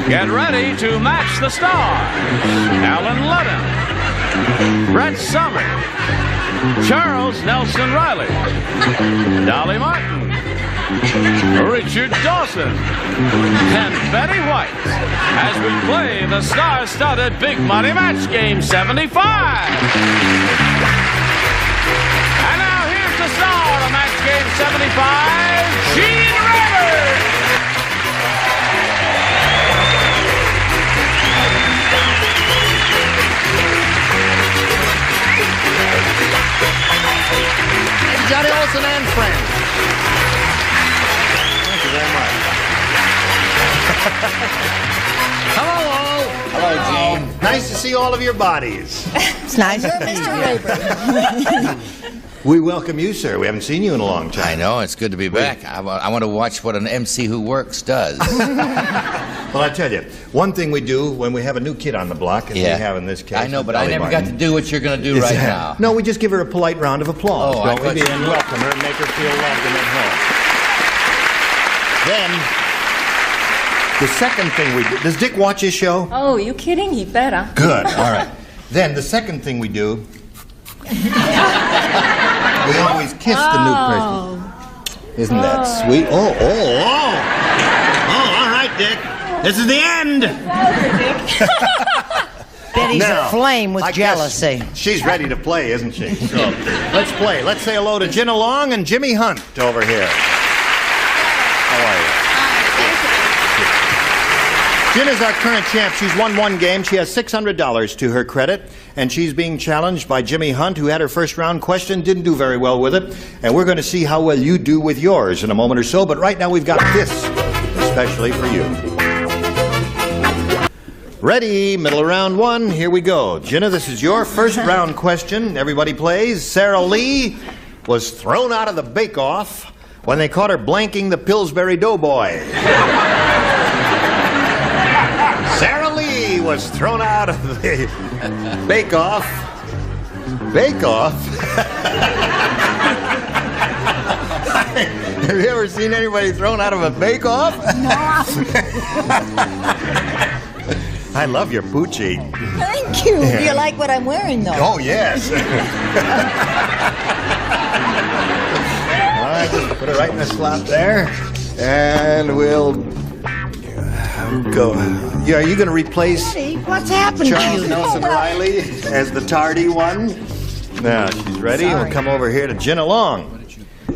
Get ready to match the stars. Alan Ludden, Brett Summers, Charles Nelson Riley, Dolly Martin, Richard Dawson, and Betty White as we play the star-studded Big Money Match Game 75. And now here's the star of Match Game 75, Gene Rivers. Johnny Olsen and friends. Thank you very much. Hello, all. Hello, Gene. Nice to see all of your bodies. It's nice to meet you. We welcome you, sir. We haven't seen you in a long time. I know, it's good to be back. I want to watch what an MC who works does. Well, I tell you, one thing we do when we have a new kid on the block, as we have in this case. I know, but I Dolly never Martin, got to do what you're going to do right now. No, we just give her a polite round of applause. Oh, don't I we? thought And welcome her and make her feel loved and at home. Then, the second thing we do... Does Dick watch his show? Oh, you kidding? He better. Good. All right. Then, the second thing we do... we always kiss the new person. Isn't that sweet? Oh, all right, Dick. This is the end. Betty's Now, aflame with I guess jealousy. She's ready to play, isn't she? So, let's play. Let's say hello to Gina Long and Jimmy Hunt over here. How are you? Gina's our current champ. She's won one game. She has $600 to her credit, and she's being challenged by Jimmy Hunt, who had her first round question, didn't do very well with it, and we're going to see how well you do with yours in a moment or so, but right now we've got this, especially for you. Ready, middle of round one, here we go. Gina, this is your first round question. Everybody plays. Sarah Lee was thrown out of the bake-off when they caught her blanking the Pillsbury Doughboy. Sarah Lee was thrown out of the bake-off. Bake-off? Have you ever seen anybody thrown out of a bake-off? No. I love your Poochie. Thank you. Do you like what I'm wearing, though? Oh, yes. All right, just put it right in the slot there. And we'll go. Yeah, are you going to replace Betty, what's happened Charles to you? Nelson Riley as the tardy one? Now, she's ready. Sorry. We'll come over here to Gina Long.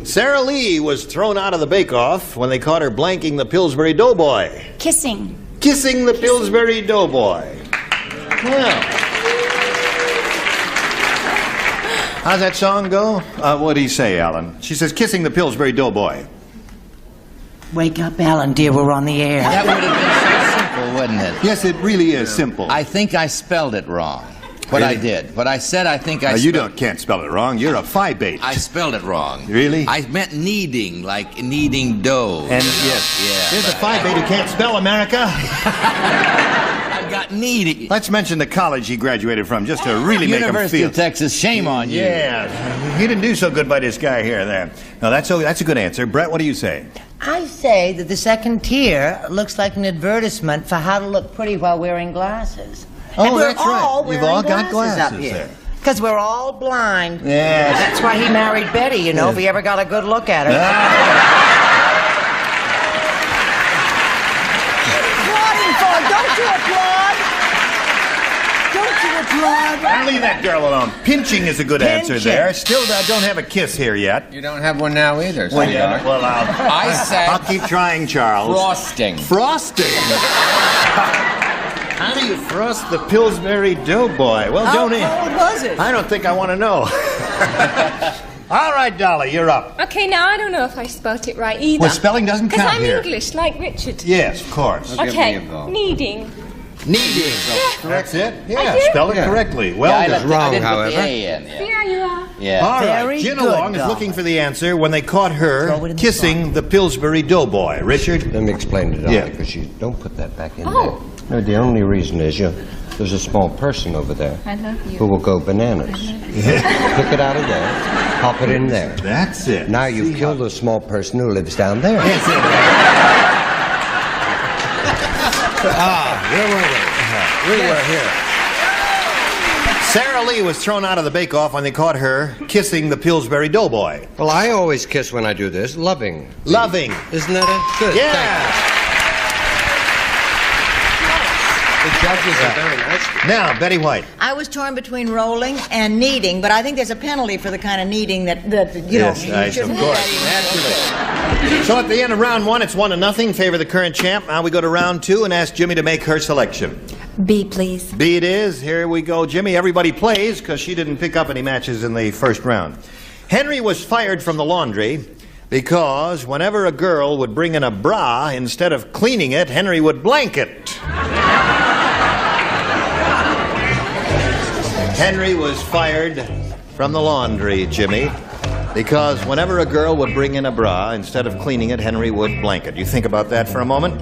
Sarah Lee was thrown out of the bake-off when they caught her blanking the Pillsbury Doughboy. Kissing. Kissing the Pillsbury Doughboy. Well, how's that song go? What do you say, Alan? She says, kissing the Pillsbury Doughboy. Wake up, Alan, dear. We're on the air. That would have been so simple, wouldn't it? Yes, it really is simple. I think I spelled it wrong. What I did. What I said, I think I You spelled... can't spell it wrong. You're a phi-bait. I spelled it wrong. Really? I meant kneading, like kneading dough. And yes, there's a phi-bait who can't spell, America. I got kneading. Let's mention the college he graduated from, just to really make him University feel. of Texas, shame on you. Yeah, he didn't do so good by this guy here. There. No, that's a good answer. Brett, what do you say? I say that the second tier looks like an advertisement for how to look pretty while wearing glasses. Oh, that's right. You've all got glasses up here. there. Because we're all blind. Yes. That's why he married Betty, you know, if he ever got a good look at her. Applauding for? Don't you applaud? Don't you applaud? I'll leave that girl alone. Pinching is a good answer there. Still, I don't have a kiss here yet. You don't have one now either, Well, sweetheart. well, I said I'll keep trying, Charles. frosting. Frosting. How do you frost the Pillsbury Doughboy? Well, How don't cold was it? I don't think I want to know. All right, Dolly, you're up. Okay, now I don't know if I spelt it right either. Well, spelling doesn't Because count I'm here. English, like Richard. Yes, of course. Give Okay, me a go. kneading. Kneading. That's it? Yeah, do? spell it correctly. Well I done. didn't wrong, put the however. A in. See how you are? Yeah. All right, Very Gina good, Long is Dolly. looking for the answer when they caught her Throw it in the kissing the Pillsbury Doughboy. Richard? Let me explain to Dolly, Yeah. because you don't put that back in Oh. there. No, the only reason is there's a small person over there I love you. who will go bananas. Pick it out of there, pop it in there. That's it. Now you've killed a small person who lives down there. Where were we? We were here. Sarah Lee was thrown out of the bake-off when they caught her kissing the Pillsbury Doughboy. Well, I always kiss when I do this. Loving. Loving. Isn't that it? Good. Yeah. The judges are very nice. Now, Betty White. I was torn between rolling and kneading, but I think there's a penalty for the kind of kneading that you Yes, know, you of shouldn't course. do that even. So at the end of round one, it's 1-0. Favor the current champ. Now we go to round two and ask Jimmy to make her selection. B, please. B it is. Here we go, Jimmy. Everybody plays because she didn't pick up any matches in the first round. Henry was fired from the laundry because whenever a girl would bring in a bra, instead of cleaning it, Henry would blank it. Henry was fired from the laundry, Jimmy, because whenever a girl would bring in a bra, instead of cleaning it, Henry would blank it. You think about that for a moment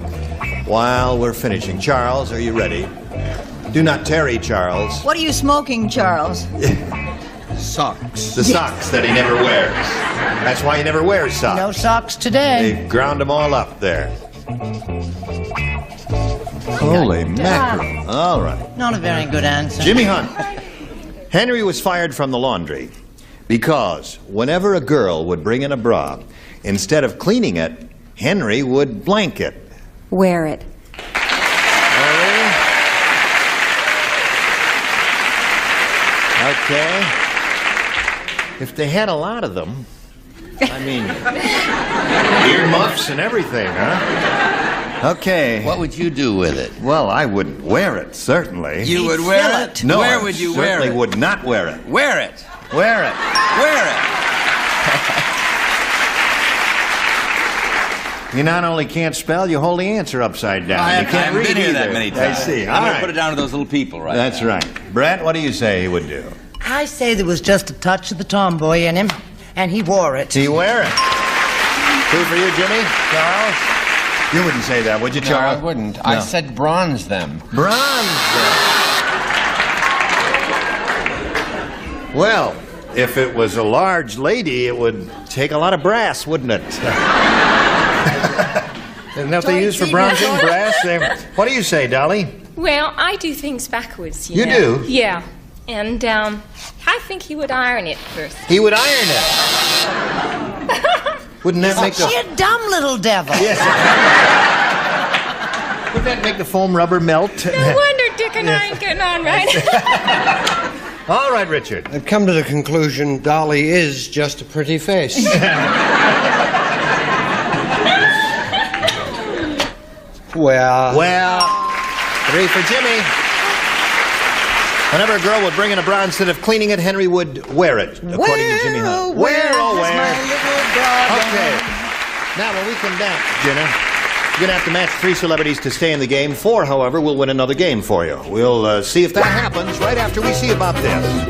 while we're finishing. Charles, are you ready? Do not tarry, Charles. What are you smoking, Charles? Socks. The socks that he never wears. That's why he never wears socks. No socks today. They ground them all up there. Holy mackerel. All right. Not a very good answer. Jimmy Hunt. Henry was fired from the laundry because whenever a girl would bring in a bra, instead of cleaning it, Henry would blank it. Wear it. Okay. If they had a lot of them, I mean, earmuffs and everything, huh? Okay. What would you do with it? Well, I wouldn't wear it, certainly. You would wear it? No, Where I would you wear certainly it? would not wear it. Wear it. Wear it. Wear it. You not only can't spell, you hold the answer upside down. You can't I've read been here either. that many times. I see. I'm All going to right. put it down to those little people right That's now. right. Brett, what do you say he would do? I say there was just a touch of the tomboy in him, and he wore it. He wear it. Two for you, Jimmy. Charles? You wouldn't say that, would you, No, Charles? I wouldn't. No. I said bronze them. Bronze. Well, if it was a large lady, it would take a lot of brass, wouldn't it? Isn't that what they use for bronzing? Brass? What do you say, Dolly? Well, I do things backwards, You know. do? Yeah. And, I think he would iron it first. He would iron it. Wouldn't that make She the... a dumb little devil. Yes. Would that make the foam rubber melt? No wonder Dick and I ain't getting on right. All right, Richard. I've come to the conclusion Dolly is just a pretty face. Well, 3 for Jimmy. Whenever a girl would bring in a bra, instead of cleaning it, Henry would wear it, according to Jimmy Hunt. Wear. Okay. Now, when we come back, Jenna, you're going to have to match 3 celebrities to stay in the game. 4, however, will win another game for you. We'll see if that happens right after we see about this.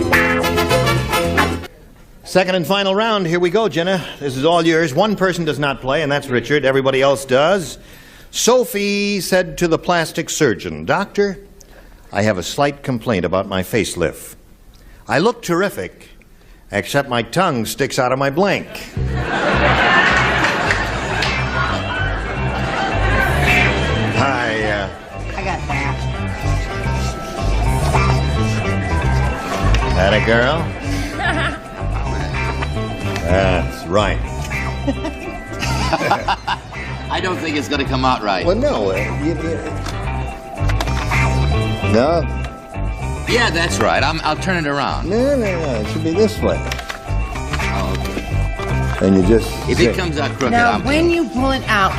Second and final round. Here we go, Jenna. This is all yours. One person does not play, and that's Richard. Everybody else does. Sophie said to the plastic surgeon, "Doctor, I have a slight complaint about my facelift. I look terrific, except my tongue sticks out of my blank." I got that. That a girl? That's right. I don't think it's going to come out right. Well, no. No? Yeah, that's right. I'll turn it around. No. It should be this way. Oh, okay. And you just... If it comes out crooked, Now, I'm... when you pull it out,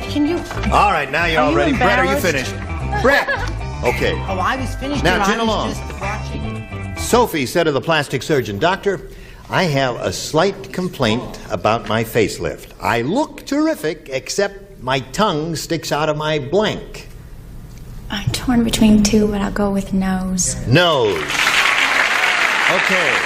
can you... All right, now you're all Are you ready. Brett, are you embarrassed? finished? Brett! Okay. Oh, I was finished. Now, till chin I was along. just watching. Sophie said to the plastic surgeon, "Doctor, I have a slight complaint about my facelift. I look terrific, except my tongue sticks out of my blank." I'm torn between 2, but I'll go with nose. Nose. Okay.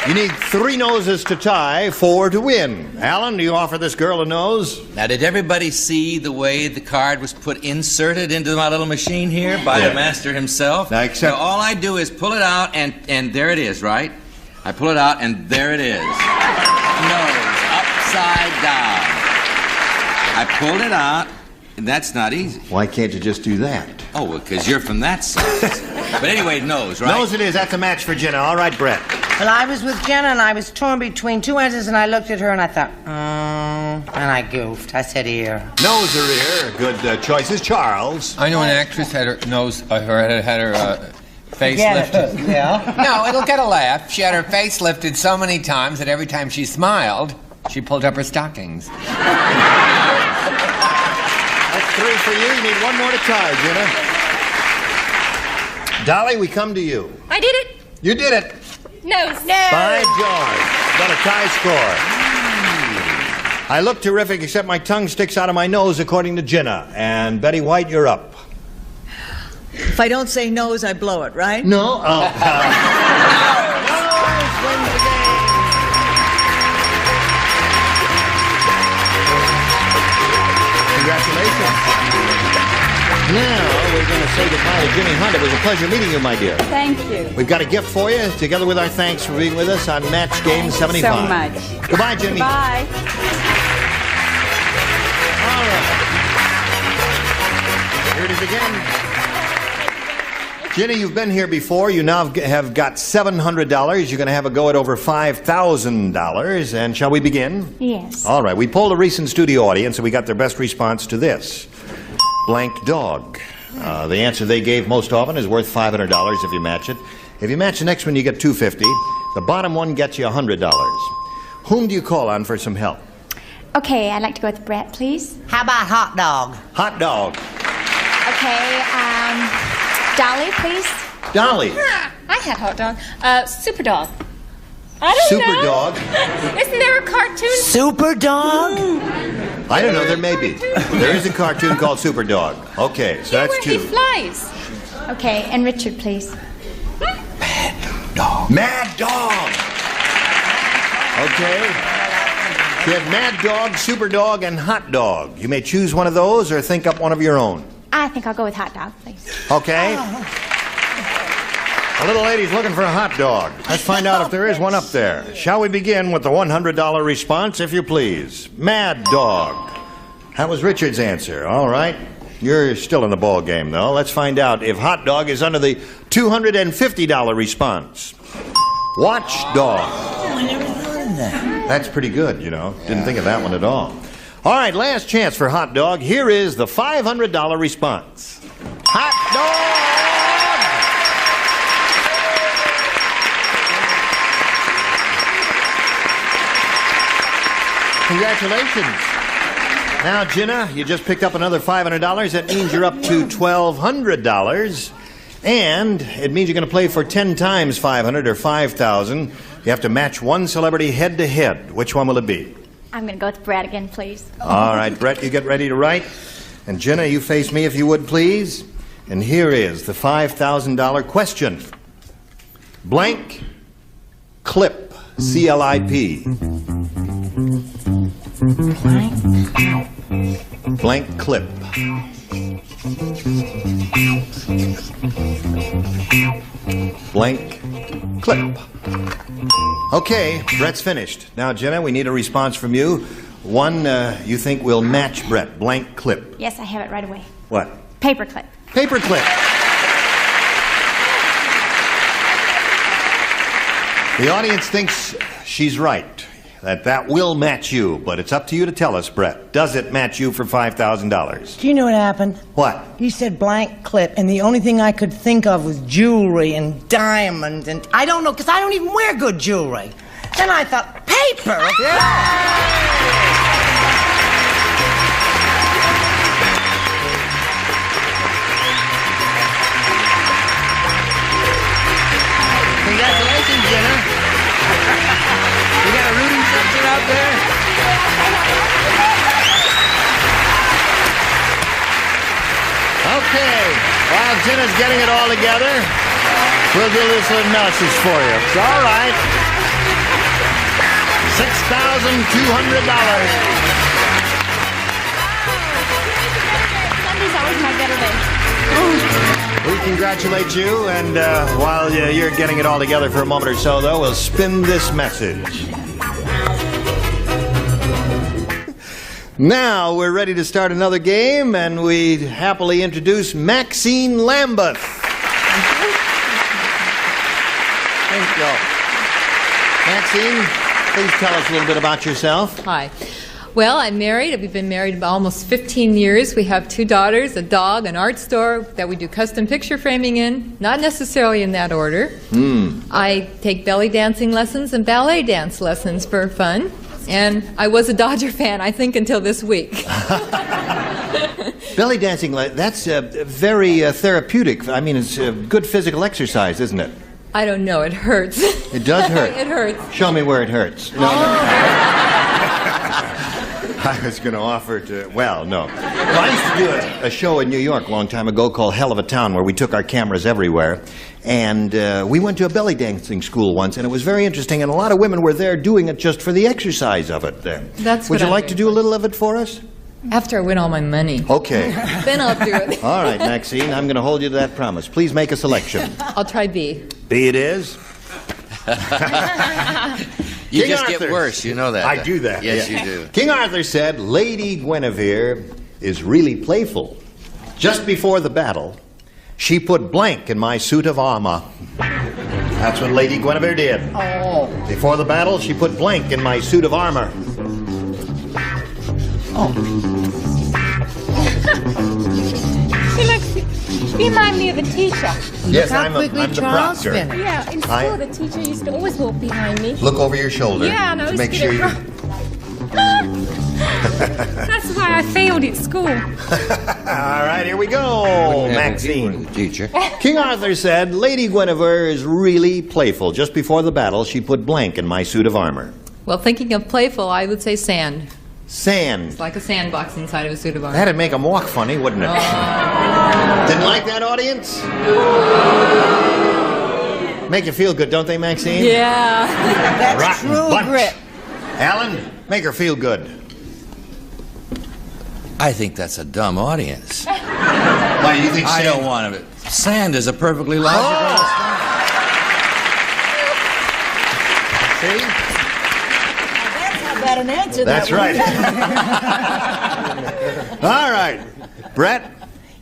You need 3 noses to tie, 4 to win. Alan, do you offer this girl a nose? Now, did everybody see the way the card was inserted into my little machine here by Yeah. the master himself? Now, except- So all I do is pull it out, and there it is, right? I pull it out, and there it is. Nose, upside down. I pulled it out, That's not easy. Why can't you just do that? Oh, because you're from that side. But anyway, nose, right? Nose it is. That's a match for Jenna. All right, Brett. Well, I was with Jenna, and I was torn between two answers, and I looked at her, and I thought, and I goofed. I said ear. Nose or ear. Good choices. Charles. I know an actress had her nose, had her face lifted. Yeah. No, it'll get a laugh. She had her face lifted so many times that every time she smiled, she pulled up her stockings. That's 3 for you. You need one more to tie, Jenna. Dolly, we come to you. I did it. You did it. Nose. By George. Got a tie score. I look terrific, except my tongue sticks out of my nose, according to Jenna. And Betty White, you're up. If I don't say nose, I blow it, right? No. Oh. Nose wins the game. Congratulations. Now we're going to say goodbye to Jimmy Hunt. It was a pleasure meeting you, my dear. Thank you. We've got a gift for you, together with our thanks for being with us on Match Game 75. So much. Goodbye, Jimmy. Bye. All right. Here it is again. Jenny, you've been here before. You now have got $700. You're going to have a go at over $5,000. And shall we begin? Yes. All right. We polled a recent studio audience, and we got their best response to this. Blank dog. The answer they gave most often is worth $500 if you match it. If you match the next one, you get $250. The bottom one gets you $100. Whom do you call on for some help? Okay, I'd like to go with Brett, please. How about hot dog? Hot dog. Okay, Dolly, please. Dolly. I had hot dog. Super dog. I don't Super know. dog. Isn't there a cartoon? Super dog? I don't know. There may be. There is a cartoon called Super Dog. Okay, so that's where 2. he flies. Okay, and Richard, please. Mad Dog. Okay. You had Mad Dog, Super Dog, and Hot Dog. You may choose one of those or think up one of your own. I think I'll go with hot dog, please. Okay. A little lady's looking for a hot dog. Let's find out if there is one up there. Shall we begin with the $100 response, if you please? Mad Dog. That was Richard's answer. All right. You're still in the ball game, though. Let's find out if hot dog is under the $250 response. Watch Dog. I never thought of that. That's pretty good, you know. Didn't think of that one at all. All right, last chance for hot dog. Here is the $500 response. Hot dog! Congratulations. Now, Jenna, you just picked up another $500. That means you're up to $1,200. And it means you're going to play for 10 times 500 or 5,000. You have to match one celebrity head to head. Which one will it be? I'm going to go with Brett again, please. All right, Brett, you get ready to write. And Jenna, you face me if you would, please. And here is the $5,000 question. Blank clip, C-L-I-P. Blank clip. Blank clip. Okay, Brett's finished. Now, Jenna, we need a response from you. One you think will match Brett. Blank clip. Yes, I have it right away. What? Paperclip. Paperclip. The audience thinks she's right, that will match you, but it's up to you to tell us, Brett. Does it match you for $5,000? Do you know what happened? What? You said blank clip, and the only thing I could think of was jewelry and diamonds, and I don't know, because I don't even wear good jewelry. Then I thought, paper! Congratulations, Jenna. You got a rooting section out there? Okay. While Jenna's getting it all together, we'll do this little analysis for you. It's all right. $6,200. Sunday's always my better day. We congratulate you, and while you're getting it all together for a moment or so, though, we'll spin this message. Now we're ready to start another game, and we happily introduce Maxine Lambeth. Thank you. Maxine, please tell us a little bit about yourself. Hi. Well, I'm married. We've been married almost 15 years. We have 2 daughters, a dog, an art store that we do custom picture framing in, not necessarily in that order. I take belly dancing lessons and ballet dance lessons for fun. And I was a Dodger fan, I think, until this week. Belly dancing, that's very therapeutic. I mean, it's good physical exercise, isn't it? I don't know. It hurts. It does hurt? It hurts. Show me where it hurts. No. I was going to offer to, well, no. Well, I used to do a show in New York a long time ago called Hell of a Town, where we took our cameras everywhere. And we went to a belly dancing school once, and it was very interesting, and a lot of women were there doing it just for the exercise of it. That's Would you like to do a little of it for us? After I win all my money. Okay. Then I'll do it. All right, Maxine, I'm going to hold you to that promise. Please make a selection. I'll try B. B it is. You King just Arthur. get worse, you know that. I do that. Yes, yeah. you do. King Arthur said, Lady Guinevere is really playful. Just before the battle, she put blank in my suit of armor. That's what Lady Guinevere did. Oh. Before the battle, she put blank in my suit of armor. You remind me of a teacher. Yes, how I'm quickly the Charles proctor. finished. Yeah, in school, the teacher used to always walk behind me. Look over your shoulder. Yeah, I know. to make sure you... That's why I failed at school. All right, here we go, Maxine. The teacher. King Arthur said, Lady Guinevere is really playful. Just before the battle, she put blank in my suit of armor. Well, thinking of playful, I would say sand. Sand. It's like a sandbox inside of a suit of armor. That'd make them walk funny, wouldn't it? Didn't like that, audience? Make you feel good, don't they, Maxine? Yeah. That's Rotten true bunch. grit. Alan, make her feel good. I think that's a dumb audience. Why, you think I sand... don't want to. Sand is a perfectly logical See? That's not bad an answer. That's right. All right. Brett?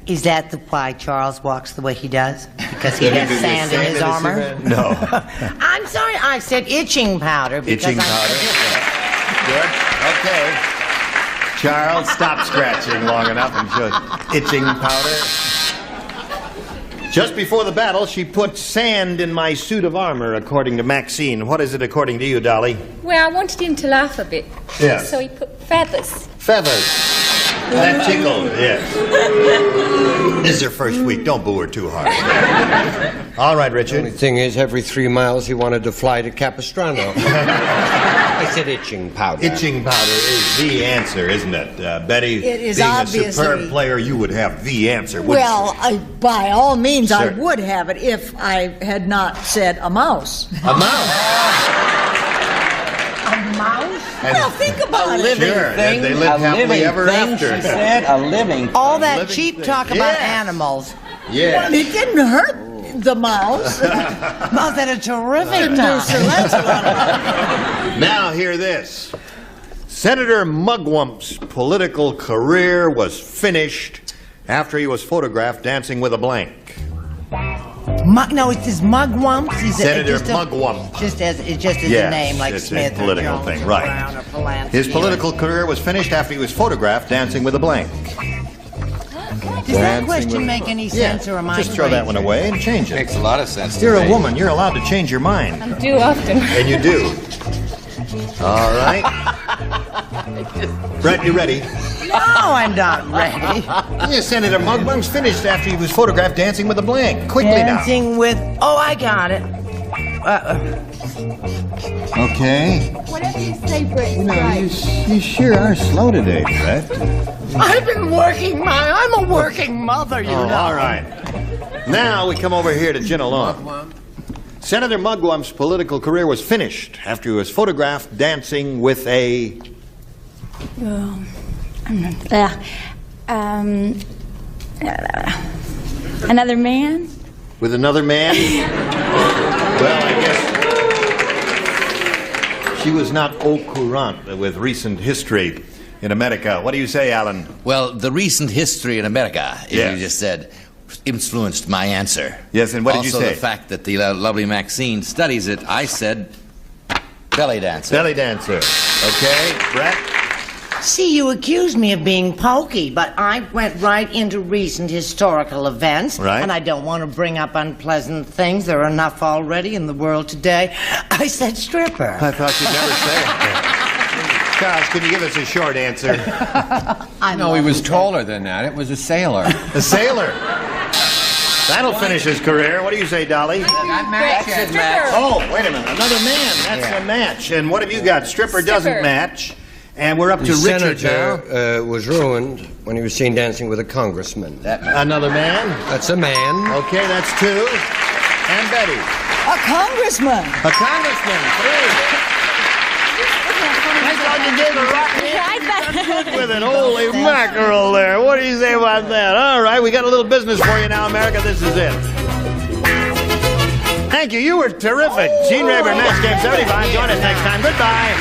Is that why Charles walks the way he does? Because he has sand in his armor? No. I'm sorry, I said itching powder. Because Itching powder. Good. Okay. Charles, stop scratching long enough and show itching powder. Just before the battle, she put sand in my suit of armor, according to Maxine. What is it according to you, Dolly? Well, I wanted him to laugh a bit. Yeah. So he put feathers. Feathers. That tickled, yes. This is her first week. Don't boo her too hard. All right, The Richard. only thing is, every 3 miles he wanted to fly to Capistrano. I said itching powder. Itching powder is the answer, isn't it? Betty, It is being a obviously. superb player, you would have the answer, wouldn't Well, by all means, I Sure. would have it if I had not said a mouse. you? A mouse. A mouse? Well, think about it. Sure, and they live happily ever after. A living. All that Living cheap thing. talk about Yes. animals. Yeah. It didn't hurt the mouse. Mouse had a terrific time. Now hear this. Senator Mugwump's political career was finished after he was photographed dancing with a blank. No, it's his mugwumps. Senator Mugwump. It's just as Yes, a name, like it's a Smith political or Jones thing, or right. Brown or Polanski. His political career was finished after he was photographed dancing with a blank. Does that question make any sense, or am I just throw that one away and change it. Makes a lot of sense. You're to a me. woman. You're allowed to change your mind. I do often. And you do. All right. Brett, you ready? No, I'm not ready. Yeah, Senator Mugwump's finished after he was photographed dancing with a blank. Quickly Dancing with... Oh, I got it. now. Okay. Whatever you say, Brett. You sure are slow today, Brett. I've been working I'm a working mother, you know. All right. Now we come over here to Gin Along. Senator Mugwump's political career was finished after he was photographed dancing with a... Another man? With another man? Well, I guess she was not au courant with recent history in America. What do you say, Alan? Well, the recent history in America, as Yes. you just said, influenced my answer. Yes, and what did you Also, say? the fact that the lovely Maxine studies it, I said belly dancer. Belly dancer. Okay, Brett? See, you accused me of being pokey, but I went right into recent historical events. Right. And I don't want to bring up unpleasant things. There are enough already in the world today. I said stripper. I thought you'd never say it. Charles, can you give us a short answer? No, he was taller than that. It was a sailor. A sailor. That'll finish his career. What do you say, Dolly? That match Stripper. is match. Oh, wait a minute. Another man. That's a match. And what have you got? Stripper doesn't match. And we're up to The Richard now. senator was ruined when he was seen dancing with a congressman. Another man. That's a man. Okay, that's 2. And Betty. A congressman. A congressman. 3. I thought you gave a rock hand with it. Holy mackerel there. What do you say about that? All right, we got a little business for you now, America. This is it. Thank you. You were terrific. Gene Rayburn, Match Game 75. Join us next time. Goodbye.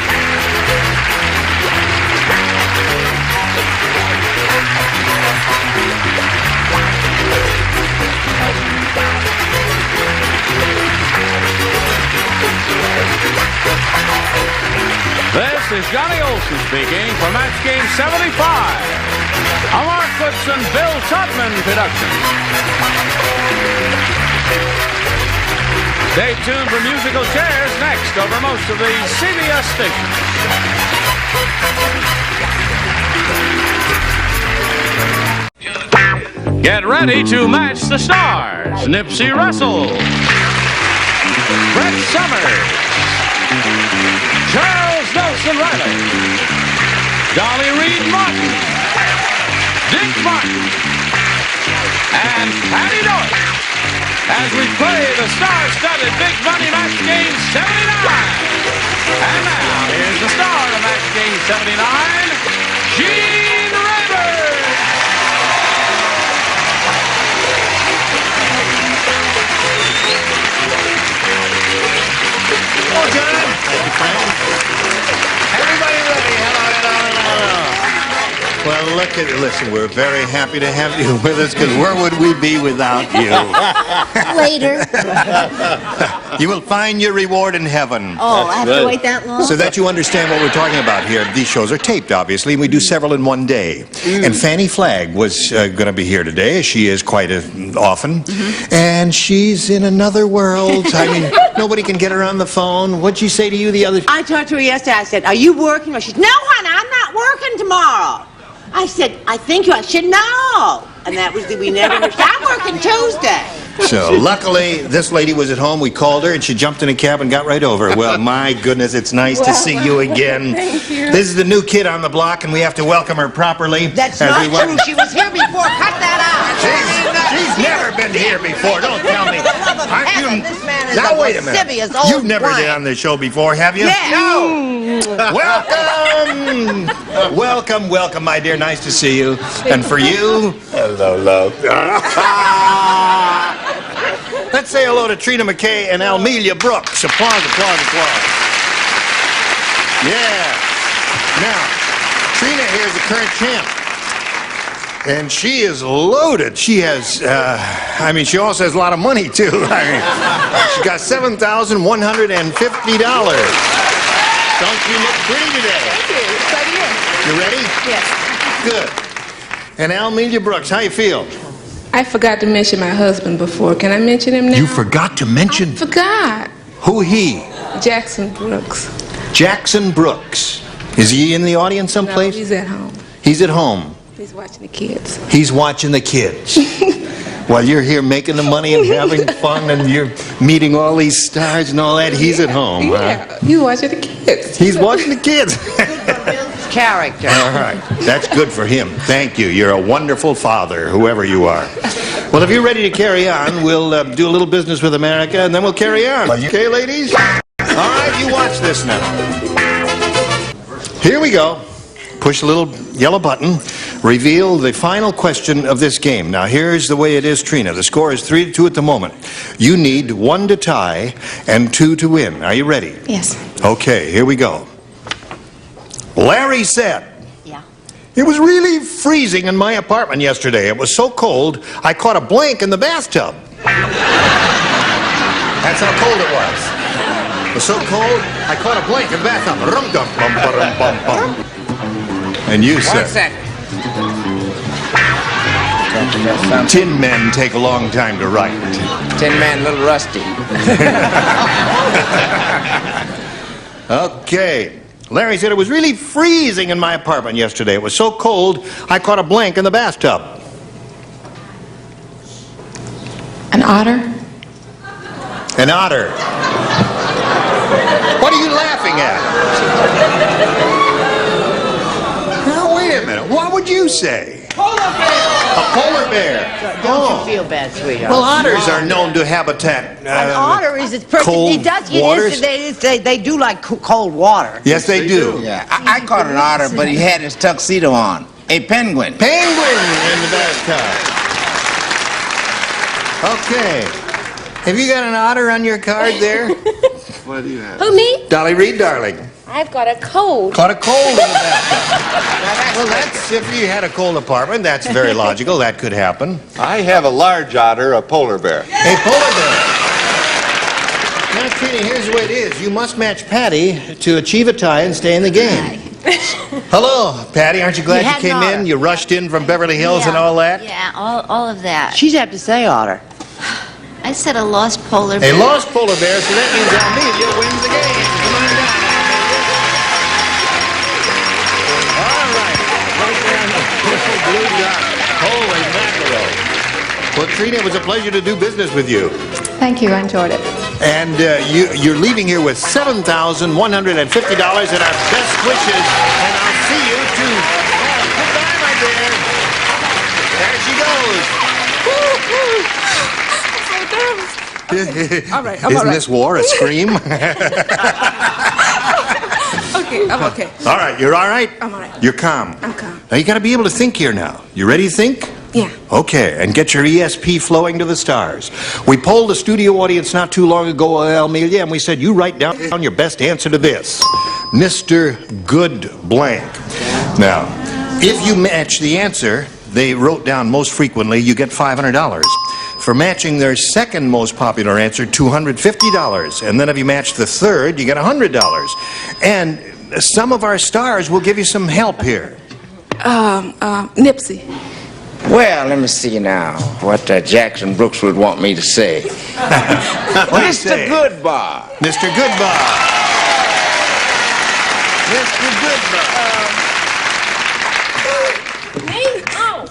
This is Johnny Olson speaking for Match Game 75. A Mark Goodson, Bill Tubman production. Stay tuned for musical chairs next over most of the CBS stations. Get ready to match the stars. Nipsey Russell, Brett Summers, Charles Nelson Riley, Dolly Martin, Dick Martin, and Patty Doyle as we play the star-studded Big Money Match Game 79. And now, here's the star of Match Game 79, Gene Rayburn. Oh, John. Thank you, Frank. Everybody ready? Hello. Well, listen, we're very happy to have you with us, because where would we be without you? Later. You will find your reward in heaven. Oh, I have to wait that long? So that you understand what we're talking about here, these shows are taped, obviously, and we do several in one day. And Fannie Flagg was going to be here today. She is quite often. And she's in another world. I mean, nobody can get her on the phone. What'd she say to you the other... I talked to her yesterday. I said, are you working? She said, no, honey, I'm not working tomorrow. I said, I think you are. She said, no. And that was we never heard. I'm working Tuesday. So, luckily, this lady was at home. We called her, and she jumped in a cab and got right over. Well, my goodness, it's nice to see you again. Thank you. This is the new kid on the block, and we have to welcome her properly. That's not true. She was here before. Cut that out. She's never been here before. Don't tell me. Aren't you? This man is Now, a wait a minute. lascivious old You've never blank. been on the show before, have you? Yeah. No. Welcome, welcome, my dear. Nice to see you. And for you, hello, love. Let's say hello to Trina McKay and Almelia Brooks. Applause, applause, applause. Yeah. Now, Trina here is the current champ. And she is loaded. She has, she also has a lot of money, too. She's got $7,150. Don't you look pretty today? Thank you. So do you. You ready? Yes. Good. And Almelia Brooks, how you feel? I forgot to mention my husband before. Can I mention him now? You forgot to mention? I forgot. Who he? Jackson Brooks. Jackson Brooks. Is he in the audience someplace? No, he's at home. He's at home. He's watching the kids. He's watching the kids. While you're here making the money and having fun and you're meeting all these stars and all that, he's at home, Yeah, he's watching the kids. He's watching the kids. Character. All right. That's good for him. Thank you. You're a wonderful father, whoever you are. Well, if you're ready to carry on, we'll do a little business with America, and then we'll carry on. Okay, ladies? All right, you watch this now. Here we go. Push a little yellow button. Reveal the final question of this game. Now, here's the way it is, Trina. The score is 3-2 at the moment. You need 1 to tie and 2 to win. Are you ready? Yes. Okay, here we go. Larry said, Yeah. It was really freezing in my apartment yesterday. It was so cold, I caught a blank in the bathtub. That's how cold it was. It was so cold, I caught a blank in the bathtub. Rum-dum-bum-ba-rum-bum-bum. And you, sir? 1 second. Tin men take a long time to write. Tin Man, a little rusty. Okay. Larry said it was really freezing in my apartment yesterday. It was so cold, I caught a blank in the bathtub. An otter? An otter. What are you laughing at? Now, wait a minute. What would you say? Polar bear! A polar bear. Don't you feel bad, sweetheart? Well, otters are known to habitat An otter is its person. cold It does. waters. They do like cold water. Yes, they do. Yeah, I caught an otter, but he had his tuxedo on. A penguin. Penguin in the bathtub. Okay. Have you got an otter on your card there? What do you have? Who, me? Dolly, read, darling. I've got a cold. Caught a cold in the bathtub. Well, that's if you had a cold apartment. That's very logical. That could happen. I have a large otter, a polar bear. A polar bear. Now, Trini, here's the way it is. You must match Patty to achieve a tie and stay in the game. Hello, Patty. Aren't you glad you came in? You rushed in from Beverly Hills and all that? Yeah, all of that. She'd have to say otter. I said a lost polar A bear. lost polar bear, so that means Amelia wins the game. Come on down. All right. Right there on the blue dot. Holy mackerel. Well, Trina, it was a pleasure to do business with you. Thank you. I enjoyed it. And you're leaving here with $7,150 and our best wishes. And I'll see you too. Goodbye, my dear. There she goes. All right, Isn't this war a scream? Okay, I'm okay. All right, you're all right? I'm all right. You're calm. I'm calm. Now you got to be able to think here now. You ready to think? Yeah. Okay, and get your ESP flowing to the stars. We polled the studio audience not too long ago, Amelia, and we said you write down your best answer to this. Mr. Good Blank. Now, if you match the answer they wrote down most frequently, you get $500. For matching their second most popular answer, $250. And then if you match the third, you get $100. And some of our stars will give you some help here. Nipsey. Well, let me see now what Jackson Brooks would want me to say. Mr. Goodbar. Mr. Goodbar. Mr. Goodbar. Me? Oh.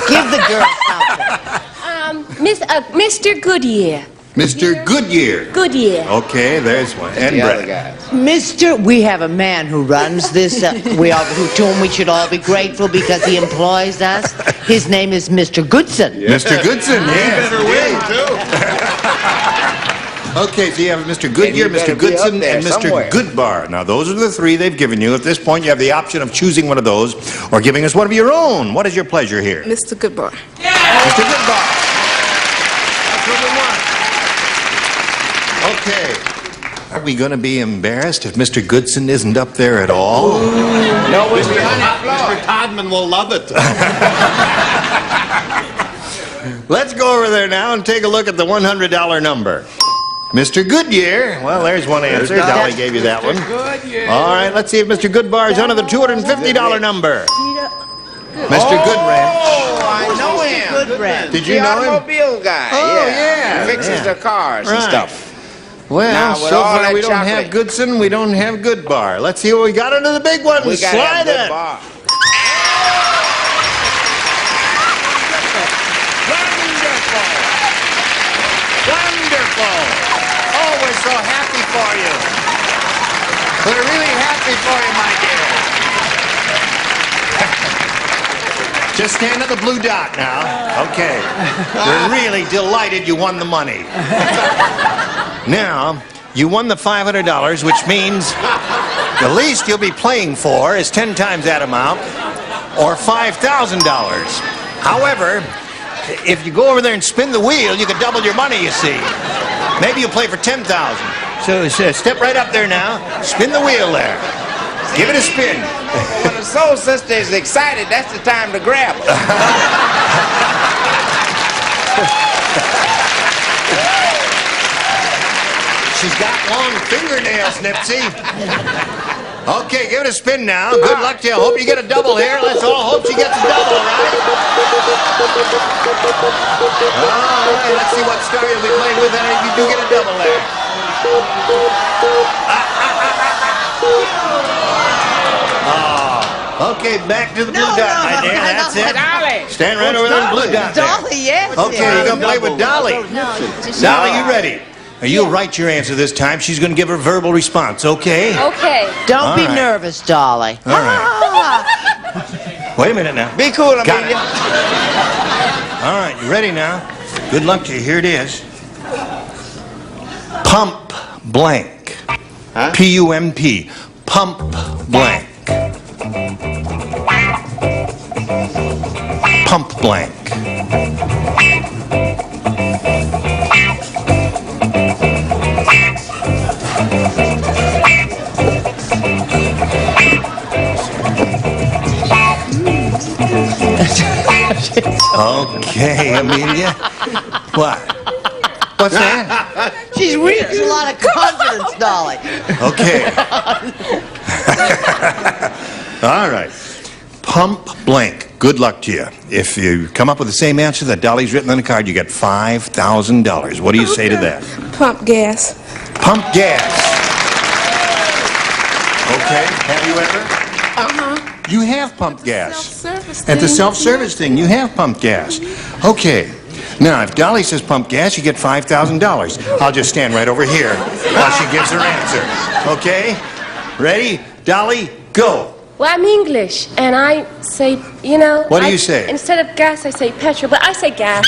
Give the girl something. Mr. Goodyear. Mr. Goodyear. Goodyear. Okay, there's one. And The other Brett. Mr. We have a man who runs this, to whom we should all be grateful because he employs us. His name is Mr. Goodson. Mr. Goodson, yes. Better win, too. Okay, so you have Mr. Goodyear, Mr. Goodson, and Mr. Goodbar. Now, those are the three they've given you. At this point, you have the option of choosing one of those or giving us one of your own. What is your pleasure here? Mr. Goodbar. Mr. Goodbar. That's what we want. Okay. Are we going to be embarrassed if Mr. Goodson isn't up there at all? No, Mr. Todman will love it. Let's go over there now and take a look at the $100 number. Mr. Goodyear. Well, there's one answer. Dolly gave you that one. All right, let's see if Mr. Goodbar is under the $250 number. Mr. Goodranch. Oh, I know him. Goodranch. Did you The know him? automobile guy. Oh, yeah. Fixes the cars and Right. stuff. Well, Now, with so all far that we don't have chocolate. Goodson, we don't have Goodbar. Let's see what we got under the big one. We got Slide a good it. bar. Wonderful. Wonderful. Oh, we're so happy for you. We're really happy for you, my dear. Just stand at the blue dot now. Okay. We're really delighted you won the money. Now, you won the $500, which means the least you'll be playing for is 10 times that amount, or $5,000. However, if you go over there and spin the wheel, you could double your money, you see. Maybe you'll play for $10,000. So step right up there now, spin the wheel there. Give it a spin. When the soul sister is excited, that's the time to grab her. She's got long fingernails, Nipsey. Okay, give it a spin now. Good luck to you. Hope you get a double here. Let's all hope she gets a double, right? All right, let's see what star you'll be playing with, and if you do get a double there. Okay, back to the blue dot, my dear. That's it. Dolly! Stand right over there, the blue dot there. Dolly, yes. Okay, you're going to play with Dolly. Dolly, you ready? You'll write your answer this time. She's going to give her verbal response, okay? Okay. Don't be nervous, Dolly. All right. Wait a minute now. Be cool, Amelia. Got it. All right, you ready now? Good luck to you. Here it is. Pump blank. Huh? P-U-M-P. Pump blank. Pump blank. Okay, Amelia. What? What's that? She's reached a lot of confidence, Dolly. Okay. All right. Pump blank. Good luck to you. If you come up with the same answer that Dolly's written on the card, you get $5,000. What do you say to that? Pump gas. Pump gas. Okay. Have you ever? Uh-huh. You have pumped gas. Self-service At the thing. self-service thing, you have pumped gas. Okay. Now, if Dolly says pump gas, you get $5,000. I'll just stand right over here while she gives her answer. Okay? Ready? Dolly, go. Well, I'm English, and I say, you know... What do you say? Instead of gas, I say petrol, but I say gas.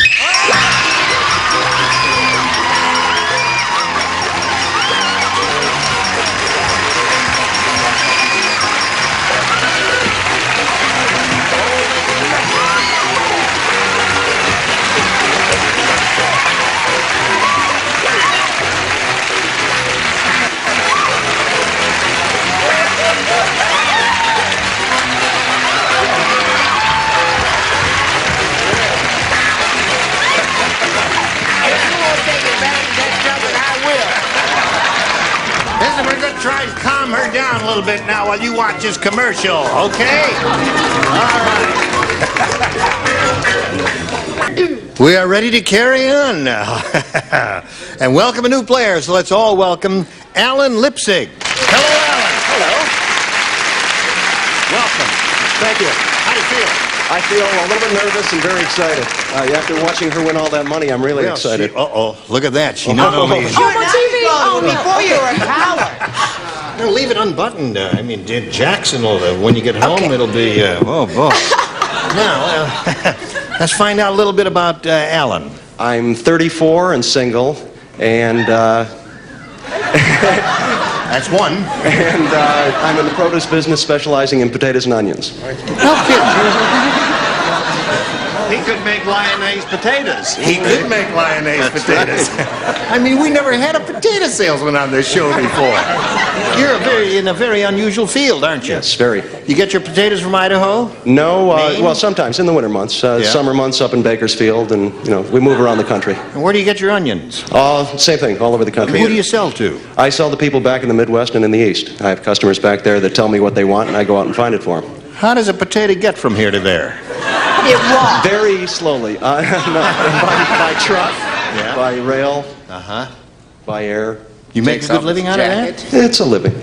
Listen, we're going to try and calm her down a little bit now while you watch this commercial, okay? All right. We are ready to carry on now. And welcome a new player, so let's all welcome Alan Lipsig. Hello, Alan. Hello. Welcome. Thank you. How do you feel? I feel a little bit nervous and very excited. After watching her win all that money, I'm really excited. Uh-oh. Look at that. She not only... Before you were a coward. No, leave it unbuttoned. I mean, Jackson will, when you get home, it'll be, oh, boy. Now, let's find out a little bit about Alan. I'm 34 and single, and that's one. And I'm in the produce business specializing in potatoes and onions. He could make lyonnaise potatoes. He could make lyonnaise potatoes. I mean, we never had a potato salesman on this show before. You're in a very unusual field, aren't you? Yes, very. You get your potatoes from Idaho? No, well, sometimes in the winter months. Summer months up in Bakersfield, and, you know, we move around the country. And where do you get your onions? Same thing, all over the country. Who do you sell to? I sell to people back in the Midwest and in the East. I have customers back there that tell me what they want, and I go out and find it for them. How does a potato get from here to there? It walks. Very slowly. No, by truck, by rail, by air. You make a good living out of that? It's a living.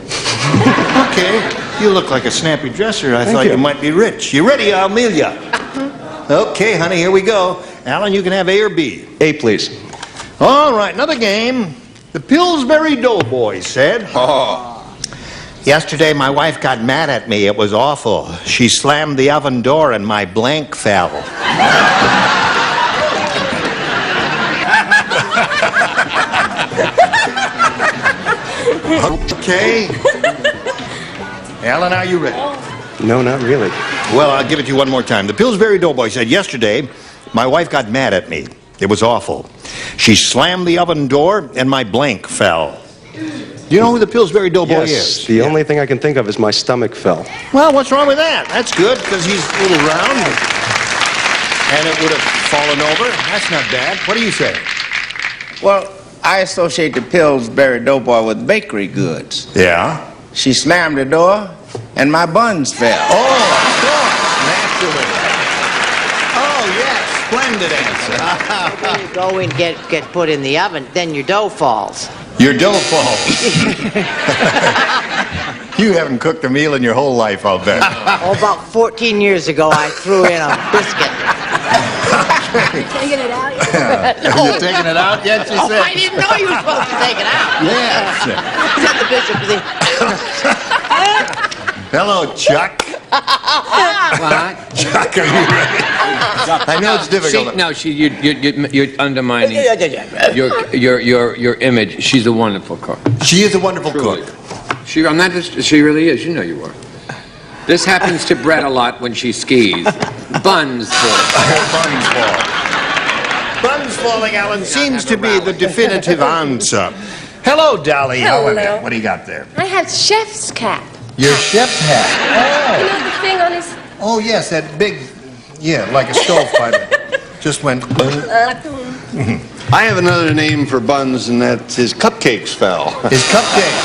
Okay. You look like a snappy dresser. I thought you might be rich. You ready, Amelia? Okay, honey, here we go. Alan, you can have A or B. A, please. All right, another game. The Pillsbury Doughboy said... Yesterday, my wife got mad at me. It was awful. She slammed the oven door and my blank fell. Okay. Alan, are you ready? No, not really. Well, I'll give it to you one more time. The Pillsbury Doughboy said, yesterday, my wife got mad at me. It was awful. She slammed the oven door and my blank fell. Do you know who the Pillsbury Doughboy Yes, is? the only thing I can think of is my stomach fell. Well, what's wrong with that? That's good, because he's a little round. And it would have fallen over. That's not bad. What do you say? Well, I associate the Pillsbury Doughboy with bakery goods. Yeah? She slammed the door, and my buns fell. Oh, of course, naturally. Oh, yes, splendid answer. When you go and get put in the oven, then your dough falls. Your dough falls. You haven't cooked a meal in your whole life, I'll bet. Oh, about 14 years ago, I threw in a biscuit. Taking it out yet? No. You're taking it out yet, she said? I didn't know you were supposed to take it out. Yes. Said the bishop. Hello, Chuck. What? Chuck, are you ready? I know it's difficult. You're undermining your image. She's a wonderful cook. She is a wonderful cook. She really is. You know you are. This happens to Brett a lot when she skis. Buns fall. Buns fall. Buns falling, Alan, seems to be the definitive answer. Hello, Dolly. Hello. What do you got there? I have chef's cap. Your chef's hat. You know the thing on his... Oh, yes, that big, like a stovepipe. Just went... I have another name for buns, and that's his cupcakes fell. His cupcakes.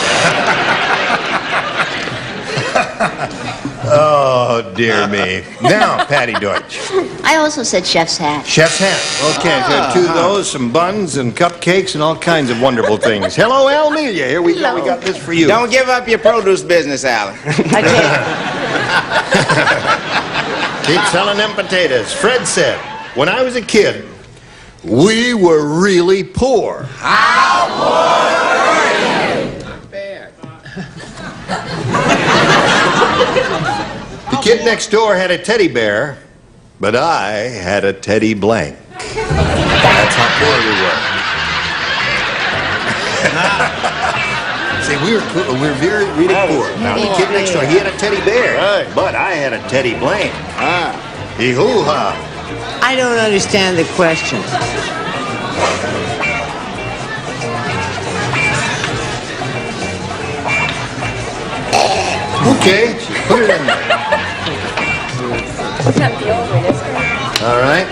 Oh, dear me. Now, Patty Deutsch. I also said chef's hat. Chef's hat. Okay, so two of those, some buns and cupcakes and all kinds of wonderful things. Hello, Almelia. Here we go. We got this for you. Don't give up your produce business, Alan. I can't. Keep selling them potatoes. Fred said, when I was a kid, we were really poor. How poor were you? Not bad. The kid next door had a teddy bear, but I had a teddy blank. That's how poor we were. See, we were really poor. Now, the kid next door, he had a teddy bear, but I had a teddy blank. Hee-hoo-ha. I don't understand the question. Okay, put it in there. All right.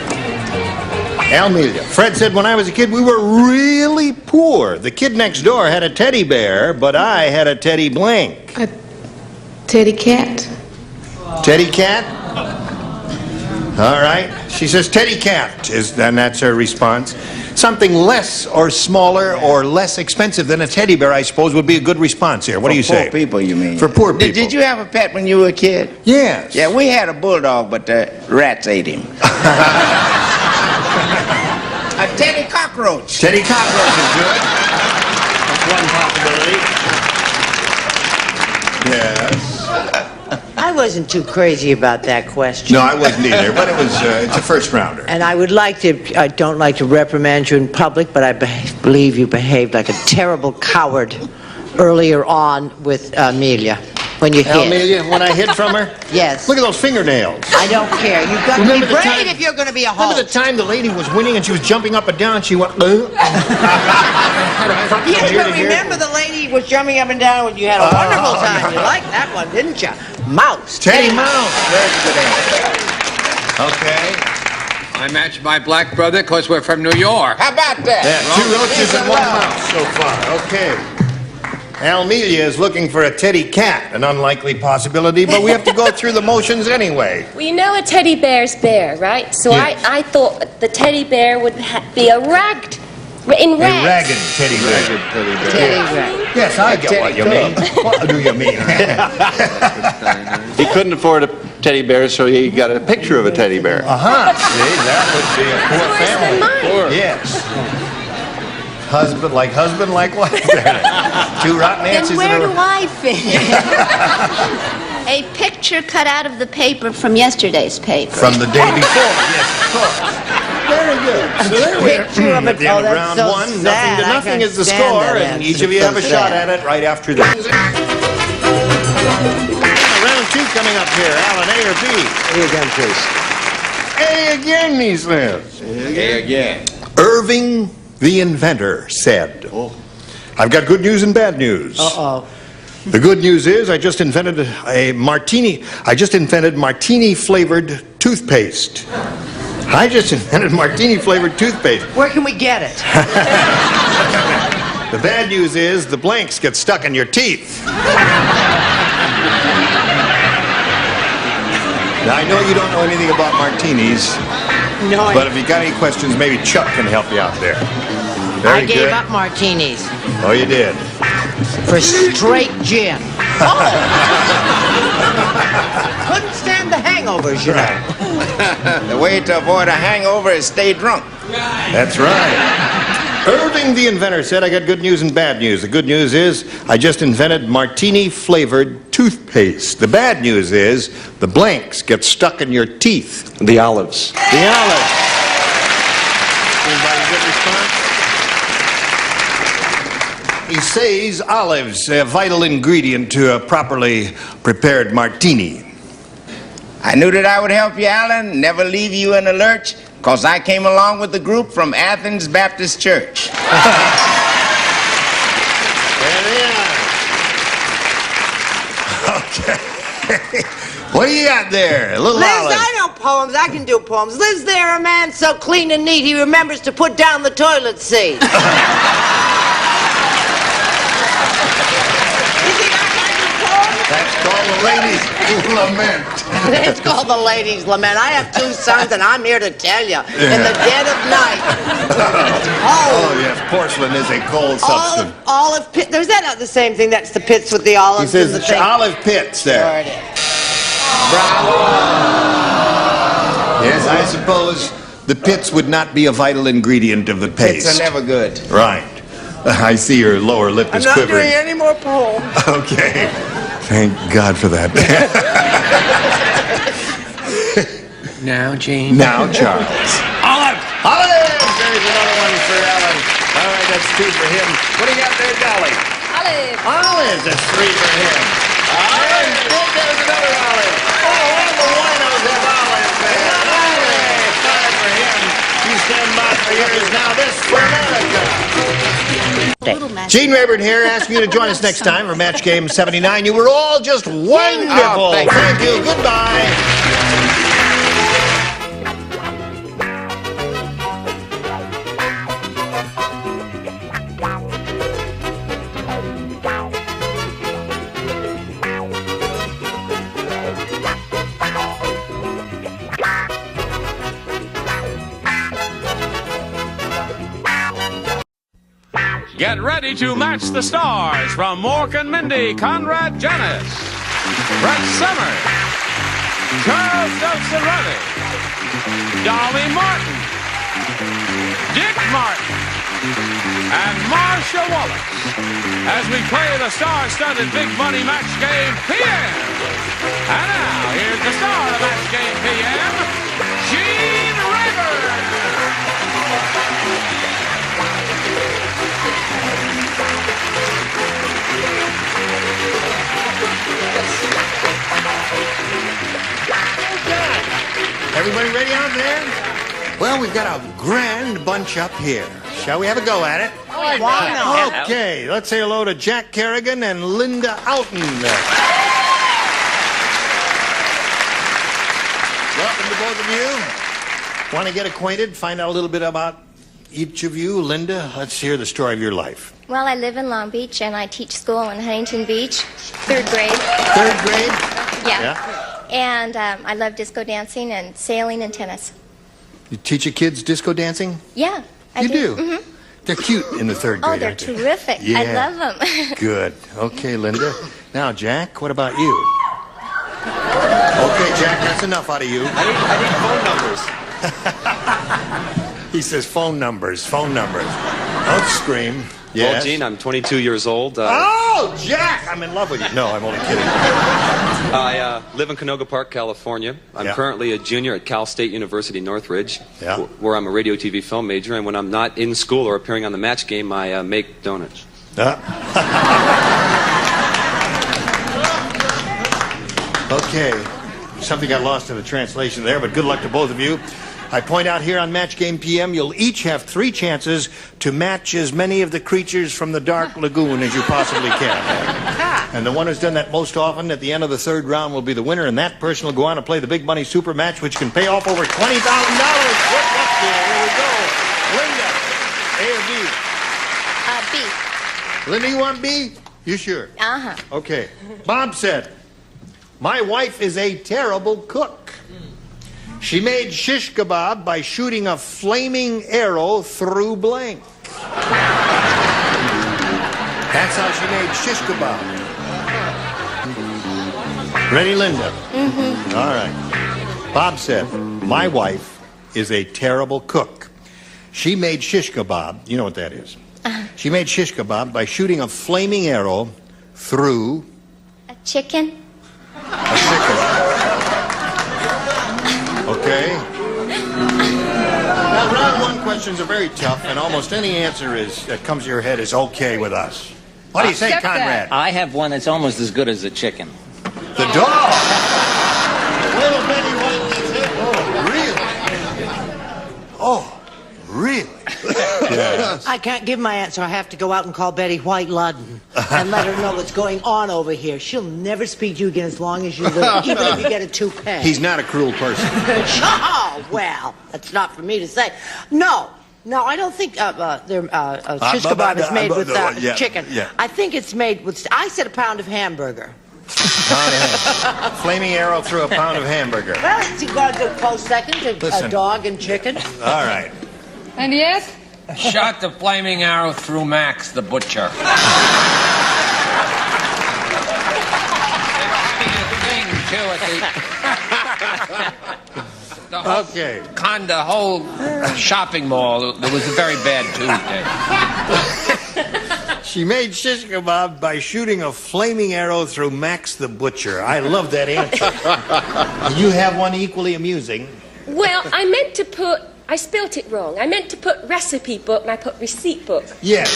Almelia. Fred said when I was a kid, we were really poor. The kid next door had a teddy bear, but I had a teddy blank. A teddy cat. Teddy cat? All right. She says teddy cat, and that's her response. Something less or smaller or less expensive than a teddy bear, I suppose, would be a good response here. What do you say? For poor people, you mean? For poor people. Did you have a pet when you were a kid? Yes. Yeah, we had a bulldog, but the rats ate him. A teddy cockroach. Teddy cockroach is good. That's one possibility. Yes. I wasn't too crazy about that question. No, I wasn't either, but it's a first rounder. And I don't like to reprimand you in public, but I believe you behaved like a terrible coward earlier on with Amelia when you hid. Amelia, when I hid from her? Yes. Look at those fingernails. I don't care. You've got to be brave if you're going to be a host. Remember the time the lady was winning and she was jumping up and down, she went, Yes, but remember the lady was jumping up and down when you had a wonderful time. You liked that one, didn't you? Mouse. Teddy Mouse. There's a good answer. Okay. I matched my black brother because we're from New York. How about that? Yeah, two roaches and one mouse so far. Okay. Almelia is looking for a teddy cat, an unlikely possibility, but we have to go through the motions anyway. Well, you know a teddy bear's bear, right? So Yes. I thought the teddy bear would be a ragged, in rags. A ragged teddy bear. Teddy bear. Yes, I get what you mean. What do you mean? He couldn't afford a teddy bear, so he got a picture of a teddy bear. Uh-huh. See, that would be a poor Worse than family. mine. Yes. Husband, like wife. Two rotten Then answers. where do I fit in? A picture cut out of the paper from yesterday's paper. From the day before, yes, of course. Very good. So there we are. Picture of it. At the end Oh, of that's round so one, sad. nothing to I nothing can't is the stand score, that and answer. each of you It's have a so shot sad. at it right after this. Round two coming up here. Alan, A or B? A again, please. A again, he says. Yeah, again. Irving the inventor said, I've got good news and bad news. Uh-oh. The good news is I just invented martini-flavored toothpaste. I just invented martini-flavored toothpaste. Where can we get it? The bad news is the blanks get stuck in your teeth. Now, I know you don't know anything about martinis, No, but if you got any questions, maybe Chuck can help you out there. I Very gave good. up martinis Oh, you did. for straight gin. Oh! Couldn't stand the hangovers, you know. The way to avoid a hangover is stay drunk. That's right. Irving the inventor said, I got good news and bad news. The good news is I just invented martini-flavored toothpaste. The bad news is the blanks get stuck in your teeth. The olives. The olives. Anybody good response? He says olives, a vital ingredient to a properly prepared martini. I knew that I would help you, Alan, never leave you in a lurch, because I came along with the group from Athens Baptist Church. Okay. What do you got there? A little Liz, olive. I know poems. I can do poems. Liz, there a man so clean and neat he remembers to put down the toilet seat. That's called the ladies' lament. It's called the ladies' lament. I have 2 sons, and I'm here to tell you, in the dead of night. Oh, yes, porcelain is a cold substance. Olive pit. There's that not the same thing? That's the pits with the He olives. says and the thing. olive pits there. There it is. Yes, I suppose the pits would not be a vital ingredient of the paste. Pits are never good. Right. I see your lower lip I'm is not quivering. doing any more poems. Okay. Thank God for that. Now, Jane. Now, Charles. Olive! Olive! There's another one for Alan. All right, that's 2 for him. What do you got there, Dolly? Olive. Olive, that's 3 for him. Olive, there's another olive. Oh, all the winos have olives there. Hey, 5 for him. You stand by for yours now. This for America. Gene Rayburn here, asking you to join us next time for Match Game 79. You were all just wonderful. Oh, thank you. Goodbye. Get ready to match the stars from Mork and Mindy, Conrad Janis, Brett Summer, Charles Nelson Riley, Dolly Martin, Dick Martin, and Marsha Wallace as we play the star-studded Big Money Match Game PM. And now, here's the star of Match Game PM, Gene Rayburn. Everybody ready out there? Well, we've got a grand bunch up here. Shall we have a go at it? Why not? Okay, let's say hello to Jack Kerrigan and Linda Alton. Welcome to both of you. Want to get acquainted, find out a little bit about each of you. Linda, let's hear the story of your life. Well, I live in Long Beach and I teach school in Huntington Beach, 3rd grade. 3rd grade? Yeah. And I love disco dancing and sailing and tennis. You teach your kids disco dancing? Yeah, I You do. do? Mm-hmm. They're cute in the 3rd grade, Oh, they're aren't they? terrific. Yeah. I love them. Good. Okay, Linda. Now, Jack, what about you? Okay, Jack, that's enough out of you. I need phone numbers. He says phone numbers, phone numbers. Don't scream. Yes. Well, Gene, I'm 22 years old. Oh, Jack, I'm in love with you. No, I'm only kidding. I live in Canoga Park, California. I'm currently a junior at Cal State University, Northridge, where I'm a radio, TV, film major. And when I'm not in school or appearing on the match game, I make donuts. Okay. Something got lost in the translation there, but good luck to both of you. I point out here on Match Game PM, you'll each have 3 chances to match as many of the creatures from the Dark Lagoon as you possibly can. And the one who's done that most often at the end of the 3rd round will be the winner, and that person will go on to play the Big Money Super Match, which can pay off over $20,000. Good luck here. Here we go. Linda, A or B? B. Linda, you want B? You sure? Uh-huh. Okay. Bob said, my wife is a terrible cook. She made shish kebab by shooting a flaming arrow through blank. That's how she made shish kebab. Ready, Linda? Mm-hmm. All right. Bob said, my wife is a terrible cook. She made shish kebab. You know what that is. She made shish kebab by shooting a flaming arrow through... A chicken? A chicken. Okay. Now, round 1 questions are very tough, and almost any answer that comes to your head is okay with us. What do you say, Conrad? I have one that's almost as good as a chicken. The dog. Little Betty White gets hit. Oh, really? Yes. I can't give my answer. I have to go out and call Betty White Ludden and let her know what's going on over here. She'll never speak to you again as long as you live, even if you get a toupee. He's not a cruel person. Oh, well, that's not for me to say. No, I don't think shish kebab is made with chicken. Yeah. I think it's made with, I said a pound of hamburger. Flaming arrow through a pound of hamburger. Well, it's got a close second to Listen. a dog and chicken. All right. And yes? Shot the flaming arrow through Max the butcher. Okay. The whole shopping mall, there was a very bad Tuesday. She made shish kebab by shooting a flaming arrow through Max the Butcher. I love that answer. You have one equally amusing. Well, I spelt it wrong. I meant to put recipe book and I put receipt book. Yes.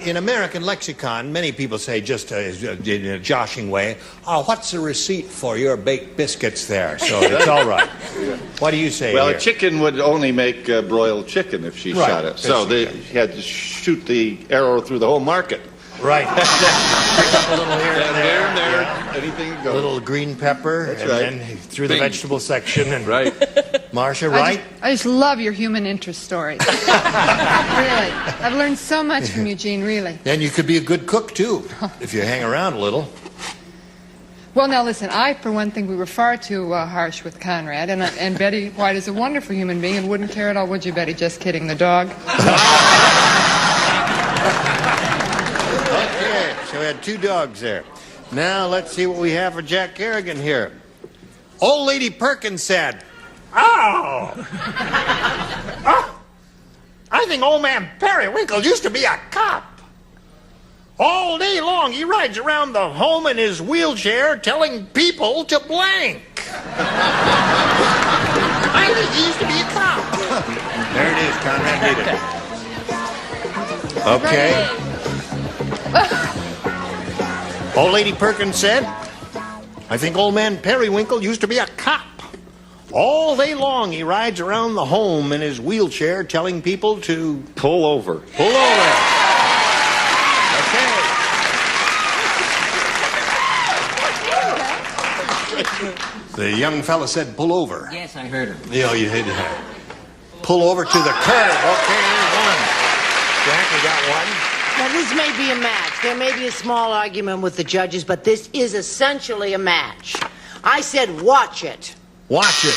In American lexicon, many people say, just in a joshing way, oh, what's the receipt for your baked biscuits there? So it's all right. What do you say Well, here? a chicken would only make broiled chicken if she shot it. So she had to shoot the arrow through the whole market. Right. Pick up a little here and there. Yeah. Anything goes. A little green pepper. That's and right. then through the vegetable section. And right. Marcia, right? I just love your human interest stories. Really. I've learned so much from Eugene, really. And you could be a good cook, too, if you hang around a little. Well, now listen, for one thing, we were far too harsh with Conrad, and Betty White is a wonderful human being and wouldn't care at all, would you, Betty? Just kidding, the dog. Okay, so we had 2 dogs there. Now let's see what we have for Jack Kerrigan here. Old Lady Perkins said, "Oh, I think old man Periwinkle used to be a cop. All day long he rides around the home in his wheelchair telling people to blank. I think he used to be a cop." There it is, Conrad, read it. Okay. Old Lady Perkins said, "I think old man Periwinkle used to be a cop. All day long he rides around the home in his wheelchair telling people to pull over. Pull over." Okay. The young fella said pull over. Yes, I heard her. Yeah, you did. Pull over to the curb. Okay, there's one. Jack, we got one. Now, this may be a match. There may be a small argument with the judges, but this is essentially a match. I said watch it. Watch it.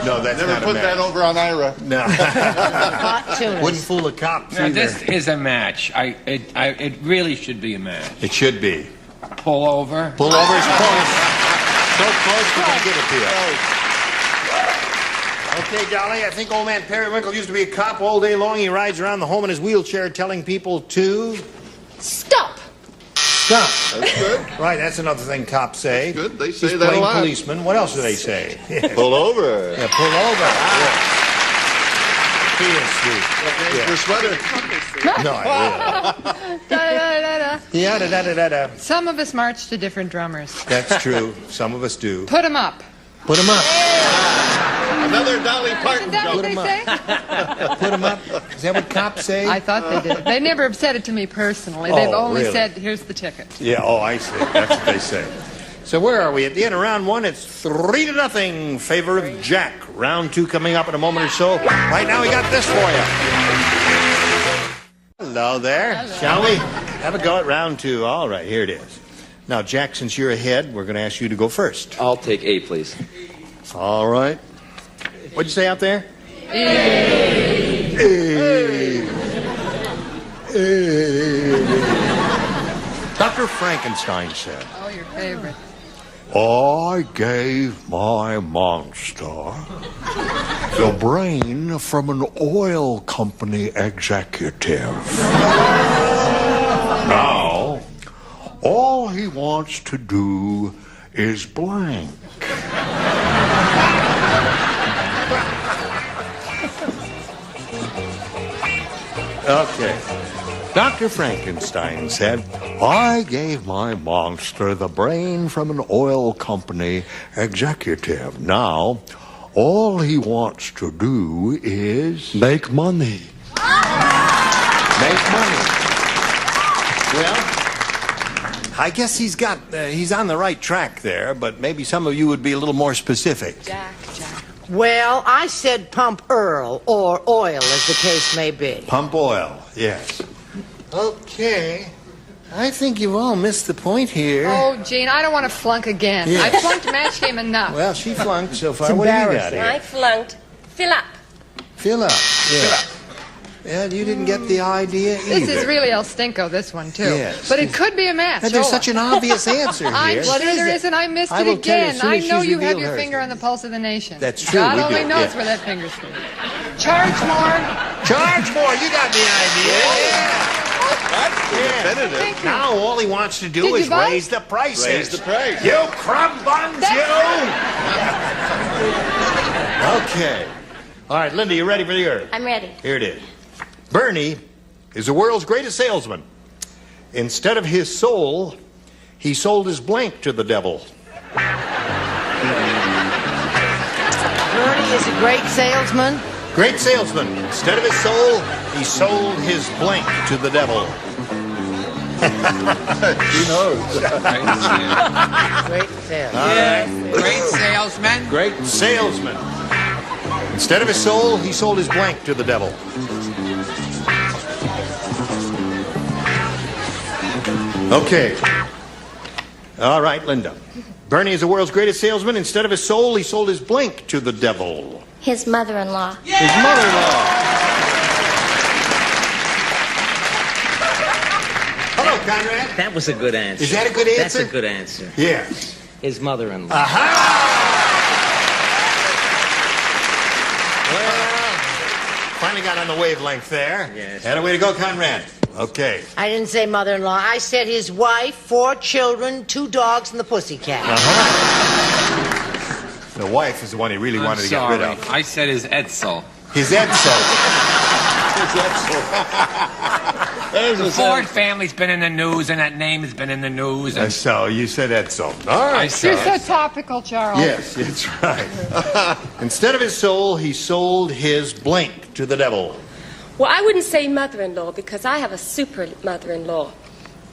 No, that's Never not a put match. that over on Ira. No. Hot tunas. Wouldn't fool a cop Now, either. this is a match. It really should be a match. It should be. Pull over. Pull over is close. So close we're going to give it to you. Okay, Dolly, I think old man Periwinkle used to be a cop. All day long he rides around the home in his wheelchair telling people to... Stop. Stop. That's good. Right, that's another thing cops say. That's good. They say He's that a playing lot. policeman. What else do they say? Pull over. Yeah, pull over. He is sweet. Okay, the sweater. No, yeah, da-da-da-da-da. Some of us march to different drummers. That's true. Some of us do. Put 'em up. Put 'em up. Another Dolly Parton Isn't that what joke. they say? Put 'em up. Is that what cops say? I thought they did. They never have said it to me personally. Oh, They've only really? said, here's the ticket. Yeah, oh, I see. That's what they say. So where are we? At the end of round one, it's 3-0, favor of Jack. Round two coming up in a moment or so. Right now, we got this for you. Hello there. Hello. Shall we have a go at round two? All right, here it is. Now, Jack, since you're ahead, we're going to ask you to go first. I'll take A, please. All right. What'd you say out there? Dr. Frankenstein said, Oh, your favorite. I gave my monster the brain from an oil company executive. Now, all he wants to do is blank. Okay. Dr. Frankenstein said, I gave my monster the brain from an oil company executive. Now, all he wants to do is make money. make money. Well, I guess he's on the right track there, but maybe some of you would be a little more specific. Jack. Well, I said pump Earl, or oil, as the case may be. Pump oil, yes. Okay. I think you've all missed the point here. Oh, Gene, I don't want to flunk again. Yeah. I flunked match game enough. Well, she flunked so far. It's What do you got embarrassing. here? I flunked. Fill up. Fill up. Yeah. Yeah, you didn't get the idea either. This is really El Stinko, this one, too. Yes. But it could be a match. Now, there's Oh. such an obvious answer here. I'm sure What is there it? isn't. I missed I it will tell you again. as soon I as know she's you have revealed your hers. finger on the pulse of the nation. That's true, God we only do, knows yeah. where that finger's going. Charge more. Charge more. You got the idea. That's definitive. Thank you. Now all he wants to do Did is you vote? raise the prices. Raise the price. You crumb buns, you! Okay. All right, Linda, you ready for yours? I'm ready. Here it is. Bernie is the world's greatest salesman. Instead of his soul, he sold his blank to the devil. Bernie is a great salesman. Great salesman. Instead of his soul, he sold his blank to the devil. He knows. Great salesman. All right. Great salesman. Great salesman. Instead of his soul, he sold his blank to the devil. Okay. All right, Linda. Bernie is the world's greatest salesman. Instead of his soul, he sold his blank to the devil. His mother-in-law. His mother-in-law. Hello, Conrad. That was a good answer. Is that a good That's answer? a good answer. Yes. His mother-in-law. Well, finally got on the wavelength there. Yes. Had a way to go, Conrad. Okay. I didn't say mother-in-law. I said his wife, 4 children, 2 dogs, and the pussycat. The wife is the one he really wanted to get rid of. I said his Edsel. His Edsel. The Ford family's been in the news, and that name has been in the news. And So you said Edsel. All right. You're so topical, Charles. Yes, that's right. Instead of his soul, he sold his blank to the devil. Well, I wouldn't say mother-in-law because I have a super mother-in-law,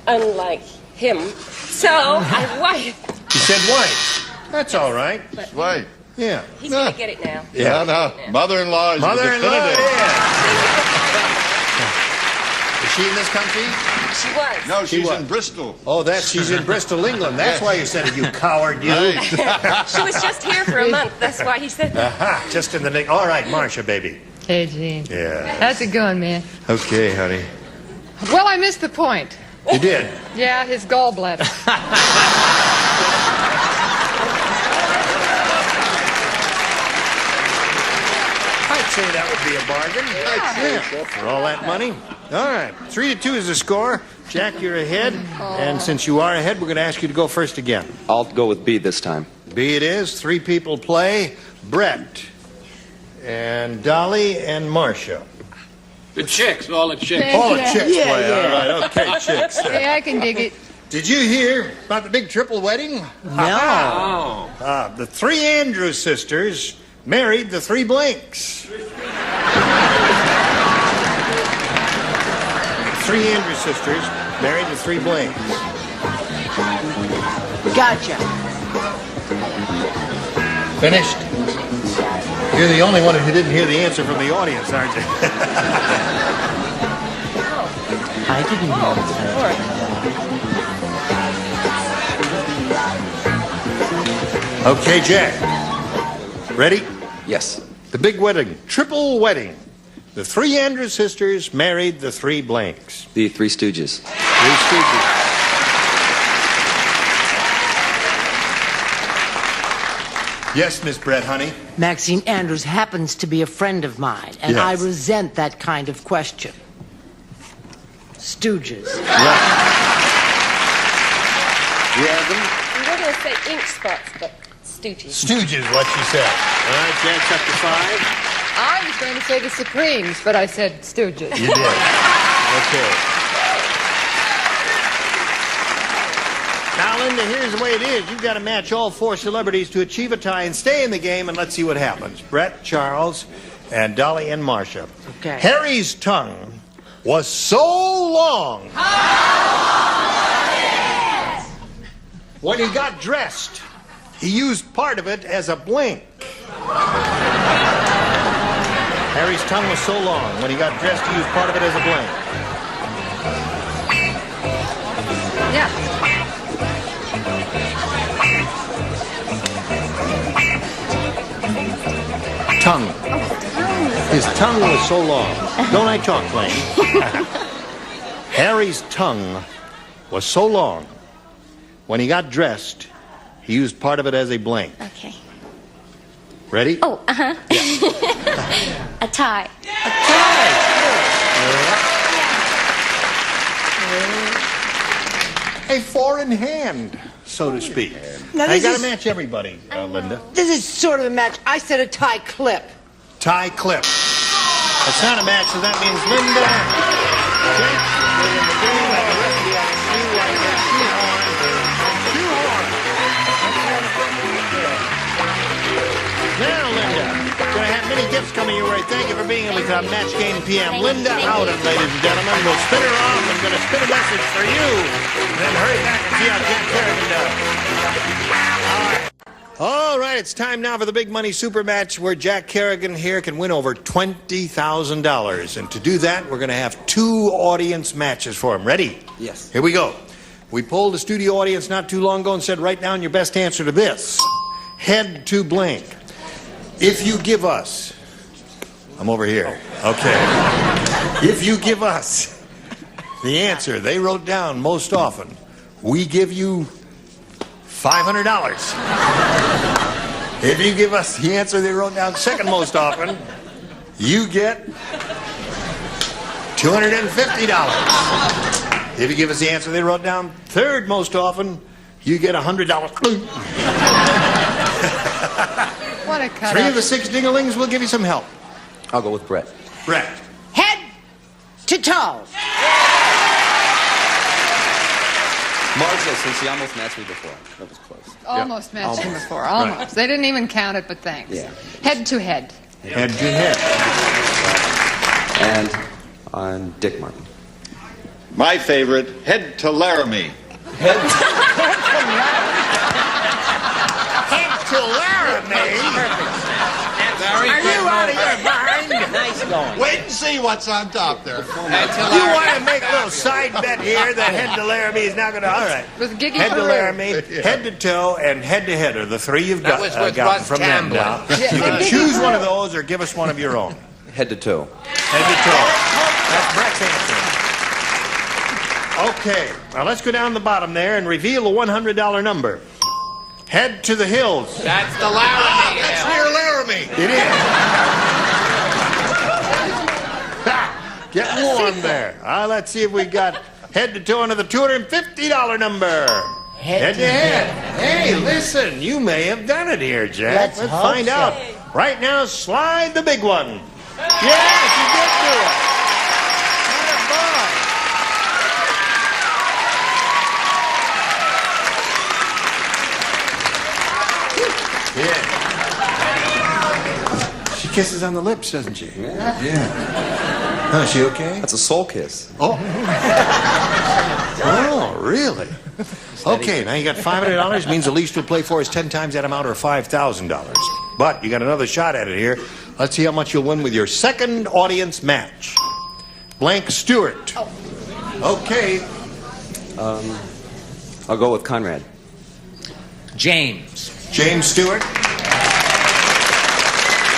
unlike him. So, I wife. You said wife. That's all right. Right. Yeah. He's going to get it now. Yeah. No. Mother-in-law is Mother-in-law, definitive. Is she in this country? She was. No, She she's was. in Bristol. Oh, she's in Bristol, England. That's why you said it, you coward, you. Right. She was just here for a month. That's why he said that. Aha, just in the nick. All right, Marcia, baby. Hey, Gene. Yeah. That's a good one, man. Okay, honey. Well, I missed the point. You did. Yeah, his gallbladder. I'd say that would be a bargain. Yeah. For all that money. All right. 3-2 is the score. Jack, you're ahead. And since you are ahead, we're going to ask you to go first again. I'll go with B this time. B it is. 3 people play. Brett. and Dolly and Marcia. The chicks, all the chicks. All the chicks play. All right, okay, chicks. Yeah, I can dig it. Did you hear about the big triple wedding? No. The three Andrews sisters married the three Blanks. Three Andrews sisters married the three Blanks. Gotcha. Finished? You're the only one who didn't hear the answer from the audience, aren't you? I didn't hear it. Okay, Jack. Ready? Yes. The big wedding, triple wedding. The three Andrews sisters married the three Blanks. The Three Stooges. Three Stooges. Yes, Miss Brett, honey. Maxine Andrews happens to be a friend of mine, and Yes. I resent that kind of question. Stooges. Right. You have them? I'm going to say ink spots, but Stooges. Stooges, what she said. All right, Jack's up to 5. I was going to say the Supremes, but I said Stooges. You did. Okay. Now, Linda, here's the way it is. You've got to match all 4 celebrities to achieve a tie and stay in the game, and let's see what happens. Brett, Charles, and Dolly and Marcia. Okay. Harry's tongue was so long when he got dressed, he used part of it as a blank. Harry's tongue was so long when he got dressed, he used part of it as a blank. Yeah. Tongue. His tongue was so long. Don't I talk plain? Harry's tongue was so long. When he got dressed, he used part of it as a blank. Okay. Ready? Oh, uh-huh. A tie. A tie. A four-in hand, so to speak. Now, Now you this got is- to match everybody, Linda. This is sort of a match. I said a tie clip. Tie clip. It's not a match, so that means Linda. Jack, we're in the game, and the rest of the audience knew why you got shoehorn. Now, Linda, going to have many gifts coming your way. Thank you for being with Match Game PM. Linda Howden, ladies and gentlemen. We'll spin her off and going to spin a message for you. And then hurry back and see how Jack Kerrigan does. All right, it's time now for the big money super match where Jack Kerrigan here can win over $20,000. And to do that, we're going to have 2 audience matches for him. Ready? Yes. Here we go. We polled the studio audience not too long ago and said, write down your best answer to this. Head to blank. If you give us... I'm over here. Okay. If you give us the answer they wrote down most often, we give you $500. If you give us the answer they wrote down second most often, you get $250. If you give us the answer they wrote down third most often, you get $100. What a cut. 3 of the 6 dinglings will give you some help. I'll go with Brett. Brett. Head to toe. Marcia, since you almost matched me before. That was close. Almost matched him Almost. before. Almost. Right. They didn't even count it, but thanks. Yeah. Head to head. Head to head. And I'm Dick Martin. My favorite, head to Laramie. Head to Laramie? Are you out of your mind? Nice going. Wait and see what's on top there. You want to make a little side bet here that head to Laramie is not going to... All right. With Giggy Head to Peru. Laramie, head to toe, and head to head are the 3 you've got, was with gotten Russ from them Tamblyn. now. You can choose one of those or give us one of your own. Head to toe. Head to toe. That's Brett's answer. Okay. Now let's go down the bottom there and reveal the $100 number. Head to the hills. That's the Laramie. That's near Laramie. It is. Get warm there. Let's see if we got head to toe into the $250 number. Head to head. Hey, listen, you may have done it here, Jack. Let's hope find so. out. Right now, slide the big one. Yes, you did do it. Yeah. She kisses on the lips, doesn't she? Yeah. Oh, is she okay? That's a soul kiss. Oh. Oh, really? Okay, now you got $500. Means the least you'll play for is 10 times that amount or $5,000. But you got another shot at it here. Let's see how much you'll win with your second audience match. Blank Stewart. Okay. I'll go with Conrad. James. James Stewart.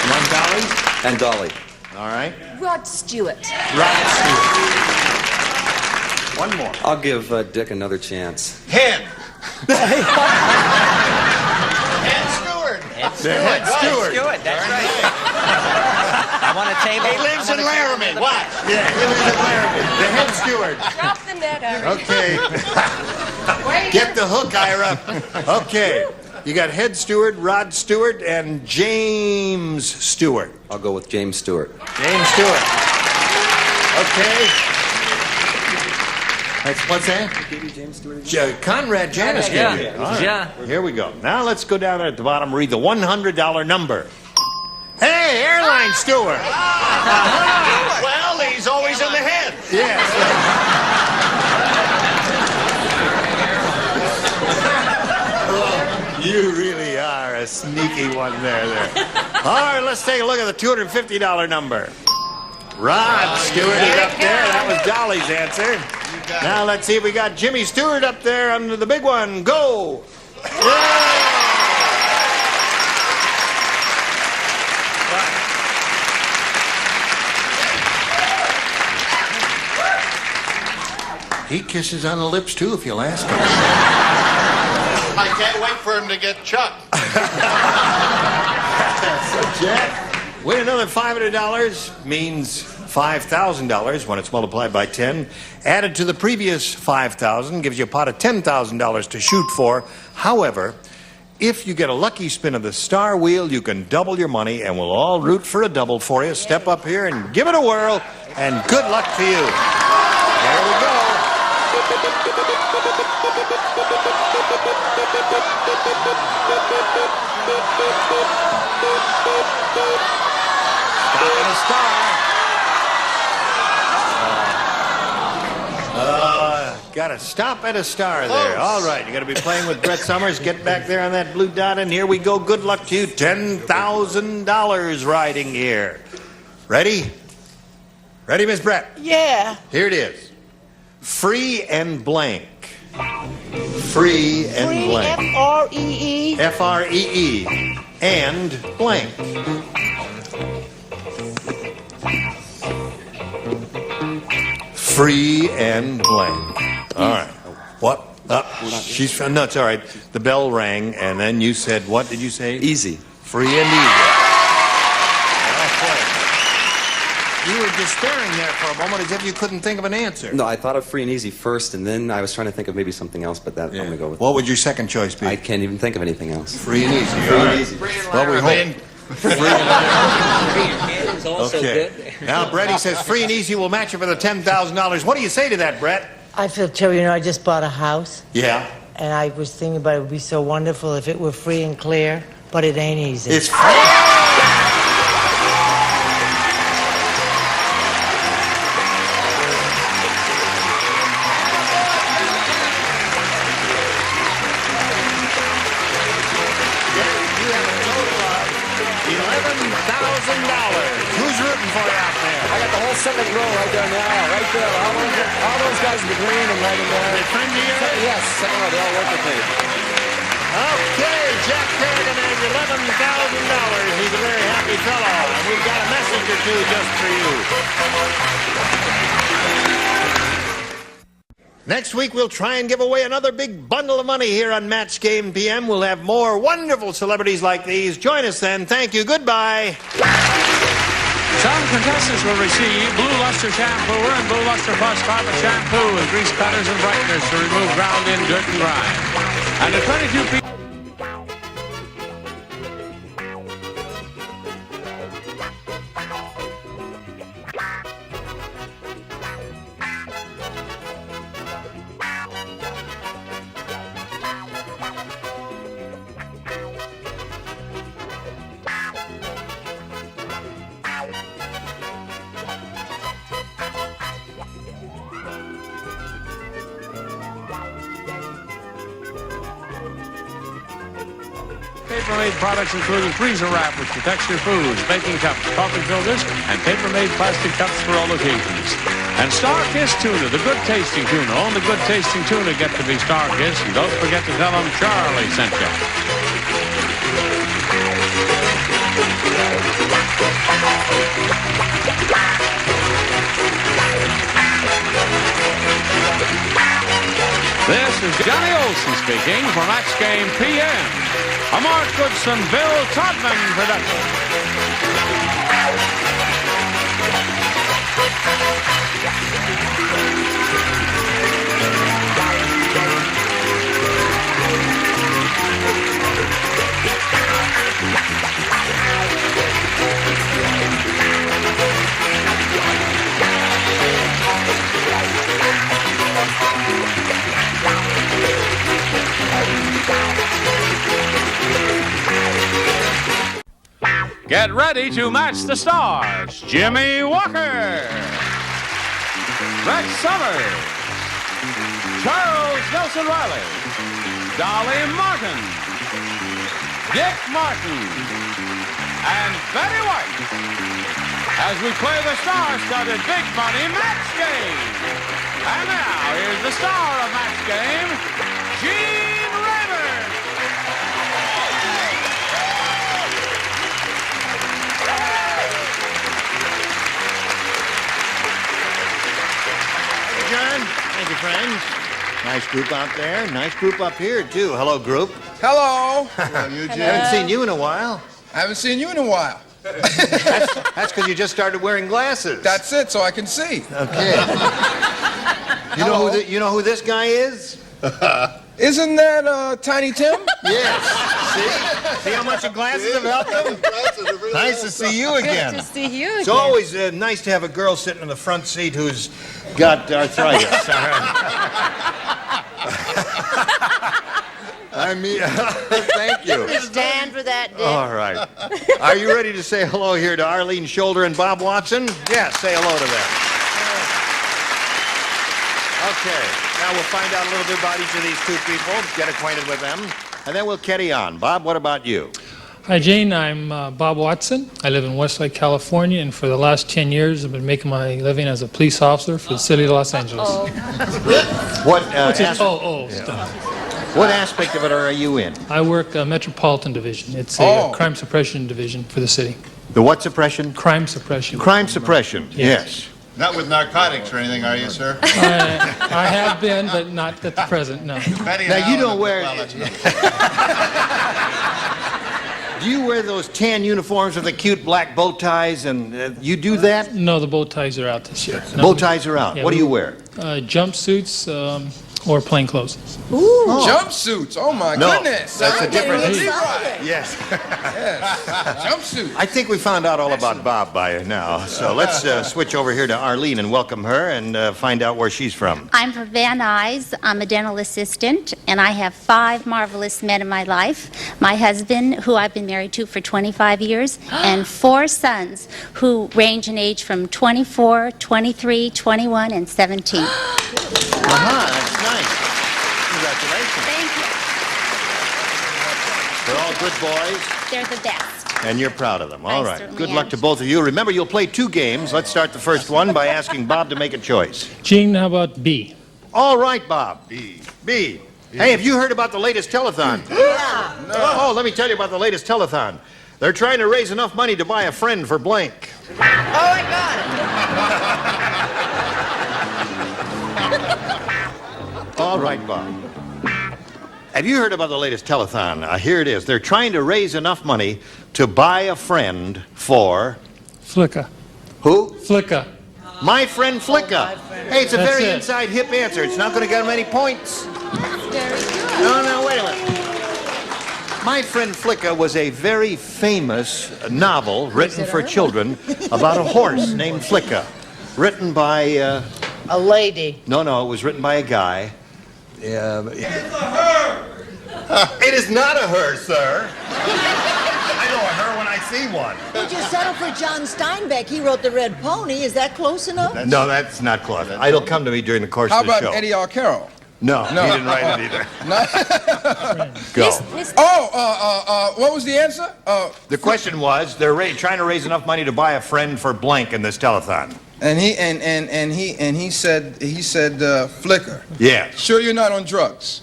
You want Dolly? And Dolly. All right. Rod Stewart. Rod Stewart. One more. I'll give Dick another chance. Head. Head Stewart. The head steward. Stewart, that's right. I want a table. He lives in Laramie. Watch. Yeah, he lives in Laramie. The head steward. Drop the net, Eric. Okay. Get the hook, Ira. Okay. You got head steward, Rod Stewart, and James Stewart. I'll go with James Stewart. James Stewart. Okay. What's that? James Stewart. Conrad Janis gave you. All right. Yeah. Here we go. Now let's go down at the bottom, read the $100 number. Hey, airline steward. Well, he's always in the head. Yes. You really are a sneaky one there. All right, let's take a look at the $250 number. Rod Stewart is up there. That was Dolly's answer. Now let's see if we got Jimmy Stewart up there under the big one. Go! He kisses on the lips too, if you'll ask him. I can't wait for him to get chucked. So, Jack, win another $500 means $5,000 when it's multiplied by 10. Added to the previous $5,000 gives you a pot of $10,000 to shoot for. However, if you get a lucky spin of the star wheel, you can double your money, and we'll all root for a double for you. Step up here and give it a whirl, and good luck to you. There we go. Stop at a star. Got to stop at a star there. All right, you're going to be playing with Brett Summers. Get back there on that blue dot, and here we go. Good luck to you. $10,000 riding here. Ready? Ready, Miss Brett? Yeah. Here it is. Free and blank. Free and blank. F-R-E-E. F-R-E-E. And blank. Free and blank. All right. What? She's no, it's all right. The bell rang, and then you said, what did you say? Easy. Free and easy. You were despairing there for a moment as if you couldn't think of an answer. No, I thought of free and easy first, and then I was trying to think of maybe something else, but that I'm going to go with. What would your second choice be? I can't even think of anything else. Free and easy. Free and easy. Well, we hope. Is also Okay. good. Now, Brett, he says free and easy will match you for the $10,000. What do you say to that, Brett? I feel terrible. You know, I just bought a house, Yeah. and I was thinking about it would be so wonderful if it were free and clear, but it ain't easy. It's free. Who's rooting for you out there? I got the whole second row right there now, right there. All those guys in the green and right in there. They friend of yours? Yes, second row. They all work with me. Okay, Jack Kerrigan has $11,000. He's a very happy fellow, and we've got a message or two just for you. Next week, we'll try and give away another big bundle of money here on Match Game PM. We'll have more wonderful celebrities like these. Join us then. Thank you. Goodbye. Some contestants will receive Blue Luster Shampooer and Blue Luster Plus Carpet Shampoo with grease cutters and brighteners to remove ground-in dirt and grime. And the 22 people... paper-made products including freezer wrap, which protects your foods, baking cups, coffee filters, and paper-made plastic cups for all occasions. And Star-Kissed tuna, the good-tasting tuna. Only good-tasting tuna get to be Star-Kissed. And don't forget to tell them Charlie sent you. This is Johnny Olson speaking for Match Game PM, a Mark Goodson, Bill Todman production. Get ready to match the stars. Jimmy Walker, Rex Summers, Charles Nelson Riley, Dolly Martin, Dick Martin, and Betty White as we play the star-studded Big Money Match Game. And now, here's the star of Match Game, Gene Rayburn. Thank you, John. Thank you, friends. Nice group out there. Nice group up here, too. Hello, group. Hello. Hello, Eugene. Haven't seen you in a while. I haven't seen you in a while. That's because you just started wearing glasses. That's it, so I can see. Okay. You know who this guy is? Isn't that Tiny Tim? Yes. See how much the glasses have helped him? Nice to see you again. Good to see you again. It's always nice to have a girl sitting in the front seat who's got arthritis. I mean, thank you. Stand for that, Dick. All right. Are you ready to say hello here to Arlene Shoulder and Bob Watson? Yes, say hello to them. Okay. Now we'll find out a little bit about each of these two people, get acquainted with them, and then we'll carry on. Bob, what about you? Hi, Jane. I'm Bob Watson. I live in Westlake, California, and for the last 10 years, I've been making my living as a police officer for the city of Los Angeles. What What aspect of it are you in? I work Metropolitan Division. It's a crime suppression division for the city. The what suppression? Crime suppression. Crime suppression, yes. Not with narcotics or anything, are you, sir? I have been, but not at the present, no. Now, you don't wear... Do you wear those tan uniforms with the cute black bow ties, and you do that? No, the bow ties are out this year. Bow ties are out. Yeah, What do you wear? Jumpsuits or plain clothes. Ooh, jumpsuits. Oh, my goodness. That's a different... Yes. Jumpsuit. I think we found out all about Bob by now. So let's switch over here to Arlene and welcome her and find out where she's from. I'm from Van Nuys. I'm a dental assistant, and I have 5 marvelous men in my life. My husband, who I've been married to for 25 years, and 4 sons who range in age from 24, 23, 21, and 17. That's nice. Congratulations. Thank you. They're all good boys. They're the best. And you're proud of them. All right. certainly Good am. luck to both of you. Remember, you'll play 2 games. Let's start the first one by asking Bob to make a choice. Gene, how about B? All right, Bob. B. Hey, have you heard about the latest telethon? Yeah. No. Oh, let me tell you about the latest telethon. They're trying to raise enough money to buy a friend for blank. Oh, I got it. All right, Bob. Have you heard about the latest telethon? Here it is. They're trying to raise enough money to buy a friend for... Flicka. Who? Flicka. My friend Flicka. Hey, it's a That's very it. inside hip answer. It's not going to get him any points. No, wait a minute. My Friend Flicka was a very famous novel written for children about a horse named Flicka. Written by... A lady. No, it was written by a guy. It's a her! It is not a her, sir. I know a her when I see one. You just settled for John Steinbeck. He wrote The Red Pony. Is that close enough? No, that's not close. It'll come to me during the course How of the show. about Eddie Arcaro? No, he didn't write it either. Go. What was the answer? The question was, they're trying to raise enough money to buy a friend for blank in this telethon. And he said Flicker. Yeah. Sure you're not on drugs?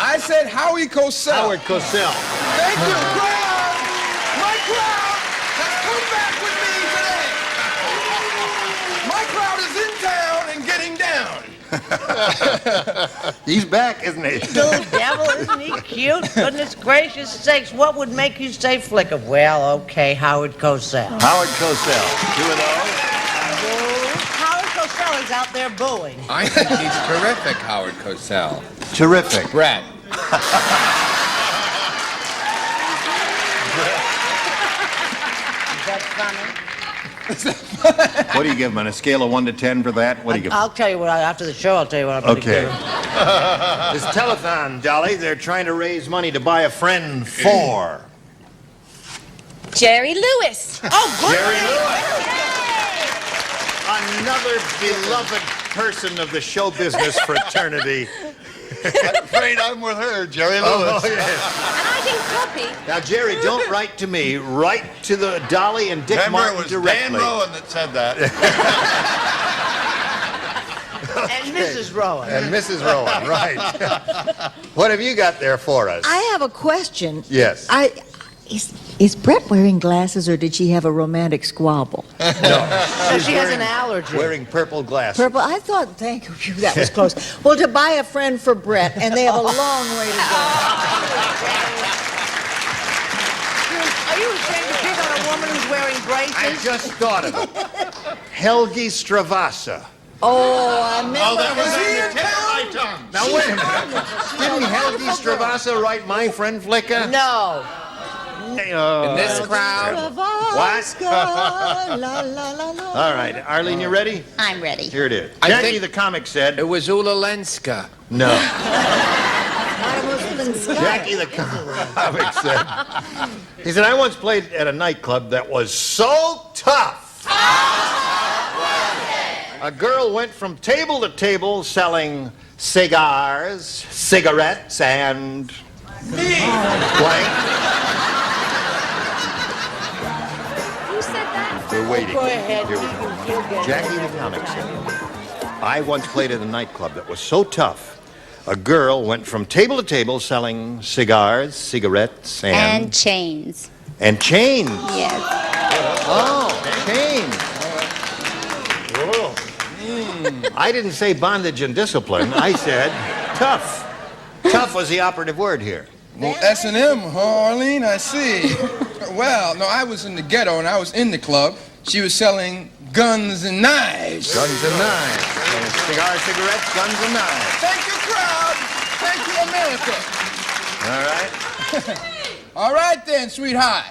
I said Howie Cosell. Howard Cosell. Thank you, crowd. My crowd has come back with me today. My crowd is in town and getting down. He's back, isn't he? Dude, devil, isn't he cute? Goodness gracious sakes, what would make you say Flicker? Well, okay, Howard Cosell. Howard Cosell. 2 of those. Howard Cosell is out there booing. I think he's terrific, Howard Cosell. Terrific. Brad. Is that funny? What do you give him on a scale of 1 to 10 for that? What do you give him? I'll tell you what, after the show, I'll tell you what I'm going to give him. This telethon, Dolly, they're trying to raise money to buy a friend for... Jerry Lewis. Oh, good. Jerry Lewis. Another beloved person of the show business fraternity. I'm afraid I'm with her, Jerry Lewis. Oh, yes. And I can copy. Now, Jerry, don't write to me. Write to the Dolly and Dick Remember, Martin it was directly. Dan Rowan that said that. And Mrs. Rowan. And Mrs. Rowan, right. What have you got there for us? I have a question. Yes. Is Brett wearing glasses, or did she have a romantic squabble? No. She has an allergy. Wearing purple glasses. Purple. I thought, thank you, that was close. Well, to buy a friend for Brett, and they have a long way to go. Are you ashamed to pick on a woman who's wearing braces? I just thought of it. Helgi Stravassa. Oh, I remember. Oh, that was on the tip of my tongue. Now, wait a minute. Didn't Helgi Stravassa write My Friend Flicka? No. In this crowd. What? All right. Arlene, you ready? I'm ready. Here it is. I Jackie think- the comic said... It was Ula Lenska. No. Jackie. Jackie the comic said... He said, I once played at a nightclub that was so tough. A girl went from table to table selling cigars, cigarettes, and... blank. We're waiting. Go ahead. Here we go. Jackie the comic said, I once played at a nightclub that was so tough, a girl went from table to table selling cigars, cigarettes, And chains. And chains. Yes. Oh, chains. I didn't say bondage and discipline. I said tough. Tough was the operative word here. Well, S&M, huh, Arlene? I see. Well, no, I was in the ghetto and I was in the club. She was selling guns and knives. Guns and knives. Cigars, cigarettes, guns and knives. Thank you, crowd. Thank you, America. All right. All right then, sweetheart.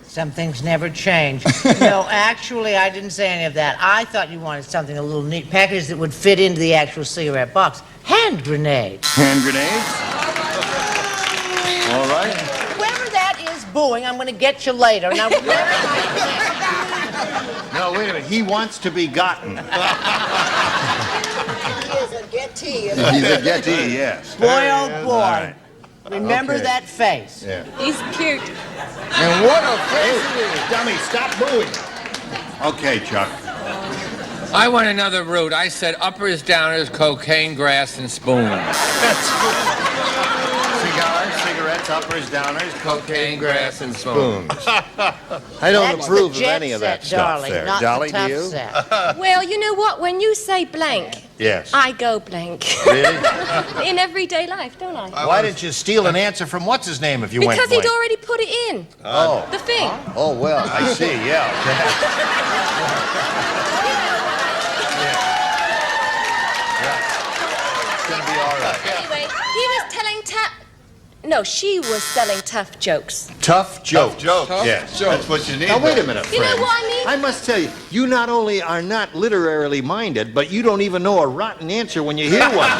Some things never change. No, actually, I didn't say any of that. I thought you wanted something, a little neat package that would fit into the actual cigarette box. Hand grenades. Hand grenades. All right. Whoever that is booing, I'm going to get you later. Now, No, wait a minute. He wants to be gotten. He is a gettee. He's a gettee, yes. boy, oh boy. All right. Remember Okay. that face. Yeah. He's cute. And what a face it is. Dummy, stop booing. Okay, Chuck. I went another route. I said uppers, downers, cocaine, grass, and spoon. Cigars, cigarettes, uppers, downers, Cocaine, grass, and spoon. I don't That's approve the of jet any of that set, stuff darling, there. not Dolly, the tough do you? set. Well, you know what? When you say blank, Yes. I go blank. Really? In everyday life, don't I? Why didn't you steal an answer from what's his name if you went Because blank? he'd already put it in. Oh. The thing. Oh, well, I see, yeah. It's going to be all right. Anyway, he was telling No, she was selling tough jokes. Tough jokes. Tough jokes. Yes. That's what you need. Now, wait a minute, You know friends. what I mean? I must tell you, you not only are not literarily minded, but you don't even know a rotten answer when you hear one.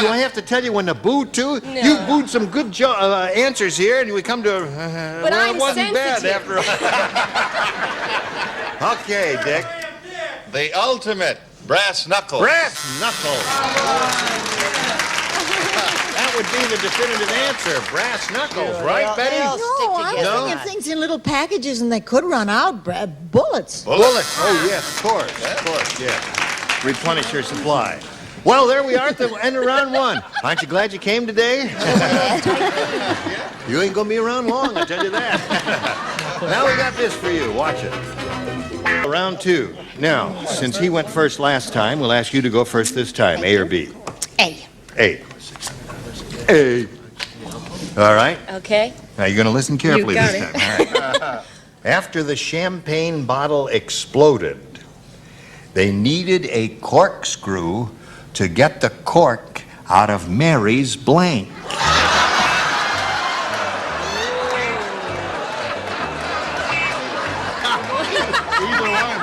Do I have to tell you when to boo, too? No. You booed some good answers here, and we come to... But well, I'm it wasn't bad sensitive. after all. Okay, Dick. The ultimate brass knuckles. Brass knuckles. That would be the definitive answer. Brass knuckles, right, Betty? No, I was thinking of things in little packages, and they could run out. Bullets. Bullets. Oh, yes, of course, yes. Replenish your supply. Well, there we are at the end of round one. Aren't you glad you came today? You ain't gonna be around long, I'll tell you that. Now we got this for you. Watch it. Round two. Now, since he went first last time, we'll ask you to go first this time. A or B? A. A. A. All right. Okay. Now you're gonna listen carefully You got this it. time. All right. After the champagne bottle exploded, they needed a corkscrew to get the cork out of Mary's blank. Either one.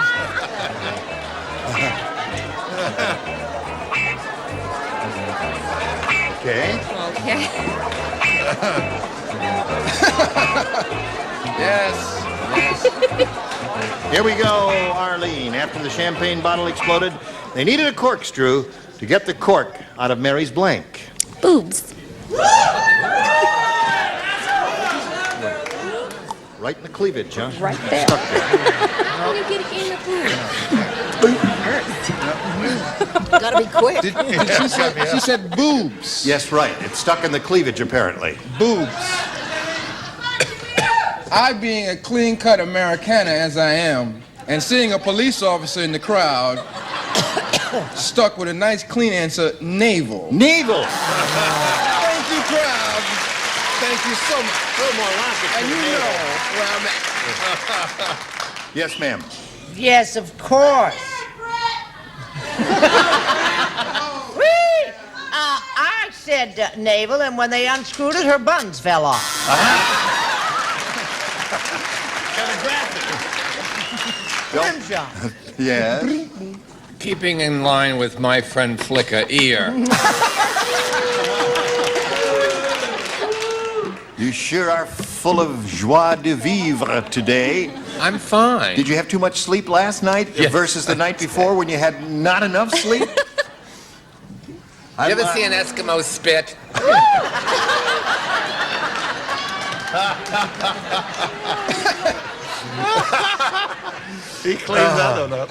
Okay. Okay. Yes. Here we go, Arlene. After the champagne bottle exploded, they needed a corkscrew to get the cork out of Mary's blank. Boobs. Right in the cleavage, huh? Right there. Stuck there. How do you get in the boob? Gotta be quick. She said boobs. Yes, right. It's stuck in the cleavage, apparently. Boobs. I, being a clean-cut Americana as I am, and seeing a police officer in the crowd, stuck with a nice clean answer, navel. Navel! Thank you, crowd. Thank you so much. A little more logic. And you know where I'm at. Yes, ma'am. Yes, of course. Whee! I said navel, and when they unscrewed it, her buns fell off. Rim shot. Yes. Keeping in line with my friend Flicker ear. You sure are full of joie de vivre today. I'm fine. Did you have too much sleep last night versus the night before when you had not enough sleep? You ever see an Eskimo spit? He cleans that one up.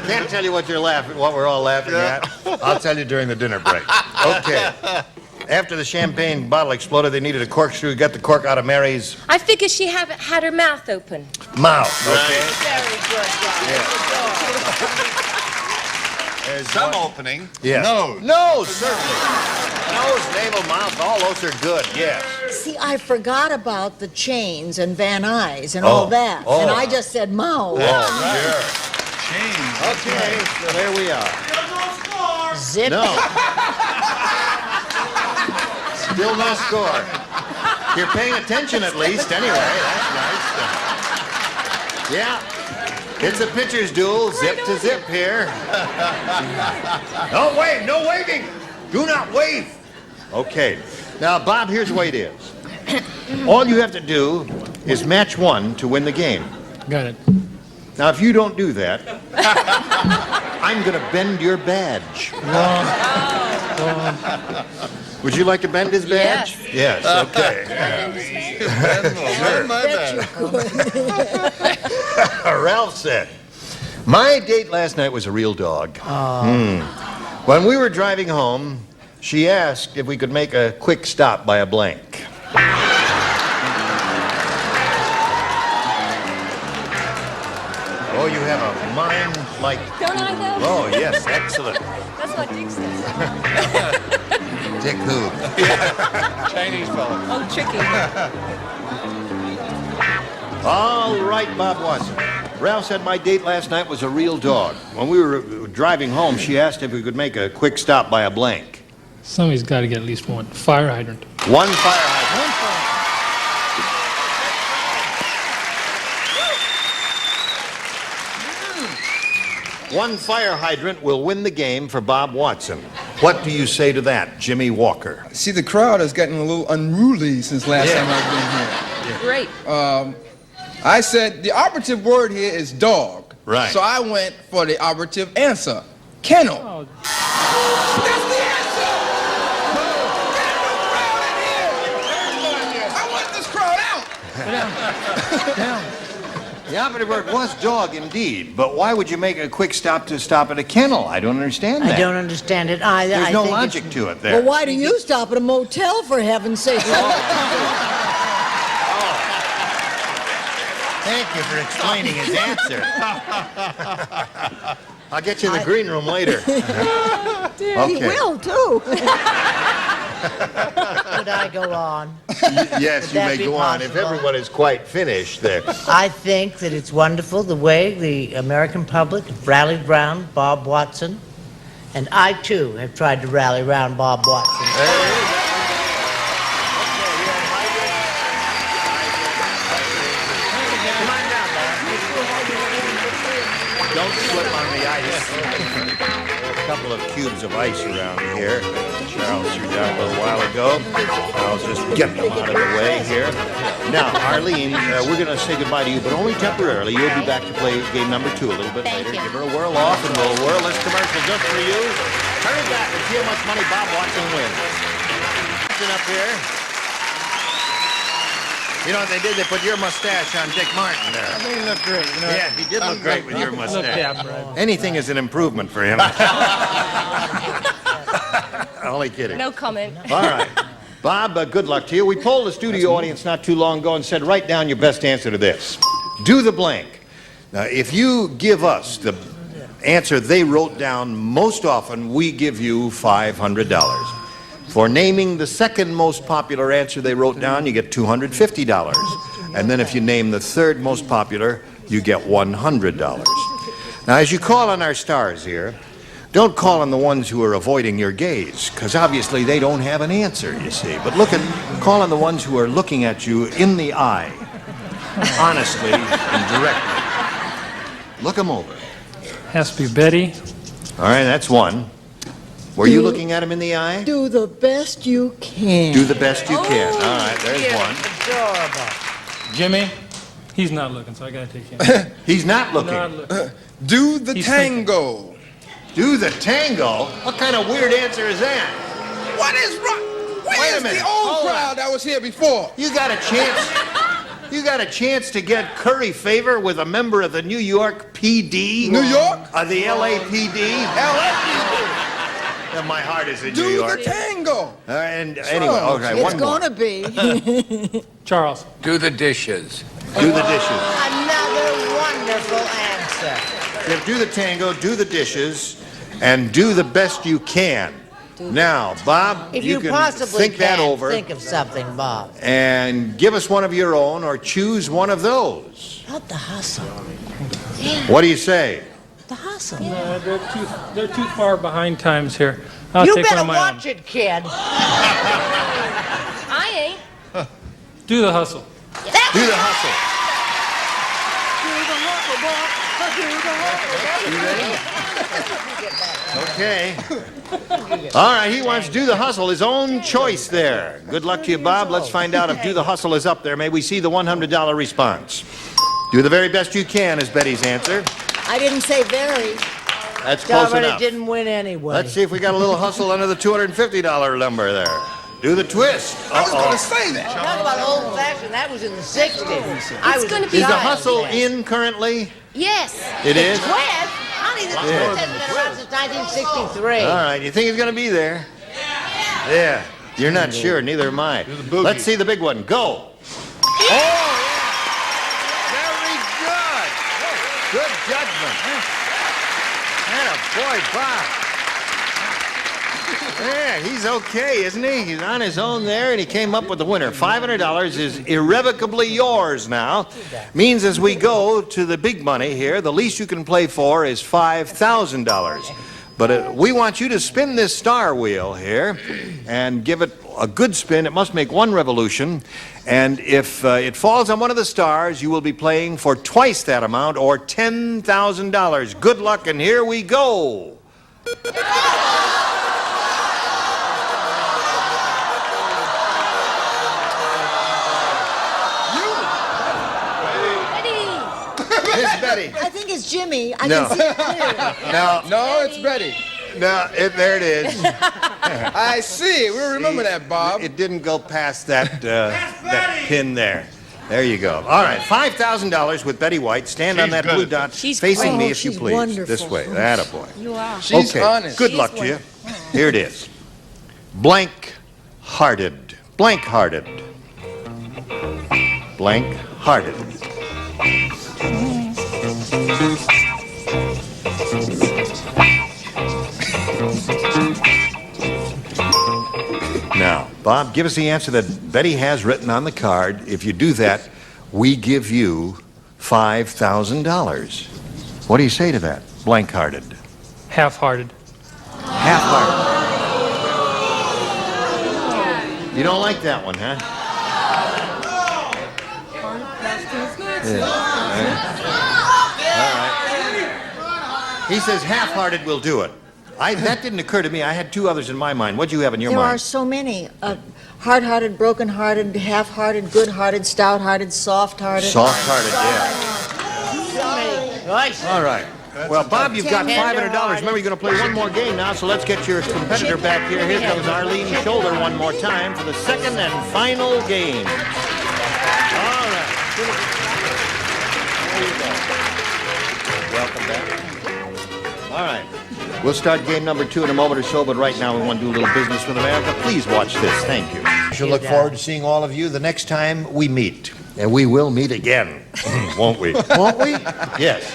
Can't tell you what we're all laughing at. I'll tell you during the dinner break. Okay. After the champagne bottle exploded, they needed a corkscrew to get the cork out of Mary's I figured she had her mouth open. mouth. Okay. Very good, There's Some one. opening. Yes. Nose. Nose, certainly. Nose, navel, mouth, all those are good, yes. See, I forgot about the chains and Van Nuys and all that. Oh. And I just said mouth. Sure. Change. Okay, so there we are. Zip. No. Still no score. You're paying attention at least, anyway. That's nice. Yeah. It's a pitcher's duel, zip to zip here. Don't wave, no waving. Do not wave. Okay. Now, Bob, here's the way it is. All you have to do is match one to win the game. Got it. Now, if you don't do that, I'm going to bend your badge. Would you like to bend his badge? Yes. Okay. Ralph said, my date last night was a real dog. When we were driving home, she asked if we could make a quick stop by a blank. Oh, you have a mind like... Don't I know? Oh, yes, excellent. That's what Dick says. Dick who? Chinese fellow. Oh, tricky. All right, Bob Watson. Ralph said my date last night was a real dog. When we were driving home, she asked if we could make a quick stop by a blank. Somebody's got to get at least one. Fire hydrant. One fire hydrant. One fire hydrant will win the game for Bob Watson. What do you say to that, Jimmy Walker? See, the crowd has gotten a little unruly since last time I've been here. Great. I said the operative word here is dog. Right. So I went for the operative answer, kennel. Oh. That's the answer! Get the crowd in here! I want this crowd out! The operative word was dog, indeed. But why would you make a quick stop at a kennel? I don't understand that. I don't understand it either. There's no logic to it there. Well, why do you stop at a motel, for heaven's sake? Thank you for explaining his answer. I'll get you in the green room later. He will, too. Could I go on? Yes, you may go on if everyone is quite finished there. I think that it's wonderful the way the American public rallied round Bob Watson, and I, too, have tried to rally round Bob Watson. Don't slip on the ice. A couple of cubes of ice around here. Charles threw down a little while ago. I'll just get them out of the way here. Now, Arlene, we're going to say goodbye to you, but only temporarily. You'll be back to play game number 2 a little bit later. Give her a whirl off, and we'll whirl this commercial just for you. Hurry back and see how much money Bob Watson wins. Up here. You know what they did? They put your mustache on Dick Martin there. I think he looked great. You know? Yeah, he did look great with your mustache. Right. Anything is an improvement for him. Only kidding. No comment. All right. Bob, good luck to you. We polled the studio audience not too long ago and said, write down your best answer to this. Do the blank. Now, if you give us the answer they wrote down most often, we give you $500. For naming the second most popular answer they wrote down, you get $250. And then if you name the third most popular, you get $100. Now, as you call on our stars here, don't call on the ones who are avoiding your gaze, because obviously they don't have an answer, you see. But call on the ones who are looking at you in the eye, honestly and directly. Look them over. Has to be Betty. All right, that's one. Were you looking at him in the eye? Do the best you can. Do the best you can. All right, there's one. Adorable. Jimmy, he's not looking, so I got to take him. He's not looking. Do the tango. Do the tango? What kind of weird answer is that? What is wrong? Where's the old crowd that was here before? You got a chance. You got a chance to get curry favor with a member of the New York PD. New York? The LAPD. LAPD. Yeah, my heart is in New York. Do the tango. And anyway, okay, It's one more. gonna be. Charles. Do the dishes. Do the dishes. Another wonderful answer. Do the tango, do the dishes, and do the best you can. Now, Bob, If you can possibly think that can, over think of something, Bob. and give us one of your own or choose one of those. Not the hustle. What do you say? The hustle. They're too far behind times here. I'll You take one better of my watch it, kid. I ain't. own. Do the hustle. Do the hustle. Okay. All right, he wants Do the Hustle, his own choice there. Good luck to you, Bob. Let's find out if Do the Hustle is up there. May we see the $100 response. Do the very best you can is Betty's answer. I didn't say very. That's close But it enough. didn't win anyway. Let's see if we got a little hustle under the $250 number there. Do the twist. I was going to say that. Talk about old-fashioned. That was in the 60s. I was gonna a be Is the child hustle then. in currently? Yes. It is? Twist? Honey, the twist hasn't been around since 1963. All right, you think it's going to be there? Yeah. You're not sure, neither am I. Let's see the big one. Go. Oh, yeah. Very good. Good judgment. Atta boy, Bob. Yeah, he's okay, isn't he? He's on his own there, and he came up with the winner. $500 is irrevocably yours now. Means as we go to the big money here, the least you can play for is $5,000. But we want you to spin this star wheel here and give it a good spin. It must make one revolution. And if it falls on one of the stars, you will be playing for twice that amount, or $10,000. Good luck, and here we go. Miss Betty. I think it's Jimmy. I No. can see it clear. No, it's Betty. No, there it is. I see. We'll remember that, Bob. It didn't go past that pin there. There you go. All right, $5,000 with Betty White. Stand on that blue dot facing me, if you please. wonderful. This way. Attaboy. You are. She's Okay, honest. good luck to you. Here it is. Blank-hearted. Blank-hearted. Blank-hearted. Now, Bob, give us the answer that Betty has written on the card. If you do that, we give you $5,000. What do you say to that? Blank-hearted. Half-hearted. Half-hearted. You don't like that one, huh? Yeah. All right. He says half-hearted will do it. That didn't occur to me. I had two others in my mind. What'd you have in your There are mind? so many. Hard-hearted, broken-hearted, half-hearted, good-hearted, stout-hearted, soft-hearted. Soft-hearted, yeah. Nice. All right. Well, Bob, you've got $500. Remember, you're going to play one more game now, so let's get your competitor back here. Here comes Arlene Shoulder one more time for the second and final game. All right. There you go. Welcome back. All right. We'll start game number 2 in a moment or so, but right now we want to do a little business with America. Please watch this. Thank you. I shall look forward to seeing all of you the next time we meet. And we will meet again, won't we? Won't we? Yes.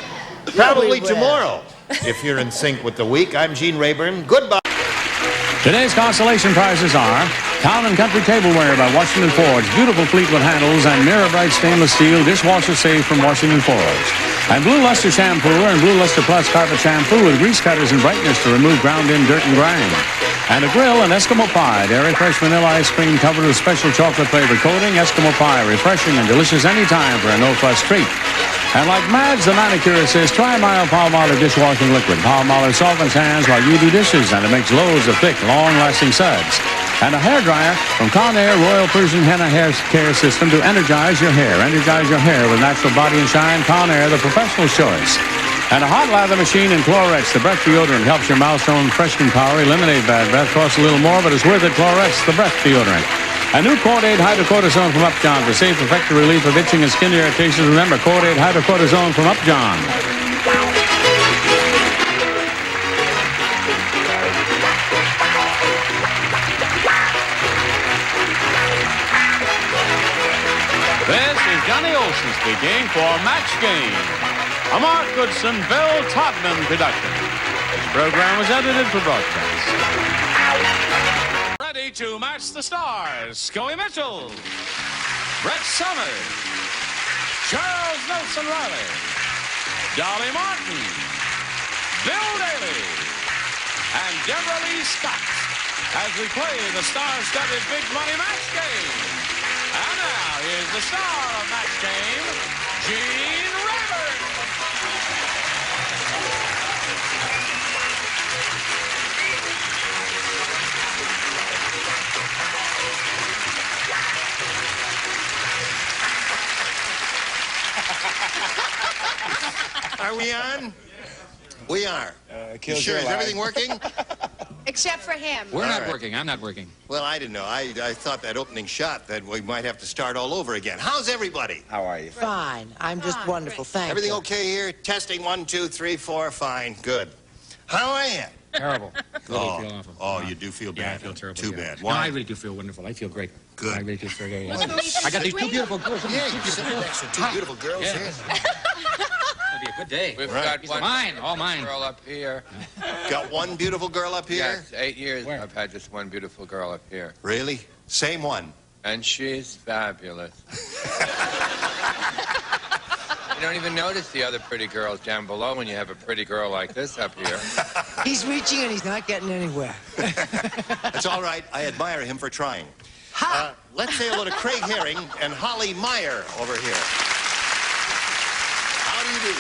Probably tomorrow, if you're in sync with the week. I'm Gene Rayburn. Goodbye. Today's consolation prizes are Town & Country Tableware by Washington Forge, beautiful Fleetwood handles, and Mirror Bright stainless steel dishwasher safe from Washington Forge. And Blue Luster Shampoo and Blue Luster Plus Carpet Shampoo with grease cutters and brightness to remove ground-in dirt and grime. And a grill and Eskimo Pie, dairy fresh vanilla ice cream covered with special chocolate flavored coating. Eskimo Pie, refreshing and delicious anytime for a no-fuss treat. And like Mads, the manicure says, try Mild Palmolive dishwashing liquid. Palmolive softens hands while you do dishes, and it makes loads of thick, long-lasting suds. And a hairdryer from Conair Royal Persian Henna Hair Care System to energize your hair. Energize your hair with natural body and shine. Conair, the professional's choice. And a hot lather machine in Clorets, the breath deodorant, helps your mouth's own freshening power eliminate bad breath. Costs a little more, but it's worth it. Clorets, the breath deodorant. A new Cordate Hydrocortisone from Upjohn for safe, effective relief of itching and skin irritation. Remember, Cordate Hydrocortisone from Upjohn. This is Johnny Olson speaking for Match Game, a Mark Goodson, Bill Todman production. This program was edited for broadcast. Ready to match the stars, Scully Mitchell, Brett Summers, Charles Nelson Riley, Dolly Martin, Bill Daly, and Deborah Lee Scott as we play the star-studded Big Money Match Game. And now, here's the star of Match Game, Gene Rayburn. Are we on? We are. You sure? Is everything working? Except for him. We're not right. working. I'm not working. Well, I didn't know. I thought that opening shot that we might have to start all over again. How's everybody? How are you? Fine. I'm just wonderful. Thank Everything you. okay here? Testing 1, 2, 3, 4. Fine. Good. How are you? Terrible. Really feel awful. Oh, you do feel bad. Yeah, I feel terrible. Too yeah. bad. No, Why? I really do feel wonderful. I feel great. Good. I really do feel great. Well, I got these two beautiful girls. Yeah, you're sitting next to two beautiful girls Yeah. here. It'll be a good day. We've Right. got one Mine, all mine. girl up here. Got one beautiful girl up here? Yes, 8 years Where? I've had just one beautiful girl up here. Really? Same one. And she's fabulous. You don't even notice the other pretty girls down below when you have a pretty girl like this up here. He's reaching and he's not getting anywhere. That's all right. I admire him for trying. Let's say hello to Craig Herring and Holly Meyer over here. How do you do?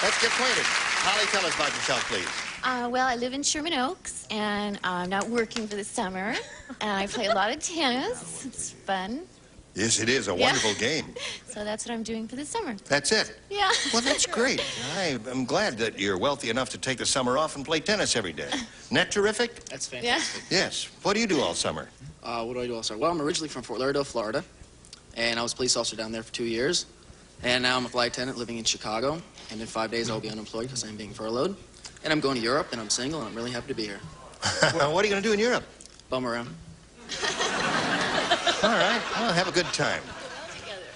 Let's get acquainted. Holly, tell us about yourself, please. Well, I live in Sherman Oaks, and I'm not working for the summer. And I play a lot of tennis. It's fun. Yes, it is a wonderful game. So that's what I'm doing for the summer. That's it? Yeah. Well, that's great. I am glad that you're wealthy enough to take the summer off and play tennis every day. Isn't that terrific? That's fantastic. Yes. What do you do all summer? What do I do all summer? Well, I'm originally from Fort Lauderdale, Florida, and I was a police officer down there for 2 years. And now I'm a flight attendant living in Chicago, and in 5 days I'll be unemployed because I'm being furloughed. And I'm going to Europe, and I'm single, and I'm really happy to be here. What are you going to do in Europe? Bum around. All right. Well, have a good time.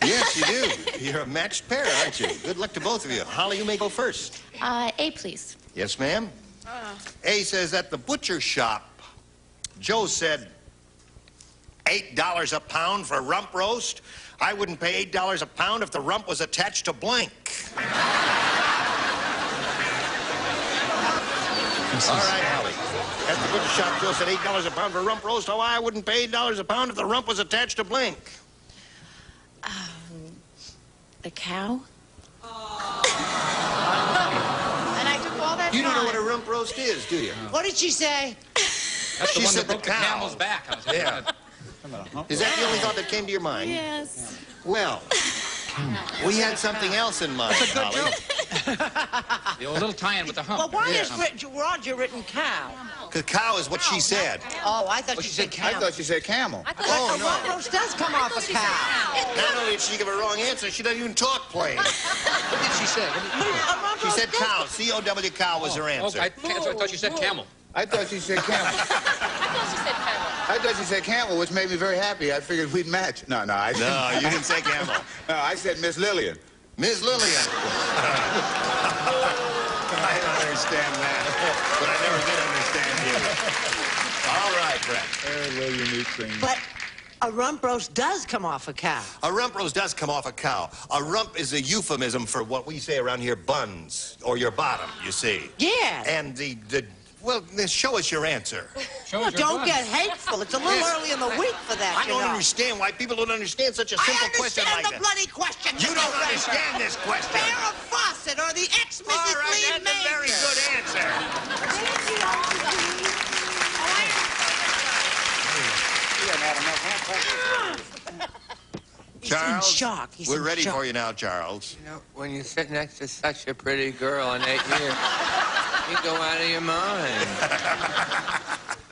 Yes, you do. You're a matched pair, aren't you? Good luck to both of you. Holly, you may go first. A, please. Yes, ma'am. A says, at the butcher shop, Joe said, $8 a pound for rump roast? I wouldn't pay $8 a pound if the rump was attached to blank. All right, Holly. At the butcher shop, Joe said $8 a pound for rump roast. Oh, I wouldn't pay $8 a pound if the rump was attached to blank. The cow? And I took all that You don't know time. what a rump roast is, do you? What did she say? That's the She one said that broke the the cow. camel's back. I was Yeah. Is that the only thought that came to your mind? Yes. Well, we had something else in mind, Holly. The old little tie-in with the hump. Well, why Yeah. is Roger written cow? Because cow is what she said. Oh, I thought she said cow. I thought you said camel. But a rump roast does come off a cow. Not only did she give a wrong answer, she doesn't even talk plain. What did she say? She said cow. C-O-W cow was her answer. I thought you said camel. I thought you said camel. I thought she said cow. I thought you said camel, which made me very happy. I figured we'd match. No, I didn't. No, you didn't say camel. No, I said Miss Lillian. Miss Lillian. I don't understand that, but I never did understand you. All right, Brett. Very unique thing. But a rump roast does come off a cow. A rump roast does come off a cow. A rump is a euphemism for what we say around here, buns, or your bottom, you see. Yeah. And well, show us your answer. Well, don't get hateful. It's a little early in the week for that, I don't understand why people don't understand such a simple question like I understand the bloody question. You don't understand this question. Farrah Fawcett or the ex-Mrs. All right, Lee that's a very Major. good answer. Charles, in shock. He's we're in ready shock. for you now, Charles. You know, when you sit next to such a pretty girl in 8 years, you go out of your mind.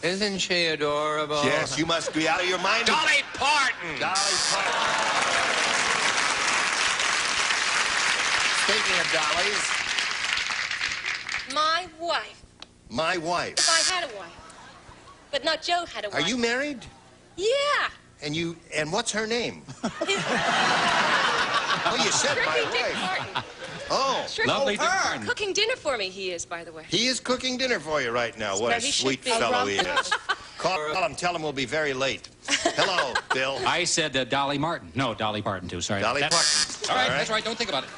Isn't she adorable? Yes, you must be out of your mind. Dolly Parton! Dolly Parton. Speaking of dollies, My wife. my wife. If I had a wife. But not Joe had a wife. Are you married? Yeah. And what's her name? Oh, you said my Strictly Dick wife. Martin. Oh, Lovely Dick Martin. Cooking dinner for me, he is, by the way. he is cooking dinner for you right now. What a Well, he should sweet be. fellow he is. Call him, tell him we'll be very late. Hello, Bill. I said Dolly Martin. No, Dolly Parton, too. Sorry. Dolly That's- Parton. All right, All right. that's right. Don't think about it.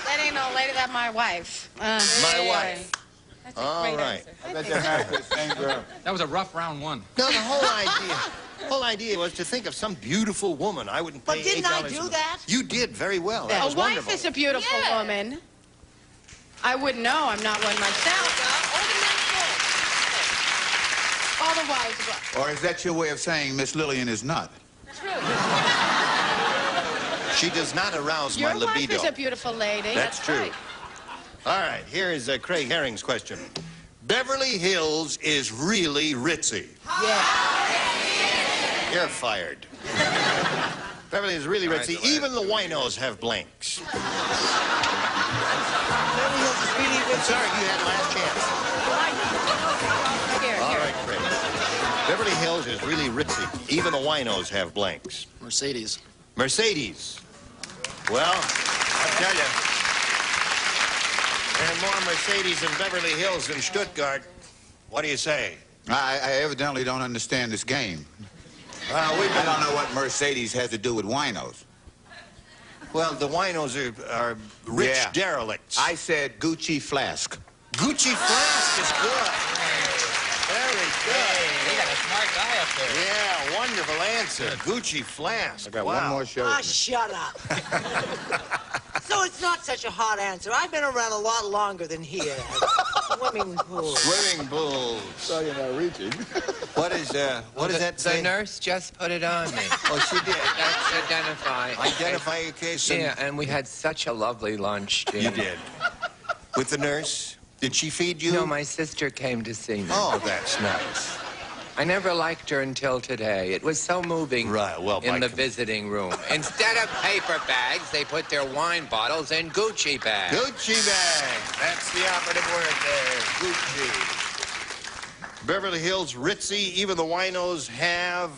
That ain't no lady, that's my wife. My wife. That's a All great right. answer. I bet they're married to the same girl. That was a rough round one. No, the whole idea was to think of some beautiful woman. I wouldn't pay But didn't I $8 do a- that? You did very well. That A was wife wonderful. is a beautiful woman. I wouldn't know. I'm not one myself. All the wives are. Or is that your way of saying Miss Lillian is not? She does not arouse Your my wife libido. is a beautiful lady. That's true. right. All right, here is Craig Herring's question. Beverly Hills is really ritzy. Yeah. You're fired. Beverly is really ritzy. Even the winos have blanks. Beverly Hills is really rich. Sorry, you had last chance. All right, Craig. Beverly Hills is really ritzy. Even the winos have blanks. Mercedes. Mercedes. Well, I tell you, there are more Mercedes in Beverly Hills than Stuttgart. What do you say? I evidently don't understand this game. Well, I don't know what Mercedes has to do with winos. Well, the winos are rich derelicts. I said Gucci flask. Gucci flask is good. Very good. You got a smart guy up there. Yeah, wonderful answer. Gucci flask. I got wow. one more show. Ah, shut up. So it's not such a hot answer. I've been around a lot longer than he has. Swimming pool. Swimming pools. So you're not reaching. What does that say? The nurse just put it on me. Oh, she did. That's identify. Identify your case. Yeah, and we had such a lovely lunch, Jim. You did. With the nurse? Did she feed you? No, my sister came to see me. Oh, that's nice. I never liked her until today. It was so moving in the visiting room. Instead of paper bags, they put their wine bottles in Gucci bags. Gucci bags. That's the operative word there. Gucci. Beverly Hills, ritzy, even the winos have...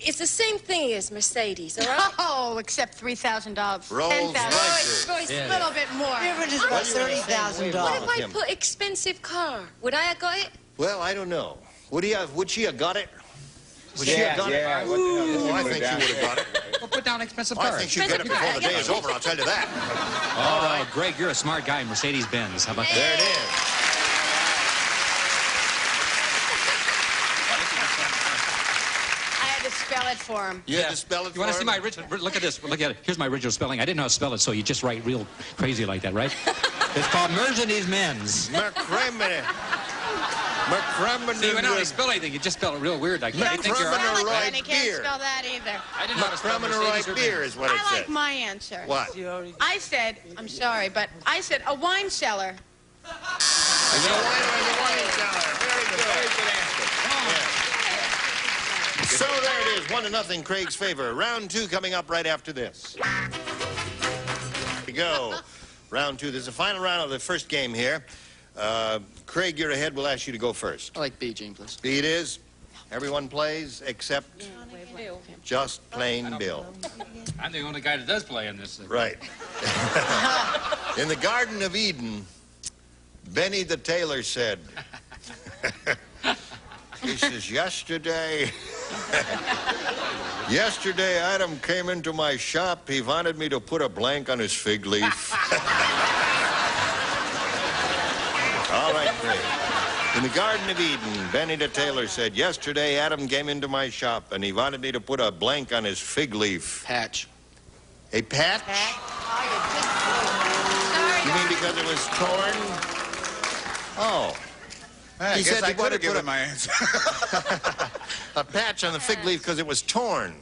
It's the same thing as Mercedes, all right? Oh, except $3,000. Rolls Royces. Royce, a little bit more. Difference is about $30,000. What if I put expensive car? Would I have got it? Well, I don't know. Would she have got it? Would she have got it? Yeah. Oh, I think she would have got it. Well, put down expensive I cars. think she'd get it before the day is over, I'll tell you that. All right, Greg, you're a smart guy. Mercedes-Benz. How about that? There it is. I had to spell it for him. You had to spell it You want to for see him? my original? Look at this. Look at it. Here's my original spelling. I didn't know how to spell it, so you just write real crazy like that, right? It's called Mercedes-Benz. McCrimmon. See, you know how to spell anything. You just spell it real weird like that. You think you're McCrimmon Right right and he can't beer. spell that either. I didn't know how to spell McCrimmon Mercedes right or beer Benz. is what it I like said. my answer. What? I said, I'm sorry, but I said a wine cellar. Is it a wine or is it a wine cellar? Very good. Very good answer. So there it is, 1-0, Craig's favor. Round 2 coming up right after this. Here we go. Round 2. This is the final round of the first game here. Craig, you're ahead. We'll ask you to go first. I like B, Gene, please. B it is. Everyone plays except just plain Bill. I'm the only guy that does play in this thing. Right. In the Garden of Eden, Benny the tailor said, he says, yesterday Adam came into my shop. He wanted me to put a blank on his fig leaf. All right, Craig. In the Garden of Eden, Benny the tailor said, yesterday Adam came into my shop and he wanted me to put a blank on his fig leaf. Patch. A patch? You mean because it was torn? Oh. I He guess said I he could wanted have to put given my answer. a patch on the fig leaf because it was torn.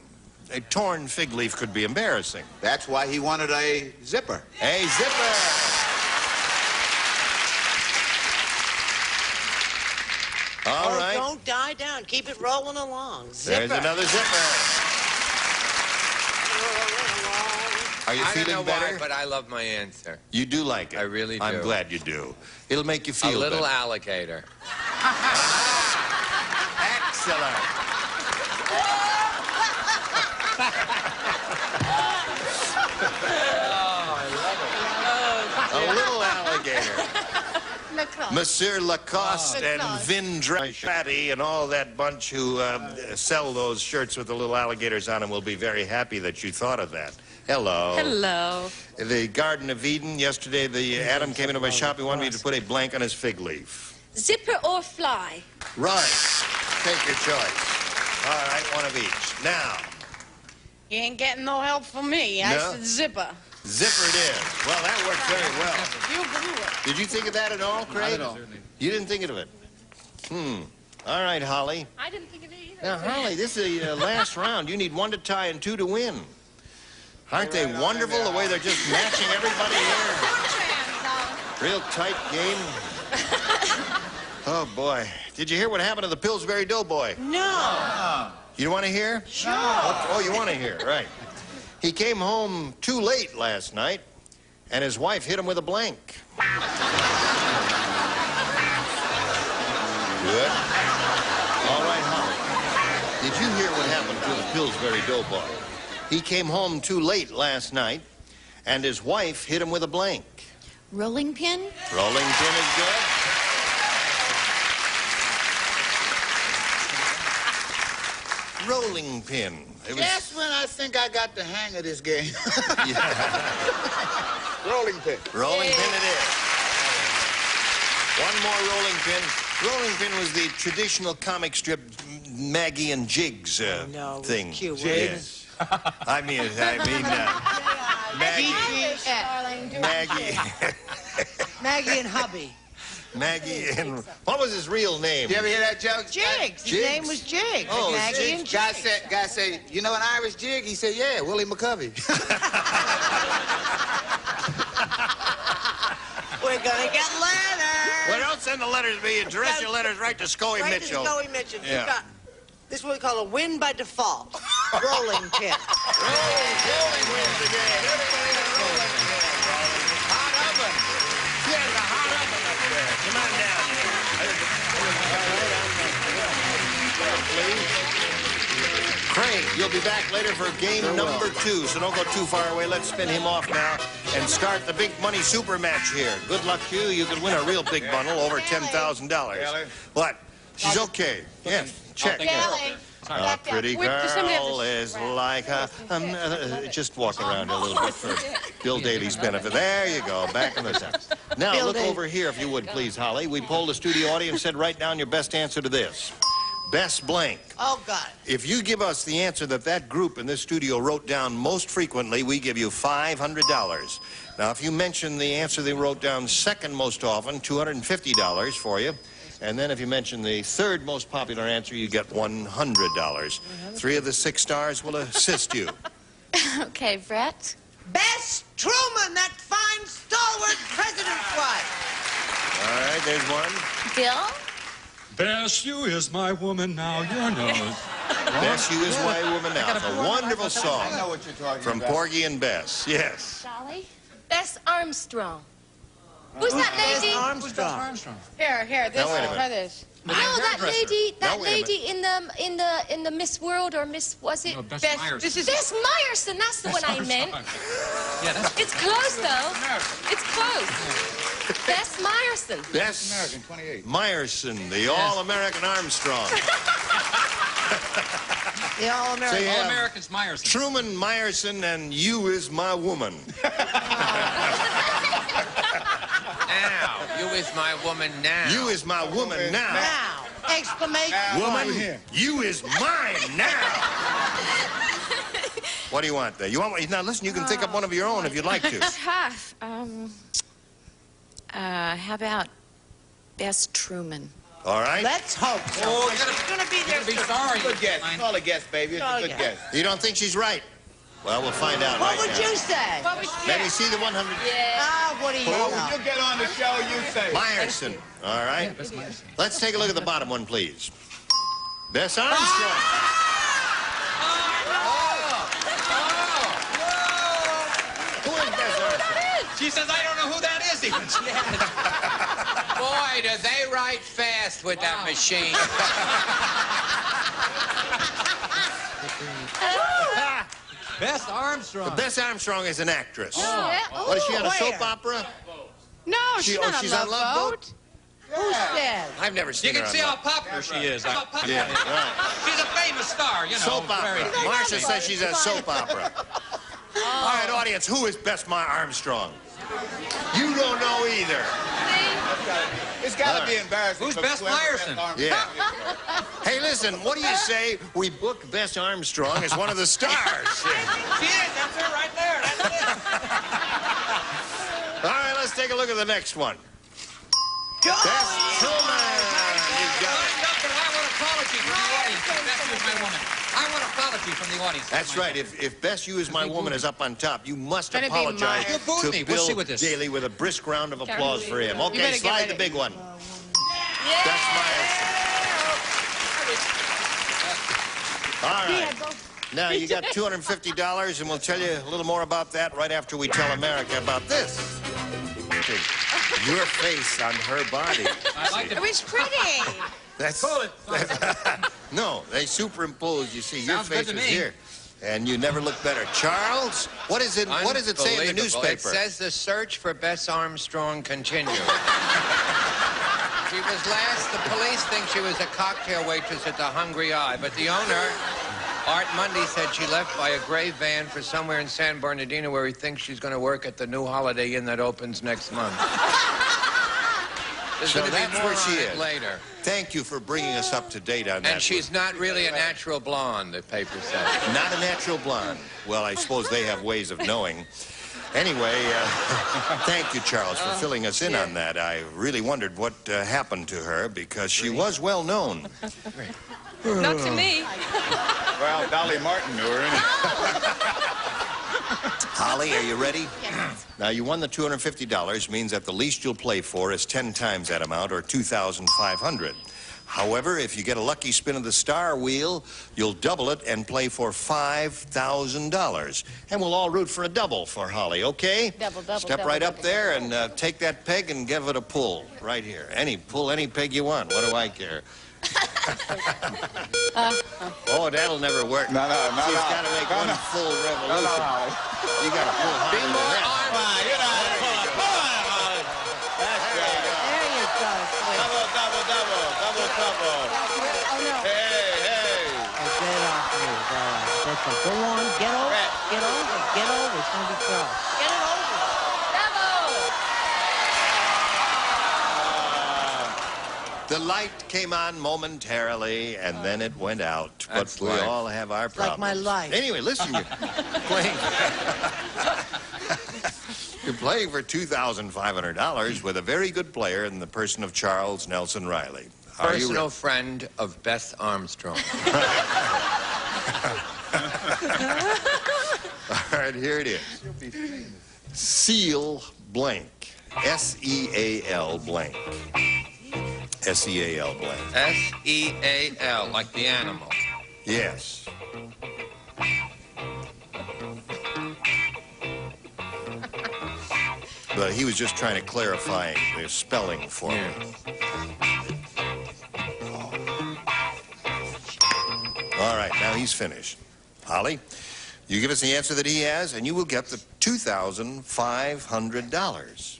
A torn fig leaf could be embarrassing. That's why he wanted a zipper. A zipper. All right. Don't die down. Keep it rolling along. Zipper. There's another zipper. Are you I don't feeling know better? why, but I love my answer. You do like it. I really do. I'm glad you do. It'll make you feel A little better. alligator. Excellent. A little alligator. Monsieur Lacoste and Vindrati and all that bunch who sell those shirts with the little alligators on them will be very happy that you thought of that. Hello. Hello. The Garden of Eden, yesterday Adam came into my shop. He wanted me to put a blank on his fig leaf. Zipper or fly? Right. Take your choice. All right, one of each. Now, You ain't getting no help from me. I No? said zipper. zipper it is. Well, that worked very well. You blew it. Did you think of that at all, Craig? Not at all. You didn't think of it? All right, Holly. I didn't think of it either. Now, Holly, this is the last round. You need 1 to tie and 2 to win. Aren't they wonderful, the way they're just matching everybody here? Real tight game. Oh, boy. Did you hear what happened to the Pillsbury Doughboy? No. You want to hear? Sure. Oh, you want to hear, right. He came home too late last night, and his wife hit him with a blank. Good. All right, Holly. Did you hear what happened to the Pillsbury Doughboy? He came home too late last night, and his wife hit him with a blank. Rolling pin? Rolling pin is good. rolling pin. It was... Just when I think I got the hang of this game. Yeah. Rolling pin. Rolling pin it is. One more rolling pin. Rolling pin was the traditional comic strip Maggie and Jiggs thing. Cute, yes. I mean, Maggie. Maggie and hubby. Maggie and what was his real name? You ever hear that joke? Jiggs. His name was Jiggs. Oh, Maggie and Guy Jiggs. said, you know an Irish jig? He said, yeah, Willie McCovey. We're gonna get letters. Well, don't send the letters to me. Address your letters right to Scully Mitchell. Right to Scully Mitchell. Yeah. You got, this is what we call a win by default. Rolling pin. Rolling wins the game. Everybody got a rolling pin. Hot oven. Yeah, the hot oven up there. Come on down. Craig, you'll be back later for game number 2, so don't go too far away. Let's spin him off now and start the big money super match here. Good luck to you. You could win a real big bundle, over $10,000. What? She's okay. Yes, check. A pretty girl is like a... just walk around a little bit for Bill Daly's benefit. There you go, back in the center. Now, look over here, if you would, please, Holly. We polled the studio audience, said write down your best answer to this. Best blank. Oh, God. If you give us the answer that group in this studio wrote down most frequently, we give you $500. Now, if you mention the answer they wrote down second most often, $250 for you. And then if you mention the third most popular answer, you get $100. 3 of the 6 stars will assist you. Okay, Brett. Best Truman, that fine, stalwart president's wife. All right, there's one. Bill. Bess, you is my woman now, you know. Bess, you is my woman now. It's a wonderful song. I know what you're talking from about. Porgy and Bess. Yes. Dolly. Bess Armstrong. Who's that lady? Armstrong. Here, this Now, wait a one. minute. Try this. No, that lady. Now, wait a in the Miss World or Miss was it? No, Bess Myerson. This is Bess Myerson. That's the one I meant. Yeah, that's... It's close though. It's close. Bess Myerson. Bess American 28. Myerson, the All-American Armstrong. The All-American. So you have All-American's Myerson. Truman Myerson and You Is My Woman. Now, you is my woman now. You is my woman now. Now. Exclamation Woman, point. you is mine now. What do you want there? You want now? Listen, you can think up one of your own if you'd like to. How about Bess Truman? All right. Let's hope so. Oh, She's going to be there. Be sorry. Good guess. Call a guess, baby. It's a good guess. You don't think she's right? Well, we'll find out. What right would now. you say? Let me see the 100. Ah, what do you Well, know? when you get on the show, you say. Myerson. All right. Let's take a look at the bottom one, please. Bess Armstrong. Who is Bess Armstrong? She says, I don't know who that is even. Boy, do they write fast with that machine. Bess Armstrong. Bess Armstrong is an actress. Oh. What is she on a Where? soap opera? No, she's not she's on on Love Boat? Who said? I've never seen You her can on see how Love popular she is. How popular. Yeah, right. She's a famous star, you know. Soap opera. very- Marcia says she's a soap opera. All right, audience, who is Bess Armstrong? You don't know either. It's got to be embarrassing. Who's for Bess whoever Myerson? Bess Armstrong Yeah. is. Hey, listen, what do you say we book Bess Armstrong as one of the stars? She is. That's her right there. That's it. All right, let's take a look at the next one. Bess Truman. You got it. I want an apology from the audience. Bess, you is my woman. I want an apology from the audience. That's right. If Bess, You Is My Woman is up on top, you must Better be apologize Myers. to You'll boo me. We'll see Bill with this. Daly with a brisk round of applause for him. You Okay, better get slide the ready. big one. Bess Myerson. All right. Now, you got $250, and we'll tell you a little more about that right after we tell America about this. Your face on her body. I like It it. was pretty. That's no, they superimpose. You see, your Sounds good face to is me. here, and you never look better. Charles, what does it say in the Unbelievable. newspaper? It says the search for Bess Armstrong continues. She was last. The police think she was a cocktail waitress at the Hungry Eye, but the owner Art Mundy said she left by a gray van for somewhere in San Bernardino where he thinks she's going to work at the new Holiday Inn that opens next month. There's So going to be that's more where she on it is. later. Thank you for bringing us up to date on that. And she's not really a natural blonde, the paper said. Not a natural blonde. Well, I suppose they have ways of knowing. Anyway, thank you, Charles, for filling us in on that. I really wondered what happened to her because she was well known. Not to me. Well, Dolly Martin knew her, Holly, are you ready? Yes. Now, you won the $250, means that the least you'll play for is 10 times that amount, or $2,500. However, if you get a lucky spin of the star wheel, you'll double it and play for $5,000. And we'll all root for a double for Holly, okay? Double, Step double, right double. up there and take that peg and give it a pull right here. Pull any peg you want. What do I care? Oh, that'll never work. No. She's got to make one full revolution. You got to pull harder than that. There you go. Double. Oh, no. Hey. Get it off me. That's it. Go on. Get over. Get over. It's going to be trouble. Get it over. The light came on momentarily, and then it went out. That's But we life. all have our problems. like my life. Anyway, listen, you're playing. You're playing for $2,500 with a very good player in the person of Charles Nelson Riley. Are you Personal ready? friend of Beth Armstrong. All right, here it is. Seal blank. S-E-A-L blank. S-E-A-L blank. S-E-A-L, like the animal. Yes. But he was just trying to clarify the spelling for me. All right, now he's finished. Holly, you give us the answer that he has, and you will get the $2,500.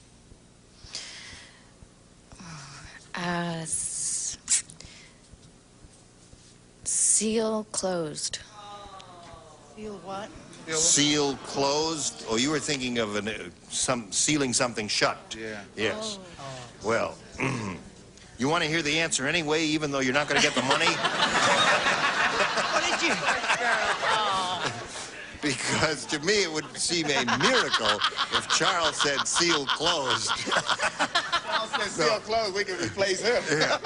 Seal closed. Feel what? Seal closed. Oh, you were thinking of sealing something shut. Yeah. Yes. Well, you want to hear the answer anyway, even though you're not going to get the money? What did you... Because to me it would seem a miracle if Charles said seal closed. Charles said seal closed, we can replace him. Yeah.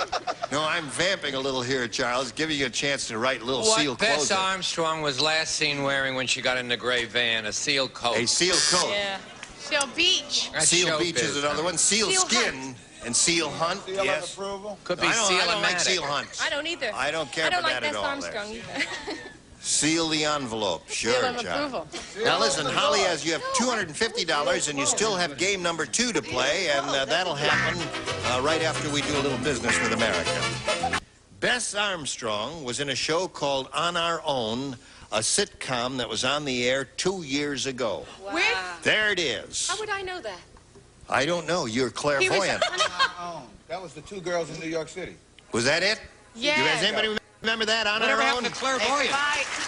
No, I'm vamping a little here, Charles, giving you a chance to write little seal What Bess closed. Armstrong was last seen wearing when she got in the gray van, a seal coat. A seal coat. Yeah. Seal Beach. That's Seal Beach is showbiz. another one. Seal skin and seal hunt. Seal Yes. of approval. Could be I don't like seal-o-matic. seal hunts. I don't either. I don't care I don't for like that at Beth all. Armstrong either. Seal the envelope. Sure, Seal of Charles. approval. Now listen, Holly, as you have $250 and you still have game number 2 to play, and that'll happen right after we do a little business with America. Bess Armstrong was in a show called On Our Own, a sitcom that was on the air 2 years ago. Wow. There it is. How would I know that? I don't know. You're clairvoyant. That was the two girls in New York City. Was that it? Yeah. Does anybody remember that? On Our Own? Clairvoyant.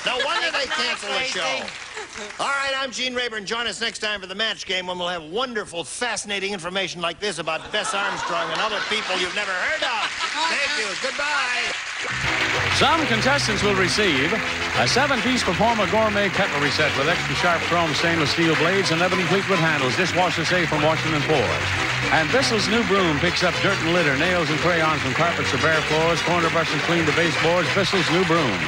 No wonder they canceled the show. All right, I'm Gene Rayburn. Join us next time for the match game when we'll have wonderful, fascinating information like this about Bess Armstrong and other people you've never heard of. Thank you. Goodbye. Some contestants will receive a 7-piece Performer Gourmet cutlery set with extra sharp chrome stainless steel blades and ebony Fleetwood handles, dishwasher safe from washing and pores. And Bissell's new broom picks up dirt and litter, nails and crayons from carpets or bare floors, corner brushes clean the baseboards. Bissell's new broom.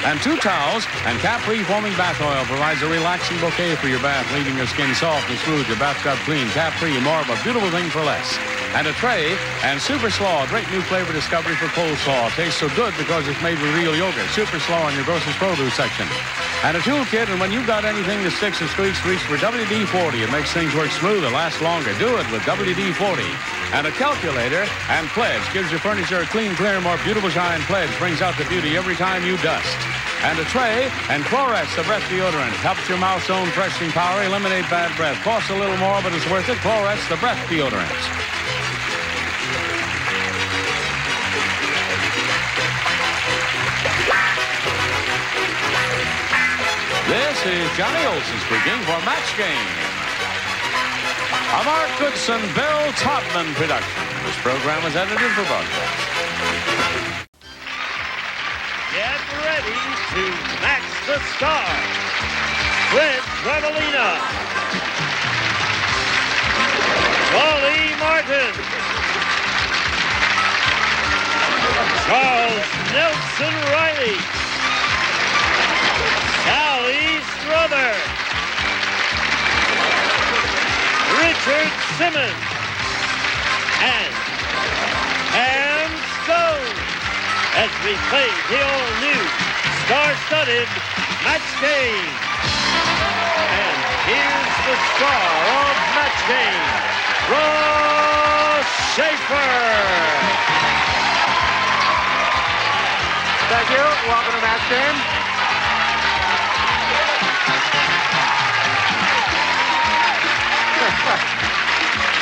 And 2 towels and Capri foaming bath oil provides a relaxing bouquet for your bath, leaving your skin soft and smooth, your bathtub clean. Capri, more of a beautiful thing for less. And a tray and Super Slaw, a great new flavor discovery for coleslaw. Tastes so good because it's made with real yogurt. Super Slaw in your grocer's produce section. And a toolkit, and when you've got anything that sticks and squeaks, reach for WD-40. It makes things work smoother, last longer. Do it with WD-40. And a calculator and Pledge gives your furniture a clean, clear, more beautiful shine. Pledge brings out the beauty every time you dust. And a tray and Clorets, the breath deodorant. Helps your mouth's own freshening power eliminate bad breath. Costs a little more, but it's worth it. Clorets, the breath deodorant. is Johnny Olson speaking for Match Game. A Mark Goodson, Bill Todman production. This program was edited for broadcast. Get ready to match the stars with Trevelina, Dolly Martin, Charles Nelson Riley, Sally Strother, Richard Simmons, and Pam Stone as we play the all-new star-studded Match Game. And here's the star of Match Game, Ross Schaefer. Thank you. Welcome to Match Game.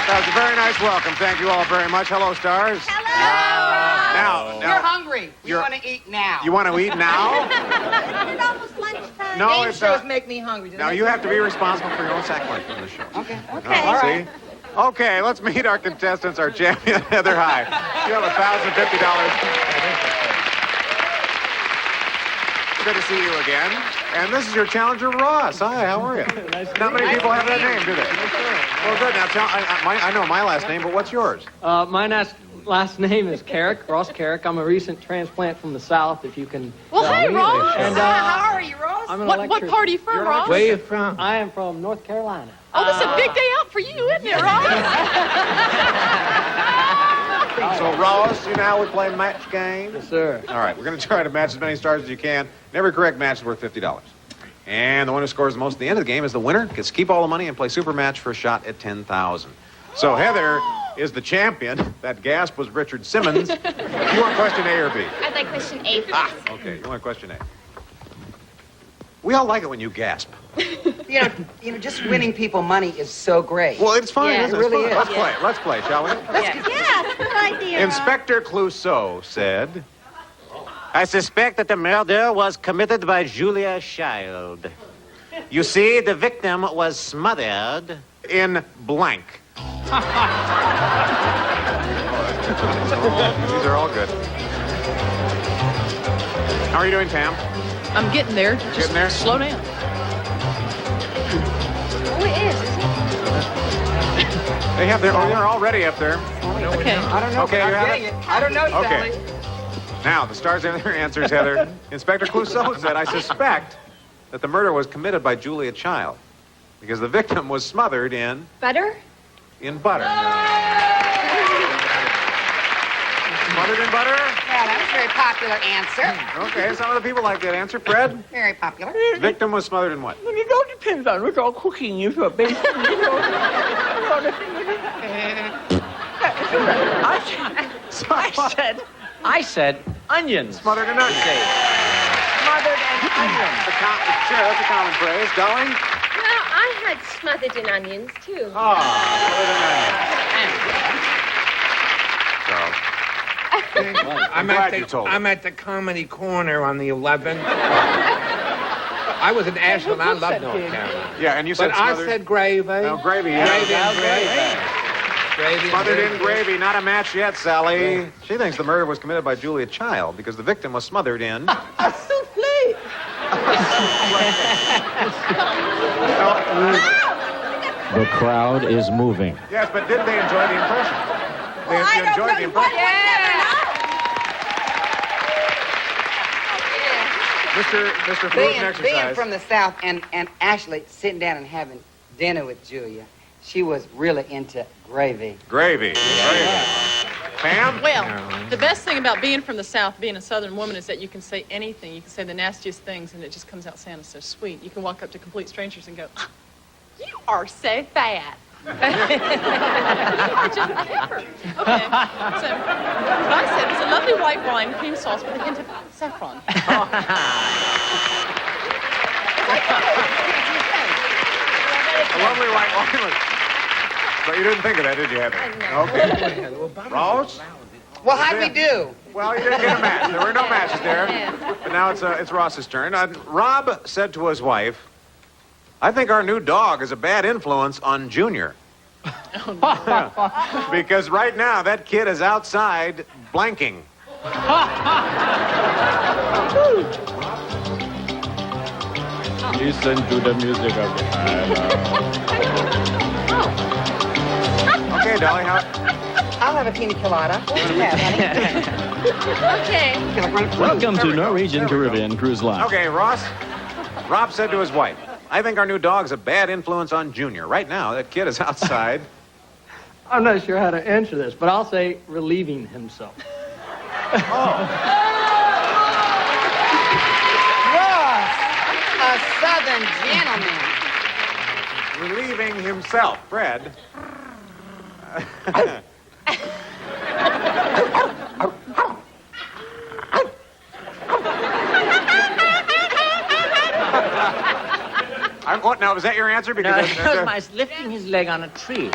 That was a very nice welcome. Thank you all very much. Hello, stars. Now, You're hungry. You want to eat now. You want to eat now? It's almost lunchtime. No, Game it's shows make me hungry. Now, you have to be responsible for your own sacrifice in the show. Okay. All right. See? Okay, let's meet our contestants, our champion, Heather High. You have $1,050. Good to see you again. And this is your challenger, Ross. Hi, how are you? Not many people have that name, do they? Well, good. Now, I know my last name, but what's yours? My last name is Carrick, Ross Carrick. I'm a recent transplant from the South, if you can. Well, hey, Ross. And, how are you, Ross? What part are you from, Ross? Where are you from? I am from North Carolina. Oh, this is a big day out for you, isn't it, Ross? So, Ross, you know how we play match game? Yes, sir. All right, we're going to try to match as many stars as you can. And every correct match is worth $50. And the one who scores the most at the end of the game is the winner. Gets to keep all the money and play super match for a shot at $10,000. So Heather is the champion. That gasp was Richard Simmons. You want question A or B? I'd like question A first. Okay, you want question A. We all like it when you gasp. You know, just winning people money is so great. Well, it's fun, Yeah, isn't it it? really is. Let's play. Let's play, shall we? Yes, good idea. Inspector Clouseau said, I suspect that the murder was committed by Julia Child. You see, the victim was smothered in blank. These are all good. How are you doing, Tam? I'm getting there. Just Getting there? slow down. Oh, it is, isn't it? They have their. Oh, they're already up there. Okay. I don't know. Okay, but you I'm have getting it. I don't know, Okay. Sally. Now, the stars have their answers, Heather. Inspector Clouseau said, I suspect that the murder was committed by Julia Child because the victim was smothered in Butter? butter. Smothered in butter? Yeah, that was a very popular answer. Okay, some of the people like that answer. Fred? Very popular. Victim was smothered in what? It all depends on which all cooking you for, basically. I said onions. Smothered in onions. Smothered in onions. Sure, that's a common phrase. Dolly? Well, I had smothered in onions, too. Oh, smothered in onions. So, I'm glad you told me. I'm at the Comedy Corner on the 11th. I was in Ashland. I love North Carolina. Yeah, and you said But I smothered. said gravy. Oh, gravy, yeah. Gravy and gravy. Gravy and Smothered in gravy. gravy, not a match yet, Sally. She thinks the murder was committed by Julia Child because the victim was smothered in. A souffle. The crowd is moving. Yes, but did they enjoy the impression? They Well, I don't enjoyed know. the impression. Mr. Food and Being Exercise. from the South and actually sitting down and having dinner with Julia, she was really into gravy. Gravy. Pam? Well, the best thing about being from the South, being a Southern woman, is that you can say anything. You can say the nastiest things, and it just comes out sounding so sweet. You can walk up to complete strangers and go, "You are so fat." You are just pepper. Okay. So what I said was a lovely white wine, cream sauce with a hint of saffron. A lovely white wine. But you didn't think of that, did you, Heather? Okay. Ross? Well, how'd we do? Well, you didn't get a match. There were no matches there. But now it's Ross's turn. Rob said to his wife, I think our new dog is a bad influence on Junior. Because right now, that kid is outside blanking. Listen to the music of the Okay, Dolly, how? I'll have a pina colada. What do you have, honey? Okay. Welcome to Norwegian Caribbean Cruise Line. Okay, Ross. Rob said to his wife, I think our new dog's a bad influence on Junior. Right now, that kid is outside. I'm not sure how to answer this, but I'll say relieving himself. Ross, a Southern gentleman. Relieving himself. Fred. What now? Was that your answer? No, because I was lifting his leg on a tree.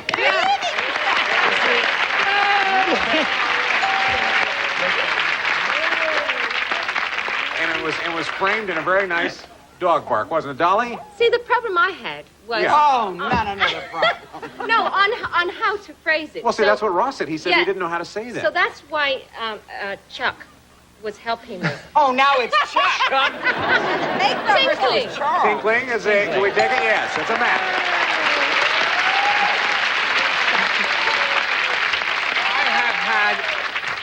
And it was framed in a very nice dog bark, wasn't it, Dolly? See, the problem I had was... Yeah. Oh, not another problem. No, on how to phrase it. Well, see, So- that's what Ross said. He said Yeah. he didn't know how to say that. So that's why Chuck was helping me. Oh, now it's Chuck. Tinkling. Tinkling is a... Can we take it? Yes, it's a match.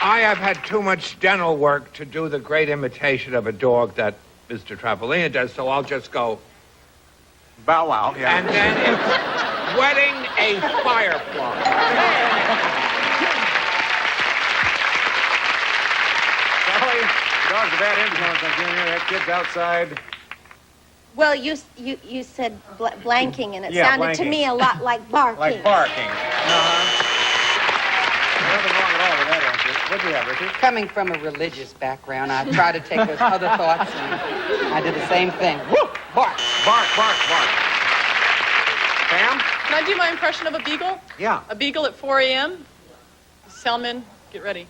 I have had too much dental work to do the great imitation of a dog that Mr. Trapolina does, so I'll just go... Bow wow, yeah. And then it's wetting a firefly. Dolly, the dog's a bad influence on Junior. That kid's outside. Well, you said blanking, and it Yeah, sounded to blanking. me a lot like barking. Like barking. Nothing wrong at all with that answer. What do you have, Richard? Coming from a religious background, I try to take those other thoughts, and I did the same thing. Woo! Bark! Bark, bark, bark. Pam? Can I do my impression of a beagle? Yeah. A beagle at 4 a.m.? Selman, get ready.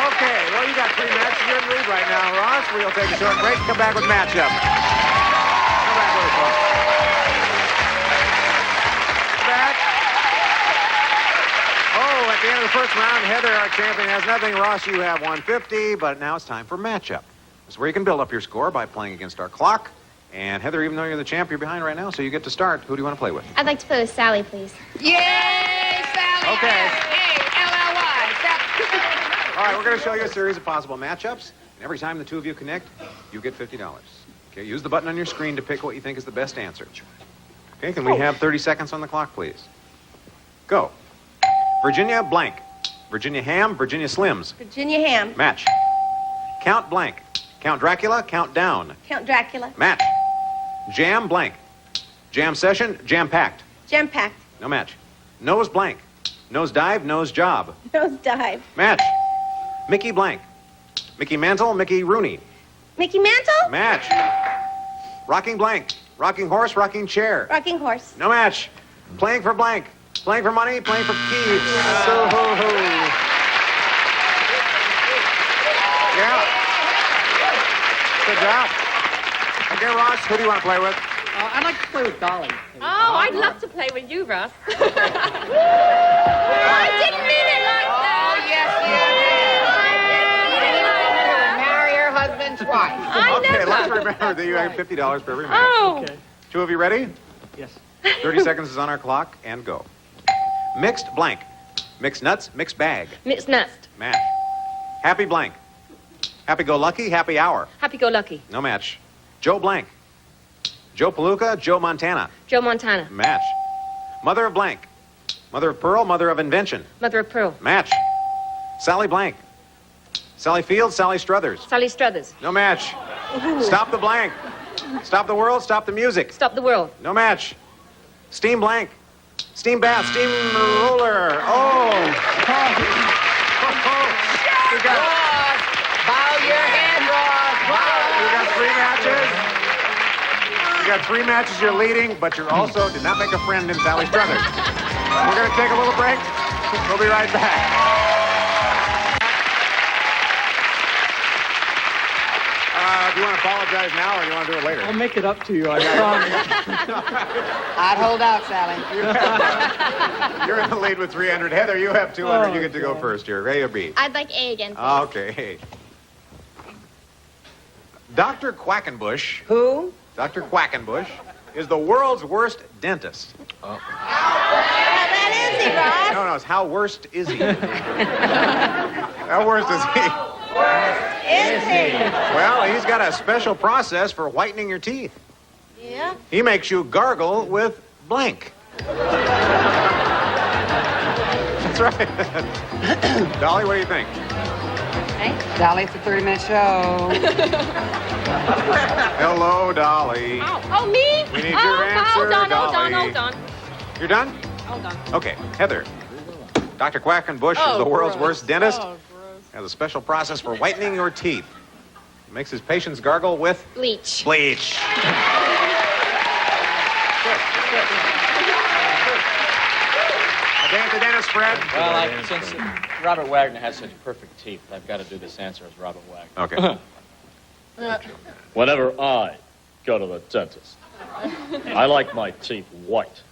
Okay, well, you got 3 matches. You're in the lead right now, Ross. We'll take a short break and come back with matchup. Come back with us, folks. Back. Oh, at the end of the first round, Heather, our champion, has nothing. Ross, you have 150, but now it's time for matchup. This is where you can build up your score by playing against our clock. And Heather, even though you're the champ, you're behind right now, so you get to start. Who do you want to play with? I'd like to play with Sally, please. Yay, Sally! Okay. S-A-L-L-Y. All right, we're going to show you a series of possible matchups. And every time the two of you connect, you get $50. Okay, use the button on your screen to pick what you think is the best answer. Okay, can we have 30 seconds on the clock, please? Go. Virginia blank. Virginia ham, Virginia Slims. Virginia Ham. Match. Count blank. Count Dracula, count down. Count Dracula. Match. Jam blank. Jam session, jam packed. Jam packed. No match. Nose blank. Nose dive, nose job. Nose dive. Match. Mickey blank. Mickey Mantle, Mickey Rooney. Mickey Mantle. Match. Rocking blank. Rocking horse, rocking chair. Rocking horse. No match. Playing for blank. Playing for money, playing for keeps. Yeah. Good job. Okay, Ross, who do you want to play with? I'd like to play with Dolly. Oh, I'd love to play with you, Russ. I didn't mean it like that. Oh, yes, you did. Marry her husband twice. Okay, let's remember that you have $50 for every match. Oh. Okay. Two of you ready? Yes. 30 seconds is on our clock, and go. Mixed blank. Mixed nuts, mixed bag. Mixed nuts. Match. Happy blank. Happy-go-lucky, happy hour. Happy-go-lucky. No match. Joe blank. Joe Palooka, Joe Montana. Joe Montana. Match. Mother of blank. Mother of pearl, mother of invention. Mother of pearl. Match. Sally blank. Sally Fields, Sally Struthers. Sally Struthers. No match. Stop the blank. Stop the world, stop the music. Stop the world. No match. Steam blank. Steam bath, steam roller. Oh. You got, Bow your head, Ross. you got 3 matches. You got 3 matches you're leading, but you also did not make a friend in Sally Struthers. We're going to take a little break. We'll be right back. you want to apologize now or you want to do it later? I'll make it up to you, I promise. I'd hold out, Sally. You're in the lead with 300. Heather, you have 200. You get to go first here. A or B? I'd like A again, please. Okay. Dr. Quackenbush. Who? Dr. Quackenbush is the world's worst dentist. Well, that is he, Ross. No, it's how worst is he? How worst is he? Is he? Well, he's got a special process for whitening your teeth. Yeah? He makes you gargle with blank. That's right. Dolly, what do you think? Hey, Dolly, it's a 30-minute show. Hello, Dolly. Oh, me? We need your answer, hold on. Dolly. You're done? Hold on. Okay, Heather. Dr. Quackenbush is the world's worst dentist. Has a special process for whitening your teeth. He makes his patients gargle with Bleach. bleach. A day at the dentist, Fred. Well, since Robert Wagner has such perfect teeth, I've got to do this answer as Robert Wagner. Okay. Whenever I go to the dentist, I like my teeth white.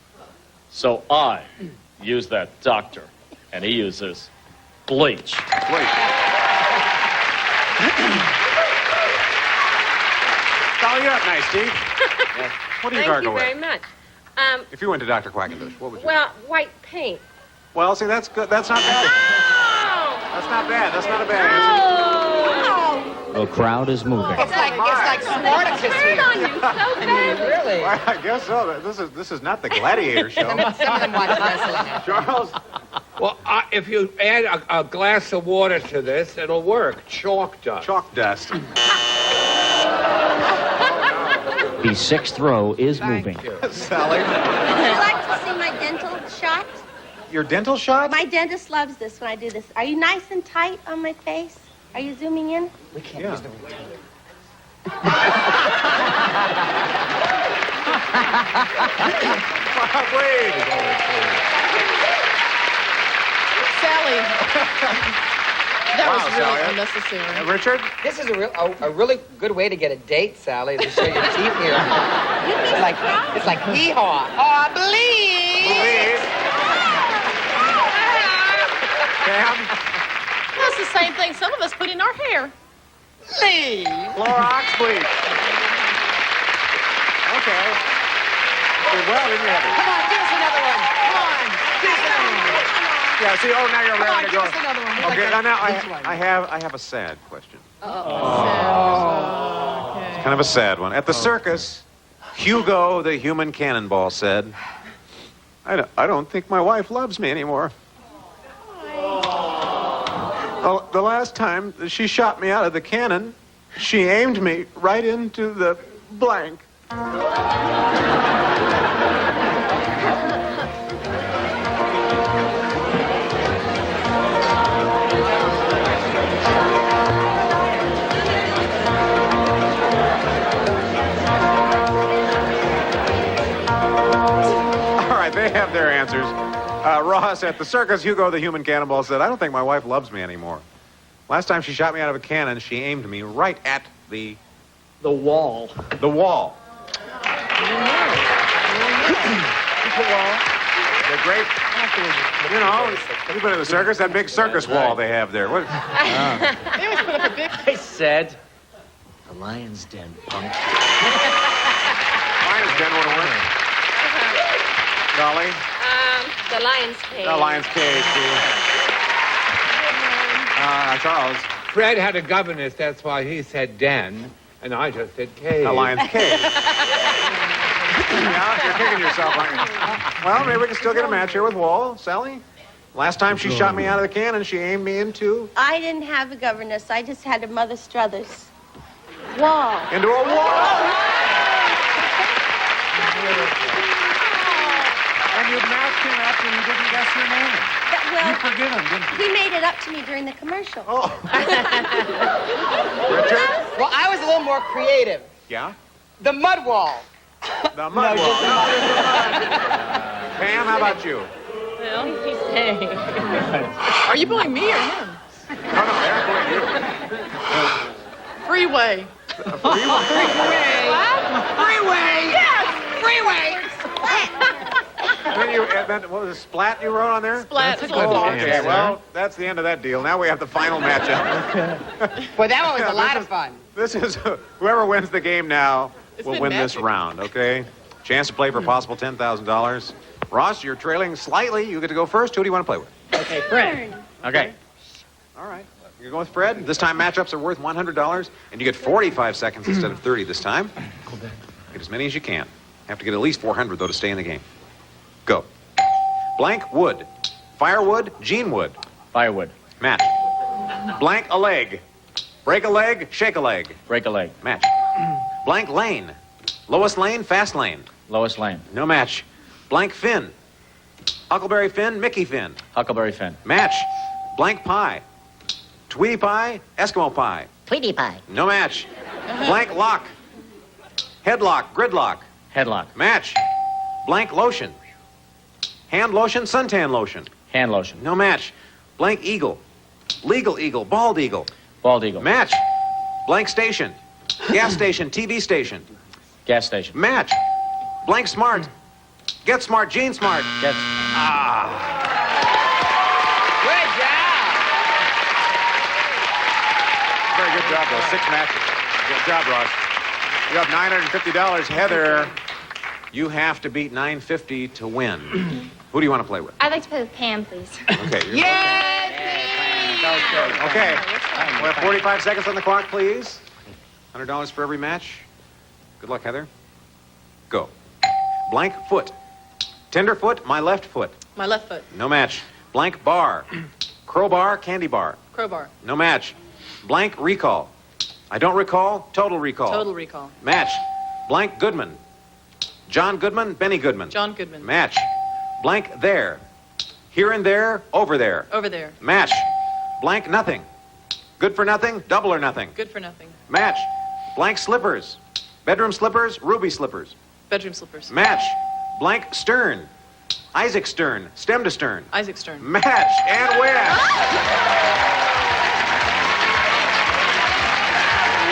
So I use that doctor, and he uses bleach. Dolly, you have nice teeth. What do you gargle with? Thank you very much. If you went to Dr. Quackenbush, what would you? Well, white paint. Well, see, that's good. That's not bad. That's not bad. That's not a bad answer. The crowd is moving. It's like Spartacus here. on you so bad. Really? Well, I guess so. This is not the gladiator show. Some of them watch wrestling. Charles. Well, if you add a glass of water to this, it'll work. Chalk dust. Chalk dust. The sixth row is moving. Sally. Would you like to see my dental shot? Your dental shot? My dentist loves this when I do this. Are you nice and tight on my face? Are you zooming in? We can't use the retainer. Sally. That was really Sally. unnecessary. Richard? This is a really good way to get a date, Sally, to show your teeth here. It's like hee-haw. Oh, believe. Cam? Well, it's the same thing some of us put in our hair. Leave. Clorox, please. Okay. Did well, didn't you, Heather? Come on, give us another one. Come on. Give us another one. Yeah, see, now you're Come on, ready to give go. us another one. Okay, now I have a sad question. It's kind of a sad one. At the circus, Hugo the human cannonball said, I don't think my wife loves me anymore. The last time that she shot me out of the cannon, she aimed me right into the blank. They have their answers. Ross, at the circus, Hugo the human cannonball said, I don't think my wife loves me anymore. Last time she shot me out of a cannon, she aimed me right at the wall. The wall. The great, you know, you've been in the circus, that big circus wall they have there. What? They always put up a big... I said, the lion's den, punk. Lion's den would have worked. Dolly? The lion's cage. The lion's cage, Charles? Fred had a governess, that's why he said den, and I just said cage. The lion's cage. Yeah, you're kicking yourself, aren't you? Well, maybe we can still get a match here with Wall. Sally? Last time she shot me out of the cannon, she aimed me into... I didn't have a governess. I just had a Mother Struthers. Wall. Into a wall! And you matched him after you didn't guess your name. Well, you forgive him, didn't you? he made it up to me during the commercial. Oh. Richard? Well, I was a little more creative. Yeah? The mud wall. The mud wall. Pam, how about you? Well, he's saying. Are you blaming me or him? No, they're going you. Freeway. Freeway! Yes! Freeway! What was it, Splat you wrote on there? Splat. Oh, okay. Well, that's the end of that deal. Now we have the final matchup. Well, that one was a lot of fun. This is whoever wins the game now will been win this magic. round, okay? Chance to play for a possible $10,000. Ross, you're trailing slightly. You get to go first. Who do you want to play with? Okay, Fred. Okay. All right. You're going with Fred. This time matchups are worth $100, and you get 45 seconds instead of 30 this time. Get as many as you can. Have to get at least 400, though, to stay in the game. Go. Blank wood. Firewood, Gene wood. Firewood. Match. Blank a leg. Break a leg, shake a leg. Break a leg. Match. Blank lane. Lois Lane, fast lane. Lois Lane. No match. Blank Finn. Huckleberry Finn, Mickey Finn. Huckleberry Finn. Match. Blank pie. Tweety pie, Eskimo pie. Tweety pie. No match. Blank lock. Headlock, gridlock. Headlock. Match. Blank lotion. Hand lotion, suntan lotion. Hand lotion. No match. Blank eagle. Legal eagle, bald eagle. Bald eagle. Match. Blank station. Gas station, TV station. Gas station. Match. Blank smart. Get smart, Gene smart. Get. Good job. Very good job, though. 6 matches. Good job, Ross. You have $950. Heather, you have to beat $950 to win. Who do you want to play with? I'd like to play with Pam, please. Okay. Okay. We have 45 seconds on the clock, please. $100 for every match. Good luck, Heather. Go. Blank foot. Tenderfoot, my left foot. My left foot. No match. Blank bar. Crowbar, candy bar. Crowbar. No match. Blank recall. I don't recall, total recall. Total recall. Match. Blank Goodman. John Goodman, Benny Goodman. John Goodman. Match. Blank there. Here and there, over there. Over there. Match. Blank nothing. Good for nothing, double or nothing. Good for nothing. Match. Blank slippers. Bedroom slippers, ruby slippers. Bedroom slippers. Match. Blank stern. Isaac Stern, stem to stern. Isaac Stern. Match and win.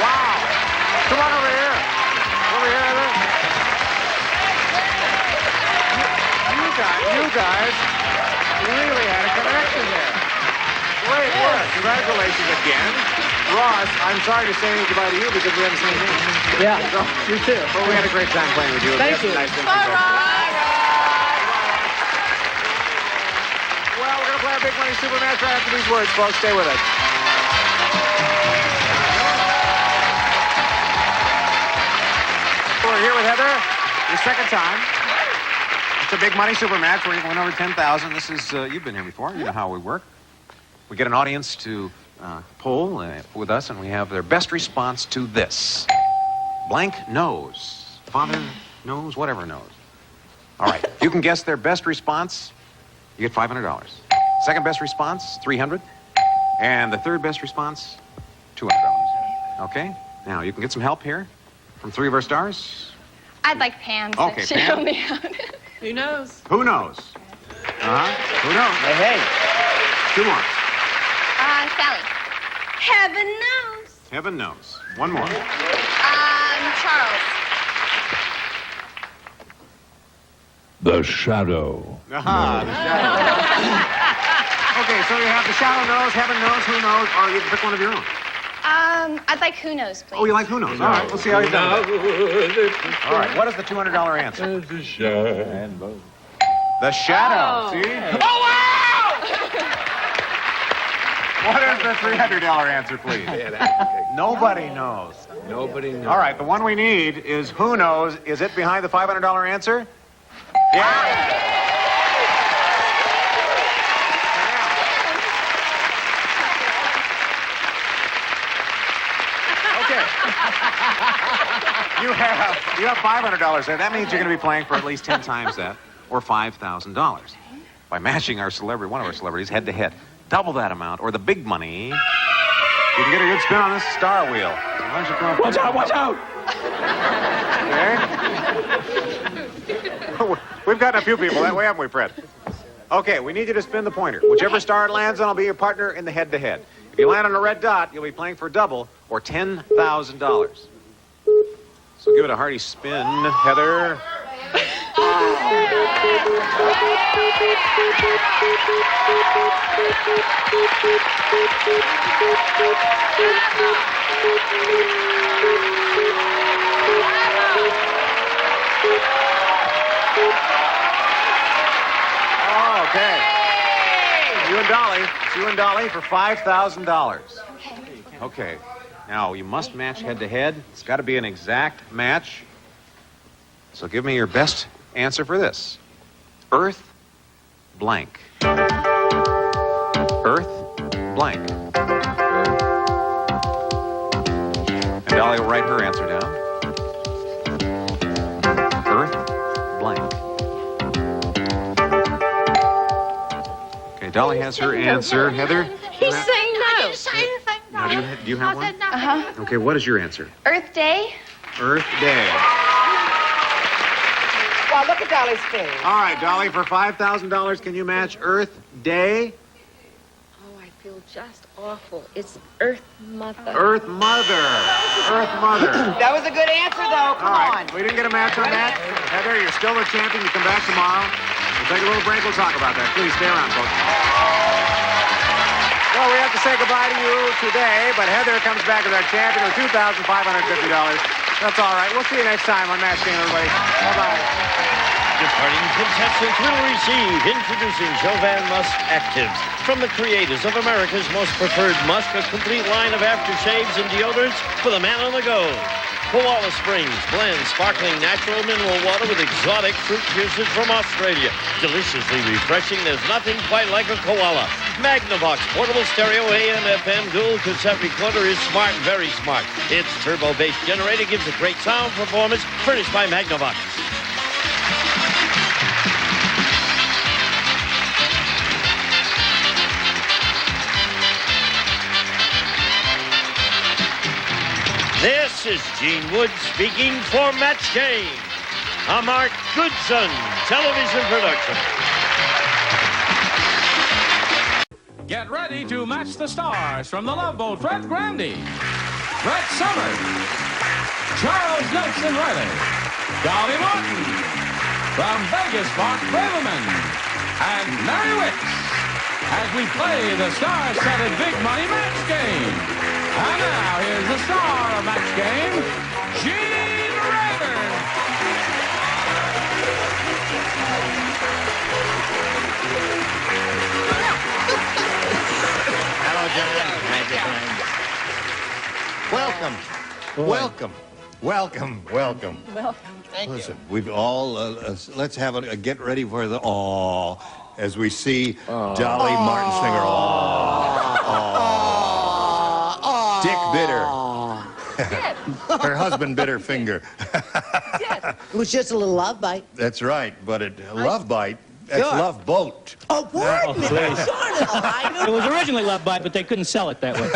Wow. Come on over here. Over here, Heather. You guys really had a connection there. Great work. Congratulations again. Ross, I'm sorry to say goodbye to you because we have the same name. Yeah, you too. But we had a great time playing with you. Thank you. Nice Bye, Ross. Well, we're going to play our big money super match right after these words, folks. Stay with us. We're here with Heather. Your second time. It's a big money super match where you can win over $10,000. This is, you've been here before. You know how we work. We get an audience to poll with us, and we have their best response to this. Blank knows. Father knows, whatever knows. All right. If you can guess their best response, you get $500. Second best response, $300. And the third best response, $200. Okay? Now, you can get some help here from 3 of our stars. I'd like Pam to Okay, show Pam. me out. Who knows? Who knows? Who knows? Hey. 2 more. Sally. Heaven knows. Heaven knows. 1 more. Charles. The Shadow. Aha, the shadow. Okay, so you have the shadow knows, heaven knows, who knows, or you can pick one of your own. I'd like who knows, please. Oh, you like who knows? All right, we'll see how you've done. All right, what is the $200 answer? The Shadow. The shadow. Oh. See? Oh, wow! What is the $300 answer, please? Nobody knows. Nobody knows. All right, the one we need is who knows. Is it behind the $500 answer? Yeah. Okay. You have $500 there. That means you're going to be playing for at least 10 times that, or $5,000. By matching our celebrity, one of our celebrities, head to head. Double that amount, or the big money. You can get a good spin on this star wheel. Why don't you come up Watch out, watch out! Okay. We've gotten a few people that way, haven't we, Fred? Okay, we need you to spin the pointer. Whichever star it lands on will be your partner in the head-to-head. If you land on a red dot, you'll be playing for double or $10,000. So give it a hearty spin, Heather. Oh, okay. You and Dolly. It's you and Dolly for $5,000. Okay. Now, you must match head-to-head. It's got to be an exact match. So give me your best answer for this. Earth blank. Earth blank. And Dolly will write her answer down. Earth blank. Okay, Dolly has her answer. Heather? He's saying no. I didn't say anything. Now, do you have one? Uh-huh. Okay, what is your answer? Earth Day? Earth Day. Well, look at Dolly's face. All right, Dolly, for $5,000, can you match Earth Day? Oh, I feel just awful. It's Earth Mother. Earth Mother. Earth Mother. That was a good answer, though. Come on. We didn't get a match on that. Heather, you're still the champion. You come back tomorrow. We'll take a little break. We'll talk about that. Please stay around, folks. Well, we have to say goodbye to you today, but Heather comes back as our champion with $2,550. That's all right. We'll see you next time on Match Game, everybody. Bye-bye. Departing contestants will receive Introducing Jovan Musk Actives from the creators of America's most preferred musk, a complete line of aftershaves and deodorants for the man on the go. Koala Springs blends sparkling natural mineral water with exotic fruit juices from Australia. Deliciously refreshing. There's nothing quite like a koala. Magnavox portable stereo AM FM dual cassette recorder is smart, very smart. Its turbo bass generator gives a great sound performance, furnished by Magnavox. This is Gene Wood speaking for Match Game, a Mark Goodson television production. Get ready to match the stars from the Love Boat. Fred Grandy, Brett Summers, Charles Nelson Riley, Dolly Martin, from Vegas, Mark Braverman, and Mary Wicks, as we play the star-studded big money match game. And now, here's the star of Match Game, Gene Rayburn. Hello, John. Welcome. Welcome. Welcome. Thank you. Listen, we've all, let's have a get ready for the aw as we see Dolly Martin singer. Dick bit her. Her husband bit her finger. It was just a little love bite. That's right, but a love bite, that's Sure. Love Boat. Oh, pardon me. please. Darn It was originally Love Bite, but they couldn't sell it that way.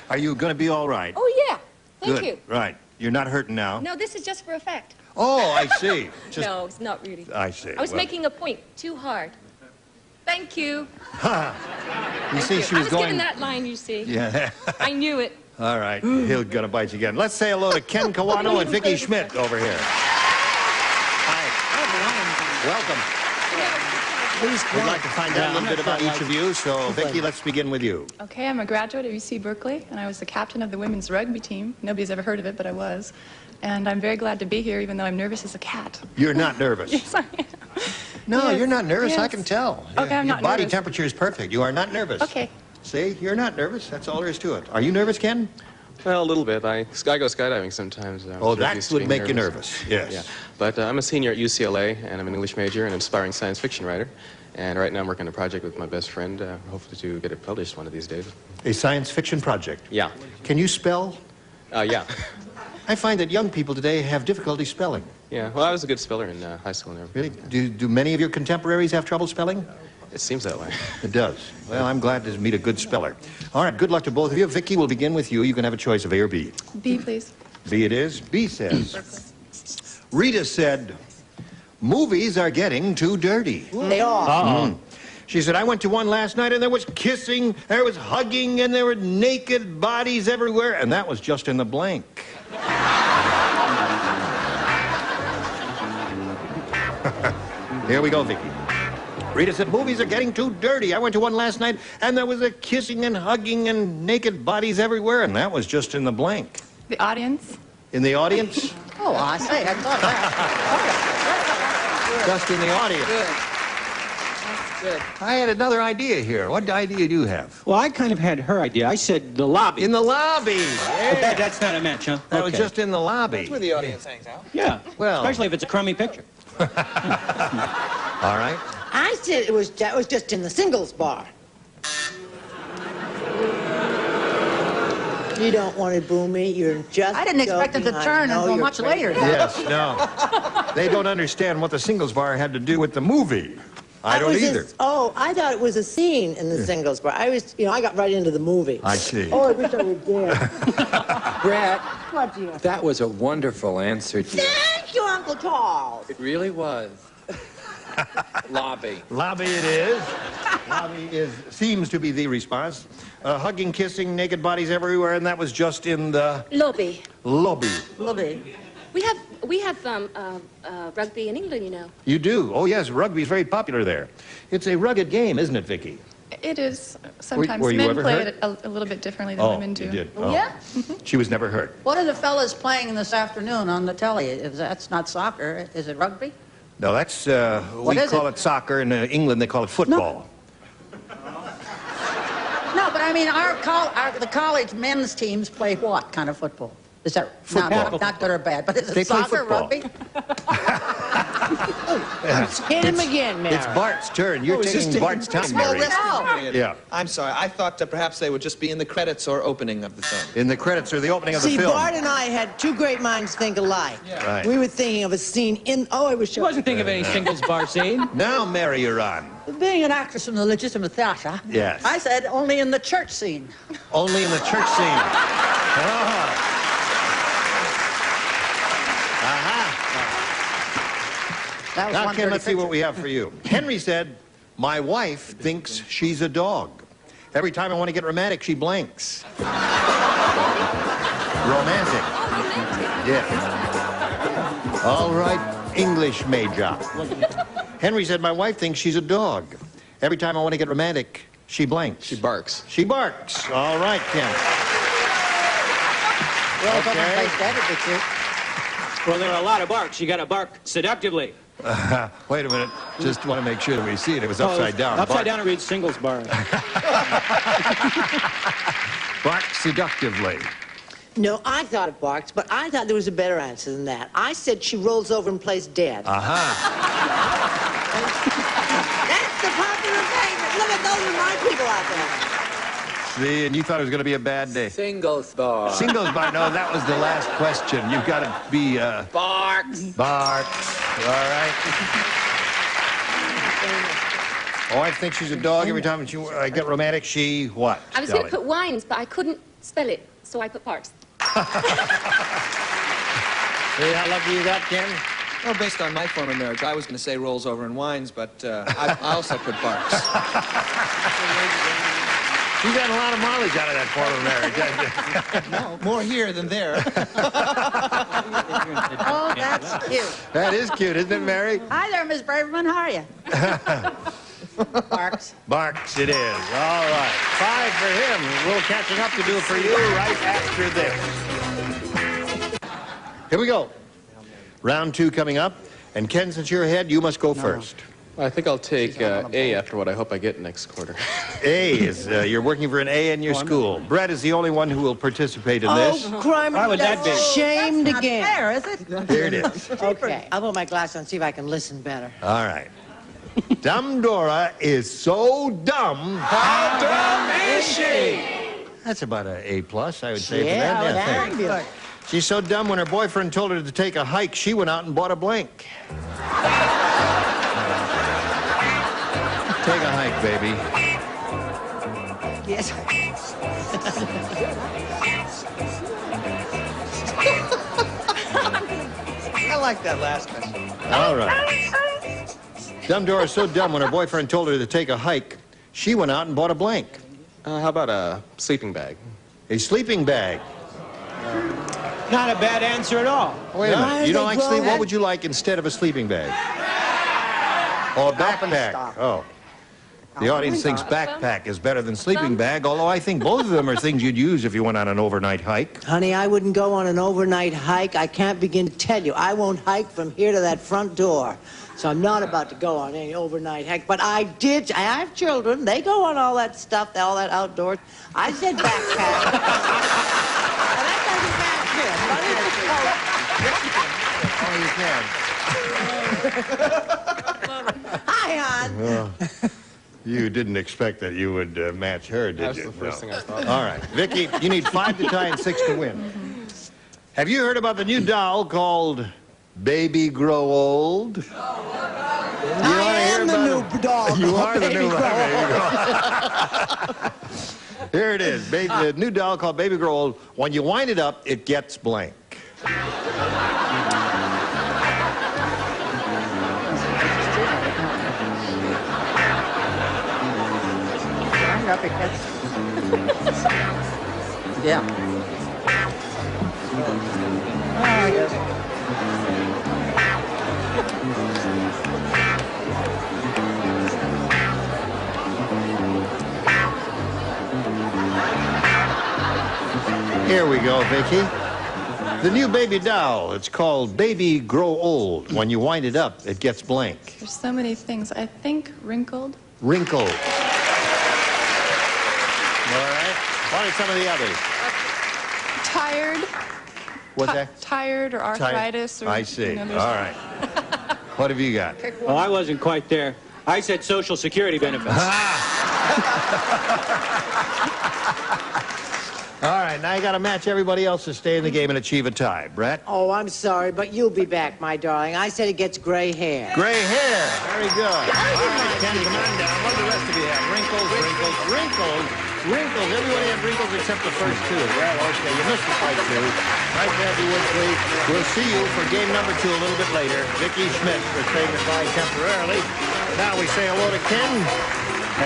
Are you going to be all right? Oh, yeah. Thank Good. you. Right. You're not hurting now? No, this is just for effect. Oh, I see. Just, No, it's not really. I see. I was Well- making a point too hard. Thank you. You see, she I was was going... given that line, you see. Yeah. I knew it. All right. He'll gonna bite you again. Let's say hello to Ken Kawano and Vicki Schmidt over here. Hi. Welcome. We'd like to find out a little bit about each of you. So, Vicki, let's begin with you. Okay, I'm a graduate of UC Berkeley, and I was the captain of the women's rugby team. Nobody's ever heard of it, but I was. And I'm very glad to be here, even though I'm nervous as a cat. You're not nervous. Yes, I am. No, Yes, you're not nervous. I yes. can tell. Okay, I'm Your not body nervous. temperature is perfect. You are not nervous. Okay. See, you're not nervous. That's all there is to it. Are you nervous, Ken? Well, a little bit. I go skydiving sometimes. Oh, that would make you nervous. Yes. Yeah. But I'm a senior at UCLA, and I'm an English major and an aspiring science fiction writer. And right now I'm working on a project with my best friend, hopefully to get it published one of these days. A science fiction project? Yeah. Can you spell? Yeah. I find that young people today have difficulty spelling. Yeah. Well, I was a good speller in high school and everything. Really? Do many of your contemporaries have trouble spelling? It seems that way. It does. Well, I'm glad to meet a good speller. All right, good luck to both of you. Vicki, we'll begin with you. You can have a choice of A or B. B, please. B it is. B says, Rita said, movies are getting too dirty. They are. She said, I went to one last night and there was kissing, there was hugging, and there were naked bodies everywhere, and that was just in the blank. Here we go, Vicky. Rita said, movies are getting too dirty. I went to one last night, and there was a kissing and hugging and naked bodies everywhere, and that was just in the blank. The audience? In the audience? Oh, I say, I thought that. Just in the audience. Good. Good. I had another idea here. What idea do you have? Well, I kind of had her idea. I said the lobby. In the lobby. Yeah. That's not a match, huh? That was just in the lobby. That's where the audience hangs out. Yeah. Well. Especially if it's a crummy picture. All right. I said it was just in the singles bar. You don't want to boo me. You're just. I didn't expect it to turn until much later. Yes, no. They don't understand what the singles bar had to do with the movie. I don't either. I thought it was a scene in the singles bar. I got right into the movie. I see. Oh, I wish I were there. Brett, What, dear? that was a wonderful answer, dear. Thank you, Uncle Charles. It really was. Lobby. Lobby it is. Lobby seems to be the response. Hugging, kissing, naked bodies everywhere, and that was just in the Lobby. lobby. Lobby. We have rugby in England, you know. You do? Oh, yes, rugby's very popular there. It's a rugged game, isn't it, Vicky? It is. Sometimes were you men ever play hurt? it a little bit differently than women do. You did? Oh. Yeah? She was never hurt. What are the fellas playing this afternoon on the telly? That's not soccer. Is it rugby? No, that's, What we is call it? it soccer. In England, they call it football. No, but I mean, the college men's teams play what kind of football? Is that Football. not good or bad? But is it They play soccer, football. rugby? Hit him again, Mary. It's Bart's turn. You're Oh, is this taking taking Bart's time, Well, Mary. no. Yeah. I'm sorry. I thought perhaps they would just be in the credits or opening of the film. In the credits or the opening of See, the film. Bart and I had two great minds think alike. Right. We were thinking of a scene in. Oh, I wish She wasn't thinking of any singles bar scene. Now, Mary, you're on. Being an actress in the legitimate theater, Yes. I said only in the church scene. Only in the church scene. Oh. That was Now, one Ken, dirty let's see what picture. we have for you. Henry said, my wife thinks she's a dog. Every time I want to get romantic, she blanks. Romantic. Yes. All right, English major. Henry said, my wife thinks she's a dog. Every time I want to get romantic, she blanks. She barks. She barks. All right, Ken. Well, if Okay. I'm face dead, it'd be cute. Well, there are a lot of barks. You got to bark seductively. Wait a minute. Just want to make sure that we see it. It was upside down. Upside down, it reads singles bar. Bark seductively. No, I thought it barks, but I thought there was a better answer than that. I said she rolls over and plays dead. Aha. That's the popular favorite. Look at those are my people out there. See, and you thought it was going to be a bad day. Singles bar. Singles bar. No, that was the last question. You've got to be, Barks. Barks. All right. Oh, I think she's a dog. Every time I get romantic, she what? I was going Dolly? to put wines, but I couldn't spell it, so I put parks. See how lucky you got, Ken? Well, based on my former marriage, I was going to say rolls over and wines, but I also put barks. You got a lot of mileage out of that former marriage, haven't you? No, more here than there. Oh, that's cute. That is cute, isn't it, Mary? Hi there, Miss Braverman. How are you? Barks. Barks it is. All right. 5 for him. A little catching up to do for you right after this. Here we go. Round 2 coming up. And Ken, since you're ahead, you must go first. I think I'll take A after what I hope I get next quarter. A is, you're working for an A in your school. Brett is the only one who will participate in this. Oh, crime. Why would that be? Shamed That's not again. fair, is it? Here it is. Okay, I'll put my glass on and see if I can listen better. All right. Dumb Dora is so dumb. How dumb is she? That's about an A+, I would say, Yeah, for that. that'd be thanks. She's so dumb when her boyfriend told her to take a hike, she went out and bought a blank. Take a hike, baby. Yes. I like that last question. All right. Dumb Dora is so dumb when her boyfriend told her to take a hike, she went out and bought a blank. How about a sleeping bag? A sleeping bag. Not a bad answer at all. Wait a minute. You don't like well, sleep? What would you like instead of a sleeping bag? Oh, backpack. Oh. The audience thinks backpack is better than sleeping bag, although I think both of them are things you'd use if you went on an overnight hike. Honey, I wouldn't go on an overnight hike. I can't begin to tell you. I won't hike from here to that front door. So I'm not about to go on any overnight hike. But I have children. They go on all that stuff, all that outdoors. I said backpack. And that doesn't match him. Hi, hon. You didn't expect that you would match her, did you? That's the first thing I thought. All right. Vicky, you need 5 to tie and 6 to win. Have you heard about the new doll called Baby Grow Old? I am the new doll. You are the Baby new Grow Baby Grow. Here it is. The new doll called Baby Grow Old. When you wind it up, it gets blank. Yeah. Here we go, Vicky. The new baby doll. It's called Baby Grow Old. When you wind it up, it gets blank. There's so many things. I think wrinkled. Wrinkled. All right. What are some of the others? Tired. What's that? Tired or arthritis. Or, I see. You know, All right. What have you got? Well, I wasn't quite there. I said Social Security benefits. All right, now you got to match everybody else to stay in the game and achieve a tie. Brett? Oh, I'm sorry, but you'll be back, my darling. I said it gets gray hair. Gray hair. Very good. All right, Ken, come on down. What do the rest of you have? Wrinkles, wrinkles, wrinkles, wrinkles. Everybody had wrinkles except the first two. Well, okay, you missed the fight two. Nice to have you, Woodley. We'll see you for game number 2 a little bit later. Vicky Schmidt for saying goodbye temporarily. Now we say hello to Ken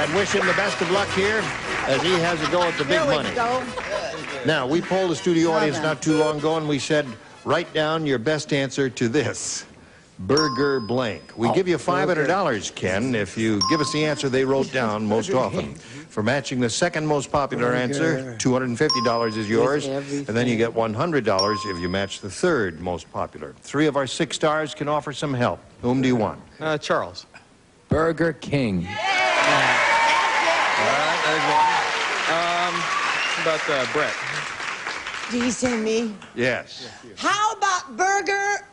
and wish him the best of luck here as he has a go at the big money. Now, we polled the studio audience not too long ago, and we said, write down your best answer to this. Burger blank. We give you $500, Ken, if you give us the answer they wrote down most often. For matching the second most popular answer, $250 is yours, and then you get $100 if you match the third most popular. 3 of our 6 stars can offer some help. Whom do you want? Charles. Burger King. All right, there's one. How about Brett? Did you say me? Yes. How about burger,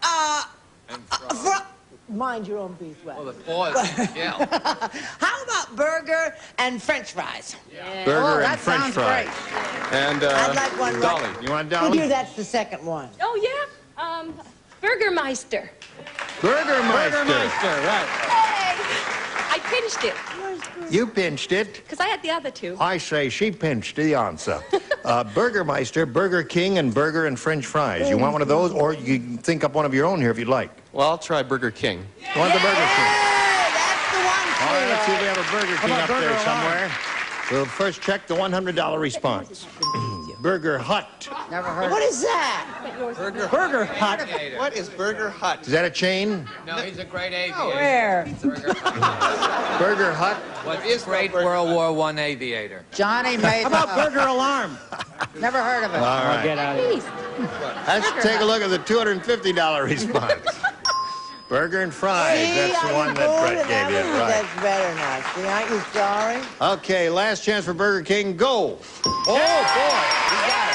mind your own beeswax. Oh, the pause. Yeah. How about burger and French fries? Yeah. Burger and French fries. And I'd like one. Dolly. You want Dolly? Well, here, that's the second one. Oh, yeah. Burgermeister. Burgermeister. Burgermeister, right. Hey! I pinched it. You pinched it. Because I had the other two. I say she pinched the answer. Burgermeister, Burger King, and burger and French fries. You want one of those, or you can think up one of your own here if you'd like. Well, I'll try Burger King. You want the Burger King? That's the one. All right, let's see if we have a Burger King up there somewhere. We'll first check the $100 response. Burger Hut. Never heard What is that? Burger Hut. What is Burger Hut? Is that a chain? No, he's a great aviator. Where? Burger Hut? What is great World War I aviator? Johnny made How about Burger Alarm? Never heard of it. All right. Get out of here. Let's take a look at the $250 response. Burger and fries. See, That's the one that Brett gave you. Right. That's better now. See, aren't you sorry? Okay, last chance for Burger King. Go. Oh, boy. You got it.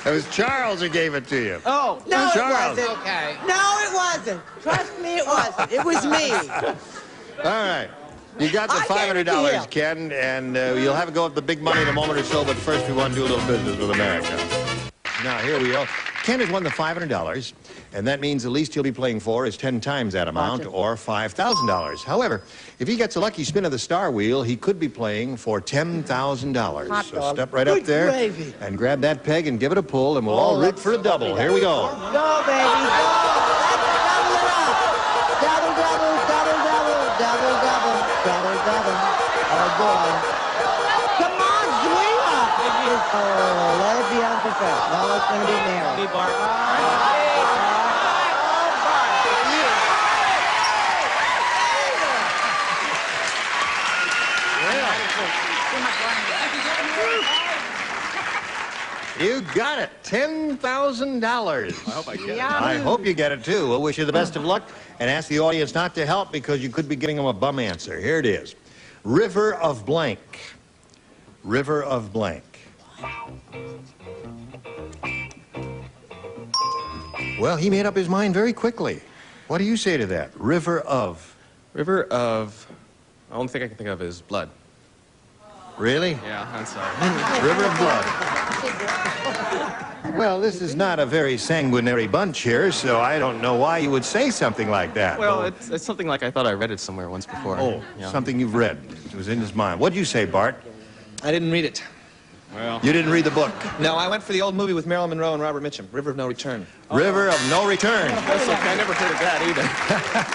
It was Charles who gave it to you. Oh, no, Charles. it wasn't. Okay. No, it wasn't. Trust me, it wasn't. It was me. All right. You got the $500, Ken, and you'll have a go at the big money in a moment or so, but first we want to do a little business with America. Now, here we go. Ken has won the $500, and that means the least he'll be playing for is 10 times that amount, or $5,000. However, if he gets a lucky spin of the star wheel, he could be playing for $10,000. So step right up there and grab that peg and give it a pull, and we'll all root for a double. Here we go. Go, baby, go. Double, double, double, double, double, double, double, double. Oh, boy. Come on, sweetheart. Oh, let it be unprofessional. No, it's going to be Mary. Hey, Bart. You got it. $10,000. I hope I get it. I hope you get it, too. We'll wish you the best of luck and ask the audience not to help because you could be giving them a bum answer. Here it is. River of blank. River of blank. Well, he made up his mind very quickly. What do you say to that? River of. River of... The only thing I can think of is blood. Really? Yeah, I'm sorry. River of blood. Well, this is not a very sanguinary bunch here, so I don't know why you would say something like that. Well, it's something like I thought I read it somewhere once before. Oh, Yeah. something you've read. It was in his mind. What'd you say, Bart? I didn't read it. Well, You didn't read the book. No, I went for the old movie with Marilyn Monroe and Robert Mitchum, River of No Return. River of No Return. That's okay. I never heard of that either.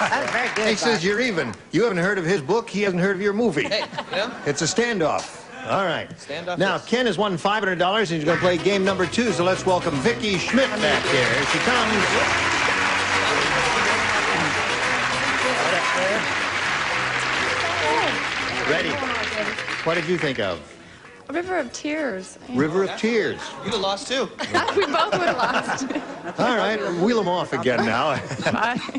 That's very good. He says you're even. You haven't heard of his book. He hasn't heard of your movie. Hey, yeah? It's a standoff. All right. Standoff, Now, yes. Ken has won $500, and he's going to play game number 2. So let's welcome Vicki Schmidt back here. Here she comes. Ready. What did you think of? A River of Tears. River of Tears. You'd have lost, too. We both would have lost. All right, wheel them off again now.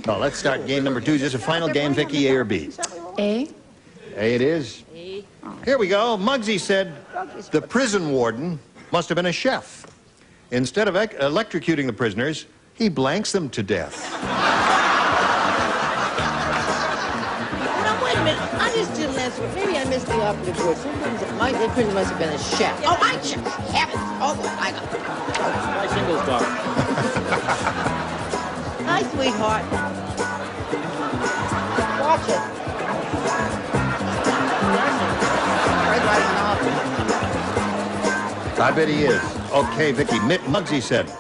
Well, let's start game number 2. Is this a final game, Vicki, A or B? A. A it is. Here we go. Muggsy said the prison warden must have been a chef. Instead of electrocuting the prisoners, he blanks them to death. Now, wait a minute. I just didn't answer. Maybe I missed the operative word. Sometimes the prison must have been a chef. Oh, my chef. Heavens. Oh, I got it. My singles bar. Hi, sweetheart. Watch it. I bet he is. Okay, Vicki. Muggsy said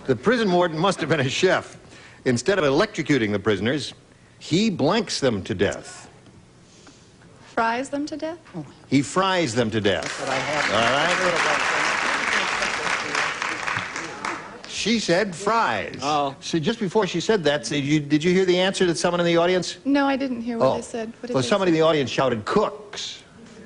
the prison warden must have been a chef. Instead of electrocuting the prisoners, he blanks them to death. Fries them to death? He fries them to death. All right? She said fries. Oh. So just before she said that, did you hear the answer that someone in the audience? No, I didn't hear what they said. What did Well, they somebody say? in the audience shouted cooks.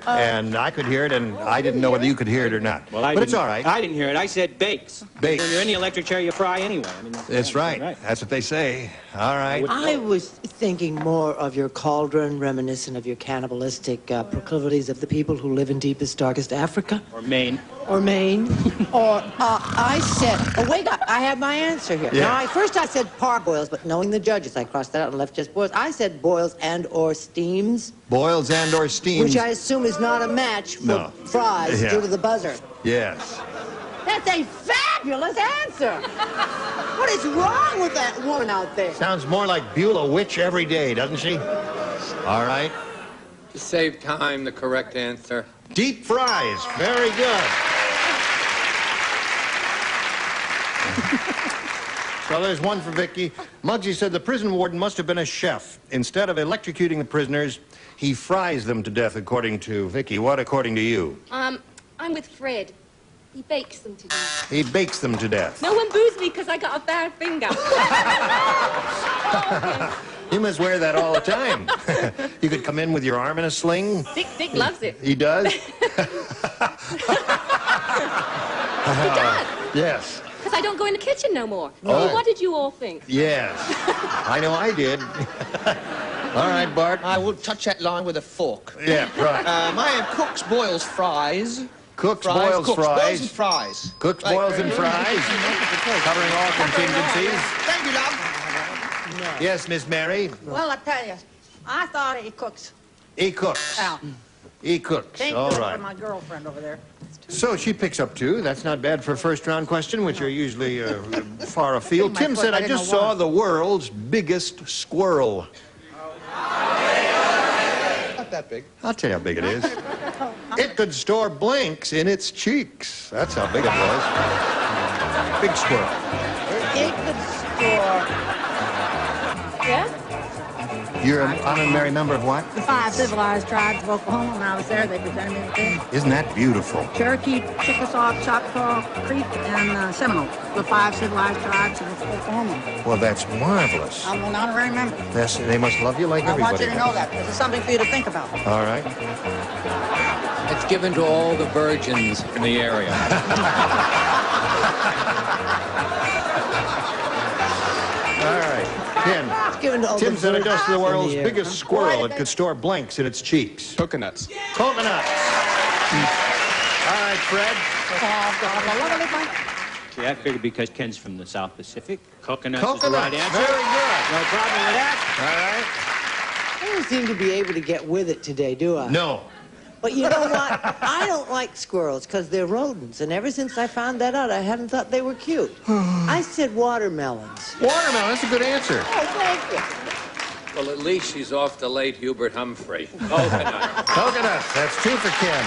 And I could hear it, and I didn't know whether you could hear it or not. Well, but it's all right. I didn't hear it. I said bakes. Bakes. When you're in the electric chair, you fry anyway. I mean, That's right. That's what they say. All right. I was thinking more of your cauldron, reminiscent of your cannibalistic proclivities of the people who live in deepest, darkest Africa. Or Maine. Or Maine. Or I said, oh, wait up, I have my answer here. Yeah. Now, first I said parboils, but knowing the judges, I crossed that out and left just boils. I said boils and or steams. Boils and or steams. Which I assume is not a match for fries due to the buzzer. Yes. That's a fabulous answer. What is wrong with that woman out there? Sounds more like Beulah Witch every day, doesn't she? All right. To save time, the correct answer. Deep fries. Very good. So there's one for Vicki. Muggsy said the prison warden must have been a chef. Instead of electrocuting the prisoners, he fries them to death, according to Vicki. What according to you? I'm with Fred. He bakes them to death. He bakes them to death. No one boos me because I got a bad finger. You must wear that all the time. You could come in with your arm in a sling. Dick loves it. He does? He does. Yes. Because I don't go in the kitchen no more. Oh. What did you all think? Yes. I know I did. All right, Bart. I will touch that line with a fork. Yeah, right. I have cooks, boils, fries. Cooks, boils, cooks, fries. boils, and fries. Cooks, Right. boils, and fries. Covering all contingencies. Thank you, love. Yes, Miss Mary. Well, I tell you, I thought he cooks. He cooks. Out. He cooks. Thank All you right. for my girlfriend over there. So she picks up 2. That's not bad for a first-round question, which are usually far afield. My Tim foot, said, I I didn't just know saw why." the world's biggest squirrel. Not that big. I'll tell you how big it is. It could store blanks in its cheeks. That's how big it was. Big squirrel. It could store. Yeah? You're an tribes. honorary member of what? The 5 civilized tribes of Oklahoma. When I was there, they presented me with this. Isn't that beautiful? Cherokee, Chickasaw, Choctaw, Creek, and Seminole. The 5 civilized tribes of Oklahoma. Well, that's marvelous. I'm an honorary member. They must love you like I everybody want you to know that. This is something for you to think about. All right. It's given to all the virgins in the area. All right. Tim's introduced to the world's biggest squirrel. It could store blanks in its cheeks. Coconuts. Coconuts. All right, Fred. See, I figured because Ken's from the South Pacific, coconuts is the Coconuts. right answer. Very good. No problem with that. All right. I don't seem to be able to get with it today, do I? No. But you know what? I don't like squirrels because they're rodents. And ever since I found that out, I haven't thought they were cute. I said watermelons. Watermelon, that's a good answer. Oh, thank you. Well, at least she's off the late Hubert Humphrey. Coconut. Coconuts. That's 2 for Ken.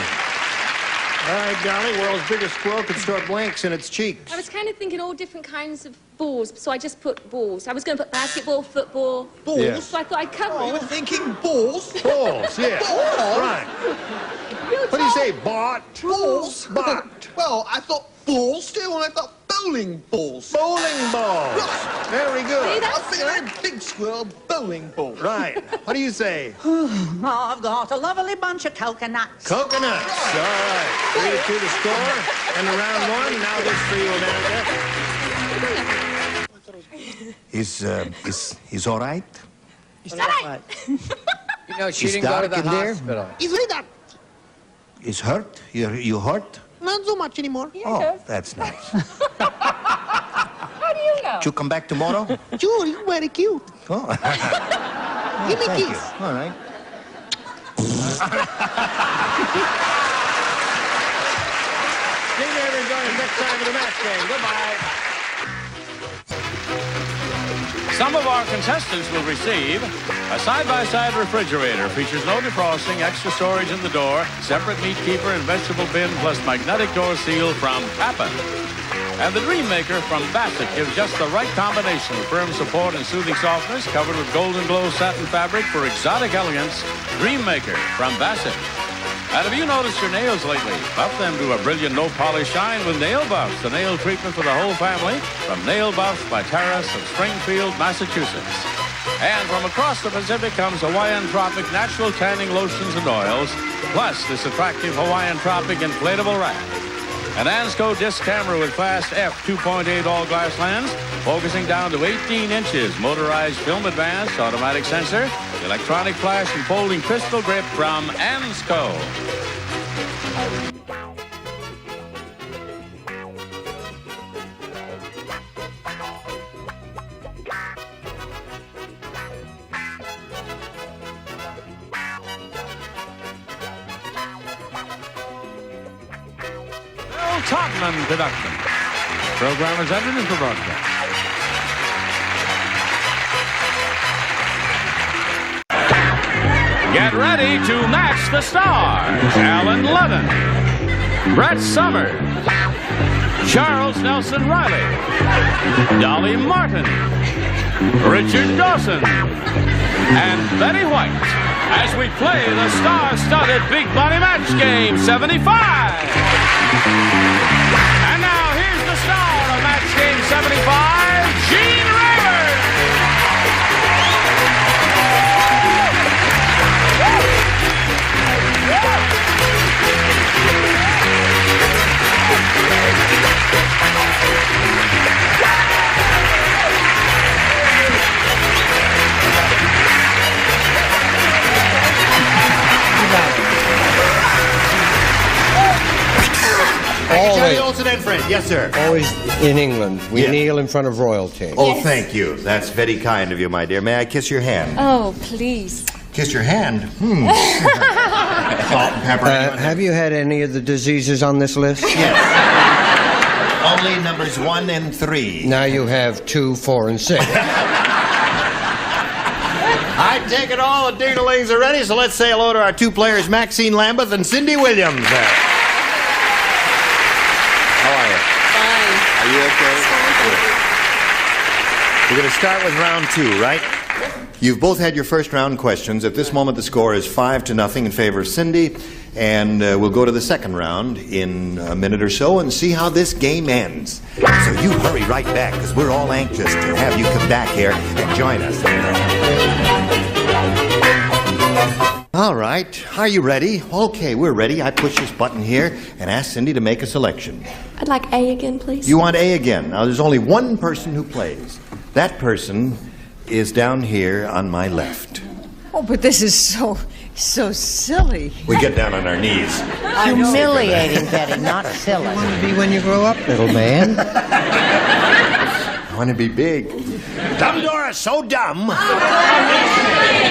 All right, Dolly, world's biggest squirrel could store blanks in its cheeks. I was kind of thinking all different kinds of balls, so I just put balls. I was going to put basketball, football. Balls? Yes. So I thought I'd cover You all. were thinking balls? Balls, yes. Balls? Right. What do you say, bot? Balls? Bot. Well, I thought balls too, and I thought bowling balls. Bowling balls. Right. Very good. See, A that's very big squirrel, bowling ball. Right. What do you say? Oh, I've got a lovely bunch of coconuts. Coconuts. All right. 3-2 to score. And round 1. Now this for you, America. Is all right? Is that right? You know, she Is didn't go to the dark in there? hospital. Is really that? Is hurt? You hurt? Not so much anymore. Oh, that's nice. How do you know? Did you come back tomorrow? Sure, you're very cute. Oh. Give me a Thank kiss. you. All right. See you everybody next time for the match game. Goodbye. Some of our contestants will receive a side-by-side refrigerator. Features no defrosting, extra storage in the door, separate meat keeper and vegetable bin, plus magnetic door seal from Papin. And the Dream Maker from Bassett gives just the right combination of firm support and soothing softness, covered with golden glow satin fabric for exotic elegance. Dream Maker from Bassett. And have you noticed your nails lately? Buff them to a brilliant no-polish shine with Nail Buffs, the nail treatment for the whole family from Nail Buffs by Terrace of Springfield, Massachusetts. And from across the Pacific comes Hawaiian Tropic natural tanning lotions and oils, plus this attractive Hawaiian Tropic inflatable rack. An Ansco disc camera with fast f 2.8 all-glass lens, focusing down to 18 inches, motorized film advance, automatic sensor, electronic flash, and folding crystal grip from Ansco. Todman production. Program is edited for broadcast. Get ready to match the stars. Alan Ludden, Brett Summers, Charles Nelson Riley, Dolly Martin, Richard Dawson, and Betty White as we play the star-studded Big Money Match Game 75. And now here's the star of Match Game 75, Gene Rayburn. Johnny Olsen and Fred. Yes, sir. Always in England, we kneel in front of royalty. Oh, thank you. That's very kind of you, my dear. May I kiss your hand? Oh, please. Kiss your hand? Salt and pepper. Have you had any of the diseases on this list? Yes. Only numbers 1 and 3. Now you have 2, 4, and 6. I take it all the ding-a-lings are ready, so let's say hello to our 2 players, Maxine Lambeth and Cindy Williams. How are you? Fine. Are you okay? We're going to start with round 2, right? You've both had your first round questions. At this moment, the score is 5-0 in favor of Cindy. And we'll go to the second round in a minute or so and see how this game ends. So you hurry right back, because we're all anxious to have you come back here and join us. All right, are you ready? Okay, we're ready. I push this button here and ask Cindy to make a selection. I'd like A again, please. You want A again. Now, there's only one person who plays. That person is down here on my left. Oh, but this is so silly. We get down on our knees. Humiliating, Betty, not silly. What do you want to be when you grow up, little man? I want to be big. Dumb Dora, so dumb.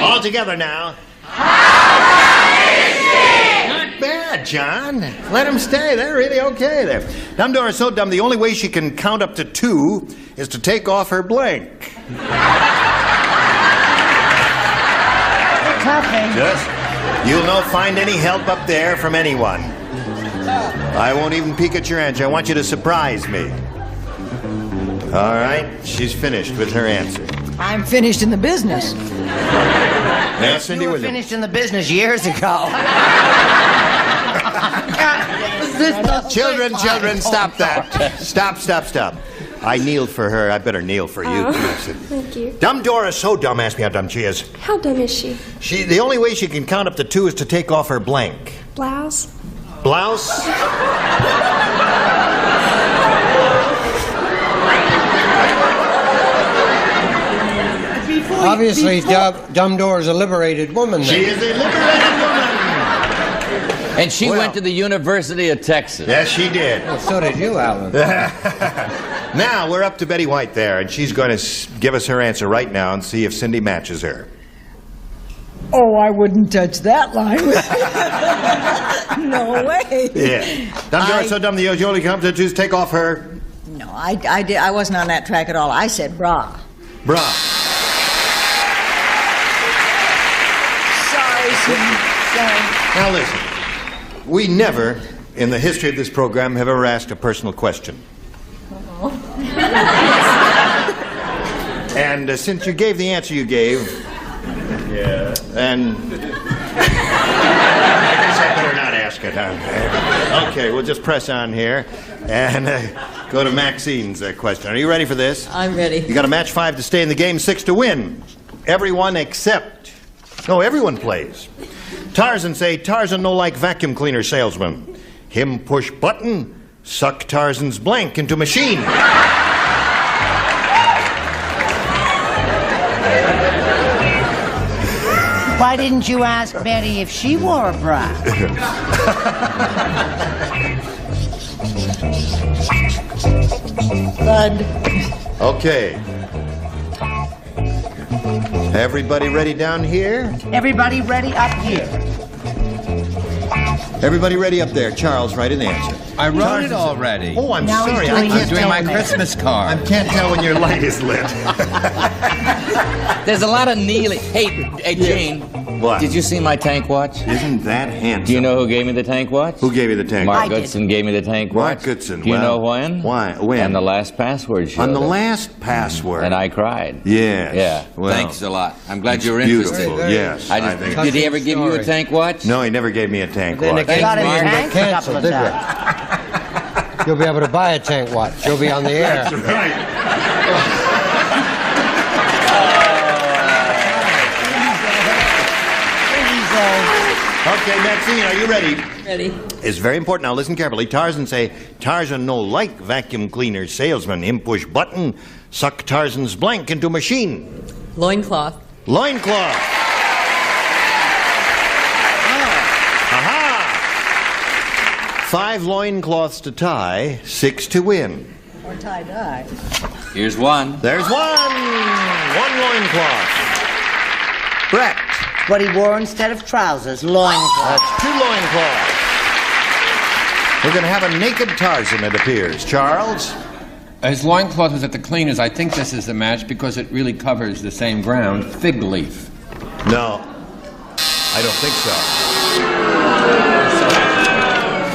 All together now. Not bad, John. Let them stay. They're really okay there. Dumb Dora, so dumb, the only way she can count up to 2 is to take off her blank. Just, you'll not find any help up there from anyone. I won't even peek at your answer. I want you to surprise me. All right, she's finished with her answer. I'm finished in the business. Now, Cindy, You were will you? finished in the business years ago. Children, stop that. Stop. I kneel for her. I better kneel for you, too, Cindy. Thank you. Dumb Dora's so dumb. Ask me how dumb she is. How dumb is she? The only way she can count up to 2 is to take off her blank. Blouse? Blouse? Obviously, Dumb Dora's a liberated woman. She is a liberated woman. And she went to the University of Texas. Yes, she did. Well, so did you, Alan. Now, we're up to Betty White there, and she's going to give us her answer right now and see if Cindy matches her. Oh, I wouldn't touch that line. No way. Yeah. Dumb Dora, so dumb, the only comes to just take off her... No, I wasn't on that track at all. I said bra. Bra. Sorry, Susan. Sorry. Now listen, we never, in the history of this program, have ever asked a personal question. And since you gave the answer you gave, and I guess I better not ask it, huh? Okay, we'll just press on here and go to Maxine's question. Are you ready for this? I'm ready. You got a match 5 to stay in the game, 6 to win. Everyone except... No, everyone plays. Tarzan say, Tarzan no like vacuum cleaner salesman. Him push button, suck Tarzan's blank into machine. Why didn't you ask Betty if she wore a bra? Bud. Okay. Everybody ready down here? Everybody ready up here? Everybody ready up there? Charles, write an answer. I wrote it already. Oh, I'm Now he's sorry. doing I I'm can't doing tell. my Christmas card. I can't tell when your light is lit. There's a lot of kneeling. Hey, Jane. What? Did you see my tank watch? Isn't that handsome? Do you know who gave me the tank watch? Who gave you the tank? Mark I did. Goodson gave me the tank watch. Mark Goodson. Do you Well, know when? Why? When? On the last password show. On the last password. And I cried. Yes. Yeah. Well, Thanks a lot. I'm glad it's you're beautiful. interested. Yes. I just, think did he ever give you a tank watch? No, he never gave me a tank Then watch. again, Got it mine tanked got a couple canceled, of didn't times. it? You'll be able to buy a tank watch. You'll be on the air. That's right. Okay, Maxine, are you ready? Ready. It's very important. Now listen carefully. Tarzan say, Tarzan no like vacuum cleaner salesman. Him push button, suck Tarzan's blank into machine. Loincloth. Loincloth. Aha! 5 loincloths to tie, 6 to win. Or tie-dye. Here's one. There's one. 1 loincloth. Brett. What he wore instead of trousers, loincloth. That's 2 loincloths. We're going to have a naked Tarzan, it appears. Charles? His loincloth was at the cleaners. I think this is the match because it really covers the same ground. Fig leaf. No. I don't think so.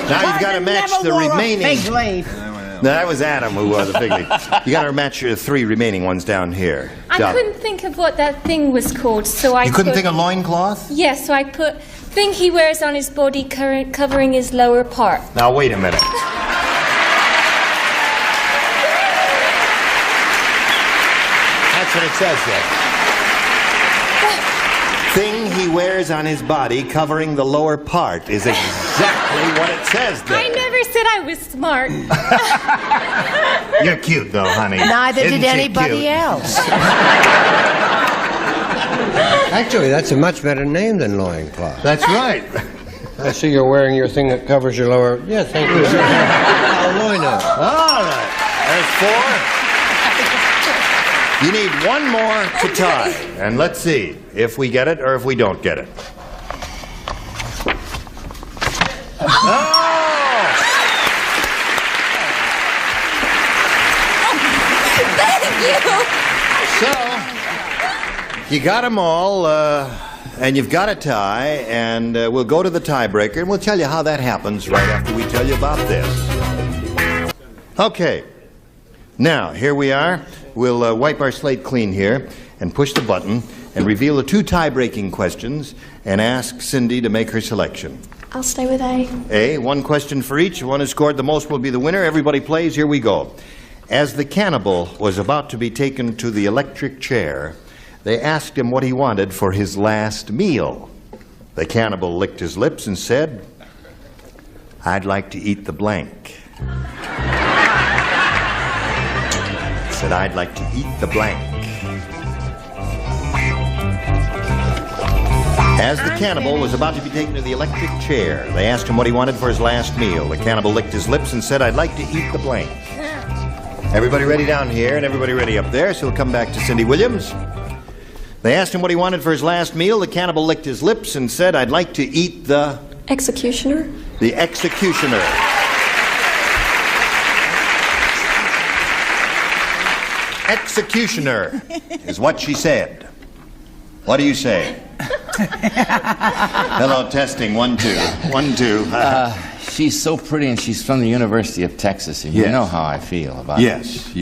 Now you've got to match the remaining. Fig leaf. No. That was Adam who wore the fig leaf. You got to match your 3 remaining ones down here. I couldn't think of what that thing was called, so I You couldn't put, think of loincloth? Yes, so I put thing he wears on his body covering his lower part. Now, wait a minute. That's what it says there. Thing he wears on his body covering the lower part is exactly what it says there. I never said I was smart. You're cute, though, honey. Neither Isn't did she anybody cute? else. Actually, that's a much better name than loincloth. That's right. I see you're wearing your thing that covers your lower... Yeah, thank you. Loino. All right. There's 4. You need one more to tie. And let's see if we get it or if we don't get it. Oh! Thank you. So, you got them all, and you've got a tie, and we'll go to the tiebreaker, and we'll tell you how that happens right after we tell you about this. Okay. Now, here we are. We'll wipe our slate clean here and push the button and reveal the 2 tie-breaking questions and ask Cindy to make her selection. I'll stay with A. A, 1 question for each. One who scored the most will be the winner. Everybody plays. Here we go. As the cannibal was about to be taken to the electric chair, they asked him what he wanted for his last meal. The cannibal licked his lips and said, "I'd like to eat the blank." Said, "I'd like to eat the blank." As the cannibal was about to be taken to the electric chair, they asked him what he wanted for his last meal. The cannibal licked his lips and said, "I'd like to eat the blank." Everybody ready down here and everybody ready up there, so we'll come back to Cindy Williams. They asked him what he wanted for his last meal. The cannibal licked his lips and said, "I'd like to eat the..." Executioner. The executioner. Executioner is what she said. What do you say? Hello, testing. 1, 2. 1, 2. She's so pretty, and she's from the University of Texas, and you know how I feel about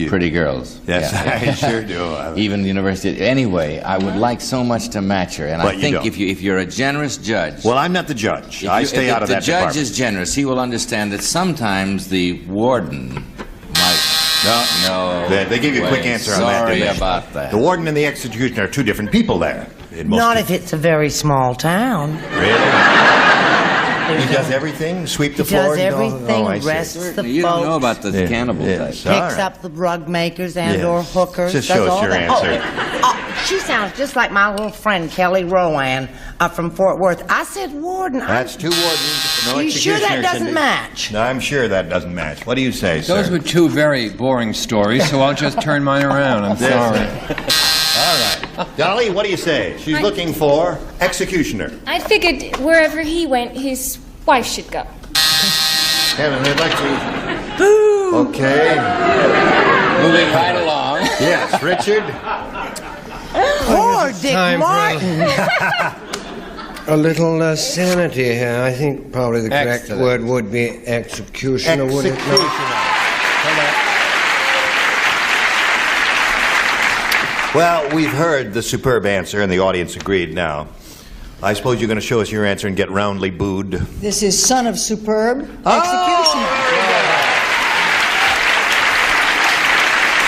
pretty girls. Yes, Yeah. I sure do. Even the university. Anyway, I would like so much to match her, and But I you think don't. if you're a generous judge. Well, I'm not the judge. I stay out of that If the judge department. is generous, he will understand that sometimes the warden might not know. They give you a quick answer on that. Sorry didn't they? about that. The warden and the executioner are 2 different people there. Not if it's a very small town. Really? He does everything? Sweep the He floor? does everything, I see. rests the You don't know folks, about the cannibal type. picks up the rug makers and or hookers. Just does show us all your that. answer. She sounds just like my little friend Kelly Rowan from Fort Worth. I said warden. That's 2 wardens. No You sure that executioner, doesn't Cindy. match? No, I'm sure that doesn't match. What do you say, sir? Those were 2 very boring stories, so I'll just turn mine around. I'm Yes, sorry. All right. Dolly, what do you say? She's looking for executioner. I figured wherever he went, his wife should go. Kevin, they'd like to... Boo! Okay. Moving right along. Yes, Richard. Poor Dick time for Martin. A little sanity here. I think probably the correct Excellent. word would be executioner, would it not? Well, we've heard the superb answer, and the audience agreed now. I suppose you're going to show us your answer and get roundly booed. This is son of superb Oh! executioner.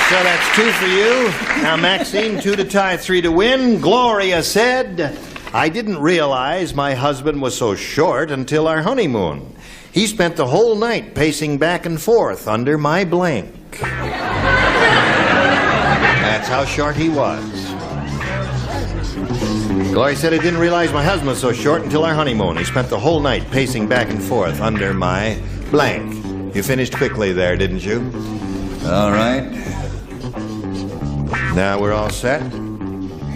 So that's 2 for you. Now, Maxine, 2 to tie, 3 to win. Gloria said, "I didn't realize my husband was so short until our honeymoon. He spent the whole night pacing back and forth under my blank." That's how short he was. Gloria said, "I didn't realize my husband was so short until our honeymoon. He spent the whole night pacing back and forth under my blank." You finished quickly there, didn't you? All right. Now we're all set.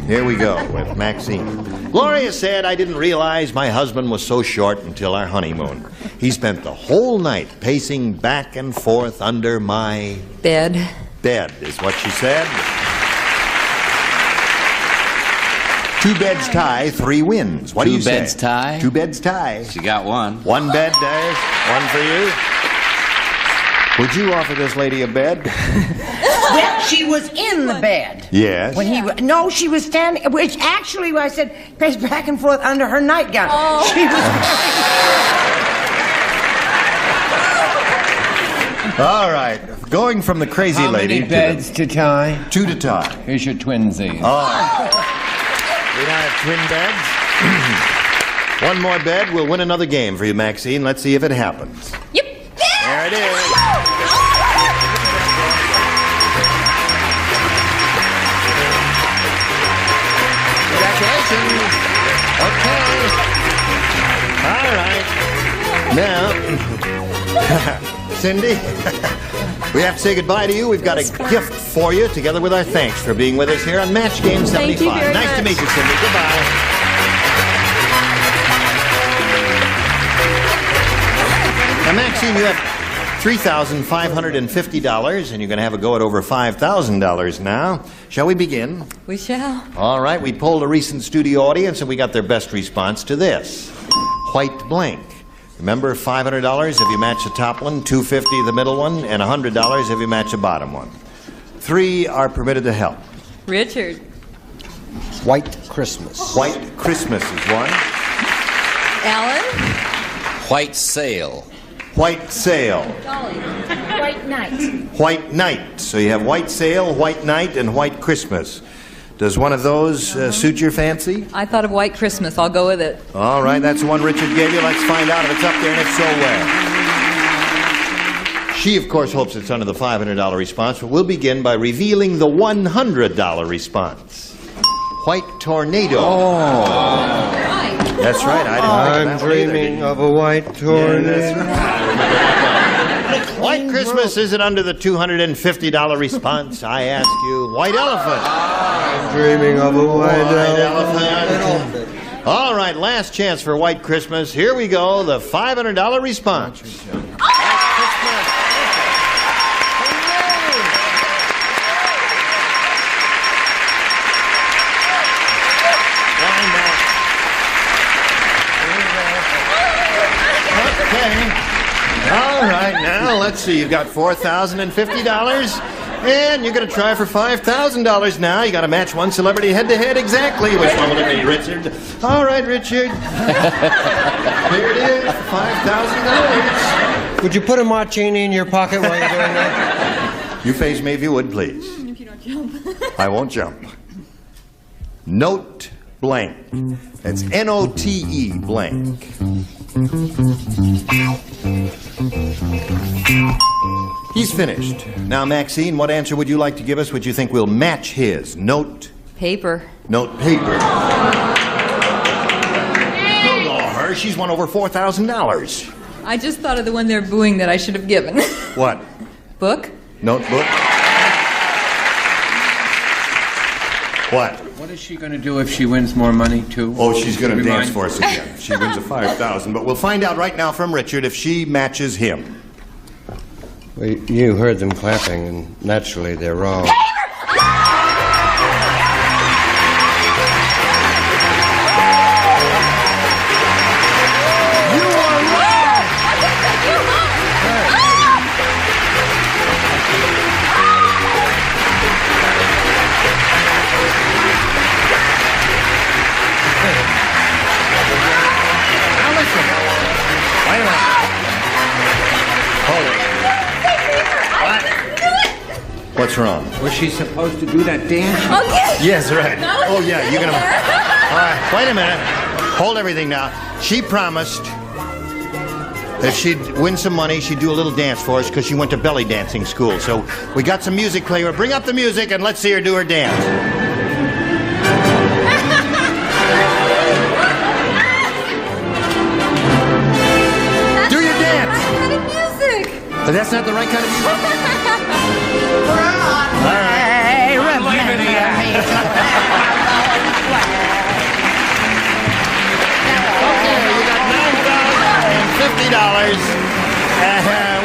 Here we go with Maxine. Gloria said, "I didn't realize my husband was so short until our honeymoon. He spent the whole night pacing back and forth under my Bed. bed," is what she said. 2 beds tie, 3 wins. What do you say? 2 beds tie? 2 beds tie. She got 1. 1 bed, there's 1 for you. Would you offer this lady a bed? Well, she was in the bed. Yes. When no, she was standing. Which actually, I said, paced back and forth under her nightgown. Oh. She was. All right. Going from the crazy lady. How many beds to tie? 2 to tie. Here's your twinsies. All right. We now have twin beds. One more bed. We'll win another game for you, Maxine. Let's see if it happens. Yep. There it is. Congratulations. Okay. All right. Now, Cindy, we have to say goodbye to you. We've got a gift for you, together with our thanks for being with us here on Match Game 75. Thank you very nice much. to meet you, Cindy. Goodbye. Now, Maxine, you have $3,550, and you're going to have a go at over $5,000 now. Shall we begin? We shall. All right, we polled a recent studio audience, and we got their best response to this. White blank. Remember, $500 if you match the top one, $250 the middle one, and $100 if you match the bottom one. 3 are permitted to help. Richard. White Christmas. White Christmas is one. Alan. White sail. White sail. Dolly. White night. White night. So you have white sail, white night, and white Christmas. Does one of those suit your fancy? I thought of White Christmas. I'll go with it. All right, that's the one Richard gave you. Let's find out if it's up there, and if so, where. She, of course, hopes it's under the $500 response, but we'll begin by revealing the $100 response. White tornado. Oh. That's right. I'm dreaming of a white tornado. Yeah, that's right. White Christmas isn't under the $250 response. I ask you, white elephant. I'm dreaming of a white elephant. All right, last chance for White Christmas. Here we go, the $500 response. All right, now let's see. You've got $4,050, and you're going to try for $5,000 now. You got to match one celebrity head-to-head exactly. Which one will it be, Richard? All right, Richard. Here it is, $5,000. Would you put a martini in your pocket while you're doing that? You face me if you would, please. If you don't jump. I won't jump. Note blank. That's N-O-T-E blank. He's finished. Now, Maxine, what answer would you like to give us? Would you think we'll match his? Note. Paper. Note paper. Don't go her. She's won over $4,000. I just thought of the one they're booing that I should have given. What? Book. Notebook. What? What is she going to do if she wins more money, too? Oh, she's going to Rewind. dance for us again. She wins a $5,000. But we'll find out right now from Richard if she matches him. Well, you heard them clapping, and naturally they're wrong. What's wrong? Was she supposed to do that dance? Okay. Yes, right. No. Oh, yeah, you're going to... All right, wait a minute. Hold everything now. She promised if she'd win some money, she'd do a little dance for us because she went to belly dancing school. So we got some music playing. Bring up the music and let's see her do her dance. Do your dance. That's not the music. But that's not the right kind of music. Hey, remember me. $50.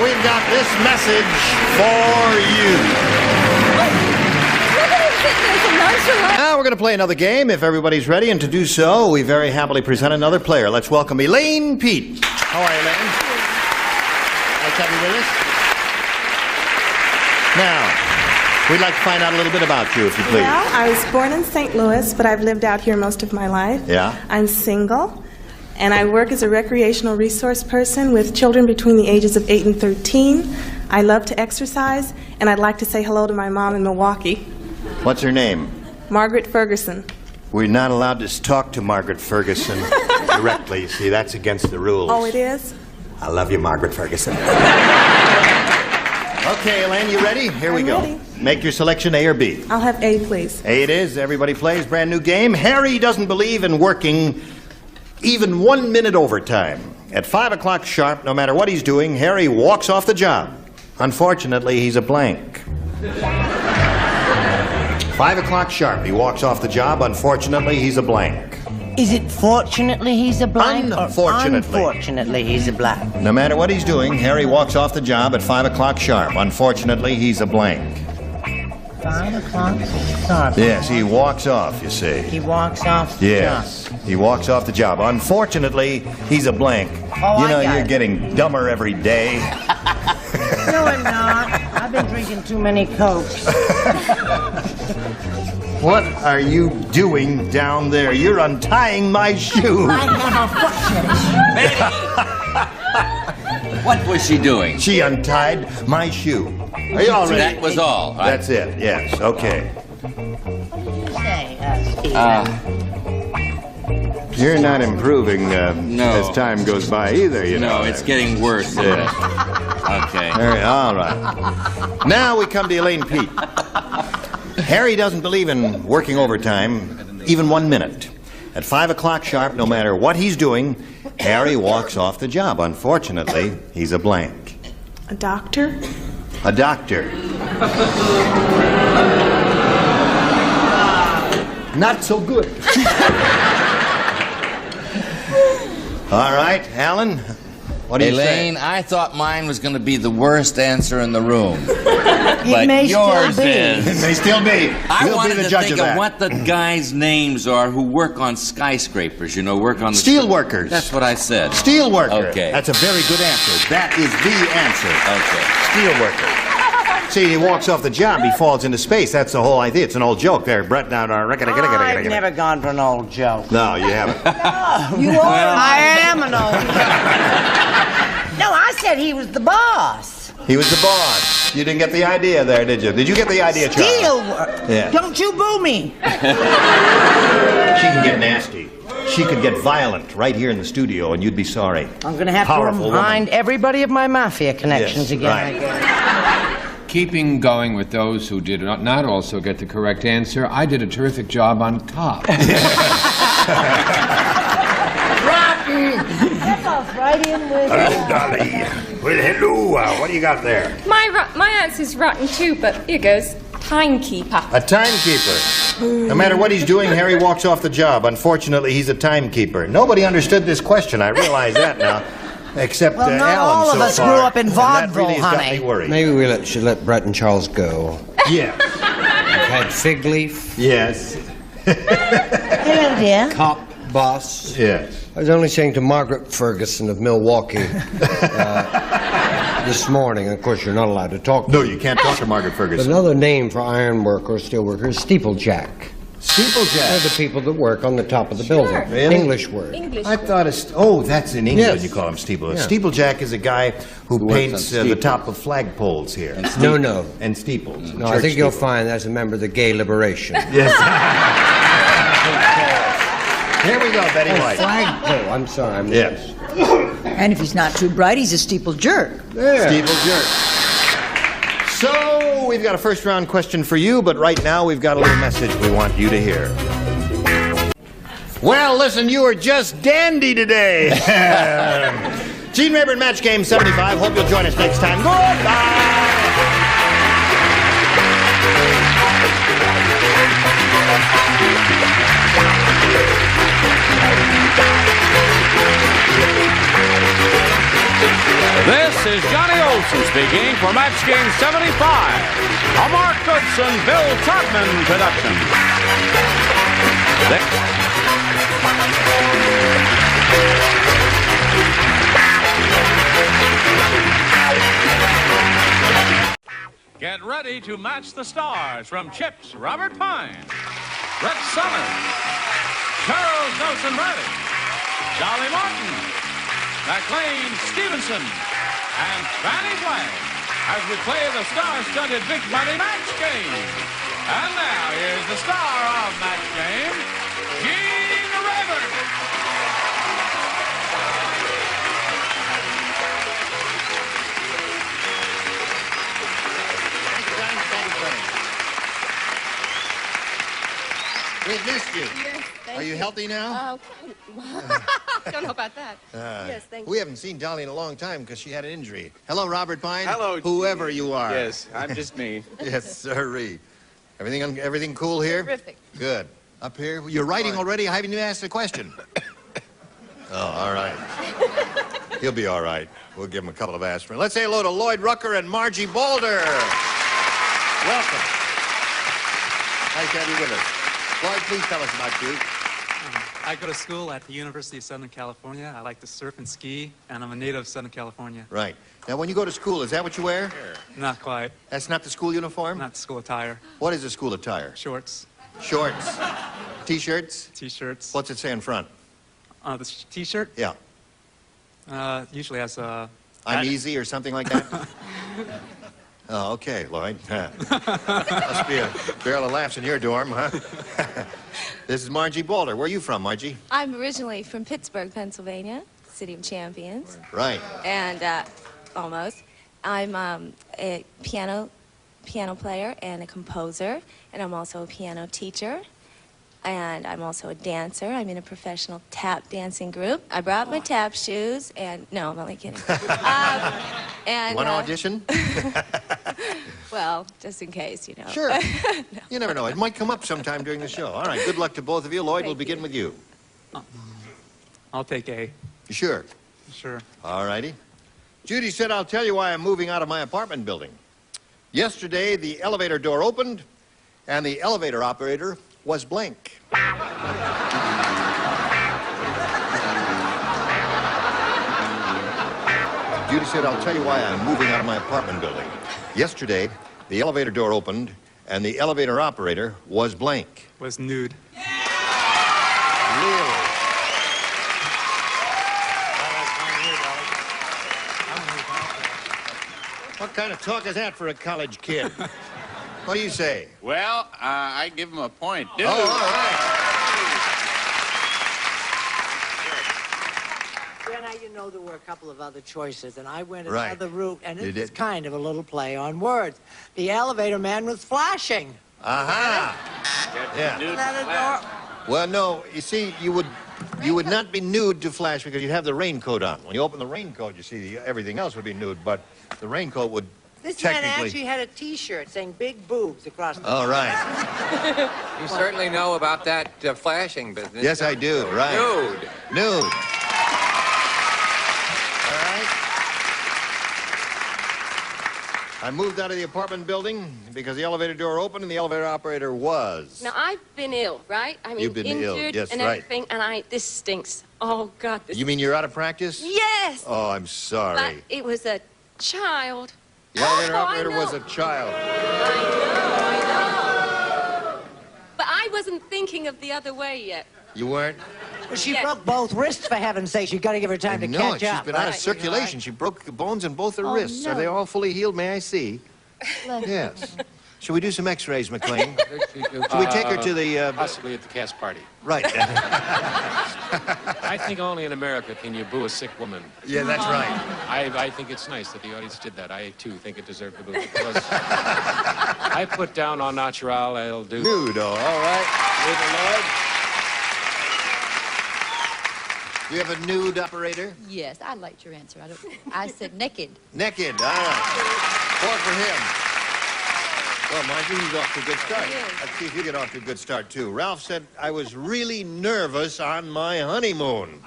We've got this message for you. Now we're going to play another game if everybody's ready, and to do so, we very happily present another player. Let's welcome Elaine Pete. How are you, Elaine? Nice to have you with us. Now, we'd like to find out a little bit about you, if you please. Well, I was born in St. Louis, but I've lived out here most of my life. Yeah? I'm single, and I work as a recreational resource person with children between the ages of 8 and 13. I love to exercise, and I'd like to say hello to my mom in Milwaukee. What's her name? Margaret Ferguson. We're not allowed to talk to Margaret Ferguson directly. You see, that's against the rules. Oh, it is? I love you, Margaret Ferguson. Okay, Elaine, you ready? Here we go. Ready. Make your selection, A or B. I'll have A, please. A it is. Everybody plays. Brand new game. Harry doesn't believe in working even 1 minute overtime. At 5 o'clock sharp, no matter what he's doing, Harry walks off the job. Unfortunately, he's a blank. 5 o'clock sharp, he walks off the job. Unfortunately, he's a blank. Is it fortunately he's a blank? Unfortunately. Or unfortunately he's a blank? No matter what he's doing, Harry walks off the job at 5 o'clock sharp. Unfortunately, he's a blank. 5 o'clock sharp. Yes, he walks off, you see. He walks off the Yes, he walks off the job. Unfortunately, he's a blank. Oh, you know, I got you're it. getting dumber every day. No, I'm not. I've been drinking too many Cokes. What are you doing down there? You're untying my shoe. I have a foot What was she doing? She untied my shoe. Are you all ready? That was all. Right? That's it, yes. Okay. You're not improving as time goes by either, you know. No, it's getting worse. Yeah. Okay. All right. Now we come to Elaine Pete. Harry doesn't believe in working overtime even 1 minute. At 5 o'clock sharp, no matter what he's doing, Harry walks off the job. Unfortunately, he's a blank. A doctor? A doctor. Not so good. All right, Alan, what do you say? Elaine, I thought mine was going to be the worst answer in the room. But may yours still be. is. It may still be. I We'll wanted be the to judge think of that. of what the guys' names are who work on skyscrapers, you know, work on the... Steel workers. That's what I said. Steel worker. Okay. That's a very good answer. That is the answer. Okay. Steel worker. See, he walks off the job, he falls into space. That's the whole idea. It's an old joke there. Brett, now, I've never gone for an old joke. No, you haven't. You are. I am an old joke. No, I said he was the boss. He was the boss. You didn't get the idea there, did you? Did you get the idea, Charles? Steel work. Yeah. Don't you boo me. She can get nasty. She could get violent right here in the studio, and you'd be sorry. I'm going to have Powerful to remind everybody of my mafia connections Yes, again, right. I guess. Keeping going with those who did not also get the correct answer, I did a terrific job on top. Rotten! That falls right in with... Hello, Dolly. Well, hello. What do you got there? My answer's rotten too, but here goes. Timekeeper. A timekeeper. No matter what he's doing, Harry walks off the job. Unfortunately, he's a timekeeper. Nobody understood this question. I realize that now. Except Well, not Alan all of so us far. grew up in And that vaudeville, really has got honey. me worried. Maybe we should let Brett and Charles go. Yeah. I've had Fig Leaf. Yes. Hello, dear. Cop Boss. Yes. I was only saying to Margaret Ferguson of Milwaukee this morning. Of course, you're not allowed to talk to No, her. you can't talk to Margaret But Ferguson. another name for iron worker or steel worker is steeplejack. They're Steeplejack. the people that work on the top of the building. Really? English word. I thought it's... Oh, that's in England Yes. you call him steeple. Yeah. Steeplejack is a guy who works paints on the steeples. top of flagpoles here. No. And steeples. No, I think you'll find that's a member of the Gay Liberation. Yes. Here we go, Betty White. Flagpole. I'm sorry. I'm Yes. And if he's not too bright, he's a steeple jerk. Steeple jerk. So, we've got a first round question for you, but right now we've got a little message we want you to hear. Well, listen, you are just dandy today. Gene Rayburn Match Game 75. Hope you'll join us next time. Goodbye. This is Johnny Olson speaking for Match Game 75, a Mark Goodson, Bill Todman production. Get ready to match the stars from Chips, Robert Pine, Brett Summers, Charles Nelson Riley, Dolly Martin, McLean Stevenson, and Fannie Flagg as we play the star-studded Big Money Match Game. And now, here's the star of Match Game, Gene Rayburn. We've missed you. Yes, Are you healthy now? I don't know about that. Yes, thank you. We haven't seen Dolly in a long time because she had an injury. Hello, Robert Pine. Hello. Whoever you are. Yes, I'm just me. Yes, sirree. Everything cool here? Terrific. Good. Up here? You're writing already? I haven't even asked a question. Oh, all right. He'll be all right. We'll give him a couple of aspirin. Let's say hello to Lloyd Rucker and Margie Boulder. Welcome. Nice to have you with us. Lloyd, please tell us about you. I go to school at the University of Southern California. I like to surf and ski, and I'm a native of Southern California. Right. Now, when you go to school, is that what you wear? Not quite. That's not the school uniform? Not school attire. What is the school attire? Shorts. Shorts. T-shirts? T-shirts. What's it say in front? The T-shirt? Yeah. Usually has a... I'm easy or something like that? Oh, okay, Lloyd. Must be a barrel of laughs in your dorm, huh? This is Margie Boulder. Where are you from, Margie? I'm originally from Pittsburgh, Pennsylvania, City of Champions. Right. And almost. I'm a piano player and a composer, and I'm also a piano teacher. And I'm also a dancer. I'm in a professional tap dancing group. I brought my tap shoes, and no, I'm only kidding. And Want to audition? well, just in case, you know. Sure. You never know. It might come up sometime during the show. All right. Good luck to both of you. Lloyd, we'll begin with you. I'll take A. You sure? Sure. All righty. Judy said, I'll tell you why I'm moving out of my apartment building. Yesterday, the elevator door opened, and the elevator operator was blank. Judy said, I'll tell you why I'm moving out of my apartment building. Yesterday, the elevator door opened, and the elevator operator was blank. Was nude. Really? What kind of talk is that for a college kid? What do you say? Well, I give him a point. Dude. Oh, all right. Well, now you know there were a couple of other choices, and I went Right. another route, and You it's did? kind of a little play on words. The elevator man was flashing. Aha. Yeah. Nude Let it flash. go. Well, no, you see, you would not be nude to flash because you'd have the raincoat on. When you open the raincoat, you see everything else would be nude, but the raincoat would This man technically... actually had a T-shirt saying "big boobs" across the. All right. You certainly know about that flashing business. Yes, I do. Right. Nude. Nude. All right. I moved out of the apartment building because the elevator door opened and the elevator operator was. Now, I've been ill, right? I mean, You've been ill, injured yes, and right. everything, and this stinks. Oh, God, this... You mean you're out of practice? Yes! Oh, I'm sorry. But it was a child. The elevator Oh, I operator know. was a child. I know. But I wasn't thinking of the other way yet. You weren't? Well, she Yeah. broke both wrists, for heaven's sake. You've got to give her time to No, catch she's up. been out of Right. circulation. She broke the bones in both her Oh, wrists. Are no. they all fully healed? May I see? Yes. Should we do some x-rays, McLean? Should we take her to the... Possibly at the cast party. Right. I think only in America can you boo a sick woman. Yeah, that's right. I think it's nice that the audience did that. I, too, think it deserved a boo. Because I put down au natural, I'll do... Nude, all right. With the Lord. Do you have a nude operator? Yes, I liked your answer. I said naked. Naked, all right. 4 for him. Well, Margie, he's off to a good start. Let's see if you get off to a good start, too. Ralph said, I was really nervous on my honeymoon.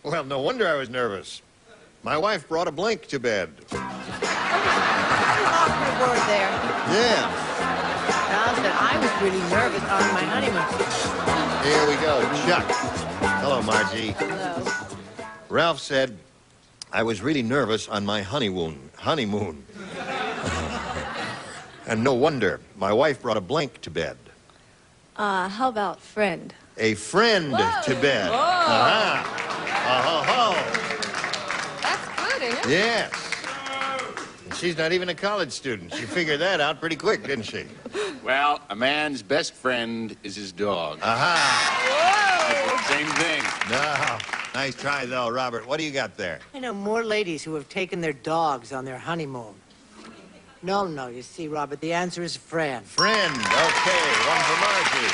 Well, no wonder I was nervous. My wife brought a blank to bed. Good word there. Yeah. Ralph said, I was really nervous on my honeymoon. Here we go. Chuck. Hello, Margie. Hello. Ralph said, I was really nervous on my honeymoon. And no wonder. My wife brought a blank to bed. How about friend? A friend to bed. Whoa. That's good, isn't it? Yes. She's not even a college student. She figured that out pretty quick, didn't she? Well, a man's best friend is his dog. Aha. Same thing. No. Nice try, though, Robert. What do you got there? I know more ladies who have taken their dogs on their honeymoon. No, you see, Robert, the answer is friend. Friend. Okay, one for Margie.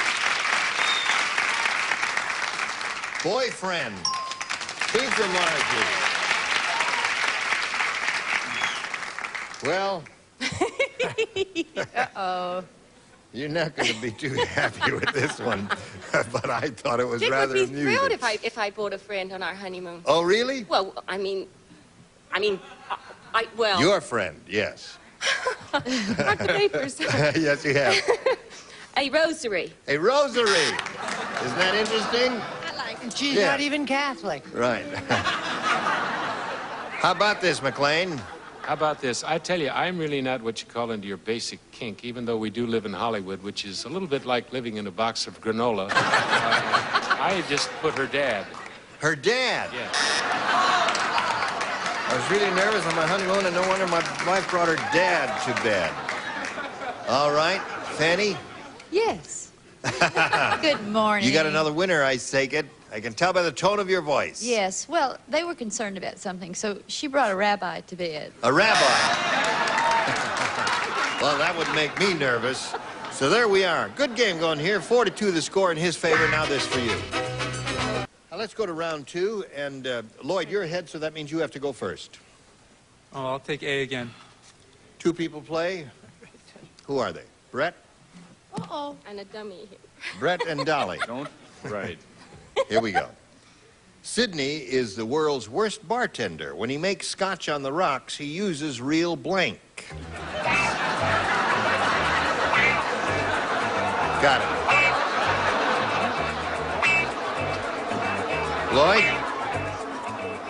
Boyfriend. Two for Margie. Well. Uh-oh. You're not going to be too happy with this one, but I thought it was Dick rather would be amusing. thrilled if I brought a friend on our honeymoon. Oh, really? Well, I mean, well. Your friend, yes. Mark the papers. Yes, you have. A rosary. A rosary. Isn't that interesting? I like it. She's Yeah. not even Catholic. Right. How about this, McLean? How about this? I tell you, I'm really not what you call into your basic kink, even though we do live in Hollywood, which is a little bit like living in a box of granola. I just put her dad. Her dad? Yes. I was really nervous on my honeymoon, and no wonder my wife brought her dad to bed. All right, Fanny? Yes. Good morning. You got another winner, I take it. I can tell by the tone of your voice. Yes. Well, they were concerned about something, so she brought a rabbi to bed. A rabbi. Well, that would make me nervous. So there we are. Good game going here. 4-2 the score in his favor. Now this for you. Now let's go to round two. And Lloyd, you're ahead, so that means you have to go first. Oh, I'll take A again. Two people play. Who are they? Brett? Uh-oh. And a dummy. Brett and Dolly. Don't. Right. Here we go. Sydney is the world's worst bartender. When he makes scotch on the rocks, he uses real blank. Got it. Lloyd?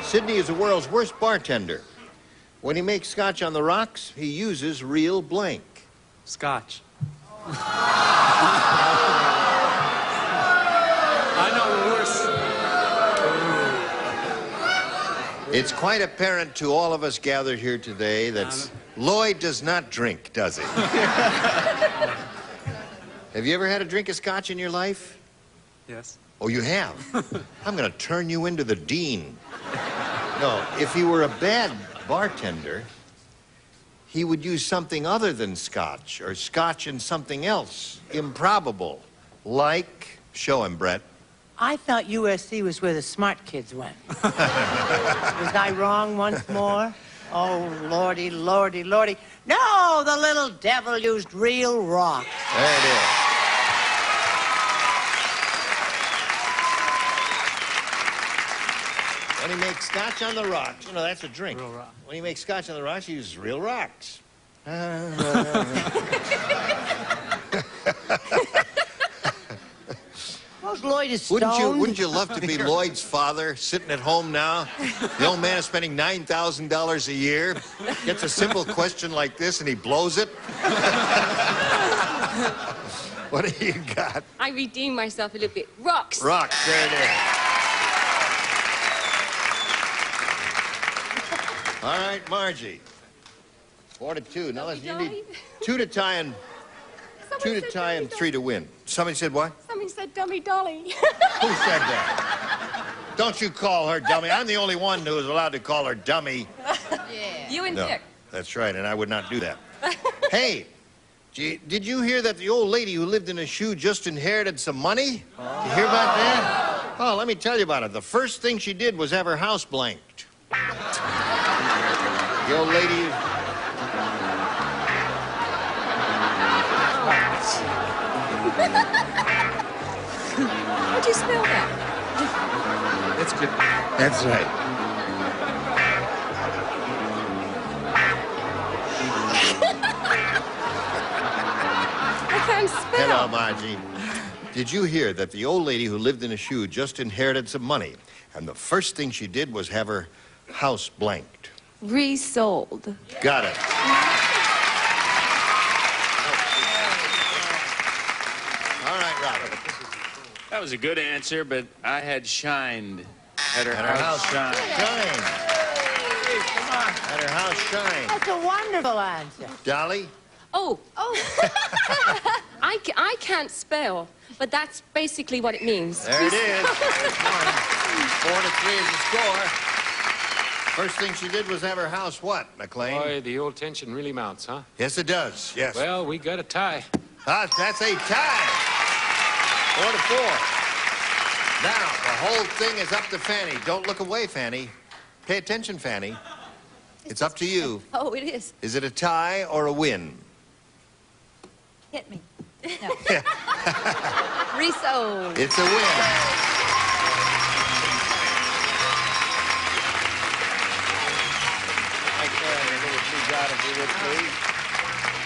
Sydney is the world's worst bartender. When he makes scotch on the rocks, he uses real blank. Scotch. I know worse. It's quite apparent to all of us gathered here today that Lloyd does not drink, does he? Have you ever had a drink of scotch in your life? Yes. Oh, you have? I'm going to turn you into the dean. No, if he were a bad bartender, he would use something other than scotch, or scotch and something else, improbable, like, show him, Brett. I thought USC was where the smart kids went. Was I wrong once more? Oh, lordy, lordy, lordy. No, the little devil used real rock. There it is. When he makes scotch on the rocks, you know, that's a drink. Real rock. When he makes scotch on the rocks, he uses real rocks. Suppose Lloyd is stoned. Wouldn't you love to be Lloyd's father, sitting at home now? The old man is spending $9,000 a year, gets a simple question like this, and he blows it. What do you got? I redeemed myself a little bit. Rocks. Rocks, there it is. All right, Margie. 4-2. Now listen, you need 2 to tie and 3 to win. Somebody said what? Somebody said dummy Dolly. Who said that? Don't you call her dummy. I'm the only one who is allowed to call her dummy. Yeah. You and No, Dick. that's right, and I would not do that. Hey, did you hear that the old lady who lived in a shoe just inherited some money? Did you hear about that? Oh, let me tell you about it. The first thing she did was have her house blanked. The old lady... How'd you spell that? It's good. That's right. I can't spell. Hello, Margie. Did you hear that the old lady who lived in a shoe just inherited some money? And the first thing she did was have her house blanked? Resold. Got it. All right, Robert. That was a good answer, but I had shined. Had her house shine. shine. Had her house shine. That's a wonderful answer. Dolly? Oh. I can't spell, but that's basically what it means. There it is. 4-3 is the score. First thing she did was have her house what, McLean? Boy, the old tension really mounts, huh? Yes, it does. Yes. Well, we got a tie. That's a tie. 4-4. Now, the whole thing is up to Fanny. Don't look away, Fanny. Pay attention, Fanny. It's up to you. Oh, it is. Is it a tie or a win? Hit me. No. Resold. It's a win.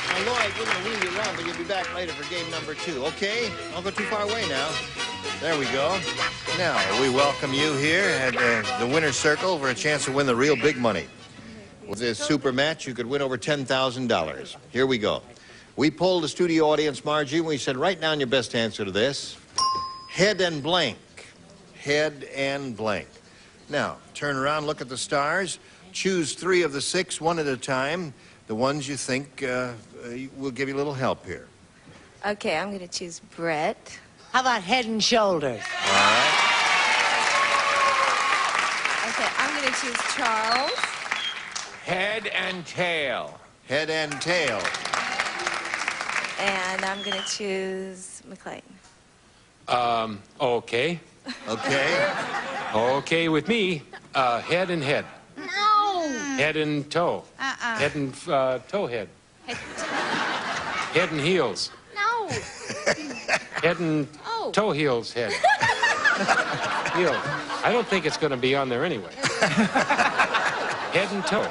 Now, Lloyd, we're going to leave you around, but you'll be back later for game number 2, okay? Don't go too far away now. There we go. Now, we welcome you here at the winner's circle for a chance to win the real big money. With this super match, you could win over $10,000. Here we go. We polled the studio audience, Margie, and we said, write down your best answer to this. Head and blank. Head and blank. Now, turn around, look at the stars. Choose 3 of the 6, one at a time. The ones you think will give you a little help here. Okay, I'm going to choose Brett. How about Head and Shoulders? All right. Okay, I'm going to choose Charles. Head and tail. Head and tail. And I'm going to choose McLean. Okay. Okay. Okay with me. Head and head. No. Head and toe. Head and toe head. Head and heels. No. Head and toe heels head. Heel. I don't think it's going to be on there anyway. Head and toe.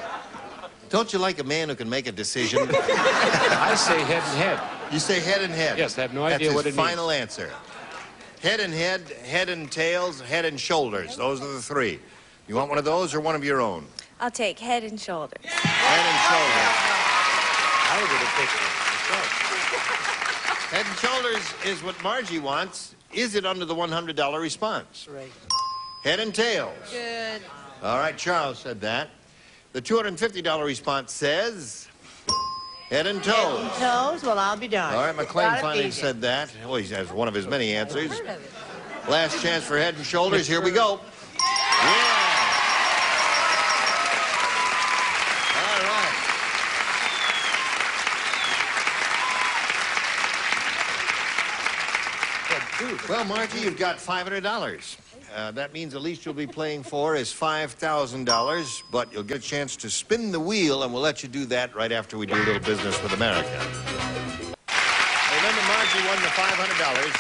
Don't you like a man who can make a decision? I say head and head. You say head and head? Yes, I have no idea what it means. That's his final answer. Head and head, head and tails, head and shoulders. Those are the 3. You want one of those or one of your own? I'll take Head and Shoulders. Head and shoulders. I would have picked it. Head and shoulders is what Margie wants. Is it under the $100 response? Right. Head and tails. Good. All right, Charles said that. The $250 response says head and toes. Head and toes? Well, I'll be darned. All right, McLean Gotta finally beat it. said that. Well, he has one of his many answers. Last chance for head and shoulders. Here we go. Yeah. All right. Well, Margie, you've got $500. That means the least you'll be playing for is $5,000, but you'll get a chance to spin the wheel, and we'll let you do that right after we do a little business with America. Remember, Margie won the $500.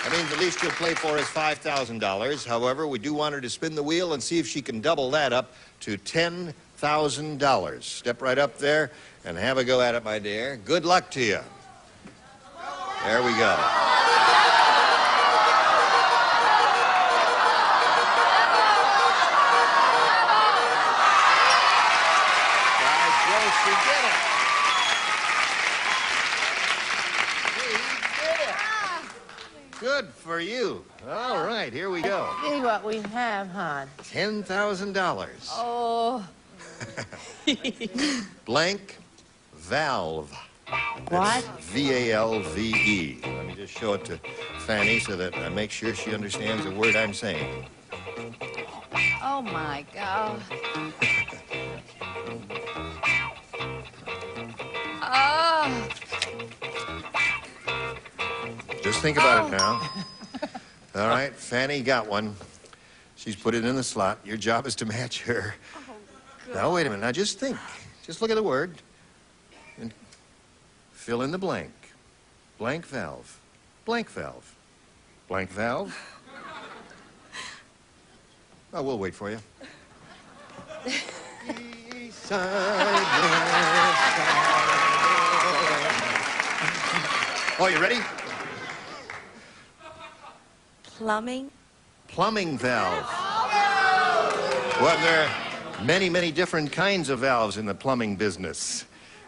That means the least you'll play for is $5,000. However, we do want her to spin the wheel and see if she can double that up to $10,000. Step right up there and have a go at it, my dear. Good luck to you. There we go. She did it. He did it. Good for you. All right, here we go. See what we have, hon. $10,000. Oh. Blank valve. What? V-A-L-V-E. Let me just show it to Fanny so that I make sure she understands the word I'm saying. Oh, my God. Oh. Just think about it now. All right, Fanny got one. She's put it in the slot. Your job is to match her. Now, wait a minute. Now, just think. Just look at the word and fill in the blank. Blank valve. Blank valve. Blank valve. Oh, we'll wait for you. Oh, you ready? Plumbing. Plumbing valve. Well, Many, many different kinds of valves in the plumbing business.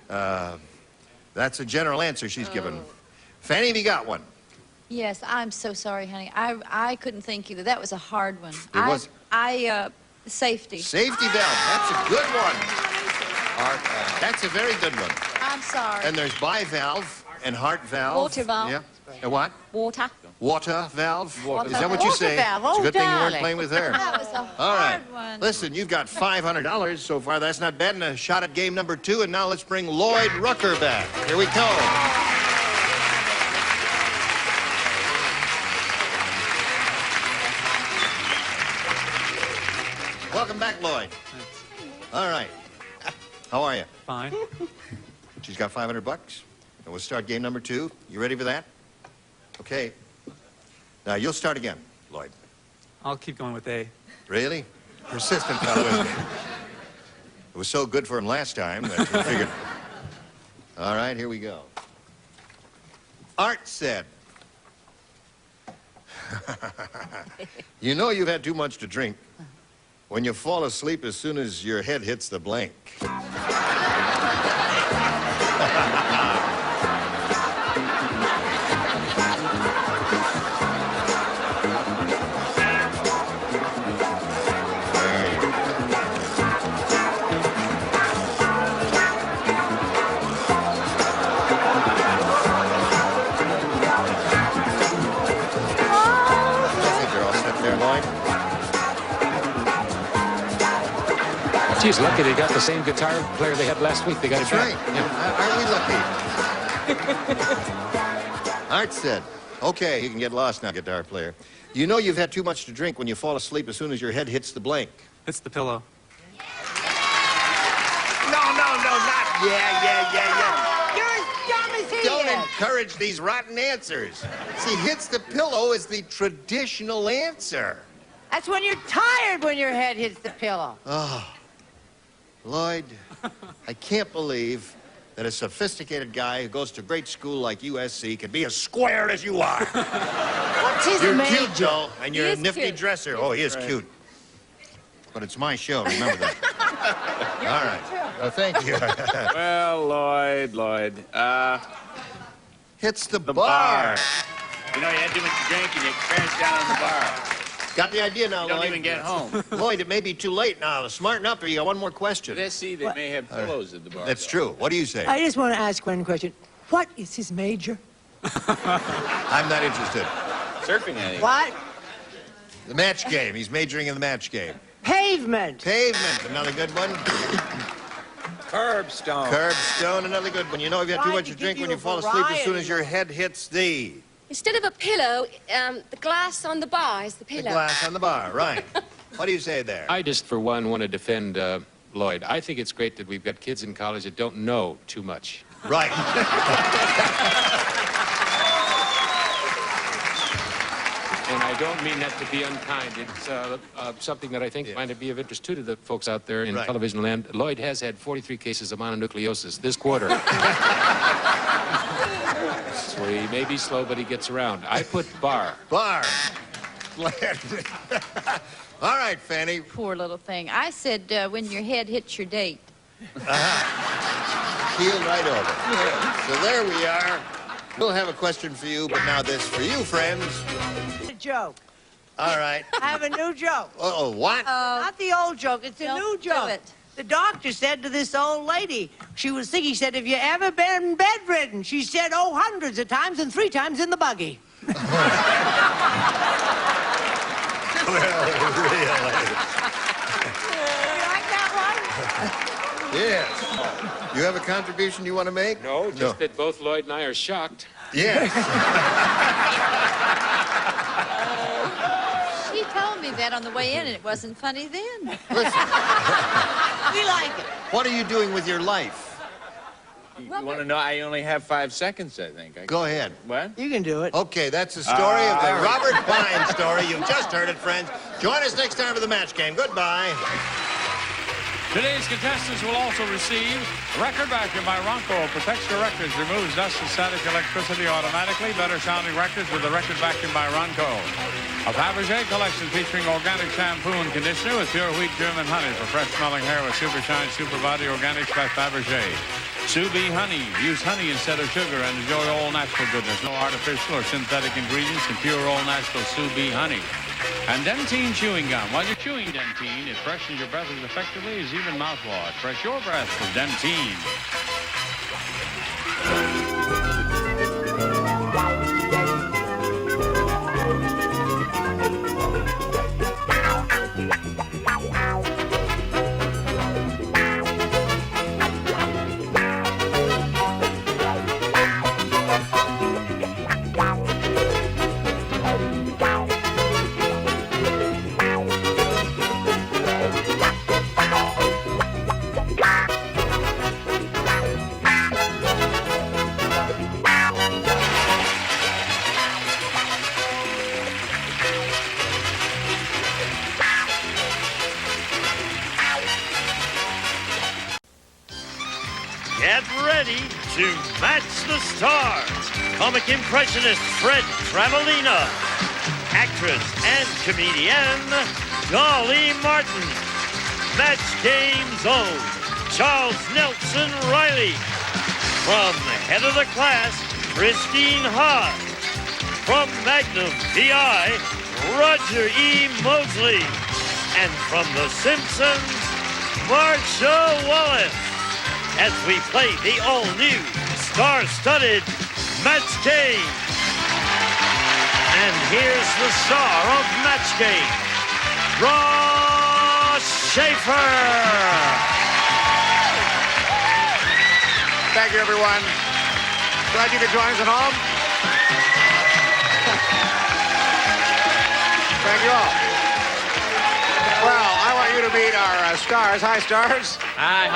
That's a general answer she's given. Fanny, have you got one? Yes, I'm so sorry, honey. I couldn't think either. That was a hard one. Safety. Safety valve. That's a good one. That's a very good one. I'm sorry. And there's bivalve and heart valve. Water valve. Yeah. And what? Water. Water valve? Water. Is that what you Water say? valve. It's a Oh, good thing you weren't darling. playing with her. That was a All right. hard one. Listen, you've got $500 so far. That's not bad. And a shot at game number 2. And now let's bring Lloyd Rucker back. Here we go. Welcome back, Lloyd. All right. How are you? Fine. She's got $500. And we'll start game number 2. You ready for that? Okay. Now, you'll start again, Lloyd. I'll keep going with A. Really? Persistent fellow, isn't he? It was so good for him last time that we figured. All right, here we go. Art said, you know you've had too much to drink when you fall asleep as soon as your head hits the blank. Geez, lucky they got the same guitar player they had last week. They got That's it right. back. Aren't we lucky? Art said, okay, you can get lost now, guitar player. You know you've had too much to drink when you fall asleep as soon as your head hits the blank. It's the pillow. No, not yeah. You're as dumb as he Don't is. encourage these rotten answers. See, hits the pillow is the traditional answer. That's when you're tired when your head hits the pillow. Oh, Lloyd, I can't believe that a sophisticated guy who goes to great school like USC can be as square as you are. What's his You're major? cute, Joe, and you're He a is nifty cute. dresser. Oh, he is cute. But it's my show, remember that. All right. Oh, thank you. Well, Lloyd, Hits the bar. bar. You know, you had too much to drink and you crashed down on the bar. Got the idea now, You don't Lloyd. even get home. Lloyd, it may be too late now. Smarten up or you got one more question. Let's see, they may have pillows at the bar. That's true. What do you say? I just want to ask one question. What is his major? I'm not interested. Surfing, Eddie. What? The match game. He's majoring in the match game. Pavement. Pavement, another good one. Curbstone. Curbstone, another good one. You know, if you have too Trying much to to drink give when you you a fall asleep as soon variety. as your head hits the Instead of a pillow, the glass on the bar is the pillow. glass on the bar. Right. What do you say there? I just, for one, want to defend Lloyd. I think it's great that we've got kids in college that don't know too much. Right. And I don't mean that to be unkind. It's something that I think might be of interest, too, to the folks out there in Right. television land. Lloyd has had 43 cases of mononucleosis this quarter. So he may be slow, but he gets around. I put bar. Bar. All right, Fanny. Poor little thing. I said when your head hits your date. Keeled right over. So there we are. We'll have a question for you, but now this for you, friends. A joke. All right. I have a new joke. Uh-oh, what? Not the old joke. It's a Don't new do joke. it. The doctor said to this old lady, she was sick, he said, have you ever been bedridden? She said, oh, hundreds of times and 3 times in the buggy. Well, really? You like that Yes. You have a contribution you want to make? No, just that both Lloyd and I are shocked. Yes. She told me that on the way in, and it wasn't funny then. one? We like it. What are you doing with your life? You want to know? I only have 5 seconds, I think. Go ahead. What? You can do it. Okay, that's the story of the Robert Pine story. You've just heard it, friends. Join us next time for the match game. Goodbye. Today's contestants will also receive record vacuum by Ronco. Protects your records, removes dust and static electricity automatically. Better sounding records with the record vacuum by Ronco. A Fabergé collection featuring organic shampoo and conditioner with pure wheat German honey for fresh smelling hair with Super Shine Super Body Organics by Fabergé. Sous Bee honey. Use honey instead of sugar and enjoy all natural goodness. No artificial or synthetic ingredients and pure all natural Sous Bee honey. And Dentine chewing gum. While you're chewing Dentine, it freshens your breath as effectively as even mouthwash. Fresh your breath with Dentine. Get ready to match the stars. Comic impressionist Fred Travelina. Actress and comedian Dolly Martin. Match game zone Charles Nelson Riley. From head of the class, Christine Haas. From Magnum PI, Roger E. Mosley. And from The Simpsons, Marsha Wallace. As we play the all-new, star-studded Match Game. And here's the star of Match Game, Ross Schaefer. Thank you, everyone. Glad you could join us at home. Thank you all. Well, I want you to meet our stars. Hi, stars. Hi.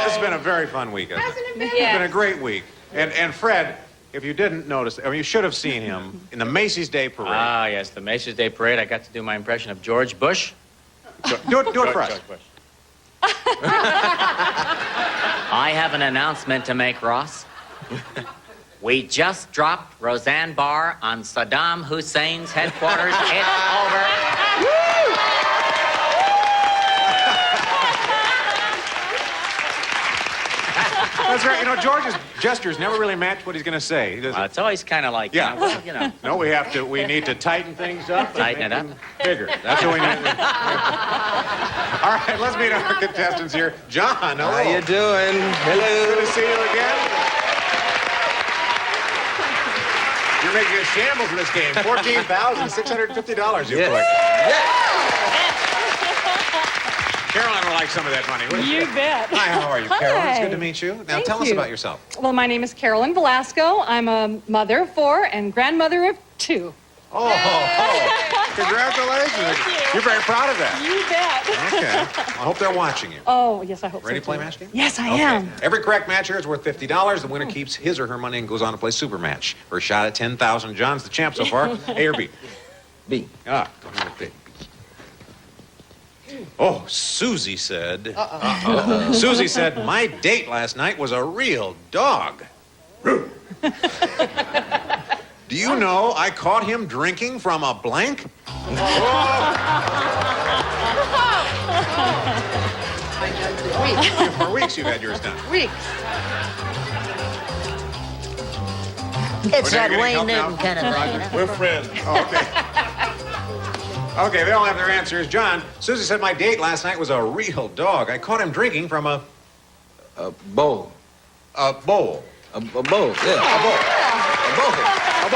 This has been a very fun week, hasn't it? been? It's been a great week. And Fred, if you didn't notice, I mean, you should have seen him in the Macy's Day Parade. Ah, yes, the Macy's Day Parade. I got to do my impression of George Bush. Do it for us. George Bush. I have an announcement to make, Ross. We just dropped Roseanne Barr on Saddam Hussein's headquarters. It's over. That's right. You know, George's gestures never really match what he's going to say. It's always kind of like, yeah. you know. No, we need to tighten things up. Tighten it up. Bigger. That's what we need. All right, let's meet our contestants here. John, hello. How you doing? Hello. Good to see you again. You're making a shambles in this game. $14,650 you collected. Yeah. Caroline will like some of that money. You bet. Hi, how are you, Hi. Caroline? It's good to meet you. Now, Thank tell us you. about yourself. Well, my name is Carolyn Velasco. I'm a mother of 4 and grandmother of 2. Oh, congratulations. You're very proud of that. You bet. Okay. I hope they're watching you. Oh, yes, I hope so. Ready to play too. match game? Yes, I Okay. am. Every correct match here is worth $50. The winner keeps his or her money and goes on to play super match for a shot at $10,000. John's the champ so far. A or B? B. Ah, going with B. Oh, Susie said. Susie said, my date last night was a real dog. Do you know I caught him drinking from a blank? For weeks you've had yours done. Weeks. It's that Wayne Newton kind of thing. We're friends. Oh, okay. Okay, they all have their answers. John, Susie said my date last night was a real dog. I caught him drinking from a bowl. A bowl. A bowl, yeah. A bowl. A bowl. A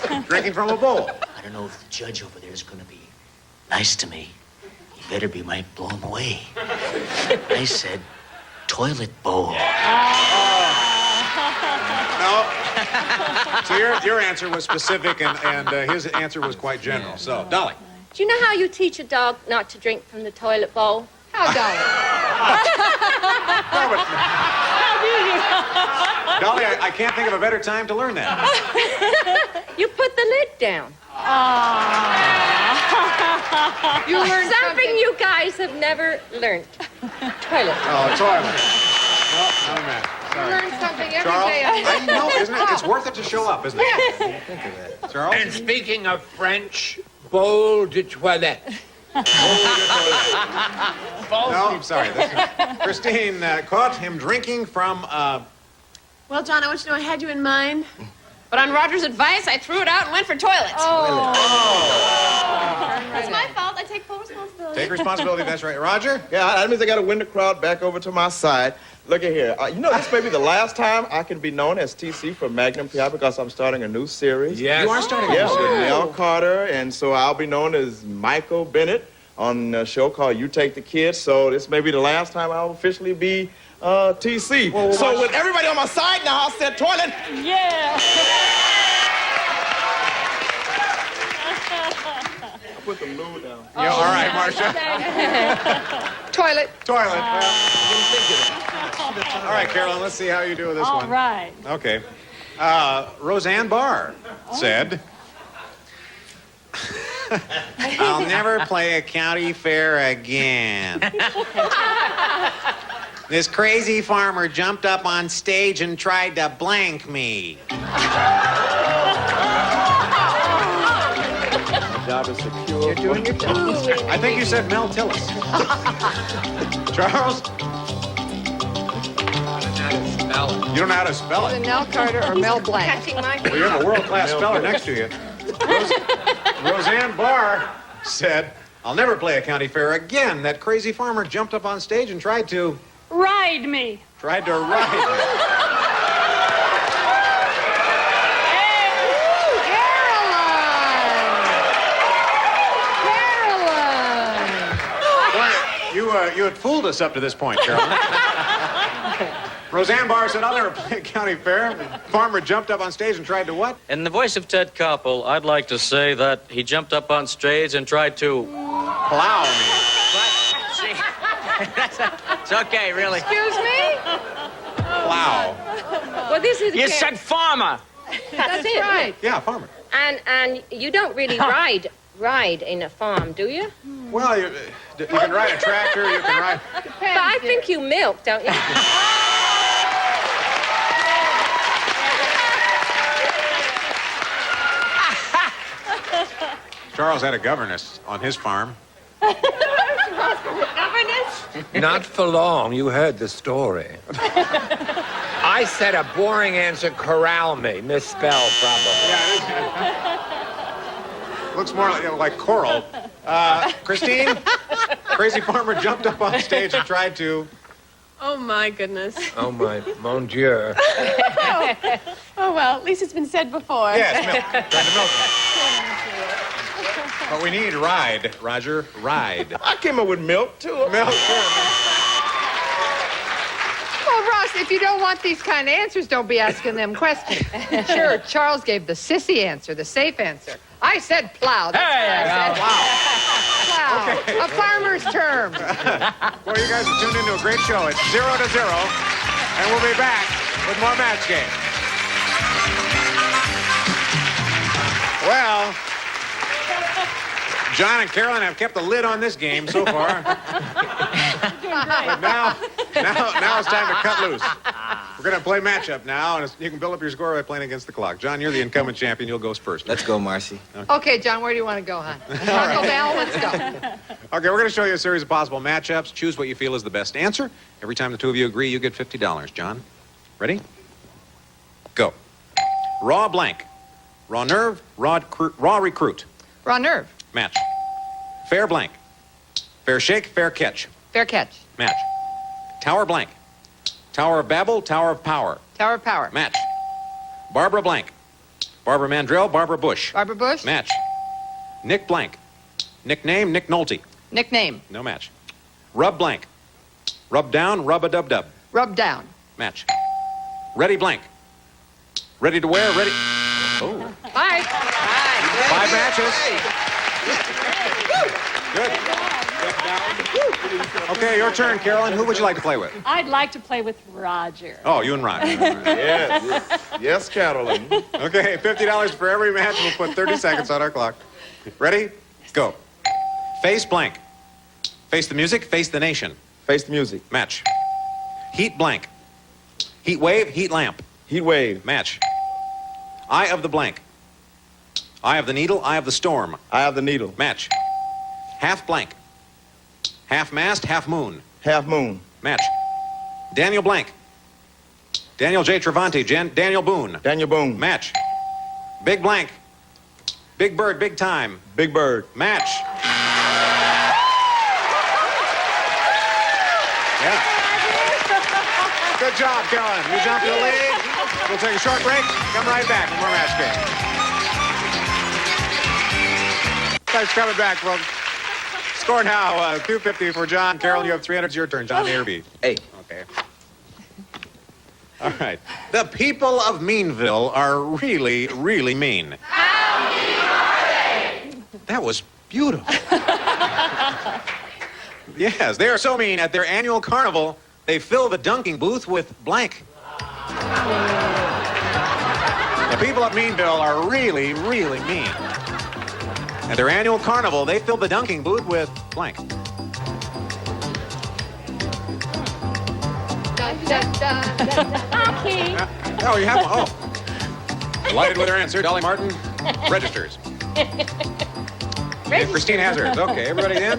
bowl. Drinking from a bowl. I don't know if the judge over there is going to be nice to me. He better be, might blow him away. I said toilet bowl. No. So your answer was specific, and his answer was quite general. So, Dolly. Do you know how you teach a dog not to drink from the toilet bowl? How, Dolly? Dolly, I can't think of a better time to learn that. You put the lid down. You learned something you guys have never learned. Toilet. Oh, toilet. No, not a match. You learn something every Charles, day. I know, isn't it? It's worth it to show up, isn't it? Yes. Think of that. Charles? And speaking of French, bowl de toilette. No, I'm sorry. Christine caught him drinking from, Well, John, I want you to know I had you in mind. But on Roger's advice, I threw it out and went for toilet. Oh. It's my fault. I take full responsibility. Take responsibility, that's right. Roger? Yeah, that means I got to win the crowd back over to my side. Look at here. You know, this may be the last time I can be known as TC for Magnum PI because I'm starting a new series. Yes. You are starting a new Yeah, with series. Mel Carter, and so I'll be known as Michael Bennett on a show called You Take the Kids. So this may be the last time I'll officially be TC. Well, so with everybody on my side now, I'll say toilet. Yeah. I'll put the loo down. Yeah, all right, Marcia. Toilet. Toilet. Well, all right, Carolyn, let's see how you do with this All one. right. Okay. Roseanne Barr said, I'll never play a county fair again. This crazy farmer jumped up on stage and tried to blank me. Job is secure. You're doing your job. I think you said Mel Tillis. Charles? You don't know how to spell Either it. Mel Carter or Mel Blanc. Catching my... Well, you have a world-class speller next to you. Roseanne Barr said, I'll never play a county fair again. That crazy farmer jumped up on stage and tried to Ride me. ride me. Well, you had fooled us up to this point, Carolyn. Roseanne Barr said, I'll never play a county fair. The farmer jumped up on stage and tried to what? In the voice of Ted Koppel, I'd like to say that he jumped up on stage and tried to plow me. It's okay, really. Excuse me? Plow. Well, this is... You said farmer. That's it. Right. Yeah, farmer. And you don't really ride in a farm, do you? Well, you can ride a tractor, you can ride... But I think you milk, don't you? Charles had a governess on his farm. Governess? Not for long. You heard the story. I said a boring answer, corral me. Misspelled, probably. Looks more like coral. Christine, crazy farmer jumped up on stage and tried to... Oh, my goodness. Oh, my mon Dieu. Oh, well, at least it's been said before. Yes, milk. Tried to milk me. But we need ride, Roger. Ride. I came up with milk, too. Milk. Well, Ross, if you don't want these kind of answers, don't be asking them questions. Sure, Charles gave the sissy answer, the safe answer. I said plow. That's what I said. Plow. Okay. A farmer's term. Well, you guys have tuned into a great show. It's 0-0, and we'll be back with more Match Game. Well, John and Carolyn have kept the lid on this game so far. But now it's time to cut loose. We're going to play matchup now, and you can build up your score by playing against the clock. John, you're the incumbent champion. You'll go first. Let's go, Marcy. Okay, John, where do you want to go, hon? Taco Bell, let's go. Okay, we're going to show you a series of possible matchups. Choose what you feel is the best answer. Every time the two of you agree, you get $50. John, ready? Go. Raw blank. Raw nerve, raw recruit. Raw nerve. Match. Fair blank. Fair shake, fair catch. Fair catch. Match. Tower blank. Tower of Babel, Tower of Power. Tower of Power. Match. Barbara blank. Barbara Mandrell, Barbara Bush. Barbara Bush. Match. Nick blank. Nickname, Nick Nolte. Nickname. No match. Rub blank. Rub down, rub-a-dub-dub. Rub down. Match. Ready blank. Ready to wear, ready... Oh. Bye. 5 matches. Good. Okay, your turn, Carolyn. Who would you like to play with? I'd like to play with Roger. Oh, you and Roger. Yes, Carolyn. Okay, $50 for every match. We'll put 30 seconds on our clock. Ready? Go. Face blank. Face the music, face the nation. Face the music. Match. Heat blank. Heat wave, heat lamp. Heat wave. Match. Eye of the blank. Eye of the needle, eye of the storm. Eye of the needle. Match. Half blank. Half mast, half moon. Half moon. Match. Daniel blank. Daniel J. Travanti, Daniel Boone. Daniel Boone. Match. Big blank. Big bird, big time. Big bird. Match. Yeah. Good job, Kellen. You jumped to the lead. We'll take a short break. Come right back with more Match Game. Thanks for coming back, folks. Score now, 250 for John. Carol, you have 300. It's your turn. John, A or B? A. Okay. All right. The people of Meanville are really, really mean. How mean are they? That was beautiful. Yes, they are so mean. At their annual carnival, they fill the dunking booth with blank. The people of Meanville are really, really mean. At their annual carnival, they fill the dunking booth with blank. Okay. Oh, you have one. Oh. Delighted with her answer. Dolly Martin registers. And Christine has hers. Okay, everybody in?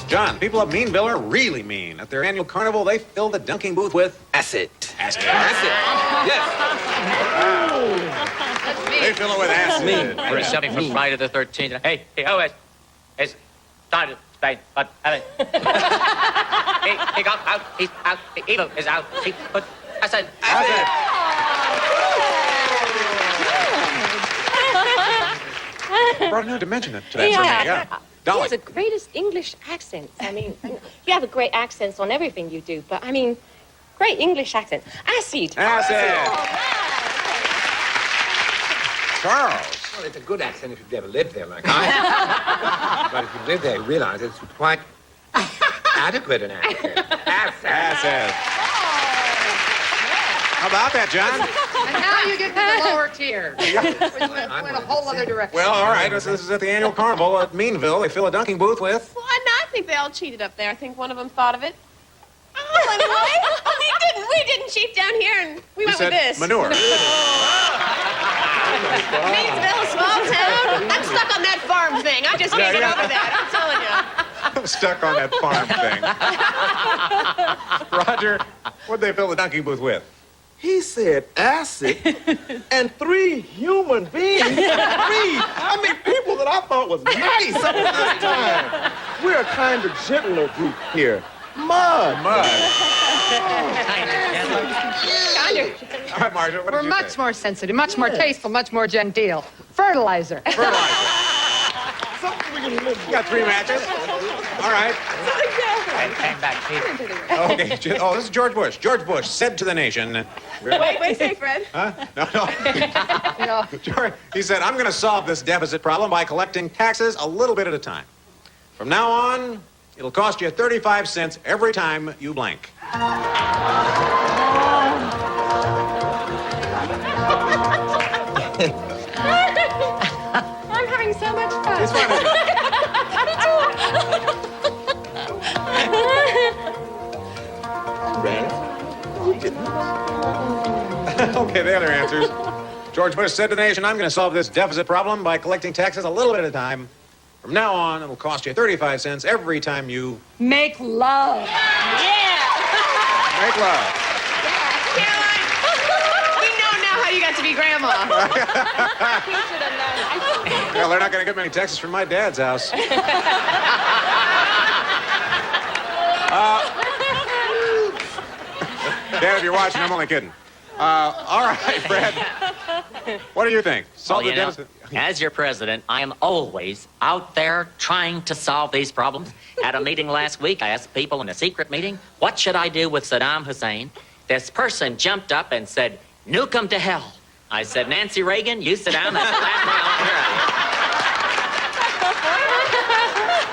John, people of Meanville are really mean. At their annual carnival, they fill the dunking booth with Acid. acid. Acid. Yes. They fill it with acid. Mean. We're something from Friday the 13th. Hey, oh, it's started Spain, but he got out. He's out. The evil is out. He put acid. Acid. Brought a new dimension to that for me. Yeah. He Dolly. has the greatest English accents. I mean, you have a great accents on everything you do, but I mean, great English accent. Acid. Acid. Charles. Well, it's a good accent if you've never lived there like I have. But if you've lived there, you realize it's quite adequate an accent. Acid. How about that, John? And now you get to the lower tier. We went a whole other direction. Well, all right. This is at the annual carnival at Meanville. They fill a dunking booth with... Well, I think they all cheated up there. I think one of them thought of it. Well, anyway, we didn't cheat down here, and we went with this. manure. Meansville, small town. I'm stuck on that farm thing. I just can't get over that. I'm telling you. I'm stuck on that farm thing. Roger, what'd they fill the dunking booth with? He said acid and 3 human beings. 3. I mean, people that I thought was nice up at this time. We're a kind of gentler group here. Mud. All right, Marcia, what did We're you much say? more sensitive, much more tasteful, much more genteel. Fertilizer. Fertilizer. You got 3 matches. All right. Came back, Pete. Okay. Oh, this is George Bush. George Bush said to the nation... Wait, say, Fred. Huh? No. George, he said, I'm going to solve this deficit problem by collecting taxes a little bit at a time. From now on, it'll cost you 35 cents every time you blank. I'm having so much fun. It's fun. Me too. Okay, the other answers. George Bush said to the nation, I'm going to solve this deficit problem by collecting taxes a little bit at a time. From now on, it'll cost you 35 cents every time you... Make love. Yeah. make love. Caroline, we know now how you got to be grandma. You should have known. Well, they're not going to get many texts from my dad's house. Dad, if you're watching, I'm only kidding. All right, Fred. What do you think? Solve the deficit? As your president, I am always out there trying to solve these problems. At a meeting last week, I asked people in a secret meeting, what should I do with Saddam Hussein? This person jumped up and said, nuke him to hell. I said, Nancy Reagan, you sit down. That's the last thing I'll hear of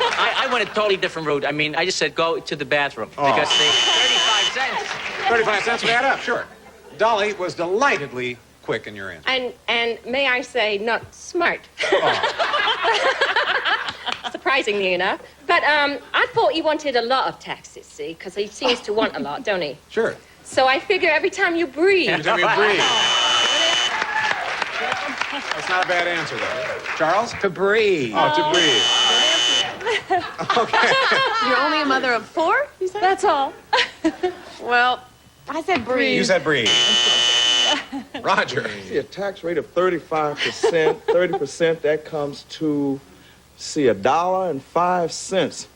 you. I went a totally different route. I mean, I just said, go to the bathroom. Because the 35 cents. 35 cents would add up, sure. Dolly was delightedly quick in your answer. And may I say, not smart. surprisingly enough. But I thought he wanted a lot of taxes, see, because he seems to want a lot, don't he? Sure. So I figure every time you breathe. Every time you breathe. That's not a bad answer, though. Charles? To breathe. Oh, to breathe. Okay. You're only a mother of 4, you said? That's all. Well, I said breathe. You said breathe. Roger. See, a tax rate of 35%, 30%, that comes to, see, $1.05.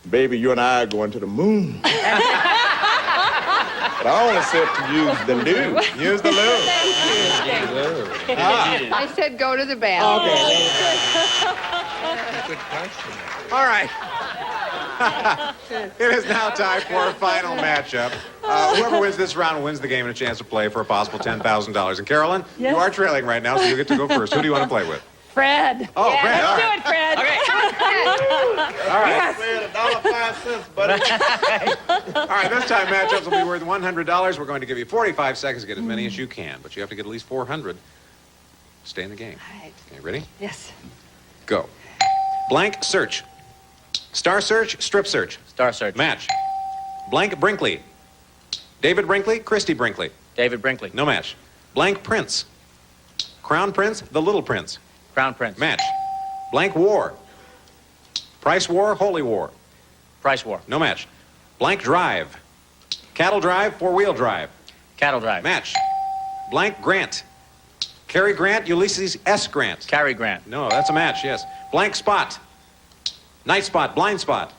Baby, you and I are going to the moon. But I only said to use the loo. Use the loo. I said go to the bathroom. Okay. Good question. All right. It is now time for a final matchup. Whoever wins this round wins the game and a chance to play for a possible $10,000. And Carolyn, Yes? you are trailing right now, so you get to go first. Who do you want to play with? Fred. Oh, yeah, Fred, all Let's right. do it, Fred. All right. Yes. $1.05, buddy. All right, this time matchups will be worth $100. We're going to give you 45 seconds to get as many as you can, but you have to get at least 400 to stay in the game. All right. Okay, ready? Yes. Go. Blank search. Star search, strip search. Star search. Match. Blank Brinkley. David Brinkley, Christy Brinkley. David Brinkley. No match. Blank Prince. Crown Prince, the Little Prince. Crown Prince. Match. Blank War. Price War, Holy War. Price War. No match. Blank Drive. Cattle Drive, four-wheel drive. Cattle Drive. Match. Blank Grant. Cary Grant, Ulysses S. Grant. Cary Grant. No, that's a match, yes. Blank Spot. Night Spot, Blind Spot.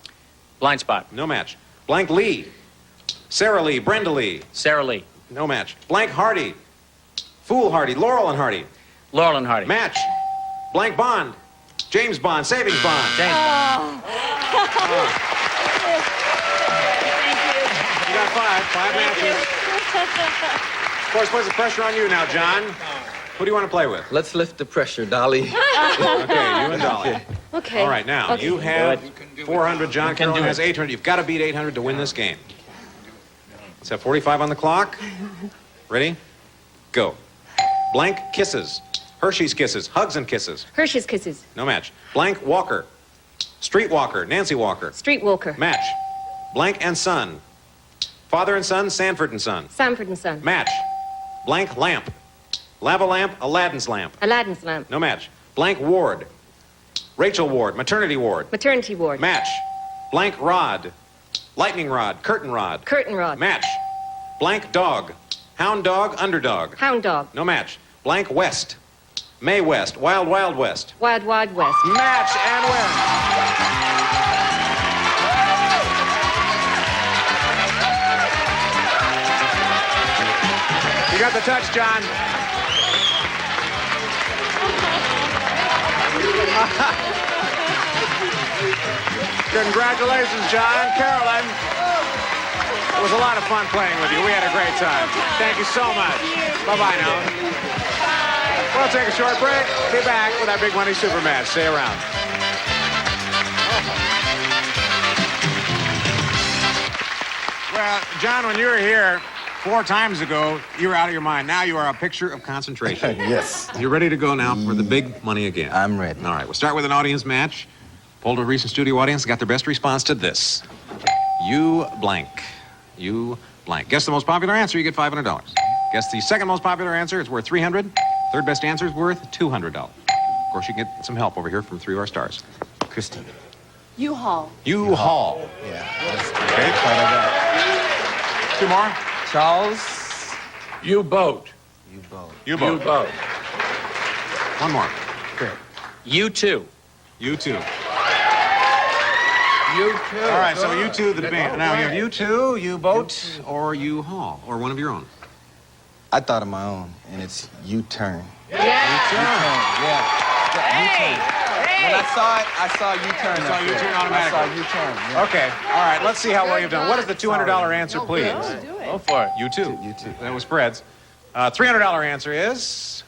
Blind Spot. No match. Blank Lee. Sarah Lee, Brenda Lee. Sarah Lee. No match. Blank Hardy. Fool Hardy, Laurel and Hardy. Laurel and Hardy. Match. Blank Bond. James Bond, Savings Bond. James Bond. You got five matches. Of course, puts the pressure on you now, John. Who do you want to play with? Let's lift the pressure, Dolly. Okay, you and Dolly. Okay. All right, now, Okay. you have 400. John Carroll has 800. You've got to beat 800 to win this game. Let's have 45 on the clock. Ready? Go. Blank Kisses. Hershey's Kisses. Hugs and Kisses. Hershey's Kisses. No match. Blank Walker. Street Walker. Nancy Walker. Street Walker. Match. Blank and Son. Father and Son. Sanford and Son. Sanford and Son. Match. Blank Lamp. Lava Lamp. Aladdin's Lamp. Aladdin's Lamp. No match. Blank Ward. Rachel Ward. Maternity Ward. Maternity Ward. Match. Blank Rod. Lightning Rod. Curtain Rod. Curtain Rod. Match. Blank Dog. Hound Dog. Underdog. Hound Dog. No match. Blank West. Mae West. Wild Wild West. Wild Wild West. Match and win. You got the touch, John. Congratulations, John. Carolyn, it was a lot of fun playing with you. We had a great time. Thank you so much. Bye-bye now. We'll take a short break. Be back with our Big Money Super Match. Stay around. Well, John, when you were here 4 times ago, you were out of your mind. Now you are a picture of concentration. Yes. You're ready to go now for the big money again. I'm ready. All right, we'll start with an audience match. Polled a recent studio audience, got their best response to this. You blank. You blank. Guess the most popular answer, you get $500. Guess the second most popular answer, it's worth $300. Third best answer is worth $200. Of course, you can get some help over here from 3 of our stars. Christine. U-Haul. U-Haul. Yeah. Okay. 2 more. Charles. U-boat. U-boat. U-boat. U-boat. 1 more. U2. U2. U2. All right, so U2, the band. Now, you have U2, U-boat, or U-Haul, or one of your own. I thought of my own, and it's U-turn. U-turn. Yeah. U-turn. When I saw U-turn. You saw U-turn automatically. I saw U-turn. Yeah. Okay, all right, let's see how well you've done. What is the $200 answer, please? Go for it. U2. That was Fred's. $300 answer is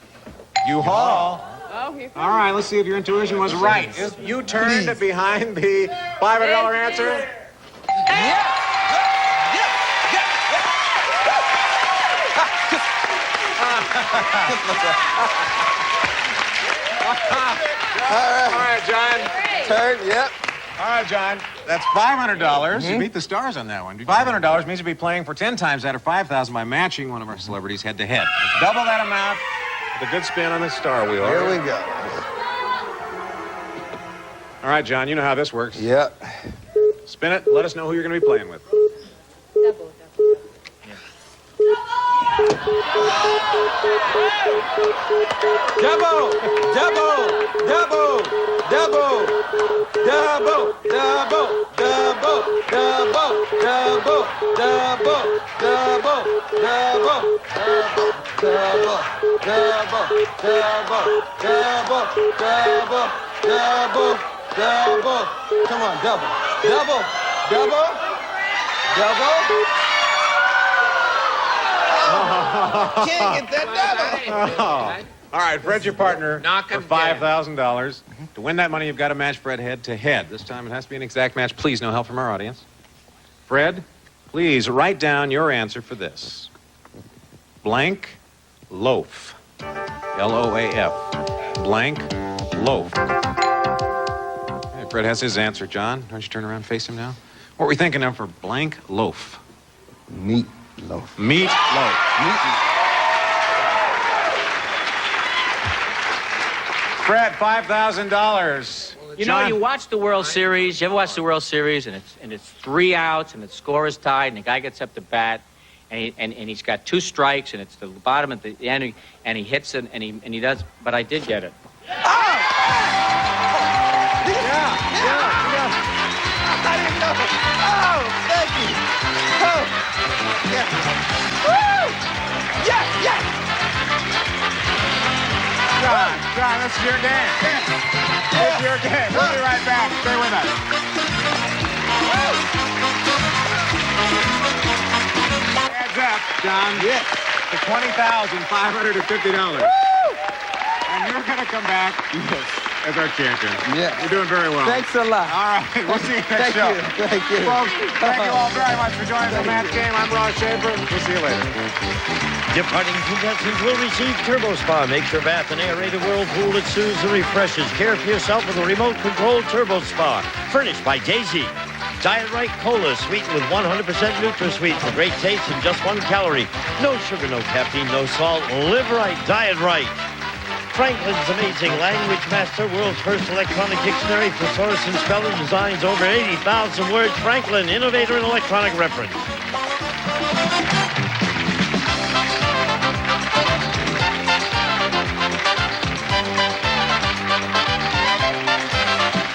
U-Haul. Oh, here All right, let's see if your intuition was right. You turned behind the $500 answer. All right, John. Turn, yep. All right, John. That's $500. You beat the stars on that one. $500 means you'll be playing for 10 times out of 5,000 by matching one of our celebrities head to head. Double that amount with a good spin on the star wheel. Here we go. All right, John, you know how this works. Yep. Spin it. Let us know who you're going to be playing with. Double, double, double, double, double, double, double, double, double, double, double, double, double, double, double, double, double, double. Come on, double, double, double, double. Can't get that double. All right, Fred's your partner for $5,000. To win that money, you've got to match Fred head to head. This time it has to be an exact match. Please, no help from our audience. Fred, please write down your answer for this. Blank loaf. L-O-A-F. Blank loaf. Okay, Fred has his answer, John. Why don't you turn around and face him now? What were we thinking of for blank loaf? Meat loaf. Meat loaf. Fred, $5,000. You know, you watch the World Series. You ever watch the World Series, and it's 3 outs, and the score is tied, and the guy gets up to bat, and he's got 2 strikes, and it's the bottom at the end, and he hits it, and he does. But I did get it. Yeah. I didn't know. Oh, thank you. Oh, yeah. Woo! Yes, yes. John, this is your game. It's your game. We'll be right back. Stay with us. Adds up, John. Yeah. To $20,550. Woo! And you're going to come back as our champion. Yeah. You're doing very well. Thanks a lot. All right. We'll see you next show. Thank you. Folks, thank you all very much for joining the match game. I'm Ross Schaefer. We'll see you later. Departing contestants will receive Turbo Spa. Makes your bath an aerated whirlpool that soothes and refreshes. Care for yourself with a remote-controlled Turbo Spa. Furnished by Daisy. Diet Right Cola, sweetened with 100% NutraSweet for great taste and just 1 calorie. No sugar, no caffeine, no salt. Live right, Diet Right. Franklin's Amazing Language Master, world's first electronic dictionary, thesaurus and spelling, designs over 80,000 words. Franklin, innovator in electronic reference.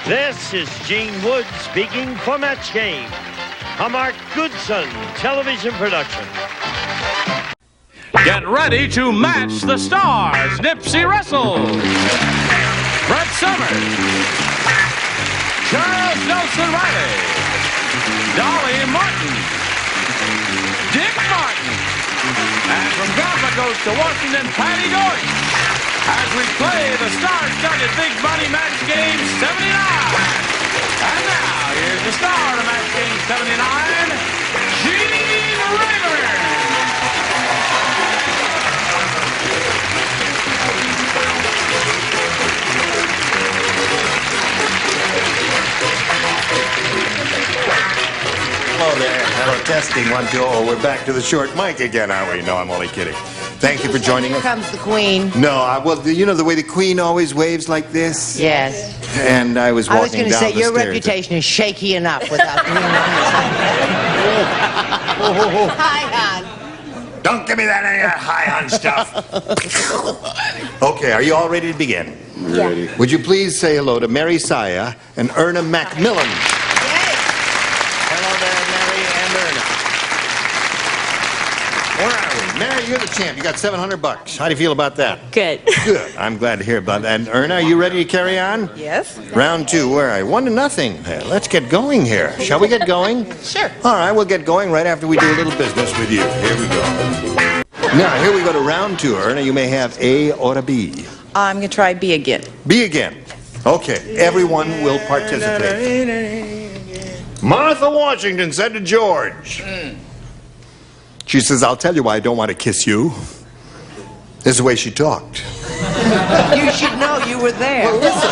This is Gene Wood speaking for Match Game, a Mark Goodson television production. Get ready to match the stars. Nipsey Russell, Brett Summers, Charles Nelson Riley, Dolly Martin, Dick Martin, and from Galapagos to Washington, Patty Gordon, as we play the star-studded Big Money Match Game 79. And now, here's the star of Match Game 79, Gene Rayburn. Hello there. Hello, testing. 1, 2. Oh, we're back to the short mic again, aren't we? No, I'm only kidding. Thank you for joining Here us. comes the Queen. No, well, you know the way the Queen always waves like this? Yes. And I was I was walking going to down say, the your stairs. reputation is shaky enough without Queen on the side. Hi, hon. Don't give me that any of that high-on stuff. Okay, are you all ready to begin? Ready. Would you please say hello to Mary Saya and Erna Macmillan? Hello there, Mary and Erna. Where are we? Mary, you're the champ. You got $700. How do you feel about that? Good. Good. I'm glad to hear about that. And Erna, are you ready to carry on? Yes. Round 2. Where are you? 1-0. Let's get going here. Shall we get going? Sure. All right, we'll get going right after we do a little business with you. Here we go. Now, here we go to round 2. Erna, you may have A or a B. I'm going to try B again. B again. Okay, everyone will participate. Martha Washington said to George. She says, I'll tell you why I don't want to kiss you. This is the way she talked. You should know you were there. Well, listen.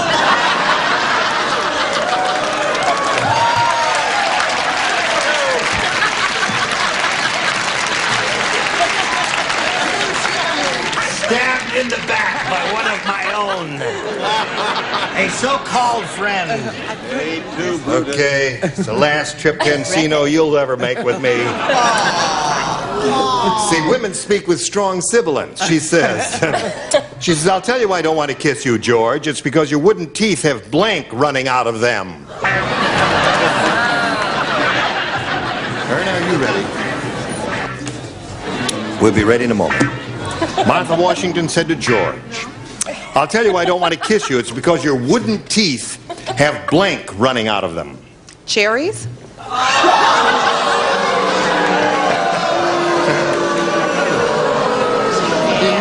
in the back by one of my own. A so-called friend. Okay, it's the last trip to Encino you'll ever make with me. See, women speak with strong sibilants, she says. She says, I'll tell you why I don't want to kiss you, George. It's because your wooden teeth have blank running out of them. Erna, are you ready? We'll be ready in a moment. Martha Washington said to George, I'll tell you why I don't want to kiss you. It's because your wooden teeth have blank running out of them. Cherries? In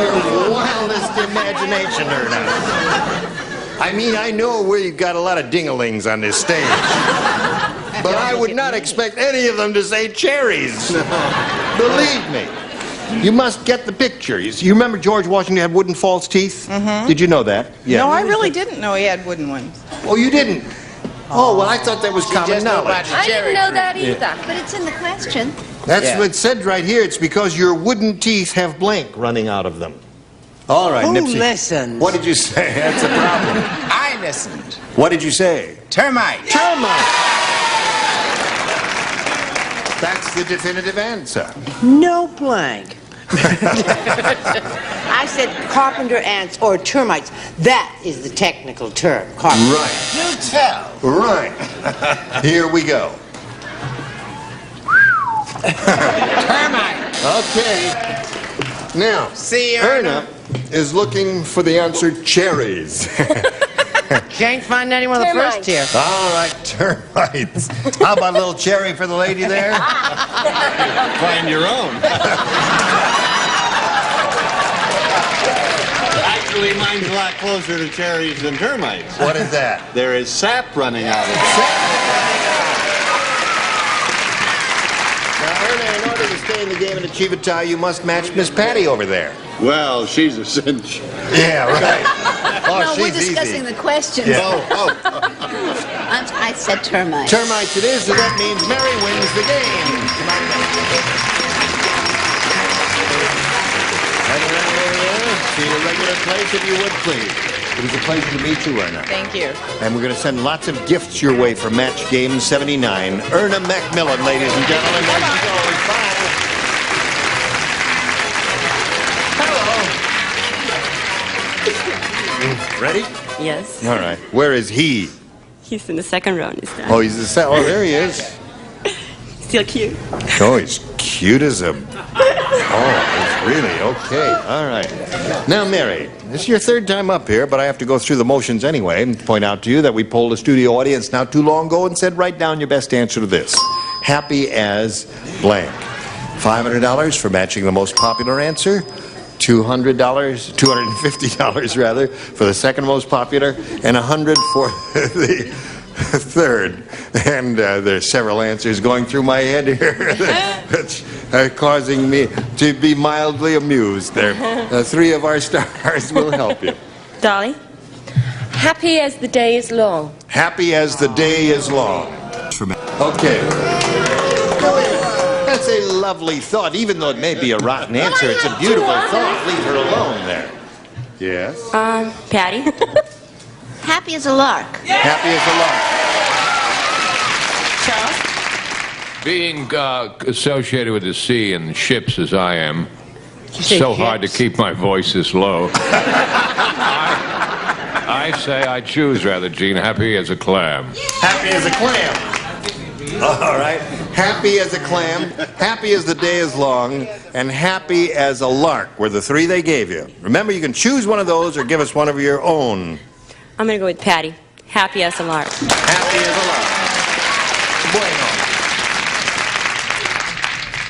your wildest imagination, Erna. I mean, I know where you've got a lot of ding-a-lings on this stage. But I would not expect any of them to say cherries. Believe me. You must get the picture. You remember George Washington had wooden false teeth? Mm-hmm. Did you know that? Yeah. No, I really didn't know he had wooden ones. Oh, you didn't? Oh, well, I thought that was common knowledge. I didn't know that either, Yeah. but it's in the question. That's what it said right here. It's because your wooden teeth have blank running out of them. All right, Who Nipsey. listens? What did you say? That's a problem. I listened. What did you say? Termite. Termite. That's the definitive answer. No blank. I said carpenter ants or termites. That is the technical term, carpenter. Right. You tell. Right. Here we go. Termite. Okay. Now, See, Erna is looking for the answer cherries. Can't find anyone on the first tier. All right, termites. How about a little cherry for the lady there? Find your own. Actually, mine's a lot closer to cherries than termites. What is that? There is sap running out of it. Now, Erna, in order to stay in the game and achieve a tie, you must match Miss Patty over there. Well, she's a cinch. Yeah, right. Oh, No, we're she's discussing easy. the questions. Yeah. I said termite. Termites it is, so that means Mary wins the game. See a regular place if you would, please. It was a pleasure to meet you, Erna. Thank you. And we're going to send lots of gifts your way for Match Game 79. Erna Macmillan, ladies and gentlemen. There she goes. Bye. Hello. Ready? Yes. All right. Where is he? He's in the second row this time. Oh, he's the oh, there he is. Still cute. Oh, he's cute as a... Oh, it's really okay. All right. Now, Mary, this is your third time up here, but I have to go through the motions anyway and point out to you that we polled a studio audience not too long ago and said, write down your best answer to this. Happy as blank. $500 for matching the most popular answer. $250 rather, for the second most popular, and $100 for the third. And there's several answers going through my head here that's causing me to be mildly amused there. Three of our stars will help you. Dolly? Happy as the day is long. Happy as the day is long. Okay. That's a lovely thought, even though it may be a rotten answer. It's a beautiful thought. Leave her alone there. Yes? Patty? Happy as a lark. Happy as a lark. Being associated with the sea and ships as I am, it's so hard to keep my voice this low. I say I choose rather, Gene, happy as a clam. Happy as a clam. All right. Happy as a clam, happy as the day is long, and happy as a lark were the three they gave you. Remember, you can choose one of those or give us one of your own. I'm going to go with Patty. Happy as a lark. Happy as a lark. Bueno.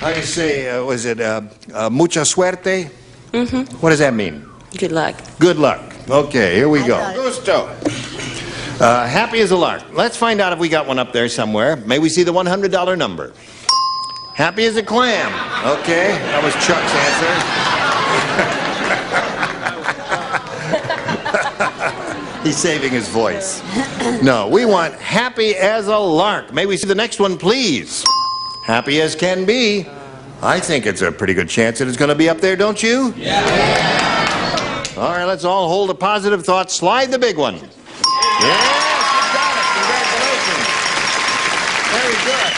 How do you say, was it mucha suerte? Mm-hmm. What does that mean? Good luck. Good luck. Okay, here we go. Gusto. Happy as a lark. Let's find out if we got one up there somewhere. May we see the $100 number? Happy as a clam. Okay, that was Chuck's answer. He's saving his voice. No, we want happy as a lark. May we see the next one, please? Happy as can be. I think it's a pretty good chance that it's going to be up there, don't you? Yeah. All right, let's all hold a positive thought. Slide the big one. Yes, you got it. Congratulations. Very good.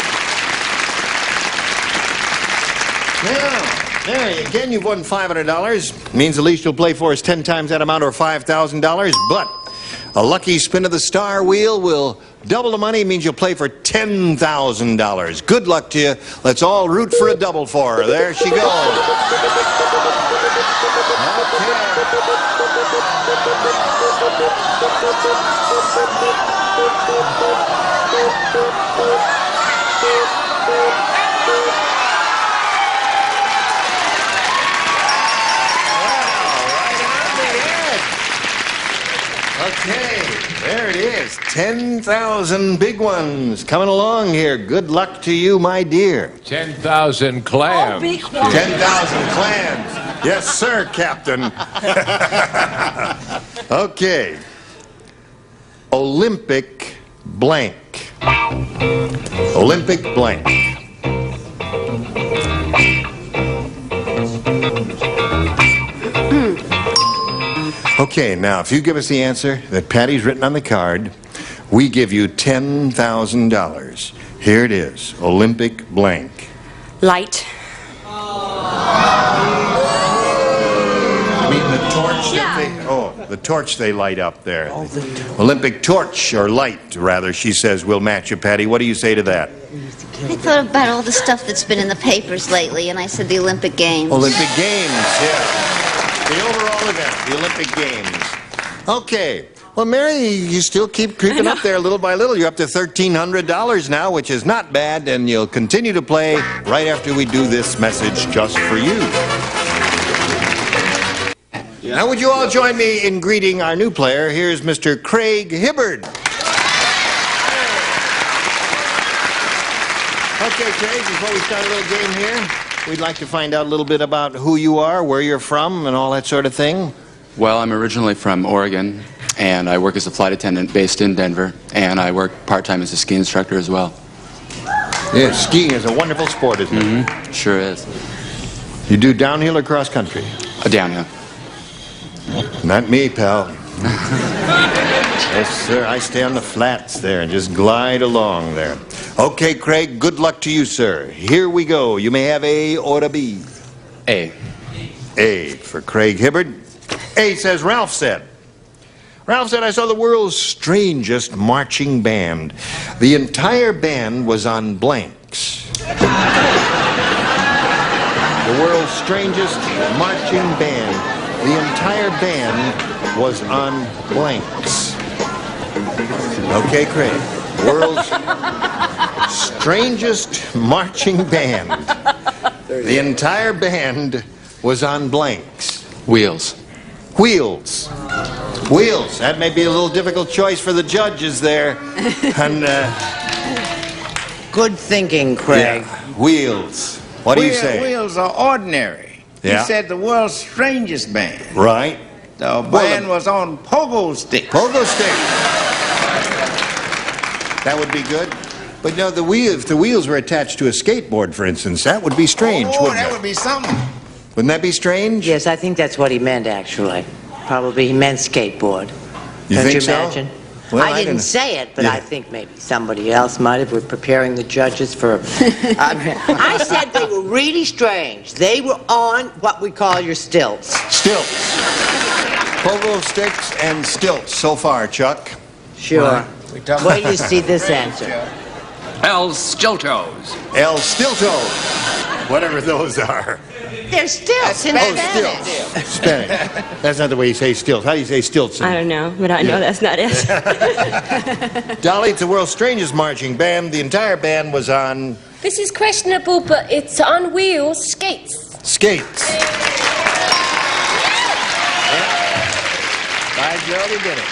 Now, there, again, you've won $500. Means the least you'll play for is 10 times that amount or $5,000. But a lucky spin of the star wheel will double the money. Means you'll play for $10,000. Good luck to you. Let's all root for a double for her. There she goes. Okay, there it is. 10,000 big ones coming along here. Good luck to you, my dear. 10,000 clams. Oh, be quiet. 10,000 clams. Yes, sir, Captain. Okay. Olympic blank. Olympic blank. Okay, now, if you give us the answer that Patty's written on the card, we give you $10,000. Here it is, Olympic blank. Light. You mean the torch that they... Oh, the torch they light up there. Oh, Olympic torch, or light, rather, she says, will match you, Patty. What do you say to that? I thought about all the stuff that's been in the papers lately, and I said the Olympic Games. Olympic Games, yeah. The overall event, the Olympic Games. Okay. Well, Mary, you still keep creeping up there little by little. You're up to $1,300 now, which is not bad, and you'll continue to play right after we do this message just for you. Now, would you all join me in greeting our new player? Here's Mr. Craig Hibbard. Okay, Craig, before we start a little game here, we'd like to find out a little bit about who you are, where you're from, and all that sort of thing. Well, I'm originally from Oregon, and I work as a flight attendant based in Denver, and I work part-time as a ski instructor as well. Yeah, skiing is a wonderful sport, isn't it? Sure is. You do downhill or cross country? Downhill. Not me, pal. Yes, sir, I stay on the flats there and just glide along there. Okay, Craig, good luck to you, sir. Here we go. You may have A or a B. A. A for Craig Hibbard. A says Ralph said. Ralph said, I saw the world's strangest marching band. The entire band was on blanks. The world's strangest marching band. The entire band was on blanks. Okay, Craig. World's strangest marching band. The entire band was on blanks. Wheels. Wheels. Wheels. That may be a little difficult choice for the judges there. And, Good thinking, Craig. yeah, wheels. What do you say? Wheels are ordinary. Yeah. You said the world's strangest band. Right. The band was on pogo sticks. Pogo stick. That would be good. But no, if the wheels were attached to a skateboard, for instance, that would be strange, wouldn't that it? would be something. Wouldn't that be strange? Yes, I think that's what he meant, actually. Probably he meant skateboard. You Don't think you so? imagine? Well, I didn't say it, but Yeah. I think maybe somebody else might have. We're preparing the judges for... I said they were really strange. They were on what we call your stilts. Stilts. Pogo sticks and stilts so far, Chuck. Sure. Wait till you see this answer. El Stiltos. El Stiltos. Whatever those are. They're stilts in Spanish. Spanish. That's not the way you say stilts. How do you say stilts? I don't know, but I know that's not it. Dolly, it's the world's strangest marching band. The entire band was on... This is questionable, but it's on wheels, skates. Skates. By Joe, they did it.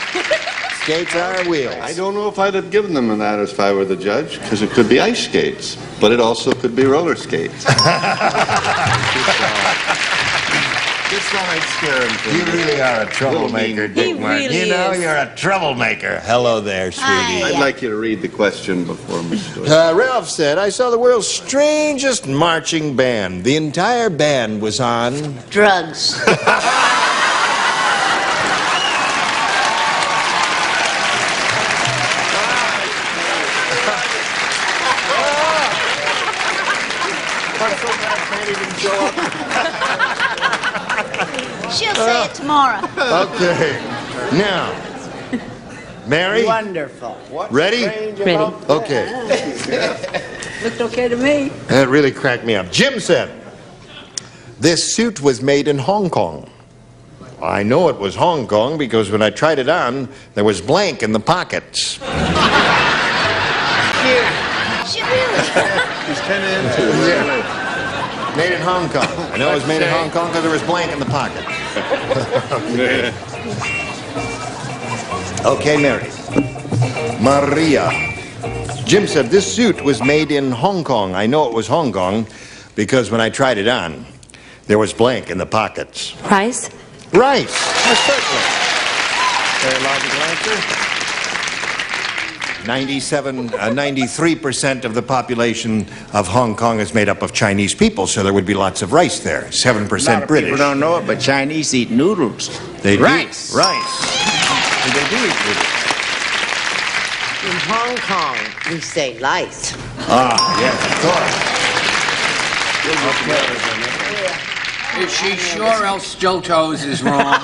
Skates are wheels. I don't know if I'd have given them that if I were the judge, because it could be ice skates, but it also could be roller skates. This one I'd scare him. You really are a troublemaker, Dick Martin. really You know, is. you're a troublemaker. Hello there, sweetie. I'd like you to read the question before Miss Stewart. Ralph said, I saw the world's strangest marching band. The entire band was on... Drugs. I'm so glad Patty didn't show up. She'll say it tomorrow. Okay. Now, Mary? Wonderful. Ready? Ready. Okay. Looked okay to me. That really cracked me up. Jim said, this suit was made in Hong Kong. I know it was Hong Kong because when I tried it on, there was blank in the pockets. He's kind of into it. Yeah. Made in Hong Kong. I know it was made in Hong Kong because there was blank in the pocket. Okay. Okay, Mary. Maria. Jim said, this suit was made in Hong Kong. I know it was Hong Kong because when I tried it on, there was blank in the pockets. Rice? Rice. Certainly. Very logical answer. 93% of the population of Hong Kong is made up of Chinese people, so there would be lots of rice there. 7% British. People don't know it, but Chinese eat noodles. They do. Rice. Rice. And they do eat noodles. In Hong Kong, we say lice. Ah, yes, of course. Is she sure El Stoltos is wrong?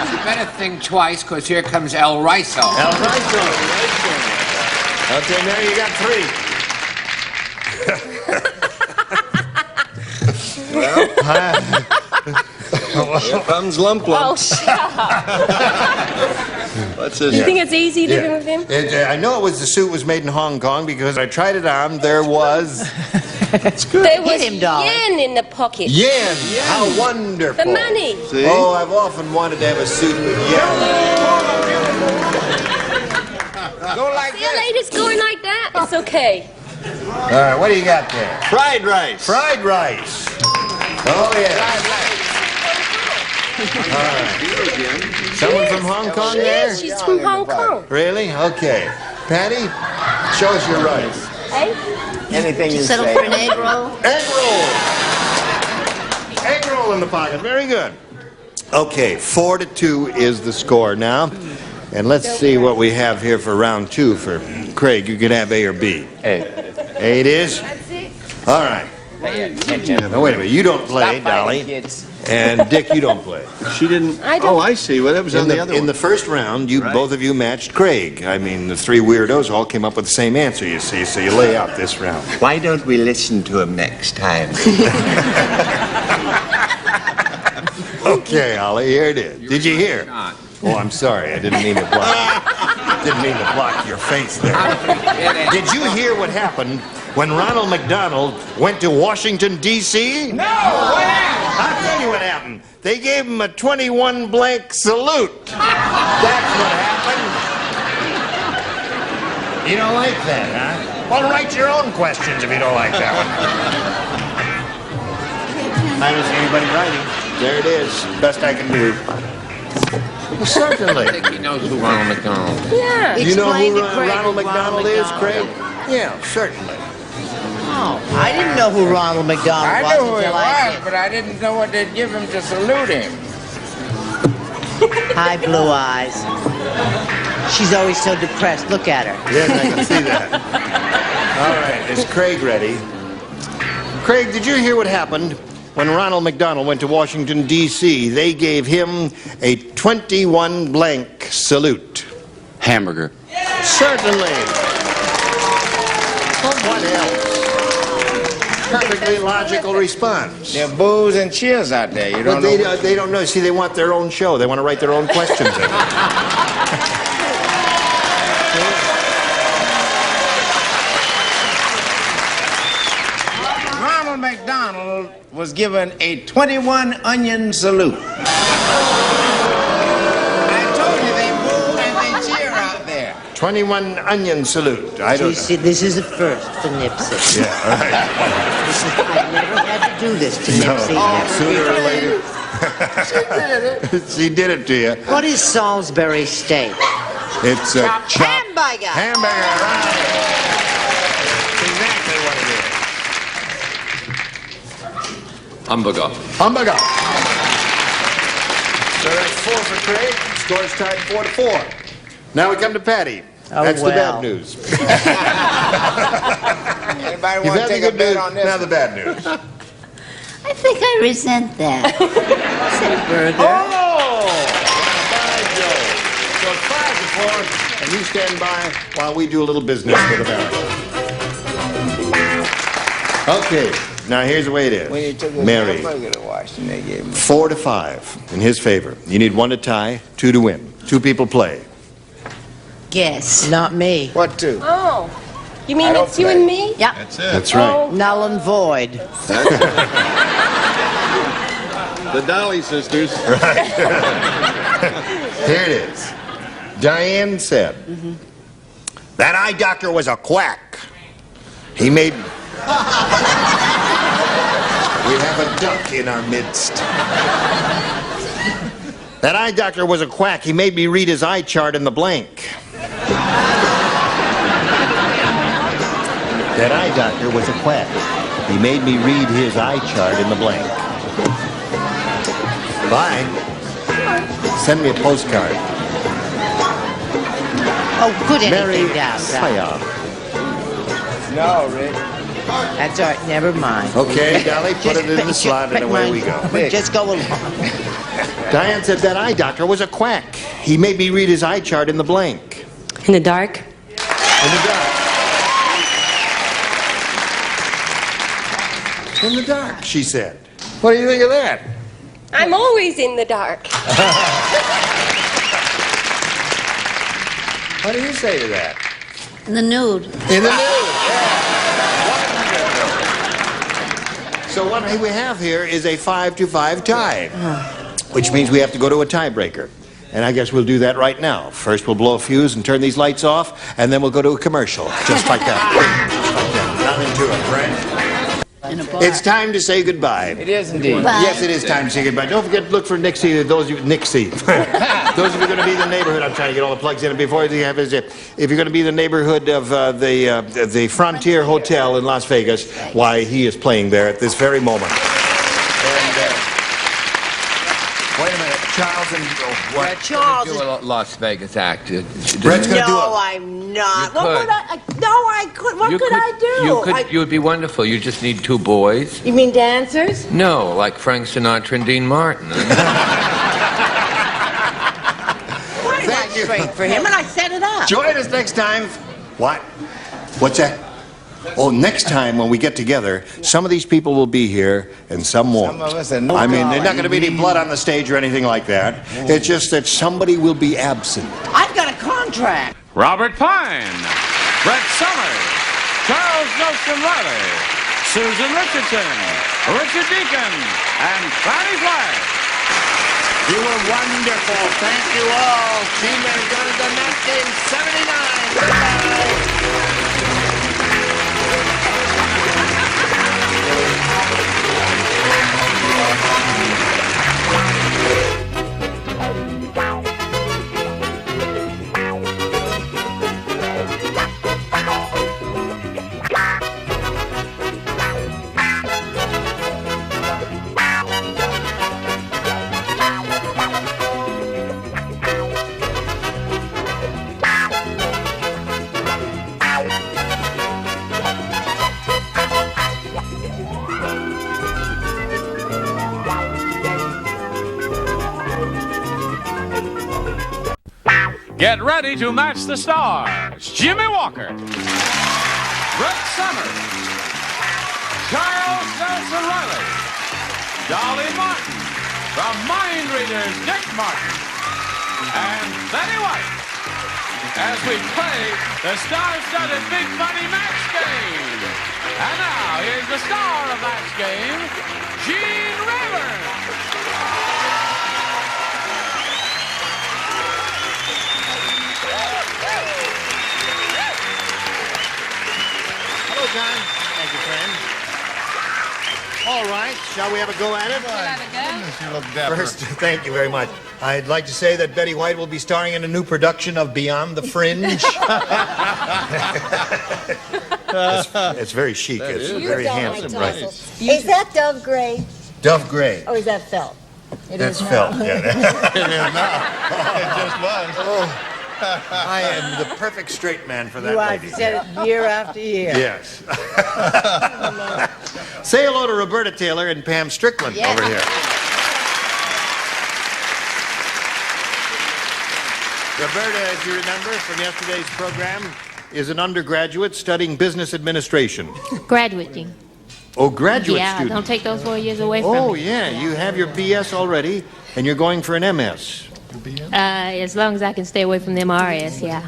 You better think twice, because here comes El Riso. El Riso. Okay, Mary, you got 3. Well, here comes Lump Lump. Oh, shut up. What's this? You think it's easy living with him? I know the suit was made in Hong Kong because I tried it on. There was... That's good. There was him, darling. yen in the pocket. Yen. How wonderful. The money. See? Oh, I've often wanted to have a suit with yen. Go like See how ladies going like that? It's okay. All right, what do you got there? Fried rice. Fried rice. Oh, yeah. All right. Someone from Hong Kong there? Yes, she's from Hong Kong. Really? Okay. Patty, show us your rice. Hey? anything you Settle say. for an egg roll? Egg roll. Egg roll in the pocket. Very good. Okay, 4-2 is the score now. And let's see what we have here for round 2 for Craig. You could have A or B. A. A it is? All right. Now, wait a minute. You don't play, Dolly. And Dick, you don't play. She didn't. I don't. Oh, I see. Well, that was on the other one. In the first round, both of you matched Craig. I mean, the 3 weirdos all came up with the same answer, you see, so you lay out this round. Why don't we listen to him next time? Okay, Ollie, here it is. Did you hear? Oh, I'm sorry. I didn't mean to block. Didn't mean to block your face there. Did you hear what happened when Ronald McDonald went to Washington, D.C.? No! What happened? I'll tell you what happened. They gave him a 21 blank salute. That's what happened. You don't like that, huh? Well, write your own questions if you don't like that one. I don't see anybody writing. There it is. Best I can do. Well, certainly. I think he knows who Ronald McDonald is. Yeah. Do you know Explain who to Craig Ronald who McDonald Ronald is, McDonald Craig? Yeah, certainly. Oh, I didn't know who Ronald McDonald I was knew who he until I was, did. but I didn't know what they'd give him to salute him. Hi, Blue Eyes. She's always so depressed. Look at her. Yes, I can see that. All right, is Craig ready? Craig, did you hear what happened when Ronald McDonald went to Washington, D.C.? They gave him a 21 blank salute. Hamburger. Certainly. What else? Perfectly logical response. There are boos and cheers out there. You But don't know. they don't know. See, they want their own show. They want to write their own questions in. Ronald McDonald was given a 21 onion salute. I told you they boo and they cheer out there. 21 onion salute. I don't You see, this is a first for Nipsey. Yeah, all right. I've never had to do this to Nipsey. Never. Sooner or later. She did it to you. What is Salisbury steak? It's a chopped Hamburger. hamburger. Right. Exactly what it is. Hamburger. Hamburger. So that's 4 for Craig. Score's tied 4-4. Now we come to Patty. Oh, That's well. the bad news. Anybody You've want had to take the a good bet news, on this? now the bad news. I think I resent that. Oh! So it's 5-4, and you stand by while we do a little business with America. Okay, now here's the way it is. When you took this Mary, hamburger to Washington, they gave me. 4-5 in his favor. You need 1 to tie, 2 to win. 2 people play. Guess. Not me. What two? Oh. You mean I don't it's you play. and me? Yeah. That's That's right. Null and void. The Dolly sisters. Here it is. Diane said, that eye doctor was a quack. He made... We have a duck in our midst. That eye doctor was a quack. He made me read his eye chart in the blank. That eye doctor was a quack. He made me read his eye chart in the blank. Bye. Send me a postcard. Oh, put Mary anything down. Saya. No, Rick. That's all right. Never mind. Okay, Dolly, put it in the slot and away we go. Just go along. Diane said that eye doctor was a quack. He made me read his eye chart in the blank. In the dark? In the dark. In the dark, she said. What do you think of that? I'm always in the dark. What do you say to that? In the nude. In the nude. So what we have here is a 5-5 tie, which means we have to go to a tiebreaker. And I guess we'll do that right now. First, we'll blow a fuse and turn these lights off, and then we'll go to a commercial. Just like that. Just like that. Not into it, right? It's time to say goodbye. It is indeed. Bye. Yes, it is time to say goodbye. Don't forget to look for Nixie. Those of you, Nixie. Those of you going to be in the neighborhood. I'm trying to get all the plugs in before you have is if you're going to be in the neighborhood of the Frontier Hotel in Las Vegas, why he is playing there at this very moment. And wait a minute, Charles and what? Charles Do is... a Las Vegas act. Brett's going to do No, it. I'm not. You What could. would I... No, I could. What could I do? You would be wonderful. You just need 2 boys. You mean dancers? No, like Frank Sinatra and Dean Martin. Thank you. Straight for him, and I set it up. Join us next time. What? What's that? Oh, next time when we get together, some of these people will be here and some won't. Some of us are no I mean, there's not God. going to be any blood on the stage or anything like that. It's just that somebody will be absent. I've got a contract. Robert Pine, Brett Summers, Charles Nelson Riley, Susan Richardson, Richard Deacon, and Fanny Flagg. You were wonderful. Thank you all. Team has done the 1979. Goodbye. Get ready to match the stars. Jimmy Walker, Brett Summers, Charles Nelson Riley, Dolly Martin, from Mind Readers Dick Martin, and Betty White, as we play the star-studded Big Money Match Game. And now, here's the star of Match Game, Gene Rayburn. Hello, John. Thank you, friend. All right, shall we have a go at it? You look dapper. First, thank you very much. I'd like to say that Betty White will be starring in a new production of Beyond the Fringe. It's very chic. It's very handsome, right? Is that Dove Gray? Dove Gray. Or is that felt? That's felt. Yeah. It is now. It just was. I am the perfect straight man for that You lady. have said it year after year. Yes. Say hello to Roberta Taylor and Pam Strickland over here. Roberta, as you remember from yesterday's program, is an undergraduate studying business administration. Graduating. Oh, graduate yeah, student. don't take those 4 years away from me. Oh, yeah, you have your BS already, and you're going for an MS. As long as I can stay away from the MRS, yeah.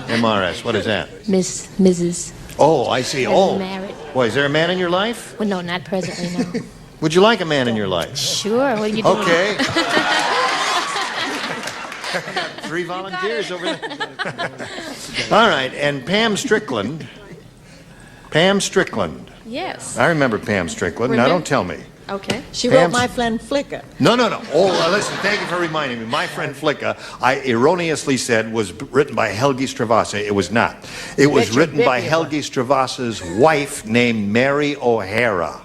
MRS, what is that? Mrs. Oh, I see. Oh. Married. Boy, is there a man in your life? Well, no, not presently, no. Would you like a man in your life? Sure, what are you doing? Okay. 3 volunteers over there. All right, and Pam Strickland. Pam Strickland. Yes. I remember Pam Strickland. Now, don't tell me. Okay. She Pam's- wrote My Friend Flicker. No. Oh, listen, thank you for reminding me. My Friend Flicka, I erroneously said, was written by Helgi Stravasse. It was not. It was Richard written by Bickley. Helgi Stravasse's wife named Mary O'Hara.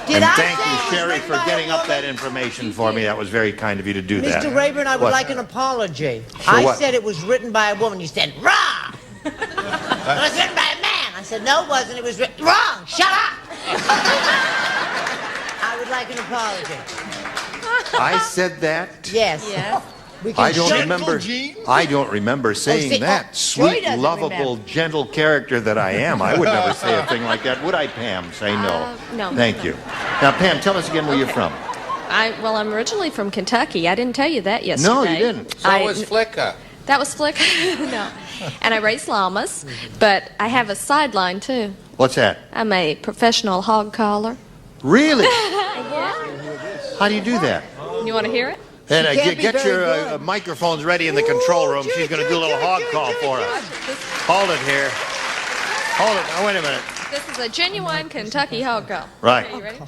Did And I thank say it you, was Sherry, written for by a getting up woman? that information for me. That was very kind of you to do that. Mr. Rayburn, I would What? like an apology. For I what? said it was written by a woman. You said, rah! It was written by a man. I said, no, it wasn't. It was written... Wrong! Shut up! I would like an apology. I said that? Yes. Yes. We can I don't show- remember. I don't remember saying see, that. Joy Sweet, doesn't lovable, remember. gentle character that I am. I would never say a thing like that, would I, Pam? Say no. No. Thank you. Now, Pam, tell us again where you're from. Well, I'm originally from Kentucky. I didn't tell you that yesterday. No, you didn't. So was Flicka. That was Flick. No. And I raise llamas, but I have a sideline too. What's that? I'm a professional hog caller. Really? Yeah. How do you do that? You want to hear it? And get your microphones ready in the control room. She's going to do a little hog call for us. Hold it here. Hold it. Oh, wait a minute. This is a genuine Kentucky hog call. Right. Okay, you ready?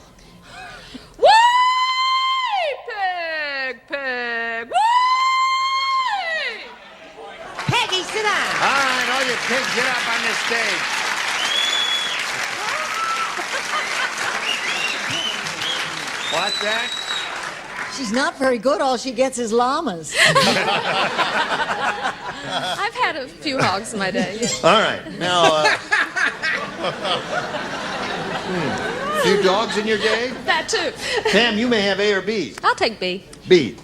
Whee! Pig! Whee! Peggy, sit down. All right, all you pigs, get up on this stage. What's that? She's not very good. All she gets is llamas. I've had a few hogs in my day. Yeah. All right, now, few dogs in your day? That too. Pam, you may have A or B. I'll take B. B.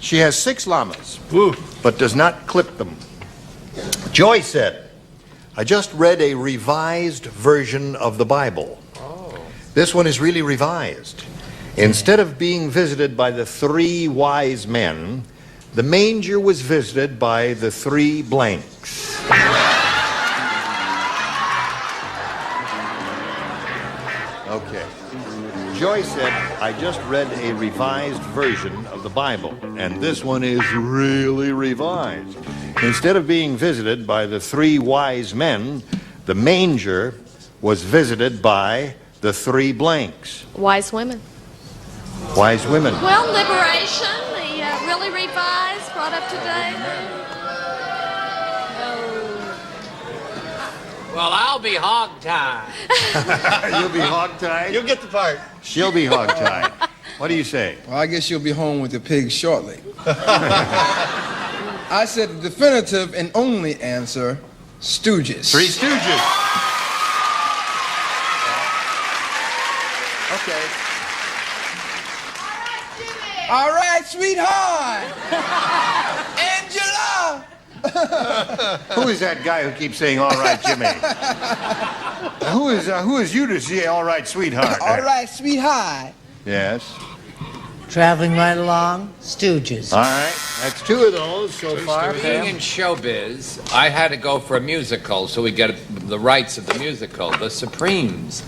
She has 6 llamas, but does not clip them. Joy said, I just read a revised version of the Bible. This one is really revised. Instead of being visited by the 3 wise men, the manger was visited by the 3 blanks. Okay. Joy said, I just read a revised version of the Bible, and this one is really revised. Instead of being visited by the 3 wise men, the manger was visited by the 3 blanks. Wise women. Wise women. Well, liberation, the really revised, brought up to date. Well, I'll be hog-tied. You'll be hog-tied? You'll get the part. She'll be hog-tied. What do you say? Well, I guess you'll be home with your pigs shortly. I said the definitive and only answer, Stooges. 3 Stooges. Okay. All right, sweetheart. Angela. Who is that guy who keeps saying, all right, Jimmy? Who is you to say, all right, sweetheart? All right, sweetheart. Yes. Traveling right along, Stooges. All right. That's 2 of those so far. Being in showbiz, I had to go for a musical, so we get the rights of the musical, The Supremes.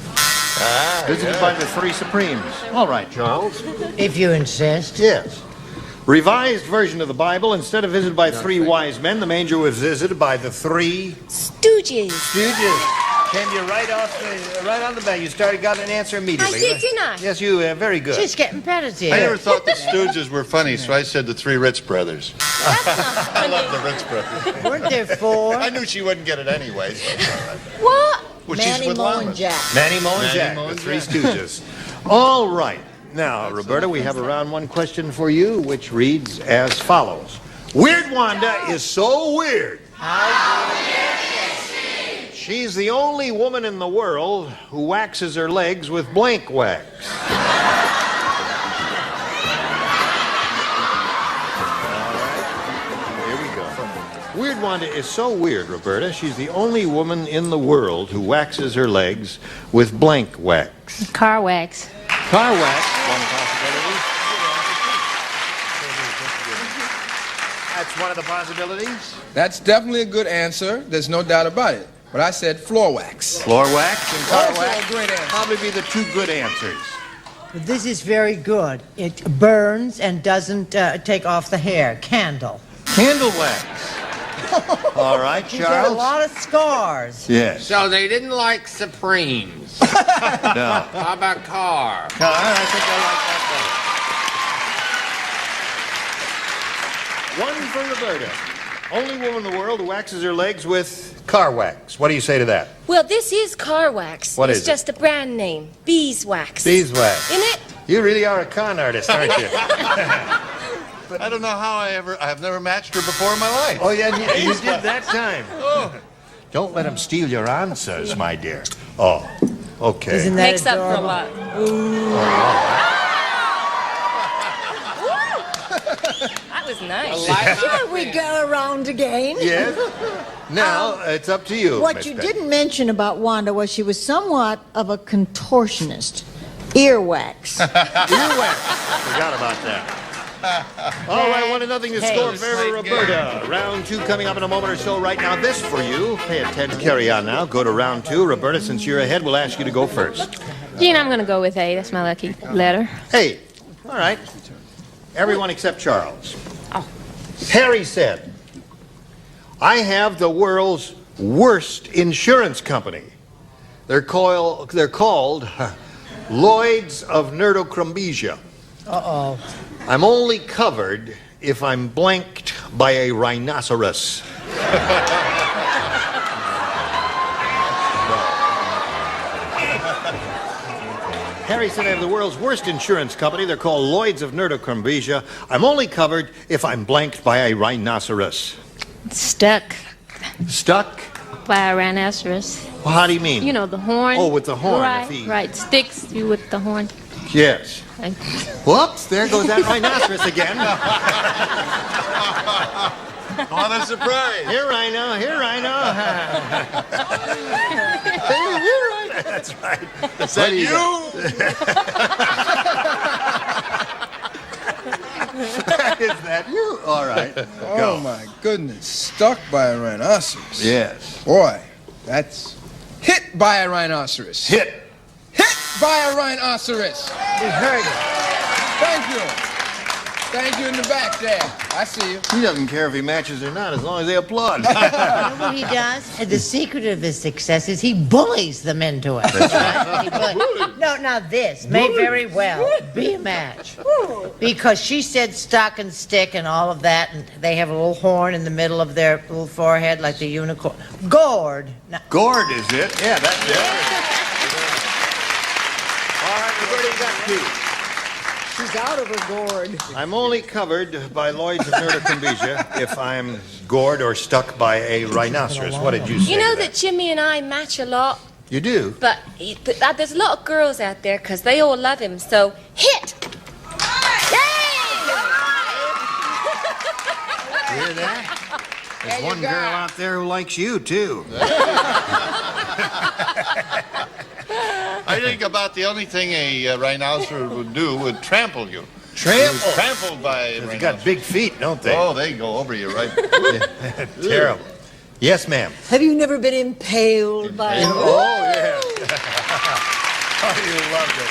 Visited by the 3 Supremes. All right, Charles. If you insist. Yes. Revised version of the Bible. Instead of visited by 3 wise men, the manger was visited by the 3 Stooges. Stooges. Came you right on the bat. You got an answer immediately. I did, didn't I? Yes, you very good. She's getting repetitive. I never thought the Stooges were funny, so I said the 3 Ritz brothers. I love the Ritz brothers. Weren't there 4? I knew she wouldn't get it anyway. What? Well, she's Manny, with Mo, llamas. and Jack. Manny, Mo, and Manny, Jack, Mo, the and 3 Jack. Stooges. All right. Now, Roberta, we have a round 1 question for you, which reads as follows. Weird Wanda is so weird. She's the only woman in the world who waxes her legs with blank wax. Weird Wanda is so weird, Roberta. She's the only woman in the world who waxes her legs with blank wax. Car wax. Car wax, one possibility. That's one of the possibilities. That's definitely a good answer. There's no doubt about it. But I said floor wax. Floor wax and car Also wax. a great answer. Probably be the two good answers. This is very good. It burns and doesn't take off the hair. Candle. Candle wax. All right, She's got a Charles. lot of scars. Yes. So they didn't like Supremes. No. How about car? Car, I think I like that better. One for Roberta. Only woman in the world who waxes her legs with car wax. What do you say to that? Well, this is car wax. What it's is it? just a brand name. Beeswax. Beeswax. In it? You really are a con artist, aren't you? I don't know how I've never matched her before in my life. Oh, yeah, you did that time. Don't let him steal your answers, my dear. Oh, okay. Isn't that Makes up for a adorable? lot. That was nice. Shall we go around again? Yes. Now, it's up to you, What Miss you Becky. didn't mention about Wanda was she was somewhat of a contortionist. Earwax. Earwax. Forgot about that. All right, 1-0 to score in favor of Roberta. Round two coming up in a moment or so. Right now, this for you. Pay attention. Carry on now. Go to round two. Roberta, since you're ahead, we'll ask you to go first. Gene, I'm going to go with A. That's my lucky letter. Hey, all right. Everyone except Charles. Harry said, I have the world's worst insurance company. They're called Lloyd's of Nerdocrumbesia. Uh-oh. I'm only covered if I'm blanked by a rhinoceros. Harry said I have the world's worst insurance company. They're called Lloyd's of Nerdocrumbesia. I'm only covered if I'm blanked by a rhinoceros. Stuck Stuck? by a rhinoceros. Well, how do you mean? You know, the horn. Oh, with the horn, Right, if he- right. Sticks you with the horn. Yes. Like- Whoops, there goes that rhinoceros again. What a surprise. Here, Rhino. Here, Rhino. Hey, here, Rhino. That's right. Is that you? Is that you? All right. Oh, Go. my goodness. Stuck by a rhinoceros. Yes. Boy, that's hit by a rhinoceros. Hit. Hit by a rhinoceros. We heard it. Thank you. Thank you in the back there. I see you. He doesn't care if he matches or not, as long as they applaud. You know what he does? And the secret of his success is he bullies them into it. Right? No, now this may very well be a match. Because she said stock and stick and all of that, and they have a little horn in the middle of their little forehead like the unicorn. Gourd. Now, Gourd is it? Yeah, that's it. All right, Roberta, you got two. She's out of her gourd. I'm only covered by Lloyd's of Nerdocrumbesia if I'm gored or stuck by a rhinoceros. What did you say? You know to that Jimmy and I match a lot, You do? but there's a lot of girls out there because they all love him. So hit. You hear that? There's one girl out there who likes you, too. I think about the only thing a rhinoceros would do would trample you. Trample? He was trampled by a They rhinoceros. got big feet, don't they? Oh, they go over you, right? Terrible. Yes, ma'am. Have you never been impaled by a Oh, yeah. Oh, you loved it.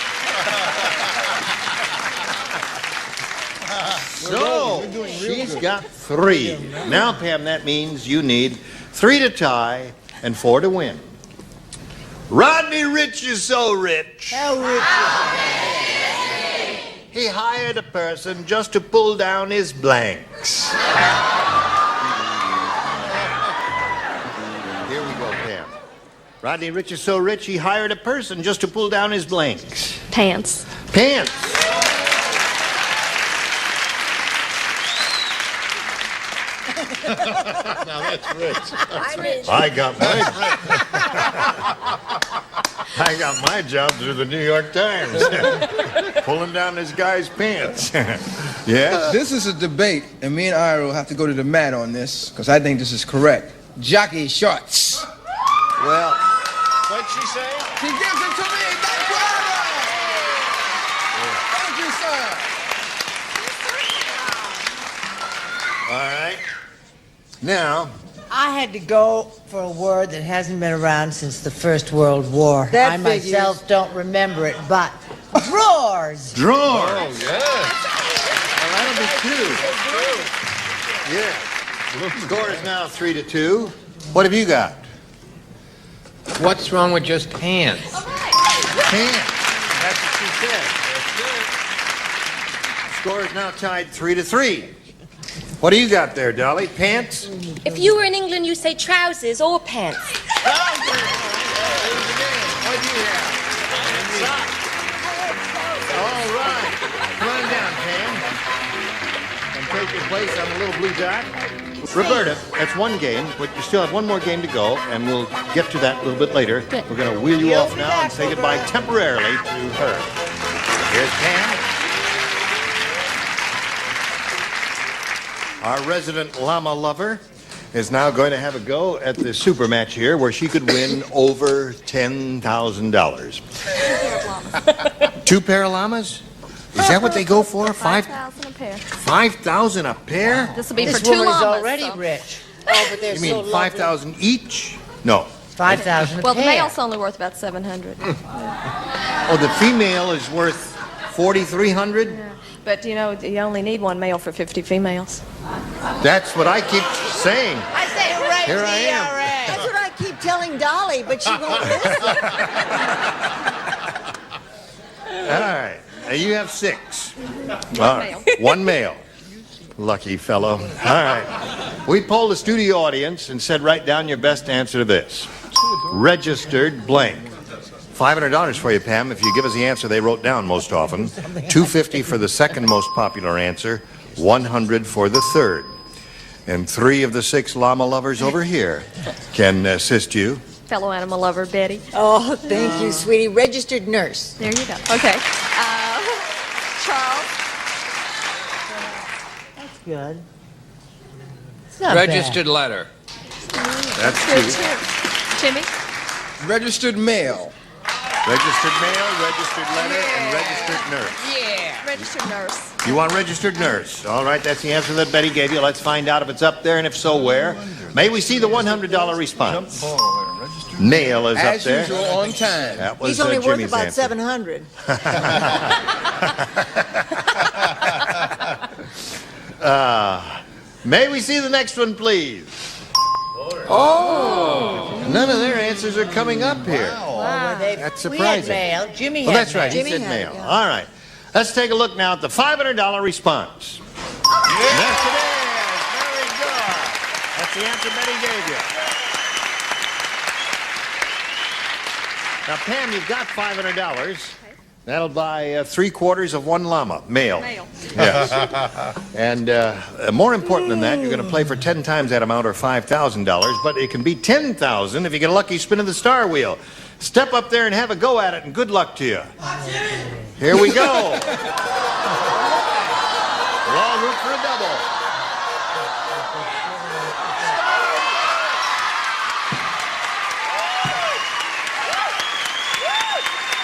So, she's got 3. Now, Pam, that means you need 3 to tie and 4 to win. Rodney Rich is so rich. How rich He hired a person just to pull down his blanks. Here we go, Pam. Rodney Rich is so rich, he hired a person just to pull down his blanks. Pants. Pants. Now that's rich. I'm rich. I got my job through the New York Times, pulling down this guy's pants. Yes? This is a debate, and me and Ira will have to go to the mat on this, because I think this is correct. Jockey shorts. Well, what'd she say? She gives it to me. Thank you, Ira. Thank you, sir. All right. Now, I had to go for a word that hasn't been around since the First World War. That I figures. myself don't remember it, but drawers. drawers. Oh, yes. Well, that'll be 2. Yeah. The score is now 3-2. What have you got? What's wrong with just pants? Pants. That's what she said. Score is now tied 3-3. What do you got there, Dolly? Pants? If you were in England, you say trousers or pants. What do you have? All right. Come on down, Pam. And take your place on the little blue dot. Roberta, that's one game, but you still have one more game to go, and we'll get to that a little bit later. We're going to wheel you off now and say goodbye temporarily to her. Here's Pam. Our resident llama lover is now going to have a go at the super match here where she could win over $10,000. 2 pair of llamas? Is that what they go for? 5,000 a pair. 5,000 a pair? This will be This for 2 woman's llamas. already so- rich. Oh, but they're You so mean lovely. 5,000 each? No. 5,000 a Well, the pair. male's only worth about 700. Oh, the female is worth 4,300? But, you know, you only need one male for 50 females. That's what I keep saying. I say hooray Here to I the am. IRS. That's what I keep telling Dolly, but she won't listen. All right. Now you have 6. All right. 1 male. Lucky fellow. All right. We polled the studio audience and said, write down your best answer to this. Registered blank. $500 for you, Pam, if you give us the answer they wrote down most often. $250 for the second most popular answer. $100 for the third. And 3 of the 6 llama lovers over here can assist you. Fellow animal lover, Betty. Oh, thank you, sweetie. Registered nurse. There you go. Okay. Charles. That's good. It's not Registered letter. That's Good, 2. too. Jimmy. Registered mail. Registered mail, registered letter, and registered nurse. Registered nurse. You want registered nurse? All right, that's the answer that Betty gave you. Let's find out if it's up there, and if so, where. May we see the $100 response? Mail is up As there. usual, on time. That was He's only worth Jimmy's about answer. 700. May we see the next one, please? Oh. None of their answers are coming up here. Wow. That's We had surprising. mail. Jimmy Well, had that's right. mail. He said mail. All right. Let's take a look now at the $500 response. Yes, it is. Very good. That's the answer Betty gave you. Now, Pam, you've got $500. That'll buy 3/4 of 1 llama, male. Male. Yes. And more important than that, you're going to play for 10 times that amount, or $5,000, but it can be 10,000 if you get a lucky spin of the star wheel. Step up there and have a go at it, and good luck to you. Here we go. We'll all root for a double.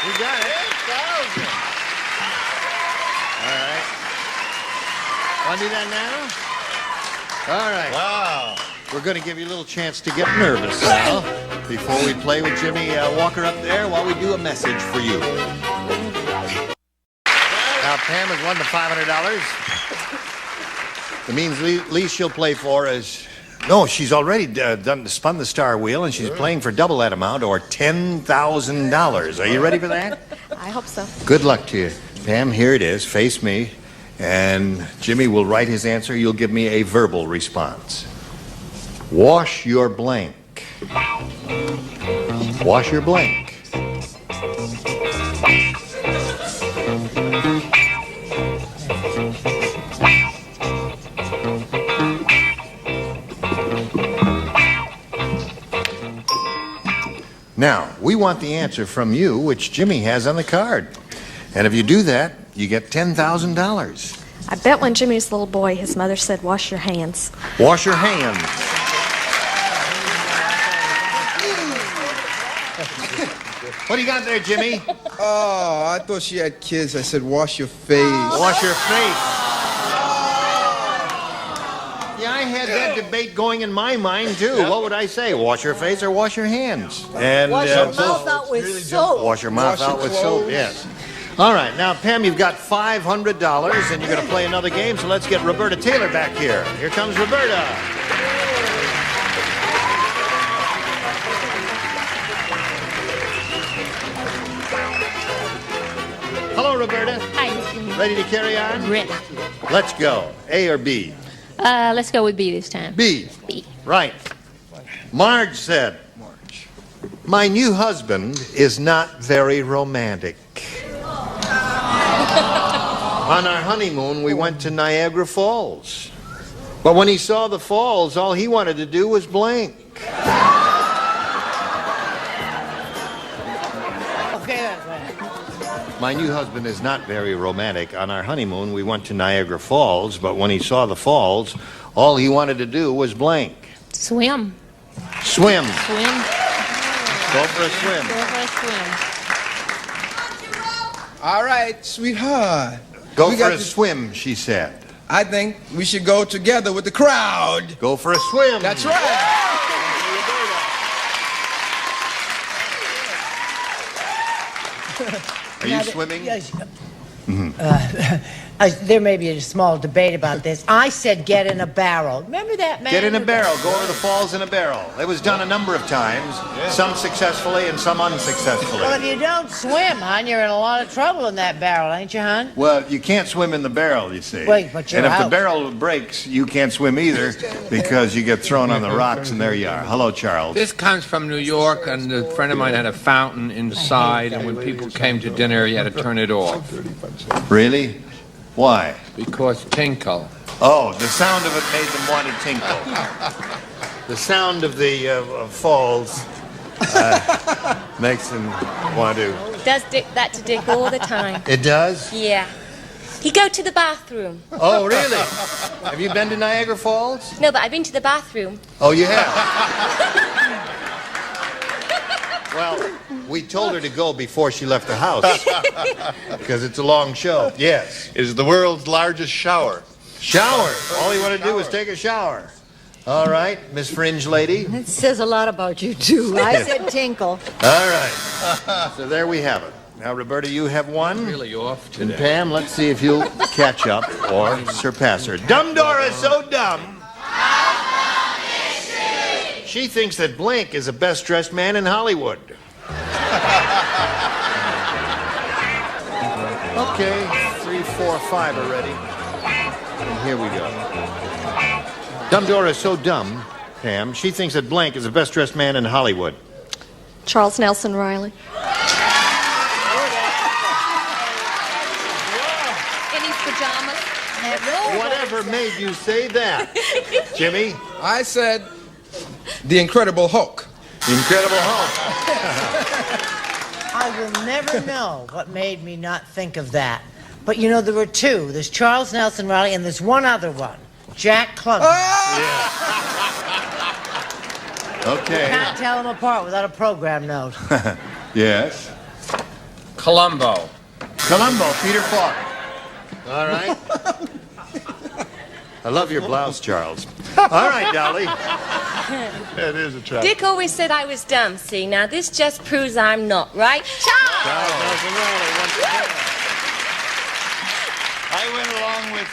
You got it. 8,000. All right. Want to do that now? All right. Wow. We're going to give you a little chance to get nervous now before we play with Jimmy Walker up there while we do a message for you. Now, Pam has won the $500. The means least she'll play for is... No, she's already spun the star wheel, and she's playing for double that amount, or $10,000. Are you ready for that? I hope so. Good luck to you. Pam, here it is. Face me. And Jimmy will write his answer. You'll give me a verbal response. Wash your blank. Wash your blank. Now, we want the answer from you, which Jimmy has on the card. And if you do that, you get $10,000. I bet when Jimmy was a little boy, his mother said, wash your hands. Wash your hands. What do you got there, Jimmy? Oh, I thought she had kids. I said, wash your face. Wash your face. Yeah, I had that debate going in my mind, too. What would I say? Wash your face or wash your hands? And Wash your mouth out with soap. Wash your mouth out with soap, yes. All right, now, Pam, you've got $500, and you're going to play another game, so let's get Roberta Taylor back here. Here comes Roberta. Hello, Roberta. Hi. Ready to carry on? Ready. Let's go. A or B? Let's go with B this time. B. B. Right. Marge said, my new husband is not very romantic. On our honeymoon, we went to Niagara Falls. But when he saw the falls, all he wanted to do was blink. My new husband is not very romantic. On our honeymoon, we went to Niagara Falls, but when he saw the falls, all he wanted to do was blink. Swim. Swim. Swim. Go for a swim. Go for a swim. All right, sweetheart. Go for a swim, she said. I think we should go together with the crowd. Go for a swim. That's right. Are you swimming? Yes. There may be a small debate about this. I said get in a barrel. Remember that, man? Get in a barrel. Go over the falls in a barrel. It was done a number of times, some successfully and some unsuccessfully. Well, if you don't swim, hon, you're in a lot of trouble in that barrel, ain't you, hon? Well, you can't swim in the barrel, you see. Wait, but you're And if the out. barrel breaks, you can't swim either because you get thrown on the rocks, and there you are. Hello, Charles. This comes from New York, and a friend of mine had a fountain inside, and when people came to dinner, he had to turn it off. Really? Why? Because tinkle. Oh, the sound of it made them want to tinkle. The sound of the falls makes them want to. Does that to Dick all the time. It does? Yeah. He go to the bathroom. Oh, really? Have you been to Niagara Falls? No, but I've been to the bathroom. Oh, you have? Well, we told her to go before she left the house because it's a long show. Yes. Is the world's largest shower. Shower. All you want to do is take a shower. All right, Miss Fringe Lady. It says a lot about you, too. I said tinkle. All right. So there we have it. Now, Roberta, you have one. Really off And today. Pam, let's see if you'll catch up or surpass her. Dumb Dora, so dumb. She thinks that Blink is the best dressed man in Hollywood. Okay, 3, 4, 5 already. And here we go. Dumb Dora is so dumb, Pam. She thinks that Blank is the best dressed man in Hollywood. Charles Nelson Riley. In his pajamas. Whatever made you say that? Jimmy? I said the Incredible Hulk. The Incredible Hulk. I will never know what made me not think of that. But you know, there were two. There's Charles Nelson Riley, and there's one other one. Jack Clumpy. Okay. Can't tell them apart without a program note. Yes. Columbo. Columbo, Peter Falk. All right. I love your blouse, Charles. All right, Dolly. It is attractive. Dick always said I was dumb, see? Now, this just proves I'm not, right? Charles! Charles Nelson Riley, once again. I went along with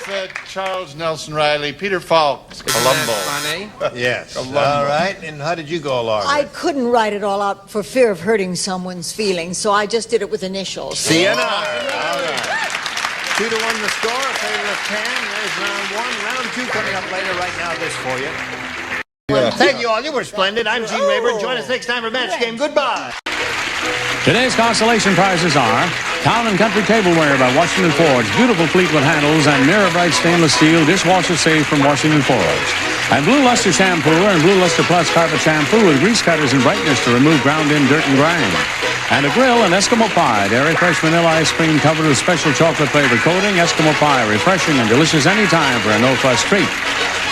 Charles Nelson Riley, Peter Falk, Columbo. Funny. Yes. Columbo. All right. And how did you go along? I couldn't write it all out for fear of hurting someone's feelings, so I just did it with initials. CNR. All right. 2-1 the score. A favor of 10. There's round 1. Round 2 coming up later. Right now, this for you. Thank you all. You were splendid. I'm Gene Rayburn. Join us next time for Match Game. Goodbye. Today's consolation prizes are Town and Country Tableware by Washington Forge, beautiful Fleetwood handles, and mirror bright stainless steel dishwasher safe from Washington Forge. And Blue Luster Shampoo and Blue Luster Plus Carpet Shampoo with grease cutters and brightness to remove ground-in dirt and grime. And a grill and Eskimo Pie, dairy fresh vanilla ice cream covered with special chocolate flavored coating. Eskimo Pie, refreshing and delicious anytime for a no-fuss treat.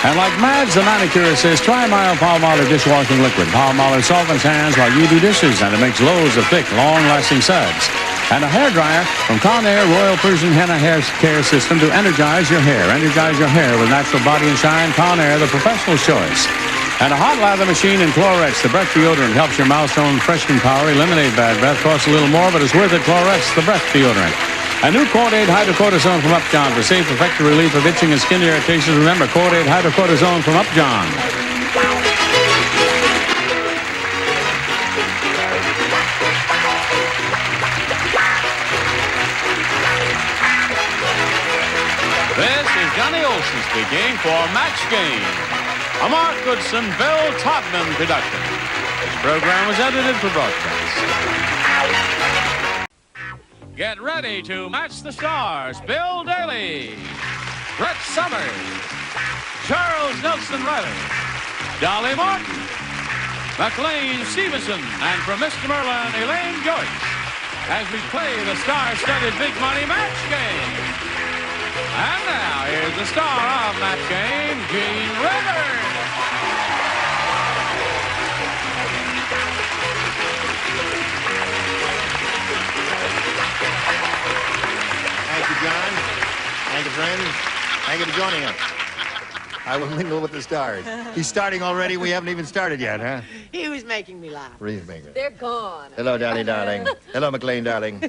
And like Mads, the manicure says, try Mild Palmolive dishwashing liquid. Palmolive softens hands while you do dishes, and it makes loads of thick, long-lasting suds. And a hairdryer from Conair Royal Persian Henna Hair Care System to energize your hair. Energize your hair with natural body and shine. Conair, the professional's choice. And a hot lather machine in Clorets, the breath deodorant, helps your mouth tone, freshening power, eliminate bad breath. Costs a little more, but it's worth it. Clorets, the breath deodorant. A new Cordate Hydrocortisone from Upjohn for safe, effective relief of itching and skin irritations. Remember, Cordate Hydrocortisone from Upjohn. This is Johnny Olson speaking for Match Game, a Mark Goodson, Bill Todman production. This program was edited for broadcast. Get ready to match the stars. Bill Daly, Brett Summers, Charles Nelson Riley, Dolly Martin, McLean Stevenson, and from Mr. Merlin, Elaine Joyce, as we play the star-studded big money match game. And now, here's the star of Match Game, Gene Rivers. Thank you, John. Thank you, friends. Thank you for joining us. I will mingle with the stars. He's starting already. We haven't even started yet, huh? He was making me laugh. They're gone. Hello, Dolly, darling. Hello, McLean, darling.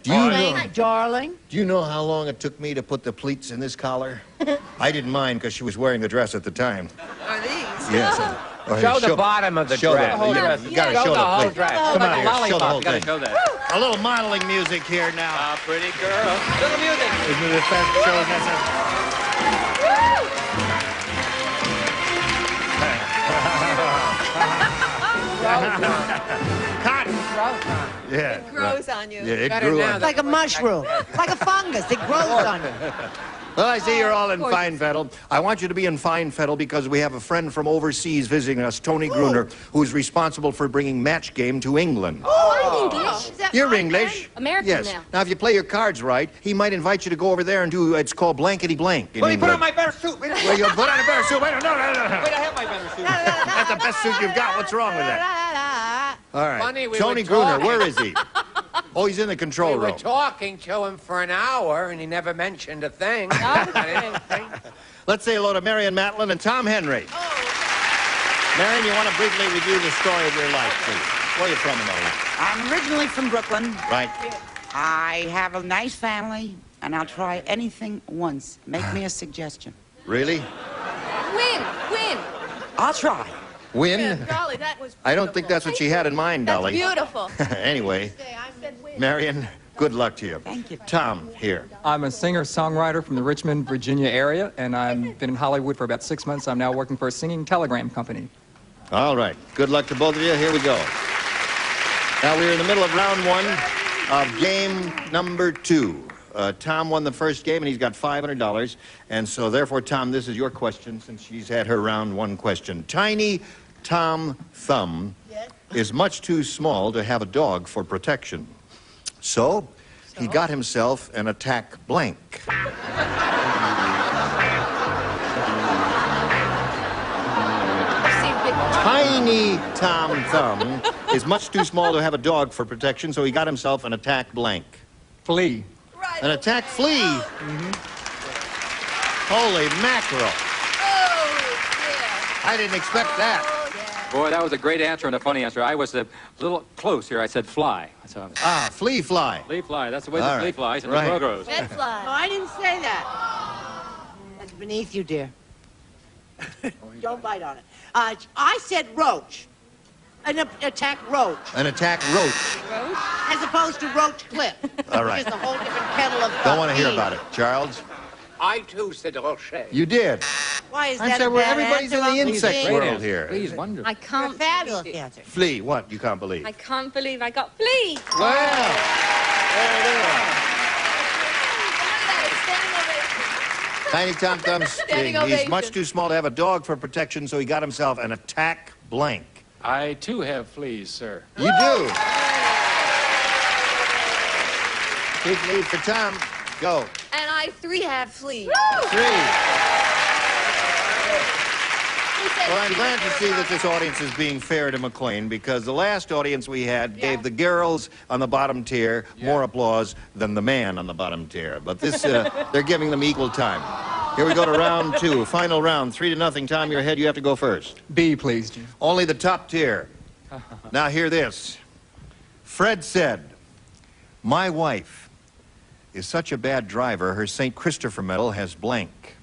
Darling. Do you know how long it took me to put the pleats in this collar? I didn't mind because she was wearing the dress at the time. Are these? Yes. Show the bottom of the dress. You gotta show the whole pleats. dress. Come on, here, show the whole You gotta thing. show that. A little modeling music here now. Pretty girl. Show the music. Isn't it the best show in Cotton. Yeah. It grows on you. Yeah, it grew on. Like a mushroom. Like a fungus. It grows on you. Well, I see you're all in fine fettle. I want you to be in fine fettle because we have a friend from overseas visiting us, Tony Gruner, who's responsible for bringing Match Game to England. Oh, I'm English. You're English? American yes. now. Now, if you play your cards right, he might invite you to go over there and do, it's called blankety blank in Let me put on England. my better suit. Wait, Well, you put on a better suit. Wait, no. Wait, I have my better suit. That's the best suit you've got. What's wrong with that? All right. Funny, we Tony were Gruner, talking. where is he? Oh, he's in the control We were room. talking to him for an hour, and he never mentioned a thing. Let's say hello to Marion Matlin and Tom Henry. Marion, you want to briefly review the story of your life, please? Where are you from, Marion? I'm originally from Brooklyn. Right. I have a nice family, and I'll try anything once. Make me a suggestion. Really? Win. I'll try. Win? Golly, that was I don't think that's what she had in mind, Dolly. beautiful. Anyway, Marion, good luck to you. Thank you. Tom, here. I'm a singer-songwriter from the Richmond, Virginia area, and I've been in Hollywood for about 6 months. I'm now working for a singing telegram company. All right. Good luck to both of you. Here we go. Now, we're in the middle of round one of game number 2. Tom won the first game, and he's got $500. And so, therefore, Tom, this is your question, since she's had her round 1 question. Tiny Tom Thumb is much too small to have a dog for protection. So he got himself an attack blank. Tiny Tom Thumb is much too small to have a dog for protection, so he got himself an attack blank. Flea. An attack flea? Holy mackerel. I didn't expect that. Boy, that was a great answer and a funny answer. I was a little close here. I said fly. So, flea fly. flea fly. That's the way All the right. flea flies and Right. the crow grows. No, I didn't say that. That's beneath you, dear. Don't bite on it. I said roach. An attack roach. An attack roach. As opposed to roach clip. All right. Which is a whole different kettle of Don't want to hear about it. Charles? I, too, said Rocher. You did. Why is I that said, a well, bad everybody's answer, in the Uncle insect Flea? world here. Please, wonderful. I can't. Fabulous answer. Flea, what? You can't believe. I can't believe I got flea. Well, there it is. Tiny Tom comes. Standing He's ovation. much too small to have a dog for protection, so he got himself an attack blank. I, too, have fleas, sir. You do. Big lead for Tom. Go. And I 3 have fleas. 3. Well, I'm glad to see that this audience is being fair to McLean, because the last audience we had gave the girls on the bottom tier more applause than the man on the bottom tier. But this, they're giving them equal time. Here we go to round 2, final round, 3-0. Tom, you're ahead. You have to go first. B, please, Jim. Only the top tier. Now hear this. Fred said, "My wife is such a bad driver, her St. Christopher medal has blank."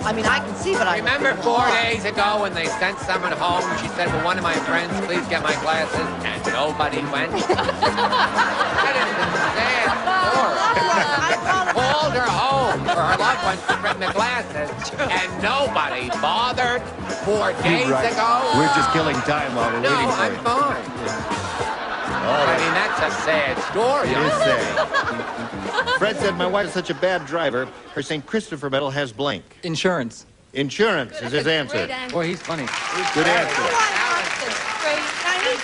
I mean, I can see, but I Remember 4 days ago when they sent someone home? She said, "Will one of my friends please get my glasses?" And nobody went. That is the sad story. Called her home for her loved ones to bring the glasses, and nobody bothered 4 days Right. ago. We're just killing time while we're No, waiting for I'm you. fine. I mean, that's a sad story. It is sad. Fred said, "My wife is such a bad driver, her St. Christopher medal has blank." Insurance. Insurance is his answer. Boy, he's funny. Good answer.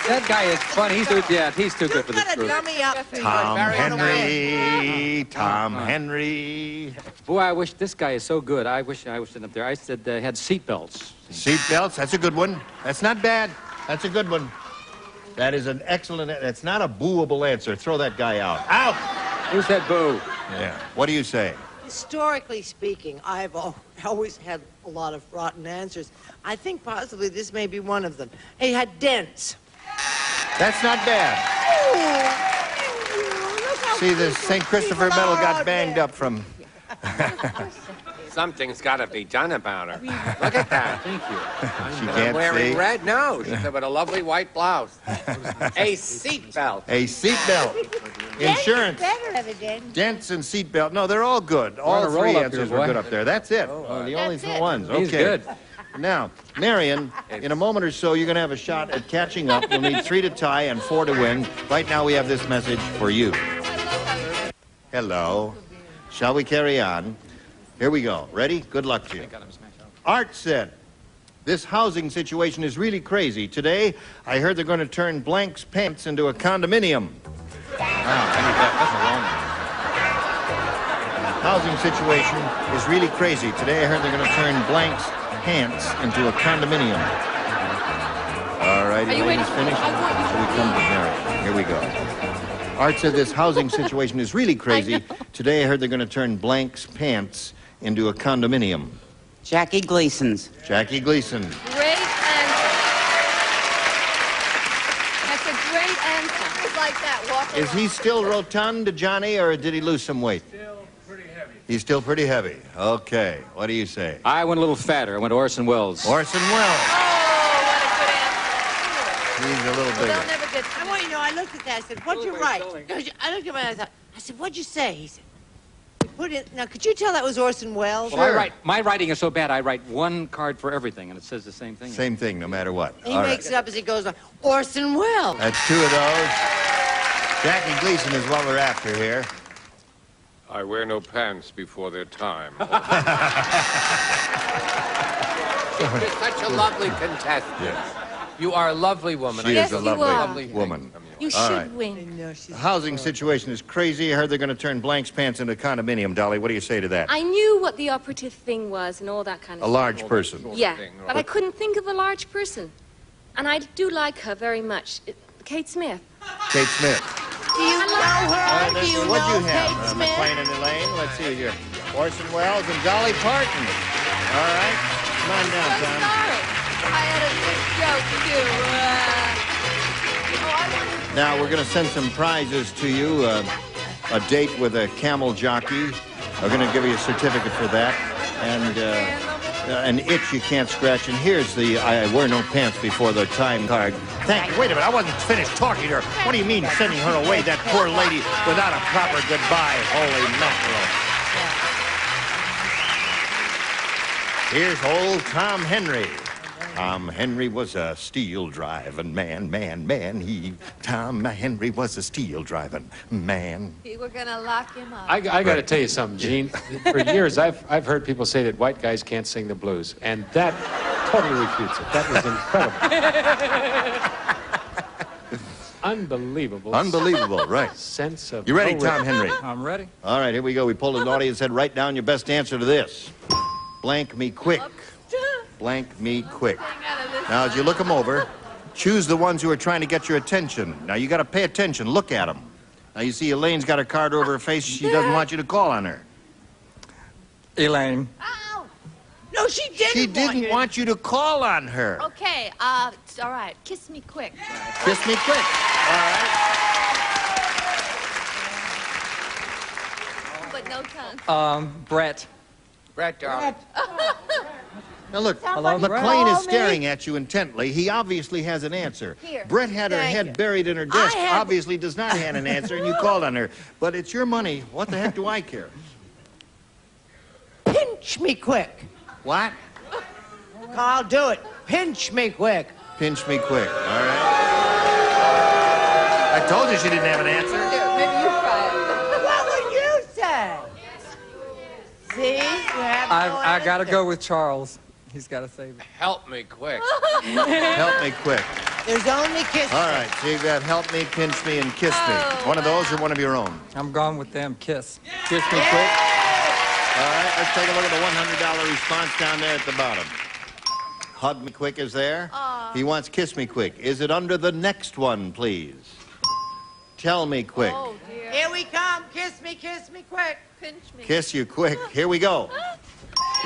That guy is funny. He's too good for this group. dummy up. Tom Henry. Tom Henry. Boy, I wish this guy is so good. I wish I was sitting up there. I said had seat belts. Seat belts, that's a good one. That's not bad. That's a good one. That is an excellent, it's not a booable answer. Throw that guy out. Out! Who said boo? Yeah. What do you say? Historically speaking, I've always had a lot of rotten answers. I think possibly this may be one of them. It had dents. That's not bad. See, this St. Christopher medal got banged up from... Something's got to be done about her. Look at that. Thank you. She can't wearing see. red? No, she's with a lovely white blouse. A seat belt. A seat belt. Insurance. Better have a dent. Dents and seat belt. No, they're all good. on All a roll 3 up answers here, were boy. good up there. That's it. The only ones. Okay. He's good. Now, Marion, in a moment or so, you're going to have a shot at catching up. You'll need 3 to tie and 4 to win. Right now, we have this message for you. Hello. Shall we carry on? Here we go. Ready? Good luck to you. Art said, "This housing situation is really crazy. Today, I heard they're going to turn Blank's pants into a condominium." Wow, that's a long one. Housing situation is really crazy. Today, I heard they're going to turn Blank's pants into a condominium. All right, ladies, finished. So we come to Mary. Here we go. Art said, "This housing situation is really crazy. Today, I heard they're going to turn Blank's pants into a condominium." Jackie Gleason's. Jackie Gleason. Great answer. That's a great answer. It's like that. Walk Is he still rotund, Johnny, or did he lose some weight? He's still pretty heavy. Okay. What do you say? I went a little fatter. I went Orson Welles. Orson Welles. Oh, what a good answer. He's a little bigger. They'll never get I want you to know, I looked at that. I said, "What'd you write?" I looked at my. I said, "What'd you say?" He said, "You put it." Now, could you tell that was Orson Welles? Well, my writing is so bad, I write one card for everything, and it says the same thing. Same thing, no matter what. He All makes right. it up as he goes on. Orson Welles. That's 2 of those. Jackie Gleason is what we're after here. I wear no pants before their time. You're such a lovely contestant. Yes. You are a lovely woman. She Yes, is a you lovely are. woman. You All should right. win. The housing situation is crazy. I heard they're going to turn Blank's pants into a condominium. Dolly, what do you say to that? I knew what the operative thing was and all that kind of A stuff. large person. Yeah, but I couldn't think of a large person. And I do like her very much. Kate Smith. Kate Smith. Do you know her? Do you What'd know you have? Kate Smith? McLean and Elaine. Let's see here. Orson Welles and Dolly Parton. All right. Come on down, Tom. Sorry. I had a good joke, too. Now, we're going to send some prizes to you. A date with a camel jockey. We're going to give you a certificate for that. And an itch you can't scratch. And here's the I wear no pants before the time card Thank you. Wait a minute, I wasn't finished talking to her. What do you mean sending her away, that poor lady, without a proper goodbye? Holy mackerel. Here's old Tom Henry. Tom Henry was a steel-driving man. Tom Henry was a steel-driving man. We're gonna lock him up. I got to tell you something, Gene. For years, I've heard people say that white guys can't sing the blues, and that totally refutes it. That was incredible. Unbelievable. Unbelievable, right. Sense of... You ready, no Tom rhythm. Henry? I'm ready. All right, here we go. We pulled an audience head. Write down your best answer to this. Blank me quick. Blank me quick. Now, as you look them over, choose the ones who are trying to get your attention. Now, you got to pay attention. Look at them. Now, you see Elaine's got her card over her face. She doesn't want you to call on her. Elaine. No, she didn't. She didn't want you to call on her. Okay, all right. Kiss me quick. Kiss me quick. All right. But no tongue. Brett. Brett, darling. Now look, Hello, McLean is Brett. staring at you intently. He obviously has an answer. Here. Brett had her head buried in her desk. Obviously does not have an answer, and you called on her. But it's your money. What the heck do I care? Pinch me quick. What? I'll do it. Pinch me quick. Pinch me quick. All right. I told you she didn't have an answer. Maybe you try it. What would you say? See? You have no I got to answer. go with Charles. He's got to save it. Help me quick. Help me quick. There's only kiss. All right, so you've got help me, pinch me, and kiss me. One of those or one of your own? I'm gone with them. Kiss. Kiss me quick. All right, let's take a look at the $100 response down there at the bottom. Hug me quick is there. He wants kiss me quick. Is it under the next one, please? Tell me quick. Oh, dear. Here we come. Kiss me quick. Pinch me. Kiss you quick. Here we go.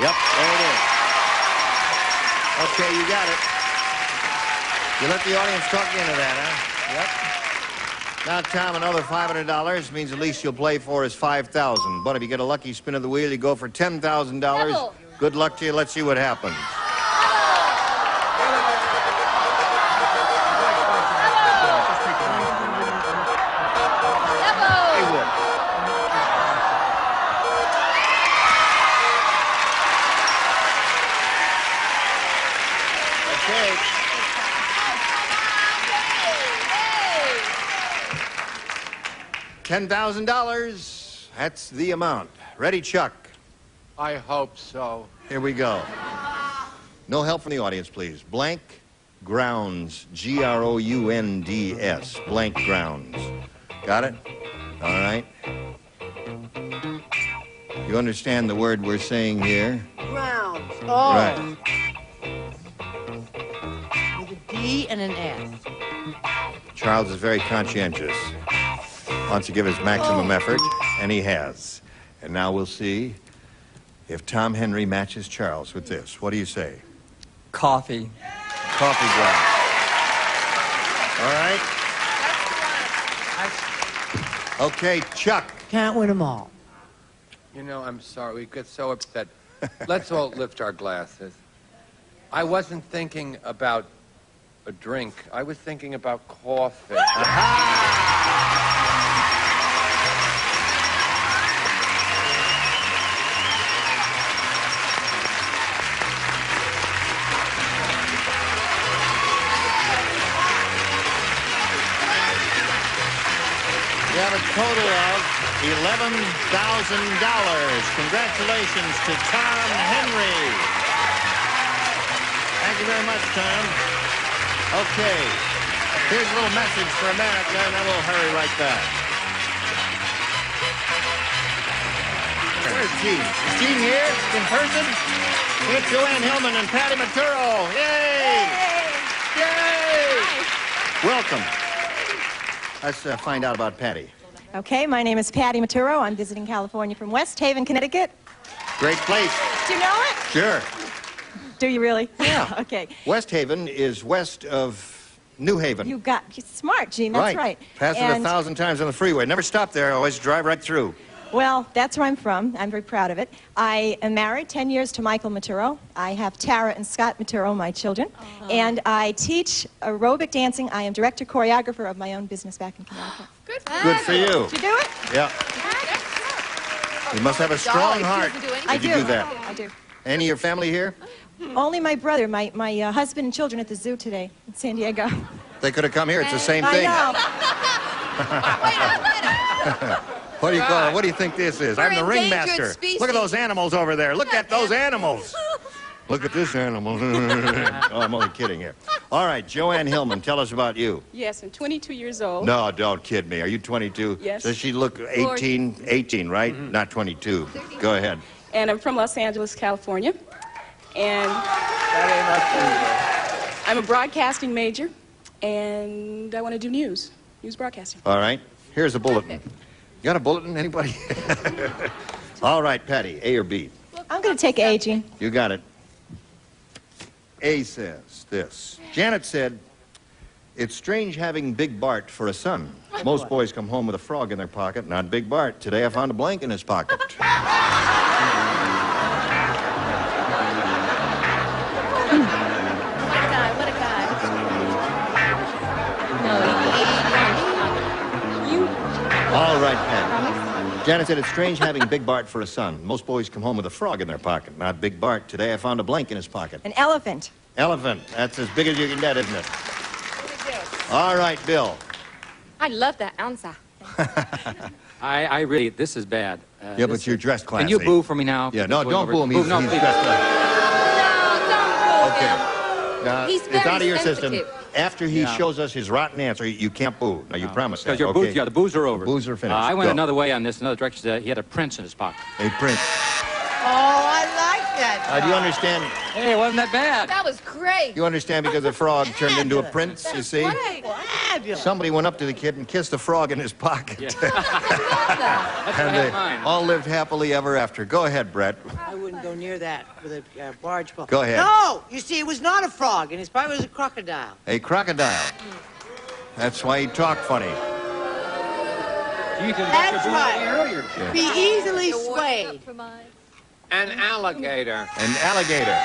Yep, there it is. Okay, you got it. You let the audience talk you into that, huh? Yep. Now, Tom, another $500 means at least you'll play for is $5,000. But if you get a lucky spin of the wheel, you go for $10,000. Good luck to you. Let's see what happens. $10,000. That's the amount. Ready, Chuck? I hope so. Here we go. No help from the audience, please. Blank grounds. Grounds. Blank grounds. Got it? All right. You understand the word we're saying here? Grounds. Oh. Right. With a D and an S. Charles is very conscientious. Wants to give his maximum effort, and he has. And now we'll see if Tom Henry matches Charles with this. What do you say? Coffee. Coffee ground. All right. Okay, Chuck. Can't win them all. You know, I'm sorry. We get so upset. Let's all lift our glasses. I wasn't thinking about a drink. I was thinking about coffee. You have a total of $11,000. Congratulations to Tom Henry. Thank you very much, Tom. Okay. Here's a little message for America, and then we'll hurry right back. Where's Gene? Is Gene here in person? It's Joanne Hillman and Patty Maturo. Yay! Yay! Welcome. Let's find out about Patty. Okay, my name is Patty Maturo. I'm visiting California from West Haven, Connecticut. Great place. Do you know it? Sure. Do you really? Yeah. Okay. West Haven is west of New Haven. You're smart, Gene. That's right. Passed it 1,000 times on the freeway. Never stopped there. Always drive right through. Well, that's where I'm from. I'm very proud of it. I am married 10 years to Michael Maturo. I have Tara and Scott Maturo, my children. And I teach aerobic dancing. I am director choreographer of my own business back in Connecticut. Good for you. Did you do it? Yeah. You must have a strong heart. I Did you do that? I do. Any of your family here? Only my brother, my husband and children at the zoo today in San Diego. They could have come here. It's the same thing. I know. What do you call it? What do you think this is? I'm the ringmaster. Look at those animals over there. Look at those animals. Look at this animal. Oh, I'm only kidding here. All right, Joanne Hillman, tell us about you. Yes, I'm 22 years old. No, don't kid me. Are you 22? Yes. Does she look 18? 18, right? Not 22. Go ahead. And I'm from Los Angeles, California. And I'm a broadcasting major, and I want to do news broadcasting. All right. Here's a bulletin. You got a bulletin, anybody? All right, Patty, A or B? I'm going to take A, Gene. You got it. A says this. Janet said, "It's strange having Big Bart for a son. Most boys come home with a frog in their pocket, not Big Bart. Today I found a blank in his pocket." What a guy. All right, Patty. Janet said, "It's strange having Big Bart for a son. Most boys come home with a frog in their pocket, not Big Bart. Today I found a blank in his pocket." An elephant. Elephant. That's as big as you can get, isn't it? All right, Bill. I love that answer. I really, this is bad. Yeah, but you're dressed classy. Can you boo for me now? Yeah, no, don't boo him. Boo, He's no, dressed please. classy. Okay. He's It's very out of your sensitive. system. After he shows us his rotten answer, you can't boo. Now, you promise that. Because your okay? boos, yeah, the boos are over. The boos are finished. I went Go. another way on this, another direction. He had a prince in his pocket. A prince. Oh, I like that. Do you understand? Hey, wasn't that bad? That was great. You understand because the frog turned into a prince, you see? Somebody went up to the kid and kissed the frog in his pocket. That's what I And had they mine. all lived happily ever after. Go ahead, Brett. I wouldn't go near that with a barge pole. Go ahead. No! You see, it was not a frog, and his probably was a crocodile. A crocodile. That's why he talked funny. That's right. Be easily swayed. An alligator. An alligator.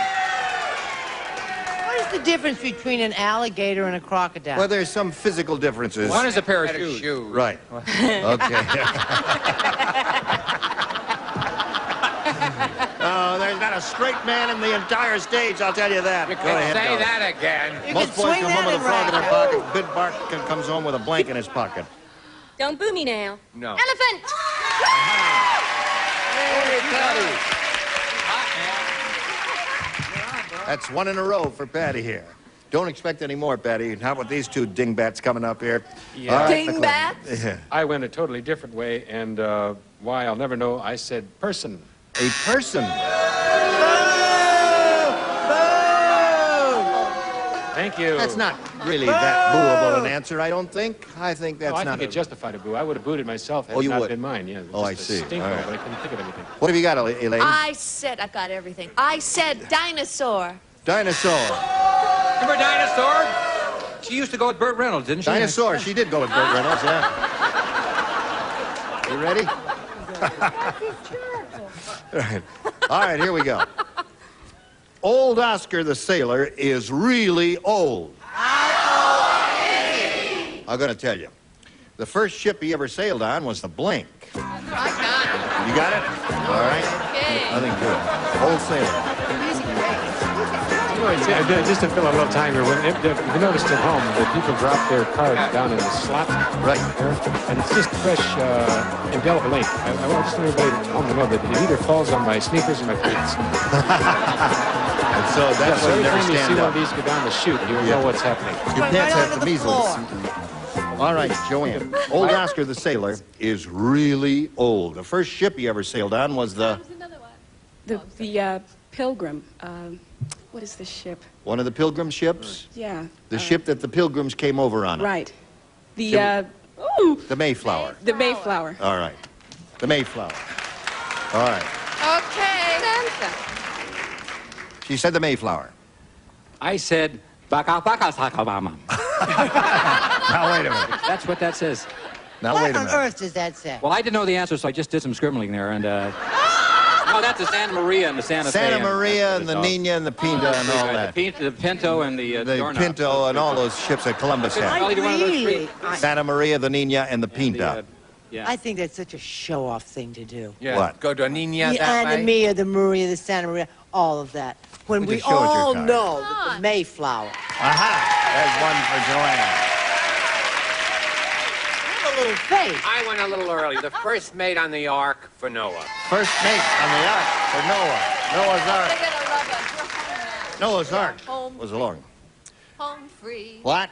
What is the difference between an alligator and a crocodile? Well, there's some physical differences. One is a pair of shoes. Right. Okay. Oh, there's not a straight man in the entire stage, I'll tell you that. You Go can ahead, say go. that again. Most boys come home with a frog in their pocket. Big Bart comes home with a blank in his pocket. Don't boo me now. No. Elephant! Hey, Patty. That's one in a row for Patty here. Don't expect any more, Patty. How about these two dingbats coming up here? Yeah. All right, Dingbats? Yeah. I went a totally different way, and why I'll never know, I said person. A person. Thank you. That's not really that booable an answer, I don't think. I think that's I not. think it justified a boo. I would have booed it myself had Oh, it you not would? been mine. Yeah. Oh, I just see. a stinker, All right. but I couldn't think of anything. What have you got, Elaine? I said, I've got everything. I said dinosaur. Dinosaur. Remember Dinosaur? She used to go with Burt Reynolds, didn't she? Dinosaur. She did go with Burt Reynolds, yeah. You ready? All right. All right, here we go. Old Oscar the Sailor is really old. I'm going to tell you. The first ship he ever sailed on was the Blank. You got it? All right. I think good. Old sailor. You know, just to fill a little time here, if you noticed at home that people drop their cards down in the slot, right there, and it's just fresh, indelible ink. I want just everybody at home to know that it either falls on my sneakers or my pants. And so that's why every you never time you stand see one up. of these go down the chute, you'll know what's happening. Your pants have the measles. All right, Joanne. Old Oscar the Sailor is really old. The first ship he ever sailed on was the The Pilgrim. What is this ship? one of the Pilgrim ships. Yeah. The ship that the Pilgrims came over on. Right. The Mayflower. The Mayflower. All right. The Mayflower. All right. Okay. She said the Mayflower. I said, baka baka sakabama. Now, wait a minute. That's what that says. Now, what wait a on minute. earth does that say? Well, I didn't know the answer, so I just did some scribbling there, and, no, that's the Santa Maria and the Santa Fe. Santa Maria and the Nina and the Pinta and all that. The Pinto and the Dornoch. Pinto and all those ships that Columbus had. Santa Maria, the Nina, and the Pinta. I think that's such a show-off thing to do. Yeah. What? Go to a Nina The that Anna way? Mia, the Maria, the Santa Maria, all of that. When We we just showed your all card. know that the Mayflower. Aha! There's one for Joanne. Have a little faith. I went a little early. The first mate on the ark for Noah. First mate on the ark for Noah. Noah's Ark. They're gonna love us. We're home now. Noah's Ark Home was along. Home free. What?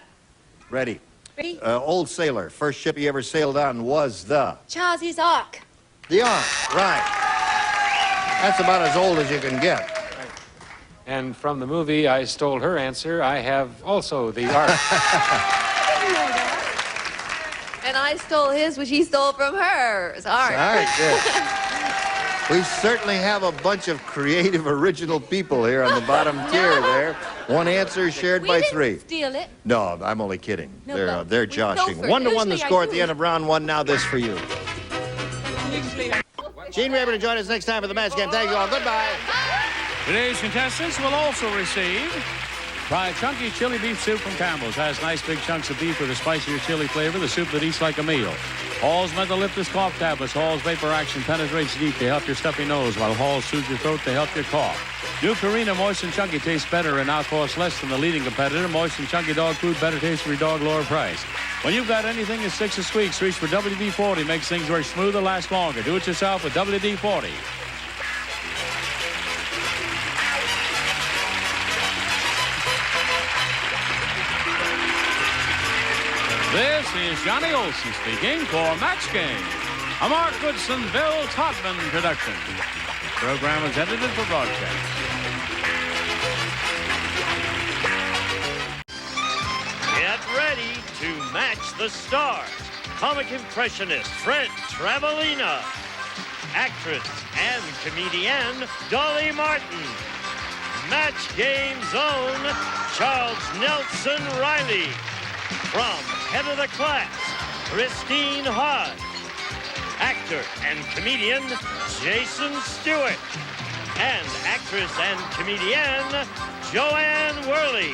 Ready. Free. Old sailor. First ship he ever sailed on was the Chaucer's Ark. Ark. Right. That's about as old as you can get. And from the movie I Stole Her Answer, I have also the ark. And I stole his, which he stole from hers. All right. All right, good. We certainly have a bunch of creative, original people here on the bottom tier there. One answer shared by three. Steal it. No, I'm only kidding. No, They're joshing. for it. 1-1 the Usually I score at do. the end of round one. Now this for you. Gene Raber to join us next time for the match game. Thank you all. Goodbye. Today's contestants will also receive Try Chunky Chili Beef Soup from Campbell's. Has nice big chunks of beef with a spicier chili flavor. The soup that eats like a meal. Hall's Mental Lifters Cough Tablets. Hall's Vapor Action penetrates deep. They help your stuffy nose, while Hall's soothes your throat. They help your cough. New Purina Moist and Chunky tastes better and now costs less than the leading competitor. Moist and Chunky dog food, better taste for your dog, lower price. When you've got anything that sticks or squeaks, reach for WD-40. Makes things work smoother, last longer. Do it yourself with WD-40. This is Johnny Olson speaking for Match Game, a Mark Goodson, Bill Todman production. The program was edited for broadcast. Get ready to match the stars. Comic impressionist Fred Travelina. Actress and comedian Dolly Martin. Match Game's own Charles Nelson Riley. From Head of the Class, Christine Hodge. Actor and comedian Jason Stewart. And actress and comedian Joanne Worley.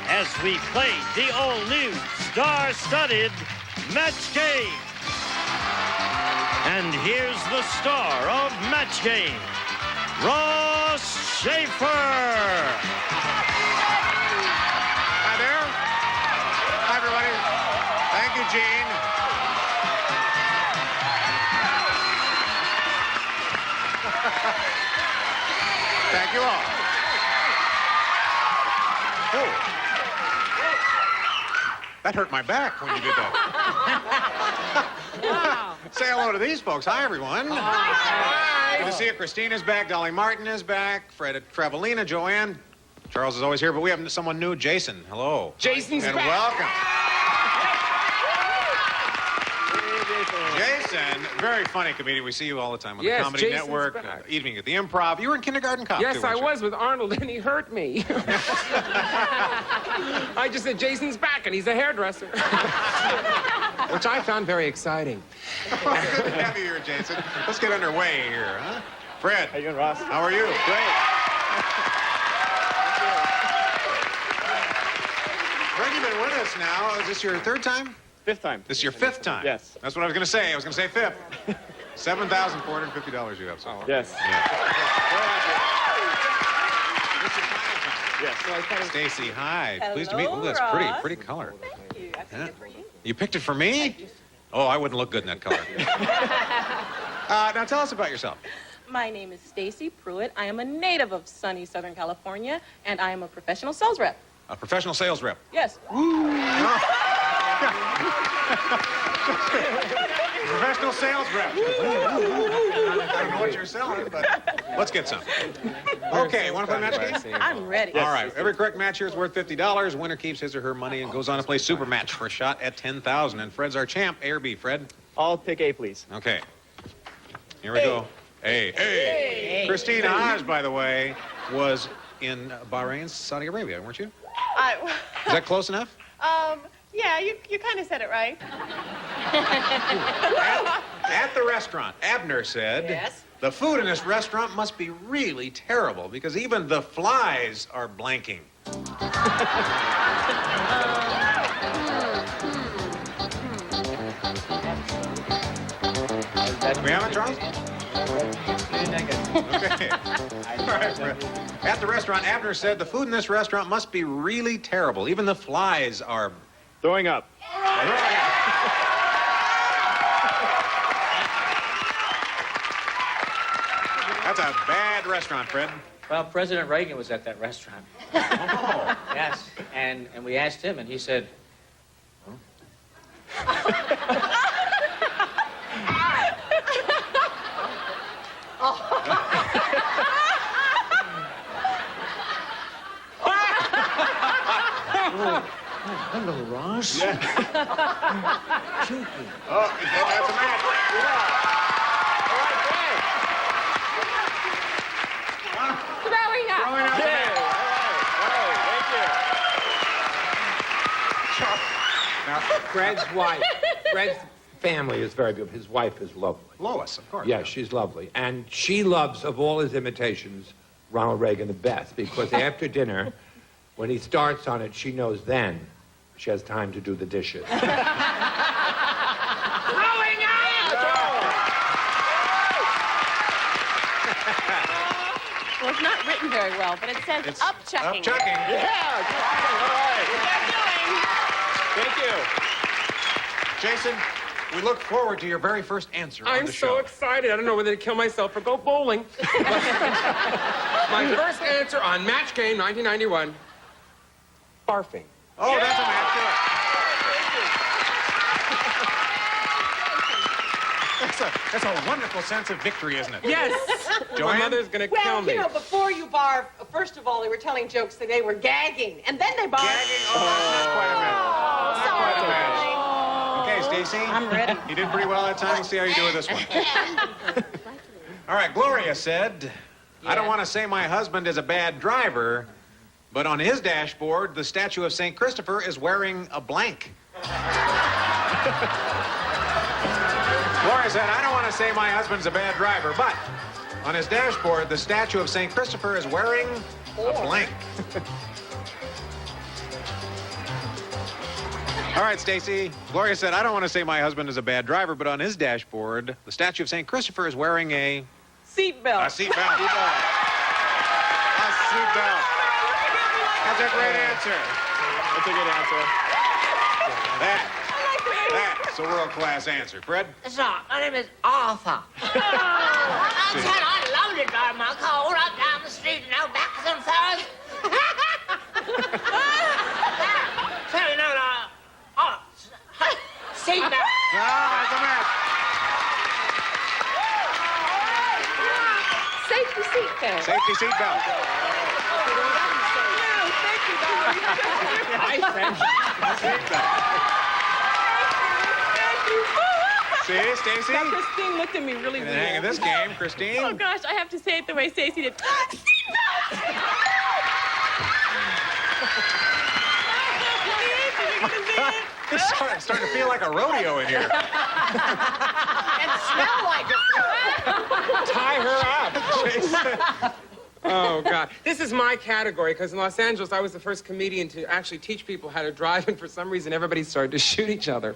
As we play the all-new star-studded Match Game. And here's the star of Match Game, Ross Schaefer. Hi there. Hi, everybody. Thank you, Gene. Thank you all. Oh. That hurt my back when you did that. Wow. Say hello to these folks. Hi, everyone. Hi. Good to see you. Christina's back. Dolly Martin is back. Fred Travelina, Joanne. Charles is always here, but we have someone new, Jason. Hello. Jason's and back. welcome. Jason, very funny comedian. We see you all the time on the Comedy Jason's Network, back. Evening at the Improv. You were in Kindergarten Cop, Yes, too, I weren't you? was with Arnold, and he hurt me. I just said, Jason's back, and he's a hairdresser. Which I found very exciting. Good to have you here, Jason. Let's get underway here, huh? Fred. How you doing, Ross? How are you? Great. Fred, you've been with us now. Is this your third time? Fifth time. This is your fifth time? Yes. That's what I was going to say. I was going to say fifth. $7,450 you have so far. Yes. Yes. Stacy, hi. Pleased to meet you. Ooh, that's pretty color. Thank you. I picked it for you. You picked it for me? Oh, I wouldn't look good in that color. Now tell us about yourself. My name is Stacy Pruitt. I am a native of sunny Southern California, and I am a professional sales rep. A professional sales rep. Yes. Professional sales rep. I don't know what you're selling, but let's get some. Okay, want to play match game? I'm ready. All right, every correct match here is worth $50. Winner keeps his or her money and goes on to play super match for a shot at $10,000. And Fred's our champ. A or B, Fred? I'll pick A, please. Okay. Here we go. A. A. Christine Hodge, by the way, was in Bahrain, Saudi Arabia, weren't you? Is that close enough? Yeah, you kind of said it right. At the restaurant, Abner said, Yes? the food in this restaurant must be really terrible because even the flies are blanking. We have it, Charles? Okay. All right, Fred. At the restaurant, Abner said the food in this restaurant must be really terrible. Even the flies are Throwing up. That's a bad restaurant, Fred. Well, President Reagan was at that restaurant. Oh. Yes, and we asked him, and he said, Hello, Ross. Yeah. Oh, that's a match. Throwing up. Throwing up. Fred's wife, Fred's family is very good. His wife is lovely. Lois, of course. Yeah, she's lovely. And she loves, of all his imitations, Ronald Reagan the best, because after dinner, when he starts on it, she knows then she has time to do the dishes. Throwing up! Well, it's not written very well, but it says It's upchucking. upchucking. Yeah, good. All right. Thank you. Jason, we look forward to your very first answer on I'm the so show. excited. I don't know whether to kill myself or go bowling. My first answer on Match Game 1991, barfing. Oh, that's a match. That's a wonderful sense of victory, isn't it? Yes. Joanne? My mother's going to Well, kill me. you know, before you barf, first of all, they were telling jokes that they were gagging, and then they barfed. Gagging? Oh, that's not quite a match. Not quite a match. Okay, Stacy. I'm ready. You did pretty well that time. We'll see how you do with this one. All right, Gloria said, I don't want to say my husband is a bad driver, but on his dashboard, the statue of St. Christopher is wearing a blank. Gloria said, I don't want to say my husband's a bad driver, but on his dashboard, the statue of St. Christopher is wearing a blank. All right, Stacy. Gloria said, I don't want to say my husband is a bad driver, but on his dashboard, the statue of St. Christopher is wearing a... Seatbelt. A seatbelt. A seatbelt. That's a great answer. That's a good answer. That's a world-class answer. Fred? Sir, my name is Arthur. I said I loved it driving my car all up down the street and out back and forth. So, you know, seatbelt. That's a match. Safety seatbelt. Safety seatbelt. See, Stacy? Now, Christine looked at me really In the weird. hang of this game, Christine. Oh, gosh, I have to say it the way Stacy did. It's starting to feel like a rodeo in here. And smell like it. Tie her up. Jason. Oh, God. This is my category, because in Los Angeles, I was the first comedian to actually teach people how to drive, and for some reason, everybody started to shoot each other.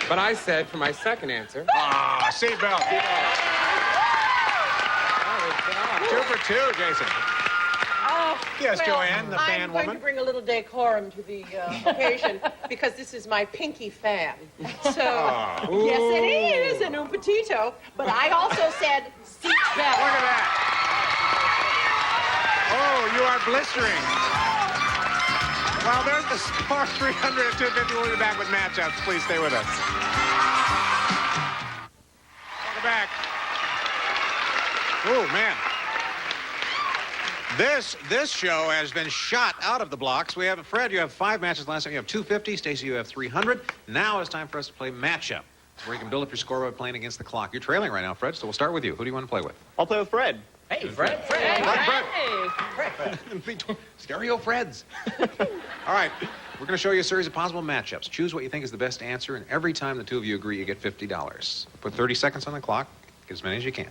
But I said, for my second answer... Ah, seatbelt. 2 for 2, Jason. Oh, Yes, well, Joanne, the fan I'm going woman. to bring a little decorum to the occasion because this is my pinky fan. So, yes, it is an un petito, but I also said seatbelt. Look at that. Oh, you are blistering. Well, there's the score, 300 at 250. We'll be back with matchups. Please stay with us. Welcome back. Oh, man. This show has been shot out of the blocks. We have, Fred, you have 5 matches last time. You have 250. Stacy, you have 300. Now it's time for us to play matchup, where you can build up your score by playing against the clock. You're trailing right now, Fred, so we'll start with you. Who do you want to play with? I'll play with Fred. Hey, Fred. Stereo Freds. All right, we're going to show you a series of possible matchups. Choose what you think is the best answer, and every time the two of you agree, you get $50. Put 30 seconds on the clock. Get as many as you can.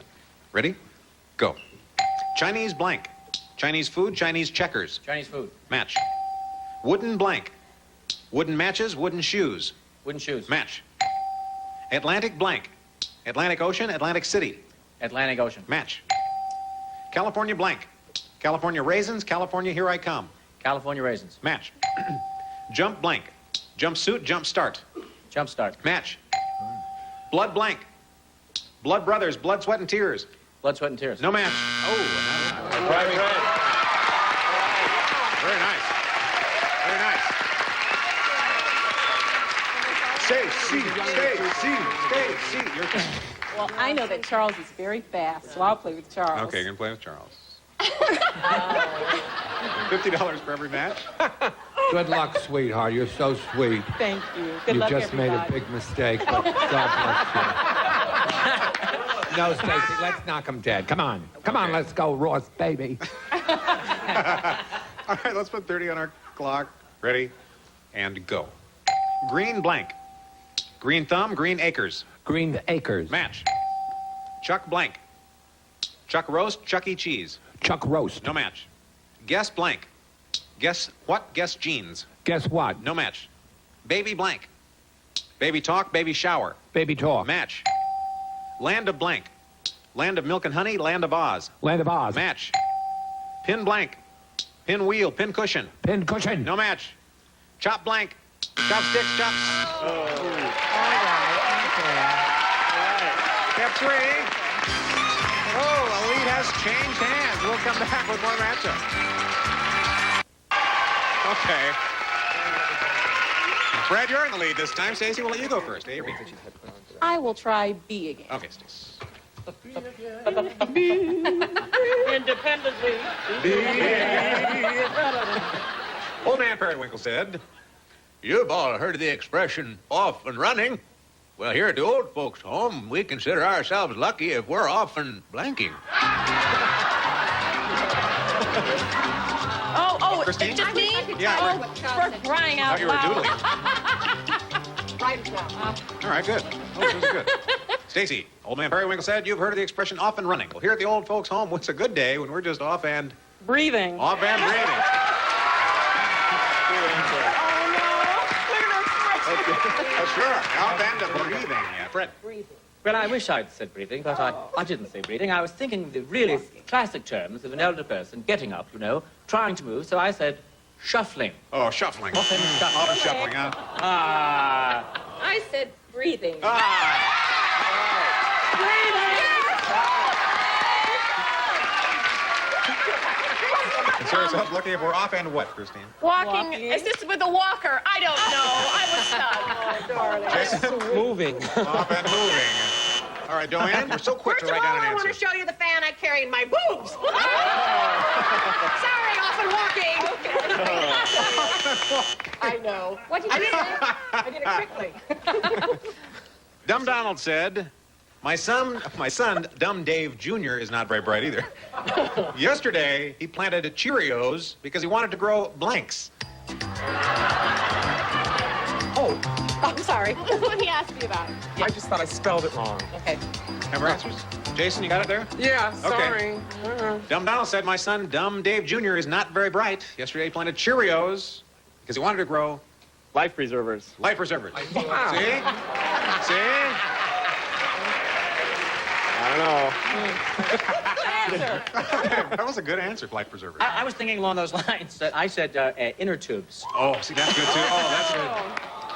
Ready? Go. Chinese blank. Chinese food, Chinese checkers. Chinese food. Match. Wooden blank. Wooden matches, wooden shoes. Wooden shoes. Match. Atlantic blank. Atlantic Ocean, Atlantic City. Atlantic Ocean. Match. California blank. California raisins, California here I come. California raisins. Match. Jump blank. Jumpsuit, jump start. Jump start. Match. Blood blank. Blood brothers, blood, sweat, and tears. Blood, sweat, and tears. No match. Oh, very nice. Very nice. Stay seated. Your turn. Well, I know that Charles is very fast, so I'll play with Charles. Okay, you're going to play with Charles. $50 for every match. Good luck, sweetheart. You're so sweet. Thank you. Good You luck, just made a everybody. big mistake, but God bless you. No, Stacy, let's knock him dead. Come on. Come on, let's go, Ross, baby. All right, let's put 30 on our clock. Ready? And go. Green blank. Green thumb, green acres. Green acres. Match. Chuck blank. Chuck roast, Chuck E. Cheese. Chuck roast. No match. Guess blank. Guess what? Guess jeans. Guess what? No match. Baby blank. Baby talk, baby shower. Baby talk. Match. Land of blank. Land of milk and honey, land of Oz. Land of Oz. Match. Pin blank. Pin wheel, pin cushion. Pin cushion. No match. Chop blank. Chopsticks, chops. All right. Step 3. Oh, the lead has changed hands. We'll come back with more matchups. Okay. Fred, you're in the lead this time. Stacey, we'll let you go first. A or B? I will try B again. Okay, Stacey. Independently. Old man Periwinkle said, You've all heard of the expression, off and running. Well, here at the old folks' home, we consider ourselves lucky if we're off and blanking. Oh, Christine? just me? Yeah. Oh, for crying out you were loud. doodling. Right now. All right, good. Oh, this is good. Stacey, old man Periwinkle said, you've heard of the expression off and running. Well, here at the old folks' home, what's a good day when we're just off and... Breathing. Off and breathing. Sure, off and breathing. Yeah, Fred. Well, I wish I'd said breathing, but I didn't say breathing. I was thinking the really classic terms of an elder person getting up, you know, trying to move, so I said shuffling. Oh, shuffling. Off and shuffling. Off and shuffling, huh? I said breathing. Consider yourself lucky if we're off and what, Christine? Walking. Is this with a walker? I don't know. I was stuck. Jason? Moving. Off and moving. All right, Joanne, we're so quick First to of write all, down an I want answer. to show you the fan I carry in my boobs. Sorry, off and walking. I know. What did you say? I did it quickly. Dumb Donald said, my son, Dumb Dave Jr., is not very bright either. Yesterday, he planted Cheerios because he wanted to grow blanks. Oh, I'm sorry. What he asked me about. I just thought I spelled it wrong. Okay. Have our answers? Jason, you got it there? Yeah, Okay. sorry. Dumb Donald said, my son, Dumb Dave Jr., is not very bright. Yesterday, he planted Cheerios because he wanted to grow... Life preservers. Life preservers. Wow. See? I don't know. That was a good answer, life preserver. I was thinking along those lines. I said inner tubes. Oh, see, that's good, too. Oh, that's good.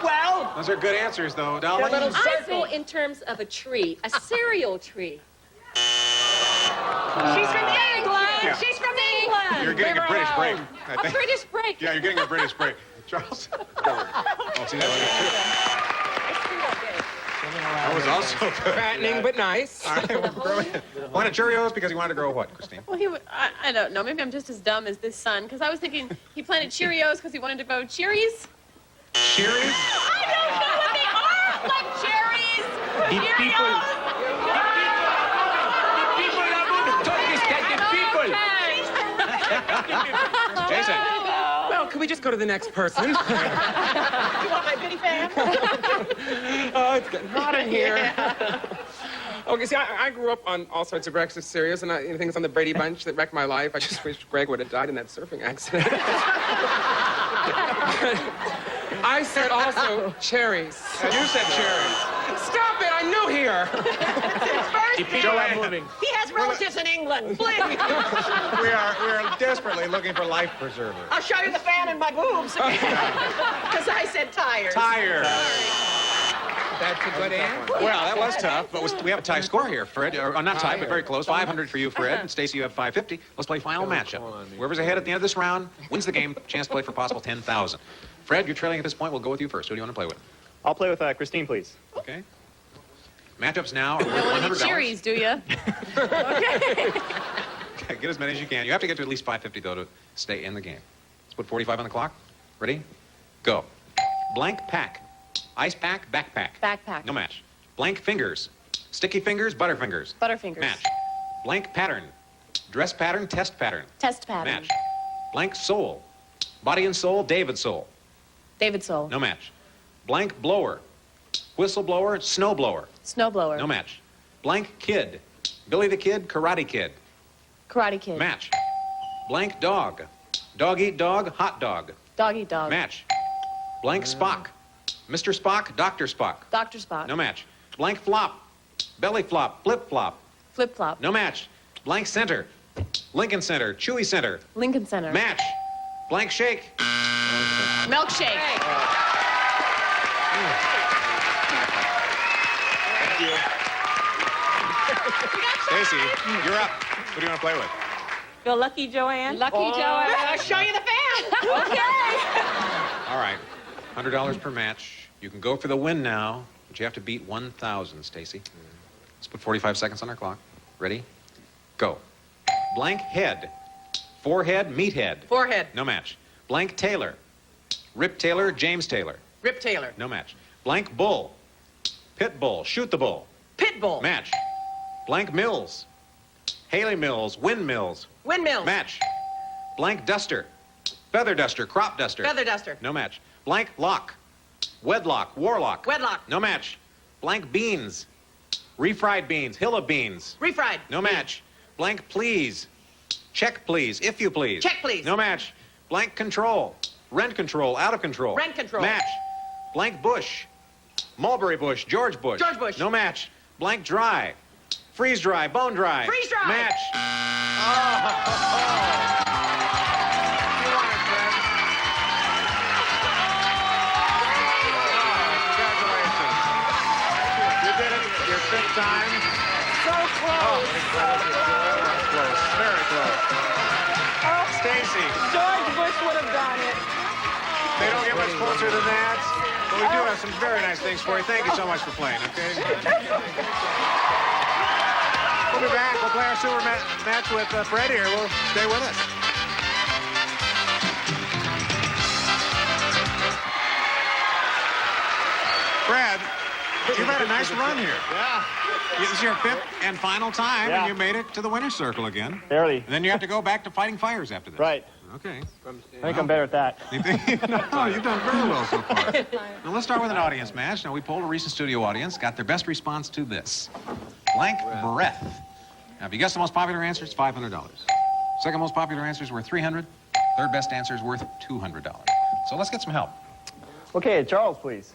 Well, those are good answers, though. Dolly? I go in terms of a tree, a cereal tree. She's from England. Yeah. She's from England. You're getting a British break. I A think. British break. Yeah, you're getting a British break. Charles? Oh, see, that's good, too. That was also good. Fattening, but nice. All right, we're growing. Wanted Cheerios because he wanted to grow what, Christine? Well, I don't know. Maybe I'm just as dumb as this son, because I was thinking he planted Cheerios because he wanted to grow cherries. Cherries? I don't know what they are. Like cherries. Cheerios. Jason. Well, can we just go to the next person? You want my bitty fan? Oh, it's getting hot in here. Okay, see, I grew up on all sorts of breakfast cereals and things on the Brady Bunch that wrecked my life. I just wish Greg would have died in that surfing accident. I said also cherries. And you said cherries. Stop it! I'm new here. Joanne. He has relatives in England. Please. We are desperately looking for life preserver. I'll show you the fan in my boobs. Because I said tires. Tires. That's a good answer. Well, that was tough, but we have a tie score here, Fred. Or not tie, but very close. 500 for you, Fred. And Stacy, you have 550. Let's play final matchup. Whoever's ahead at the end of this round wins the game. Chance to play for possible 10,000. Fred, you're trailing at this point. We'll go with you first. Who do you want to play with? I'll play with Christine, please. Okay. Matchups now are worth No one of $100. the cherries, do you? Okay, get as many as you can. You have to get to at least 550, though, to stay in the game. Let's put 45 on the clock. Ready? Go. Blank pack. Ice pack, backpack. Backpack. No match. Blank fingers. Sticky fingers, butterfingers. Butterfingers. Match. Blank pattern. Dress pattern, test pattern. Test pattern. Match. Blank soul. Body and soul, David soul. David Soul. No match. Blank blower. Whistle blower, snow blower. Snowblower. No match. Blank kid. Billy the Kid, Karate Kid. Karate Kid. Match. Blank dog. Dog eat dog, hot dog. Dog eat dog. Match. Blank Spock. Mr. Spock, Dr. Spock. Dr. Spock. No match. Blank flop. Belly flop, flip flop. Flip flop. No match. Blank center. Lincoln Center, Chewy Center. Lincoln Center. Match. Blank shake. Milkshake. Thank you. Stacy, you're up. Who do you want to play with? Feel lucky, Joanne? Lucky Joanne. I'll show you the fan. Okay. All right. $100 per match. You can go for the win now, but you have to beat 1,000, Stacy. Let's put 45 seconds on our clock. Ready? Go. Blank head. Forehead, meathead. Forehead. No match. Blank Taylor. Rip Taylor, James Taylor. Rip Taylor. No match. Blank bull. Pit bull, shoot the bull. Pit bull. Match. Blank Mills. Haley Mills, windmills. Windmills. Match. Blank duster. Feather duster, crop duster. Feather duster. No match. Blank lock. Wedlock, warlock. Wedlock. No match. Blank beans. Refried beans, hill of beans. Refried. No match. Blank please. Check please, if you please. Check please. No match. Blank control. Rent control, out of control. Rent control. Match. Blank bush. Mulberry bush, George Bush. George Bush. No match. Blank dry. Freeze dry, bone dry. Freeze dry. Match. Your fifth time. So close. Close. Very close. Stacy. George Bush would have done it. They don't get much closer than that. But we do have some very nice things for you. Thank you so much for playing, okay? We'll be back. We'll play our super match with Fred here. We'll stay with us. Fred, you've had a nice run here. Yeah. This is your fifth and final time, Yeah. and you made it to the winner's circle again. Barely. And then you have to go back to fighting fires after this. Right. Okay. I think I'm better at that. You think? No, you've done very well so far. Now, let's start with an audience match. Now, we polled a recent studio audience, got their best response to this. Blank breath. Now, if you guess the most popular answer, it's $500. Second most popular answer is worth $300. Third best answer is worth $200. So let's get some help. Okay, Charles, please.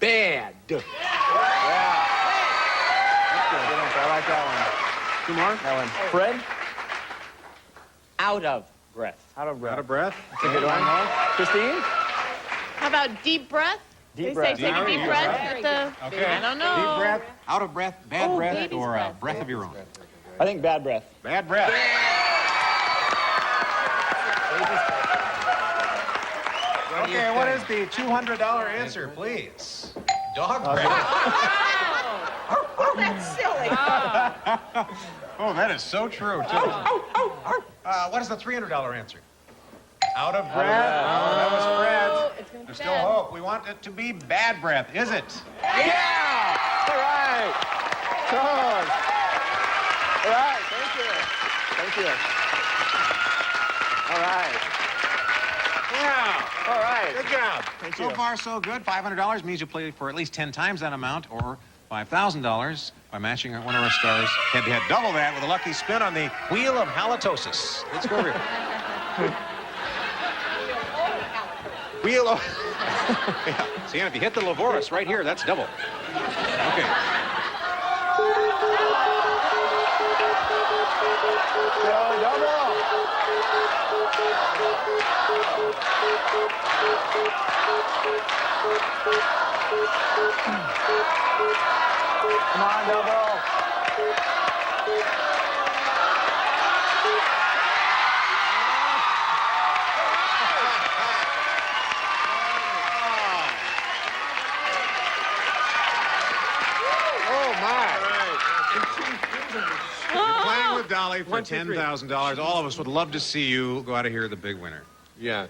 Bad. Yeah. That's good. Good answer. I like that one. Two more? That one. Fred? Out of breath. Out of breath. Out of breath? That's a good one. Christine? How about deep breath? Deep They breath. say take a deep breath at the... Okay. I don't know. Deep breath, out of breath, bad Oh, breath, baby's or breath. breath of your own? I think bad breath. Bad breath. Okay, what is the $200 answer, please? Dog breath. Oh, that's silly. Oh, that is so true, too. What is the $300 answer? Out of breath. Oh, that was Fred. There's still hope. We want it to be bad breath, is it? Yeah! All right. Charles. All right, thank Thank you. All right. Yeah. All right. Good job. Thank So you. far, so good. $500 means you play for at least 10 times that amount, or $5,000 by matching one of our stars head-to-head. Double that with a lucky spin on the Wheel of Halitosis. Let's go over here. Wheel of... yeah. See, if you hit the Levorus right here, that's double. Okay. Come on, double. Oh, my. You're playing with Dolly for $10,000. All of us would love to see you go out of here the big winner. Yeah.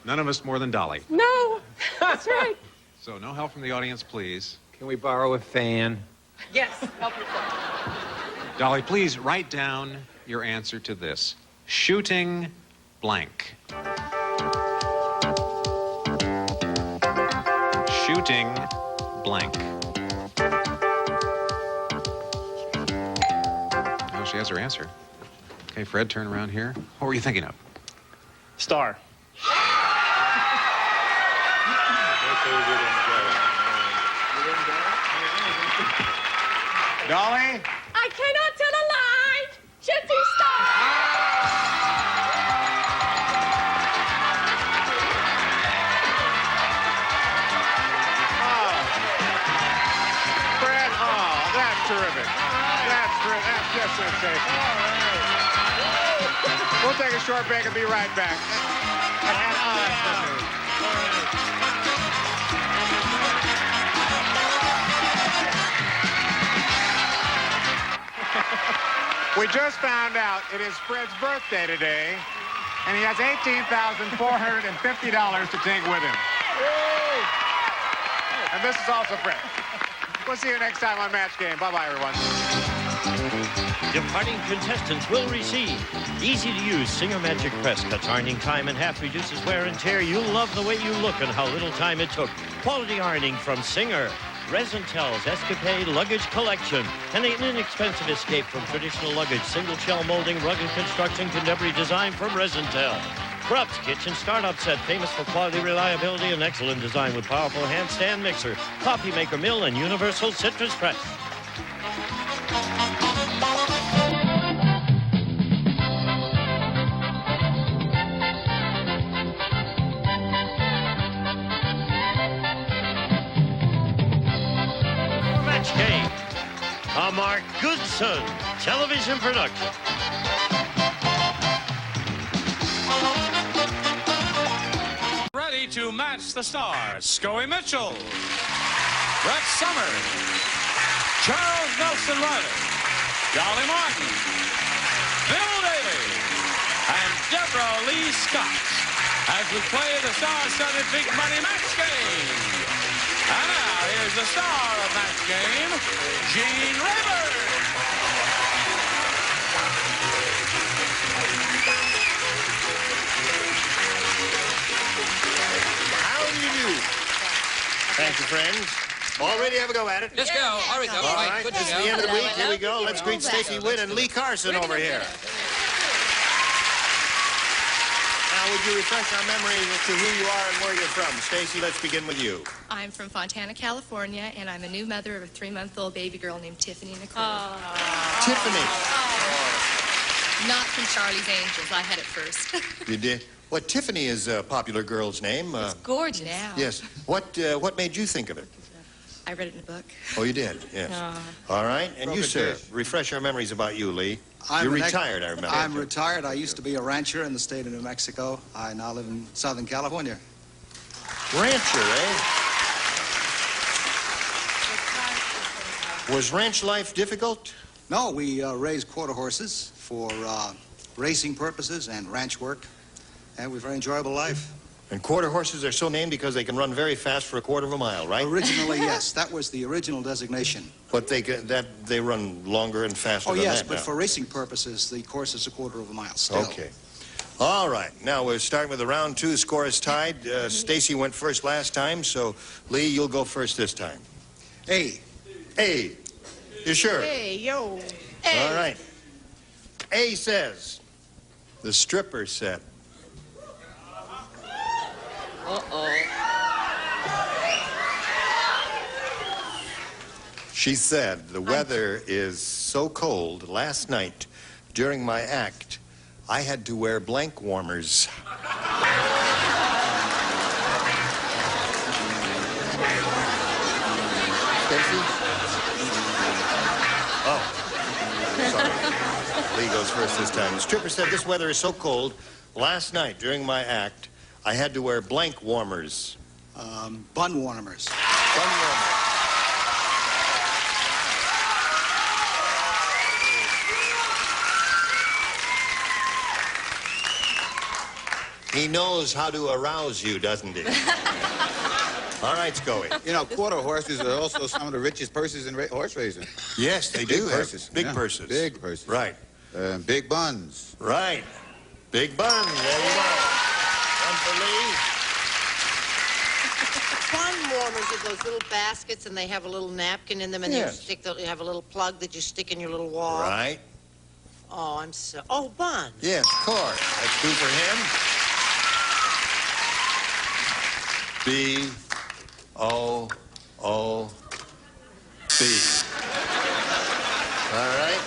None of us more than Dolly. No, that's right. So no help from the audience, please. Can we borrow a fan? Yes, help yourself. Dolly, please write down your answer to this. Shooting blank. Shooting blank. Oh, she has her answer. Okay, Fred, turn around here. What were you thinking of? Star. Dolly? I cannot tell a lie. Shooting star. Fred, oh, that's terrific. That's terrific. That's just sensational. We'll take a short break and be right back. We just found out it is Fred's birthday today, and he has $18,450 to take with him. And this is also Fred. We'll see you next time on Match Game. Bye-bye, everyone. Departing contestants will receive easy-to-use Singer Magic Press. Cuts ironing time in half, reduces wear and tear. You'll love the way you look and how little time it took. Quality ironing from Singer. Resintel's Escapade Luggage Collection. And an inexpensive escape from traditional luggage. Single shell molding, rugged construction, contemporary design from Resintel. Krupp's Kitchen Startup Set, famous for quality, reliability, and excellent design with powerful handstand mixer, coffee maker mill, and universal citrus press. Match Game, a Mark Goodson television production. Ready to match the stars. Scoey Mitchell, Rex Summers, Charles Nelson Riley, Dolly Martin, Bill Daly, and Deborah Lee Scott as we play the star-studded big money match game. And now here's the star of Match Game, Gene Rayburn. How do you do? Thank you, friends. All ready to have a go at it? Let's go. Hurry, go. All right, Good this to is go. the end of the week. Here we go. Let's greet Stacey Witt and Lee Carson over here. Now, would you refresh our memory as to who you are and where you're from? Stacey, let's begin with you. I'm from Fontana, California, and I'm a new mother of a 3-month-old baby girl named Tiffany Nicole. Tiffany. Not from Charlie's Angels. I had it first. You did? Well, Tiffany is a popular girl's name. It's gorgeous. Yes. What made you think of it? I read it in a book. Oh, you did? Yes. All right. And you, sir, refresh our memories about you, Lee. You're retired, I remember. I'm retired. I used to be a rancher in the state of New Mexico. I now live in Southern California. Rancher, eh? Was ranch life difficult? No, we raised quarter horses for racing purposes and ranch work. And it was a very enjoyable life. And quarter horses are so named because they can run very fast for a quarter of a mile, right? Originally, yes. That was the original designation. But they run longer and faster than that. Oh, yes, but now. for racing purposes, the course is a quarter of a mile still. Okay. All right. Now we're starting with the round 2. Score is tied. Stacy went first last time, so Lee, you'll go first this time. A. A. You sure? Hey, yo. All right. A says, the stripper said. Uh-oh. She said, the weather is so cold. Last night, during my act, I had to wear blank warmers. Stacy? Oh. Sorry. Lee goes first this time. The stripper said, this weather is so cold. Last night, during my act, I had to wear blank warmers. Bun warmers. Bun warmers. He knows how to arouse you, doesn't he? All right, Scully. You know, quarter horses are also some of the richest purses in horse racing. Yes, they do. Big purses. Big Yeah, purses. Big purses. Right. Big buns. Right. Big buns. There you go. One for Lee. Bun warmers are those little baskets, and they have a little napkin in them, and Yes. you have a little plug that you stick in your little wall. Right. Oh, I'm so... Oh, bun. Yes, of course. That's 2 for him. B-O-O-B. All right.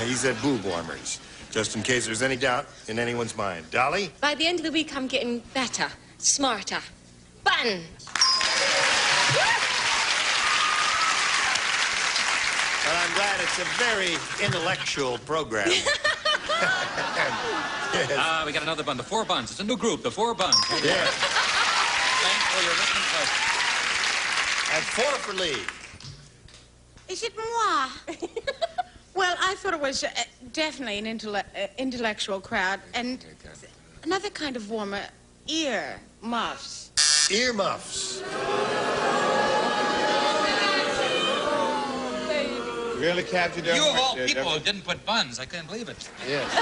He said boob warmers, just in case there's any doubt in anyone's mind. Dolly? By the end of the week, I'm getting better, smarter. Bun! And I'm glad it's a very intellectual program. Yes. We got another bun. The 4 buns. It's a new group, the 4 buns. Yes. Thanks for your listening pleasure. And 4 for Lee. Is it moi? Well, I thought it was definitely an intellectual crowd. And another kind of warmer, ear muffs. Ear muffs. Really captured You of all people didn't put buns. I couldn't believe it. Yes.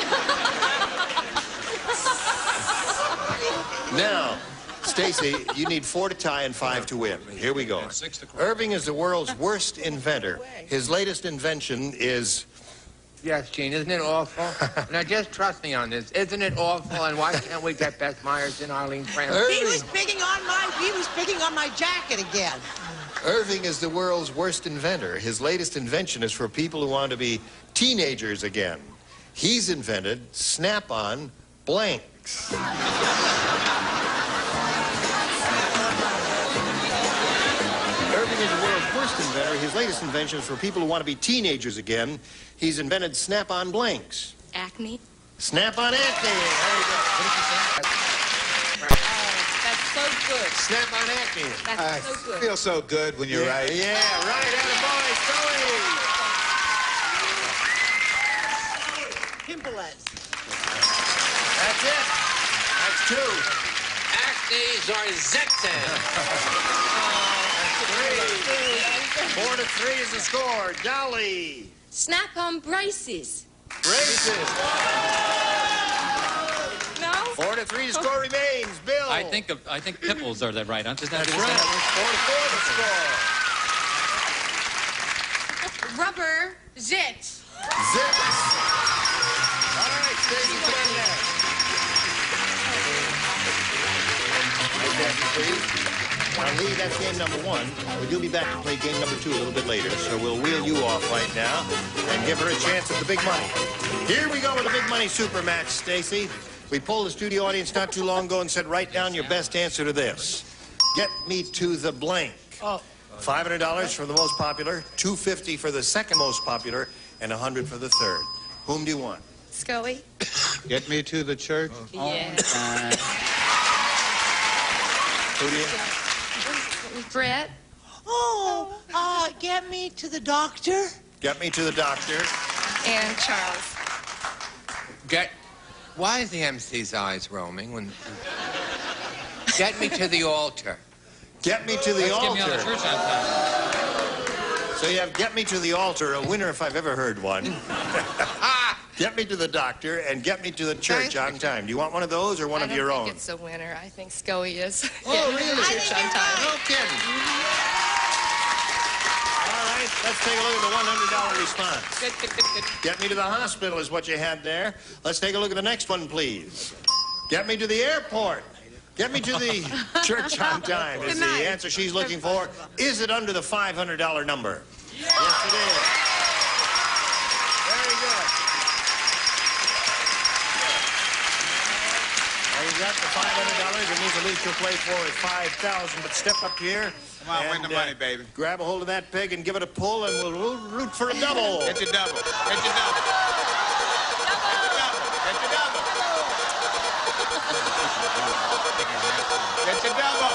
Now, Stacy, you need 4 to tie and 5 to win. Here we go. Irving is the world's worst inventor. His latest invention is... Yes, Gene, isn't it awful? Now, just trust me on this. Isn't it awful? And why can't we get Beth Myers and Arlene Francis? He was picking on my jacket again. Irving is the world's worst inventor. His latest invention is for people who want to be teenagers again. He's invented snap-on blanks. Irving is the world's worst inventor. His latest invention is for people who want to be teenagers again. He's invented snap-on blanks. Acne? Snap-on acne. There you go. What did you say? That's so good. Snap-on acne. That's so good. Feels so good when you're right. Yeah, right. Attaboy, Scully. Pimplettes. That's it. That's 2. Acne Zorzette. 4 to 3 is the score. Dolly. Snap-on braces. Braces. No? 4 to 3 the score remains. Bill. I think pimples are the right answer. Isn't that That's what right. 4 to 4 the score. Rubber zits. Zips. All right, Stacy, come on down. Right back, please. Now, Lee, that's game number 1. We do be back to play game number 2 a little bit later, so we'll wheel you off right now and give her a chance at the big money. Here we go with the big money super match, Stacy. We polled the studio audience not too long ago and said, write down your best answer to this. Get me to the blank. $500 for the most popular, $250 for the second most popular, and $100 for the third. Whom do you want? Scully? Get me to the church. Yeah. Who do you? Brett? Oh, get me to the doctor. Get me to the doctor. And Charles. Get Why is the MC's eyes roaming when... Get me to the altar. Get me to the altar. Let's get me on the church on time. So you have Get Me to the Altar, a winner if I've ever heard one. Get me to the doctor and get me to the church on time. Do you want one of those or one of your I own? don't think it's a winner. I think Scully is. Oh, really? Church on time. No kidding. All right, let's take a look at the $100 response. Good, good, good, good. Get me to the hospital is what you had there. Let's take a look at the next one, please. Get me to the airport. Get me to the church on time is the answer she's looking for. Is it under the $500 number? Yes, it is. Very good. Well, you got the $500. It means at least you'll play for is $5,000. But step up here. Come on, win the money, baby. Grab a hold of that peg and give it a pull, and we'll root for a double. Get your double. Get your double. Get your double. Get your double.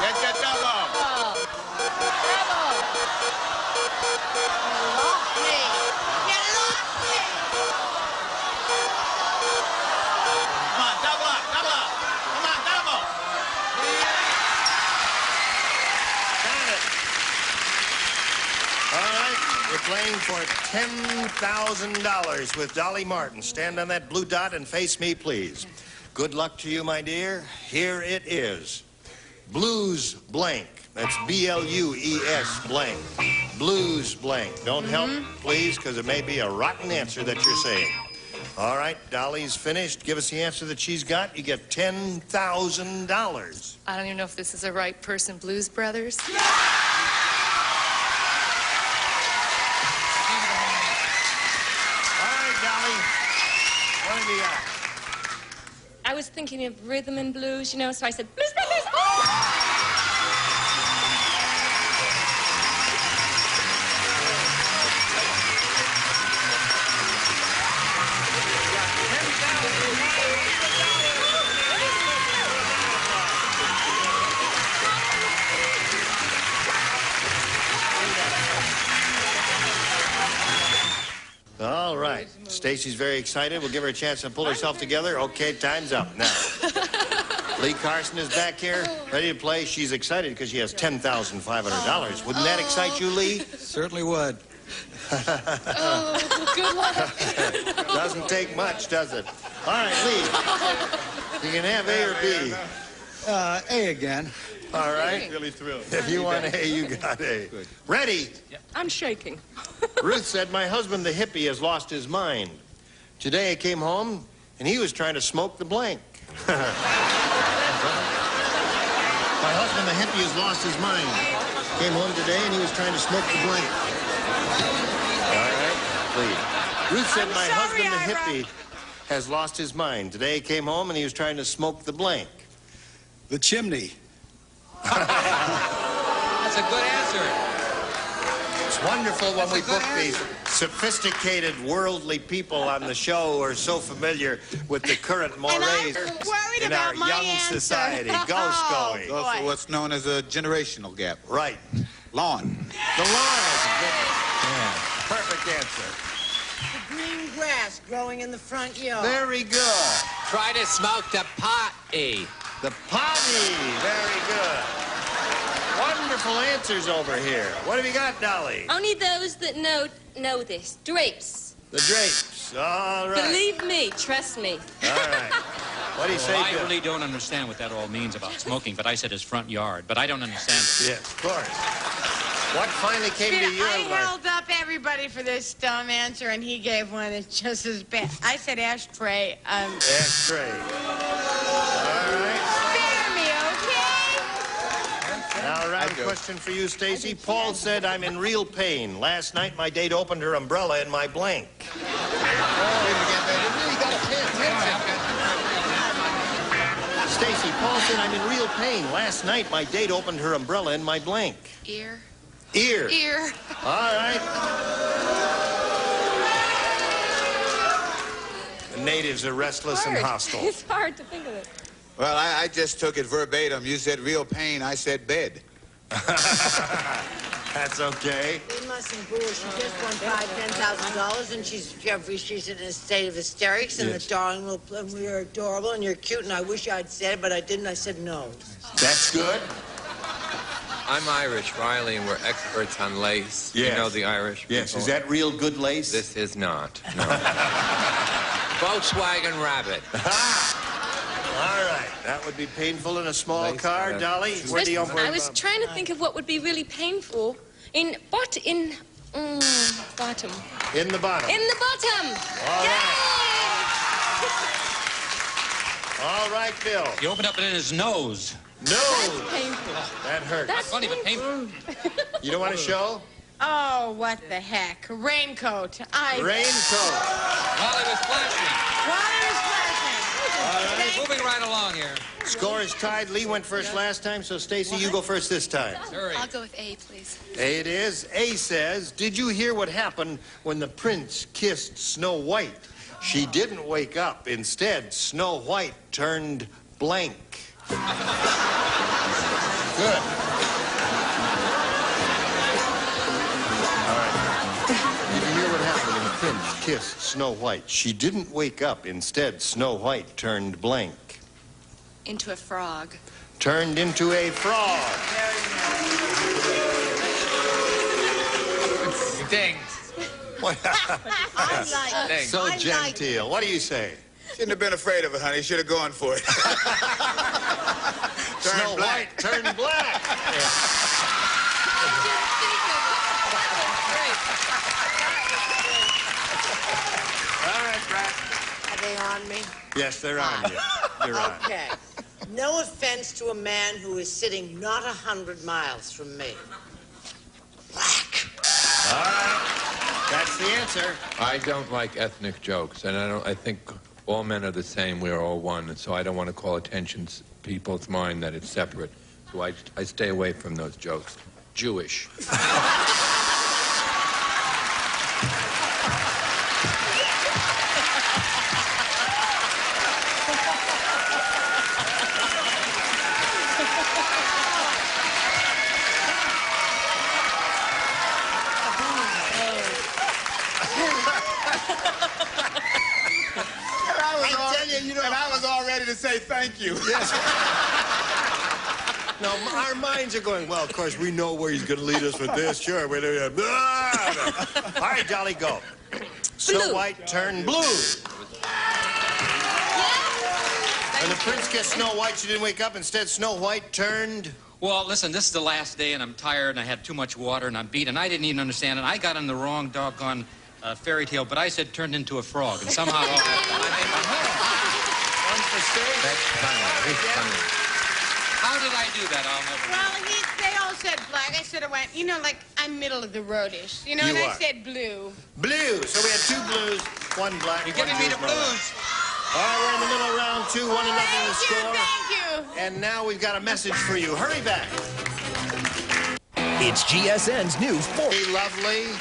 Get your double. Come on, double up, double up. Come on, double. Got it. All right, we're playing for $10,000 with Dolly Martin. Stand on that blue dot and face me, please. Good luck to you, my dear. Here it is. Blues blank. That's B-L-U-E-S blank. Blues blank. Don't help, please, because it may be a rotten answer that you're saying. All right, Dolly's finished. Give us the answer that she's got. You get $10,000. I don't even know if this is the right person. Blues Brothers? All right, Dolly. What have you got? I was thinking of rhythm and blues, you know, so I said, Blues Brothers! All right. Stacy's very excited. We'll give her a chance to pull herself together. Okay, time's up now. Lee Carson is back here, ready to play. She's excited because she has $10,500. Wouldn't that excite you, Lee? Certainly would. Oh, good luck. Doesn't take much, does it? All right, Lee. You can have A or B. A again. All right. Really thrilled. If you want A, you got A. Ready? I'm shaking. Ruth said, my husband, the hippie, has lost his mind. Today I came home, and he was trying to smoke the blank. My husband, the hippie, has lost his mind. Came home today, and he was trying to smoke the blank. All right, please. Ruth said, my husband, the hippie, has lost his mind. Today he came home, and he was trying to smoke the blank. The chimney. That's a good answer. It's wonderful when we put these sophisticated, worldly people on the show who are so familiar with the current mores in our young society. Go, Scully. It's also what's known as a generational gap. Right. Lawn. The lawn is a good one. Yeah. Perfect answer. The green grass growing in the front yard. Very good. Try to smoke the potty. The potty. Very good. Wonderful answers over here. What have you got, Dolly? Only those that know this. Drapes. The drapes. All right. Believe me, trust me. All right. What do you say, I Bill? really don't understand what that all means about smoking, but I said his front yard. But I don't understand it. Yes, of course. What finally came to your I mind? held up everybody for this dumb answer, and he gave one that's just as bad. I said ashtray. Ashtray. All right. Spare me, okay? Now, round question for you, Stacy. Paul said, I'm in real pain. Last night, my date opened her umbrella in my blank. Stacy, Paul said, I'm in real pain. Last night, my date opened her umbrella in my blank. Ear. Ear. Ear. All right. The natives are restless and hostile. It's hard to think of it. Well, I just took it verbatim. You said real pain, I said bed. That's okay. We must dancing pool. She just won $10,000, and she's in a state of hysterics. And Yes. the darling little, and we are adorable, and you're cute. And I wish I'd said it, but I didn't. I said no. That's good. I'm Irish, Riley, and we're experts on lace. Yes. You know the Irish Yes. people? Is that real good lace? This is not. No. Volkswagen Rabbit. All right. That would be painful in a small car. Dolly, where do you I was trying to think of what would be really painful in bottom. In the bottom. In the bottom. All right. All right, Bill. You open up it in his nose. No. That's painful. That hurts. That's funny, but painful. You don't want to show? Oh, what the heck. Raincoat. Raincoat. While he was flashing. All right. Moving right along here. Score is tied. Lee went first last time, so Stacy, you go first this time. I'll go with A, please. A it is. A says, did you hear what happened when the prince kissed Snow White? She didn't wake up. Instead, Snow White turned blank. Good. All right. Did you hear what happened when the prince kissed Snow White? She didn't wake up. Instead, Snow White turned blank. Into a frog. Turned into a frog. Stinks. So genteel. What do you say? Shouldn't have been afraid of it, honey. Should have gone for it. Snow White turned black. All right, Brad. Are they on me? Yes, they're on you. You're on. Okay. No offense to a man who is sitting not 100 miles from me. All right. That's the answer. I don't like ethnic jokes, and I think all men are the same. We are all one, and so I don't want to call attention to people's mind that it's separate. So I stay away from those jokes. Jewish. And I was all ready to say thank you. Yes. No, our minds are going, well, of course, we know where he's going to lead us with this. Sure. All right, Dolly, go. Snow White turned blue. When the prince kissed Snow White, she didn't wake up. Instead, Snow White turned... Well, listen, this is the last day, and I'm tired, and I had too much water, and I'm beat, and I didn't even understand it. I got in the wrong doggone fairy tale, but I said turned into a frog, and somehow... One for Steve. That's funny. He's funny. How did I do that? I'll never... Well, they all said black. I sort of went, you know, like I'm middle of the roadish. You know, You and I are. said blue. Blue. So we had 2 blues, 1 black. You're giving me the blues. All right, we're in the middle of round 2, 1-0 the score. Thank you. And now we've got a message for you. Hurry back. It's GSN's new 4. Hey, lovely.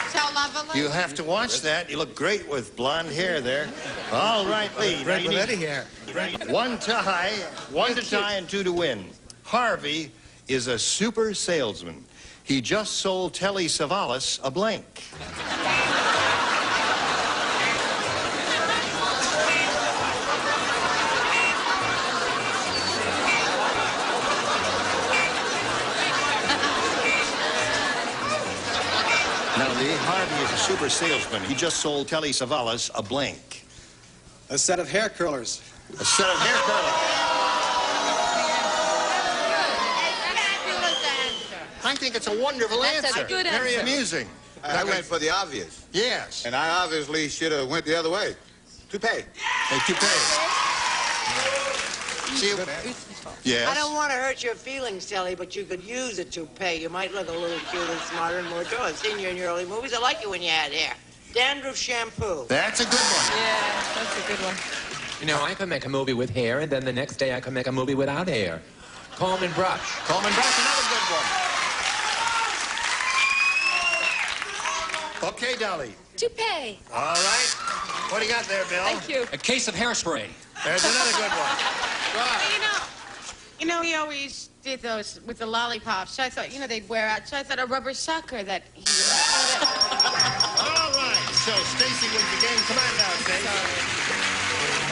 So lovely. You have to watch that. You look great with blonde hair there. All right, Lee. Now you need here. 1 tie, 1 to tie, and 2 to win. Harvey is a super salesman. He just sold Telly Savalas a blank. Now, Lee, Harvey is a super salesman. He just sold Telly Savalas a blank. A set of hair curlers. A set of hair curlers. I think it's a wonderful That's answer. a good Very answer. amusing. I went for the obvious. Yes. And I obviously should have went the other way. Toupee. A toupee. See, yes. I don't want to hurt your feelings, Sally, but you could use a toupee. You might look a little cuter, smarter, and more joyous. I've seen you in your early movies. I like you when you had hair. Dandruff shampoo. That's a good one. Yeah, that's a good one. You know, I could make a movie with hair, and then the next day I could make a movie without hair. Comb and brush. Comb and brush, another good one. Okay, Dolly. Toupee. All right. What do you got there, Bill? Thank you. A case of hairspray. There's another good one. You know, You know, he always did those with the lollipops. So I thought, you know, they'd wear out. So I thought a rubber sucker that he All right, so Stacy wins the game. Come on now, Stacy.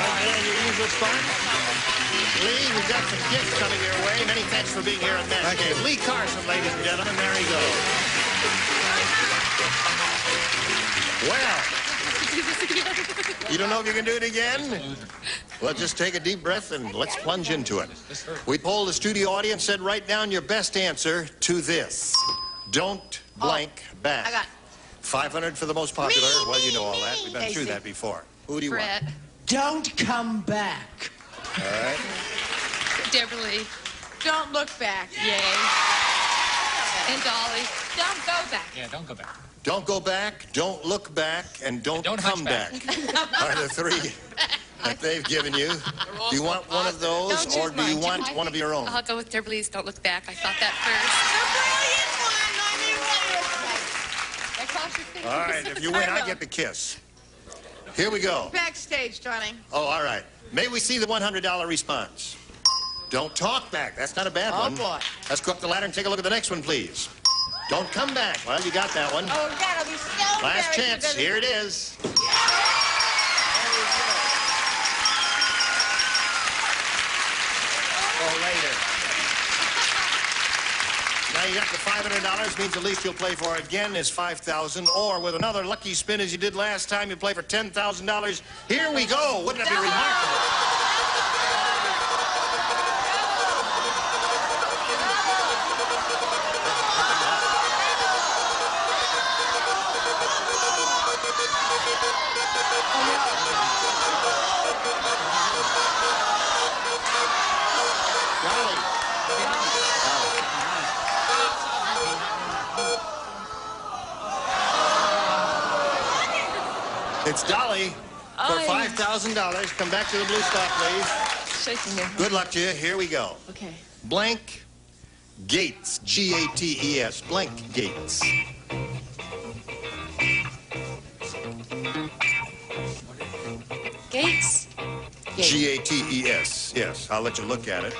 And your usual spot. Lee, we've got some gifts coming your way. Many thanks for being here at Match Game. Lee Carson, ladies and gentlemen, there he goes. Well, you don't know if you can do it again? Well, just take a deep breath and let's plunge into it. We polled the studio audience, said write down your best answer to this. Don't blank back. I got 500 for the most popular. Well, you know all that. We've been through that before. Who do you want? Don't come back. All right. Deborah Lee. Don't look back. Yay. And Dolly. Don't go back. Yeah, don't go back. Don't go back, don't look back, and don't come back. Are the three that they've given you. Do you want one of those, or do you want one of your own? I'll go with Deborah Lee's Don't Look Back. I thought that first. All right, if you win, I get the kiss. Here we go. Backstage, darling. Oh, all right. May we see the $100 response? Don't talk back. That's not a bad one. Oh, boy. Let's go up the ladder and take a look at the next one, please. Don't come back. Well, you got that one. Oh, that'll be so Last chance. Here it is. Oh, later. Now you got the $500, means the least you'll play for again is $5,000, or with another lucky spin as you did last time, you play for $10,000. Here we go. Wouldn't that be remarkable? It's Dolly for $5,000. Come back to the blue spot, please. Shaking here. Good luck to you. Here we go. Okay. Blank Gates. G-A-T-E-S. Blank Gates. Gates? G-A-T-E-S. Yes, I'll let you look at it.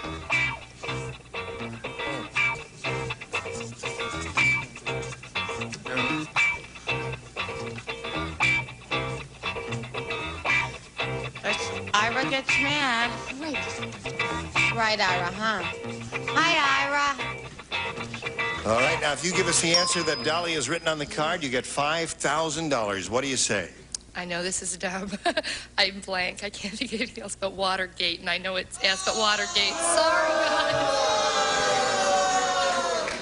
Ira gets mad. Right, Ira, huh? Hi, Ira. All right, now if you give us the answer that Dolly has written on the card, you get $5,000. What do you say? I know this is dumb. I'm blank. I can't think of anything else but Watergate, and I know it's S, but Watergate. Sorry, guys.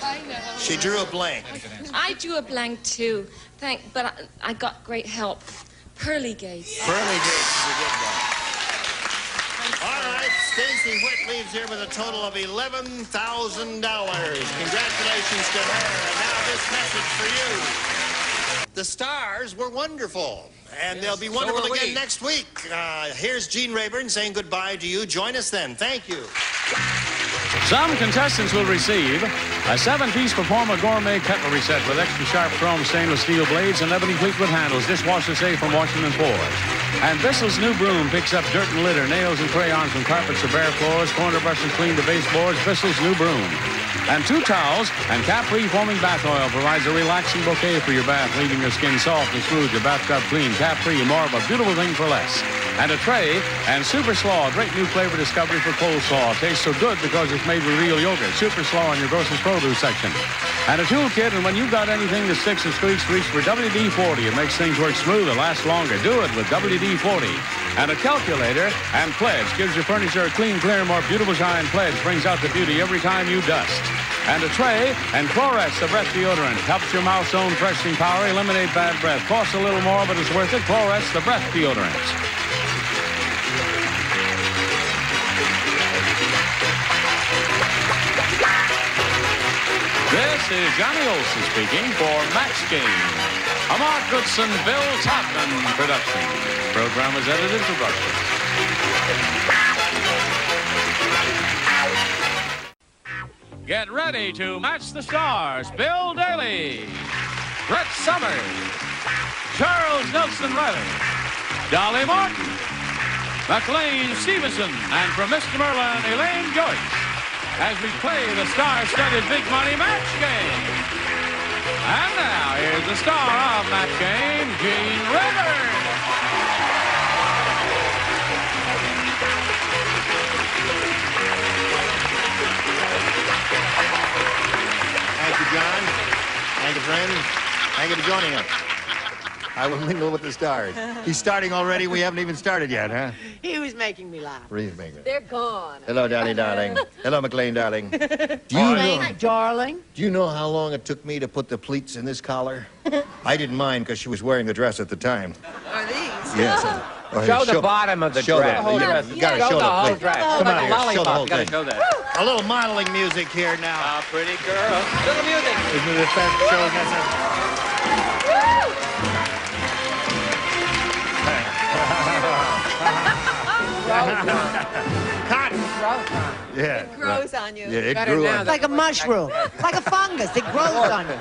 I know. She drew a blank. I drew a blank too. But I got great help. Pearly Gates. Pearly Gates is a good one. All right, Stacy Witt leaves here with a total of $11,000. Congratulations to her. And now this message for you. The stars were wonderful, and they'll be wonderful again next week. Here's Gene Rayburn saying goodbye to you. Join us then. Thank you. Some contestants will receive a 7-piece Performa Gourmet cutlery set with extra sharp chrome stainless steel blades and ebony Fleetwood handles, dishwasher safe from washing and pours. And Bissell's new broom picks up dirt and litter, nails and crayons from carpets or bare floors, corner brushes clean the baseboards. Bissell's new broom. And 2 towels and Capri foaming bath oil provides a relaxing bouquet for your bath, leaving your skin soft and smooth, your bathtub clean. Capri, more of a beautiful thing for less. And a tray and Super Slaw, a great new flavor discovery for coleslaw. Tastes so good because it's made with real yogurt. Super Slaw in your grocer's produce section. And a toolkit, and when you've got anything that sticks and squeaks, reach for WD-40. It makes things work smoother, last longer. Do it with WD-40. And a calculator and Pledge gives your furniture a clean, clear, more beautiful shine. Pledge brings out the beauty every time you dust. And a tray and Chlorets, the breath deodorant, helps your mouth's own freshening power eliminate bad breath. Costs a little more, but it's worth it. Chlorets, the breath deodorant. This is Johnny Olson speaking for Match Game, a Mark Goodson, Bill Todman production. Program is edited for broadcast. Get ready to match the stars. Bill Daly, Brett Summers, Charles Nelson Riley, Dolly Martin, McLean Stevenson, and from Mr. Merlin, Elaine Joyce. as we play the star-studded big money match game. And now, here's the star of match game, Gene Rivers. Thank you, John. Thank you, friends. Thank you for joining us. I will mingle with the stars. He's starting already. We haven't even started yet, huh? He was making me laugh. They're gone. Hello, Dolly, darling. Hello, McLean, darling. Darling. Do you know how long it took me to put the pleats in this collar? I didn't mind because she was wearing the dress at the time. Are these? Yes. Show the bottom of the dress. You gotta show the whole pleat. dress. Come on, here, show the whole You gotta thing. show that. A little modeling music here now. Ah, pretty girl. Show the music. Isn't it the best showing us? Cotton. Yeah. It grows on you. Yeah, it Better grew now on. than- Like a mushroom. Like a fungus. It grows on you.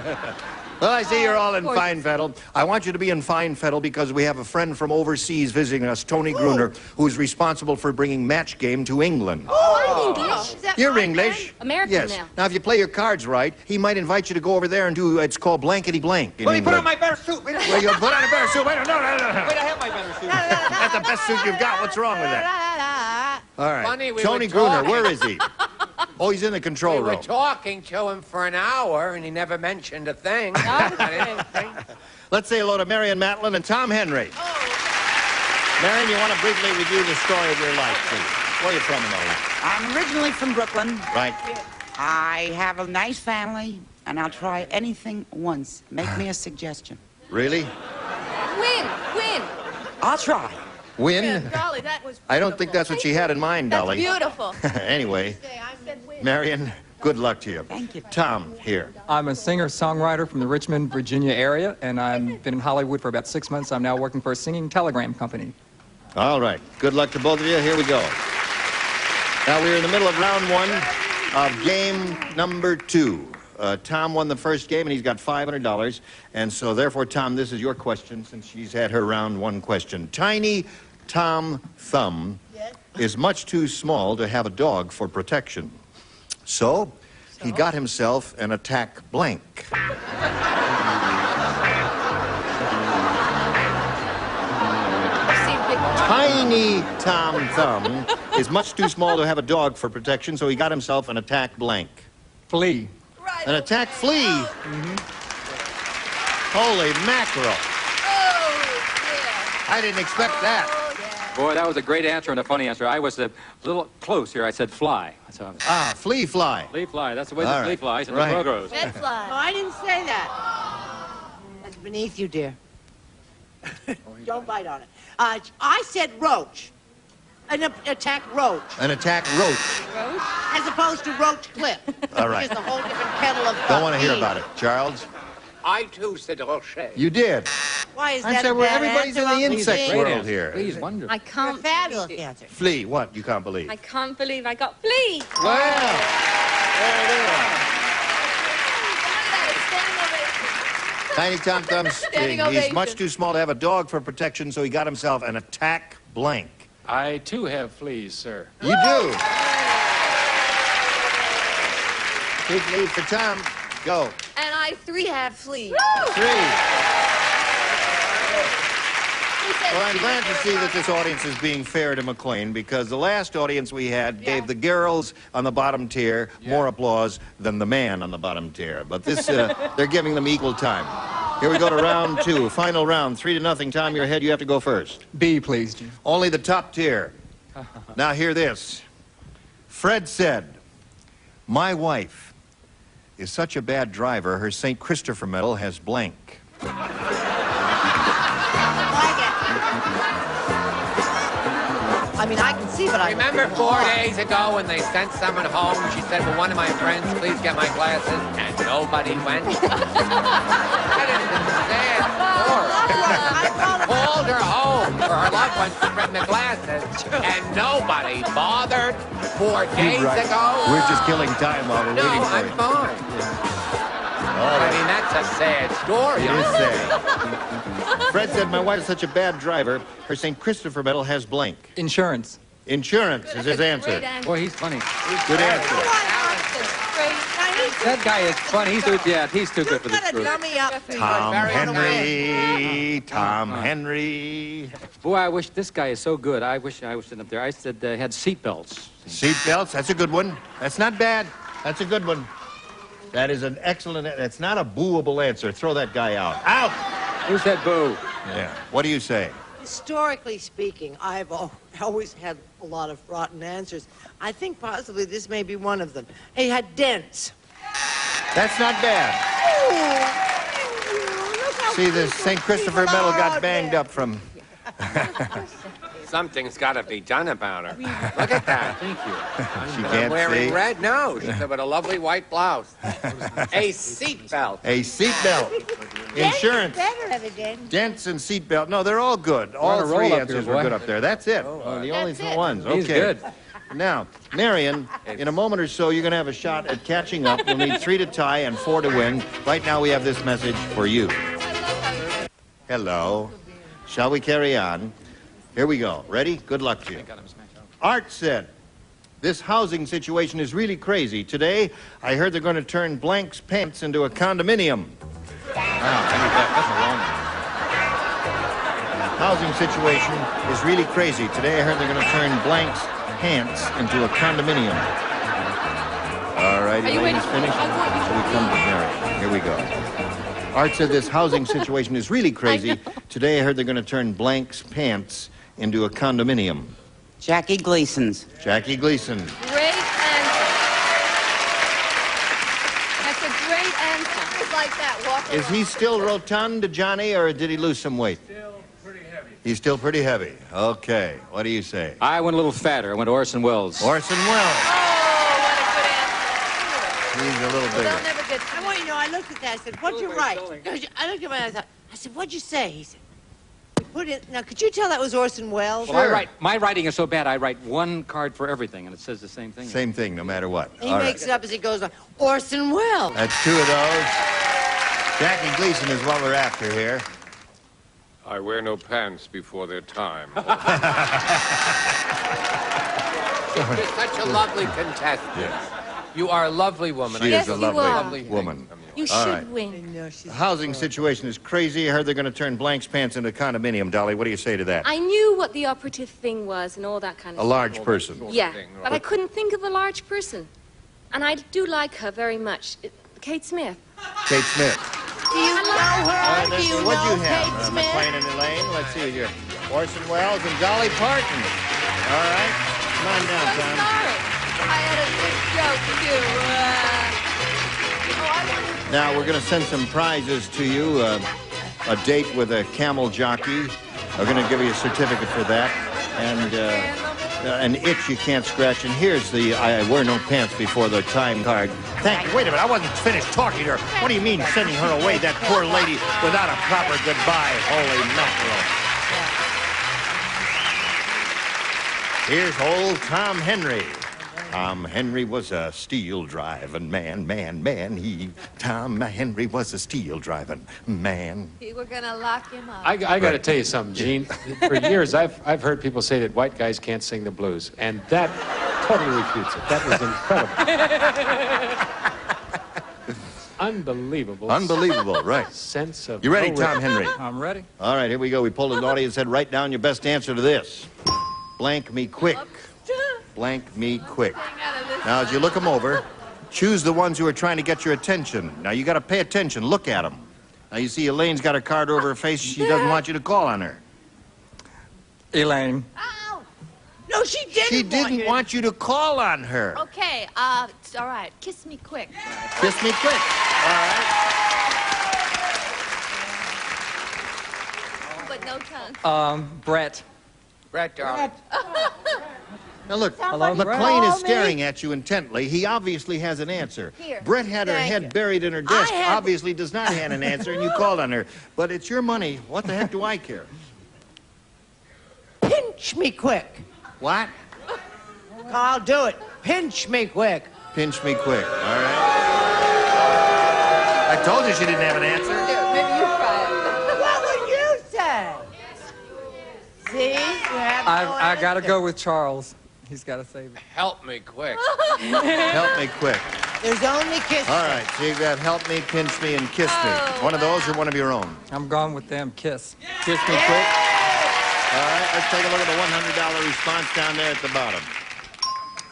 Well, I see you're all in fine fettle. I want you to be in fine fettle because we have a friend from overseas visiting us, Tony Gruner, who's responsible for bringing match game to England. Oh, I'm English. Is that You're my English? friend? American Yes. now. Now, if you play your cards right, he might invite you to go over there and do, it's called blankety blank in Let me put on England. my better suit. Wait, Well, you put on a better suit. Wait, no. I have my better suit. That's the best suit you've got. What's wrong with that? All right. Funny, we Tony were Gruner, talking. where is he? Oh, he's in the control We were room. talking to him for an hour, and he never mentioned a thing. Let's say hello to Marion Matlin and Tom Henry. Marion, you want to briefly review the story of your life, please? Where are you from and all that? I'm originally from Brooklyn. Right. I have a nice family, and I'll try anything once. Make me a suggestion. Really? Win. I'll try. Win? Golly, that was I don't think that's what she had in mind, That's Dolly. beautiful. Anyway, I said win. Marion, good luck to you. Thank you. Tom, here. I'm a singer-songwriter from the Richmond, Virginia area, and I've been in Hollywood for about 6 months. I'm now working for a singing telegram company. All right. Good luck to both of you. Here we go. Now, we're in the middle of round one of game number 2. Tom won the first game, and he's got $500. And so, therefore, Tom, this is your question, since she's had her round 1 question. Tiny Tom Thumb is much too small to have a dog for protection. So, he got himself an attack blank. Tiny Tom Thumb is much too small to have a dog for protection, so he got himself an attack blank. Flea. An attack flea? Holy mackerel. I didn't expect that. Boy, that was a great answer and a funny answer. I was a little close here. I said fly. So, flea fly. flea fly. That's the way All the right. flea flies and Right. the crow grows. Dead fly. No, I didn't say that. That's beneath you, dear. Don't bite on it. I said roach. An attack roach. An attack roach. As opposed to roach clip. All right. Which is a whole different kettle of Don't want to hear beans. about it. Charles? I, too, said rocher. You did. Why is I that said a well, bad everybody's in answer, the Uncle insect Gene? world here. Flea's wonderful. I can't. Fabulous answer. Flea, what? You can't believe. I can't believe I got flea. Well, there it is. Tiny Tom Thumb's Standing he's ovation. much too small to have a dog for protection, so he got himself an attack blank. I, too, have fleas, sir. You do. Big lead for Tom. Go. And I 3 have flea. 3. Well, I'm glad to see that this audience is being fair to McLean, because the last audience we had gave the girls on the bottom tier more applause than the man on the bottom tier. But this, they're giving them equal time. Here we go to round 2, final round, 3-0. Tom, you're ahead. You have to go first. B, please, Jim. Only the top tier. Now hear this. Fred said, "My wife is such a bad driver, her St. Christopher medal has blank." I mean, I can see, but I Remember 4 days ago when they sent someone home? She said, "Will one of my friends please get my glasses?" And nobody went. That is the sad story. Called her home for her loved ones to bring the glasses, and nobody bothered 4 days Right. ago. We're just killing time while we're No, waiting for I'm you. fine. I mean, that's a sad story. It is sad. Fred said, "My wife is such a bad driver, her St. Christopher medal has blank." Insurance. Insurance is his answer. Boy, he's funny. Good answer. That guy is funny. He's too good for this group. Dummy up. Tom Henry. Tom Henry. Boy, I wish this guy is so good. I wish I was sitting up there. I said had seatbelts. Seatbelts, that's a good one. That's not bad. That's a good one. That is an excellent, it's not a booable answer. Throw that guy out. Out! Who said boo? Yeah. What do you say? Historically speaking, I've always had a lot of rotten answers. I think possibly this may be one of them. He had dents. That's not bad. See, this St. Christopher medal got banged up from... Something's got to be done about her. Look at that. Thank you. She can't wearing see. red? No, she's with a lovely white blouse. A seatbelt. A seatbelt. Insurance. Better have a dent. Dents and seatbelt. No, they're all good. All on a three roll up answers here, were boy. good up there. That's it. The only ones. Okay. He's good. Now, Marion, in a moment or so, you're going to have a shot at catching up. You'll need 3 to tie and 4 to win. Right now, we have this message for you. Hello. Shall we carry on? Here we go. Ready? Good luck to you. Art said, this housing situation is really crazy. Today, I heard they're going to turn Blank's pants into a condominium. Wow, that's a long one. Housing situation is really crazy. Today, I heard they're going to turn Blank's pants into a condominium. All right, ladies, finished? So we come to Mary. Here we go. Art said this housing situation is really crazy. Today, I heard they're going to turn Blank's pants into a condominium. Jackie Gleason's. Jackie Gleason. Great answer. That's a great answer. It's like that. Walk Is he still rotund, Johnny, or did he lose some weight? Still pretty heavy. He's still pretty heavy. Okay. What do you say? I went a little fatter. I went to Orson Welles. Orson Welles. Oh, what a good answer. He's a little They'll bigger. never get. I want you to know. I looked at that. I said, "What'd you write?" I looked at my. I said, "What'd you say?" He said, "You put it." Now, could you tell that was Orson Welles? Well, my writing is so bad, I write one card for everything, and it says the same thing. Same thing, no matter what. He All makes right. it up as he goes on. Orson Welles. That's 2 of those. Jackie Gleason is what we're after here. I wear no pants before their time. You're such a lovely contestant. Yes. You are a lovely woman. She Yes, is a you lovely are. woman. You All should right. win. The housing situation is crazy. I heard they're going to turn Blank's pants into a condominium. Dolly, what do you say to that? I knew what the operative thing was and all that kind of A stuff. large person. Yeah, but I couldn't think of a large person. And I do like her very much. Kate Smith. Kate Smith. Do you know her? Do you What'd you know have? Kate Smith? McLean and Elaine. Let's see here. Orson Welles and Dolly Parton. All right. Come on down, Tom. Sorry. I had a big joke, too. Now, we're going to send some prizes to you. A date with a camel jockey. We're going to give you a certificate for that. And an itch you can't scratch. And here's the I wear no pants before the time card. Thank you. Wait a minute. I wasn't finished talking to her. What do you mean sending her away, that poor lady, without a proper goodbye? Holy mackerel. Here's old Tom Henry. Tom Henry was a steel driving man. Tom Henry was a steel driving man. We're gonna lock him up. I got to tell you something, Gene. For years, I've heard people say that white guys can't sing the blues, and that totally refutes it. That was incredible. Unbelievable. Unbelievable, right. Sense of. You ready, no Tom rhythm. Henry? I'm ready. All right, here we go. We pulled an audience head. Write down your best answer to this. Blank me quick. Blank me quick. Now, as you look them over, choose the ones who are trying to get your attention. Now, you got to pay attention. Look at them. Now, you see Elaine's got her card over her face. She doesn't want you to call on her. Elaine. No, she didn't. She didn't want you to call on her. Okay, it's all right. Kiss me quick. Kiss me quick. All right. But no tongue. Brett. Brett, darling. Now, look, Hello, McLean is Brett. staring at you intently. He obviously has an answer. Here. Brett had her Thank head you. buried in her desk. Obviously does not have an answer, and you called on her. But it's your money. What the heck do I care? Pinch me quick. What? I'll do it. Pinch me quick. Pinch me quick. All right. I told you she didn't have an answer. Maybe you try it. What would you say? See? You have no I got to answer. go with Charles. He's got to save it. Help me quick. Help me quick. There's only kiss All right, so you've got help me, pinch me, and kiss me. One of those or one of your own? I'm going with them. Kiss. Kiss me quick. All right, let's take a look at the $100 response down there at the bottom.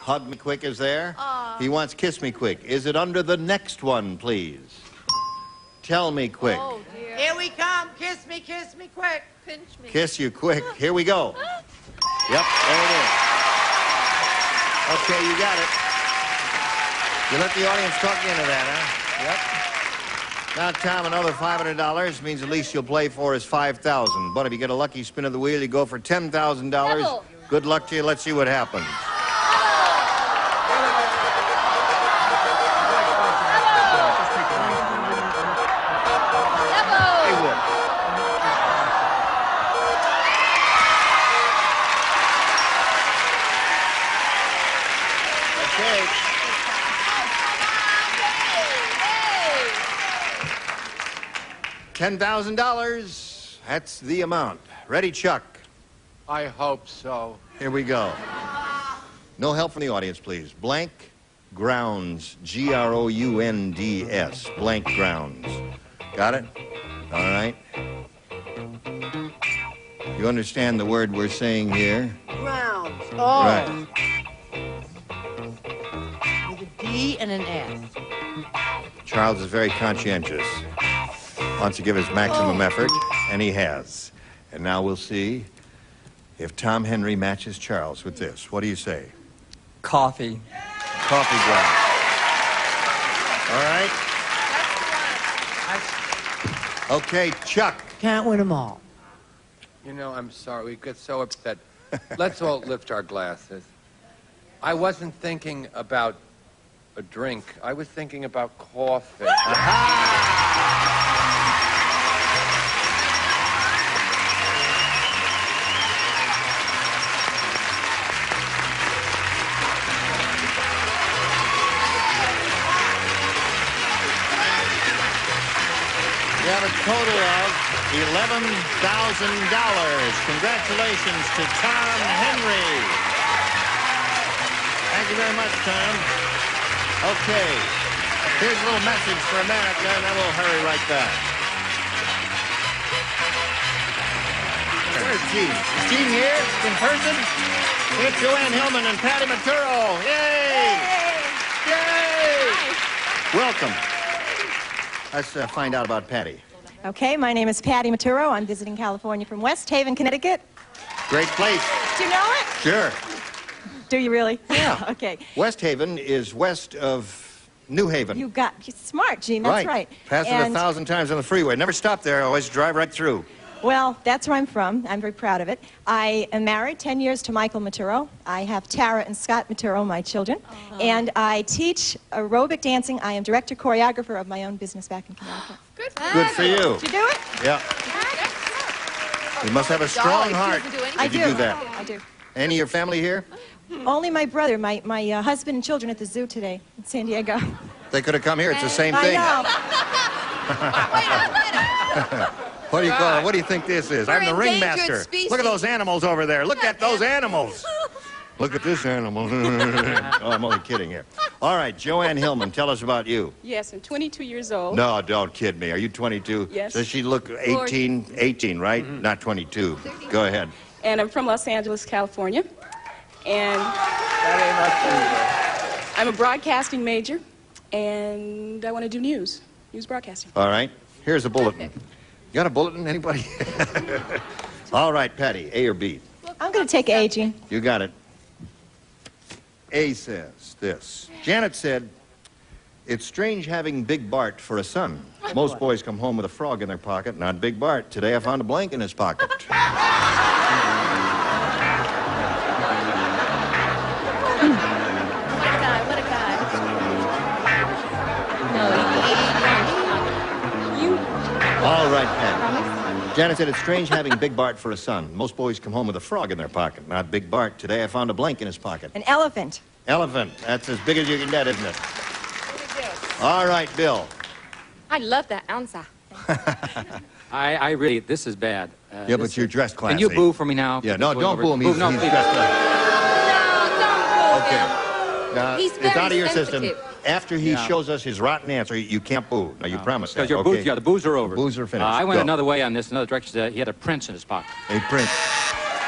Hug me quick is there. He wants kiss me quick. Is it under the next one, please? Tell me quick. Oh, dear. Here we come. Kiss me quick. Pinch me. Kiss you quick. Here we go. Yep, there it is. Okay, you got it. You let the audience talk you into that, huh? Yep. Now, Tom, another $500 means at least you'll play for is $5,000. But if you get a lucky spin of the wheel, you go for $10,000. Good luck to you. Let's see what happens. $10,000. That's the amount. Ready, Chuck? I hope so. Here we go. No help from the audience, please. Blank grounds. Grounds. Blank grounds. Got it? All right. You understand the word we're saying here? Grounds. Oh. Right. With a D and an S. Charles is very conscientious. Wants to give his maximum effort, and he has. And now we'll see if Tom Henry matches Charles with this. What do you say? Coffee. Coffee ground. All right. Okay, Chuck. Can't win them all. You know, I'm sorry. We get so upset. Let's all lift our glasses. I wasn't thinking about a drink. I was thinking about coffee. You have a total of $11,000. Congratulations to Tom Henry. Thank you very much, Tom. Okay, here's a little message for America, and then we'll hurry right back. Where's Gene? Is Gene here in person? It's Joanne Hillman and Patty Maturo. Yay! Yay! Welcome. Let's find out about Patty. Okay, my name is Patty Maturo. I'm visiting California from West Haven, Connecticut. Great place. Do you know it? Sure. Do you really? Yeah. Okay. West Haven is west of New Haven. You're smart, Gene. That's right. Passed it 1,000 times on the freeway. Never stop there. Always drive right through. Well, that's where I'm from. I'm very proud of it. I am married 10 years to Michael Maturo. I have Tara and Scott Maturo, my children. And I teach aerobic dancing. I am director choreographer of my own business back in Connecticut. Good for you. Did you do it? Yeah. You must have a strong heart. I Did you do that? I do. Any of your family here? Only my brother, my husband and children at the zoo today in San Diego. They could have come here. It's the same thing. I know. What do you call it? What do you think this is? I'm the ringmaster. Look at those animals over there. Look at those animals. Look at this animal. Oh, I'm only kidding here. All right, Joanne Hillman, tell us about you. Yes, I'm 22 years old. No, don't kid me. Are you 22? Yes. Does she look 18? 18, right? Mm-hmm. Not 22. Go ahead. And I'm from Los Angeles, California. And I'm a broadcasting major, and I want to do news broadcasting. All right. Here's a bulletin. You got a bulletin, anybody? All right, Patty, A or B? I'm going to take A, Gene. You got it. A says this. Janet said, it's strange having Big Bart for a son. Most boys come home with a frog in their pocket, not Big Bart. Today I found a blank in his pocket. What a guy. All right, Patty. Janet said, it's strange having Big Bart for a son. Most boys come home with a frog in their pocket, not Big Bart. Today I found a blank in his pocket. An elephant. Elephant. That's as big as you can get, isn't it? All right, Bill. I love that answer. I really, this is bad. Yeah, but you're dressed classy. Can you boo for me now? Yeah, no, don't boo him. Boo, He's no, dressed please. classy. No, don't boo him. Okay. He's It's very out of your sensitive. system. after he shows us his rotten answer, you can't boo. Now, you promise that, Because okay? the boos are over. Boos are finished. I went Go. another way on this, another direction. He had a prince in his pocket. A prince.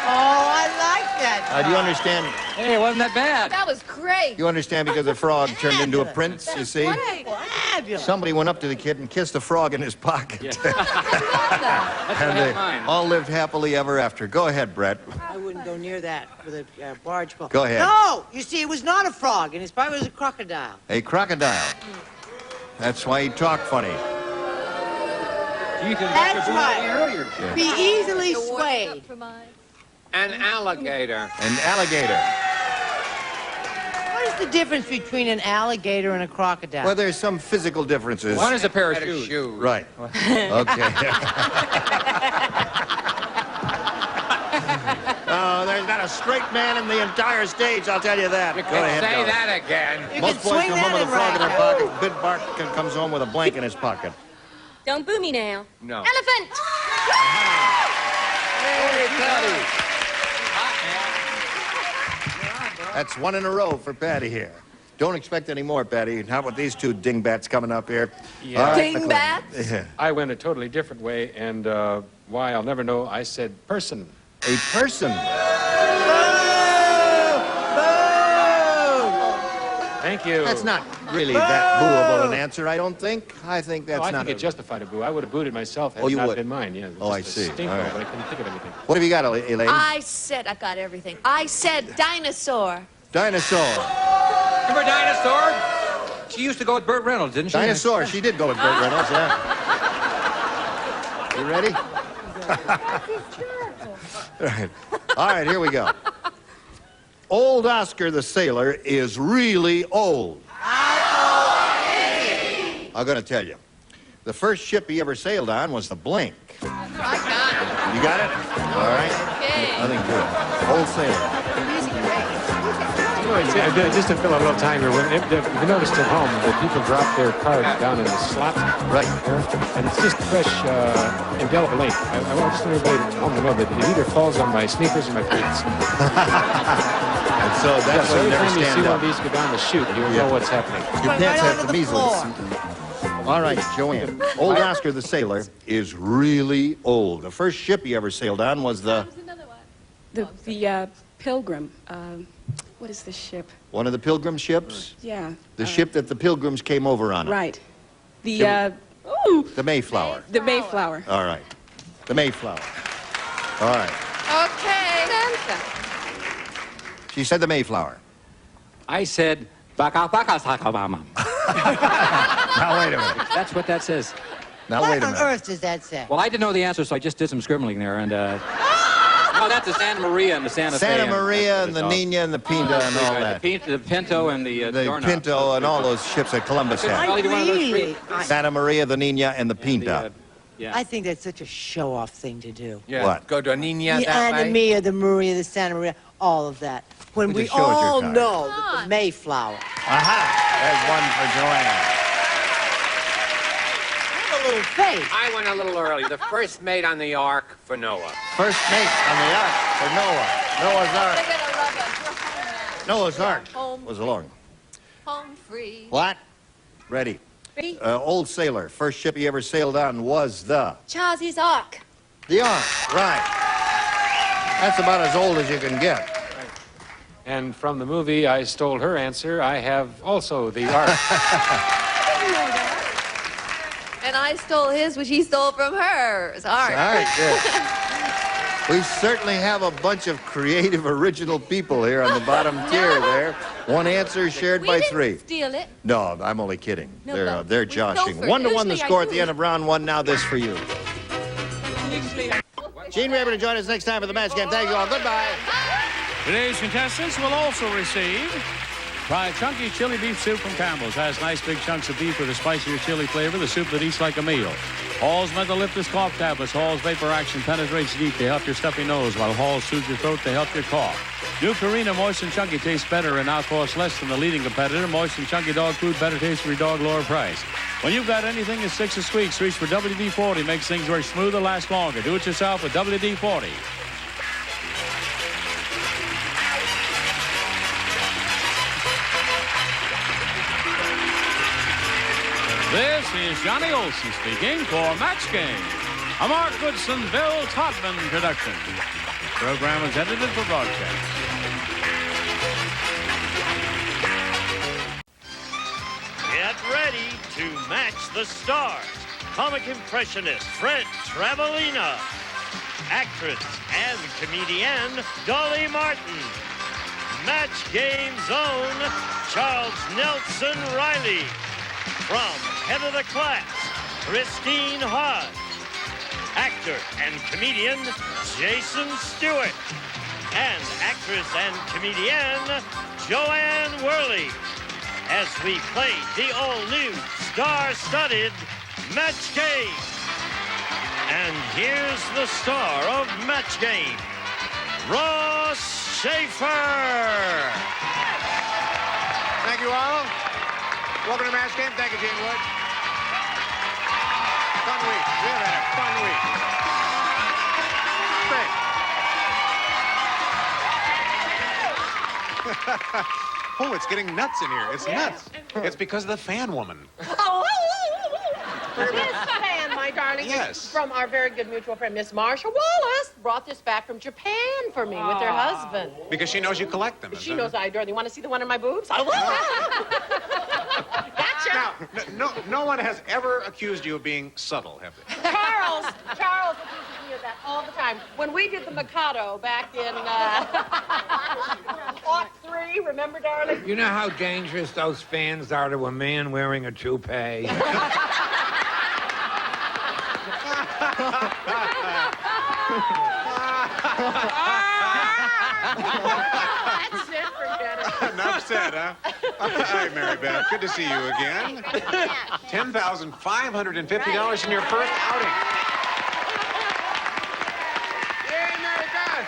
Oh, I like that. Do you understand? Hey, it wasn't that bad. That was great. You understand because the frog turned into a prince, you see? Fabulous. Somebody went up to the kid and kissed the frog in his pocket. That's what I And had they mine. all lived happily ever after. Go ahead, Brett. I wouldn't go near that with a barge pole. Go ahead. No! You see, it was not a frog, and his probably was a crocodile. A crocodile. That's why he talked funny. That's right. Be easily swayed. An alligator. An alligator. What is the difference between an alligator and a crocodile? Well, there's some physical differences. One is a pair of shoes. Right. Okay. Oh, there's not a straight man in the entire stage, I'll tell you that. You Go can ahead, say Dolly. that again. Most boys come home with a frog in their pocket. Big Bart comes home with a blank in his pocket. Don't boo me now. No. Elephant! Hey, Patty. That's one in a row for Patty here. Don't expect any more, Patty. Not with these two dingbats coming up here. Yeah. All right, Dingbats? McLean. Yeah. I went a totally different way, and why I'll never know, I said person. A person. Thank you. That's not really that booable an answer, I don't think. I think that's I not. think it justified a boo. I would have booed it myself had Oh, it you not would? been mine. Yeah. Oh, I just a see. stinker, All right. but I couldn't think of anything. What have you got, Elaine? I said I've got everything. I said dinosaur. Dinosaur. Remember Dinosaur? She used to go with Burt Reynolds, didn't she? Dinosaur. She did go with Burt Reynolds, yeah. You ready? All right. All right, here we go. Old Oscar the Sailor is really old. I'm going to tell you. The first ship he ever sailed on was the Blank. I got it. You got it? All right. Okay. Nothing to it. Old sailor. You know, just to fill a little time here, if you noticed at home that people drop their cards down in the slot, right here, and it's just fresh, indelible ink. I want just everybody at home to know that it either falls on my sneakers or my pants. And so that's so why you every never time you see stand one up. of these go down the chute, you'll know what's happening. Your pants have the measles. All right, Joanne. Old Oscar the Sailor is really old. The first ship he ever sailed on was the The Pilgrim. What is the ship? one of the Pilgrim ships. Yeah. The ship that the Pilgrims came over on. Right. The Mayflower. The Mayflower. All right. The Mayflower. All right. Okay. She said the Mayflower. I said, baka baka sakabama. Now, wait a minute. That's what that says. Now, What wait a on minute. earth does that say? Well, I didn't know the answer, so I just did some scribbling there, and, no, that's the Santa Maria and the Santa Fe. Santa Maria and the Nina and the Pinta and all that. The Pinto and the doorknob. Pinto and all those ships that Columbus had. Well, either one of those three. Santa Maria, the Nina, and the Pinta. I think that's such a show-off thing to do. Yeah. What? Go to a Nina The that way. Anna Mia, the Maria, the Santa Maria, all of that. When It we just shows your all card. know that the Mayflower. Aha! There's one for Joanne. Have a little faith. I went a little early. The first mate on the ark for Noah. First mate on the ark for Noah. Noah's Ark. They're gonna love us. We're home now. Noah's Ark Home. was along. Home free. What? Ready. Free. Old sailor. First ship he ever sailed on was the Chazzy's Ark. Ark. Right. That's about as old as you can get. And from the movie I Stole Her Answer, I have also the ark. And I stole his, which he stole from hers. Ark. All right, good. We certainly have a bunch of creative, original people here on the bottom tier there. One answer shared We by didn't three. steal it. No, I'm only kidding. No, They're but we joshing. go for it. 1-1 the Usually I score at do. the end of round one. Now this for you. Gene Raber to join us next time for the match game. Thank you all. Goodbye. Today's contestants will also receive Try chunky chili beef soup from Campbell's. Has nice big chunks of beef with a spicier chili flavor. The soup that eats like a meal. Hall's Mental Lifters Cough Tablets. Hall's Vapor Action penetrates deep. They help your stuffy nose, while Hall's soothes your throat. They help your cough. New Purina Moist and Chunky tastes better and now costs less than the leading competitor. Moist and Chunky dog food, better taste for your dog, lower price. When you've got anything that sticks or squeaks, reach for WD-40. Makes things work smoother, last longer. Do it yourself with WD-40. This is Johnny Olson speaking for Match Game, a Mark Goodson, Bill Todman production. The program is edited for broadcast. Get ready to match the stars. Comic impressionist Fred Travelina. Actress and comedian Dolly Martin. Match Game's own Charles Nelson Riley. From head of the class, Christine Hodge. Actor and comedian Jason Stewart. And actress and comedian Joanne Worley. As we play the all-new star-studded Match Game. And here's the star of Match Game, Ross Schaefer. Thank you all. Welcome to Match Game. Thank you, Gene Wood. Fun week. We have had a fun week. Oh, it's getting nuts in here. It's nuts. It's because of the fan woman. This fan, my darling, Yes. is from our very good mutual friend, Miss Marsha Wallace, brought this back from Japan for me with her husband. Because she knows you collect them. She knows I adore them. You want to see the one in my boobs? I will. Now, no one has ever accused you of being subtle, have they? Charles accuses me of that all the time. When we did the Mikado back in '03, remember, darling? You know how dangerous those fans are to a man wearing a toupee? That's it, forget it. Enough said, huh? Hi, Mary Beth. Good to see you again. $10,550 in your first outing. Yay, Mary Beth.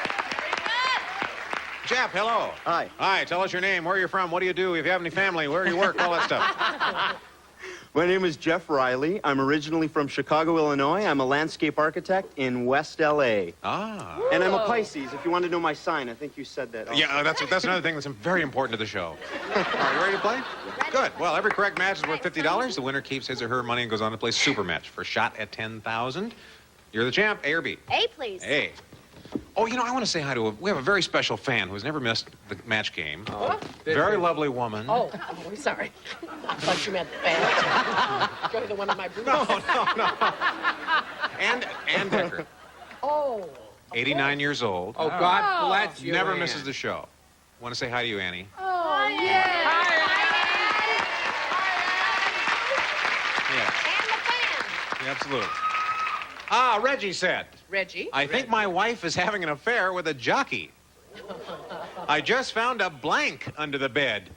Jeff, hello. Hi. Hi, tell us your name, where you're from, what do you do, if you have any family, where you work, all that stuff. My name is Jeff Riley. I'm originally from Chicago, Illinois. I'm a landscape architect in West L.A. Ah. And I'm a Pisces. If you want to know my sign, I think you said that. Also. Yeah, that's another thing that's very important to the show. Are you ready to play? Good. Well, every correct match is worth $50. The winner keeps his or her money and goes on to play super match for a shot at $10,000. You're the champ, A or B? A, please. A. Oh, you know, I want to say hi to we have a very special fan who's never missed the match game. Oh. Very lovely woman. Oh, sorry. I thought you meant the fan. Go to the one in my boobs. No. And Decker. Oh. 89 years old. Oh, God bless you, Never Ann. misses the show. Want to say hi to you, Annie? Oh, yeah. Yeah. And the fan. Yeah, absolutely. Ah, Reggie said. Reggie? I think my wife is having an affair with a jockey. I just found a blank under the bed.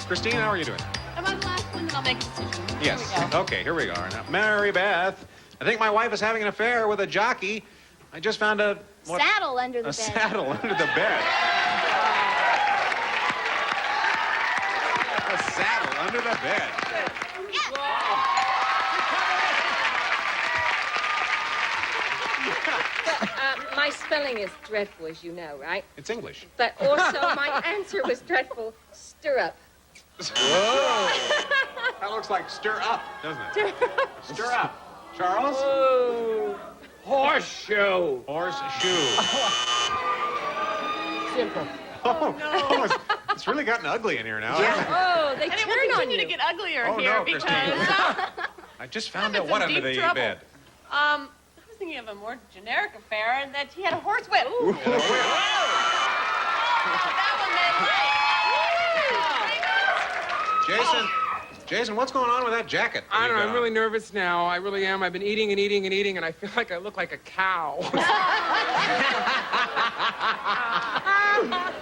Christine, how are you doing? Am I the last one? Then I'll make a decision. Yes. Okay, here we are. Now, Mary Beth, I think my wife is having an affair with a jockey. I just found a... what? Saddle under the A bed. saddle under the bed. A saddle under the bed. My spelling is dreadful, as you know, right? It's English. But also, my answer was dreadful. Stirrup. Whoa! That looks like stir up, doesn't it? Stir up. Charles? Oh, horseshoe. Horseshoe. Simple. Oh, no. It's really gotten ugly in here now. Oh, they And it turn will on continue you. to get uglier Oh, here no, because Christine. I just found I'm out in what some under deep the trouble. bed. I was thinking of a more generic affair, and that he had a horsewhip. Ooh. And a whip. Jason, what's going on with that jacket? I don't know. I'm really nervous now. I really am. I've been eating and eating and eating, and I feel like I look like a cow.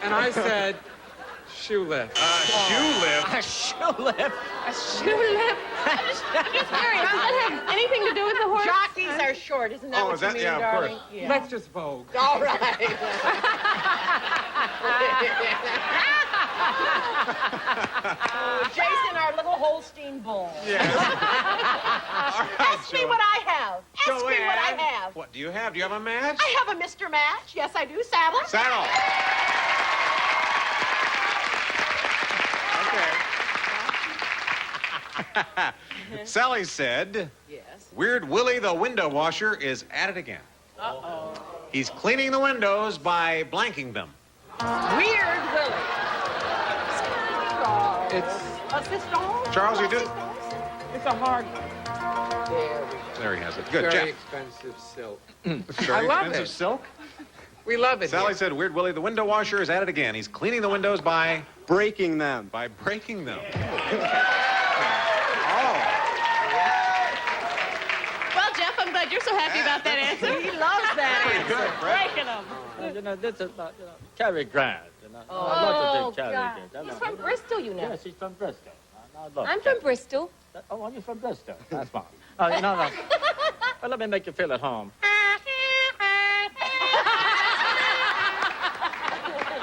And I said, shoe lift. Shoe lift? A shoe lift? A shoe lip? I'm just curious. Does that have anything to do with the horse? Jockeys are short, isn't that Oh, what is you that- mean, yeah, of darling? course. Yeah. Let's just vogue. All right. Jason, our little Holstein bull. Yes. Ask me what I have. Ask me what I have. What do you have? Do you have a match? I have a Mr. Match. Yes, I do. Saddle. Saddle. Sally said, Yes. Weird Willie the window washer is at it again. Uh-oh. He's cleaning the windows by blanking them. Weird Willie. It's... What's this dog? Charles, you do? It's a hard one. There he has it. Good, very Jeff. expensive silk. Very I love expensive it. silk. We love it. Sally here. said, Weird Willie the window washer is at it again. He's cleaning the windows by breaking them. By breaking them. Well, Jeff, I'm glad you're so happy about that answer. He loves that answer. Good, Fred. Breaking them. You know, this is Cary Grant. You know, Oh, I love to God. take Cary Grant. He's from Bristol, you know. Yeah, she's from Bristol. I love I'm Cary. from Bristol. Oh, you're from Bristol. That's fine. Oh, you know, well, let me make you feel at home.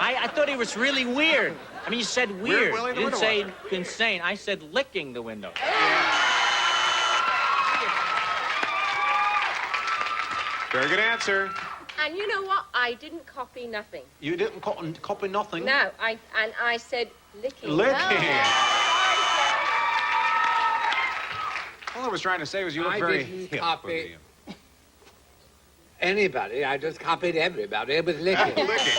I thought he was really weird. I mean, you said weird. Willie the You didn't window say insane. I said licking the window. Very good answer. And you know what? I didn't copy nothing. You didn't copy nothing. No, I said licking. Licking. No. All I was trying to say was you look very didn't hip. copy anybody. I just copied everybody with licking. Licking.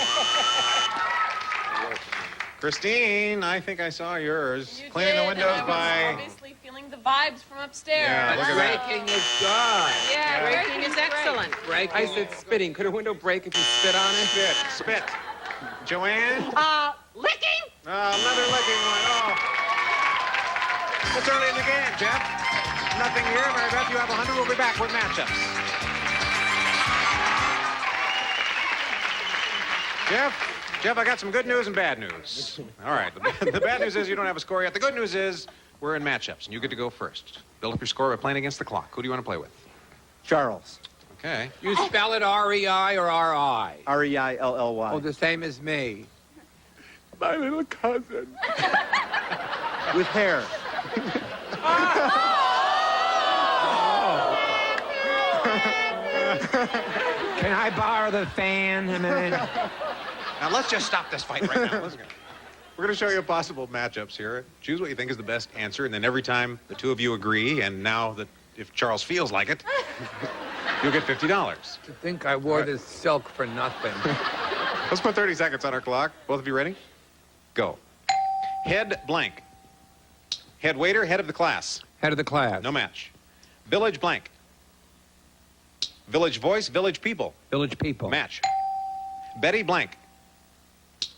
Christine, I think I saw yours. Cleaning the windows I was by... obviously feeling the vibes from upstairs. Yeah, look at that. Breaking is good. Yeah, Breaking is excellent. Breaking. I said spitting. Could a window break if you spit on it? Spit. Joanne? Licking? Another licking one. Oh. It's early in the game, Jeff. Nothing here. Mary Beth, you have 100. We'll be back with matchups. Jeff, I got some good news and bad news. All right. The bad news is you don't have a score yet. The good news is we're in matchups, and you get to go first. Build up your score by playing against the clock. Who do you want to play with? Charles. Okay. You spell it R-E-I or R-I? R-E-I-L-L-Y. Oh, the same as me. My little cousin. With hair. Can I borrow the fan a minute? Now, let's just stop this fight right now. We're going to show you possible matchups here. Choose what you think is the best answer, and then every time the two of you agree, and now that if Charles feels like it, you'll get $50. To think I wore this silk for nothing. Let's put 30 seconds on our clock. Both of you ready? Go. Head blank. Head waiter, head of the class. Head of the class. No match. Village blank. Village voice, village people. Village people. Match. Betty blank.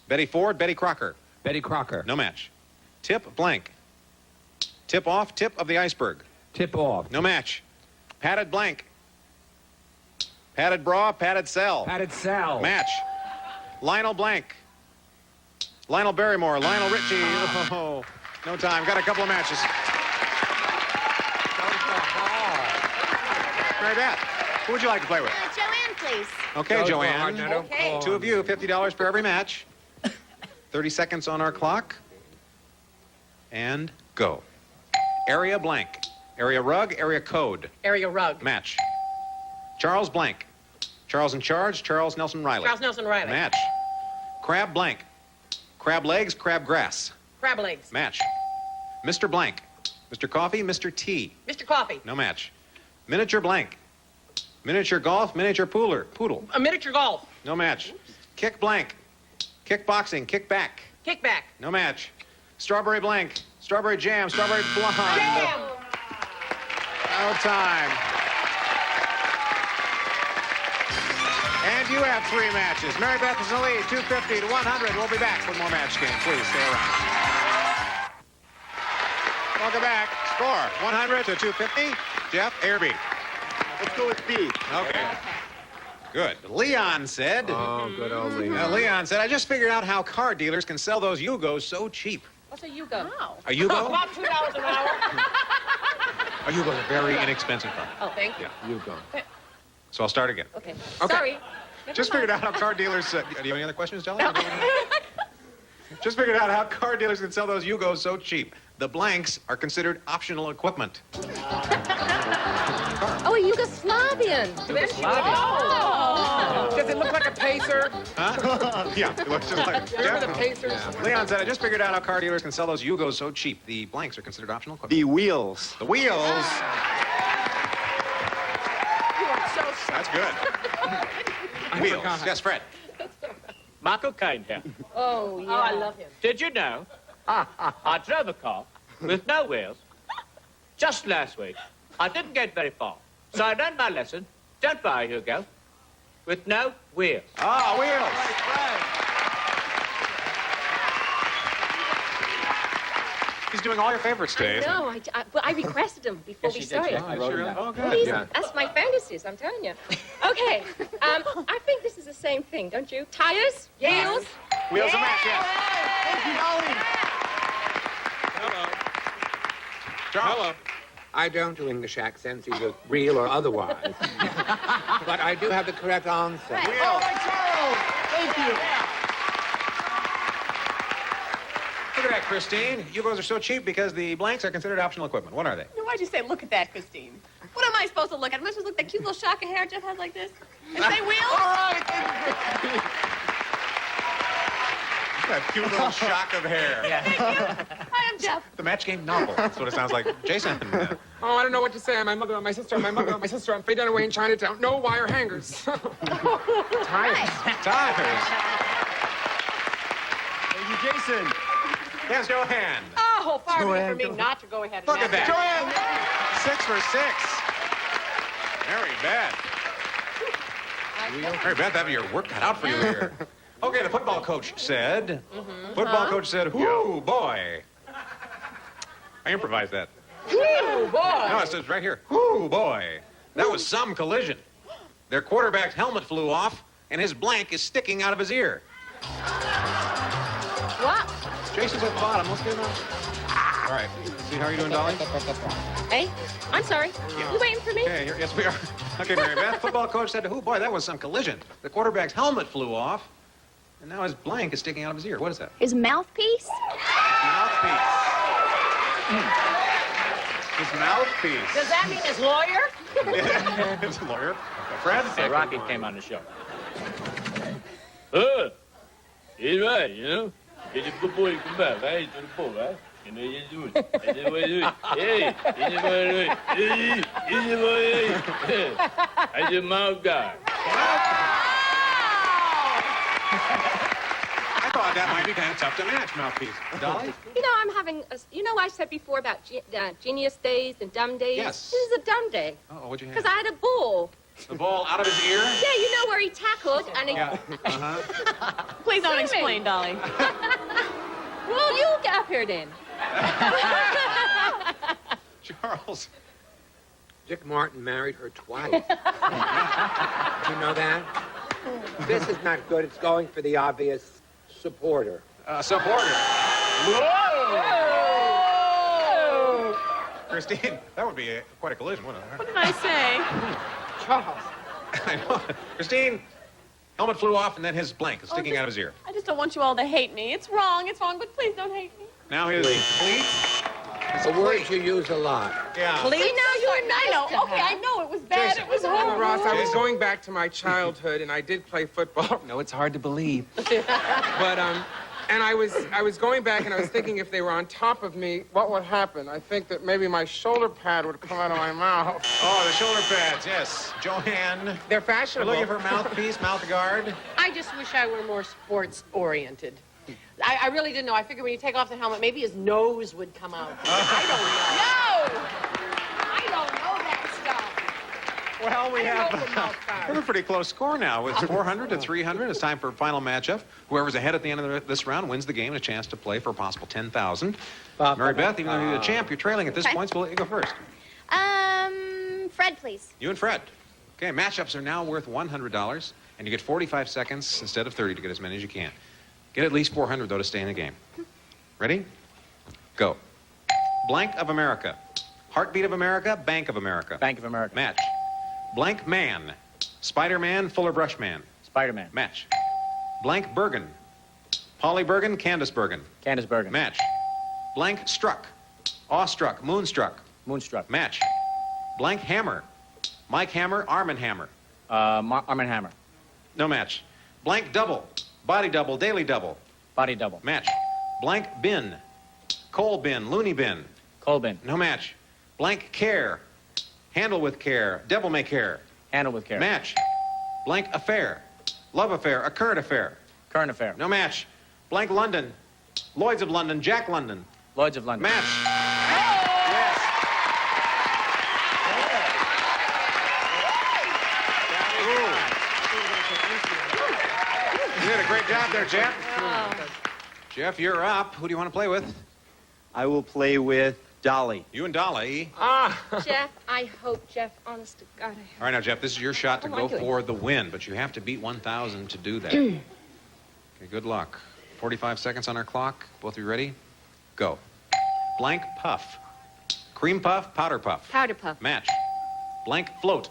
Betty Ford, Betty Crocker. Betty Crocker. No match. Tip blank. Tip off, tip of the iceberg. Tip off. No match. Padded blank. Padded bra, padded cell. Padded cell. Match. Lionel blank. Lionel Barrymore, Lionel Richie. Oh, no time. Got a couple of matches. Mary Beth, who would you like to play with? Joanne, please. Okay, Those Joanne. are hard to Okay. Two of you, $50 for every match. 30 seconds on our clock. And go. Area blank. Area rug, area code. Area rug. Match. Charles blank. Charles in charge, Charles Nelson Riley. Charles Nelson Riley. Match. Crab blank. Crab legs, crab grass. Crab legs. Match. Mr. blank. Mr. Coffee, Mr. T. Mr. Coffee. No match. Miniature blank. Miniature golf, miniature poodle. A miniature golf. No match. Kick blank. Kickboxing, kick back. Kickback. No match. Strawberry blank. Strawberry jam, strawberry blonde. Jam. No time. And you have 3 matches. Mary Beth is in the lead, 250 to 100. We'll be back with more match game. Please stay around. Welcome back. Score, 100 to 250. Jeff, A or B? Let's go with B. Okay. Good. Leon said... Oh, good old Leon. Leon said, I just figured out how car dealers can sell those Yugos so cheap. What's a Yugo? A Yugo? About $2 an hour. A Yugo is a very inexpensive car. Oh, thank you. Yeah, Yugo. So I'll start again. Okay. Okay. Sorry. Just figured out how car dealers... do you have any other questions, Dolly? Just figured out how car dealers can sell those Yugos so cheap. The blanks are considered optional equipment. Oh, a Yugoslavian. Oh. Does it look like a pacer? Huh? Yeah, it looks just like... Remember the Pacers? Leon said, I just figured out how car dealers can sell those Yugos so cheap. The blanks are considered optional equipment. The wheels. The wheels. You are so sorry. That's good. Wheels. Yes, Fred. Michael Caine here. Oh, yeah. Oh, I love him. Did you know I drove a car with no wheels just last week? I didn't get very far. So I learned my lesson. Don't buy a Hugo with no wheels. Ah, wheels. He's doing all your favorites today, isn't he? No, I requested them before we started. Oh, good. These- Yeah. That's my fantasies, I'm telling you. Okay, I think this is the same thing, don't you? Tires, wheels. Wheels and match, yes. Thank you, Dolly. Hello. Charles. Hello. I don't do English accents, either real or otherwise. But I do have the correct answer. All right, Charles. Thank you. Look at that, Christine. Yugos are so cheap because the blanks are considered optional equipment. What are they? Why'd you say, look at that, Christine? What am I supposed to look at? Am I supposed to look at that cute little shock of hair Jeff has like this? And say wheels? All right. That cute little shock of hair. Hi, I'm Jeff. The match game novel. That's what it sounds like. Jason. Oh, I don't know what to say. My mother, my sister, my mother, my sister. I'm fading away in Chinatown. No wire hangers. Tires. Tires. Thank you, Jason. Yes, Joanne. Oh, far be it for me not to go ahead and Look at that. Joanne. 6 for 6. Mary Beth. Mary Beth, having your work cut out for you here. Okay, the football coach said. Football coach said, "Whoo, boy." I improvised that. Woo, boy. No, it says right here. Whoo, boy. That was some collision. Their quarterback's helmet flew off, and his blank is sticking out of his ear. What? Jason's at the bottom. Let's get him out. All right. See, how are you doing, Dolly? Hey, I'm sorry. You waiting for me? Okay, yes, we are. Okay, Mary Beth. Football coach said, "Oh boy, that was some collision. The quarterback's helmet flew off, and now his blank is sticking out of his ear. What is that?" His mouthpiece? Mouthpiece. His mouthpiece. Does that mean his lawyer? His lawyer. Fred? Hey, Rocky came on the show. He's right, you know. Get your football, you come back, right? To the ball, right? You know you do it. That's the way to do it. Hey, you know what to do it. Hey, you know what to do it. That's your mouth guy. I thought that might be kind of tough to match, mouthpiece. Dolly? You know, I'm having a, you know I said before about genius days and dumb days? Yes. This is a dumb day. Oh, what'd you have? Because I had a ball. The ball out of his ear? Yeah, you know where he tackled and he... Yeah. Please don't See me. explain, Dolly. Well, you get up here then. Charles. Dick Martin married her twice. Did you know that? This is not good. It's going for the obvious supporter. Supporter. Whoa! Christine, that would be quite a collision, wouldn't it? What did I say? Charles. I know. Christine, helmet flew off and then his blank is sticking out of his ear. I just don't want you all to hate me. It's wrong, but please don't hate me. Now his cleats. It's a word you use a lot. Yeah. Please? No, you were nice. I know. Okay, I know it was bad. Jason. It was horrible. Ross, I was Jason. going back to my childhood, and I did play football. No, it's hard to believe. But, and I was going back, and I was thinking if they were on top of me, what would happen? I think that maybe my shoulder pad would come out of my mouth. Oh, the shoulder pads, yes. Joanne. They're We're fashionable. looking for mouthpiece, mouth guard. I just wish I were more sports-oriented. I really didn't know. I figured when you take off the helmet, maybe his nose would come out. I don't know. No! I don't know that stuff. Well, we have have a pretty close score now. It's 400 to 300. It's time for final matchup. Whoever's ahead at the end of this round wins the game and a chance to play for a possible 10,000. Mary Beth, even though you're the champ, you're trailing at this point, so we'll let you go first. Fred, please. You and Fred. Okay, matchups are now worth $100, and you get 45 seconds instead of 30 to get as many as you can. Get at least 400, though, to stay in the game. Ready? Go. Blank of America. Heartbeat of America, Bank of America. Bank of America. Match. Blank man. Spider-Man, Fuller Brush Man. Spider-Man. Match. Blank Bergen. Polly Bergen, Candace Bergen. Candace Bergen. Match. Blank struck. Awestruck, Moonstruck. Moonstruck. Match. Blank hammer. Mike Hammer, Arm and Hammer. Arm and Hammer. No match. Blank double. Body double, daily double. Body double. Match. Blank bin. Coal bin, loony bin. Coal bin. No match. Blank care. Handle with care. Devil may care. Handle with care. Match. Blank affair. Love affair. A current affair. Current affair. No match. Blank London. Lloyd's of London. Jack London. Lloyd's of London. Match. Yes. You did a great job there, Jeff. Jeff, you're up. Who do you want to play with? I will play with Dolly. You and Dolly. Jeff, I hope, Jeff, honest to God, All right, now, Jeff, this is your shot to What am go I doing? for the win, but you have to beat 1,000 to do that. Okay, good luck. 45 seconds on our clock. Both of you ready? Go. Blank puff. Cream puff, powder puff. Powder puff. Match. Blank float.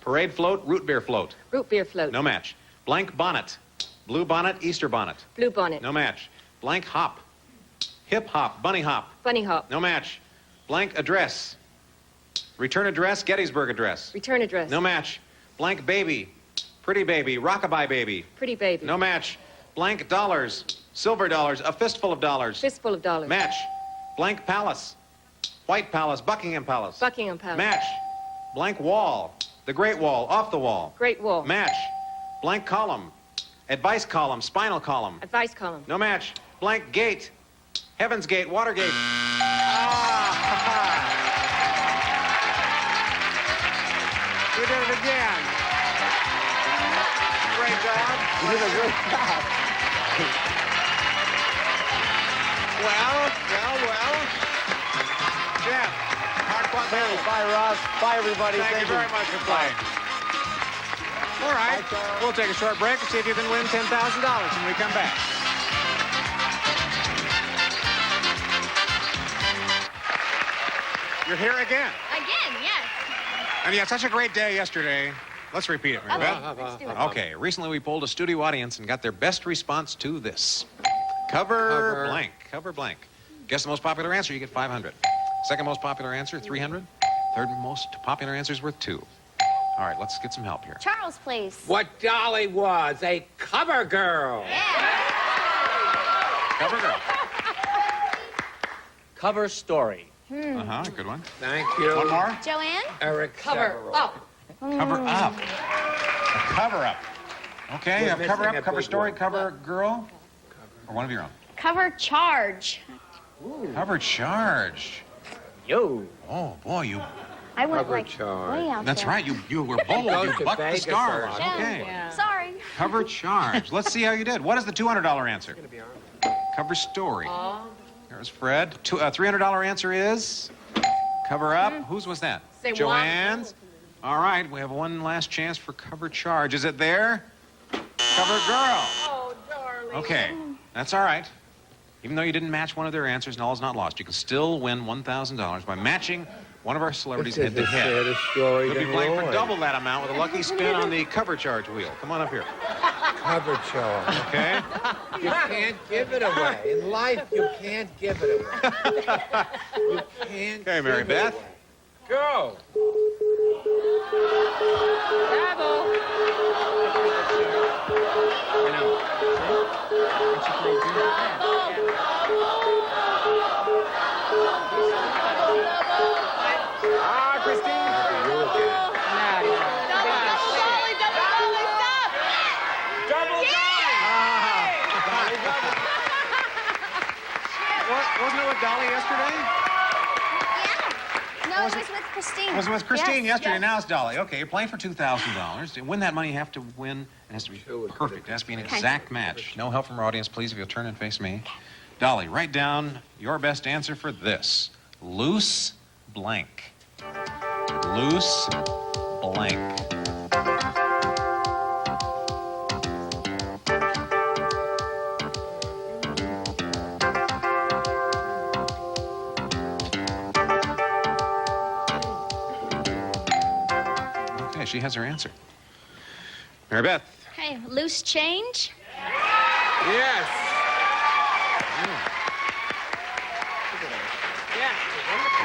Parade float, root beer float. Root beer float. No match. Blank bonnet. Blue bonnet, Easter bonnet. Blue bonnet. No match. Blank hop. Hip hop, bunny hop. Bunny hop. No match. Blank address. Return address, Gettysburg address. Return address. No match. Blank baby. Pretty baby, rockabye baby. Pretty baby. No match. Blank dollars. Silver dollars, a fistful of dollars. Fistful of dollars. Match. Blank palace. White palace, Buckingham Palace. Buckingham Palace. Match. Blank wall. The Great Wall, off the wall. Great Wall. Match. Blank column. Advice column, spinal column. Advice column. No match. Blank gate. Heaven's Gate, Watergate. You did it again. Great job. You did a great job. Well. Jeff, hard fought battle. Bye, Ross. Bye, everybody. Thank you very much for playing. All right, we'll take a short break and see if you can win $10,000 when we come back. You're here again. Again, yes. And you had such a great day yesterday. Let's repeat it, Mary Okay, Beth. let's do it. Okay, recently we polled a studio audience and got their best response to this. Cover blank. Cover blank. Guess the most popular answer, you get 500. Second most popular answer, 300. Third most popular answer is worth 2. All right, let's get some help here. Charles, please. What Dolly was, a cover girl. Cover girl. Cover story. Uh-huh, good one. Thank you. One more. Joanne? Eric Cover Several. up. Cover up. A cover up. Okay, We're a cover missing up, a cover big story, one. cover girl. Or one of your own. Cover charge. Cover charge. Yo. Oh, boy, you... I went Cover like charge. way out That's there. right, you were bold. Goes You to bucked the Vegas stars. a lot. Okay. Yeah. Sorry. Cover charge. Let's see how you did. What is the $200 answer? Cover story. There's Fred. $300 answer is... Cover up. Whose was that? Say Joanne's. All right, we have one last chance for cover charge. Is it there? Cover girl. Oh, darling. Okay, that's all right. Even though you didn't match one of their answers and all is not lost, you can still win $1,000 by matching one of our celebrities head to head. Saddest story You'll be to playing for Lloyd. double that amount with a lucky spin on the cover charge wheel. Come on up here. Cover charge. Okay? You can't give it away. In life, you can't give it away. You can't Okay, Mary give Beth. it away. Go. Ah, Christine. Wasn't it with Dolly yesterday? No, it was with Christine. Was it with Christine Yes, yesterday? yes. Now it's Dolly. Okay, you're playing for $2,000. To win that money, you have to win. It has to be perfect. It has to be an exact match. No help from our audience, please, if you'll turn and face me. Dolly, write down your best answer for this. Loose blank. Loose blank. Okay, she has her answer. Mary Beth. Okay, loose change. Yes.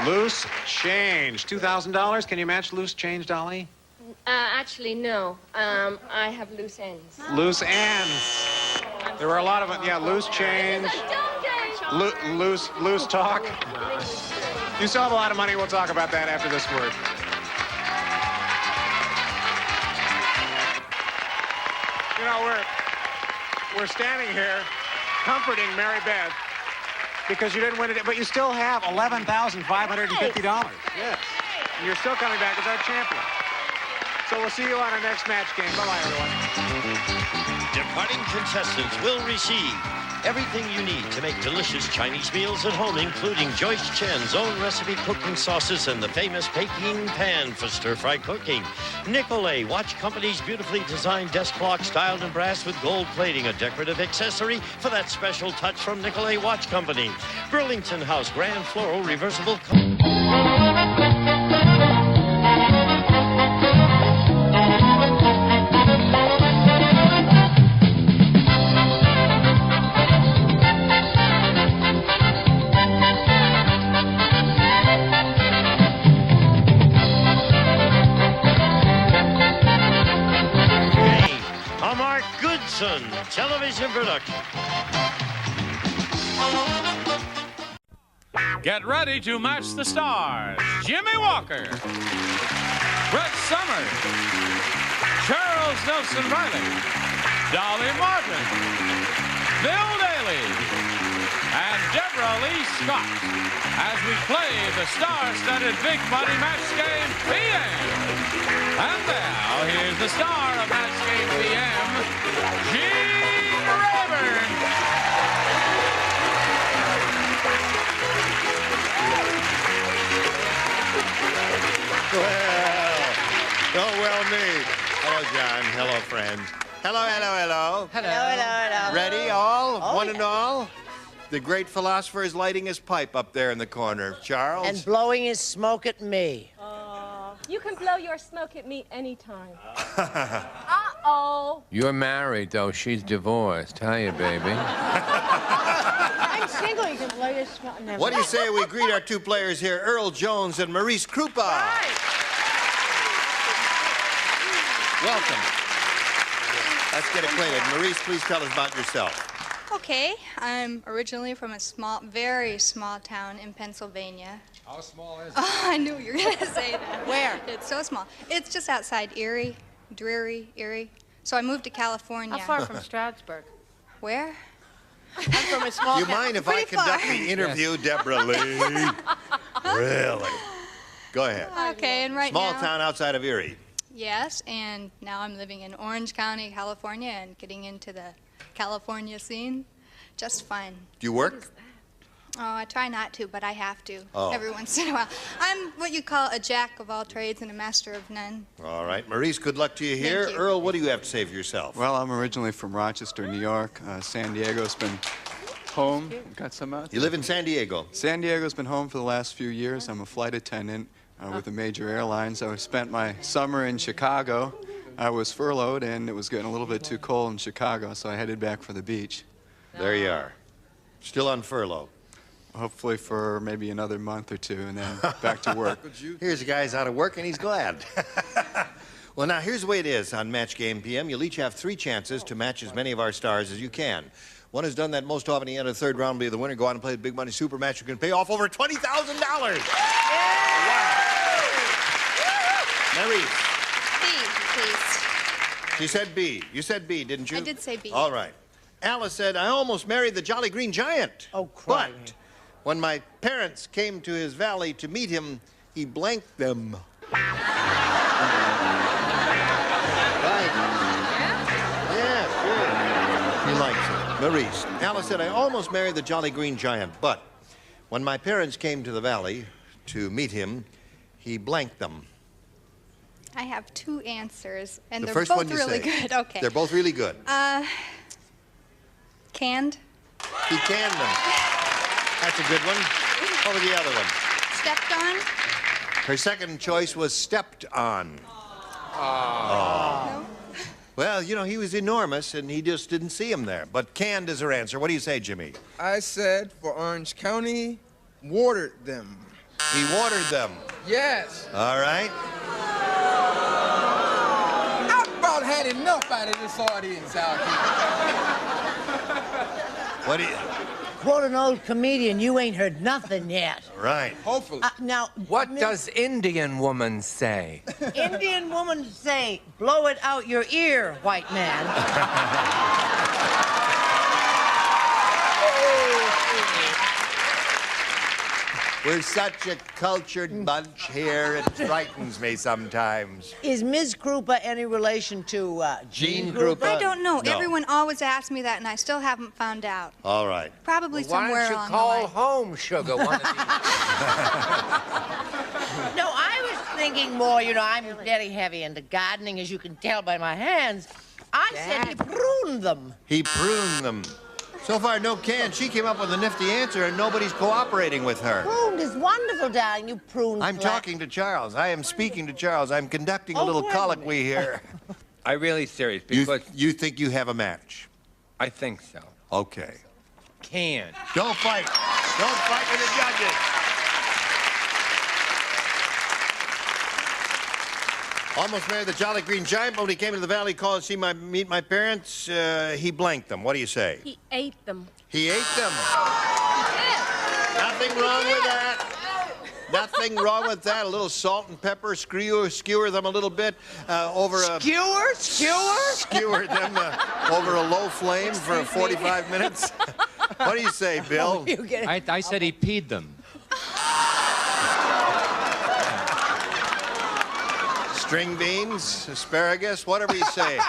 Loose change. $2,000. Can you match loose change, Dolly? Actually, no. I have loose ends. Loose ends. There were a lot of them. Yeah, loose change. Loose talk. You still have a lot of money. We'll talk about that after this word. You know, we're standing here comforting Mary Beth because you didn't win it, but you still have $11,550. Yes. And you're still coming back as our champion. So we'll see you on our next match game. Bye-bye, everyone. Departing contestants will receive everything you need to make delicious Chinese meals at home, including Joyce Chen's own recipe cooking sauces and the famous Peking pan for stir-fry cooking. Nicolay Watch Company's beautifully designed desk clock styled in brass with gold plating, a decorative accessory for that special touch from Nicolay Watch Company. Burlington House Grand Floral Reversible... television production. Get ready to match the stars. Jimmy Walker, Brett Summers, Charles Nelson Riley, Dolly Martin, Bill Daly, and Deborah Lee Scott as we play the star-studded Big Money Match Game PM. And now, here's the star of Match Game PM, Gene Rayburn. Well me. Hello, John. Hello, friends. Hello. Hello. Ready, all? One and all? The great philosopher is lighting his pipe up there in the corner. Charles? And blowing his smoke at me. You can blow your smoke at me anytime. Uh-oh. You're married, though. She's divorced. Hiya, baby. I'm single. You can blow your smoke. Never. What do you say we greet our two players here, Earl Jones and Maurice Krupa? Right. Welcome. Let's get acquainted. Maurice, please tell us about yourself. Okay, I'm originally from a very small town in Pennsylvania. How small is it? Oh, I knew you were going to say that. Where? It's so small. It's just outside Erie, Erie. So I moved to California. How far from Stroudsburg? Where? I'm from a small Do you town. mind if I conduct the interview, Deborah Lee? Really? Go ahead. Okay, and right Small now... town outside of Erie. Yes, and now I'm living in Orange County, California, and getting into the California scene. Just fine. Do you work? Oh, I try not to, but I have to every Oh. once in a while. I'm what you call a jack of all trades and a master of none. All right. Maurice, good luck to you here. Thank you. Earl, what do you have to say for yourself? Well, I'm originally from Rochester, New York. San Diego's been home. Got some out there. You live in San Diego? San Diego's been home for the last few years. I'm a flight attendant with a major airline. So I spent my summer in Chicago. I was furloughed, and it was getting a little bit too cold in Chicago, so I headed back for the beach. There you are. Still on furlough. Hopefully for maybe another month or two, and then back to work. Here's a guy's out of work, and he's glad. Well, now, here's the way it is on Match Game PM. You'll each have 3 chances to match as many of our stars as you can. One who's done that most often, the end of the third round will be the winner. Go out and play the big money super match. You can pay off over $20,000. Wow. Maurice. B, please. She said B. You said B, didn't you? I did say B. All right. Alice said, I almost married the Jolly Green Giant. Oh, crying. But when my parents came to his valley to meet him, he blanked them. Right. Yeah, sure. He likes it. Maurice. Alice said, I almost married the Jolly Green Giant, but when my parents came to the valley to meet him, he blanked them. I have 2 answers, and The they're first both one you really say. good. Okay. They're both really good. Canned. He canned them. That's a good one. What was the other one? Stepped on. Her second choice was stepped on. No. Well, you know, he was enormous, and he just didn't see him there. But canned is her answer. What do you say, Jimmy? I said for Orange County, watered them. He watered them. Yes. All right. had enough out of this audience out here. What do you... Quote an old comedian, you ain't heard nothing yet. Right. Hopefully. Now, What does Indian woman say? Indian woman say, blow it out your ear, white man. We're such a cultured bunch here, it frightens me sometimes. Is Ms. Krupa any relation to Gene Krupa? Krupa? I don't know. No. Everyone always asks me that, and I still haven't found out. All right. Probably somewhere Why don't you along call the way. home, sugar, one of these? No, I was thinking more, you know, I'm very heavy into gardening, as you can tell by my hands. I said he pruned them. He pruned them. So far, no can. She came up with a nifty answer, and nobody's cooperating with her. Pruned is wonderful, darling. You pruned. I'm talking to Charles. I am speaking to Charles. I'm conducting a little colloquy here. I'm really serious because You think you have a match? I think so. Okay. Can. Don't fight. Don't fight with the judges. Almost married the Jolly Green Giant, but when he came to the Valley College to meet my parents, he blanked them. What do you say? He ate them. He ate them. Nothing wrong with that. Nothing wrong with that. A little salt and pepper, skewer them a little bit over a... Skewer? Skewer them over a low flame for 45 minutes. What do you say, Bill? I said he peed them. String beans, asparagus, whatever you say.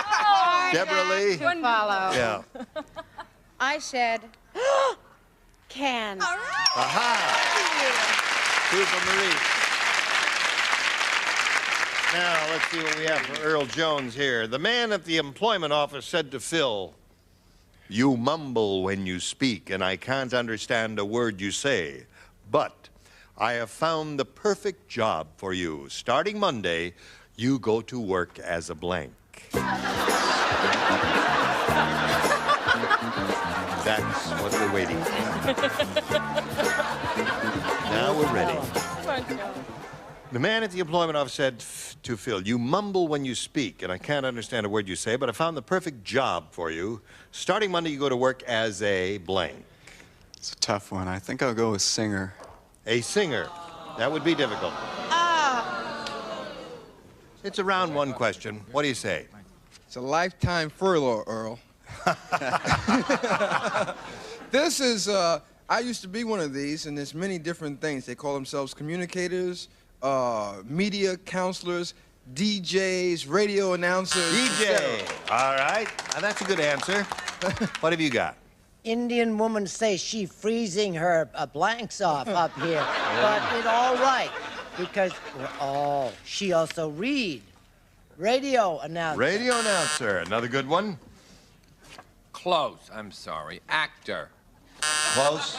Deborah Lee? Couldn't follow. Yeah. I said, can. Aha! Two for Marie. Now, let's see what we have for Earl Jones here. The man at the employment office said to Phil, "You mumble when you speak, and I can't understand a word you say. But I have found the perfect job for you. Starting Monday, you go to work as a blank." That's what we're waiting for. Now we're ready. The man at the employment office said to Phil, "You mumble when you speak, and I can't understand a word you say, but I found the perfect job for you. Starting Monday, you go to work as a blank." It's a tough one. I think I'll go with singer. A singer. That would be difficult. It's a round one question. What do you say? It's a lifetime furlough, Earl. This is, I used to be one of these, and there's many different things. They call themselves communicators, media counselors, DJs, radio announcers. DJ. All right. Now, that's a good answer. What have you got? Indian woman say she freezing her blanks off up here, but it all right because she also read radio announcer. Radio announcer. Another good one. Close. I'm sorry. Actor. Close.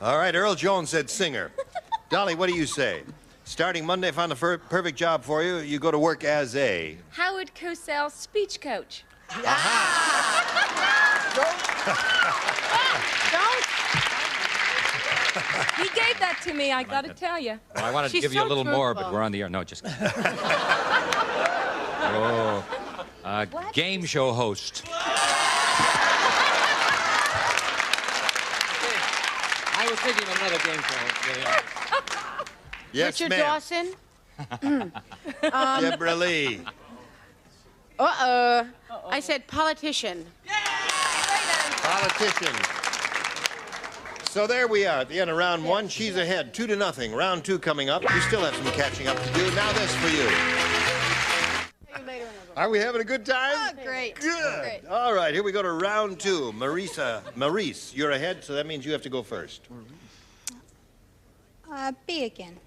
All right. Earl Jones said singer. Dolly, what do you say? Starting Monday, I found the perfect job for you. You go to work as a... Howard Cosell, speech coach. He gave that to me, I gotta tell you. Well, I wanted to give you a little more, but we're on the air. No, just kidding. Game show host. I was thinking of another game show. Yes, Richard ma'am. Dawson. Deborah Lee. I said politician. Politician. So there we are at the end of round one. She's ahead, 2-0. Round two coming up. You still have some catching up to do. Now this for you. Are we having a good time? Oh, great. Good. Great. All right, here we go to round two. Maurice, you're ahead, so that means you have to go first. B again.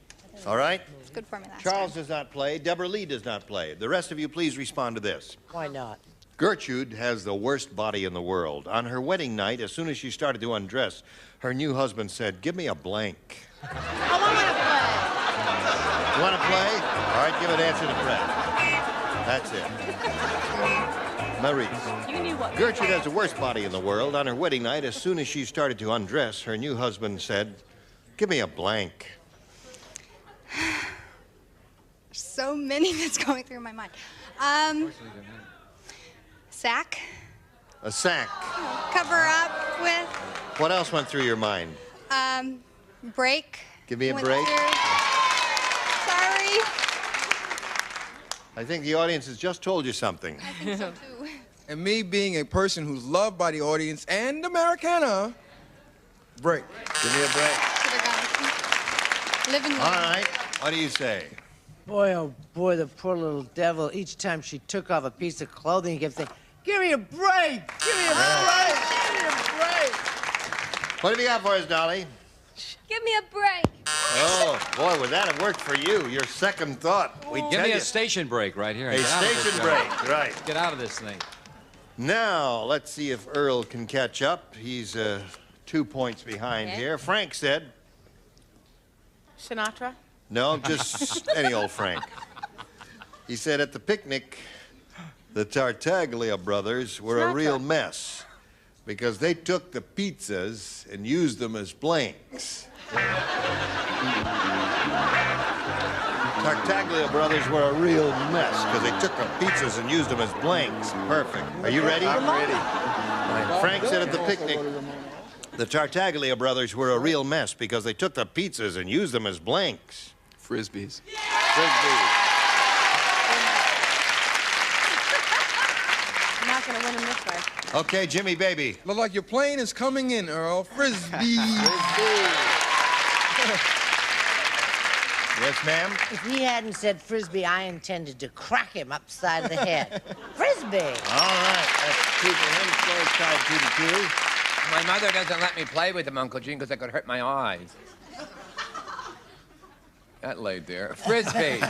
All right? It's good for me last Charles time. does not play. Deborah Lee does not play. The rest of you, please respond to this. Why not? Gertrude has the worst body in the world. On her wedding night, as soon as she started to undress, her new husband said, "Give me a blank." I want to play. You want to play? All right, give an answer to Fred. That's it. Maurice. You knew what. Gertrude has the worst body in the world. On her wedding night, as soon as she started to undress, her new husband said, "Give me a blank." so many that's going through my mind. Sack. A sack. Cover up with. What else went through your mind? Break. Give me a went break. through. Sorry. I think the audience has just told you something. I think so too. And me being a person who's loved by the audience and Americana, break. Give me a break. Living All right. What do you say? Boy, oh boy, the poor little devil. Each time she took off a piece of clothing, he kept saying, "Give me a break! Give me a break! Give me a break!" What have you got for us, Dolly? Give me a break. Oh, boy, would that have worked for you? Your second thought. We Give tell me you. a station break right here. A Get out of this station job. break, right. Get out of this thing. Now, let's see if Earl can catch up. He's 2 points behind Okay. here. Frank said, Sinatra? no, just any old Frank. He said, at the picnic, the Tartaglia brothers were a real mess because they took the pizzas and used them as blanks. Tartaglia brothers were a real mess because they took the pizzas and used them as blanks. Perfect. Are you ready? I'm ready. Frank said at the picnic, the Tartaglia brothers were a real mess because they took the pizzas and used them as blanks. Frisbees. Frisbees. I'm not going to win him this way. Okay, Jimmy Baby. Look like your plane is coming in, Earl. Frisbee. Yes, ma'am? If he hadn't said Frisbee, I intended to crack him upside the head. Frisbee! All right, that's two for him. Score's tied 2-2. My mother doesn't let me play with them, Uncle Gene, because it could hurt my eyes. That laid there. Frisbee.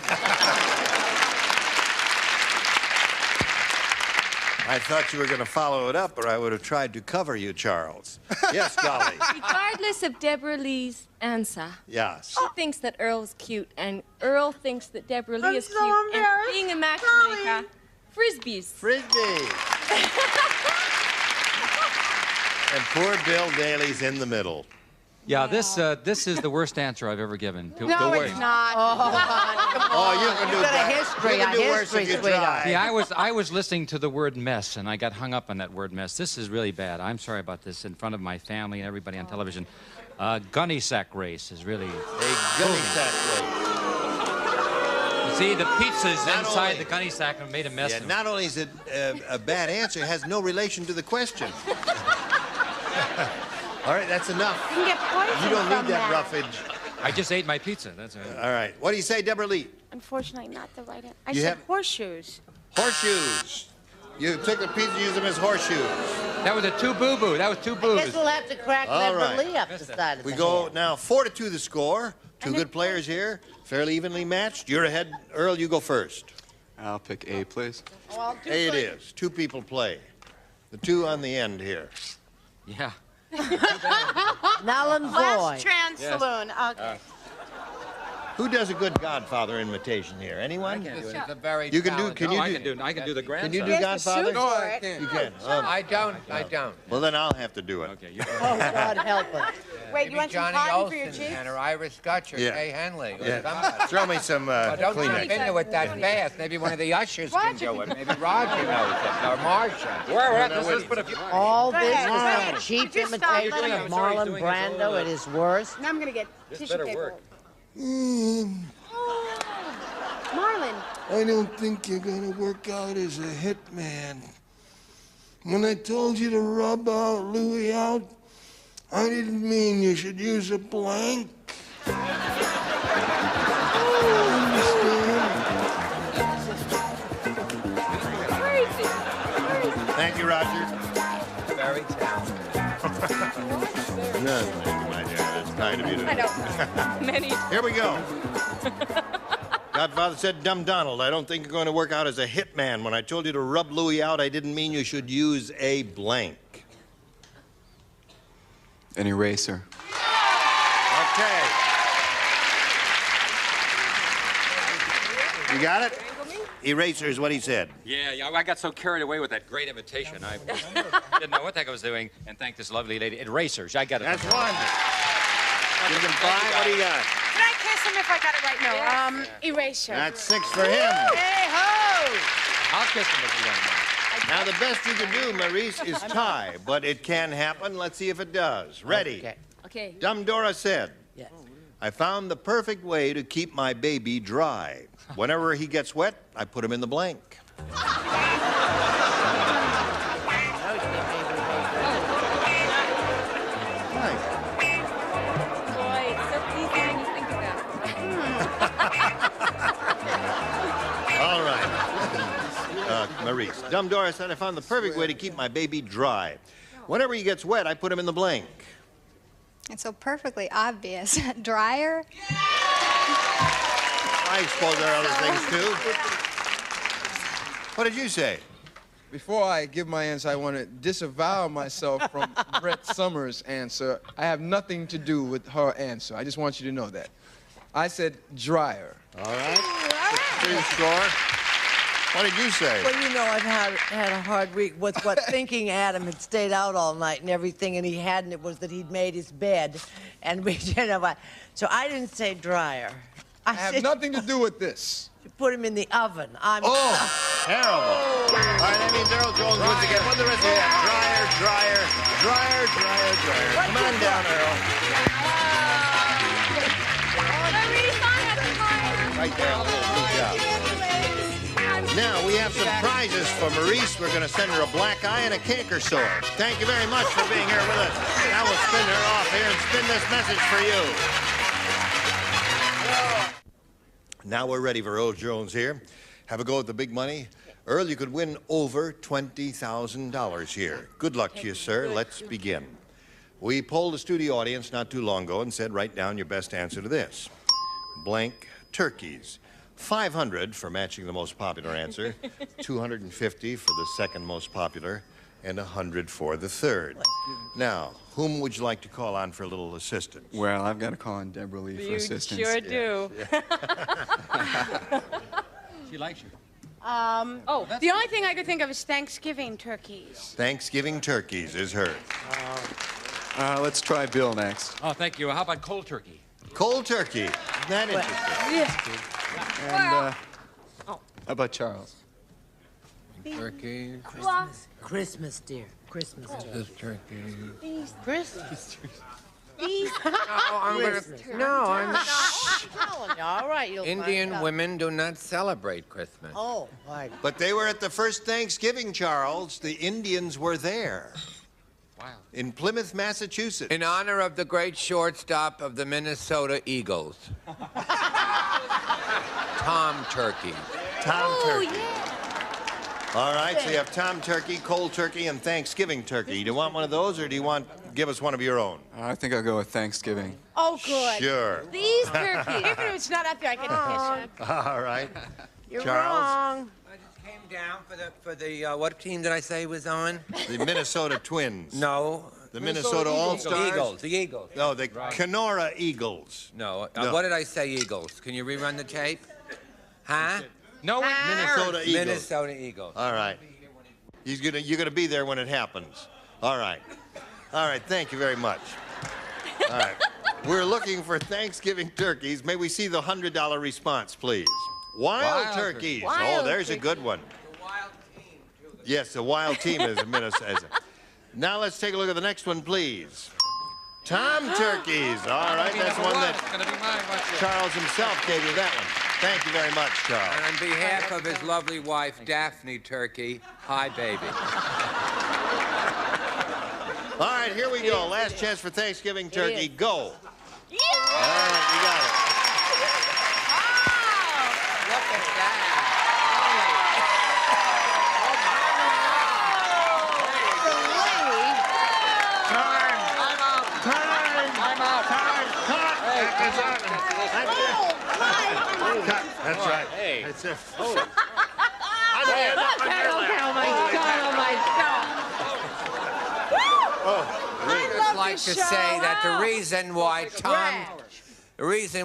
I thought you were going to follow it up, or I would have tried to cover you, Charles. Yes, Dolly. Regardless of Deborah Lee's answer, Yes. she thinks that Earl's cute, and Earl thinks that Deborah Lee I'm is so cute. And embarrassed. being a matchmaker, Frisbees. Frisbee. And poor Bill Daly's in the middle. Yeah, this is the worst answer I've ever given. The No, worst. it's not. Oh, you can do You've got a better. history, You can a do worse history, if you sweetheart. try. See, I was listening to the word mess, and I got hung up on that word mess. This is really bad. I'm sorry about this in front of my family and everybody on television. Gunny sack race is really... A gunny sack race. See, the pizzas Not inside only- the gunny sack have made a mess Yeah, of it. not only is it a bad answer, it has no relation to the question. All right, that's enough. You can get poison You don't from need that roughage. I just ate my pizza. That's all right. All right. What do you say, Deborah Lee? Unfortunately, not the right answer. I You said have- horseshoes. Horseshoes. You took the pizza and used them as horseshoes. That was a two boo-boo. That was two I boos. guess we'll have to crack All Deborah right. Lee up the side of We the go head. now 4-2 the score. Two good players here, fairly evenly matched. You're ahead. Earl, you go first. I'll pick A, please. A it is. Two people play. The two on the end here. Yeah. Null and Last void. Trans Saloon. Okay. Who does a good Godfather invitation here? Anyone? This is a very You can do. challenging- Can you I do? can do. I can do the grandson. Can you do Here's the Godfather? suit No, for I it. can't. You can. I don't. Well, then I'll have to do it. Okay. Oh, God help us. Wait, Maybe you want some Johnny cotton for Olsen your cheeks? and or Iris Scotch or Yeah. Kay Henley. Or Yeah. somebody. Throw me some Well, don't jump Kleenex. into it that fast. Maybe one of the ushers can Roger do it. Maybe Roger knows it. Or Marsha. Where we're at, let's put a few... All Go this ahead, go is ahead. a cheap Just stop. imitation Let of him- Sorry, he's Marlon doing his Brando little, at his worst. Now I'm going to get This tissue better paper. work. Marlon. I don't think you're gonna work out as a hitman. When I told you to rub out Louis out, I didn't mean you should use a blank. Thank you, Roger. Very talented. No, thank you, my dear. That's kind of you to I don't. Many. Here we go. Godfather said, Dumb Donald, I don't think you're going to work out as a hitman. When I told you to rub Louis out, I didn't mean you should use a blank. An eraser. Okay. You got it? Eraser is what he said. Yeah, I got so carried away with that great imitation. I didn't know what the heck I was doing. And thank this lovely lady. Erasers, I got it. That's one. Give him 5. What do you got? Can I kiss him if I got it right. No, erasure. That's 6 for him. Hey ho! I'll kiss him if you want. Now, the best you can do, Maurice, is tie, but it can happen. Let's see if it does. Ready? Okay. Dumb Dora said, Yes. I found the perfect way to keep my baby dry. Whenever he gets wet, I put him in the blank. Boy, it's so easy when you think about it. All right. Maurice. Dumb Dora said, I found the perfect way to keep my baby dry. Whenever he gets wet, I put him in the blank. It's so perfectly obvious. Dryer? I suppose there are other things, too. What did you say? Before I give my answer, I want to disavow myself from Brett Summers' answer. I have nothing to do with her answer. I just want you to know that. I said dryer. All right. 2 score. What did you say? Well, you know, I've had a hard week with what thinking Adam had stayed out all night and everything, and he hadn't. It was that he'd made his bed, and we didn't have. So I didn't say dryer. I have nothing to do with this. You put him in the oven. Terrible. All right, that means Earl Jones wins again. What the rest of you have? Dryer. Come on down, Earl. Right there, good job. Now, we have some prizes for Maurice. We're going to send her a black eye and a canker sore. Thank you very much for being here with us. Now we'll spin her off here and spin this message for you. Now we're ready for Earl Jones here. Have a go at the big money. Earl, you could win over $20,000 here. Good luck to you, sir. Let's begin. We polled the studio audience not too long ago and said, write down your best answer to this. Blank turkeys. 500 for matching the most popular answer, 250 for the second most popular, and 100 for the third. Now, whom would you like to call on for a little assistance? Well, I've got to call on Deborah Lee for assistance. You sure do. She likes you. The only thing I could think of is Thanksgiving turkeys. Thanksgiving turkeys is hers. Let's try Bill next. Oh, thank you. How about cold turkey? Cold turkey. Isn't that interesting? And how about Charles? Turkey. Christmas, dear. Christmas. Just turkey. Christmas. I'm All right, you'll find Indian out. women do not celebrate Christmas. Oh, right. But they were at the first Thanksgiving, Charles. The Indians were there. Wow. In Plymouth, Massachusetts. In honor of the great shortstop of the Minnesota Eagles. Tom Turkey. Tom Turkey. All right, so you have Tom Turkey, Cold Turkey, and Thanksgiving Turkey. Do you want one of those, or do you want give us one of your own? I think I'll go with Thanksgiving. Oh, good. Sure. These turkeys. Even if it's not up there, I can kiss him. All right. You're Charles? wrong. I just came down for the what team did I say was on? The Minnesota Twins. No. The Minnesota All-Stars? Eagles. The Eagles. No, the Kenora Eagles. No. No. What did I say, Eagles? Can you rerun the tape? Huh? No one Minnesota Eagles. Minnesota Eagles. All right. You're gonna be there when it happens. All right. All right, thank you very much. All right. We're looking for Thanksgiving turkeys. May we see the $100 response, please? Wild turkeys. Wild Oh, there's a good one. Yes, the wild team is a Minnesota. Now let's take a look at the next one, please. Tom turkeys. All right, that's one that Charles himself gave you that one. Thank you very much, Charles. And on behalf of his lovely wife, Daphne Turkey, hi, baby. All right, here we go. Last chance for Thanksgiving turkey. Go. Yeah! All right, you got it. Look at that. That's right. Hey. That's it. Oh my God, oh my God. I'd just like to say that the reason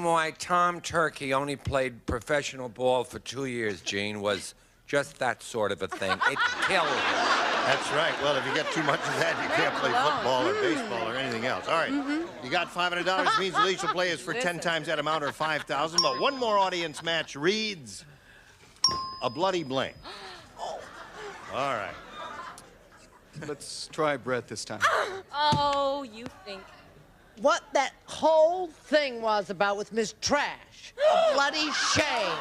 why Tom Turkey only played professional ball for 2 years, Gene, was just that sort of a thing. It killed him. That's right. Well, if you get too much of that, you can't play football or baseball or anything else. All right. You got $500. Means Alicia play is for 10 times that amount or $5,000. But one more audience match reads a bloody blank. All right. Let's try Brett this time. Oh, you think. What that whole thing was about with Miss Trash. A bloody shame.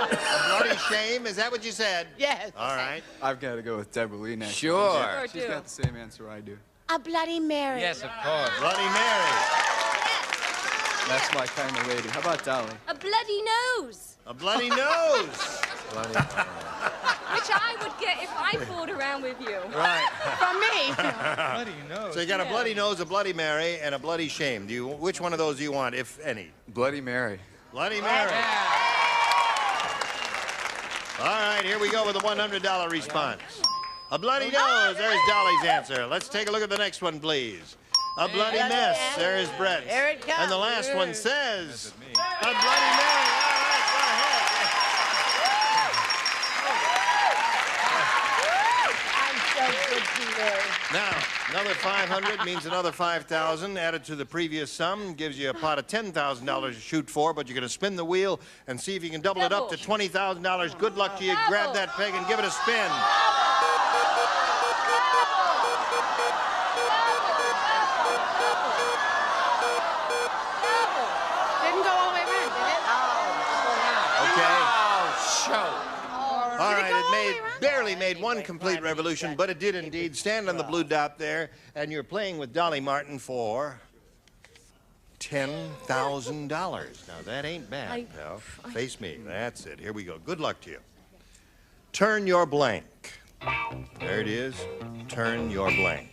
A bloody shame? Is that what you said? Yes. All right. I've got to go with Deborah Lee next. Sure. She's got the same answer I do. A Bloody Mary. Yes, of course. Bloody Mary. That's my kind of lady. How about Dolly? A bloody nose. A bloody nose. Which I would get if I fooled around with you. Right. From me. Bloody nose. So you got a bloody nose, a bloody Mary, and a bloody shame. Which one of those do you want, if any? Bloody Mary. Bloody Mary. All right, here we go with a $100 response. A bloody nose. There's Dolly's answer. Let's take a look at the next one, please. A bloody mess. There's Brett's. Here it comes. And the last one says a bloody Mary. All right, go ahead. I'm so good to you. Now, another 500 means another 5,000 added to the previous sum gives you a pot of $10,000 to shoot for, but you're going to spin the wheel and see if you can double it up to $20,000. Good luck to you. Grab that peg and give it a spin. Didn't go all the way around, did it? Okay. Oh, show. All right, it barely made one complete revolution, but it did indeed. Stand on the blue dot there, and you're playing with Dolly Martin for $10,000. Now, that ain't bad, pal. Face me. That's it. Here we go. Good luck to you. Turn your blank. There it is. Turn your blank.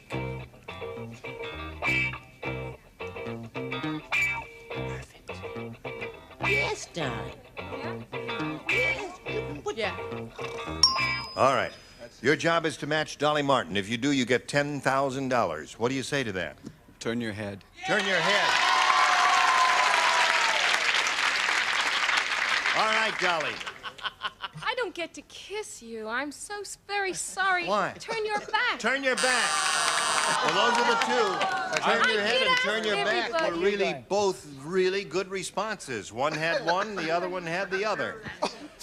Yes, darling. Yeah. All right. Your job is to match Dolly Martin. If you do, you get $10,000. What do you say to that? Turn your head. Turn your head. All right, Dolly. I don't get to kiss you. I'm so very sorry. Why? Turn your back. Turn your back. Well, those are the two. Turn your head and turn your back were really both really good responses. One had one, the other one had the other.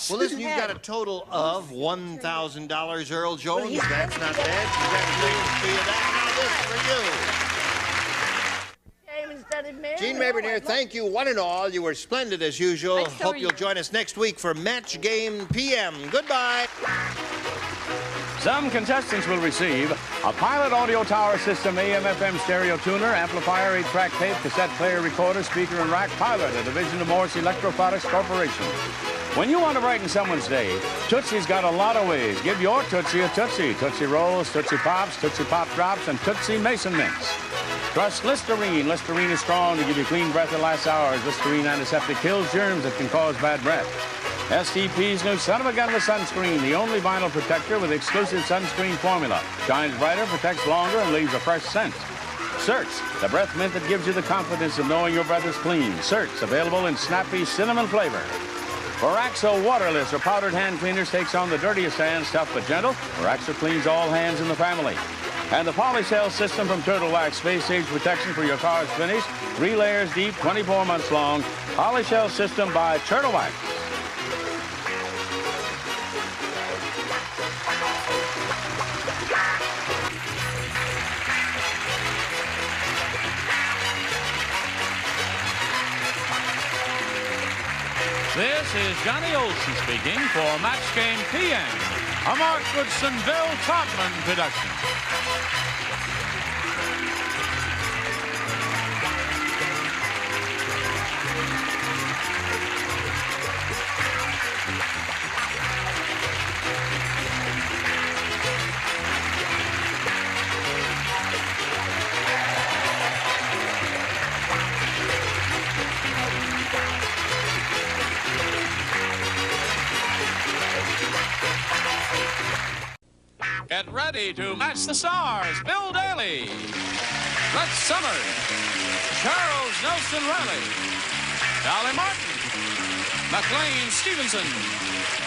Well, listen, you've got a total of $1,000, Earl Jones. That's not bad. Congratulations to you. That's this for you. Gene Mabry here, thank you one and all. You were splendid as usual. Hope you'll join us next week for Match Game PM. Goodbye. Some contestants will receive a Pilot Audio Tower System AM/FM stereo tuner, amplifier, 8-track tape, cassette player, recorder, speaker, and rack. Pilot, a division of Morse Electro Products Corporation. When you want to brighten someone's day, Tootsie's got a lot of ways. Give your Tootsie a Tootsie. Tootsie Rolls, Tootsie Pops, Tootsie Pop Drops, and Tootsie Mason Mints. Trust Listerine. Listerine is strong to give you clean breath that lasts hours. Listerine antiseptic kills germs that can cause bad breath. STP's new son of a gun of a sunscreen, the only vinyl protector with exclusive sunscreen formula. Shines brighter, protects longer, and leaves a fresh scent. Certs, the breath mint that gives you the confidence of knowing your breath is clean. Certs, available in snappy cinnamon flavor. Viraxo waterless or powdered hand cleaners takes on the dirtiest hands, tough but gentle. Viraxo cleans all hands in the family. And the Polycell system from Turtle Wax, space age protection for your car's finish. 3 layers deep, 24 months long. Polycell system by Turtle Wax. This is Johnny Olson speaking for Match Game PM, a Mark Goodson, Bill Todman production. Get ready to match the stars. Bill Daly, Brett Summers, Charles Nelson Riley, Dolly Martin, McLean Stevenson,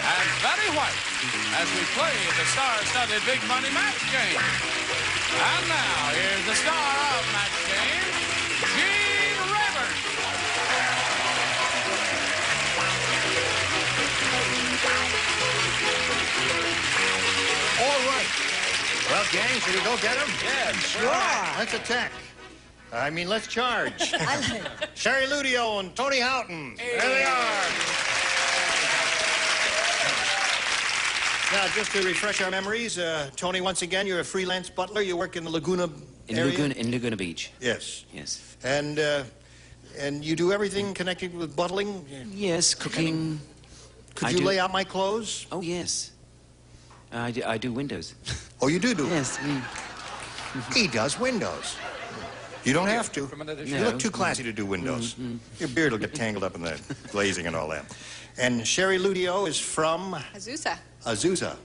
and Betty White as we play the star-studded Big Money Match Game. And now, here's the star of Match Game, Gene Rayburn. All right. Well, gang, should we go get him? Yes. Sure. Right, let's attack. I mean, let's charge. Sherry Ludio and Tony Houghton. There they are. Now, just to refresh our memories, Tony, once again, you're a freelance butler. You work in the Laguna area? In Laguna Beach. Yes. Yes. And you do everything connected with butling? Yes, cooking. Could you lay out my clothes? Oh, yes. I do windows. Oh, you do? Yes. He does windows. You don't have to. You look too classy to do windows. Your beard will get tangled up in the glazing and all that. And Sherry Ludio is from? Azusa. Azusa.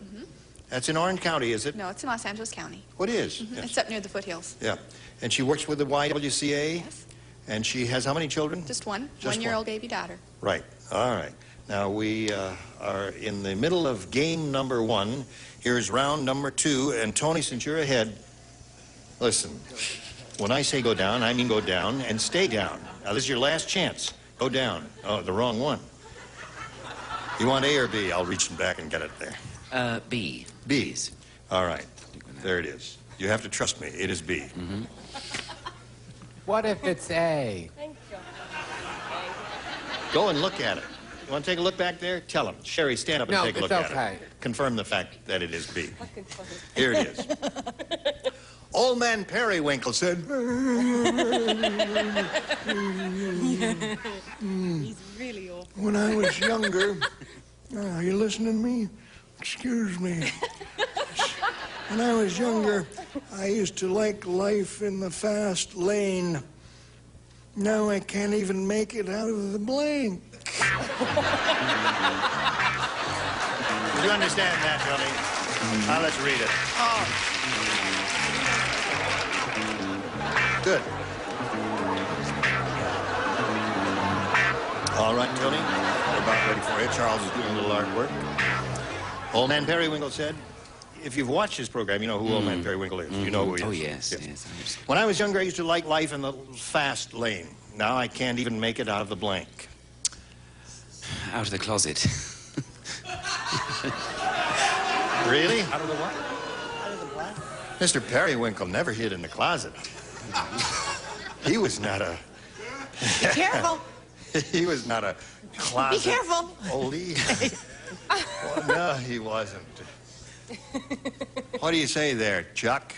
That's in Orange County, is it? No, it's in Los Angeles County. What is? Yes. It's up near the foothills. Yeah. And she works with the YWCA? Yes. And she has how many children? Just one. Just One-year-old baby daughter. Right. All right. Now, we are in the middle of game number 1. Here's round number 2. And Tony, since you're ahead, listen. When I say go down, I mean go down and stay down. Now, this is your last chance. Go down. Oh, the wrong one. You want A or B? I'll reach back and get it there. B. B. All right. There it is. You have to trust me. It is B. What if it's A? Thank you. Go and look at it. You want to take a look back there? Tell him. Sherry, stand up and take a look at it. Confirm the fact that it is B. Here it is. Old man Periwinkle said... He's really awful. When I was younger... Are you listening to me? Excuse me. When I was younger, I used to like life in the fast lane. Now I can't even make it out of the blank. Do you understand that, Tony? Now let's read it. Good. All right, Tony. We're about ready for you. Charles is doing a little artwork. Old man Periwinkle said, if you've watched his program, you know who Old man Periwinkle is. You know who he is. Oh, yes, yes. When I was younger, I used to like life in the fast lane. Now I can't even make it out of the blank. Out of the closet. Really? Out of the what? Out of the blank? Mr. Periwinkle never hid in the closet. He was not a... Be careful. He was not a closet... Be careful. Oldie. Well, no, he wasn't. What do you say there, Chuck?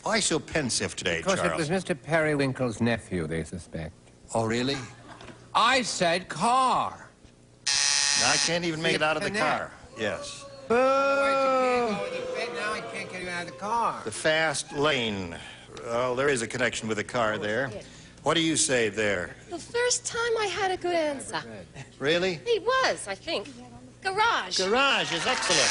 Why so pensive today, Because Charles? it was Mr. Periwinkle's nephew, they suspect. Oh, really? I said car. Now, I can't even make it out of the car. Yes. Boo! Now I can't get you out of the car. The fast lane. Well, there is a connection with the car there. What do you say there? The first time I had a good answer. Really? It was, I think. Garage. Garage is excellent.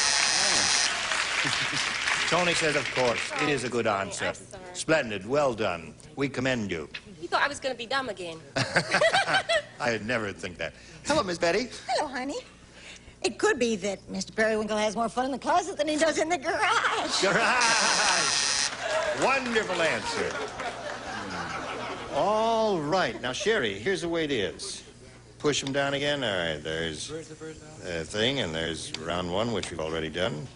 Tony says, of course. It is a good answer. Splendid. Well done. We commend you. You thought I was going to be dumb again. I'd never think that. Hello, Miss Betty. Hello, honey. It could be that Mr. Periwinkle has more fun in the closet than he does in the garage. Garage. Wonderful answer. All right. Now, Sherry, here's the way it is. Push them down again. All right, there's a thing, and there's round 1, which we've already done.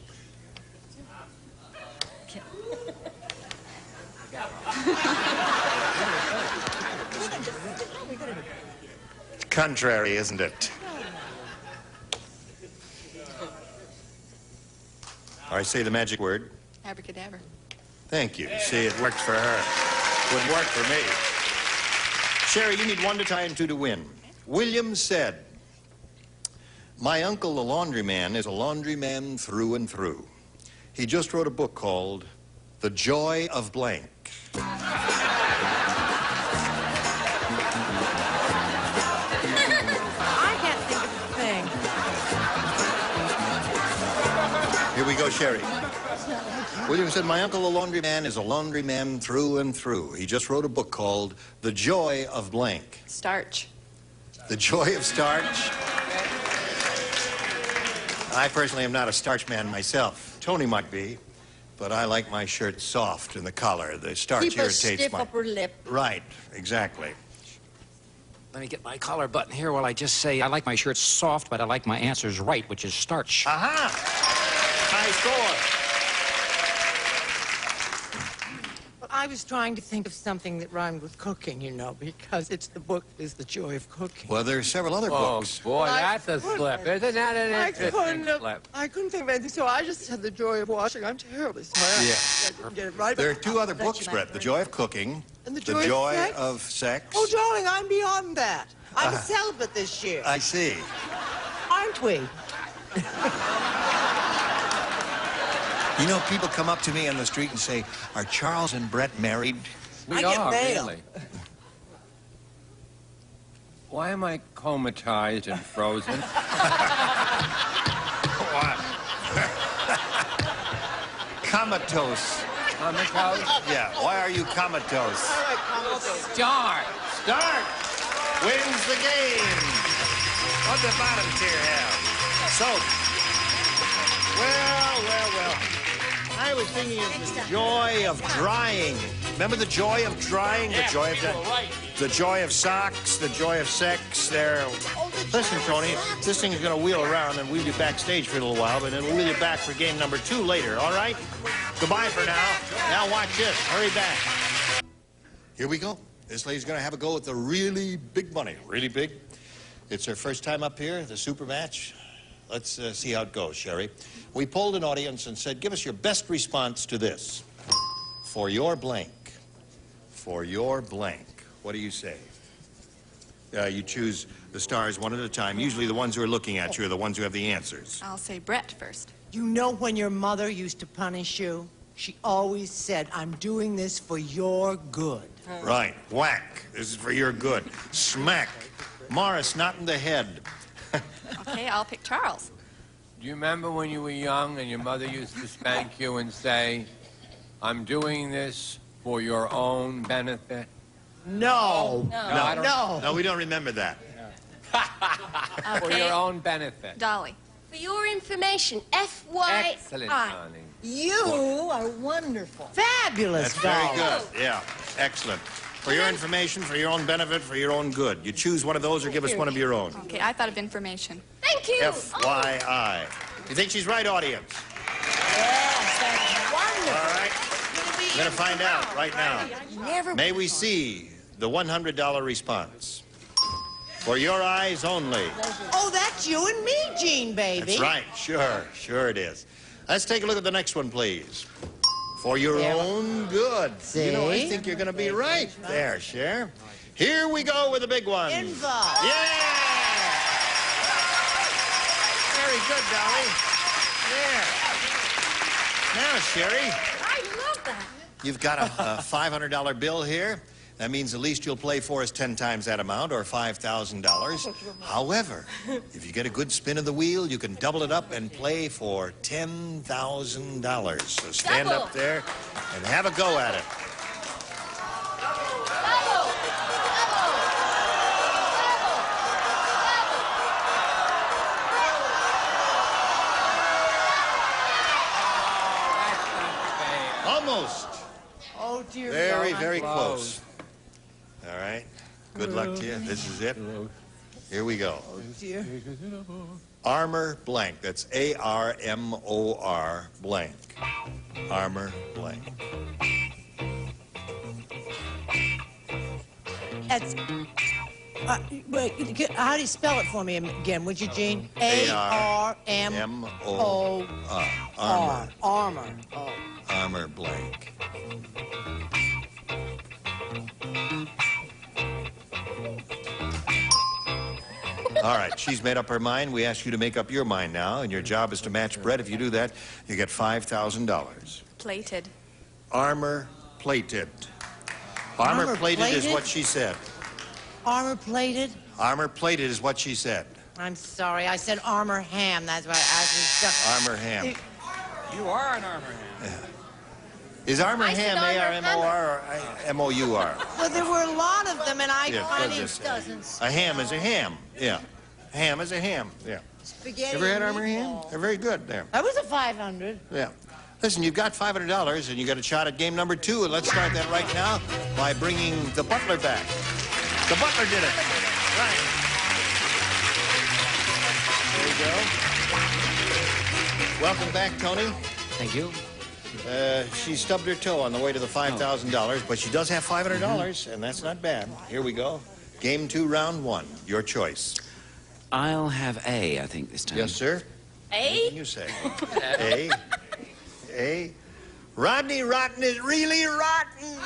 Contrary, isn't it? All right, say the magic word. Abracadabra. Thank you. See, it worked for her. Would work for me. Sherry, you need 1 to tie and 2 to win. William said, my uncle, the laundryman, is a laundryman through and through. He just wrote a book called The Joy of Blank. I can't think of a thing. Here we go, Sherry. William said, my uncle, the laundryman, is a laundryman through and through. He just wrote a book called The Joy of Blank. Starch. The Joy of Starch? I personally am not a starch man myself. Tony might be, but I like my shirt soft in the collar. The starch Keep a irritates stiff my... upper lip. Right, exactly. Let me get my collar button here while I just say I like my shirt soft, but I like my answers right, which is starch. Aha! High score. I was trying to think of something that rhymed with cooking, you know, because it's the book is The Joy of Cooking. Well, there are several other books. Boy, that's a slip. Isn't that an interesting slip? I couldn't think of anything, so I just had The Joy of Washing. I'm terribly sorry. Yeah. I didn't get it right. There are two other books, Brett. The Joy of Cooking. And The Joy of Sex. Oh, darling, I'm beyond that. I'm celibate this year. I see. Aren't we? You know, people come up to me on the street and say, are Charles and Brett married? We are, really. Why am I comatized and frozen? Comatose. Comatose? Yeah, why are you comatose? Start. Start wins the game. What the bottom tier have? So, well. I was thinking of the joy of drying. Remember the joy of drying? The joy of the joy of socks, the joy of sex. Listen, Tony, this thing is going to wheel around and we'll be backstage for a little while, but then we'll be back for game number 2 later, all right? Goodbye for now. Now watch this. Hurry back. Here we go. This lady's going to have a go at the really big money. Really big. It's her first time up here, the super match. Let's see how it goes, Sherry. We polled an audience and said, give us your best response to this. For your blank. For your blank. What do you say? You choose the stars one at a time. Usually the ones who are looking at you are the ones who have the answers. I'll say Brett first. You know when your mother used to punish you? She always said, I'm doing this for your good. Right. Whack. This is for your good. Smack. Morris, not in the head. Okay, I'll pick Charles. Do you remember when you were young and your mother used to spank you and say, I'm doing this for your own benefit? No. No, we don't remember that. For your own benefit. Dolly. For your information, FYI. Excellent, darling. You are wonderful. Fabulous, That's very Dolly. good. Yeah, excellent. For your information, for your own benefit, for your own good. You choose one of those or give us one of your own. Okay, I thought of information. Thank you. FYI. You think she's right, audience? Yes, that's wonderful. All right. We're going to find out right now. May we see the $100 response? For your eyes only. Oh, that's you and me, Gene, baby. That's right. Sure it is. Let's take a look at the next one, please. For your own good. See? You know, I think you're going to be right there, Cher. Here we go with the big one. Involved. Yeah! Very good, Dolly. Yeah. Now, Sherry, I love that. you've got a $500 bill here. That means the least you'll play for is 10 times that amount, or $5,000. However, if you get a good spin of the wheel, you can double it up and play for $10,000. So stand up there and have a go at it. Almost. Oh, dear Very, God. very close. All right. Good luck to you. This is it. Here we go. Oh, dear. Armor blank. That's A-R-M-O-R blank. Armor blank. That's... wait, how do you spell it for me again, would you, Gene? A-R-M-O-R. A-R-M-O-R. Armor. Armor. Oh. Armor blank. All right, she's made up her mind. We ask you to make up your mind now, and your job is to match Brett. If you do that, you get $5,000. Plated. Armor plated. Armor plated is what she said. Armor plated? Armor plated is what she said. I'm sorry, I said armor ham. That's why I was... Armor ham. You are an armor ham. Yeah. Is armor ham A-R-M-O-R or M-O-U-R? Well, there were a lot of them, and I Yeah, finally... doesn't. A ham is a ham, yeah. Ham is a ham. Yeah. Spaghetti. Ever had and Armour ham? meatballs. They're very good there. That was a 500. Yeah. Listen, you've got $500, and you got a shot at game number 2, and let's start that right now by bringing the butler back. The butler did it. Right. There you go. Welcome back, Tony. Thank you. She stubbed her toe on the way to the $5,000, but she does have $500, and that's not bad. Here we go. Game 2, round 1. Your choice. I'll have A, I think, this time. Yes, sir. A? What do you say? A. A. Rodney Rotten is really rotten.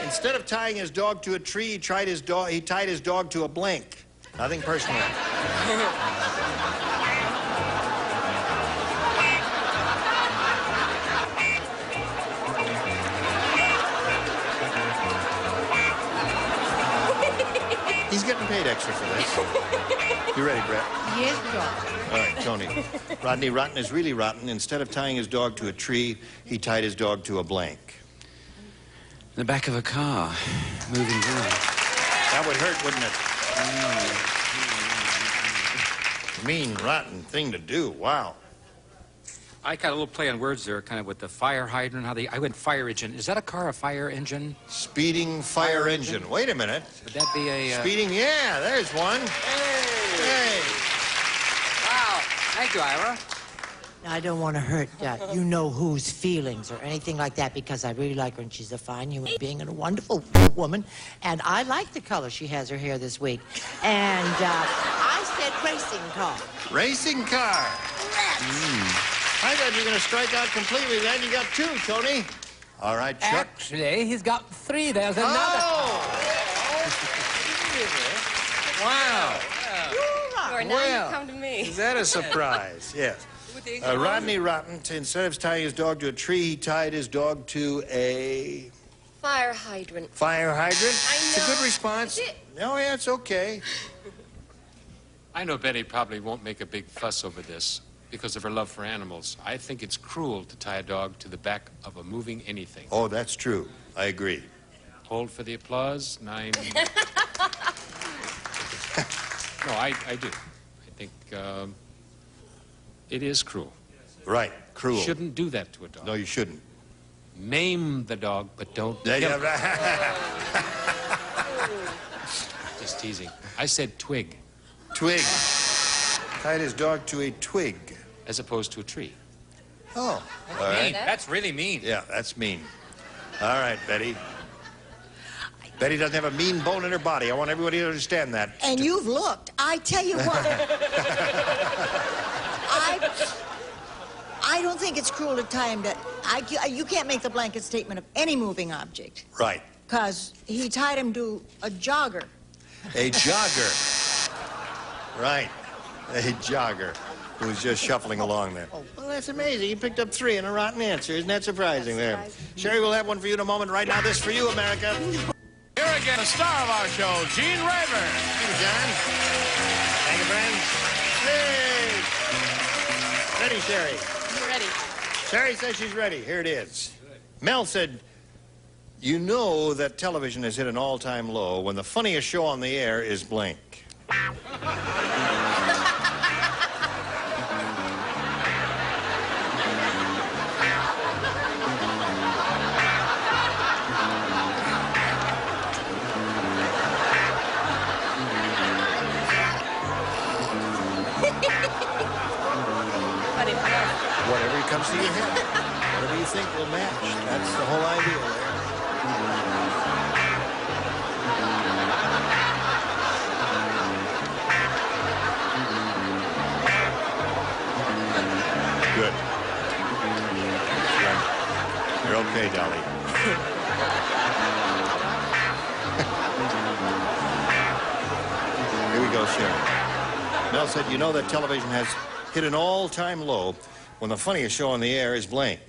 Instead of tying his dog to a tree, he tied his dog to a blank. Nothing personal. He's getting paid extra for this. You ready, Brett? Yes, sir. All right, Tony. Rodney Rotten is really rotten. Instead of tying his dog to a tree, he tied his dog to a blank. The back of a car, moving down. That would hurt, wouldn't it? Mean, rotten thing to do. Wow. I got a little play on words there, kind of with the fire hydrant. I went fire engine. Is that a car, a fire engine? Speeding fire engine. Wait a minute. Would that be a... Speeding, yeah, there's one. Hey. Wow. Thank you, Ira. I don't want to hurt you know whose feelings or anything like that because I really like her and she's a fine human being and a wonderful woman. And I like the color she has her hair this week. And I said racing car. Racing car. I thought you were going to strike out completely. Then you got 2, Tony. All right, Chuck. Actually, he's got 3. There's another. Wow. Or now you come to me. Is that a surprise? Yes. Rodney Rotten, instead of tying his dog to a tree, he tied his dog to a... Fire hydrant. Fire hydrant? I It's a know. good response. No, yeah, it's okay. I know Betty probably won't make a big fuss over this because of her love for animals. I think it's cruel to tie a dog to the back of a moving anything. Oh, that's true. I agree. Hold for the applause. 9. No, I do. I think it is cruel. Right, cruel. You shouldn't do that to a dog. No, you shouldn't. Maim the dog, but don't kill Yeah, it. right. Just teasing. I said twig. Twig. Tied his dog to a twig. As opposed to a tree. Oh, all right. That's really mean. Yeah, that's mean. All right, Betty. Betty doesn't have a mean bone in her body. I want everybody to understand that. And you've looked. I tell you what. I don't think it's cruel to tie him to... you can't make the blanket statement of any moving object. Right. Because he tied him to a jogger. A jogger. Right. A jogger who was just shuffling along there. Oh, well, that's amazing. You picked up 3 in a rotten answer. Isn't that surprising there? Sherry will have one for you in a moment. Right now, this for you, America. Here again, the star of our show, Gene Rayburn. Thank you, John. Thank you, friends. Hey! Ready, Sherry? I'm ready. Sherry says she's ready. Here it is. Mel said, you know that television has hit an all-time low when the funniest show on the air is blank. Whatever comes to your head. Whatever you think will match. That's the whole idea there. Good. You're okay, Dolly. Here we go, Sharon. Mel said, you know that television has hit an all-time low when the funniest show on the air is blank.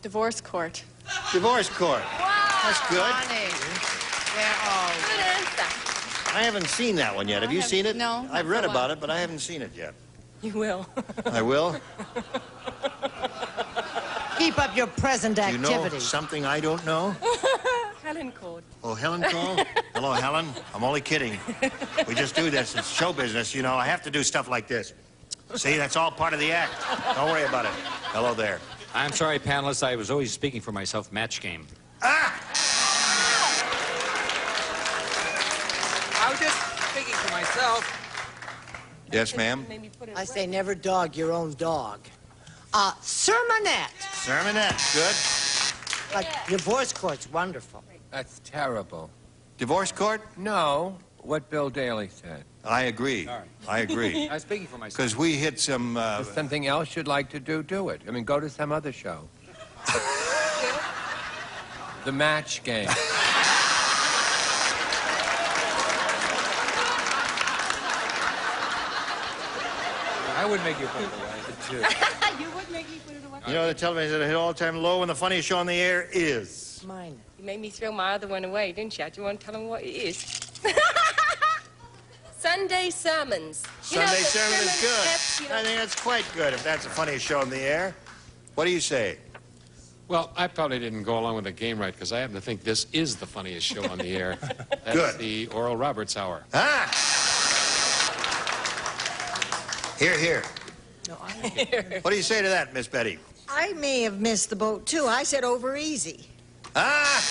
Divorce court. Divorce court. Wow. That's good. Funny. Good answer. I haven't seen that one yet. Have you seen it? No, I've read not for a about while. it, but I haven't seen it yet. You will. I will. Keep up your present You know activity. something I don't know? I Helen called. Oh, Helen called? Hello, Helen. I'm only kidding. We just do this. It's show business, you know. I have to do stuff like this. See, that's all part of the act. Don't worry about it. Hello there. I'm sorry, panelists. I was always speaking for myself. Match game. I was just speaking for myself. Yes, ma'am? I say never dog your own dog. Sermonette. Sermonette. Good. Like divorce court's wonderful. That's terrible. Divorce court? No, what Bill Daly said. I agree. I agree. I was speaking for myself. Because we hit some... If something else you'd like to do, do it. I mean, go to some other show. The match game. I would make you put it away, too. You would make me put it away. You know, the television hit all-time low when the funniest show on the air is... Mine. You made me throw my other one away, didn't you? Do you want to tell them what it is? Sunday sermons. Sunday sermon is good. I think that's quite good if that's the funniest show on the air. What do you say? Well, I probably didn't go along with the game right because I happen to think this is the funniest show on the air. That's Good. The Oral Roberts Hour. Ah! Here, here. What do you say to that, Miss Betty? I may have missed the boat, too. I said over easy. Ah!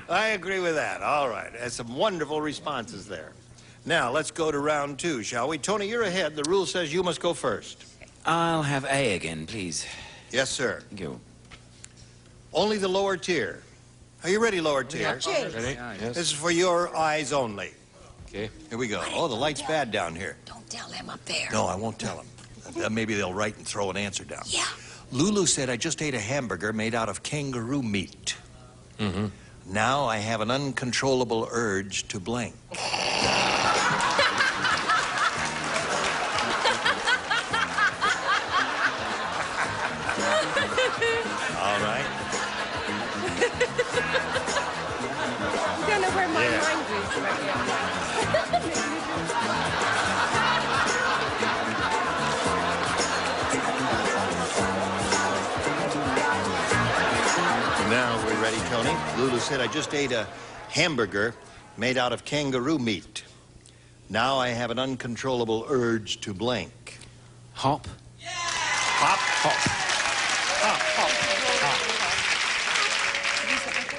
I agree with that. All right. That's some wonderful responses there. Now, let's go to round two, shall we? Tony, you're ahead. The rule says you must go first. I'll have A again, please. Yes, sir. Thank you. Only the lower tier. Are you ready, lower tier? Ready? This is for your eyes only. Okay. Here we go. Oh, the light's bad down here. Don't tell them up there. No, I won't tell them. Maybe they'll write and throw an answer down. Yeah. Lulu said, I just ate a hamburger made out of kangaroo meat. Mm-hmm. Now I have an uncontrollable urge to blank. All right. I don't know where my Yeah. mind is right now. Now we're ready, Tony. Lulu said, I just ate a hamburger made out of kangaroo meat. Now I have an uncontrollable urge to blank. Hop. Hop? Hop. Hop, hop.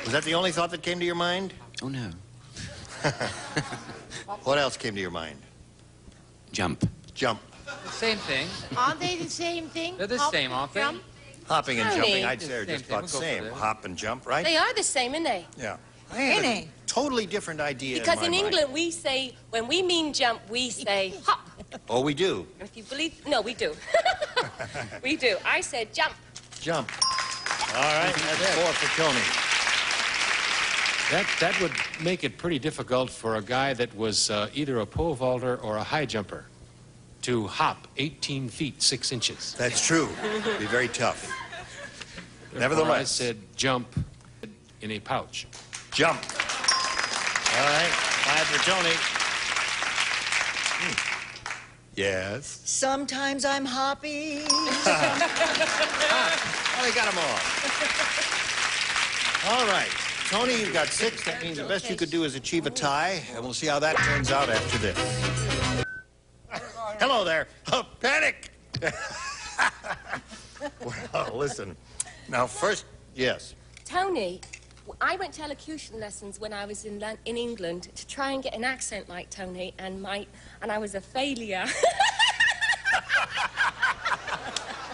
Was that the only thought that came to your mind? Oh, no. What else came to your mind? Jump. Jump. Same thing. Aren't they the same thing? They're the Hop, same, aren't they? jump? Hopping and Tony. jumping, I'd say, are Same just thing. about We'll go same. for that. Hop and jump, right? They are the same, aren't they? Yeah. I had Ain't a they? totally different idea Because in in my mind. England, we say, when we mean jump, we say hop. Oh, we do. If you believe, no, we do. We do. I said jump. Jump. All right, that's 4 for Tony. That would make it pretty difficult for a guy that was either a pole vaulter or a high jumper to hop 18 feet 6 inches. That's true. It'd be very tough. Therefore, Nevertheless. I said jump in a pouch. Jump. All right, 5 for Tony. Yes. Sometimes I'm hoppy. Oh, they got them all. All right. Tony, you've got 6. That means the best you could do is achieve a tie, and we'll see how that turns out after this. Hello there. Oh, panic! Well, listen. Now, first, yes. Tony, I went to elocution lessons when I was in England to try and get an accent like Tony, and I was a failure.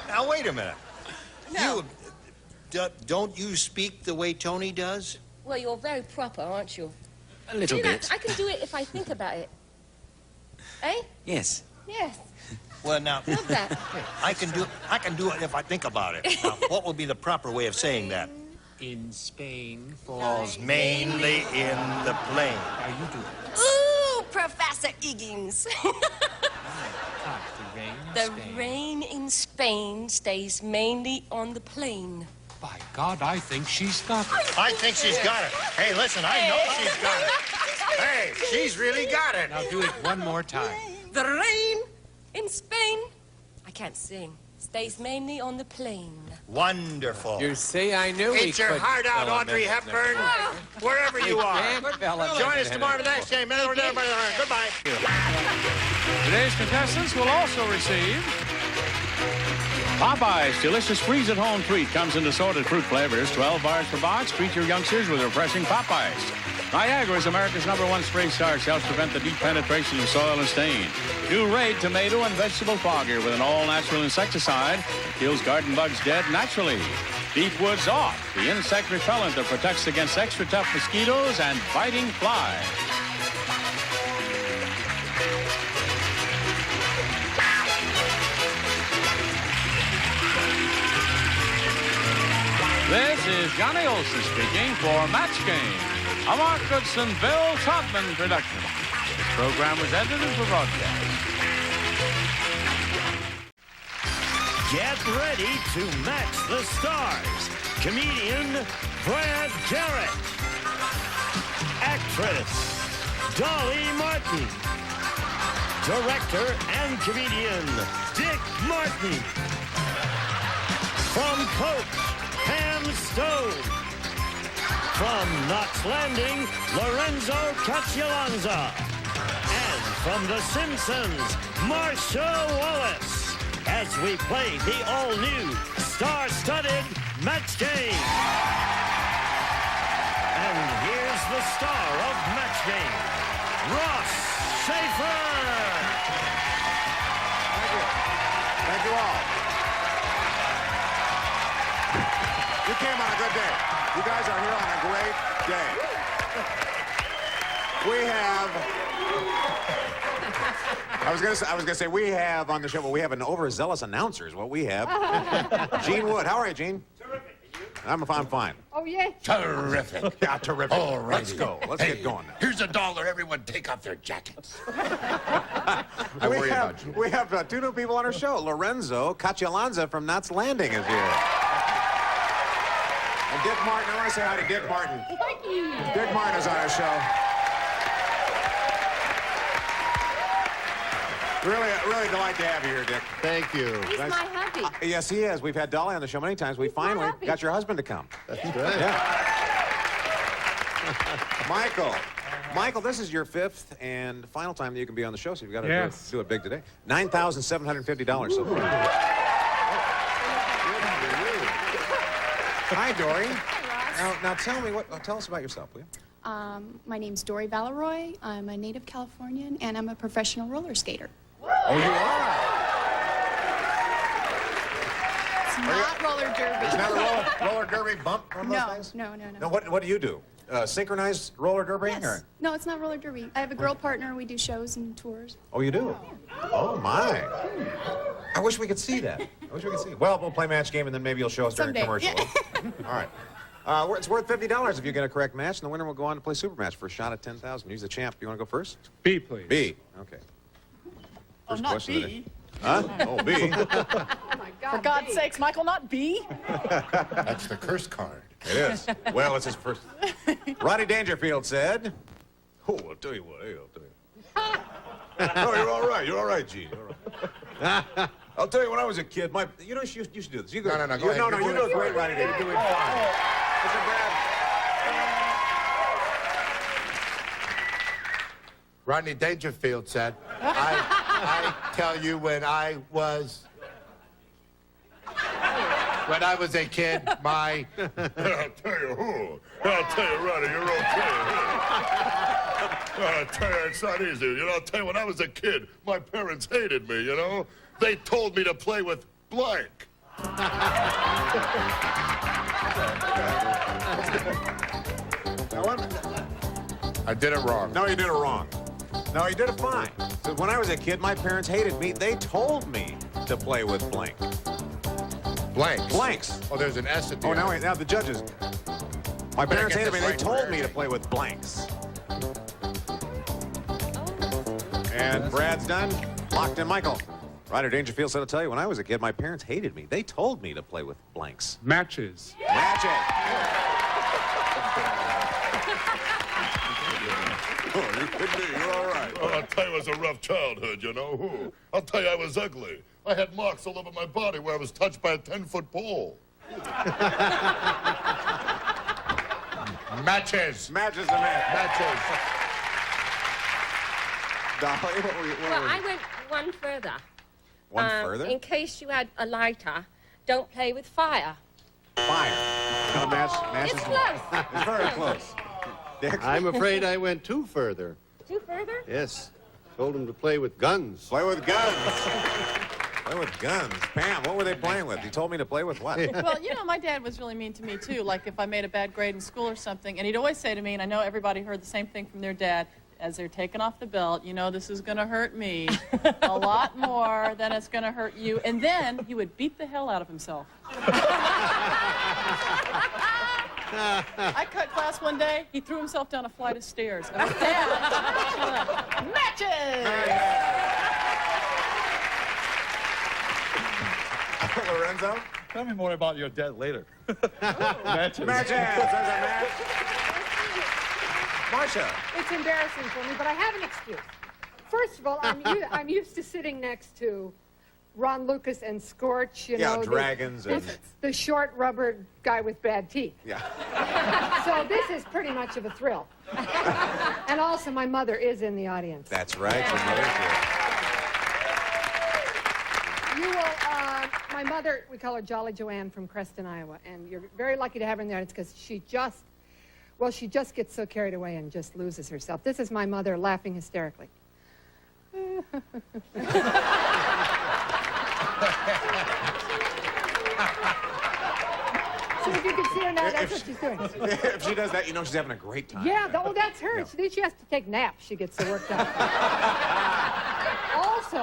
Now, wait a minute. No. Don't you speak the way Tony does? Well, you're very proper, aren't you? A little See, bit. I can do it if I think about it. Eh? Yes. Yes. Well, now, Love that. I can do it if I think about it. Now, what would be the proper way of saying that? In Spain Falls mainly in the plain. How you doing? Ooh, Professor Higgins. The The rain in Spain stays mainly on the plain. By God, I think she's got it. I think she's got it. Hey, listen, I know she's got it. Hey, she's really got it. Now do it one more time. The rain in Spain. I can't sing. stays mainly on the plain. Wonderful. You see, I knew Eat your heart out, Audrey Hepburn, wherever you are. Join us tomorrow to the next game. Goodbye. Today's contestants will also receive Popeye's delicious freeze-at-home treat. Comes in assorted fruit flavors, 12 bars per box. Treat your youngsters with refreshing Popeyes. Niagara is America's #1 spray starch. Helps prevent the deep penetration of soil and stain. New Raid tomato and vegetable fogger with an all-natural insecticide. Kills garden bugs dead naturally. Deep Woods Off, the insect repellent that protects against extra tough mosquitoes and biting flies. This is Johnny Olson speaking for Match Game, a Mark Goodson, Bill Trotman production. This program was edited for broadcast. Get ready to match the stars. Comedian Brad Garrett. Actress Dolly Martin. Director and comedian Dick Martin. From Coach, Pam Stone. From Knots Landing, Lorenzo Caccialanza. And from The Simpsons, Marsha Wallace. As we play the all-new, star-studded Match Game. And here's the star of Match Game, Ross Schaefer. Thank you. Thank you all. You came on a good day. You guys are here on a great day. We have... I was gonna say we have on the show, well, we have an overzealous announcer is what we have. Gene Wood. How are you, Gene? Terrific. I'm fine. Oh, yeah. Terrific. Yeah, terrific. All right. Let's go. Let's get going now. Here's $1. Everyone take off their jackets. We have two new people on our show. Lorenzo Caccialanza from Knots Landing is here. And Dick Martin. I want to say hi to Dick Martin. Thank you. Dick Martin is on our show. Really delight to have you here, Dick. Thank you. He's my hubby. Yes, he is. We've had Dolly on the show many times. We finally got your husband to come. That's right. Yeah. Michael, this is your 5th and final time that you can be on the show, so you've got to do it big today. $9,750 so far. Hi, Dory. Now tell us about yourself, will you? My name's Dory Valeroy. I'm a native Californian, and I'm a professional roller skater. Oh, you are? It's not roller derby. It's not a roller derby bump on those things? No. No, what do you do? Synchronized roller derby? Yes. Or? No, it's not roller derby. I have a girl partner. We do shows and tours. Oh, you do? Oh, my. I wish we could see that. Well, we'll play Match Game, and then maybe you'll show us during a commercial. Yeah. All right. It's worth $50 if you get a correct match, and the winner will go on to play Supermatch for a shot at $10,000. He's the champ. You want to go first? B, please. B. Okay. First not question B. of the day. Huh? Oh, B. Oh, my God. For God's sakes, Michael, not B. That's the curse card. It is. Well, it's his first. Rodney Dangerfield said, "Oh, I'll tell you what. Hey, I'll tell you. No, you're all right. You're all right, Gene. You're all right. I'll tell you, when I was a kid, you should do this. You go. No, go ahead. No, you do it great, Rodney Dangerfield. You're doing fine. Mr. Brad. Rodney Dangerfield said, I tell you, when I was a kid, my... I'll tell you, Rodney, you're okay. I'll tell you, it's not easy. I'll tell you, when I was a kid, my parents hated me, They told me to play with blank. I did it wrong. No, you did it wrong. No, you did it fine. So when I was a kid, my parents hated me. They told me to play with blank. Blanks? Blanks. Oh, there's an S at the end. Oh, now the judges. My parents hated me. They told me to play with blanks. And Brad's done. Locked in, Michael. Rodney Dangerfield said, I'll tell you, when I was a kid, my parents hated me. They told me to play with blanks. Matches. Match it. Oh, you could be. You're all right. Well, I'll tell you, it was a rough childhood, you know. I'll tell you, I was ugly. I had marks all over my body where I was touched by a 10-foot pole. Matches. Matches the man. Matches. Dolly, what were you? Well, I went one further. One further? In case you had a lighter, don't play with fire. Fire. No, match It's is close. It's very close. Dick? I'm afraid I went too further. Too further? Yes. Told him to play with guns. Play with guns. Play with guns. Pam, what were they playing with? You told me to play with what? Well, you know, my dad was really mean to me, too. Like, if I made a bad grade in school or something, and he'd always say to me, and I know everybody heard the same thing from their dad, as they're taking off the belt, you know, this is going to hurt me a lot more than it's going to hurt you. And then he would beat the hell out of himself. I cut class one day. He threw himself down a flight of stairs. I was, Dad, matches! Lorenzo? Tell me more about your dad later. Matches. Matches. There's a match. Marcia. It's embarrassing for me, but I have an excuse. First of all, I'm used to sitting next to Ron Lucas and Scorch, you know. Dragons and... The short rubber guy with bad teeth. Yeah. So this is pretty much of a thrill. And also, my mother is in the audience. That's right. Your mother's here. You will, my mother, we call her Jolly Joanne from Creston, Iowa, and you're very lucky to have her in the audience because she just gets so carried away and just loses herself. This is my mother laughing hysterically. So if you can see her now, that's what she's doing. If she does that, you know she's having a great time. Yeah, that's her. Yeah. She has to take naps. She gets so worked up. Also,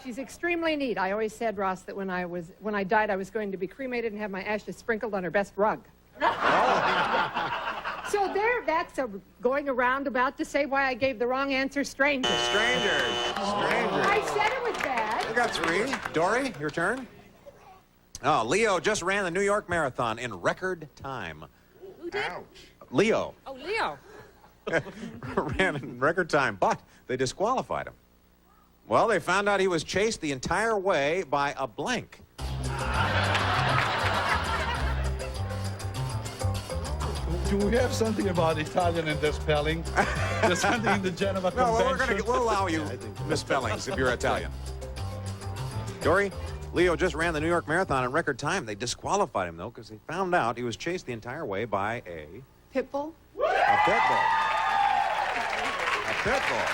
she's extremely neat. I always said, Ross, that when I died, I was going to be cremated and have my ashes sprinkled on her best rug. So that's going around about to say why I gave the wrong answer, strangers. Strangers. I said it was bad. We got 3. Dory, your turn. Oh, Leo just ran the New York Marathon in record time. Who did? Ouch. Leo. Oh, Leo. Ran in record time, but they disqualified him. Well, they found out he was chased the entire way by a blank. Do we have something about Italian in the spelling? There's something in the Geneva Convention. No, we'll allow you misspellings if you're Italian. Dory, Leo just ran the New York Marathon in record time. They disqualified him, though, because they found out he was chased the entire way by a... Pit bull? A pit bull. A pit bull.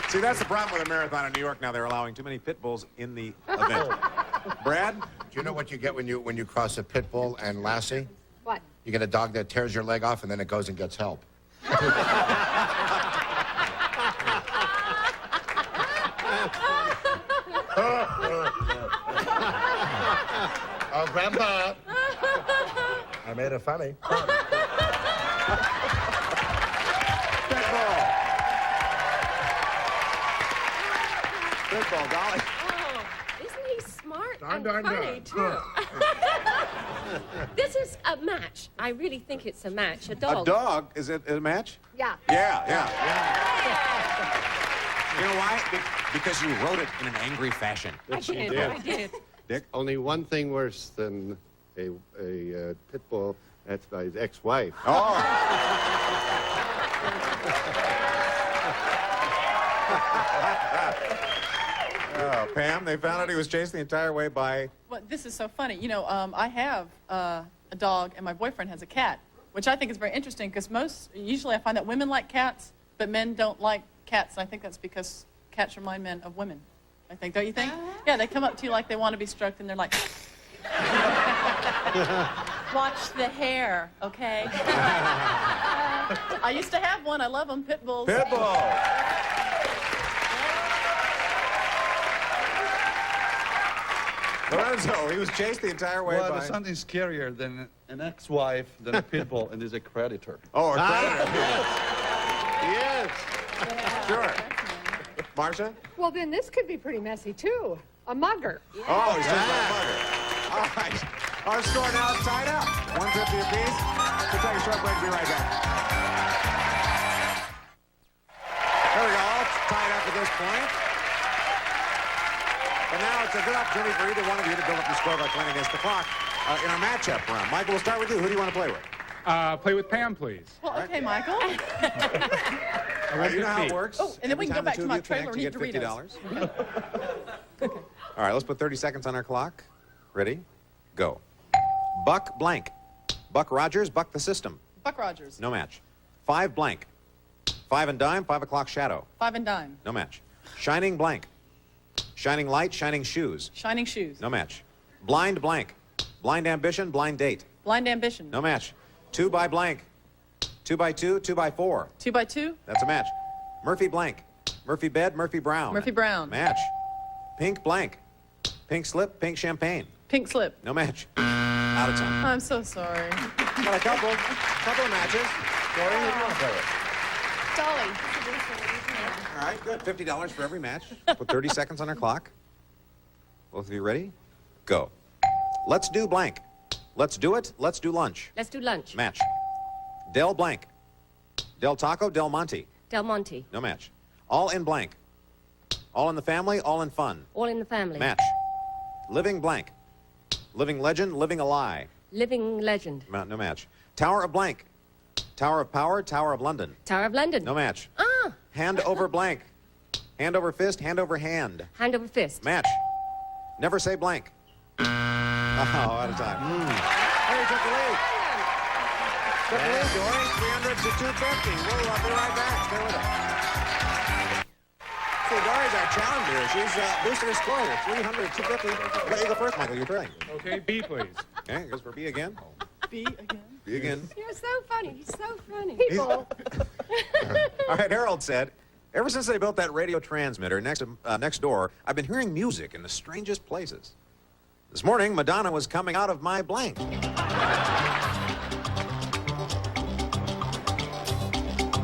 See, that's the problem with a marathon in New York now. They're allowing too many pit bulls in the event. Brad? Do you know what you get when you cross a pit bull and lassie? What? You get a dog that tears your leg off and then it goes and gets help. Oh, Grandpa. I made it funny. Pit bull, Dolly. Isn't he smart and Darn, funny, too? This is a match. I really think it's a match. A dog. A dog? Is it a match? Yeah. Yeah. You know why? Because you wrote it in an angry fashion. I did. Dick? Only one thing worse than a pit bull. That's my ex-wife. Oh. Oh, Pam, they found out he was chased the entire way by... Well, this is so funny. You know, I have a dog, and my boyfriend has a cat, which I think is very interesting because usually I find that women like cats, but men don't like cats. And I think that's because cats remind men of women. I think, don't you think? Yeah, they come up to you like they want to be stroked, and they're like... Watch the hair, okay? I used to have one. I love them. Pit bulls. Pit bull. Lorenzo, he was chased the entire way by... There's something scarier than an ex-wife, than a pit bull, and is a creditor. Oh, a creditor. Yes. Sure. Marcia? Well, then this could be pretty messy, too. A mugger. Yeah. Oh, he's just a mugger. All right. Our score now is tied up. 150 apiece. We'll take a short break. Be right back. There we go. All tied up at this point. But now it's a good opportunity for either one of you to build up your score by playing against the clock in our matchup round. Michael, we'll start with you. Who do you want to play with? Play with Pam, please. Well, okay, Michael. All right, you know how it works. Oh, and then we can go back to my trailer and eat you get Doritos. $50. All right, let's put 30 seconds on our clock. Ready? Go. Buck blank. Buck Rogers, Buck the System. Buck Rogers. No match. 5 blank. 5 and dime, 5 o'clock shadow. 5 and dime. No match. Shining blank. Shining light, shining shoes. Shining shoes. No match. Blind blank. Blind ambition, blind date. Blind ambition. No match. 2 by blank. 2 by 2, 2 by 4. 2 by 2. That's a match. Murphy blank. Murphy bed, Murphy Brown. Murphy Brown. Match. Pink blank. Pink slip, pink champagne. Pink slip. No match. Out of time. I'm so sorry. Got a couple of matches. Dory, who do you want to play with? Dolly. All right, good. $50 for every match. Put 30 seconds on our clock. Both of you ready? Go. Let's do blank. Let's do it. Let's do lunch. Let's do lunch. Match. Del blank. Del Taco, Del Monte. Del Monte. No match. All in blank. All in the family, all in fun. All in the family. Match. Living blank. Living legend, living a lie. Living legend. No match. Tower of blank. Tower of power, Tower of London. Tower of London. No match. Ah. Hand over blank. Hand over fist, hand over hand. Hand over fist. Match. Never say blank. Oh, out of time. Hey, took the lead. Took the lead, Dory. 300 to 250. We'll be right back. Stay with us. So Dory's our challenger. She's boosted her score here. 300 to 250. Let you go first, Michael. You're trailing. Okay, B, please. Okay, goes for B again. B again. B again. You're so funny. He's so funny. People. All right, Harold said, ever since they built that radio transmitter next door, I've been hearing music in the strangest places. This morning, Madonna was coming out of my blank.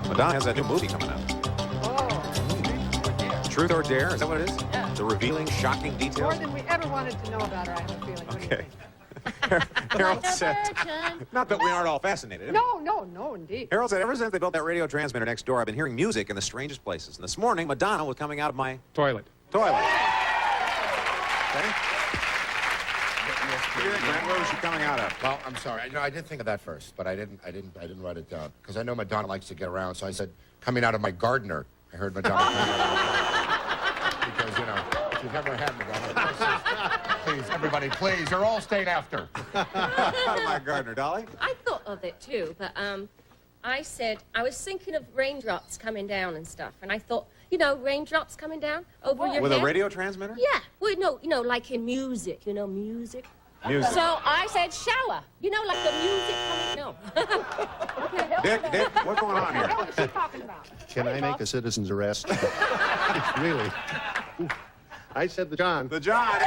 Madonna has that new movie coming out. Truth or Dare? Is that what it is? Yeah. The revealing, shocking More details? than we ever wanted to know about her, I have a feeling. Okay. Harold said, not that we aren't all fascinated. No, indeed. Harold said, ever since they built that radio transmitter next door, I've been hearing music in the strangest places. And this morning, Madonna was coming out of my toilet. Okay. What do you think, Brent? Where was she coming out of? Well, I'm sorry. I did think of that first, but I didn't write it down because I know Madonna likes to get around. So I said, coming out of my gardener. I heard Madonna coming out of because she's never had Madonna. Please, everybody, please, you're all staying after. Out of my gardener, Dolly. I thought of it too, but I said I was thinking of raindrops coming down and stuff, and I thought, raindrops coming down over your With head. a radio transmitter? Yeah. Well, no, like in music. Music. Music. So I said shower. Like the music coming. No. Dick, what's going on here? What is she talking about? Can I make a citizen's arrest? Really? I said the John. The John.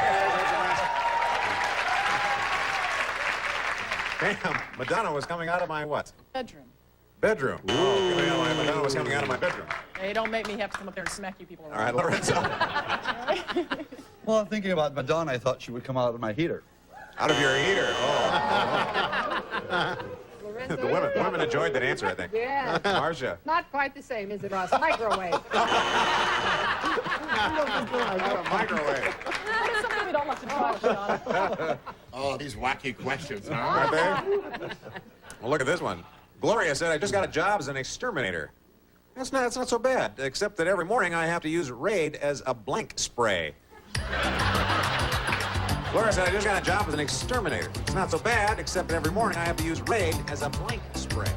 Damn, Madonna was coming out of my what? Bedroom. Bedroom. Oh, Madonna was coming out of my bedroom. Hey, don't make me have to come up there and smack you people All around. right, Lorenzo. Well, I'm thinking about Madonna. I thought she would come out of my heater. Out of your heater. Oh. The women enjoyed that answer, I think. Yeah. Marcia. Not quite the same, is it, Ross? Microwave. Microwave. Something we don't like to try, Sean. Oh, these wacky questions, huh? Aren't they? Well, look at this one. Gloria said, I just got a job as an exterminator. That's not so bad, except that every morning I have to use Raid as a blank spray. Gloria said, I just got a job as an exterminator. It's not so bad, except that every morning I have to use Raid as a blank spray.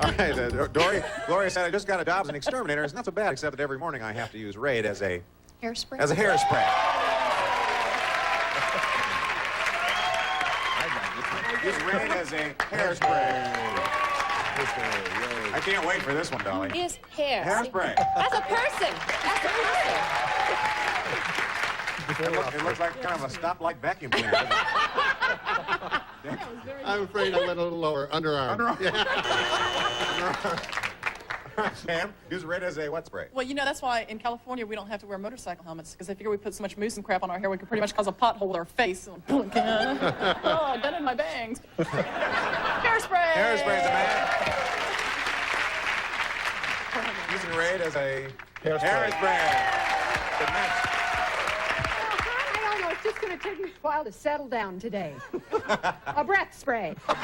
All right, Gloria said, I just got a job as an exterminator. It's not so bad, except that every morning I have to use Raid as a... Hairspray? As a hairspray. Use Raid as a hairspray. I can't wait for this one, Dolly. Is hair. Hairspray. That's a person. That's a person. It looks like kind of a stoplight vacuum cleaner. I'm afraid I went a little lower. Underarm. Sam, use red as a what spray? Well, you know, that's why in California we don't have to wear motorcycle helmets, because they figure we put so much mousse and crap on our hair, we could pretty much cause a pothole with our face. Oh, done in my bangs. Hairspray! Hairspray's a man. Using red as a hairspray. Good match. I don't know. It's just going to take me a while to settle down today. A breath spray. All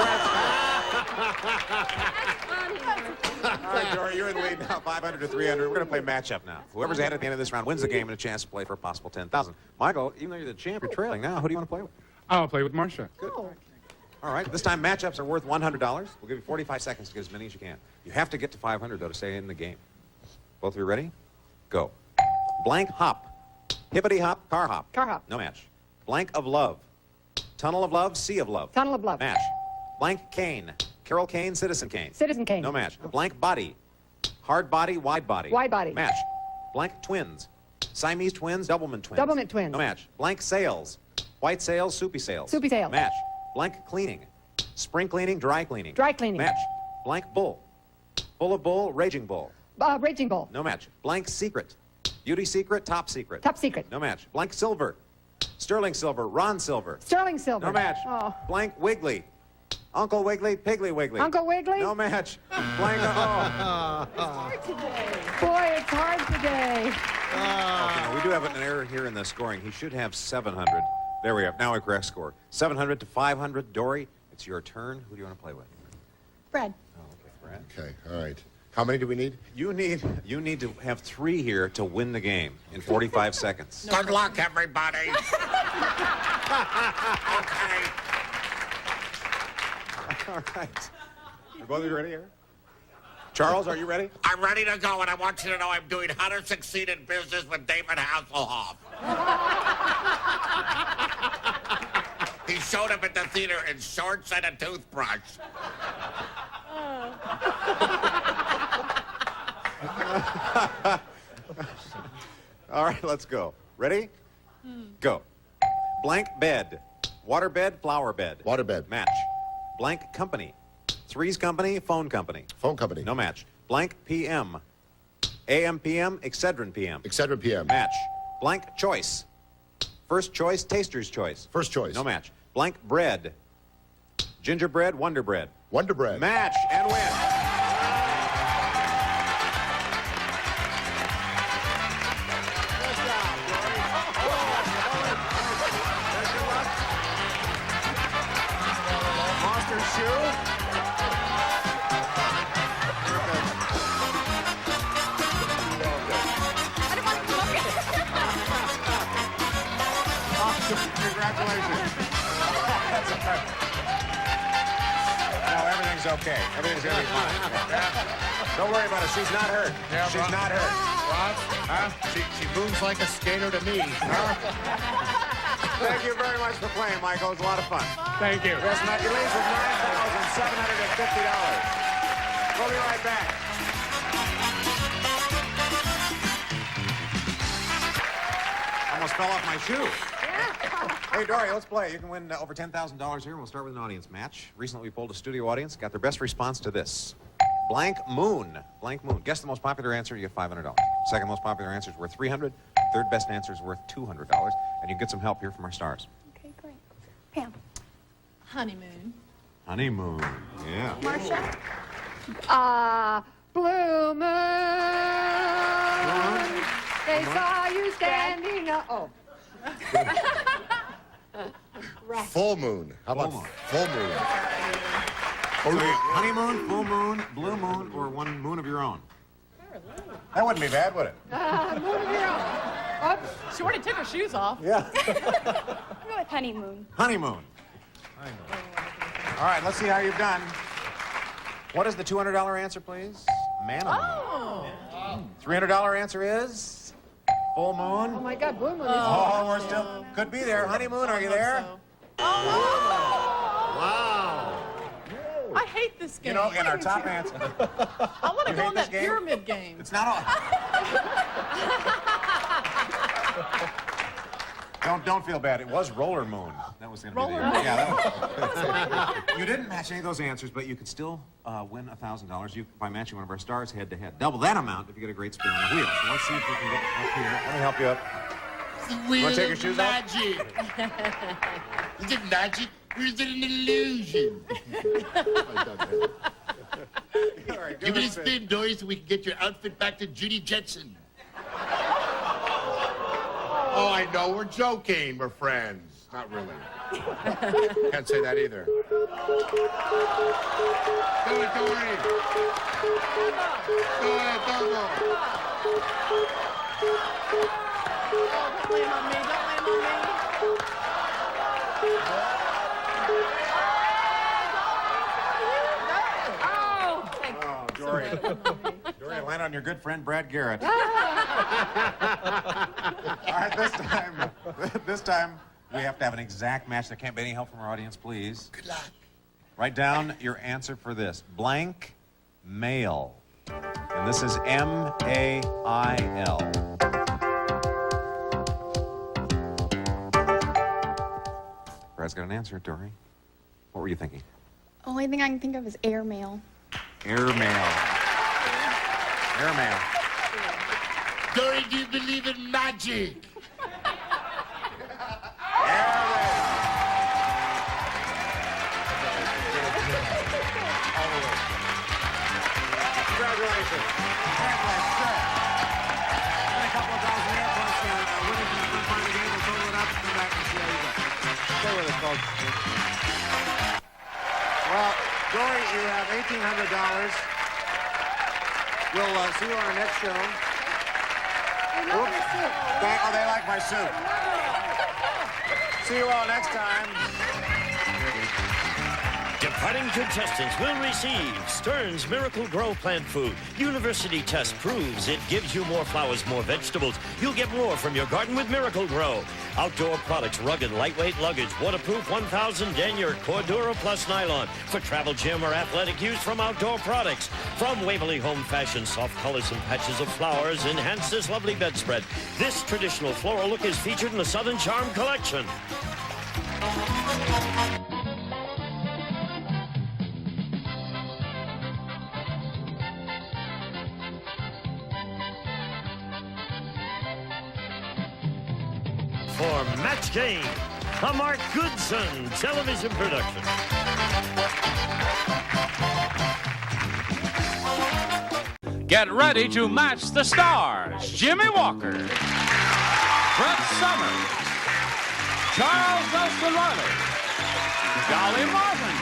right, Dory, you're in the lead now, 500 to 300. We're going to play matchup now. Whoever's ahead at the end of this round wins the game and a chance to play for a possible 10,000. Michael, even though you're the champ, you're trailing now. Who do you want to play with? I'll play with Marcia. Good. All right, this time matchups are worth $100. We'll give you 45 seconds to get as many as you can. You have to get to 500, though, to stay in the game. Both of you ready? Go. Blank hop. Hippity hop, car hop. Car hop. No match. Blank of love. Tunnel of love, sea of love. Tunnel of love. Match. Blank Kane. Carol Kane, Citizen Kane. Citizen Kane. No match. Blank body. Hard body, wide body. Wide body. Match. Blank twins. Siamese twins, Doublemint twins. Doublemint twins. No match. Blank sails. White sails, soupy sails. Soupy sails. Match. Blank cleaning. Spring cleaning, dry cleaning. Dry cleaning. Match. Blank bull. Bull of bull, raging bull. Raging bull. No match. Blank secret. Beauty secret, top secret. Top secret. No match. Blank silver. Sterling silver, Ron silver. Sterling silver. No match. Oh. Blank Wiggly. Uncle Wiggly, Piggly Wiggly. Uncle Wiggly? No match. Blank. Oh. It's hard today. Boy, it's hard today. Okay, now we do have an error here in the scoring. He should have 700. There we have. Now a correct score. 700 to 500. Dory, it's your turn. Who do you want to play with? Brad. Oh, okay, Brad. Okay, all right. How many do we need? You need to have 3 here to win the game in 45 seconds. Good luck, everybody. Okay. All right. Are both of you ready here? Charles, are you ready? I'm ready to go, and I want you to know I'm doing How to Succeed in Business with David Hasselhoff. He showed up at the theater in shorts and a toothbrush. All right, let's go. Ready? Go. Blank bed. Water bed, flower bed. Water bed. Match. Blank company. Three's company, phone company. Phone company. No match. Blank PM. AM PM, Excedrin PM. Excedrin PM. Match. Blank choice. First choice, taster's choice. First choice. No match. Blank bread. Gingerbread, Wonder Bread. Wonder Bread. Match and win. Monster shoe. Congratulations. No, everything's okay. Everything's going to be fine. Don't worry about it. She's not hurt. Yeah, She's not hurt. Huh? She moves like a skater to me. Thank you very much for playing, Michael. It was a lot of fun. Thank you. Yes, Matt, you leave with $9,750. We'll be right back. Almost fell off my shoe. Hey, Dory, let's play. You can win over $10,000 here. We'll start with an audience match. Recently, we polled a studio audience, got their best response to this. Blank moon. Blank moon. Guess the most popular answer, you get $500. Second most popular answer is worth $300. Third best answer is worth $200. And you can get some help here from our stars. Okay, great. Pam. Honeymoon. Honeymoon. Yeah. Marcia. Blue moon. They saw you standing up. Oh. Full moon. How about full moon? So honeymoon, full moon, blue moon, or one moon of your own? That wouldn't be bad, would it? Moon of your own. Oops. She already took her shoes off. Yeah. I'll go with honeymoon. Honeymoon. All right, let's see how you've done. What is the $200 answer, please? Man on the moon. $300 answer is full moon. Oh my God, blue moon. Oh, we're still could be there. Honeymoon, are you there? Wow. I hate this game. You know, in our top answer. I want to go hate on this that game? pyramid game. It's not all. Don't feel bad. It was roller moon. That That was going to be the... Yeah, that was... You didn't match any of those answers, but you could still win $1,000 by matching one of our stars head-to-head. Double that amount if you get a great spin on the wheel. So let's see if we can get up here. Let me help you up. The You wheel want to take your of shoes magic. Is it magic or is it an illusion? Give it a spin, Dory, so we can get your outfit back to Judy Jetson. Oh, I know. We're joking. We're friends. Not really. Can't say that either. Do it, Dory. Do it, Dogo. Don't blame on me. Don't blame on me. Oh, Dory. Dory, land on your good friend Brad Garrett. All right, this time we have to have an exact match. There can't be any help from our audience, please. Good luck. Write down your answer for this. Blank male. And this is M-A-I-L. Brad's got an answer, Dory. What were you thinking? Only thing I can think of is airmail. Airmail. Airmail. Dory, do you believe in magic? Congratulations. And a couple of thousand there, plus winning from the front part of the game. We'll total it up and come back and see how you go. Stay with us, folks. Well, Dory, you have $1,800. We'll see you on our next show. Oh, they like my suit. See you all next time. Departing contestants will receive Stern's Miracle Grow plant food. University test proves it gives you more flowers, more vegetables. You'll get more from your garden with Miracle Grow. Outdoor products, rugged, lightweight luggage, waterproof 1000 denier, Cordura Plus nylon for travel, gym, or athletic use from Outdoor Products. From Waverly Home Fashion, soft colors and patches of flowers enhance this lovely bedspread. This traditional floral look is featured in the Southern Charm collection. For Match Game, a Mark Goodson television production. Get ready to match the stars. Jimmy Walker, Brett Summers, Charles Nelson Riley, Dolly Martin,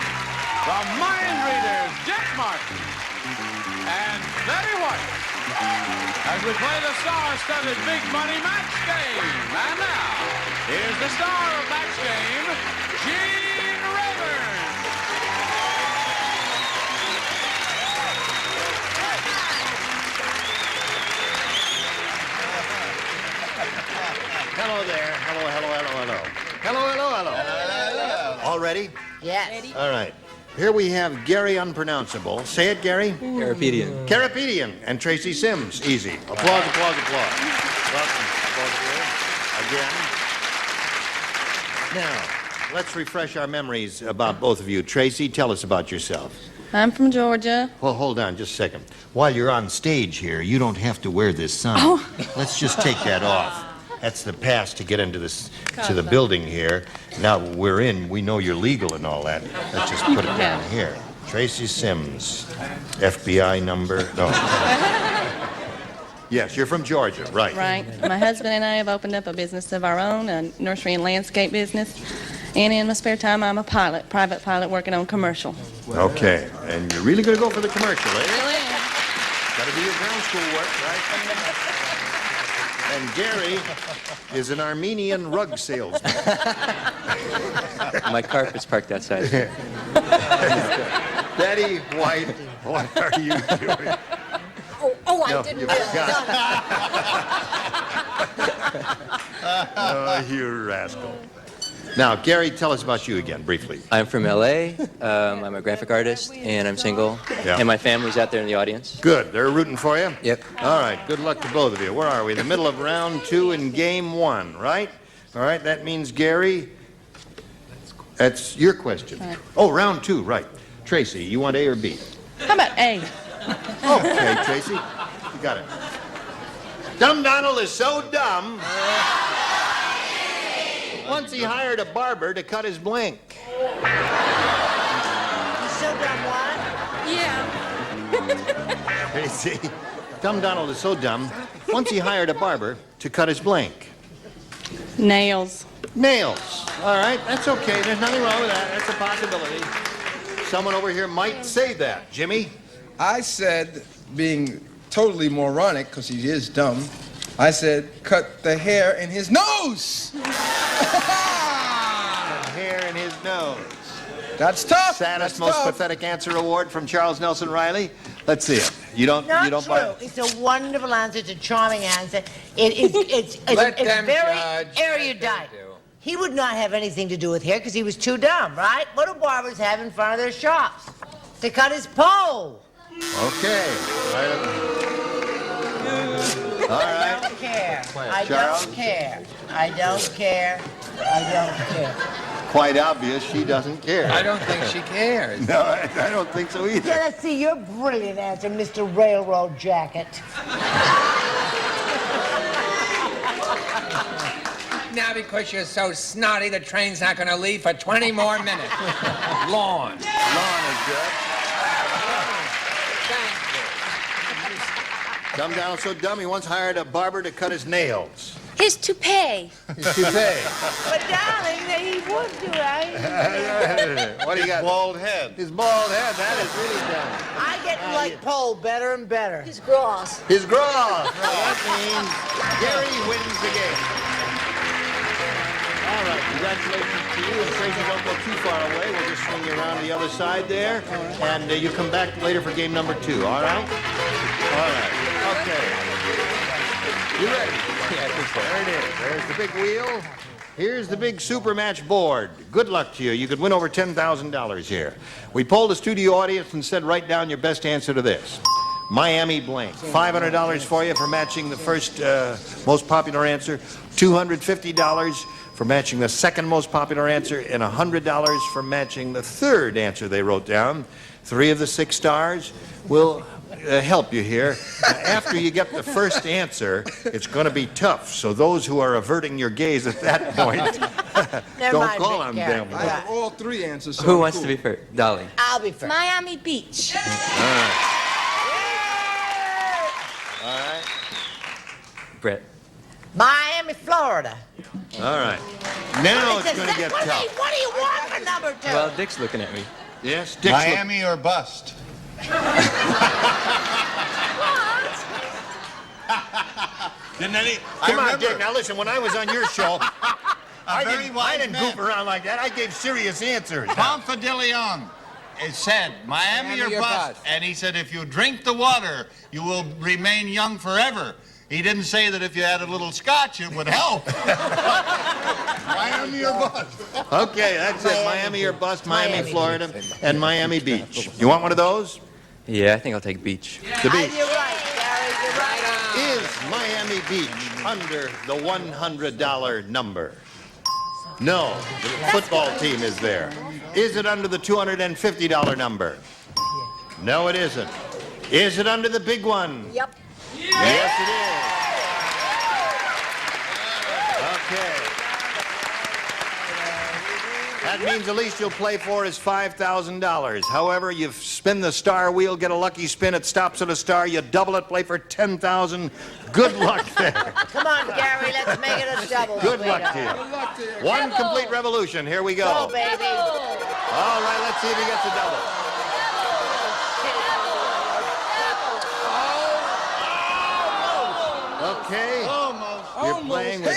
the Mind Readers, Dick Martin, and Betty White, as we play the star-studded Big Money Match Game. And now, here's the star of Match Game, Gene Rayburn. Hello there. Hello, hello, hello, hello. Hello, hello, hello. All ready? Yes. All right. Here we have Gary Unpronounceable. Say it, Gary. Carapedian. Carapedian and Tracy Sims. Easy. Applause, applause, applause. Welcome, both of you. Again. Now, let's refresh our memories about both of you. Tracy, tell us about yourself. I'm from Georgia. Well, hold on just a second. While you're on stage here, you don't have to wear this sign. Oh. Let's just take that off. That's the pass to get into this to the building here. Now we're in. We know you're legal and all that. Let's just put it down here. Tracy Sims, FBI number. No. Yes, you're from Georgia, right? Right. My husband and I have opened up a business of our own, a nursery and landscape business. And in my spare time, I'm a pilot, private pilot working on commercial. Okay, and you're really going to go for the commercial, eh? Really? Got to do your ground school work, right? And Gary is an Armenian rug salesman. My carpet's parked outside. Betty White, what are you doing? I didn't realize. Oh, you rascal. Now, Gary, tell us about you again, briefly. I'm from L.A. I'm a graphic artist, and I'm single. Yeah. And my family's out there in the audience. Good. They're rooting for you? Yep. All right. Good luck to both of you. Where are we? In the middle of round 2 in game 1, right? All right. That means, Gary, That's your question. Right. Oh, round 2, right. Tracy, you want A or B? How about A? Okay, Tracy. You got it. Dumb Donald is so dumb. Once he hired a barber to cut his blink. He's so dumb, what? Yeah. Tracy, Dumb Donald is so dumb. Once he hired a barber to cut his blink. Nails. Nails. All right, that's okay. There's nothing wrong with that. That's a possibility. Someone over here might say that. Jimmy? I said, being totally moronic, because he is dumb, I said, cut the hair in his nose! The hair in his nose. That's tough. Saddest, That's most tough. pathetic answer award from Charles Nelson Riley. Let's see it. You don't Not buy true. it? It's a wonderful answer. It's a charming answer. It's Let it's them very judge. erudite. He would not have anything to do with hair because he was too dumb, right? What do barbers have in front of their shops? To cut his pole. Okay. All I right. don't care. I Charles? don't care. I don't care. I don't care. Quite obvious she doesn't care. I don't think she cares. No, I don't think so either. Yeah, let's see your brilliant answer, Mr. Railroad Jacket. Now, because you're so snotty, the train's not going to leave for 20 more minutes. Lawn. Lawn is good. Dumb Donald's so dumb, he once hired a barber to cut his nails. His toupee. His toupee. But darling, he would do right. What do you got? Bald head. His bald head. That is really dumb. I get to like pole better and better. His gross. His gross. Well, that means Gary wins the game. All right, congratulations to you. And Tracy, don't go too far away. We'll just swing you around the other side there. And you come back later for game number 2, all right? All right. Okay. You ready? Yeah, I think so. There it is. There's the big wheel. Here's the big super match board. Good luck to you. You could win over $10,000 here. We polled the studio audience and said, write down your best answer to this. Miami blank. $500 for you for matching the first most popular answer. $250 for matching the second most popular answer. And $100 for matching the third answer they wrote down. 3 of the 6 stars will help you here. After you get the first answer, it's going to be tough. So those who are averting your gaze at that point, don't call on them. I have all 3 answers. So Who I'm wants cool. to be first? Dolly. I'll be first. Miami Beach. All right. All right. Brett. Miami, Florida. All right. Now it's Says going to that- get what do tough. What do you want for number 2? Well, Dick's looking at me. Yes, Dick's Miami or bust? Didn't any? Come on, Dick. Now listen, when I was on your show, I very didn't wise man. goof around like that. I gave serious answers. Tom Fidelion. It said Miami or bust, and he said if you drink the water, you will remain young forever. He didn't say that if you had a little scotch, it would help. Miami or bust. Okay, that's it. Miami or bust, Miami, Florida, and Miami Beach. You want one of those? Yeah, I think I'll take beach. The beach. You're right, Gary. You're right. Is Miami Beach under the $100 number? No, the football team is there. Is it under the $250 number? No, it isn't. Is it under the big one? Yep. Yes, it is. Okay. That means the least you'll play for is $5,000. However, you spin the star wheel, get a lucky spin, it stops at a star, you double it, play for $10,000. Good luck there. Come on, Gary. Let's make it a double. Good luck to you. One Double. complete revolution. Here we go. Go, baby. All right, let's see if he gets a double. Okay. You're playing with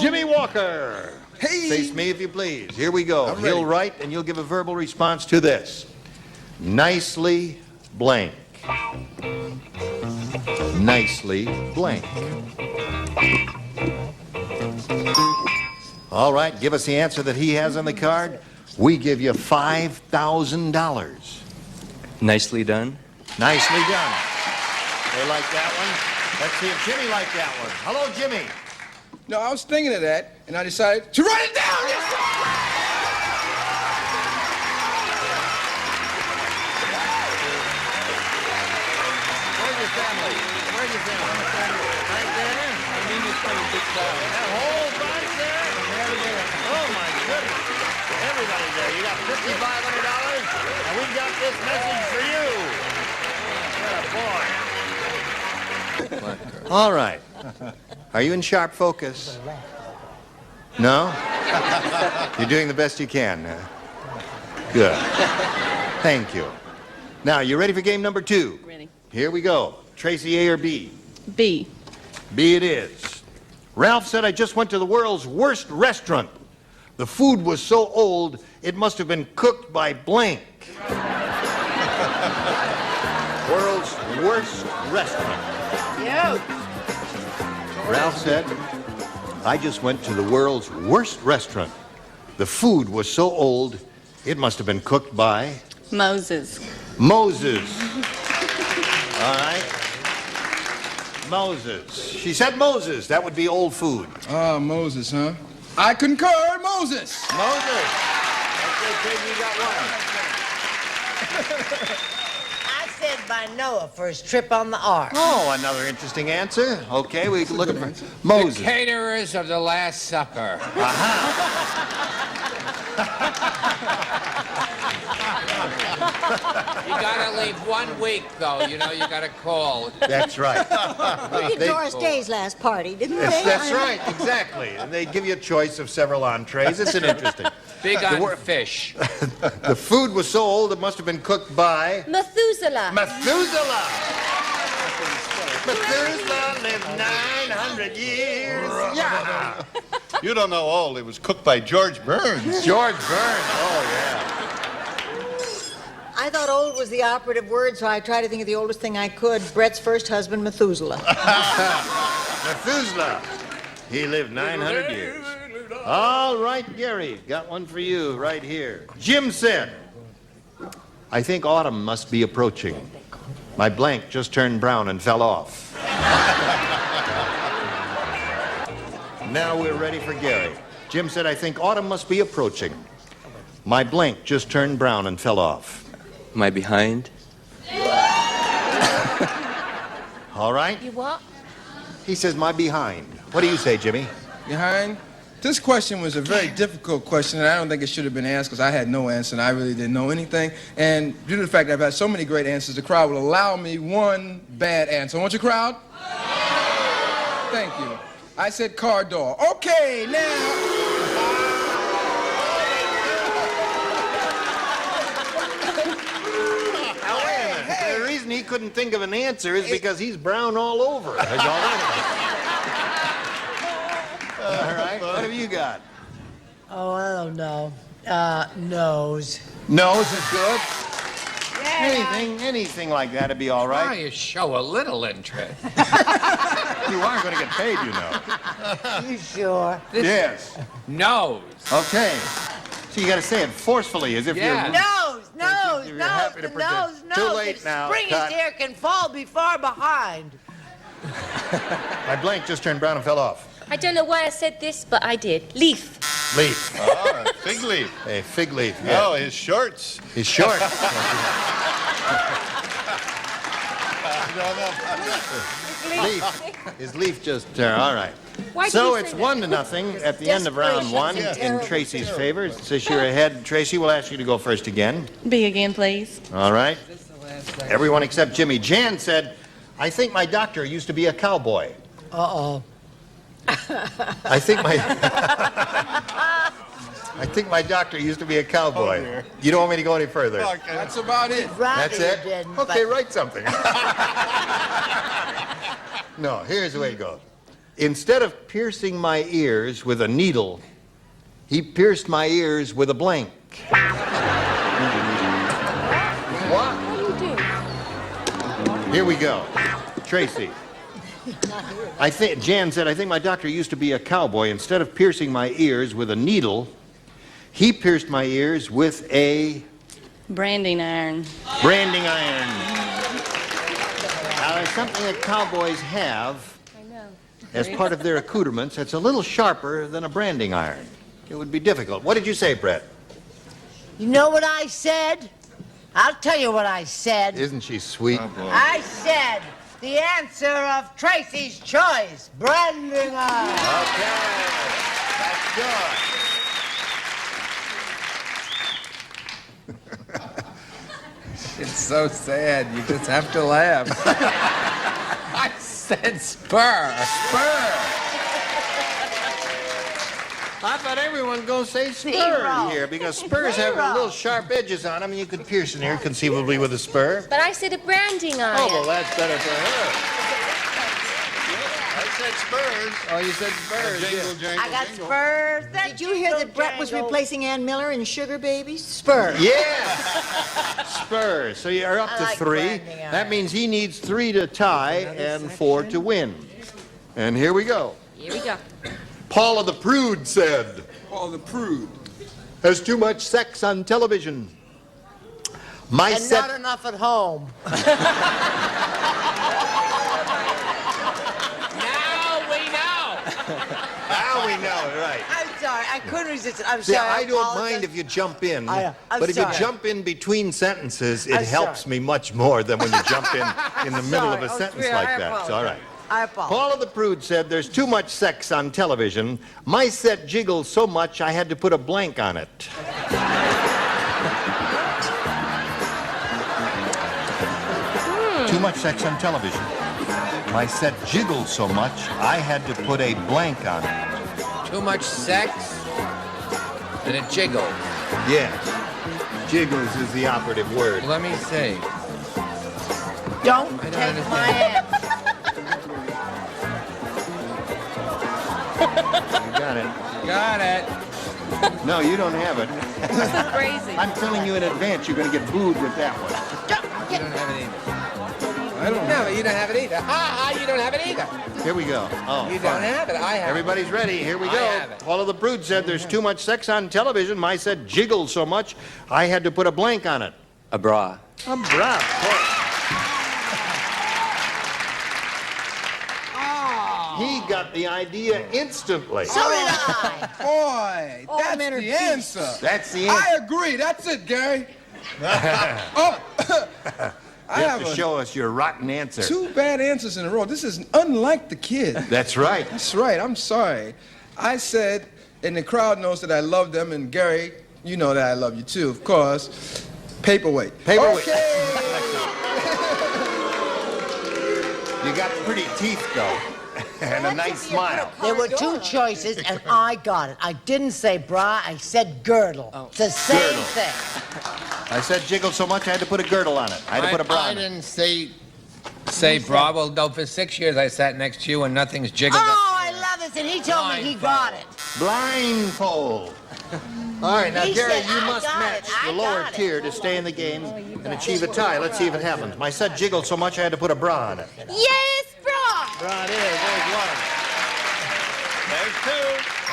Jimmy Walker. Face me if you please. Here we go. He'll write and you'll give a verbal response to this. Nicely blank. Nicely blank. All right, give us the answer that he has on the card. We give you $5,000. Nicely done. Nicely done. They like that one. Let's see if Jimmy liked that one. Hello, Jimmy. No, I was thinking of that, and I decided to write it down. Yes, sir! family? Where's your family? Right there? That whole bunch there? Oh, my goodness. Everybody there. You got $5,500, and we got this message for you. Boy. All right. Are you in sharp focus? No? You're doing the best you can. Good. Thank you. Now, you ready for game number 2? Ready. Here we go. Tracy, A or B? B. B it is. Ralph said, I just went to the world's worst restaurant. The food was so old, it must have been cooked by blank. World's worst restaurant. You. Ralph said, I just went to the world's worst restaurant. The food was so old, it must have been cooked by Moses. Moses. All right. Moses. She said Moses. That would be old food. Moses, huh? I concur, Moses. Moses. Okay, Craig, you got one. I said by Noah for his trip on the ark. Oh, another interesting answer. Okay, we can look at Moses. The caterers of the Last Supper. You gotta leave 1 week, though. You know, you gotta call. That's right. Look at Doris Day's last party, didn't they? That's right, exactly. And they give you a choice of several entrees. It's an interesting. Big on fish. The food was so old it must have been cooked by Methuselah. Methuselah. Methuselah lived 900 years. Yeah. You don't know old. It was cooked by George Burns. George Burns. Oh, yeah. I thought old was the operative word, so I tried to think of the oldest thing I could. Brett's first husband, Methuselah. Methuselah. He lived 900 years. All right, Gary, got one for you right here. Jim said, I think autumn must be approaching. My blank just turned brown and fell off. Now we're ready for Gary. Jim said, I think autumn must be approaching. My blank just turned brown and fell off. Am I behind? All right. You what? He says, my behind. What do you say, Jimmy? Behind? This question was a very difficult question, and I don't think it should have been asked because I had no answer and I really didn't know anything. And due to the fact that I've had so many great answers, the crowd will allow me one bad answer. Won't you, crowd? Thank you. I said car door. Okay, now. The reason he couldn't think of an answer is because he's brown all over. All right. What have you got? Oh, I don't know. Nose. Nose is good. Yeah. Anything like that'd be all right. Why you show a little interest? You aren't going to get paid, you know. You sure? Yes. Nose. Okay. So you got to say it forcefully, as if Yeah. you're. Nose, You're happy to nose. Too late The now. springy Cut. deer can fall be far behind. My blank just turned brown and fell off. I don't know why I said this, but I did. Leaf. Leaf. Ah, fig leaf. A fig leaf. Yeah. Oh, his shorts. He's short. Leaf. His leaf just turned. All right. Why did So you it's say 1-0 at the end of round 1 in Tracy's favor. Since you're ahead, Tracy, we'll ask you to go first again. B again, please. All right. Everyone except Jimmy. Jan said, I think my doctor used to be a cowboy. Uh-oh. I think my doctor used to be a cowboy. Oh, You don't want me to go any further? That's about it. That's it? Okay, write something. No, here's the way it goes. Instead of piercing my ears with a needle, he pierced my ears with a blank. What? What are you doing? Here we go. Tracy. Jan said, I think my doctor used to be a cowboy. Instead of piercing my ears with a needle, he pierced my ears with a Branding iron. branding iron. Now, there's something that cowboys have I know. as part of their accoutrements that's a little sharper than a branding iron. It would be difficult. What did you say, Brett? You know what I said? I'll tell you what I said. Isn't she sweet? I said the answer of Tracy's choice, branding iron. Okay, that's good. It's so sad. You just have to laugh. I said spur. Spur. I thought everyone gonna say spur Zero. here because spurs have little sharp edges on them, and you could pierce an ear conceivably with a spur. But I said a branding iron. Oh, well, that's better for her. I said spurs. Oh, you said spurs. Jingle, jingle, I got jingle. spurs. Did you hear that Brett was replacing Ann Miller in Sugar Babies? Spurs. Yeah, spurs. So you're up to I like 3. branding iron. That means he needs 3 to tie and 4 to win. And here we go. Here we go. Paula the Prude said, Paul the Prude. "There's too much sex on television. My And set." not enough at home. Now we know. Now we know, right. I'm sorry. I couldn't resist it. I'm See, sorry. I don't apologize. mind if you jump in, I'm but if sorry. you jump in between sentences, it I'm helps sorry. me much more than when you jump in the middle of a Sorry. Oh, sentence sweetheart, like I that. It's all right. I apologize. Paula the Prude said, "There's too much sex on television. My set jiggles so much I had to put a blank on it." Too much sex on television. My set jiggles so much I had to put a blank on it. Too much sex, and it jiggles. Yes. Jiggles is the operative word. Let me see. Don't I don't take understand. my hand. You got it. Got it. No, you don't have it. Crazy. I'm telling you in advance, you're going to get booed with that one. You don't have it either. I don't No, you don't have it either. Ha, you don't have it either. Here we go. Oh, You fine. don't have it. I have it. Everybody's ready. Here we I go. have it. Paula the Prude said, "There's too much sex on television. My set jiggled so much, I had to put a blank on it." A bra. A bra, of course. He got the idea instantly. So did I. Boy, Oh, that's men are the beasts. answer. That's the I answer. agree. That's it, Gary. Oh, I You have have to show us your rotten answer. 2 bad answers in a row. This is unlike the kid. That's right. That's right. I'm sorry. I said, and the crowd knows that I love them, and Gary, you know that I love you too, of course. Paperweight. Paperweight. Okay. You got pretty teeth, though, and a nice smile. There were 2 choices, and I got it. I didn't say bra, I said girdle. It's the same Girdle. thing. I said jiggle so much I had to put a girdle on it. I had to put a bra I on it. didn't say bra. Well, no, for 6 years I sat next to you and nothing's jiggled. Oh, I love this, and he told me he got it. Blindfold. All right, now, He Gary, said, you "I must got match it, I the lower got it." tier to stay in the game and achieve a tie. Let's see if it happens. My set jiggled so much I had to put a bra on it. Yes, bra. Bra it is. There's one. There's 2.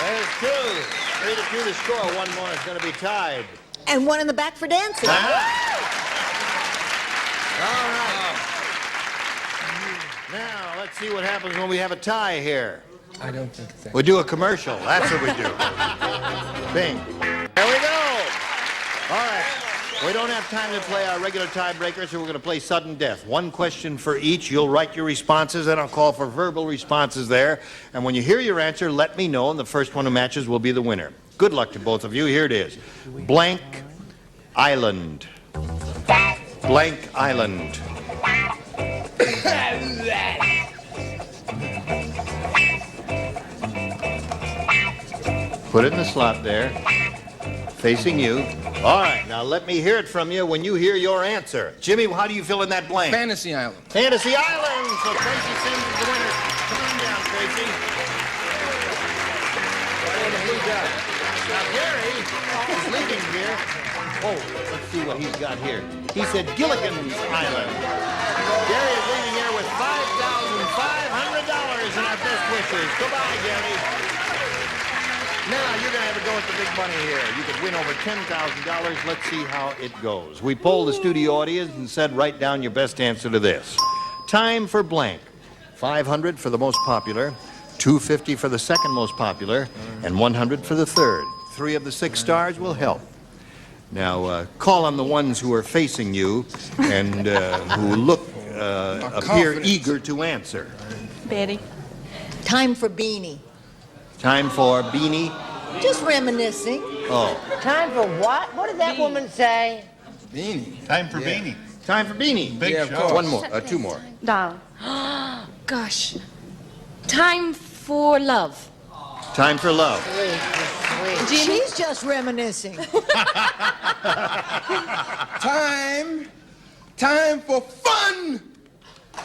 There's 2. 3 to 2 the score. One more is going to be tied. And one in the back for dancing. All right. Now, let's see what happens when we have a tie here. I don't think so. We do a commercial. That's what we do. Bing. There we go. All right. We don't have time to play our regular tiebreaker, so we're going to play sudden death. 1 question for each. You'll write your responses, and I'll call for verbal responses there. And when you hear your answer, let me know, and the first one who matches will be the winner. Good luck to both of you. Here it is. Blank Island. Blank Island. Put it in the slot there, facing you. All right, now let me hear it from you when you hear your answer. Jimmy, how do you fill in that blank? Fantasy Island. Fantasy Island. So Tracy Sims is the winner. Come on down, Tracy. Now, Gary is leaving here. Oh, let's see what he's got here. He said Gilligan's Island. Gary is leaving here with $5,500 in our best wishes. Goodbye, Gary. Now, you're going to have to go with the big money here. You could win over $10,000. Let's see how it goes. We polled the studio audience and said, write down your best answer to this. Time for blank. 500 for the most popular, 250 for the second most popular, and 100 for the third. 3 of the 6 stars will help. Now, call on the ones who are facing you and who look appear eager to answer. Betty. Time for Beanie. Time for Beanie. Just reminiscing. Oh. Time for what? What did that woman say? Beanie. Time for Beanie. Time for Beanie. Big show. One more. Two more. Doll. Gosh. Time for love. Time for love. She's just reminiscing. Time for fun.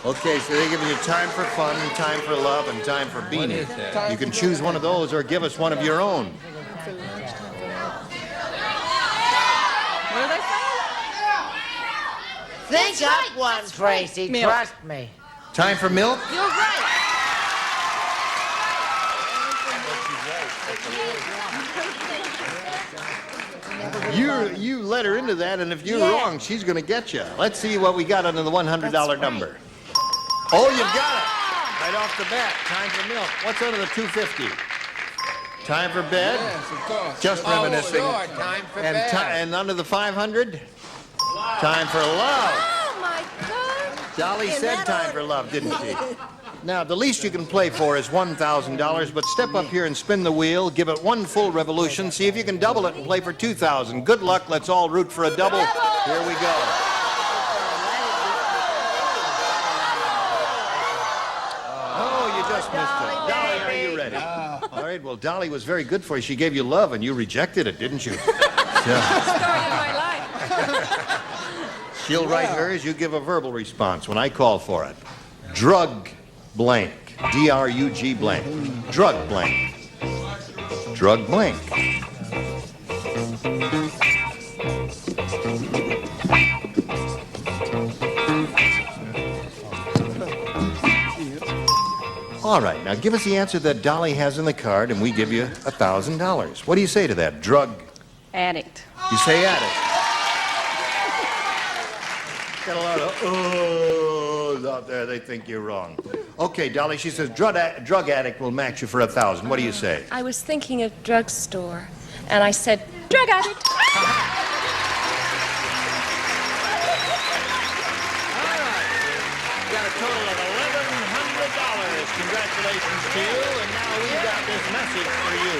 Okay, so they're giving you time for fun, time for love, and time for Beanie. You can choose one of those or give us one of your own. What did they say? Think up one, Tracy. Milk. Trust me. Time for milk? You're right. You let her into that, and if you're wrong, she's going to get you. Let's see what we got under the $100 number. Oh, you've got it. Right off the bat. Time for milk. What's under the $250? Time for bed? Yes, of course. Just reminiscing. Sure, time for And, bed. and under the $500? Time for love. Oh, my God. Dolly said time for love, didn't she? Now, the least you can play for is $1,000, but step up here and spin the wheel, give it one full revolution, see if you can double it and play for $2,000. Good luck. Let's all root for a double. Here we go. Oh, you just missed it. Dolly, are you ready? All right, well, Dolly was very good for you. She gave you love, and you rejected it, didn't you? Story of my life. She'll write hers. You give a verbal response when I call for it. Drug blank. D-R-U-G blank. Drug blank. Drug blank. All right, now give us the answer that Dolly has in the card, and we give you $1,000. What do you say to that? Drug. Addict. You say addict. Got a lot of ohs out there. They think you're wrong. Okay, Dolly, she says drug addict will match you for $1,000. What do you say? I was thinking of drugstore, and I said, drug addict. Got a total of $1,100. Congratulations to you, and now we've got this message for you.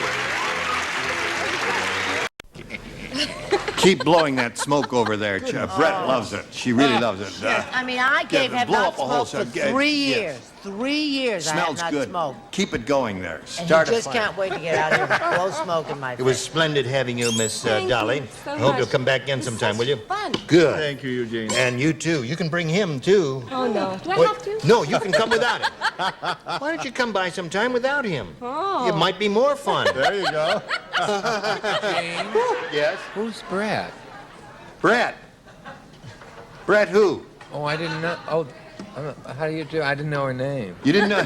Keep blowing that smoke over there. Brett loves it. She really loves it. I mean, I have blow not up a whole smoked for shot. 3 Yes. years. 3 years I have Smells not good. smoked. Keep it going there. And Start you a just fire. can't wait to get out here and blow smoke in my face. It was splendid having you, Miss Dolly. you so I hope much. you'll come back again sometime, will you? Fun. Good. Thank you, Eugene. And you too. You can bring him too. Oh, no. Do I Wait, have to? No, you can come without him. Why don't you come by sometime without him? Oh. It might be more fun. There you go. Yes? Who's Brad? Brett. Brett who? Oh, I didn't know. Oh, how do you do? I didn't know her name. You didn't know?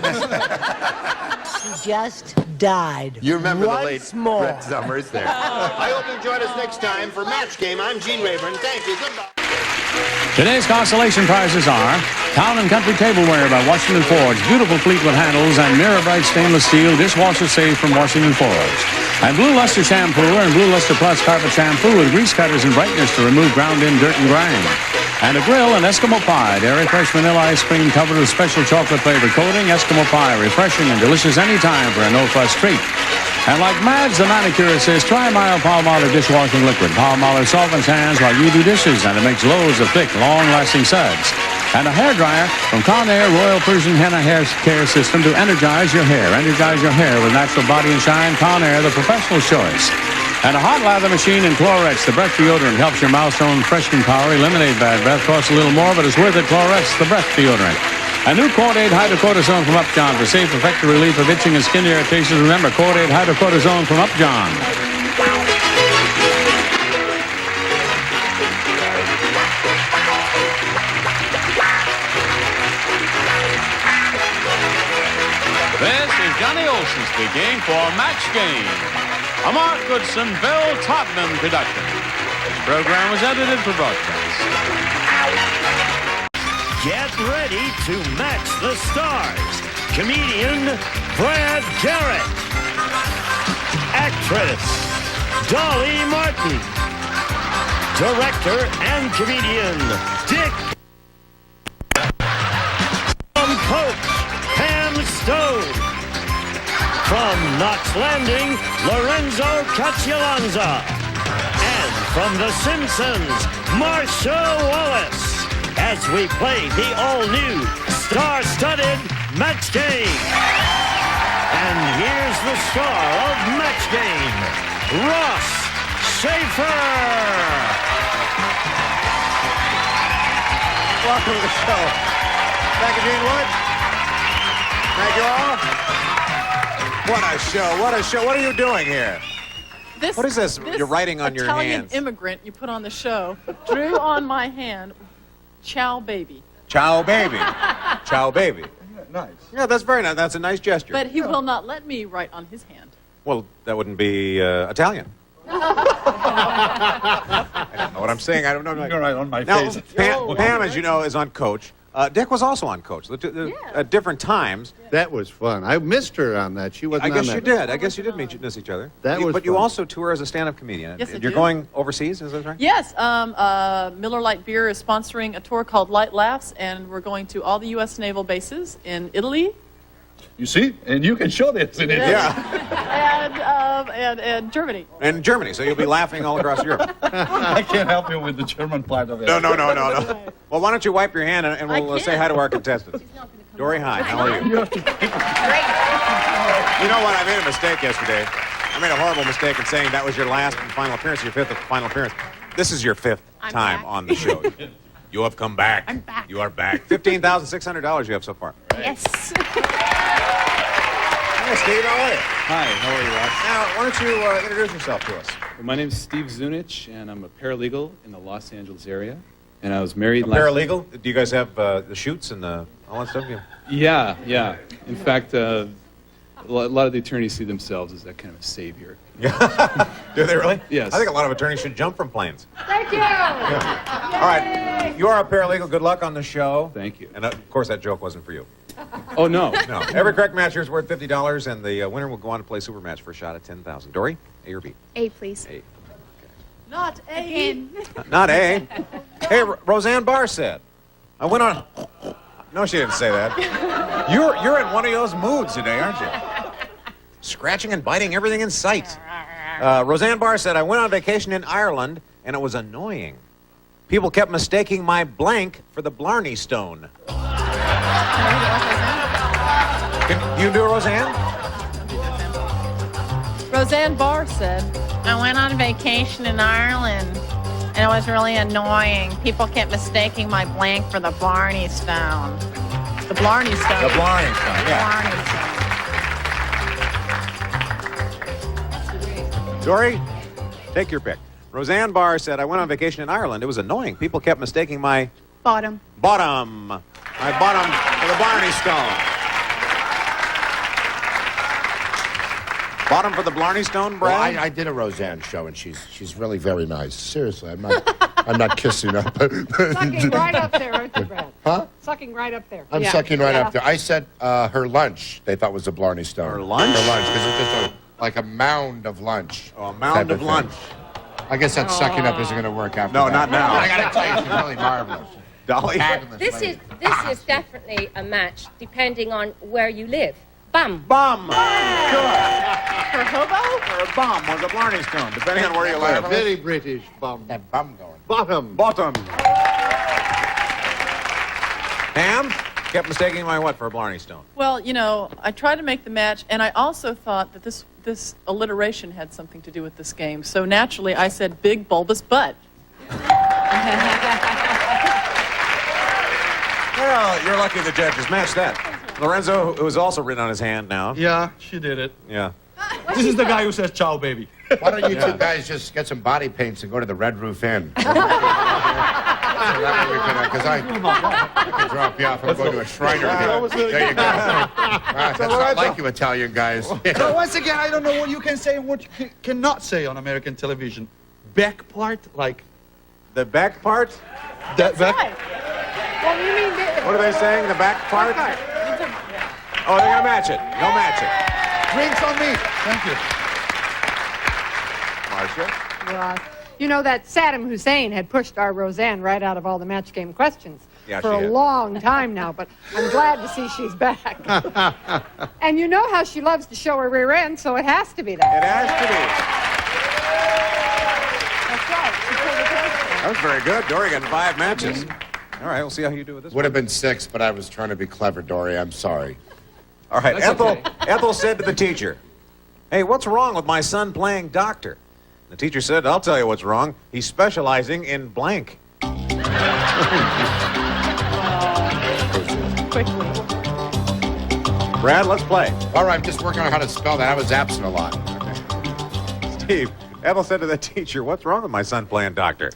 She just died. You remember Once the late more. Brett Summers there. I hope you join us next time for Match Game. I'm Gene Rayburn. Thank you. Goodbye. Today's consolation prizes are Town & Country Tableware by Washington Forge, beautiful Fleetwood handles, and Mirror Bright stainless steel dishwasher safe from Washington Forge. And Blue Luster Shampoo and Blue Luster Plus Carpet Shampoo with grease cutters and brightness to remove ground-in dirt and grime. And a grill and Eskimo Pie, dairy fresh vanilla ice cream covered with special chocolate flavored coating. Eskimo Pie, refreshing and delicious anytime for a no-fuss treat. And like Mads, the manicure says, try Mild Palmolive dishwashing liquid. Palmolive softens hands while you do dishes, and it makes loads of thick, long-lasting suds. And a hairdryer from Conair Royal Persian Henna Hair Care System to energize your hair. Energize your hair with natural body and shine. Conair, the professional's choice. And a hot lather machine in Clorets, the breath deodorant, helps your milestone freshening power eliminate bad breath. Costs a little more, but it's worth it. Clorets, the breath deodorant. A new Cordate Hydrocortisone from Upjohn for safe, effective relief of itching and skin irritations. Remember, Cordate Hydrocortisone from Upjohn. This is Johnny Olson speaking for Match Game, a Mark Goodson, Bill Todman production. This program was edited for broadcast. Get ready to match the stars. Comedian Brad Garrett. Actress Dolly Martin. Director and comedian Dick From Knots Landing, Lorenzo Caccialanza. And from The Simpsons, Marsha Wallace. As we play the all-new, star-studded Match Game. And here's the star of Match Game, Ross Schaefer. Welcome to the show. Thank you, Gene Wood. Thank you all. What a show. What a show. What are you doing here? What is this you're writing on your Italian hands? immigrant you put on the show drew on my hand, Ciao Baby. Ciao, baby. Ciao, baby. Nice. Yeah, that's very nice. That's a nice gesture. But he will not let me write on his hand. Well, that wouldn't be Italian. I don't know what I'm saying. I don't know. You're right on my Now, face. Pam, as you know, is on Coach. Dick was also on Coach at different times. That was fun. I missed her on that. She wasn't I guess on you that. did. I guess you did miss each other. That was But you fun. also tour as a stand-up comedian. Yes, I You're do. going overseas, is that right? Yes, Miller Lite Beer is sponsoring a tour called Light Laughs, and we're going to all the U.S. naval bases in Italy. You see? And you can show this in Italy. And Germany. In Germany, so you'll be laughing all across Europe. I can't help you with the German part of it. No. Well, why don't you wipe your hand and we'll say hi to our contestants. Dory, hi. How are you? You have to You know what? I made a mistake yesterday. I made a horrible mistake in saying that was your last and final appearance, your fifth final appearance. This is your fifth time on the show. You have come back. I'm back. You are back. $15,600 you have so far. Yes. Hey, Steve, how are you? Hi, how are you, Ross? Now, why don't you introduce yourself to us? Well, my name's Steve Zunich, and I'm a paralegal in the Los Angeles area. And I was married A paralegal? Do you guys have the shoots and all that stuff? Yeah. In fact, a lot of the attorneys see themselves as that kind of a savior. Do they really? Yes. I think a lot of attorneys should jump from planes. Thank you. All right. You are a paralegal. Good luck on the show. Thank you. And, of course, that joke wasn't for you. Oh, no. No. Every correct match here is worth $50, and the winner will go on to play Super Match for a shot at $10,000. Dory, A or B? A, please. A. Not again. Not A. Hey, Roseanne Barr said, I went on... No, she didn't say that. You're in one of those moods today, aren't you? Scratching and biting everything in sight. Roseanne Barr said, I went on vacation in Ireland, and it was annoying. People kept mistaking my blank for the Blarney Stone. Can you do it, Roseanne? Roseanne Barr said, I went on vacation in Ireland, and it was really annoying. People kept mistaking my blank for the Blarney Stone. the Blarney Stone. The Blarney Stone, yeah. Dory, take your pick. Roseanne Barr said, I went on vacation in Ireland. It was annoying. People kept mistaking my... Bottom. Bottom. My bottom for the Blarney Stone. Bottom for the Blarney Stone, Brad? Well, I did a Roseanne show, and she's really very nice. Seriously, I'm not kissing up. Sucking right up there, aren't you, Brad? Huh? Sucking right up there. I'm sucking right up there. I said her lunch, they thought was the Blarney Stone. Her lunch? Her lunch, because it's just like a mound of lunch. Oh, a mound of lunch. I guess that sucking up isn't going to work out. No, not now. I got to tell you, she's really marvelous. Dolly? This is definitely a match depending on where you live. Bum. Bum. Sure. For hobo? Or a bum or the Blarney Stone, depending on where you live. Very British bum. That bum going. Bottom. Bottom. Pam kept mistaking my what for a Blarney Stone? Well, you know, I tried to make the match, and I also thought that this alliteration had something to do with this game. So naturally, I said big bulbous butt. Well, you're lucky the judges matched that. Lorenzo, it was also written on his hand now. Yeah, she did it. Yeah. This is the guy who says ciao, baby. Why don't you two guys just get some body paints and go to the Red Roof Inn? Because I can drop you off and go to a Shriner. That was really There you good. go. That's not like you Italian guys. So once again, I don't know what you can say and what you cannot say on American television. Back part, like... The back part? That back... Well, you mean What are they saying? The back part? Oh, they're going to match it. They'll match it. Drinks on me. Thank you. Marcia? You know that Saddam Hussein had pushed our Roseanne right out of all the match game questions. Yeah, for she a has. long time now, but I'm glad to see she's back. And you know how she loves to show her rear end, so it has to be that. It has to be. That's right. She pulled it together. That was very good. Dory got 5 matches. All right, we'll see how you do with this Would have been 6, but I was trying to be clever, Dory. I'm sorry. All right, That's Ethel, okay. Ethel said to the teacher, "Hey, what's wrong with my son playing doctor?" The teacher said, "I'll tell you what's wrong. He's specializing in blank." Quickly. Brad, let's play. All right, I'm just working on how to spell that. I was absent a lot. Steve, Ethel said to the teacher, "What's wrong with my son playing doctor?"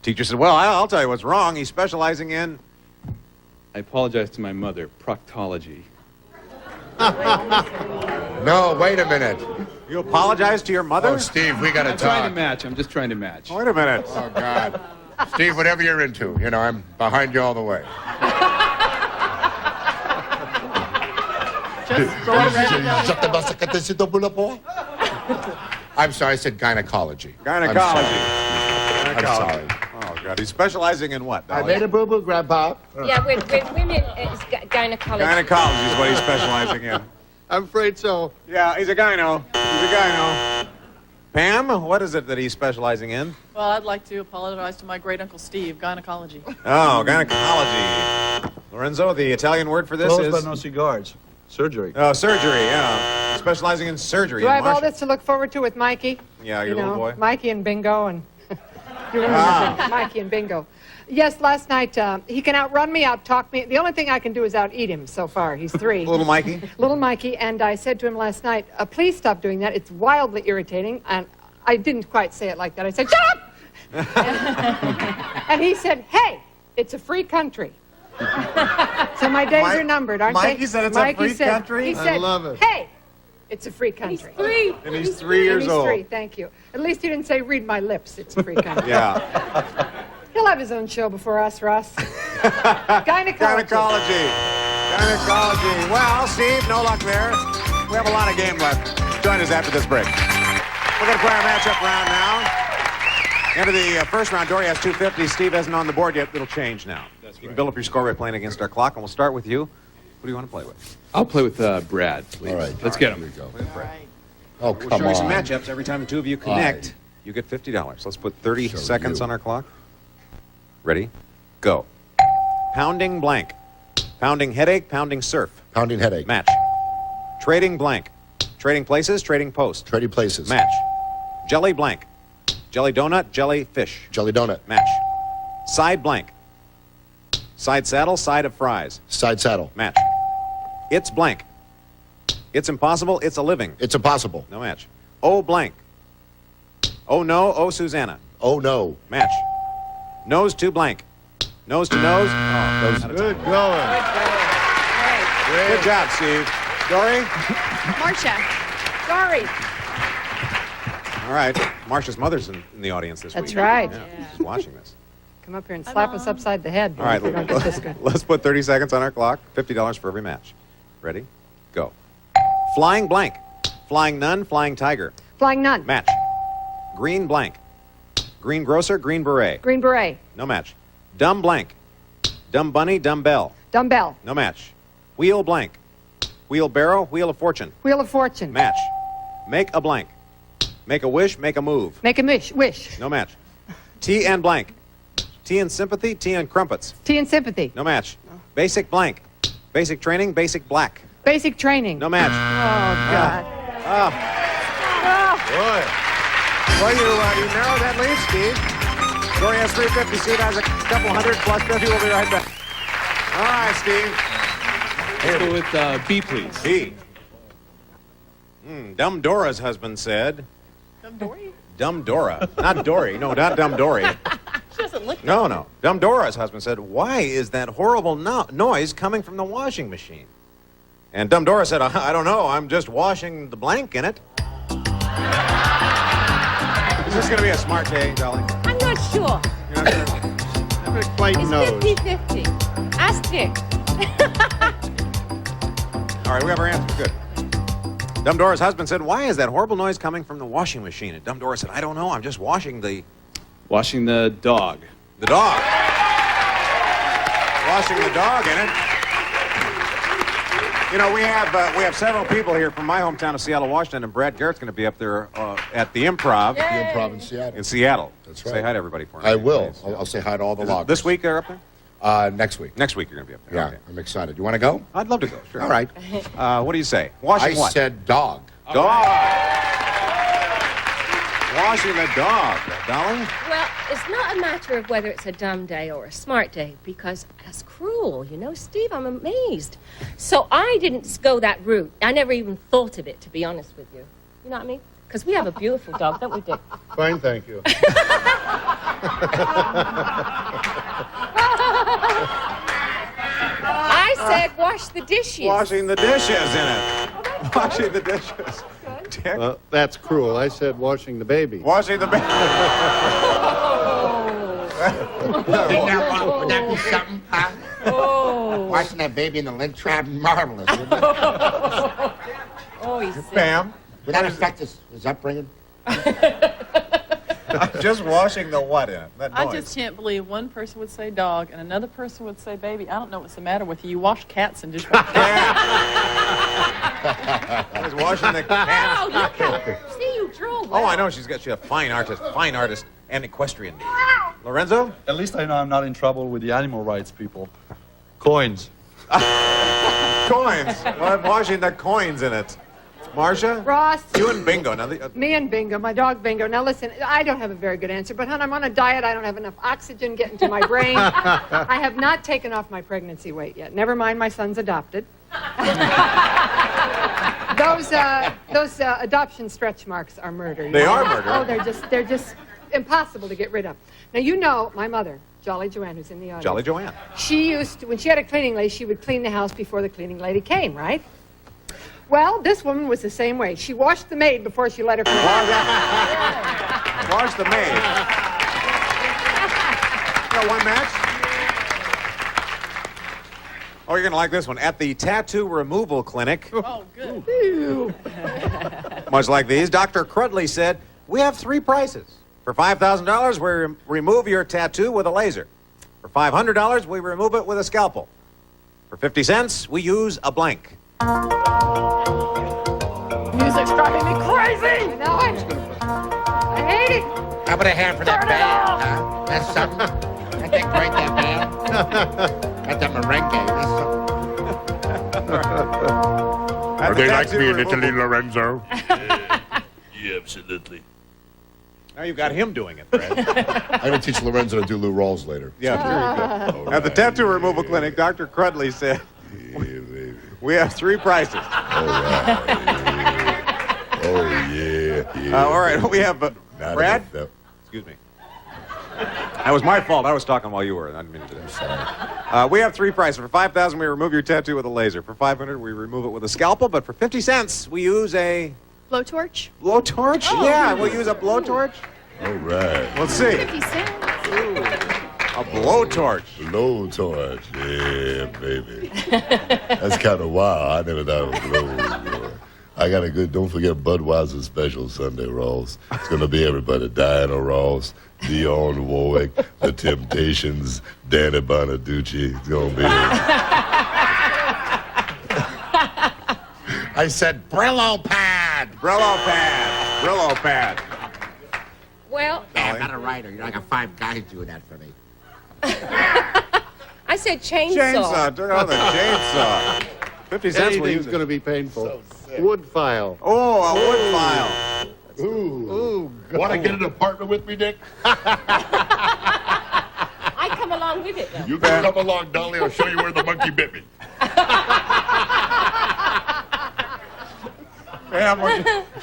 Teacher said, "Well, I'll tell you what's wrong. He's specializing in..." I apologize to my mother. Proctology. No, wait a minute. You apologize to your mother? Oh, Steve, we got to I'm trying to talk. match. I'm just trying to match. Wait a minute. Oh, God. Steve, whatever you're into, you know, I'm behind you all the way. I'm sorry, I said gynecology. Gynecology. I'm sorry. Oh, God. He's specializing in what, I Dolly? made a boo-boo, Grandpa. Yeah, with women, it's gynecology. Gynecology is what he's specializing in. I'm afraid so. Yeah, he's a gyno. He's a gyno. Pam, what is it that he's specializing in? Well, I'd like to apologize to my great uncle Steve, gynecology. Oh, gynecology. Lorenzo, the Italian word for this Closed but is... no cigars. Surgery. Oh, surgery, yeah. Specializing in surgery. Do I in have all Marshall. this to look forward to with Mikey? Yeah, your You little know, boy. Mikey and Bingo and... You remember Mikey and Bingo. Yes, last night, he can outrun me, outtalk me. The only thing I can do is out-eat him so far. He's 3. Little Mikey? Little Mikey, and I said to him last night, please stop doing that. It's wildly irritating. And I didn't quite say it like that. I said, shut up! And he said, hey, it's a free country. So my days are numbered, aren't they? Mikey said it's a free country? He I said, love it. hey, it's a free country. He's 3. And he's 3 years He's old. 3, thank you. At least he didn't say, read my lips, it's a free country. Yeah. He'll have his own show before us, Russ. Gynecology. Gynecology. Gynecology. Well, Steve, no luck there. We have a lot of game left. Join us after this break. We're going to play our matchup round now. Into the first round, Dory has 250. Steve hasn't on the board yet. It'll change now. You can build up your score by playing against our clock, and we'll start with you. What do you want to play with? I'll play with Brad, please. All right. Let's get him. Here we go. Play with Brad. Oh, We'll come show you some on. matchups. Every time the two of you connect, you get $50. Let's put 30 seconds on our clock. Ready? Go. Pounding blank. Pounding headache, pounding surf. Pounding headache. Match. Trading blank. Trading places, trading post. Trading places. Match. Jelly blank. Jelly donut, jelly fish. Jelly donut. Match. Side blank. Side saddle, side of fries. Side saddle. Match. It's blank. It's impossible, it's a living. It's impossible. No match. Oh blank. Oh no, oh Susanna. Oh, no. Match. Nose to blank. Nose to nose. Oh, Nose- Good going. Good job, Steve. Dory? Marcia. Sorry. All right. Marcia's mother's in the audience this That's week. right. Yeah, she's watching this. Come up here and slap us upside the head. All right. If we don't get this good. Let's put 30 seconds on our clock. $50 for every match. Ready? Go. Flying blank. Flying nun, flying tiger. Flying nun. Match. Green blank. Green grocer, green beret. Green beret. No match. Dumb blank. Dumb bunny, dumbbell. Dumbbell. No match. Wheel blank. Wheelbarrow, wheel of fortune. Wheel of fortune. Match. Make a blank. Make a wish, make a move. Make a wish. No match. Tea and blank. Tea and sympathy, tea and crumpets. Tea and sympathy. No match. Basic blank. Basic training, basic black. Basic training. No match. Oh, God. Boy. Well, you narrowed that lead, Steve. Dory has 350. Steve has a couple hundred plus 50. We'll be right back. All right, Steve. Let's go with B, please. B. Dumb Dora's husband said. Dumb Dory? Dumb Dora. Not Dory. No, not Dumb Dory. She doesn't look No. Dumb Dora's husband said, why is that horrible noise coming from the washing machine? And Dumb Dora said, I don't know. I'm just washing the blank in it. Is this going to be a smart day, Dolly? I'm not sure. You're not sure? Never quite It's knows. 50-50. Ask Dick. All right, we have our answer. Good. Dumb Dora's husband said, why is that horrible noise coming from the washing machine? And Dumb Dora said, I don't know. I'm just washing the Washing the dog. dog. Washing the dog in it. You know, we have several people here from my hometown of Seattle, Washington, and Brad Garrett's going to be up there at the Improv. The Improv in Seattle. In Seattle. That's right. Say hi to everybody for me. I will. Please. I'll say hi to all the Is it loggers. this week they're up there? Next week. Next week you're going to be up there. Yeah, Okay. I'm excited. You want to go? I'd love to go, sure. All right. What do you say? Washing I what? said dog. Dog. Washing the dog. Dolly? Well, it's not a matter of whether it's a dumb day or a smart day, because that's cruel, you know, Steve. I'm amazed. So I didn't go that route. I never even thought of it, to be honest with you. You know what I mean? Because we have a beautiful dog, don't we, Dick? Fine, thank you. I said wash the dishes. Washing the dishes in it. Washing the dishes. Dick? Well, that's cruel. I said washing the baby. Washing the baby. Would that be something, huh? Oh. Watching that baby in the lint trap, marvelous. Wouldn't it? Oh, he's sick. Pam? Would that affect his upbringing? I'm just washing the what in it? That I noise. just can't believe one person would say dog and another person would say baby. I don't know what's the matter with you. You wash cats and dishwasher. I was washing the cat. Oh, look how, see, you drove. Oh, I know. She's a fine artist, and equestrian. Lorenzo? At least I know I'm not in trouble with the animal rights people. Coins. Coins. Well, I'm washing the coins in it. Marcia? Ross. You and Bingo. Now, Me and Bingo, my dog Bingo. Now listen, I don't have a very good answer, but hon, I'm on a diet. I don't have enough oxygen getting to my brain. I have not taken off my pregnancy weight yet. Never mind, my son's adopted. Those adoption stretch marks are murder. You They know? are murder. Oh, they're just impossible to get rid of. Now you know my mother, Jolly Joanne, who's in the audience. Jolly Joanne. She used to, when she had a cleaning lady, she would clean the house before the cleaning lady came, right? Well, this woman was the same way. She washed the maid before she let her come in. Wash the maid. Got one match? Oh, you're going to like this one. At the tattoo removal clinic, Oh, good. much like these, Dr. Crudley said, we have three prices. For $5,000, we remove your tattoo with a laser. For $500, we remove it with a scalpel. For 50 cents, we use a blank. Music's driving me crazy. No, I hate it. How about a hand for that Turn it band, off. huh? That's something. I think great, that band. Got that merengue. That's something. Are they like me in Italy, Lorenzo? Yeah, absolutely. Now you've got him doing it, Brad. I'm going to teach Lorenzo to do Lou Rolls later. Yeah, very good. At the tattoo removal clinic, Dr. Crudley said, we have three prices. Oh, yeah. All right, we have Brad? enough. Excuse me. That was my fault. I was talking while you were. I didn't mean to do that. We have three prices. For $5,000, we remove your tattoo with a laser. For $500, we remove it with a scalpel. But for 50 cents, we use a Blowtorch? blowtorch. Oh. Yeah, we'll use a blowtorch. All right. Let's see. 50 cents. A blowtorch. Blowtorch. Yeah, baby. That's kind of wild. I never thought it was blowtorch. I got a good, don't forget Budweiser special Sunday, Ross. It's going to be everybody. Diana Ross, Dionne Warwick, The Temptations, Danny Bonaducci. It's going to be... I said Brillo pad. Brillo pad. Brillo pad. Well, Hey, I'm not a writer. You know, I got 5 guys doing that for me. I said chainsaw. Chainsaw. Took out the chainsaw. 50 cents we'll Anything's use going to be painful. Wood file. Oh, a wood file. Ooh. Want to get an apartment with me, Dick? I come along with it, though. You can come along, Dolly. I'll show you where the monkey bit me. Ma'am,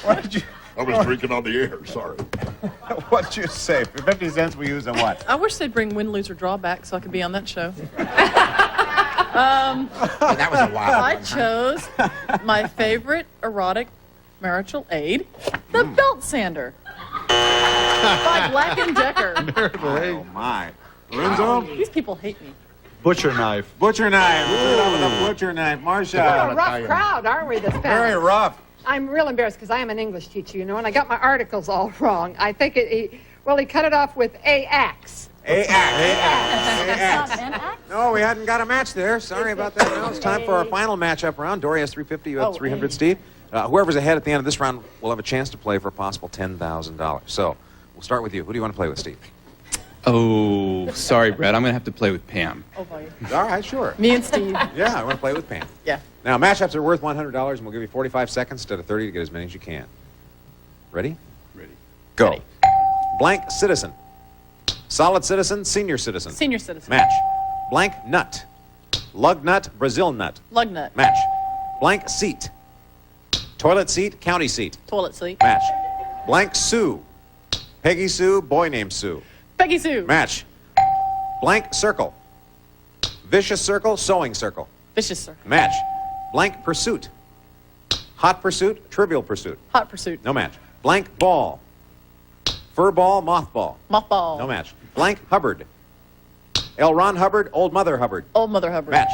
what did you... I was drinking on the air. Sorry. What'd you say? For 50 cents, we use a what? I wish they'd bring win, lose, or draw back so I could be on that show. That was a wild I one, huh? chose my favorite erotic marital aid, the belt sander by Black & Decker. Oh, my. Lorenzo? These people hate me. Butcher knife. Butcher knife. Let's start off with a butcher knife. We're a Marcia. rough crowd, aren't we, this past? Very rough. I'm real embarrassed because I am an English teacher, you know, and I got my articles all wrong. I think he cut it off with A-axe. A-axe. It's not an axe? No, we hadn't got a match there. Sorry about that. Now it's time for our final matchup round. Dory has 350, you have 300, Steve. Whoever's ahead at the end of this round will have a chance to play for a possible $10,000. So we'll start with you. Who do you want to play with, Steve? Oh, sorry, Brett. I'm going to have to play with Pam. Oh, boy. All right, sure. Me and Steve. Yeah, I want to play with Pam. Yeah. Now, matchups are worth $100, and we'll give you 45 seconds instead of 30 to get as many as you can. Ready? Ready. Go. Ready. Blank citizen. Solid citizen, senior citizen. Senior citizen. Match. Blank nut. Lug nut, Brazil nut. Lug nut. Match. Blank seat. Toilet seat, county seat. Toilet seat. Match. Blank Sue. Peggy Sue, boy named Sue. Peggy Sue. Match. Blank circle. Vicious circle, sewing circle. Vicious circle. Match. Blank pursuit. Hot pursuit, trivial pursuit. Hot pursuit. No match. Blank ball. Fur ball, mothball. Mothball. No match. Blank Hubbard. L. Ron Hubbard, Old Mother Hubbard. Old Mother Hubbard. Match.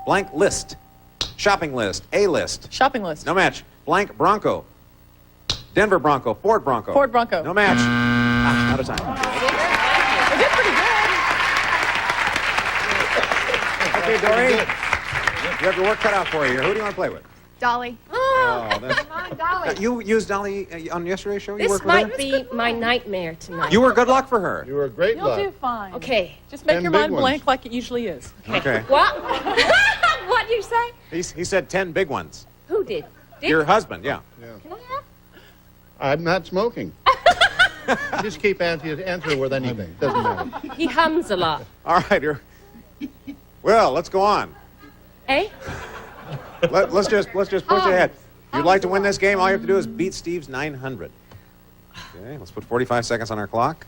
Blank list. Shopping list. A list. Shopping list. No match. Blank Bronco. Denver Bronco. Ford Bronco. Ford Bronco. No match. Out of time. We did pretty good. Okay, Dory. You have your work cut out for you here. Who do you want to play with? Dolly. Oh, that's... Come on, Dolly. You used Dolly on yesterday's show? You This worked with her? might be my nightmare tonight. You were good luck for her. You were great You'll luck. do fine. Okay. Just make 10 your big mind ones. blank like it usually is. Okay. What? What'd you say? He said 10 big ones. Who did? Dick? Your husband, yeah. Can I have? I'm not smoking. Just keep answer with anything. Doesn't matter. He hums a lot. All right. Well, let's go on. Eh? Let's just push ahead. If you'd like to win this game, all you have to do is beat Steve's 900. Okay, let's put 45 seconds on our clock.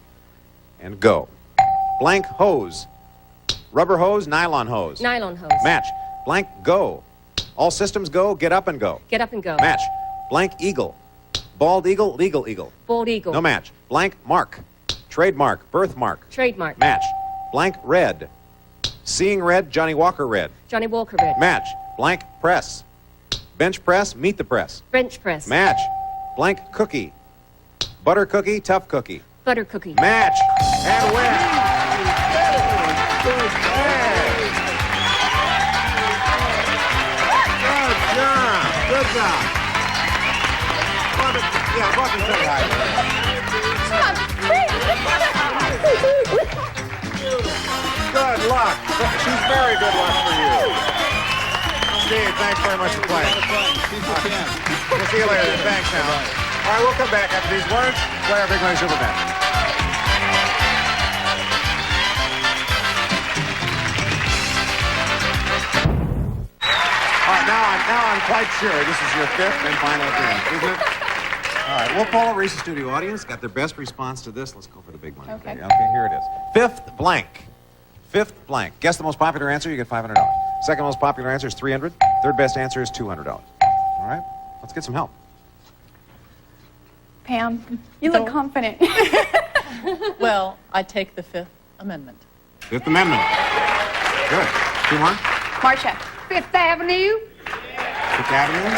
And go. Blank hose. Rubber hose, nylon hose. Nylon hose. Match. Blank go. All systems go, get up and go. Get up and go. Match. Blank eagle. Bald eagle, legal eagle. Bald eagle. No match. Blank mark. Trademark, birthmark. Trademark. Match. Blank red. Seeing red, Johnny Walker red. Johnny Walker red. Match. Blank press. Bench press, meet the press. Bench press. Match. Blank cookie. Butter cookie, tough cookie. Butter cookie. Match. And win. Good job. Yeah, Bobby said hi. Good luck. She's very good luck for you. Steve, thanks very much for playing. We'll see you later. Thanks now. All right, we'll come back after these words. Play our Big Money Superman. All right, now I'm quite sure this is your fifth and final game, isn't it? All right, we'll poll a Reese's studio audience. Got their best response to this. Let's go for the big money. Okay. Okay, here it is. Fifth blank. Fifth blank. Guess the most popular answer, you get $500. Second most popular answer is $300. Third best answer is $200. All right, let's get some help. Pam, you look confident. Well, I take the Fifth Amendment. Fifth Amendment. Good. Two more. Marcia. Fifth Avenue. Fifth Avenue.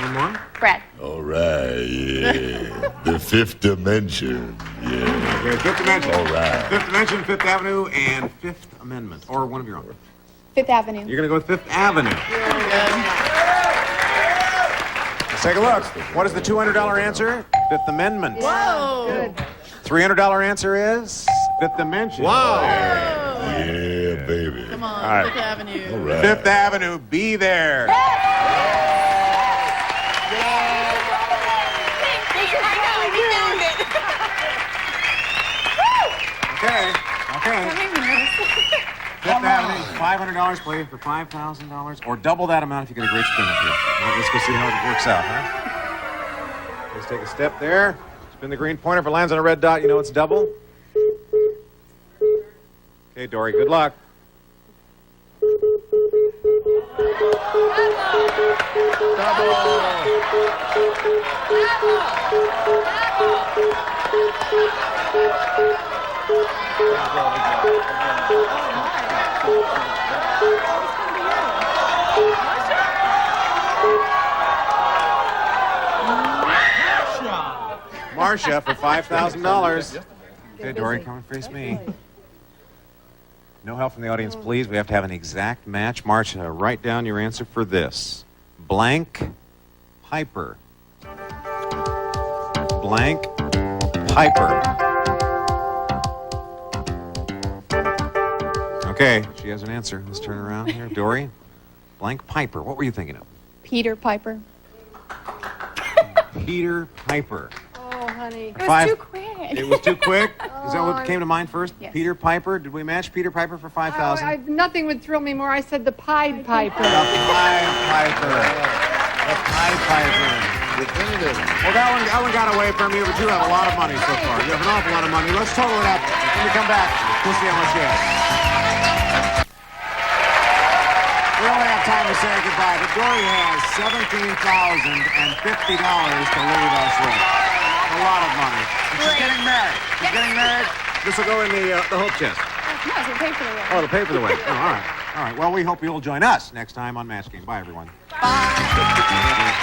One more. Brad. All right, yeah. The fifth dimension. Yeah. Okay, Fifth Dimension. All right. Fifth Dimension, Fifth Avenue, and Fifth Amendment. Or one of your own. Fifth Avenue. You're going to go with Fifth Avenue. Let's take a look. What is the $200 answer? Fifth Amendment. Whoa. $300 answer is Fifth Dimension. Wow. Yeah, baby. Come on, All right. Fifth Avenue. All right. Fifth Avenue, be there. Okay. Fifth Avenue, $500, play for $5,000, or double that amount if you get a great spin up here. Well, let's go see how it works out, huh? Let's take a step there. Spin the green pointer. If it lands on a red dot, you know it's double. Okay, Dory, good luck. Marcia for $5,000. Okay, Dory, come and face me. No help from the audience, please. We have to have an exact match. March, write down your answer for this. Blank Piper. Blank Piper. Okay, she has an answer. Let's turn around here. Dory, Blank Piper. What were you thinking of? Peter Piper. Peter Piper. Oh, honey. It was too quick. It was too quick? Is that what Oh, came to mind first? Yes. Peter Piper? Did we match Peter Piper for 5,000? Nothing would thrill me more. I said the Pied Piper. The Pied Piper. The Pied Piper. Definitive. Well, that one got away from you, but you have a lot of money so far. You have an awful lot of money. Let's total it up. When we come back, we'll see how much you have. We only have time to say goodbye, but Dory has $17,050 to leave us with. A lot of money. And she's getting married. She's getting married. This will go in the hope chest. No, it'll pay for the wedding. Oh, it'll pay for the wedding. Oh, all right. All right. Well, we hope you'll join us next time on Match Game. Bye, everyone.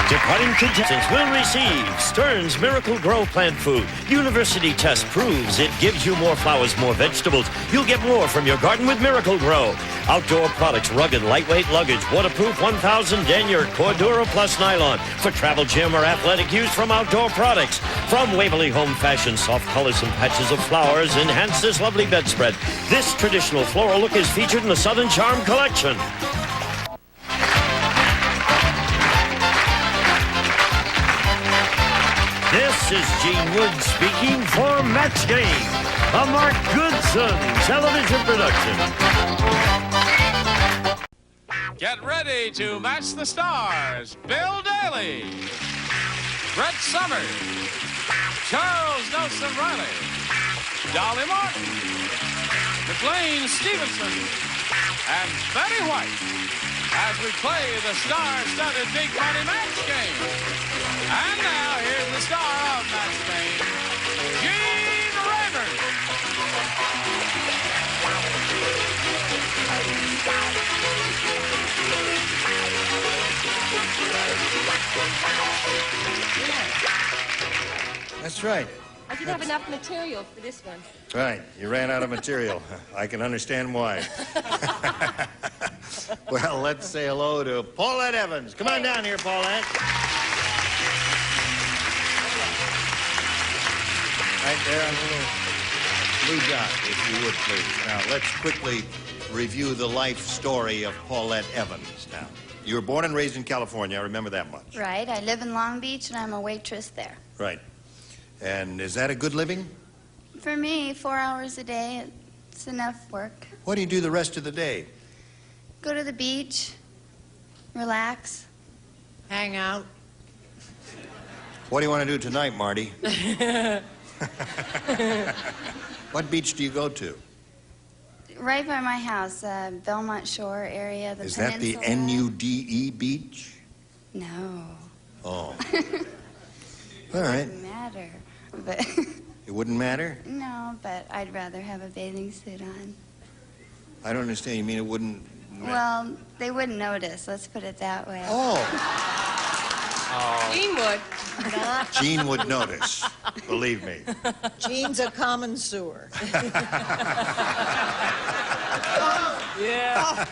Departing contestants will receive Stern's Miracle Grow plant food. University test proves it gives you more flowers, more vegetables. You'll get more from your garden with Miracle Grow. Outdoor products, rugged, lightweight luggage, waterproof 1000 denier, Cordura Plus nylon for travel, gym, or athletic use from Outdoor Products. From Waverly Home Fashion, soft colors and patches of flowers enhance this lovely bedspread. This traditional floral look is featured in the Southern Charm collection. This is Gene Wood speaking for Match Game, a Mark Goodson television production. Get ready to match the stars. Bill Daly, Brett Summers, Charles Nelson Riley, Dolly Martin, McLean Stevenson, and Betty White as we play the star-studded Big Money Match Game. And now, here's the star of Match Game, Gene Rayburn. That's right. I didn't have enough material for this one. Right. You ran out of material. I can understand why. Well, let's say hello to Paulette Evans. Come on down here, Paulette. Right there on the little blue dot, if you would, please. Now, let's quickly review the life story of Paulette Evans. Now, you were born and raised in California. I remember that much. Right. I live in Long Beach, and I'm a waitress there. Right. And is that a good living? For me, 4 hours a day, it's enough work. What do you do the rest of the day? Go to the beach, relax. Hang out. What do you want to do tonight, Marty? What beach do you go to? Right by my house, Belmont Shore area, the Is that the peninsula. N-U-D-E beach? No. Oh. All right. Doesn't matter. But It wouldn't matter? no, but I'd rather have a bathing suit on. I don't understand. You mean it wouldn't... Well, they wouldn't notice. Let's put it that way. Oh. Gene would. Gene would notice. Believe me. Gene's a common sewer. Yeah.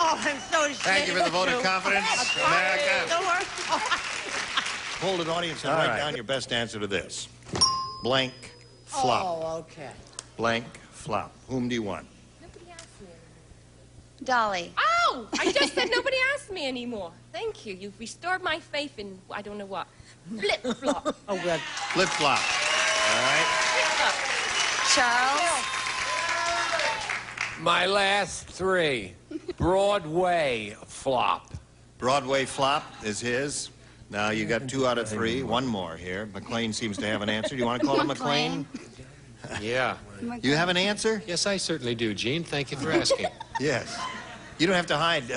Oh, I'm so ashamed. Thank you for the vote of confidence, America. Don't worry. Hold an audience and All write right. down your best answer to this. Blank flop. Oh, okay. Blank flop. Whom do you want? Dolly. Oh, I just said nobody asked me anymore. Thank you. You've restored my faith in I don't know what. Flip-flop. Oh, good. Flip flop. All right. Charles. My last three. Broadway flop. Broadway flop is his. Now you got 2 out of 3. One more here. McLean seems to have an answer. Do you want to call him McLean? Yeah. You have an answer? Yes, I certainly do, Gene. Thank you for asking. Yes. You don't have to hide,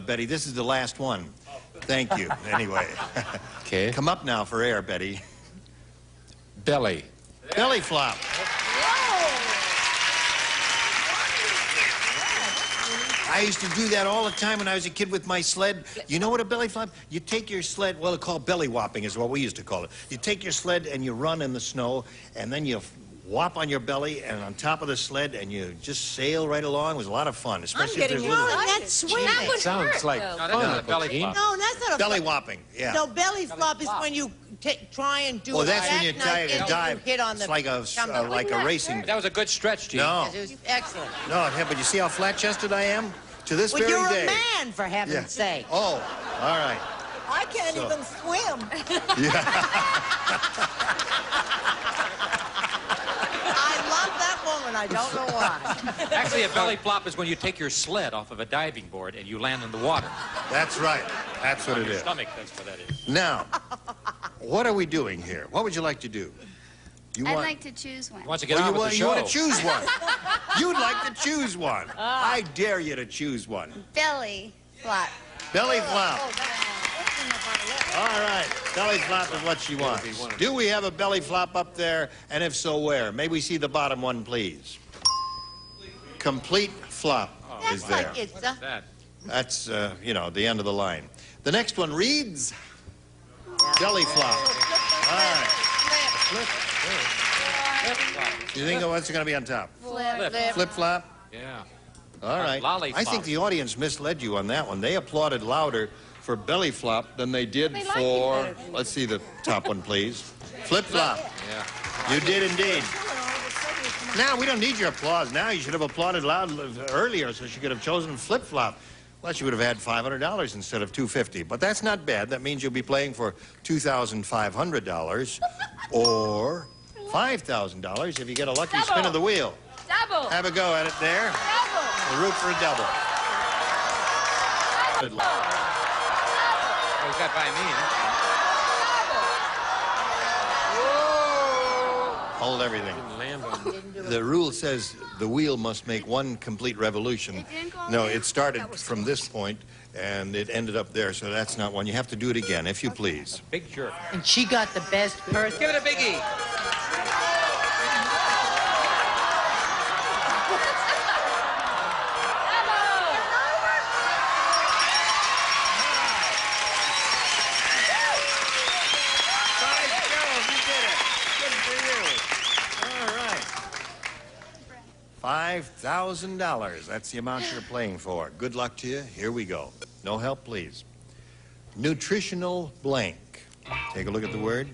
Betty. This is the last one. Thank you. Anyway. Okay. Come up now for air, Betty. Belly. Belly flop. I used to do that all the time when I was a kid with my sled. You know what a belly flop? You take your sled, well, it's called belly whopping is what we used to call it. You take your sled and you run in the snow, and then you whop on your belly and on top of the sled, and you just sail right along. It was a lot of fun, especially if there's little... That's swimming. That would Sounds hurt, like though. No, that's not a belly flop. No, that's not a belly whopping. Yeah. No, belly flop is when you try and do Well, a that's when you jackknife and dive. you hit on It's the like a racing. That was a good stretch, Gene. No, It was excellent. no, yeah, but you see how flat-chested I am? To this Well, very you're day. a man, for heaven's Yeah. sake. Oh, all right. I can't So- even swim. I love that woman. I don't know why. Actually, a belly flop is when you take your sled off of a diving board and you land in the water. That's right. That's what On it your is. stomach, that's what that is. Now, what are we doing here? What would you like to do? You I'd like to choose one. He wants to get on with the you show. want to choose one. You'd like to choose one. I dare you to choose one. Belly flop. Belly flop. All right. Belly flop is what she wants. Do we have a belly flop up there? And if so, where? May we see the bottom one, please? Complete flop is That's there. like it's a... That. That's, you know, the end of the line. The next one reads belly flop. All right. You think what's going to be on top? Flip. Flip flop? Yeah. All right. Lolly I think flop. the audience misled you on that one. They applauded louder for belly flop than they did for, let's see the top one, please. Flip flop. Yeah. You did indeed. Now, we don't need your applause now. You should have applauded loud earlier, so she could have chosen flip flop. Well, she would have had $500 instead of $250. But that's not bad. That means you'll be playing for $2,500 or $5,000 if you get a lucky spin of the wheel. Double. Have a go at it there. Double. A root for a double. Well, he's got by me. Hold everything. The rule says the wheel must make one complete revolution. No, it started from this point and it ended up there, so that's not one. You have to do it again, if you please. Big jerk. And she got the best person. Give it a biggie. $5,000. That's the amount you're playing for. Good luck to you. Here we go. No help, please. Nutritional blank. Take a look at the word.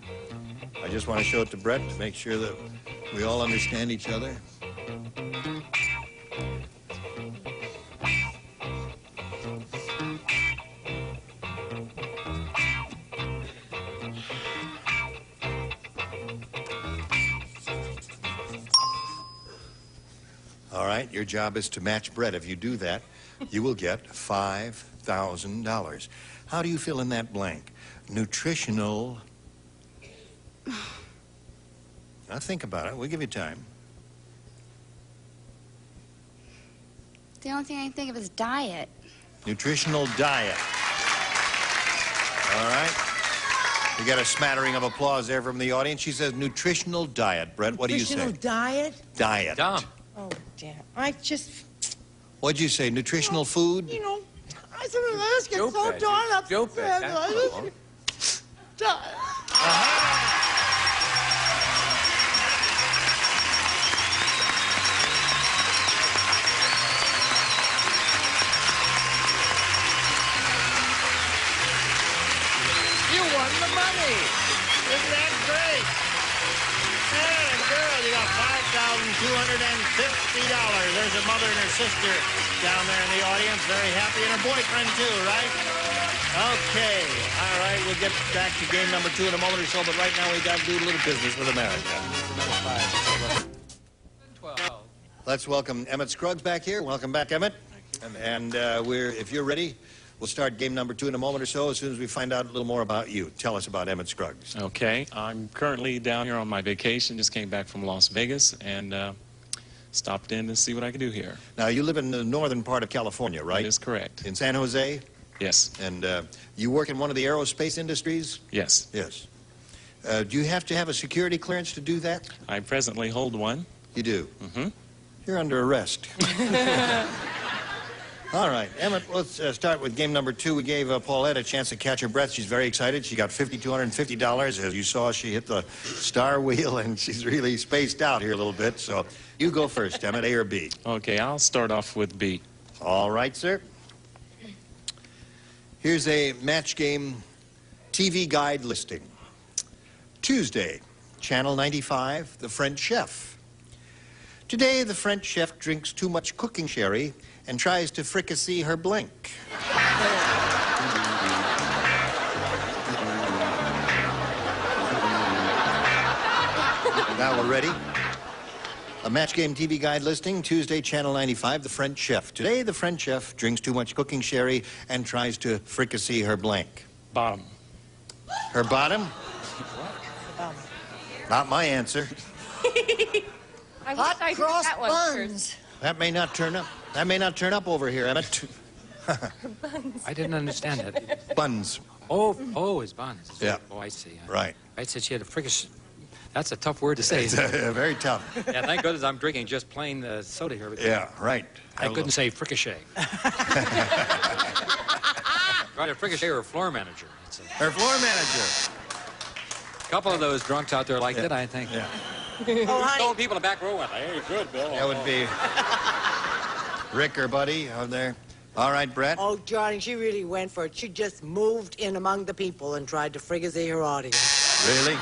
I just want to show it to Brett to make sure that we all understand each other. All right, your job is to match Brett. If you do that, you will get $5,000. How do you fill in that blank? Nutritional. Now think about it. We'll give you time. The only thing I can think of is diet. Nutritional diet. All right. We got a smattering of applause there from the audience. She says nutritional diet. Brett, what do you say? Nutritional diet? Diet. Dumb. Oh, damn. I just, What'd you say? Nutritional food? you know, I sometimes get so Stupid. darn upset. Stupid. That's I just- You won the money. Isn't that great? And girl, you got $5,250. There's her mother and her sister down there in the audience, very happy, and her boyfriend too, right? Okay, all right, we'll get back to game number 2 in a moment or so, but right now we got to do a little business with America. Let's welcome Emmett Scruggs back here. Welcome back, Emmett. And if you're ready, we'll start game number 2 in a moment or so as soon as we find out a little more about you. Tell us about Emmett Scruggs. Okay, I'm currently down here on my vacation. Just came back from Las Vegas and stopped in to see what I could do here. Now, you live in the northern part of California, right? That is correct. In San Jose? Yes. And you work in one of the aerospace industries? Yes. Yes. Do you have to have a security clearance to do that? I presently hold one. You do? Mm-hmm. You're under arrest. All right, Emmett, let's start with game number 2. We gave Paulette a chance to catch her breath. She's very excited. She got $5,250. As you saw, she hit the star wheel, and she's really spaced out here a little bit. So you go first, Emmett, A or B? Okay, I'll start off with B. All right, sir. Here's a match game TV guide listing. Tuesday, Channel 95, The French Chef. Today, the French chef drinks too much cooking sherry and tries to fricassee her blank. Now we're ready. A match game TV guide listing, Tuesday, Channel 95, The French Chef. Today, the French chef drinks too much cooking sherry and tries to fricassee her blank. Bottom. Her bottom? Not my answer. I wish I'd heard that one first. That may not turn up. That may not turn up over here, Emmett. I didn't understand it. Buns. Oh, it's buns. Yeah. Oh, I see. Right. I said she had a frickish. That's a tough word to say. It's very tough. Yeah, thank goodness I'm drinking just plain soda here. Yeah, right. I couldn't say fricashay. Right, a fricashay or a floor manager. Her floor manager. A couple of those drunks out there liked it, I think. Yeah. Oh, honey. Old people in the back row went, hey, good, Bill. That would be Rick or Buddy out there. All right, Brett. Oh, Johnny, she really went for it. She just moved in among the people and tried to fricassee her audience. Really?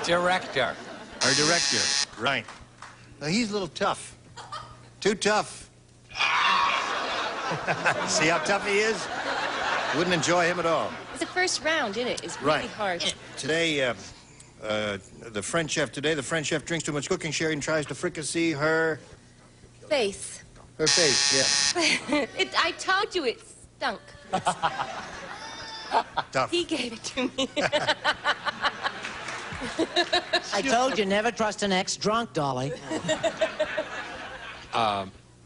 Director. Our director. Right. Now, he's a little tough. Too tough. See how tough he is? Wouldn't enjoy him at all. It's the first round, isn't it? It's really Right. hard. Today, the French chef drinks too much cooking sherry and tries to fricassee her Face. face, yeah. I told you it stunk. Tough. He gave it to me. I told you, never trust an ex-drunk, Dolly.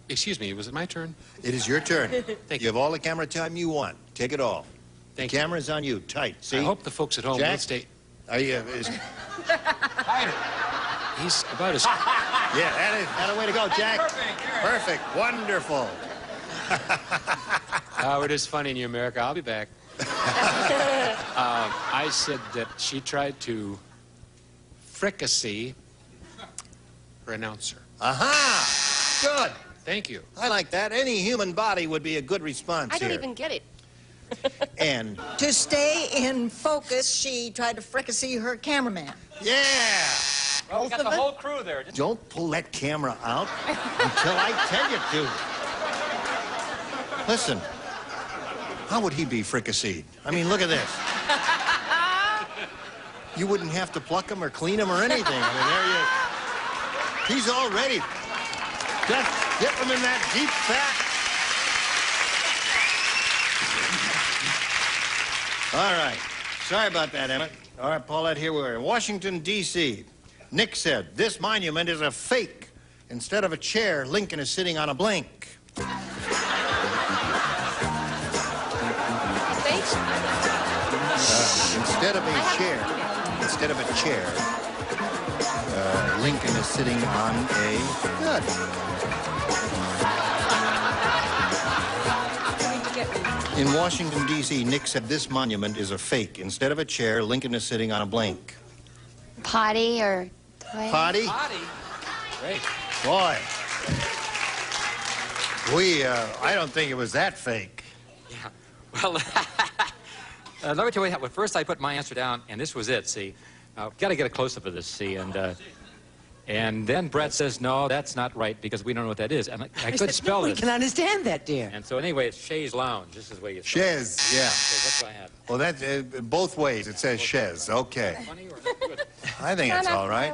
Excuse me, was it my turn? It is your turn. Thank You have all the camera time you want. Take it all. Thank the you. camera's on you, tight. See? I hope the folks at home Jack? will stay. Are you, He's about as... Yeah, that a way to go, Jack. Perfect. Wonderful. It is funny in you, America. I'll be back. I said that she tried to fricassee her announcer. Aha! Good. Thank you. I like that. Any human body would be a good response I don't here. even get it. And To stay in focus, she tried to fricassee her cameraman. yeah! Well, we got the whole crew there. Don't pull that camera out until I tell you to. Listen, how would he be fricasseed? I mean, look at this. You wouldn't have to pluck him or clean him or anything. I mean, there you... He's all ready. Just dip him in that deep fat. All right. Sorry about that, Emmett. All right, Paulette, here we are in Washington, D.C. Nick said, this monument is a fake. Instead of a chair, Lincoln is sitting on a blank. Instead of a chair, Lincoln is sitting on a... Good. In Washington, D.C., Nick said this monument is a fake. Instead of a chair, Lincoln is sitting on a blank. Potty or toilet? Potty? Potty. Great. Boy. I don't think it was that fake. Yeah. Well, let me tell you what. First, I put my answer down, and this was it. See, got to get a close-up of this. See, and then Brett says, "No, that's not right because we don't know what that is." And I couldn't spell We this. can understand that, dear. And so anyway, it's Shays Lounge. This is where you. Chaise, yeah. So that's what I had. Well, that's both ways. It says chaise. Okay. Funny or not good? I think it's all right.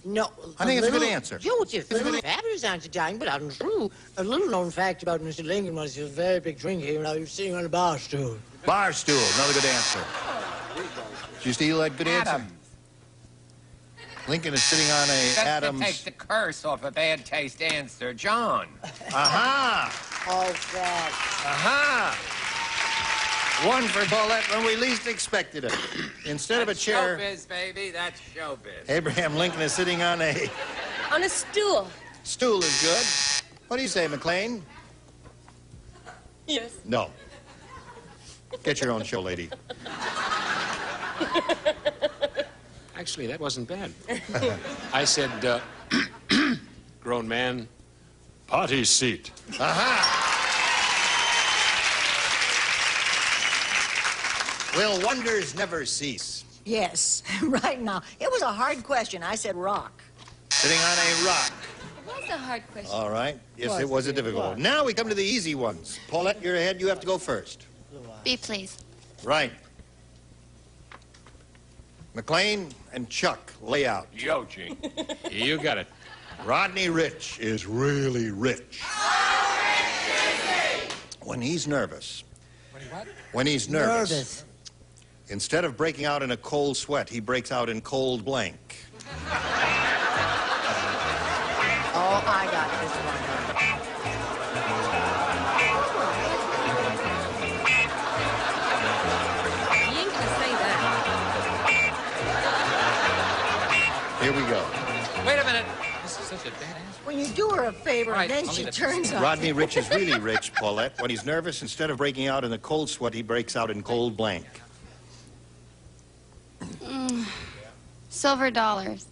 No. I think it's a good answer. Joseph, fabulous answer, Johnny, but untrue. A little-known fact about Mr. Lincoln was he was a very big drinker. You know, he was sitting on a bar stool. Bar stool, another good answer. Did you steal that good answer? Lincoln is sitting on a Just Adams. to take the curse off a bad taste answer, John. Aha! Oh, God. Aha! One for Paulette when we least expected it. Instead of a chair, Showbiz, baby. That's showbiz. Abraham Lincoln is sitting on a On a stool. stool is good. What do you say, McLean? Yes. No. Get your own show, lady. Actually, that wasn't bad. I said, grown man, potty seat. Aha! Will wonders never cease? Yes, right now. It was a hard question. I said rock. Sitting on a rock. It was a hard question. All right. Yes, it was a difficult one. Now we come to the easy ones. Paulette, you're ahead. You have to go first. B, please. Right. McLean and Chuck lay out. Yo, Gene. You got it. Rodney Rich is really rich. When he's nervous. When he's nervous. Instead of breaking out in a cold sweat, he breaks out in cold blank. Oh, I got this one. You ain't gonna say that. Here we go. Wait a minute. This is such a bad answer. When you do her a favor, Right, and then I'll she leave it. turns on Rodney you. Rich is really rich, Paulette. When he's nervous, instead of breaking out in a cold sweat, he breaks out in cold blank. Silver dollars.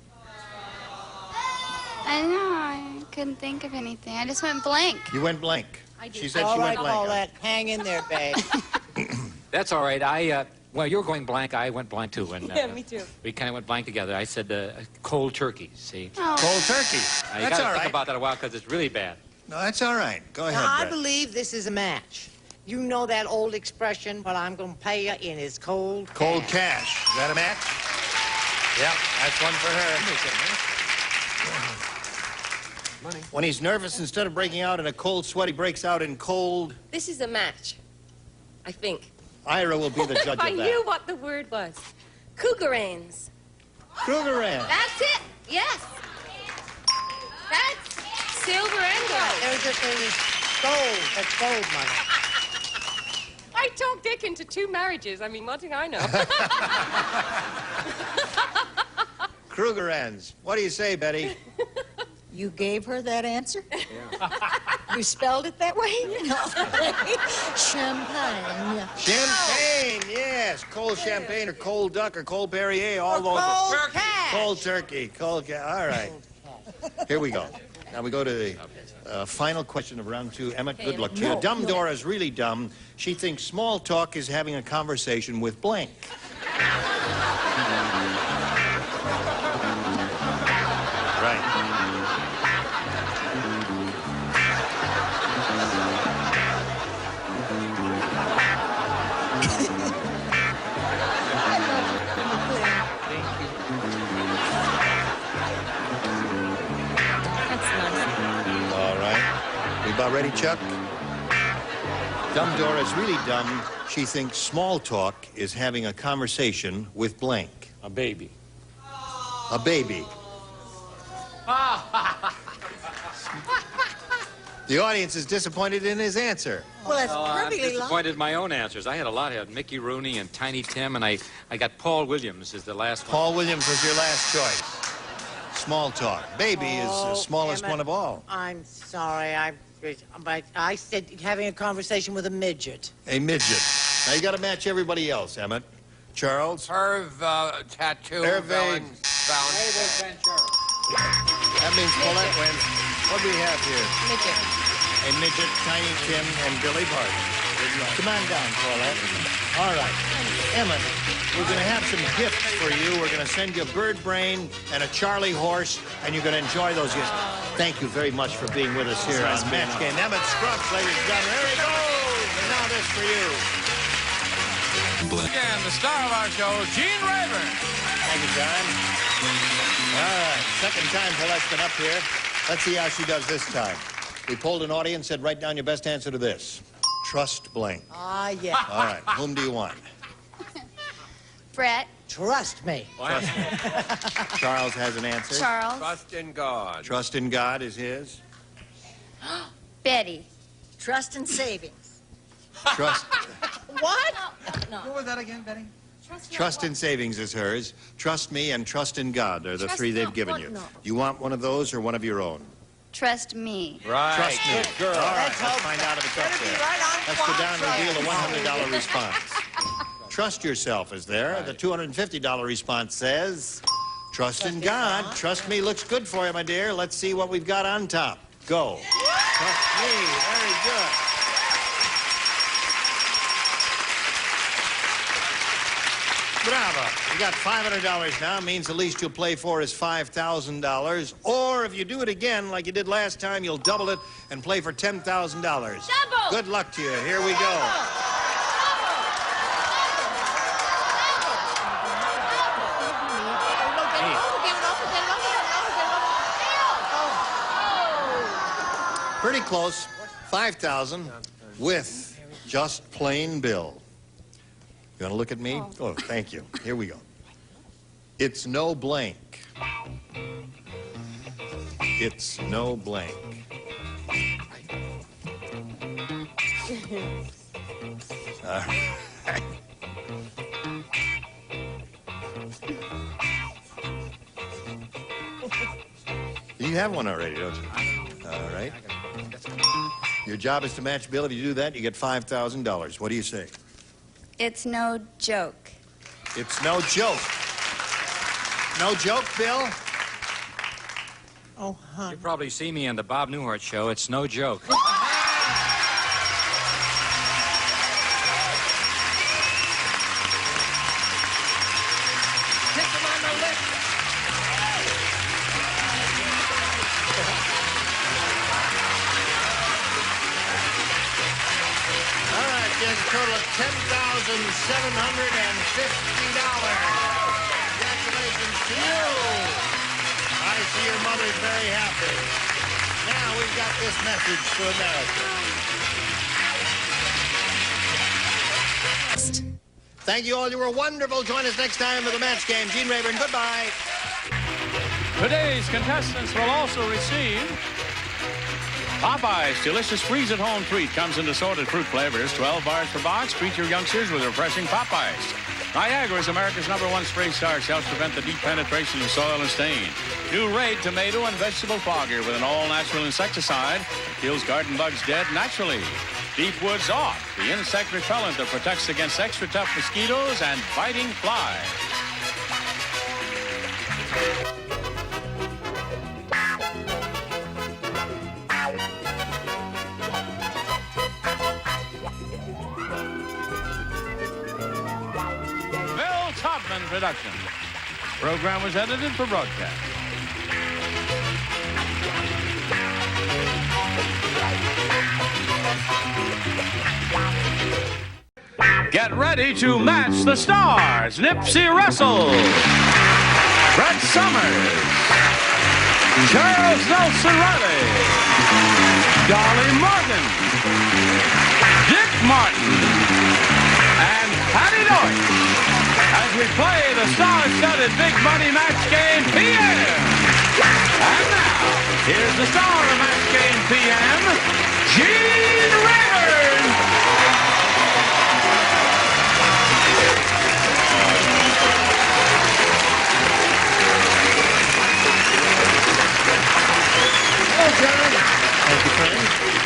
I know, I couldn't think of anything. I just went blank. You went blank. She said All she right, went blank. Paulette, hang in there, babe. That's all right. Well, you were going blank. I went blank, too. And, Yeah, me too. We kind of went blank together. I said cold turkey, see? Oh. Cold turkey. You That's got all to right. think about that a while because it's really bad. No, that's all right. Go ahead, Now, I Brett. believe this is a match. You know that old expression, what I'm going to pay you in is cold Cold cash. cash. Is that a match? Yep, that's one for her. Money. When he's nervous, instead of breaking out in a cold sweat, he breaks out in cold. This is a match, I think. Ira will be the judge If I of that. knew what the word was. Cougarans. Krugerrand. That's it. Yes. That's silver and gold. There's gold. That's gold money. I talked Dick into 2 marriages. I mean, what do I know? Krugerrands. What do you say, Betty? You gave her that answer? You spelled it that way? No. Champagne. Champagne, yes. Cold champagne or cold duck or cold Perrier, all those. Cold cash. Cold turkey, cold cash. All right. Here we go. Now we go to the final question of round 2. Emmett, good luck to you. Dumb Dora's really dumb. She thinks small talk is having a conversation with blank. Right. All right. We about ready, Chuck? Dumb Dora's really dumb. She thinks small talk is having a conversation with blank. A baby. A baby. The audience is disappointed in his answer. Well, that's I'm perfectly logical. disappointed in my own answers. I had a lot. I had Mickey Rooney and Tiny Tim, and I got Paul Williams as the last one. Paul Williams was your last choice. Small talk. Baby is the smallest Emmett, one of all. I'm sorry. But I said having a conversation with a midget. A midget. Now you got to match everybody else, Emmett. Charles? Herve tattoo. Hervé. That means Paulette wins. What do we have here? Midget. A midget, Tiny Tim, and Billy Barton. Come on down, Paulette. All right. Emmett, we're going to have some gifts for you. We're going to send you a bird brain and a Charlie horse, and you're going to enjoy those gifts. Thank you very much for being with us here on Match Game. Emmett Scruggs, ladies and gentlemen. There he goes. And now this for you. Again, the star of our show, Gene Rayburn. Thank you, John. All right. Second time Paulette's been up here. Let's see how she does this time. We polled an audience, said, write down your best answer to this. Trust blank. Ah, yeah. All right. Whom do you want? Brett. Trust me. Trust me. Charles has an answer. Charles. Trust in God. Trust in God is his. Betty. Trust and savings. Trust. What? No. What was that again, Betty? Trust in savings is hers. Trust me and trust in God are the three they've given you. You want one of those or one of your own? Trust me. Right. Trust me. Good girl. All right, let's find out if it's up there. Let's go down and reveal the $100 response. Trust yourself is there. The $250 response says, trust in God. Trust me looks good for you, my dear. Let's see what we've got on top. Go. Trust me. Very good. Bravo. You got $500 now. Means the least you'll play for is $5,000. Or if you do it again like you did last time, you'll double it and play for $10,000. Double. Good luck to you. Here we go. Pretty close. 5,000 with just plain bill. You want to look at me? Oh, thank you. Here we go. It's no blank. It's no blank. All right. You have one already, don't you? All right. Your job is to match Bill. If you do that, you get $5,000. What do you say? It's no joke. It's no joke. No joke, Bill? Oh, huh. You probably see me on the Bob Newhart show. It's no joke. There's a total of $10,750. Congratulations to you. I see your mother's very happy. Now we've got this message to America. Thank you all. You were wonderful. Join us next time for the match game. Gene Rayburn, goodbye. Today's contestants will also receive Popeye's delicious freeze-at-home treat comes in assorted fruit flavors, 12 bars per box. Treat your youngsters with refreshing Popeyes. Niagara is America's #1 spray starch, helps prevent the deep penetration of soil and stain. New Raid tomato and vegetable fogger with an all-natural insecticide kills garden bugs dead naturally. Deep Woods Off, the insect repellent that protects against extra tough mosquitoes and biting flies. Production. Program was edited for broadcast. Get ready to match the stars. Nipsey Russell, Brett Summers, Charles Nelson Riley, Dolly Martin, Dick Martin, and Patty Deutsch as we play the star-studded Big Money Match Game PM. And now, here's the star of Match Game PM, Gene Rayburn. Hello, John. Thank you, Frank.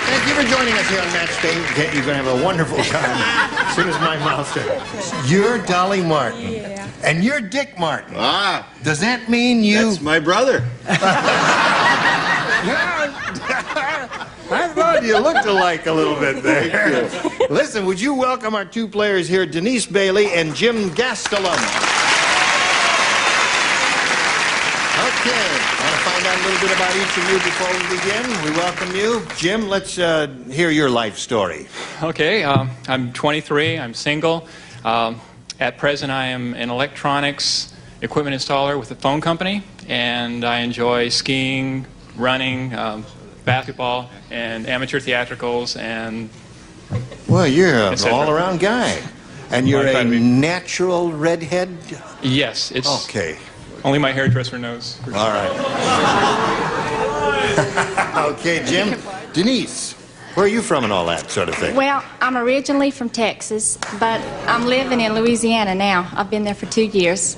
Thank you for joining us here on Match Game. You're going to have a wonderful time as soon as my mouth starts. You're Dolly Martin. Yeah. And you're Dick Martin. Ah. Does that mean you... That's my brother. I thought you looked alike a little bit there. Listen, would you welcome our two players here, Denise Bailey and Jim Gastelum. Okay, I want to find out a little bit about each of you before we begin. We welcome you. Jim, let's hear your life story. Okay, I'm 23, I'm single. At present, I am an electronics equipment installer with a phone company, and I enjoy skiing, running, basketball, and amateur theatricals, and... Well, you're an all-around guy. And you're a natural redhead? Yes, it's... Okay. Only my hairdresser knows. All right. Okay, Jim. Denise, where are you from and all that sort of thing? Well, I'm originally from Texas, but I'm living in Louisiana now. I've been there for 2 years.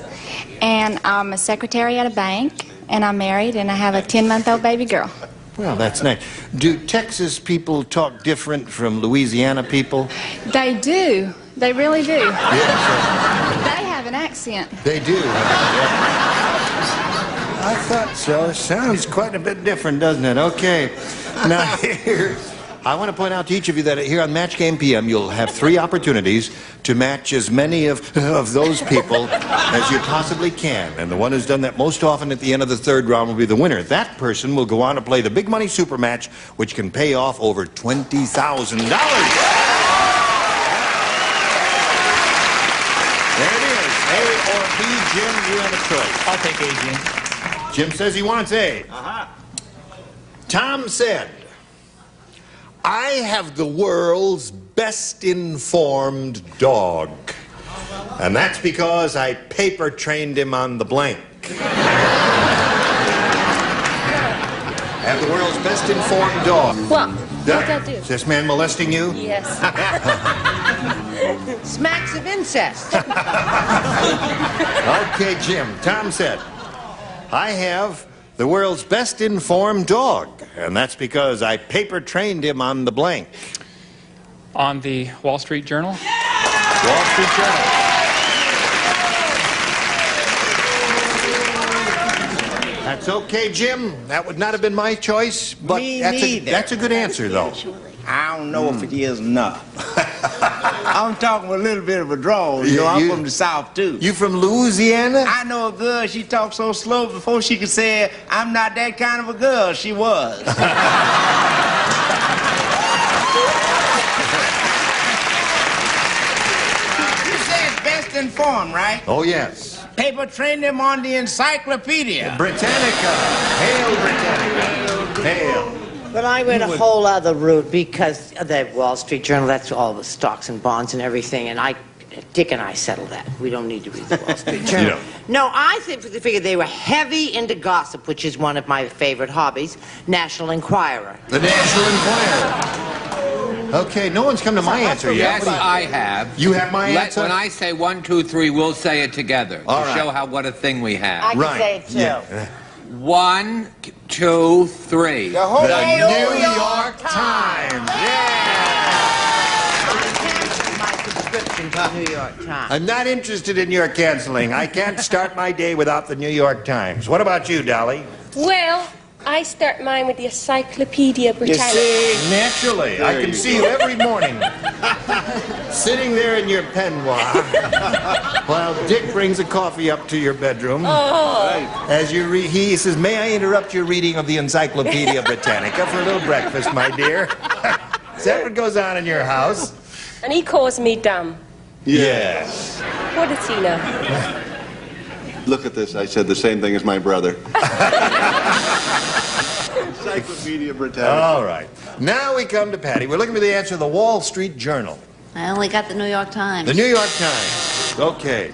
And I'm a secretary at a bank, and I'm married, and I have a 10-month-old baby girl. Well, that's nice. Do Texas people talk different from Louisiana people? They do. They really do. Yes. They have an accent. They do. I thought so. Sounds quite a bit different, doesn't it? Okay. Now, here, I want to point out to each of you that here on Match Game PM, you'll have 3 opportunities to match as many of those people as you possibly can. And the one who's done that most often at the end of the 3rd round will be the winner. That person will go on to play the Big Money Super Match, which can pay off over $20,000. There it is. A or B, Jim, you have a choice. I'll take A, Jim. Jim says he wants A. Tom said, I have the world's best informed dog. And that's because I paper trained him on the blank. I have the world's best informed dog. What? What'd that do? Is this man molesting you? Yes. Smacks of incest. Okay, Jim. Tom said, I have the world's best informed dog, and that's because I paper trained him on the blank. On the Wall Street Journal? Wall Street Journal. That's okay, Jim. That would not have been my choice, but that's a good answer, though. I don't know if it is enough. I'm talking with a little bit of a drawl. You know, I'm from the South, too. You from Louisiana? I know a girl, she talked so slow before she could say, I'm not that kind of a girl. She was. You said best informed, right? Oh, yes. Paper trained him on the Encyclopedia. Britannica. Hail, Britannica. Hail. But I went a whole other route because the Wall Street Journal, that's all the stocks and bonds and everything, and Dick and I settled that. We don't need to read the Wall Street Journal. No, I figured they were heavy into gossip, which is one of my favorite hobbies, National Enquirer. The National Enquirer. Okay, no one's come to my answer yet. Yes, I have. You have my answer? When I say 1, 2, 3, we'll say it together All to right. show what a thing we have. I can say it too. Yeah. 1, 2, 3. The whole The New York Times. My subscription to New York Times. I'm not interested in your canceling. I can't start my day without the New York Times. What about you, Dolly? Well, I start mine with the Encyclopedia You Britannica. see, naturally, I can see you every morning sitting there in your peignoir while Dick brings a coffee up to your bedroom. Oh. As you read, he says, may I interrupt your reading of the Encyclopedia Britannica for a little breakfast, my dear? Is that what goes on in your house? And he calls me dumb. Yes. What does he know? Look at this. I said the same thing as my brother. Encyclopedia Britannica. All right. Now we come to Patty. We're looking for the answer to the Wall Street Journal. I only got the New York Times. The New York Times. Okay.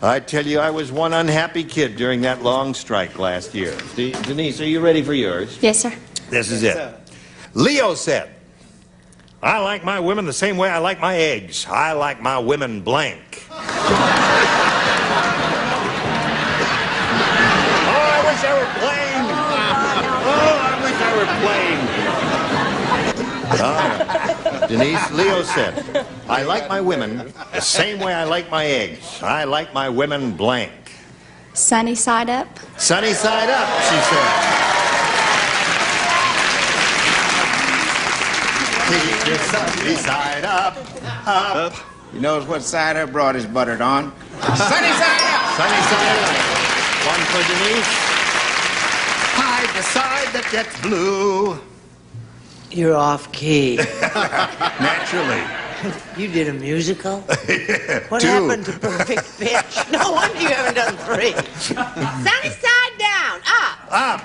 I tell you, I was one unhappy kid during that long strike last year. Denise, are you ready for yours? Yes, sir. This is it. Leo said, I like my women the same way I like my eggs. I like my women blank. I wish I were playing. Denise, Leo said, I like my women the same way I like my eggs. I like my women blank. Sunny side up. Sunny side up, she said. Keep your sunny side up, up. You knows what side her broad is buttered on? Sunny side up! Sunny side up. One for Denise. Hide the side that gets blue. You're off key. Naturally. You did a musical? What 2. happened to Perfect Pitch? No wonder you haven't done 3. Sunny side down, up. Up.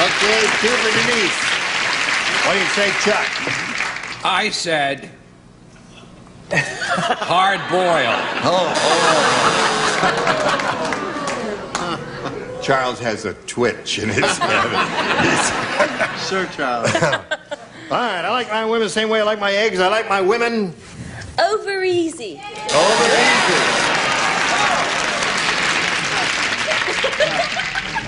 Okay, 2 for Denise. What do you say, Chuck? I said hard boiled. Charles has a twitch in his head. Sir Charles. All right, I like my women the same way I like my eggs. I like my women Over easy. over easy.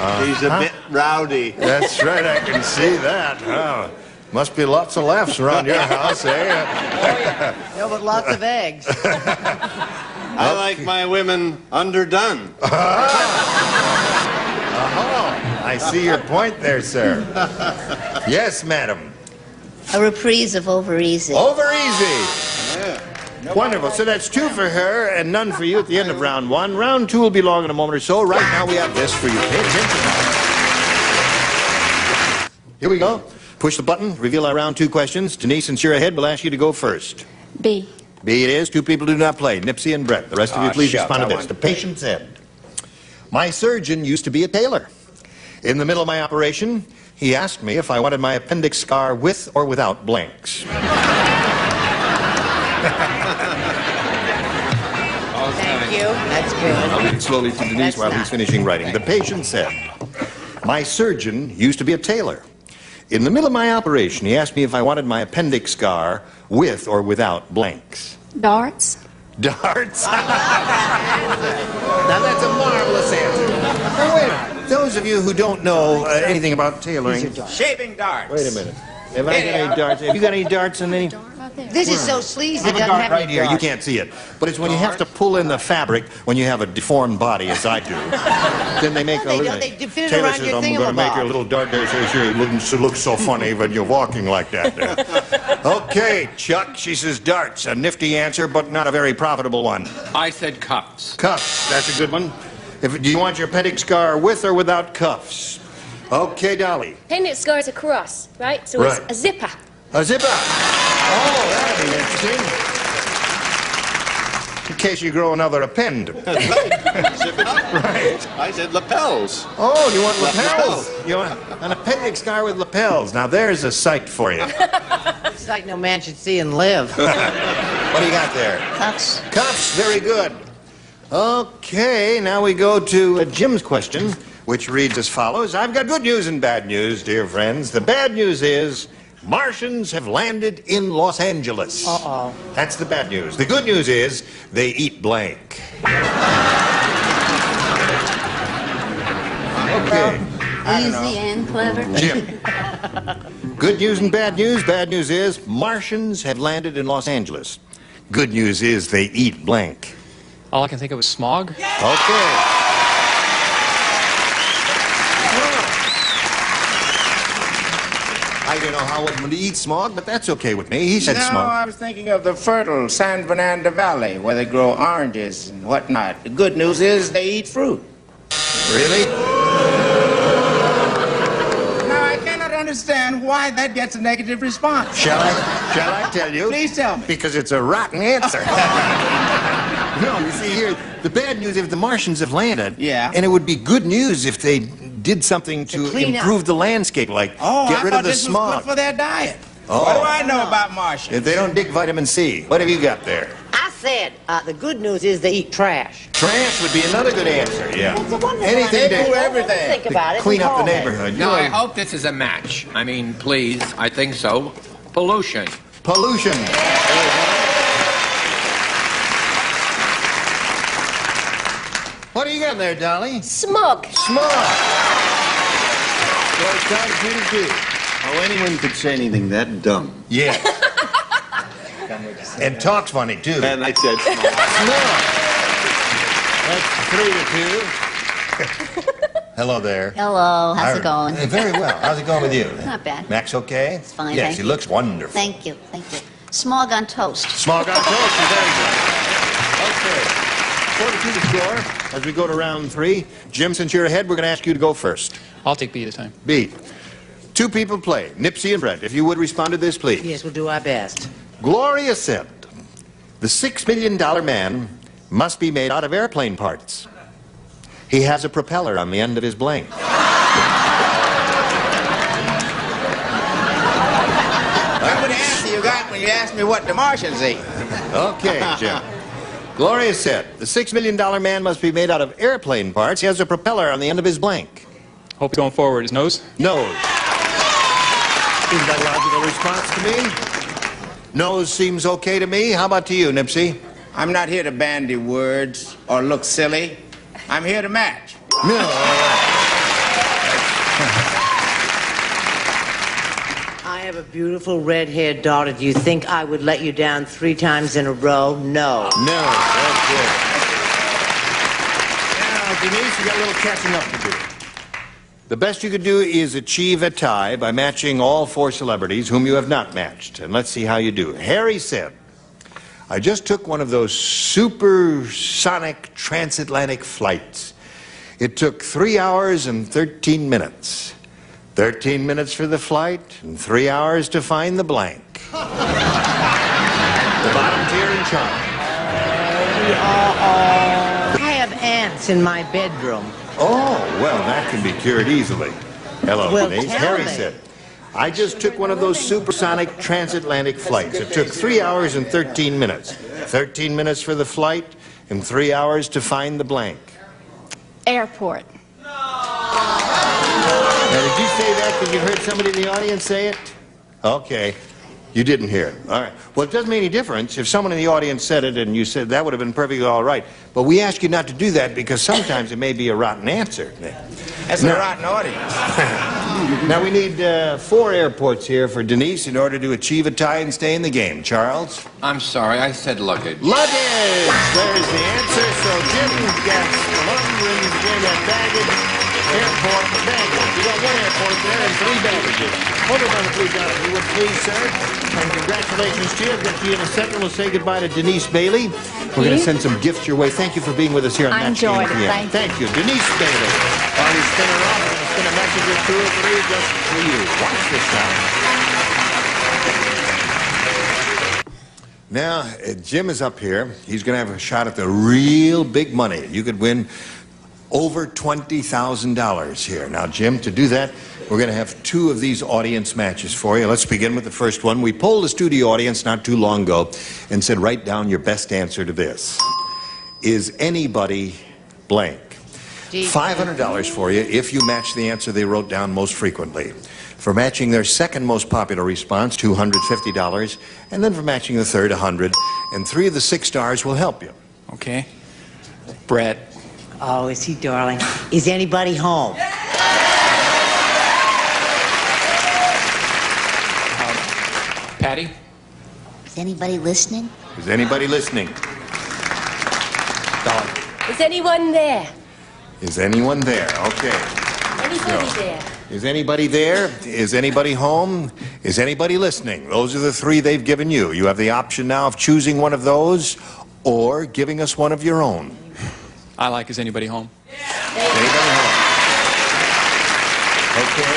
He's a bit rowdy. That's right, I can see that. Oh, must be lots of laughs around your house, eh? No, but lots of eggs. I like my women underdone. I see your point there, sir. Yes, madam. A reprise of Over Easy. Over easy. Wonderful. So that's 2 for her and none for you at the end of round 1. Round 2 will be long in a moment or so. Right now we have this for you. Pay attention. Here we go. Push the button. Reveal our round 2 questions. Denise, since you're ahead, we'll ask you to go first. B. B it is. 2 people do not play. Nipsey and Brett. The rest of you please shucks, respond to I this. won. The patient said, my surgeon used to be a tailor. In the middle of my operation, he asked me if I wanted my appendix scar with or without blanks. Thank you. That's good. I'll read it slowly to Denise That's while he's not. finishing writing. The patient said, my surgeon used to be a tailor. In the middle of my operation, he asked me if I wanted my appendix scar with or without blanks. Darts. Darts? Now that's a marvelous answer. Now wait a minute. Those of you who don't know anything about tailoring... Shaving darts. Wait a minute. Have I got any darts? Have you got any darts in any... This is so sleazy. I It have a doesn't dart have right any here. You darts. can't see it. But it's when you have to pull in the fabric when you have a deformed body, as I do. Then they make No, they a don't. little... They fit it Taylor around says, your I'm going to make you a thingamabob. little dart there so sure it looks so funny when you're walking like that there. Okay, Chuck, she says darts. A nifty answer, but not a very profitable one. I said cuffs. Cuffs, that's a good one. Do you want your appendix scar with or without cuffs? Okay, Dolly. Appendix scar is a cross, right? So Right. it's a zipper. A zipper. Oh, that'd be interesting. In case you grow another append. Zip it up. Right. I said lapels. Oh, you want lapels? You want an appendix scar with lapels. Now there's a sight for you. It's like no man should see and live. What do you got there? Cuffs. Cuffs, very good. Okay, now we go to Jim's question, which reads as follows. I've got good news and bad news, dear friends. The bad news is Martians have landed in Los Angeles. Uh-oh. That's the bad news. The good news is they eat blank. Okay. Easy and clever. Jim. Good news and bad news. Bad news is Martians have landed in Los Angeles. Good news is they eat blank. All I can think of is smog. Okay. I don't know how it would eat smog, but that's okay with me. He said No, smog. I was thinking of the fertile San Fernando Valley where they grow oranges and whatnot. The good news is they eat fruit. Really? Now, I cannot understand why that gets a negative response. Shall I tell you? Please tell me. Because it's a rotten answer. No, you see here, the bad news if the Martians have landed. Yeah. And it would be good news if they did something to clean up. improve the landscape, like Oh, get I rid thought of the this was smog. good for their diet. Oh. What do I know about Martians? If they don't dig vitamin C, what have you got there? I said the good news is they eat trash. Trash would be another good answer, yeah. That's a wonderful Anything They do to everything. Think about it. clean up the Call it. neighborhood. No, You I know, hope this is a match. I mean, please, I think so. Pollution. pollution. What do you got there, Dolly? Smog. Smog. So it's time for you to do. How anyone could say anything that dumb. Yeah. And talks funny, too. And I said, That's 3-2. Hello there. Hello. How's it going? Very well. How's it going with you? Not bad. Max okay? It's fine, Yes, thank he you. looks wonderful. Thank you. Thank you. Smog on toast. Smog on toast is very good. Okay. 4-2 the score. As we go to round 3, Jim, since you're ahead, we're going to ask you to go first. I'll take B this time. B. 2 people play, Nipsey and Brett. If you would respond to this, please. Yes, we'll do our best. Gloria said, the $6 million man must be made out of airplane parts. He has a propeller on the end of his blank. remember the answer you got when you asked me what the Martians eat. Okay, Jim. Gloria said, the $6 million man must be made out of airplane parts. He has a propeller on the end of his blank. Hope going forward is nose. Nose. Isn't that a logical response to me? Nose seems okay to me. How about to you, Nipsey? I'm not here to bandy words or look silly. I'm here to match. No. beautiful red-haired daughter, do you think I would let you down 3 times in a row? No. No, that's good. Now, Denise, you got a little catching up to do. The best you could do is achieve a tie by matching all 4 celebrities whom you have not matched. And let's see how you do. Harry said, I just took one of those supersonic transatlantic flights. It took 3 hours and 13 minutes. 13 minutes for the flight and 3 hours to find the blank. The bottom tier in Charlie. I have ants in my bedroom. Oh, well, that can be cured easily. Hello, Well, Denise. tell Harry me. said, I just took one of those supersonic transatlantic flights. It took 3 hours and 13 minutes. 13 minutes for the flight and 3 hours to find the blank. Airport. Now, did you say that because you heard somebody in the audience say it? Okay. You didn't hear it. All right. Well, it doesn't make any difference if someone in the audience said it and you said that would have been perfectly all right. But we ask you not to do that because sometimes it may be a rotten answer. That's a rotten audience. Now, we need 4 airports here for Denise in order to achieve a tie and stay in the game. Charles? I'm sorry, I said luggage. Luggage! There's the answer. So Jim gets Lundgren's win at baggage. Airport baggage. You got 1 airport there and 3 baggages. Hold it on, please, if you would, please, sir. And congratulations to you. I'll get to you in a second. We'll say goodbye to Denise Bailey. We're going to send some gifts your way. Thank you for being with us here on I Match Game enjoyed it. PM. Thank you. Denise Bailey. While you spin her off, we're going to spin a message or 2 or 3 just for you. Watch this now. Now, Jim is up here. He's going to have a shot at the real big money. You could win over $20,000 here. Now, Jim, to do that, we're going to have 2 of these audience matches for you. Let's begin with the first one. We polled the studio audience not too long ago and said, write down your best answer to this. Is anybody blank? $500 for you if you match the answer they wrote down most frequently. For matching their second most popular response, $250. And then for matching the third, $100. And 3 of the 6 stars will help you. Okay. Brett. Oh, is he darling? Is anybody home? Patty? Is anybody listening? Is anybody listening? Dolly. Is anyone there? Is anyone there? Okay. Anybody So, there? Is anybody there? Is anybody home? Is anybody listening? Those are the 3 they've given you. You have the option now of choosing one of those or giving us one of your own. I like Is Anybody Home? Anybody home? Okay.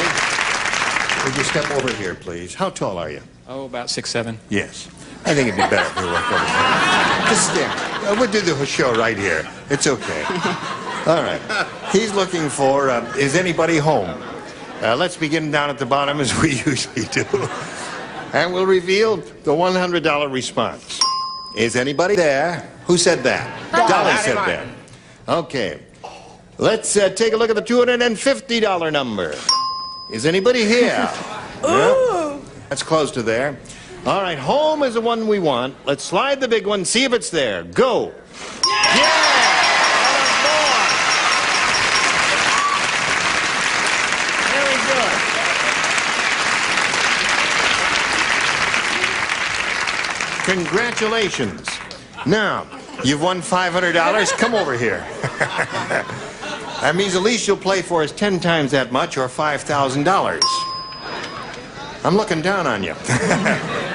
Would you step over here, please? How tall are you? Oh, about 6'7". Yes. I think it'd be better if we walked over here. Just stand. We'll do the show right here. It's okay. All right. He's looking for, is anybody home? Let's begin down at the bottom as we usually do. And we'll reveal the $100 response. Is anybody there? Who said that? Dolly said that. Okay. Let's take a look at the $250 number. Is anybody here? No? That's close to there. All right, home is the one we want. Let's slide the big one, see if it's there. Go. Yeah! Very good. Congratulations. Now, you've won $500. Come over here. That means at least you'll play for us 10 times that much or $5,000. I'm looking down on you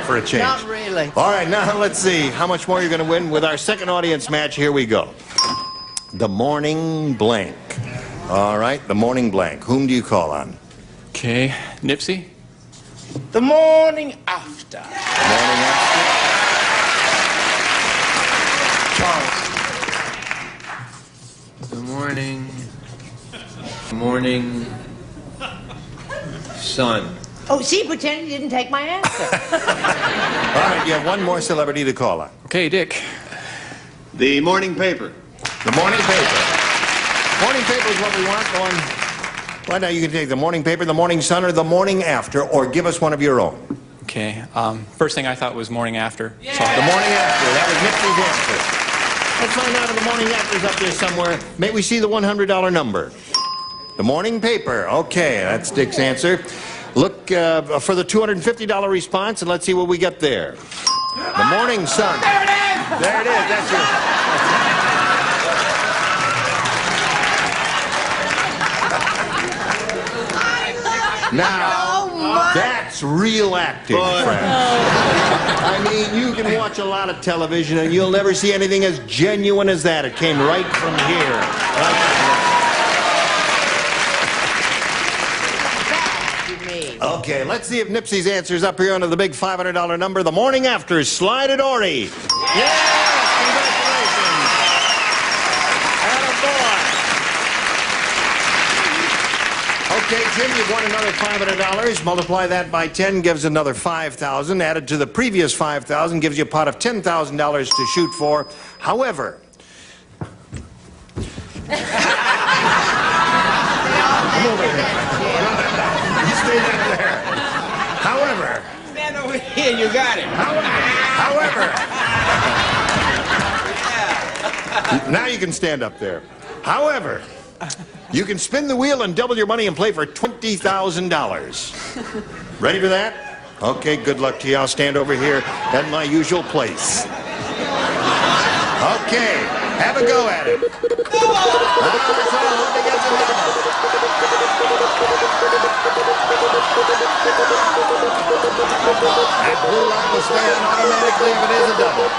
for a change. Not really. All right, now let's see how much more you're going to win with our second audience match. Here we go. The morning blank. All right, the morning blank. Whom do you call on? Okay. Nipsey? The morning after. The morning after. The morning sun. Oh, see, pretend you didn't take my answer. All right, you have one more celebrity to call on. Okay, Dick. The morning paper. The morning paper. Morning paper is what we want. Go on. Well, now you can take the morning paper, the morning sun, or the morning after, or give us one of your own. Okay. First thing I thought was morning after. Yeah. So the morning after. That was Nipsey's answer. Let's find out if the morning after is up there somewhere. May we see the $100 number? The morning paper. Okay, that's Dick's answer. Look for the $250 response, and let's see what we get there. The Morning Sun. There it is! There it is. That's your... Now, that's real acting, friends. I mean, you can watch a lot of television, and you'll never see anything as genuine as that. It came right from here. Okay, let's see if Nipsey's answer's up here under the big $500 number. The morning after, Slide It Ori. Yes, congratulations. Attaboy. Okay, Jim, you've won another $500. Multiply that by 10 gives another $5,000. Added to the previous $5,000 gives you a pot of $10,000 to shoot for. However... However, stand over here, you got it. However, now you can stand up there. However, you can spin the wheel and double your money and play for $20,000. Ready for that? Okay, good luck to you. I'll stand over here at my usual place. Okay, have a go at it. That blue light will stay on automatically if it is a double.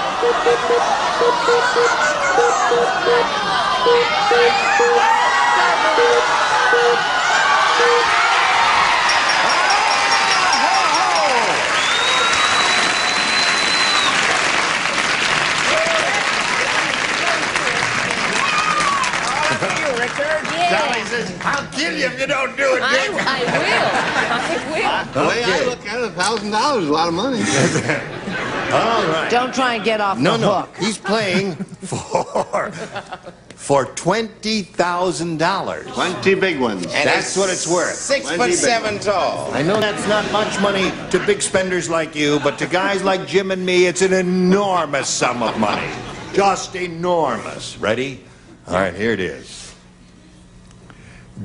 Dolly says, I'll kill you if you don't do it, Dick. I will. The way I look at it, $1,000 is a lot of money. All right. Don't try and get off the hook. He's playing for $20,000. 20 big ones. And that's what it's worth. 6'7" tall. I know that's not much money to big spenders like you, but to guys like Jim and me, it's an enormous sum of money. Just enormous. Ready? All right, here it is.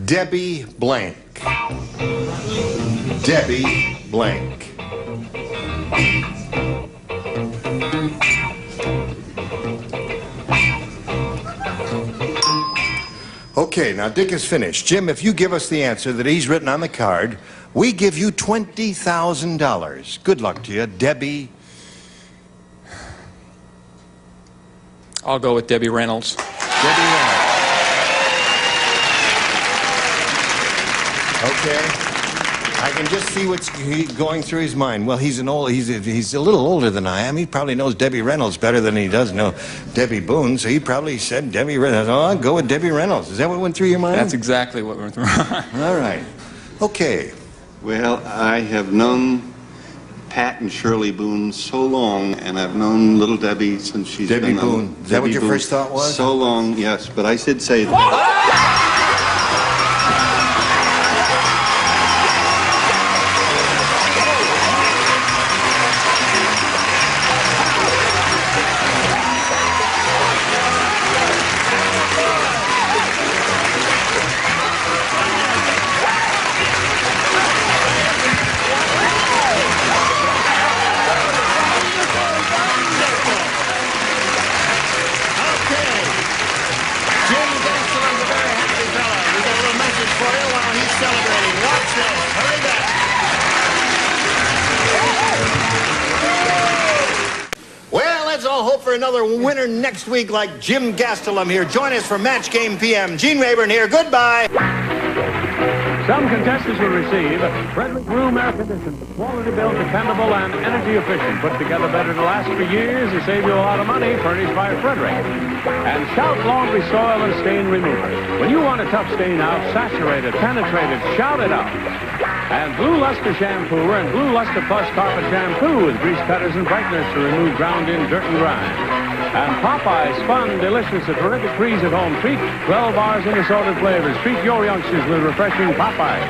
Debbie Blank. Debbie Blank. Okay, now Dick is finished. Jim, if you give us the answer that he's written on the card, we give you $20,000. Good luck to you, Debbie. I'll go with Debbie Reynolds. Debbie Reynolds. Okay. I can just see what's going through his mind. Well, he's a little older than I am. He probably knows Debbie Reynolds better than he does know Debbie Boone, so he probably said Debbie Reynolds. Oh, I'll go with Debbie Reynolds. Is that what went through your mind? That's exactly what went through my mind. All right. Okay. Well, I have known Pat and Shirley Boone so long, and I've known little Debbie since she's Debbie been Boone. Is that what your Boone. first thought was? So long, yes, but I did say that. Hope for another winner next week like Jim Gastelum here. Join us for Match Game PM. Gene Rayburn here. Goodbye. Some contestants will receive Frederick Room Air Conditioning. Quality built, dependable, and energy efficient. Put together better to last for years and save you a lot of money. Furnished by Frederick. And Shout Laundry Soil and Stain Remover. When you want a tough stain out, saturated, penetrated, shout it out. And Blue Luster Shampoo and Blue Luster Plus Carpet Shampoo with grease cutters and brighteners to remove ground-in dirt and grime. And Popeye's fun, delicious, a terrific freeze-at-home treat. 12 bars in assorted flavors. Treat your youngsters with refreshing Popeyes.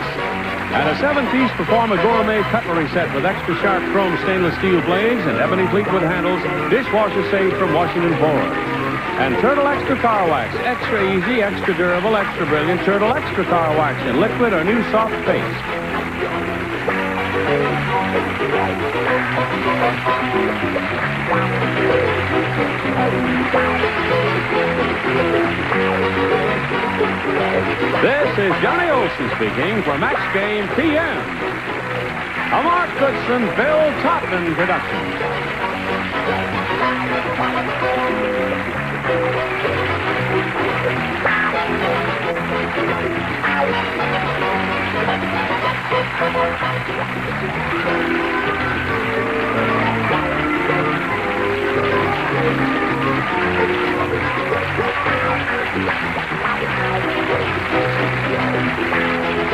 And a 7-piece Performa Gourmet Cutlery Set with extra sharp chrome stainless steel blades and ebony Fleetwood handles. Dishwasher safe from Washington Forward. And Turtle Extra Car Wax. Extra easy, extra durable, extra brilliant. Turtle Extra Car Wax in liquid or new soft paste. This is Johnny Olson speaking for Max Game PM. A Mark Goodson, Bill Todman production.